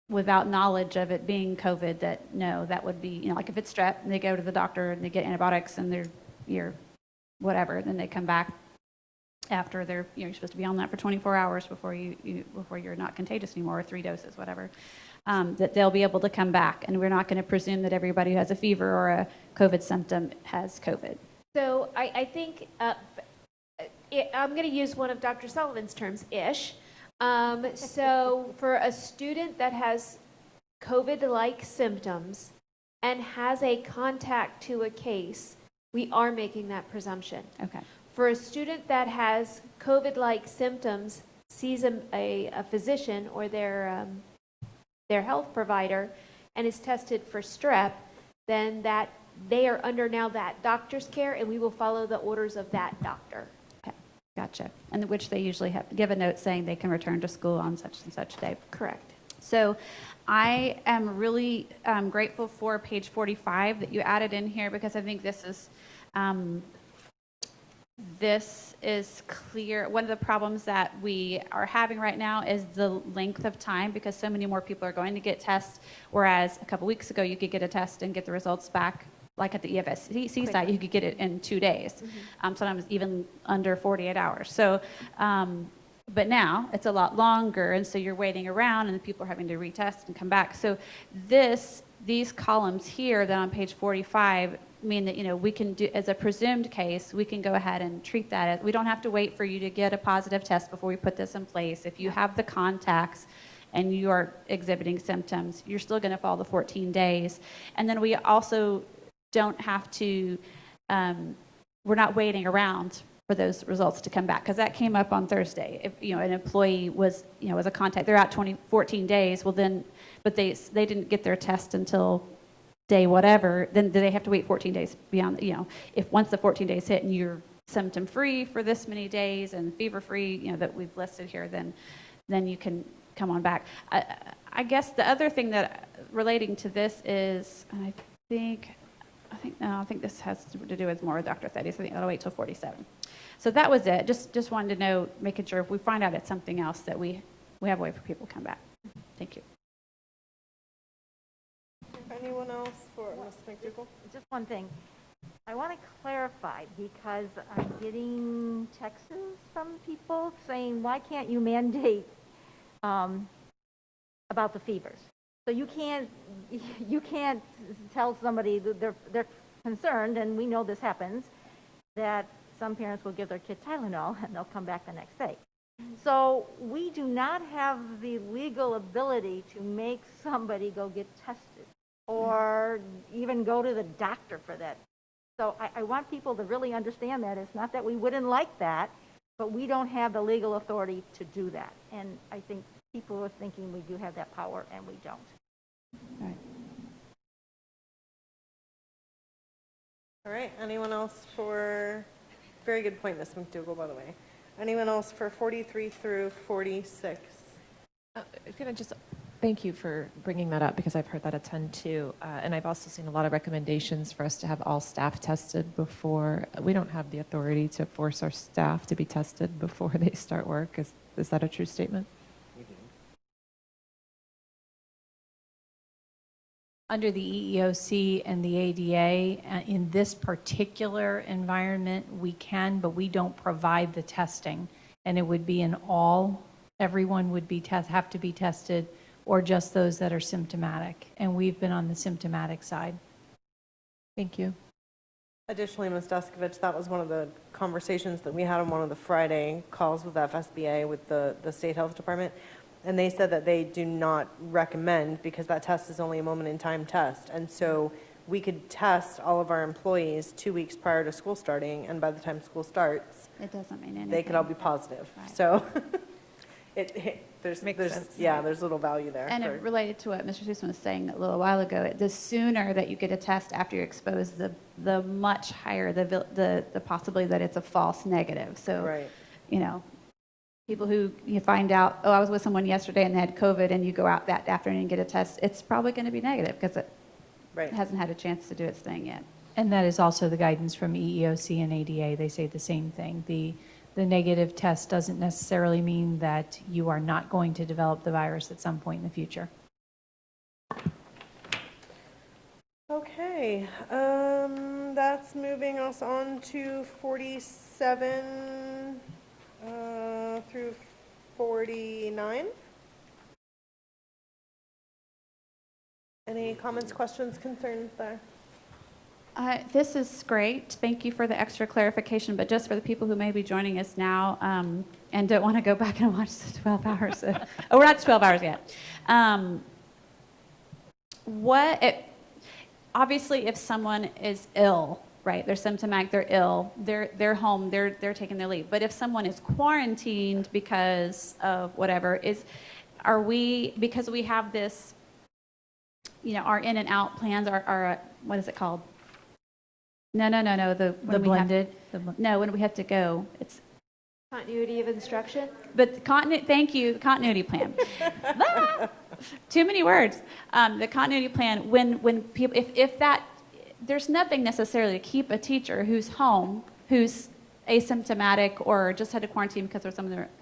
without knowledge of it being COVID, that no, that would be, like if it's strep and they go to the doctor and they get antibiotics and you're whatever, then they come back after you're supposed to be on that for 24 hours before you're not contagious anymore, or 3 doses, whatever, that they'll be able to come back. And we're not going to presume that everybody who has a fever or a COVID symptom has COVID. So I think I'm going to use one of Dr. Sullivan's terms, ish. So for a student that has COVID-like symptoms and has a contact to a case, we are making that presumption. Okay. For a student that has COVID-like symptoms, sees a physician or their health provider and is tested for strep, then that they are under now that doctor's care, and we will follow the orders of that doctor. Okay, gotcha. And which they usually have give a note saying they can return to school on such and such day. Correct. So I am really grateful for page 45 that you added in here, because I think this is clear. One of the problems that we are having right now is the length of time, because so many more people are going to get tests, whereas a couple weeks ago you could get a test and get the results back, like at the EFSC site, you could get it in 2 days, sometimes even under 48 hours. So, but now it's a lot longer, and so you're waiting around, and people are having to retest and come back. So these columns here, then on page 45, mean that we can do, as a presumed case, we can go ahead and treat that as, we don't have to wait for you to get a positive test before we put this in place. If you have the contacts and you are exhibiting symptoms, you're still going to follow the 14 days. And then we also don't have to, we're not waiting around for those results to come back, because that came up on Thursday. If an employee was a contact, they're out 14 days, well then, but they didn't get their test until day whatever, then do they have to wait 14 days beyond, if once the 14 days hit and you're symptom free for this many days and fever free, that we've listed here, then you can come on back. I guess the other thing that relating to this is, and I think this has to do with more with Dr. Thaddeus. I think I'll wait till 47. So that was it. Just wanted to know, making sure if we find out it's something else that we have a way for people to come back. Thank you. Anyone else for Ms. McDougall? Just one thing. I want to clarify, because I'm getting texts from people saying, why can't you mandate about the fevers? So you can't tell somebody that they're concerned, and we know this happens, that some parents will give their kid Tylenol and they'll come back the next day. So we do not have the legal ability to make somebody go get tested or even go to the doctor for that. So I want people to really understand that. It's not that we wouldn't like that, but we don't have the legal authority to do that. And I think people are thinking we do have that power, and we don't. Right. All right, anyone else for, very good point, Ms. McDougall, by the way. Anyone else for 43 through 46? Can I just Thank you for bringing that up because I've heard that a ton too. And I've also seen a lot of recommendations for us to have all staff tested before. We don't have the authority to force our staff to be tested before they start work. Is that a true statement? Under the EEOC and the ADA, in this particular environment, we can, but we don't provide the testing. And it would be in all, everyone would be have to be tested, or just those that are symptomatic. And we've been on the symptomatic side. Thank you. Additionally, Ms. Descovich, that was one of the conversations that we had on one of the Friday calls with FSBA with the State Health Department. And they said that they do not recommend, because that test is only a moment in time test. And so we could test all of our employees 2 weeks prior to school starting, and by the time school starts, It doesn't mean anything. they could all be positive. Right. So there's sense. there's little value there. And it related to what Mr. Susan was saying a little while ago, the sooner that you get a test after you're exposed, the much higher the possibility that it's a false negative. So, Right. you know, people who you find out, oh, I was with someone yesterday and they had COVID, and you go out that afternoon and get a test, it's probably going to be negative because it hasn't had a chance to do its thing yet. And that is also the guidance from EEOC and ADA. They say the same thing. The negative test doesn't necessarily mean that you are not going to develop the virus at some point in the future. Okay, that's moving us on to 47 through 49. Any comments, questions, concerns there? This is great. Thank you for the extra clarification, but just for the people who may be joining us now and don't want to go back and watch the 12 hours. We're not 12 hours yet. Obviously, if someone is ill, right, they're symptomatic, they're ill, they're home, they're taking their leave. But if someone is quarantined because of whatever, because we have this, you know, our in and out plans, our what is it called? No. The blended. When we have to go, it's Continuity of instruction? But thank you, the continuity plan. Too many words. The continuity plan, when people, if that, there's nothing necessarily to keep a teacher who's home, who's asymptomatic or just had to quarantine because there's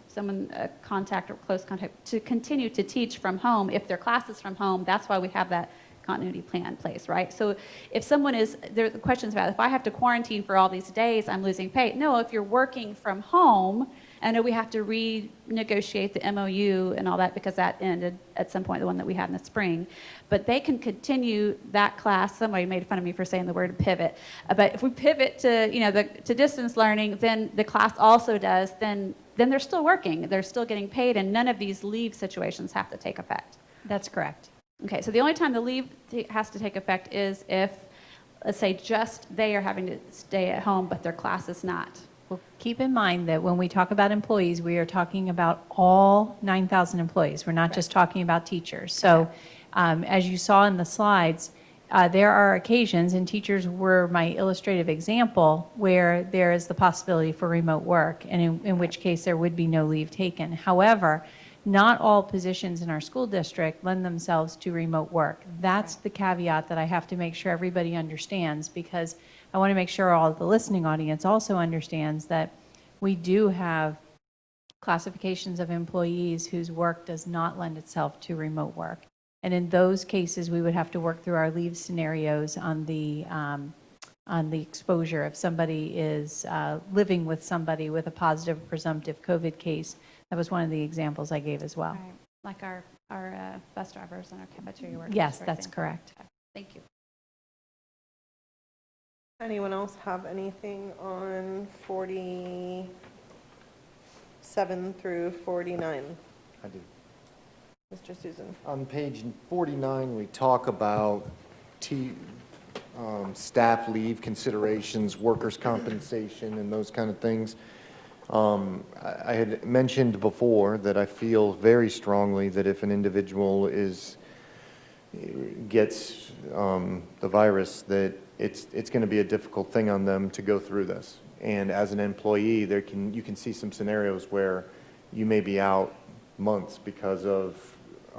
someone contact or close contact, to continue to teach from home. If their class is from home, that's why we have that continuity plan in place, right? So if someone is, there are questions about, if I have to quarantine for all these days, I'm losing pay. No, if you're working from home, I know we have to renegotiate the MOU and all that because that ended at some point, the one that we had in the spring. But they can continue that class. Somebody made fun of me for saying the word pivot. But if we pivot to, you know, to distance learning, then the class also does, then they're still working. They're still getting paid, and none of these leave situations have to take effect. That's correct. Okay, so the only time the leave has to take effect is if, let's say, just they are having to stay at home, but their class is not. Well, keep in mind that when we talk about employees, we are talking about all 9,000 employees. We're not just talking about teachers. So as you saw in the slides, there are occasions, and teachers were my illustrative example, where there is the possibility for remote work, and in which case there would be no leave taken. However, not all positions in our school district lend themselves to remote work. That's the caveat that I have to make sure everybody understands, because I want to make sure all of the listening audience also understands that we do have classifications of employees whose work does not lend itself to remote work. And in those cases, we would have to work through our leave scenarios on the exposure. If somebody is living with somebody with a positive presumptive COVID case, that was one of the examples I gave as well. Right. Like our bus drivers and our cafeteria workers. Yes, for that's example. correct. Okay. Thank you. Anyone else have anything on 47 through 49? I do. Mr. Susan. On page 49, we talk about staff leave considerations, workers' compensation, and those kind of things. I had mentioned before that I feel very strongly that if an individual gets the virus, that it's going to be a difficult thing on them to go through this. And as an employee, you can see some scenarios where you may be out months because of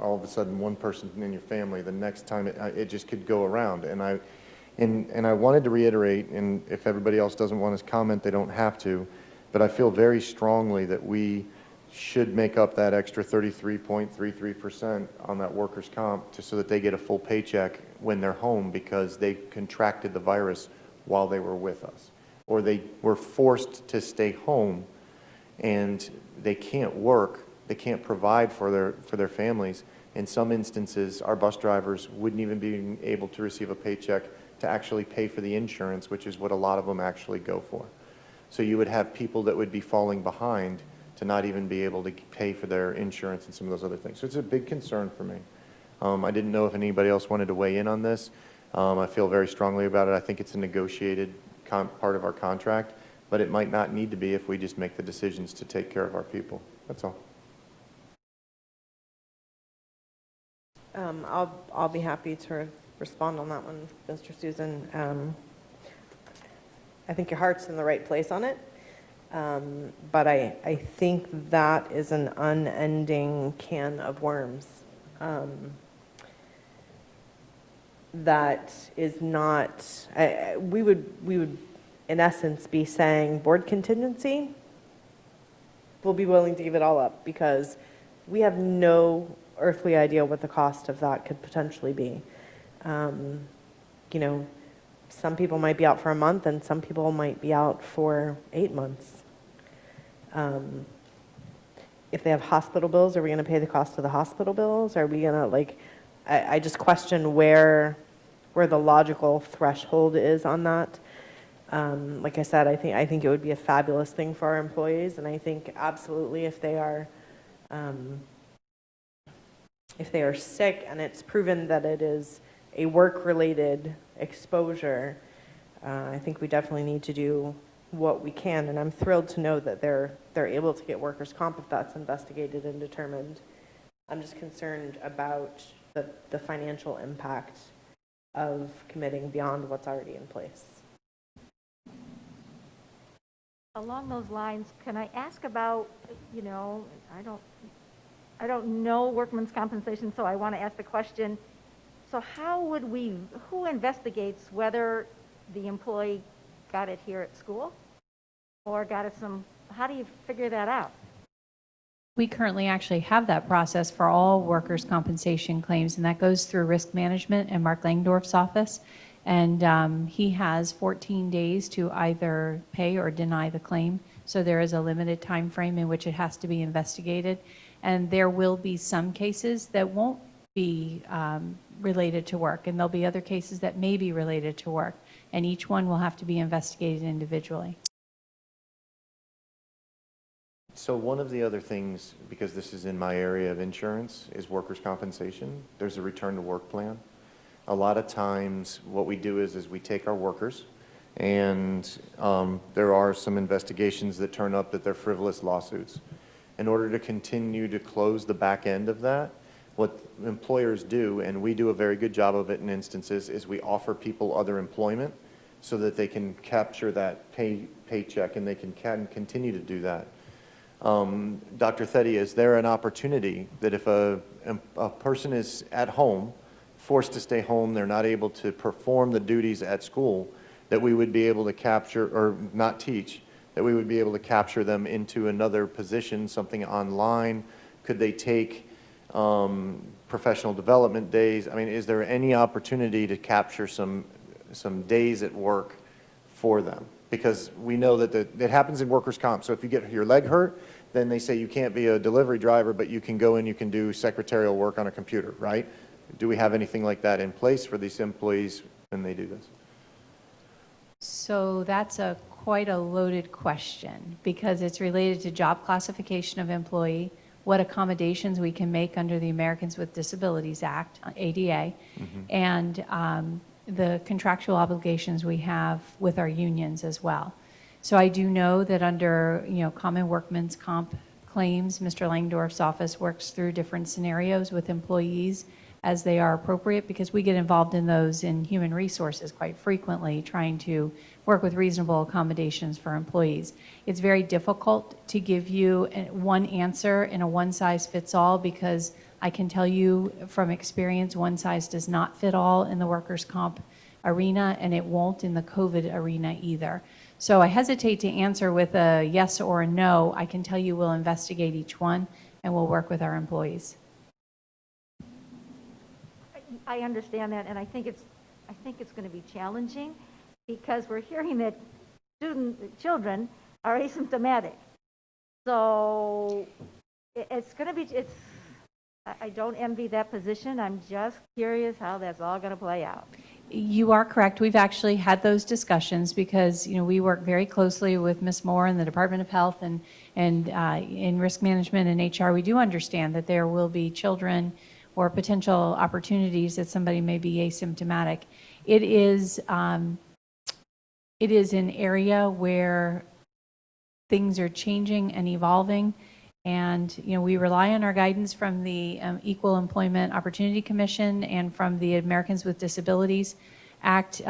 all of a sudden one person in your family, the next time it just could go around. And I wanted to reiterate, and if everybody else doesn't want to comment, they don't have to, but I feel very strongly that we should make up that extra 33.33% on that workers' comp so that they get a full paycheck when they're home because they contracted the virus while they were with us. Or they were forced to stay home and they can't work, they can't provide for their families. In some instances, our bus drivers wouldn't even be able to receive a paycheck to actually pay for the insurance, which is what a lot of them actually go for. So you would have people that would be falling behind to not even be able to pay for their insurance and some of those other things. So it's a big concern for me. I didn't know if anybody else wanted to weigh in on this. I feel very strongly about it. I think it's a negotiated part of our contract, but it might not need to be if we just make the decisions to take care of our people. That's all. I'll be happy to respond on that one, Mr. Susan. I think your heart's in the right place on it, but I think that is an unending can of worms. That is not, we would in essence be saying board contingency, we'll be willing to give it all up because we have no earthly idea what the cost of that could potentially be. You know, some people might be out for a month and some people might be out for 8 months. If they have hospital bills, are we going to pay the cost of the hospital bills? Are we going to, like, I just question where the logical threshold is on that. Like I said, I think it would be a fabulous thing for our employees, and I think absolutely if they are sick and it's proven that it is a work-related exposure, I think we definitely need to do what we can, and I'm thrilled to know that they're able to get workers' comp if that's investigated and determined. I'm just concerned about the financial impact of committing beyond what's already in place. Along those lines, can I ask about, you know, I don't know workman's compensation, so I want to ask the question. So who investigates whether the employee got it here at school or got it how do you figure that out? We currently actually have that process for all workers' compensation claims, and that goes through risk management and Mark Langdorf's office. And he has 14 days to either pay or deny the claim. So there is a limited time frame in which it has to be investigated. And there will be some cases that won't be related to work, and there'll be other cases that may be related to work. And each one will have to be investigated individually. So one of the other things, because this is in my area of insurance, is workers' compensation. There's a return to work plan. A lot of times what we do is we take our workers, and there are some investigations that turn up that they're frivolous lawsuits. In order to continue to close the back end of that, what employers do, and we do a very good job of it in instances, is we offer people other employment so that they can capture that paycheck and they can continue to do that. Dr. Thetty, is there an opportunity that if a person is at home, forced to stay home, they're not able to perform the duties at school, that we would be able to capture, or not teach, that we would be able to capture them into another position, something online? Could they take professional development days? I mean, is there any opportunity to capture some days at work for them? Because we know that it happens in workers' comp. So if you get your leg hurt, then they say you can't be a delivery driver, but you can go in, you can do secretarial work on a computer, right? Do we have anything like that in place for these employees when they do this? So that's quite a loaded question because it's related to job classification of employee, what accommodations we can make under the Americans with Disabilities Act, ADA, and the contractual obligations we have with our unions as well. So I do know that under common workman's comp claims, Mr. Langdorf's office works through different scenarios with employees as they are appropriate, because we get involved in those in human resources quite frequently, trying to work with reasonable accommodations for employees. It's very difficult to give you one answer in a one-size-fits-all because I can tell you from experience, one size does not fit all in the workers' comp arena, and it won't in the COVID arena either. So I hesitate to answer with a yes or a no. I can tell you we'll investigate each one, and we'll work with our employees. I understand that, and I think it's going to be challenging because we're hearing that children are asymptomatic. So it's going to be, I don't envy that position. I'm just curious how that's all going to play out. You are correct. We've actually had those discussions because, we work very closely with Ms. Moore and the Department of Health and in risk management and HR. We do understand that there will be children or potential opportunities that somebody may be asymptomatic. It is an area where things are changing and evolving, and we rely on our guidance from the Equal Employment Opportunity Commission and from the Americans with Disabilities Act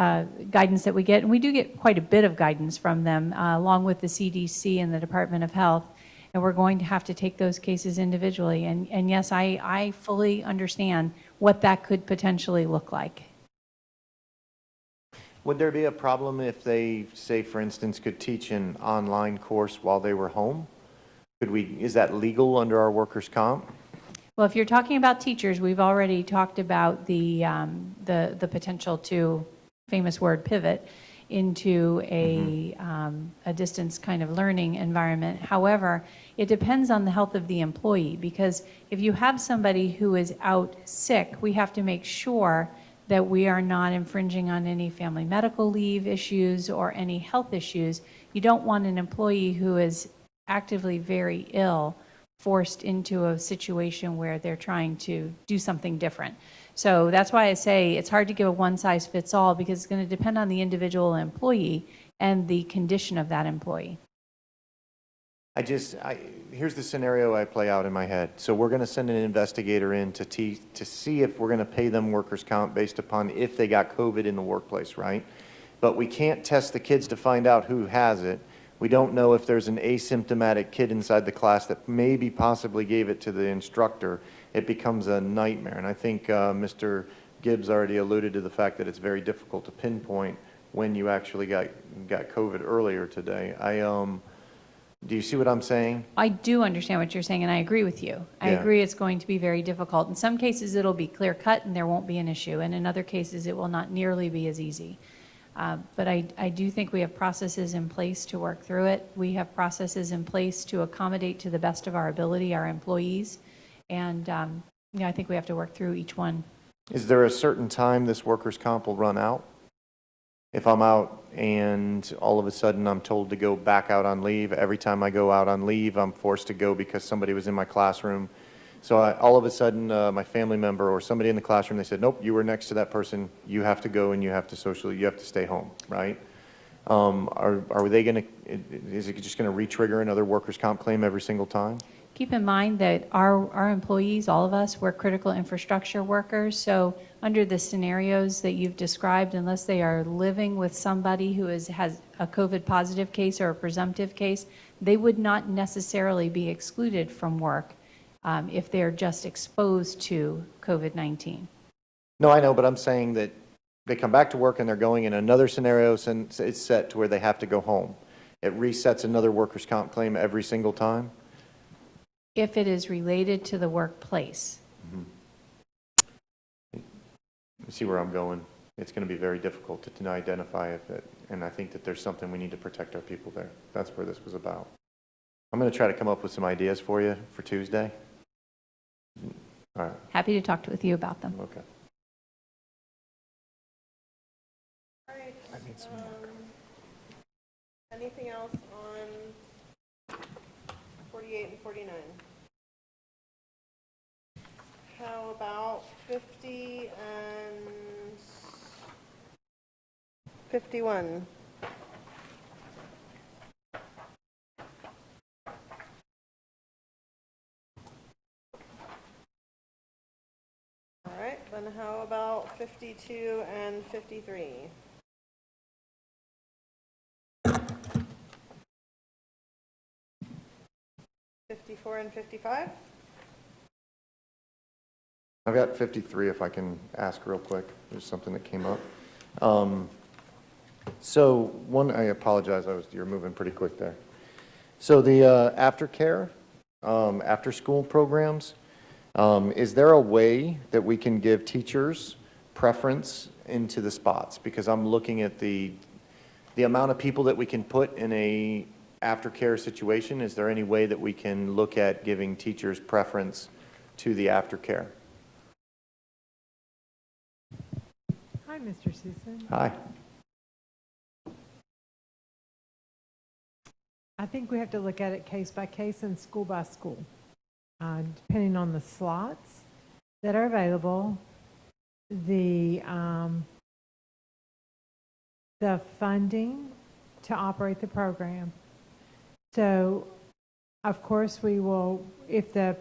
guidance that we get, and we do get quite a bit of guidance from them, along with the CDC and the Department of Health. And we're going to have to take those cases individually. And yes, I fully understand what that could potentially look like. Would there be a problem if they, say, for instance, could teach an online course while they were home? Is that legal under our workers' comp? Well, if you're talking about teachers, we've already talked about the potential to, famous word, pivot into a distance kind of learning environment. However, it depends on the health of the employee, because if you have somebody who is out sick, we have to make sure that we are not infringing on any family medical leave issues or any health issues. You don't want an employee who is actively very ill forced into a situation where they're trying to do something different. So that's why I say it's hard to give a one-size-fits-all, because it's going to depend on the individual employee and the condition of that employee. Here's the scenario I play out in my head. So we're going to send an investigator in to see if we're going to pay them workers' comp based upon if they got COVID in the workplace, right? But we can't test the kids to find out who has it. We don't know if there's an asymptomatic kid inside the class that maybe possibly gave it to the instructor. It becomes a nightmare. And I think Mr. Gibbs already alluded to the fact that it's very difficult to pinpoint when you actually got COVID earlier today. Do you see what I'm saying? I do understand what you're saying, and I agree with you. I agree it's going to be very difficult. In some cases, it'll be clear-cut and there won't be an issue, and in other cases, it will not nearly be as easy. But I do think we have processes in place to work through it. We have processes in place to accommodate to the best of our ability our employees, and I think we have to work through each one. Is there a certain time this workers' comp will run out? If I'm out and all of a sudden I'm told to go back out on leave, every time I go out on leave, I'm forced to go because somebody was in my classroom. So all of a sudden, my family member or somebody in the classroom, they said, nope, you were next to that person. You have to go and you have to stay home, right? Are they going to, is it just going to re-trigger another workers' comp claim every single time? Keep in mind that our employees, all of us, we're critical infrastructure workers. So under the scenarios that you've described, unless they are living with somebody who has a COVID positive case or a presumptive case, they would not necessarily be excluded from work if they're just exposed to COVID-19. No, I know, but I'm saying that they come back to work and they're going in another scenario, since it's set to where they have to go home. It resets another workers' comp claim every single time? If it is related to the workplace. You see where I'm going. It's going to be very difficult to identify if it, and I think that there's something we need to protect our people there. That's where this was about. I'm going to try to come up with some ideas for you for Tuesday. All right. Happy to talk with you about them. Okay. All right. Anything else on 48 and 49? How about 50 and 51? All right, then how about 52 and 53? '54 and 55? I've got 53 if I can ask real quick. There's something that came up. So one, I apologize, you're moving pretty quick there. So the aftercare, after school programs, is there a way that we can give teachers preference into the spots? Because I'm looking at the amount of people that we can put in a aftercare situation. Is there any way that we can look at giving teachers preference to the aftercare? Hi, Mr. Susan. Hi. I think we have to look at it case by case and school by school, depending on the slots that are available, the funding to operate the program. So, of course, we will, if the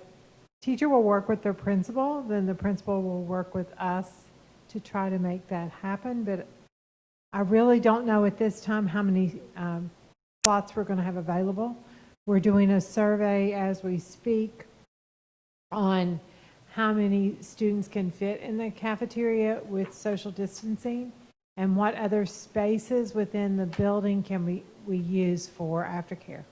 teacher will work with their principal, then the principal will work with us to try to make that happen. But I really don't know at this time how many slots we're going to have available. We're doing a survey as we speak on how many students can fit in the cafeteria with social distancing and what other spaces within the building can we use for aftercare.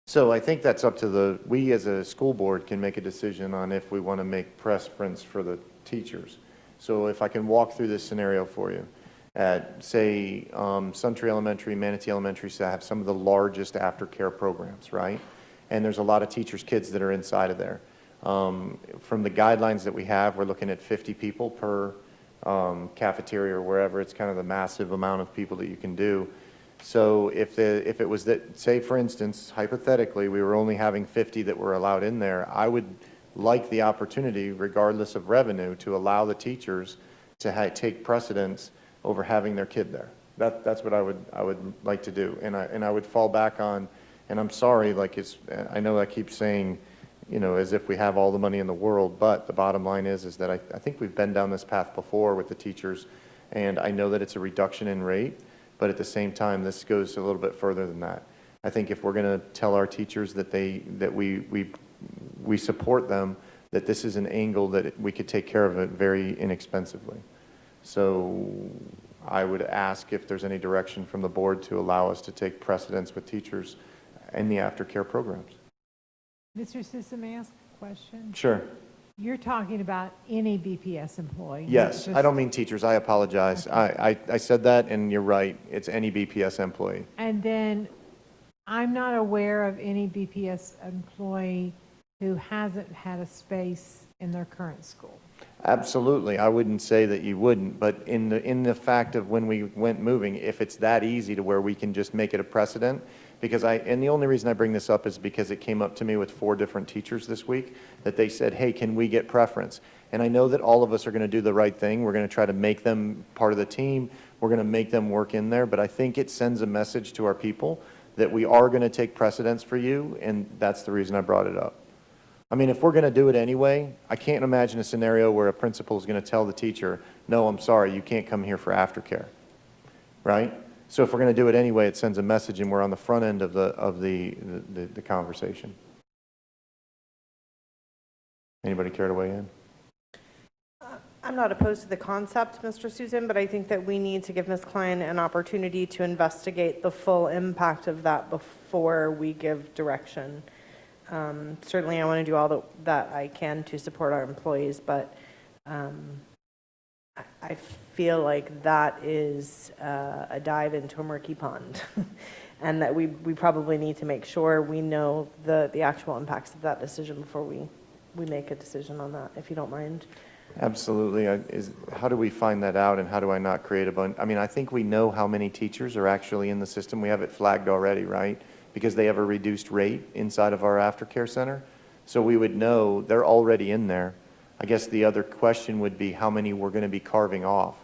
So I think that's up to we as a school board can make a decision on if we want to make preference for the teachers. So if I can walk through this scenario for you. At, say, Suntree Elementary, Manatee Elementary have some of the largest aftercare programs, right? And there's a lot of teachers' kids that are inside of there. From the guidelines that we have, we're looking at 50 people per cafeteria or wherever. It's kind of the massive amount of people that you can do. So if it was that, say, for instance, hypothetically, we were only having 50 that were allowed in there, I would like the opportunity, regardless of revenue, to allow the teachers to take precedence over having their kid there. That's what I would like to do, and I would fall back on. And I'm sorry, like I know I keep saying, you know, as if we have all the money in the world, but the bottom line is that I think we've been down this path before with the teachers, and I know that it's a reduction in rate, but at the same time, this goes a little bit further than that. I think if we're going to tell our teachers that we support them, that this is an angle that we could take care of it very inexpensively. So I would ask if there's any direction from the board to allow us to take precedence with teachers in the aftercare programs. Mr. Sisson, may I ask a question? Sure. You're talking about any BPS employee? Yes, I don't mean teachers. I apologize. Okay. I said that, and you're right. It's any BPS employee. And then I'm not aware of any BPS employee who hasn't had a space in their current school. Absolutely. I wouldn't say that you wouldn't, but in the fact of when we went moving, if it's that easy to where we can just make it a precedent, and the only reason I bring this up is because it came up to me with 4 different teachers this week that they said, hey, can we get preference? And I know that all of us are going to do the right thing. We're going to try to make them part of the team. We're going to make them work in there, but I think it sends a message to our people that we are going to take precedence for you, and that's the reason I brought it up. I mean, if we're going to do it anyway, I can't imagine a scenario where a principal is going to tell the teacher, no, I'm sorry, you can't come here for aftercare, right? So if we're going to do it anyway, it sends a message, and we're on the front end of the conversation. Anybody care to weigh in? I'm not opposed to the concept, Mr. Susan, but I think that we need to give Ms. Klein an opportunity to investigate the full impact of that before we give direction. Certainly, I want to do all that I can to support our employees, but I feel like that is a dive into a murky pond, and that we probably need to make sure we know the actual impacts of that decision before we make a decision on that, if you don't mind. Absolutely. How do we find that out, and how do I not create a bunch? I mean, I think we know how many teachers are actually in the system. We have it flagged already, right? Because they have a reduced rate inside of our aftercare center. So we would know they're already in there. I guess the other question would be how many we're going to be carving off.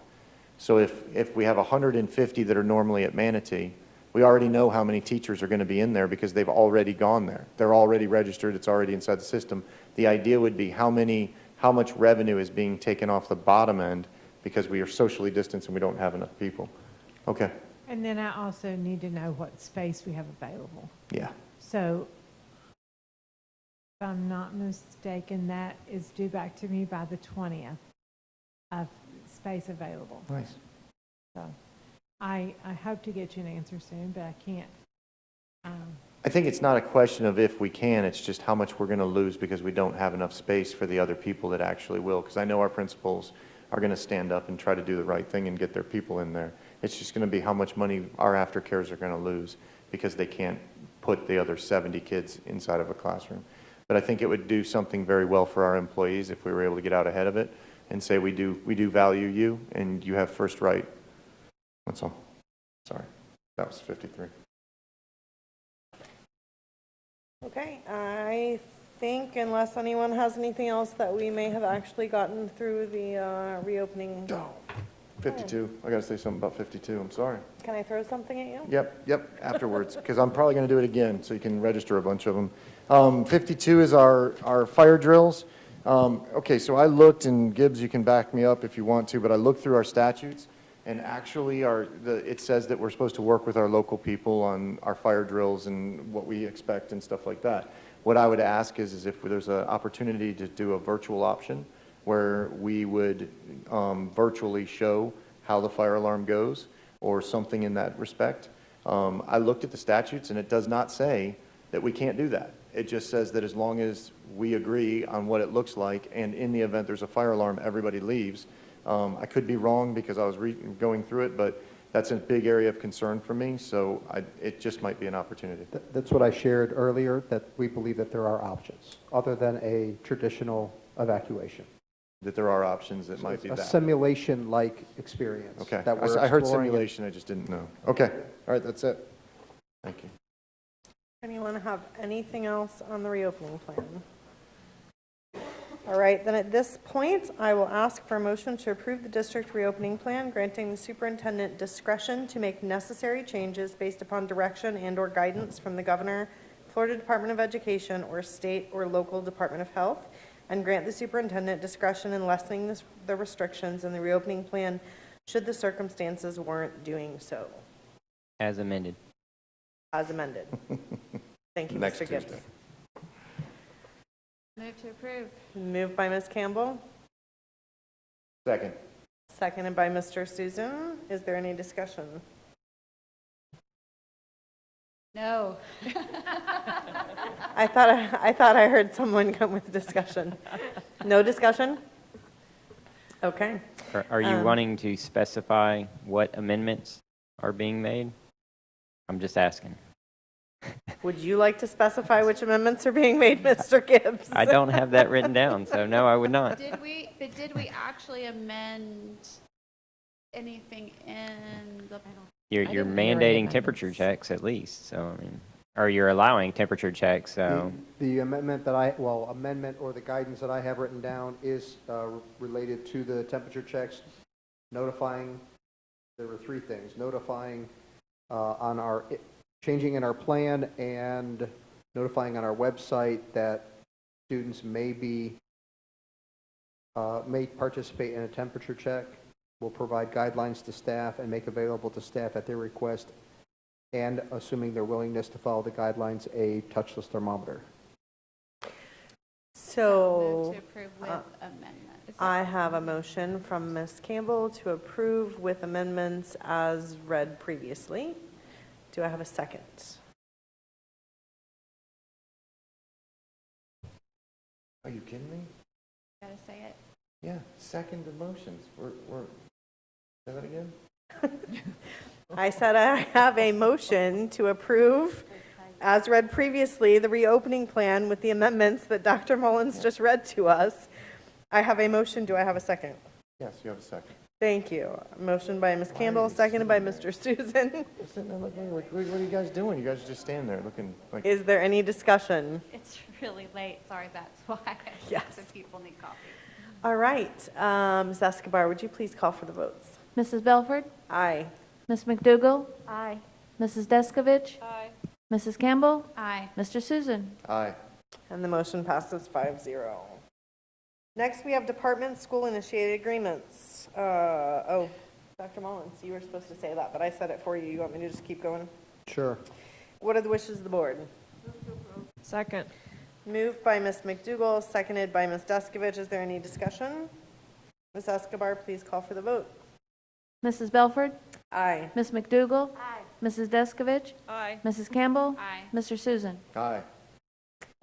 So if we have 150 that are normally at Manatee, we already know how many teachers are going to be in there because they've already gone there. They're already registered. It's already inside the system. The idea would be how much revenue is being taken off the bottom end because we are socially distanced and we don't have enough people. Okay. And then I also need to know what space we have available. Yeah. So I'm not mistaken, that is due back to me by the 20th of space available. Nice. So I hope to get you an answer soon, but I can't. I think it's not a question of if we can, it's just how much we're going to lose because we don't have enough space for the other people that actually will. Because I know our principals are going to stand up and try to do the right thing and get their people in there. It's just going to be how much money our aftercares are going to lose because they can't put the other 70 kids inside of a classroom. But I think it would do something very well for our employees if we were able to get out ahead of it and say we do value you and you have first right. That's all. Sorry. That was 53. Okay, I think unless anyone has anything else that we may have actually gotten through the reopening. 52. I got to say something about 52. I'm sorry. Can I throw something at you? Yep, afterwards, because I'm probably going to do it again, so you can register a bunch of them. 52 is our fire drills. Okay, so I looked, and Gibbs, you can back me up if you want to, but I looked through our statutes, and actually it says that we're supposed to work with our local people on our fire drills and what we expect and stuff like that. What I would ask is if there's an opportunity to do a virtual option where we would virtually show how the fire alarm goes or something in that respect. I looked at the statutes and it does not say that we can't do that. It just says that as long as we agree on what it looks like and in the event there's a fire alarm, everybody leaves. I could be wrong because I was going through it, but that's a big area of concern for me, so it just might be an opportunity. That's what I shared earlier, that we believe that there are options other than a traditional evacuation. That there are options that might be a that. simulation-like experience. Okay, that we're I heard exploring. simulation, I just didn't know. Okay, all right, that's it. Thank you. Anyone have anything else on the reopening plan? All right, then at this point, I will ask for a motion to approve the district reopening plan, granting the superintendent discretion to make necessary changes based upon direction and/or guidance from the governor, Florida Department of Education, or state or local Department of Health, and grant the superintendent discretion in lessening the restrictions in the reopening plan should the circumstances warrant doing so. As amended. As amended. Thank you, Next Mr. Gibbs. Tuesday. Move to approve. Moved by Ms. Campbell, Second. seconded by Mr. Susan. Is there any discussion? No. I thought I heard someone come with discussion. No discussion? Okay. Are you wanting to specify what amendments are being made? I'm just asking. Would you like to specify which amendments are being made, Mr. Gibbs? I don't have that written down, so no, I would not. Did we actually amend anything in the? You're didn't hear any mandating temperature checks at least, so I mean, or you're allowing temperature checks, so. The amendment that amendment or the guidance that I have written down is related to the temperature checks, notifying, there were three things, notifying on our, changing in our plan and notifying on our website that students may participate in a temperature check. We'll provide guidelines to staff and make available to staff at their request, and assuming their willingness to follow the guidelines, a touchless thermometer. So, Move to approve with amendment. I have a motion from Ms. Campbell to approve with amendments as read previously. Do I have a second? Are you kidding me? Gotta say it. Yeah, second the motions. Say that again? I said I have a motion to approve, as read previously, the reopening plan with the amendments that Dr. Mullins just read to us. I have a motion. Do I have a second? Yes, you have a second. Thank you. Motion by Ms. Campbell, seconded by Mr. Susan. Sitting there looking like, what are you guys doing? You guys are just standing there looking like. Is there any discussion? It's really late. Sorry, that's why. Yes. The people need coffee. All right. Ms. Escobar, would you please call for the votes? Mrs. Belford? Aye. Ms. McDougall? Aye. Mrs. Descovich? Aye. Mrs. Campbell? Aye. Mr. Susan? Aye. And the motion passes 5-0. Next, we have department school-initiated agreements. Dr. Mullins, you were supposed to say that, but I said it for you. You want me to just keep going? Sure. What are the wishes of the board? Second. Moved by Ms. McDougall, seconded by Ms. Descovich. Is there any discussion? Ms. Escobar, please call for the vote. Mrs. Belford? Aye. Ms. McDougall? Aye. Mrs. Descovich? Aye. Mrs. Campbell? Aye. Mr. Susan? Aye.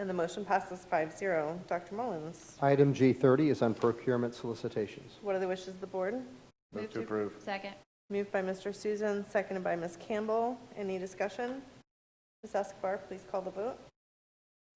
And the motion passes 5-0. Dr. Mullins, Item G30 is on procurement solicitations. what are the wishes of the board? Move to approve. Second. Moved by Mr. Susan, seconded by Ms. Campbell. Any discussion? Ms. Escobar, please call the vote.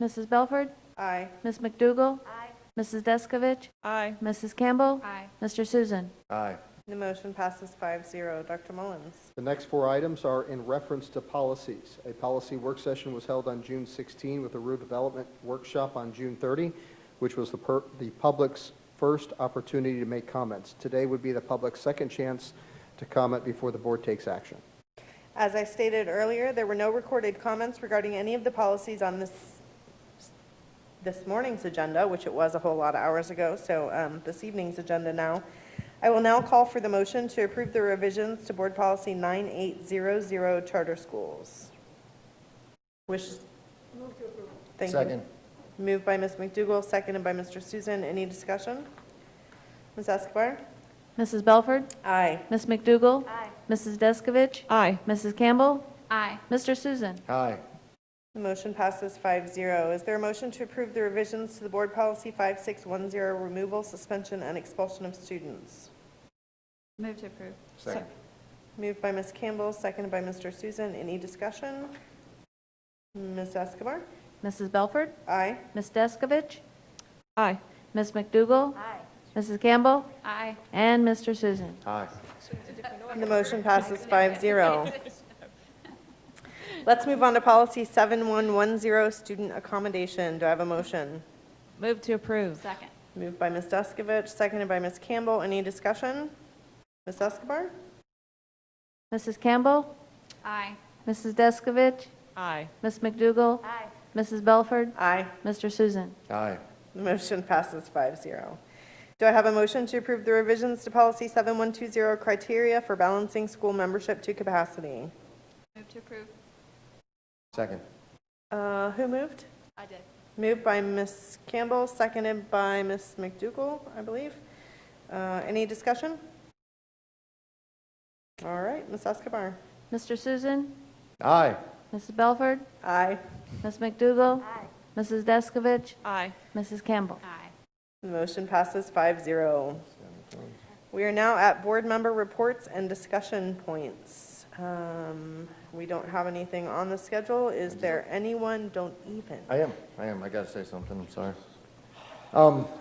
Mrs. Belford? Aye. Ms. McDougall? Aye. Mrs. Descovich? Aye. Mrs. Campbell? Aye. Mr. Susan? Aye. The motion passes 5-0. Dr. Mullins. The next four items are in reference to policies. A policy work session was held on June 16 with a rule development workshop on June 30, which was the public's first opportunity to make comments. Today would be the public's second chance to comment before the board takes action. As I stated earlier, there were no recorded comments regarding any of the policies on this morning's agenda, which it was a whole lot of hours ago, so this evening's agenda now. I will now call for the motion to approve the revisions to Board Policy 9800, Charter Schools. Thank you. Second. Moved by Ms. McDougall, seconded by Mr. Susan. Any discussion? Ms. Escobar? Mrs. Belford? Aye. Ms. McDougall? Aye. Mrs. Descovich? Aye. Mrs. Campbell? Aye. Mr. Susan? Aye. The motion passes 5-0. Is there a motion to approve the revisions to the Board Policy 5610, removal, suspension, and expulsion of students? Move to approve. Second. Moved by Ms. Campbell, seconded by Mr. Susan. Any discussion? Ms. Escobar? Mrs. Belford? Aye. Ms. Descovich? Aye. Ms. McDougall? Aye. Mrs. Campbell? Aye. And Mr. Susan? Aye. The motion passes 5-0. Let's move on to Policy 7110, student accommodation. Do I have a motion? Move to approve. Second. Moved by Ms. Descovich, seconded by Ms. Campbell. Any discussion? Ms. Escobar? Mrs. Campbell? Aye. Mrs. Descovich? Aye. Ms. McDougall? Aye. Mrs. Belford? Aye. Mr. Susan? Aye. The motion passes 5-0. Do I have a motion to approve the revisions to Policy 7120, criteria for balancing school membership to capacity? Move to approve. Second. Who moved? I did. Moved by Ms. Campbell, seconded by Ms. McDougall, I believe. Any discussion? All right, Ms. Escobar. Mr. Susan? Aye. Mrs. Belford? Aye. Ms. McDougall? Aye. Mrs. Descovich? Aye. Mrs. Campbell? Aye. The motion passes 5-0. We are now at board member reports and discussion points. We don't have anything on the schedule. Is there anyone? Don't even. I am. I got to say something. I'm sorry.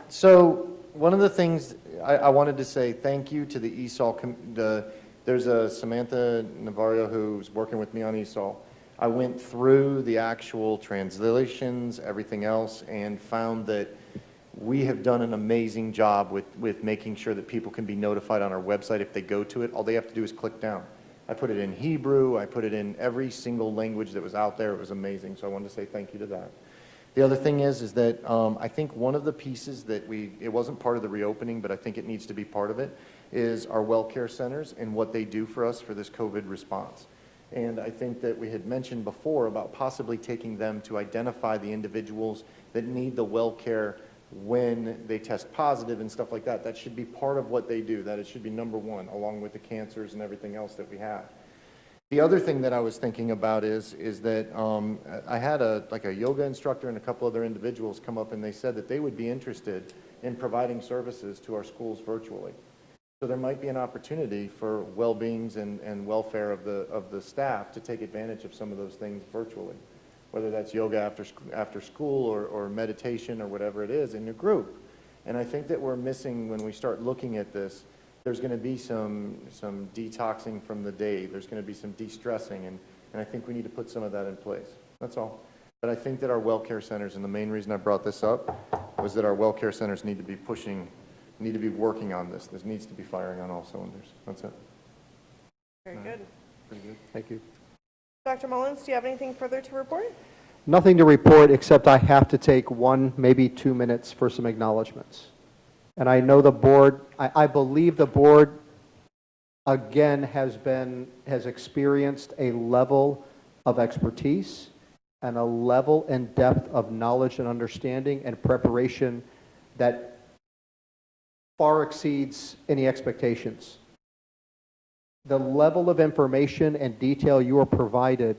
So one of the things I wanted to say thank you to the ESOL. There's a Samantha Navarro who's working with me on ESOL. I went through the actual translations, everything else, and found that we have done an amazing job with making sure that people can be notified on our website if they go to it. All they have to do is click down. I put it in Hebrew. I put it in every single language that was out there. It was amazing. So I wanted to say thank you to that. The other thing is that I think one of the pieces that it wasn't part of the reopening, but I think it needs to be part of it, is our well care centers and what they do for us for this COVID response. And I think that we had mentioned before about possibly taking them to identify the individuals that need the well care when they test positive and stuff like that. That should be part of what they do. That it should be number one, along with the cancers and everything else that we have. The other thing that I was thinking about is that I had a yoga instructor and a couple other individuals come up and they said that they would be interested in providing services to our schools virtually. So there might be an opportunity for well-beings and welfare of the staff to take advantage of some of those things virtually, whether that's yoga after school or meditation or whatever it is in your group. And I think that we're missing, when we start looking at this, there's going to be some detoxing from the day. There's going to be some de-stressing, and I think we need to put some of that in place. That's all. But I think that our well care centers, and the main reason I brought this up was that our well care centers need to be working on this. This needs to be firing on all cylinders. That's it. Very good. Pretty good. Thank you. Dr. Mullins, do you have anything further to report? Nothing to report, except I have to take 1, maybe 2 minutes for some acknowledgments. And I know the board, I believe the board, again, has experienced a level of expertise and a level and depth of knowledge and understanding and preparation that far exceeds any expectations. The level of information and detail you are provided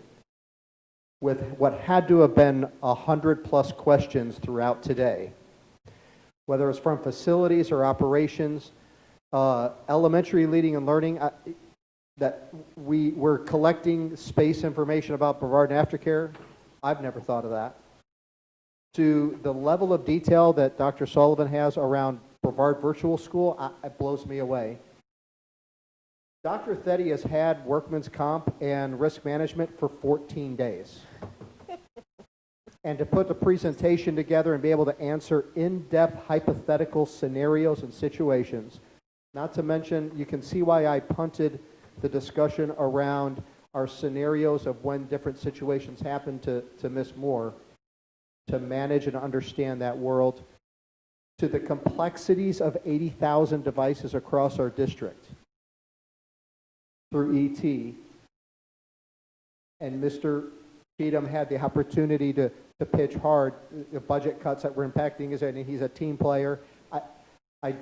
with what had to have been 100+ questions throughout today, whether it's from facilities or operations, elementary leading and learning, that we're collecting space information about Brevard and aftercare. I've never thought of that. To the level of detail that Dr. Sullivan has around Brevard Virtual School, it blows me away. Dr. Theddy has had workman's comp and risk management for 14 days. And to put the presentation together and be able to answer in-depth hypothetical scenarios and situations, not to mention, you can see why I punted the discussion around our scenarios of when different situations happen to Ms. Moore, to manage and understand that world, to the complexities of 80,000 devices across our district through ET. And Mr. Cheatham had the opportunity to pitch hard the budget cuts that were impacting his, and he's a team player. My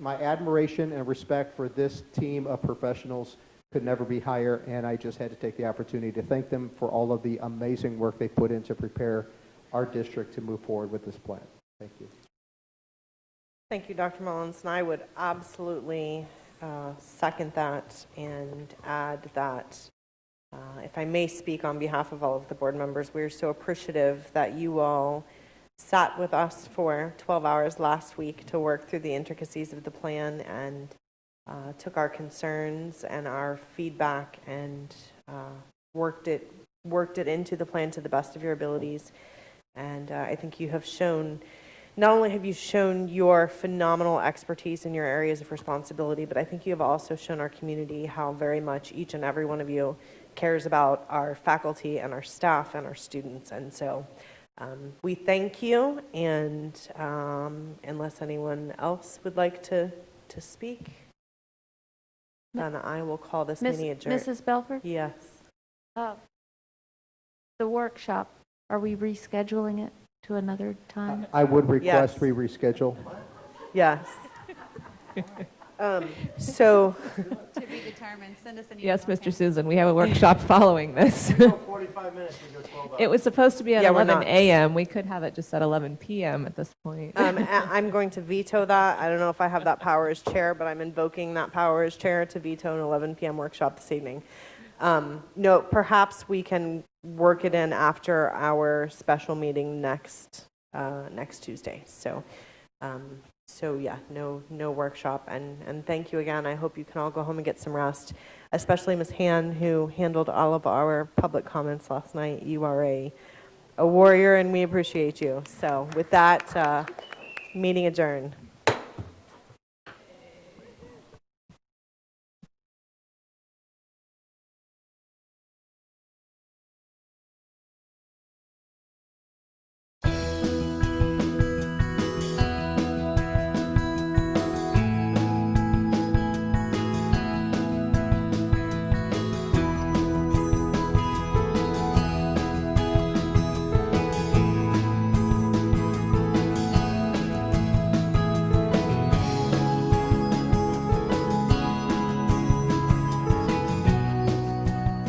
admiration and respect for this team of professionals could never be higher, and I just had to take the opportunity to thank them for all of the amazing work they put in to prepare our district to move forward with this plan. Thank you. Thank you, Dr. Mullins, and I would absolutely second that and add that if I may speak on behalf of all of the board members, we're so appreciative that you all sat with us for 12 hours last week to work through the intricacies of the plan and took our concerns and our feedback and worked it into the plan to the best of your abilities. And I think you have shown, not only have you shown your phenomenal expertise in your areas of responsibility, but I think you have also shown our community how very much each and every one of you cares about our faculty and our staff and our students. And so we thank you, and unless anyone else would like to speak, then I will call this meeting adjourned. Mrs. Belford? Yes. The workshop, are we rescheduling it to another time? I would request Yes. we reschedule. Yes. So To be determined, send us an email. Yes, Mr. Susan, we have a workshop following this. 45 minutes, we go 12 hours. It was supposed to be at Yeah, we're 11 not. a.m. We could have it just at 11 p.m. at this point. I'm going to veto that. I don't know if I have that power as chair, but I'm invoking that power as chair to veto an 11 p.m. workshop this evening. No, perhaps we can work it in after our special meeting next Tuesday. So yeah, no workshop, and thank you again. I hope you can all go home and get some rest, especially Ms. Han, who handled all of our public comments last night. You are a warrior, and we appreciate you. So with that, meeting adjourned.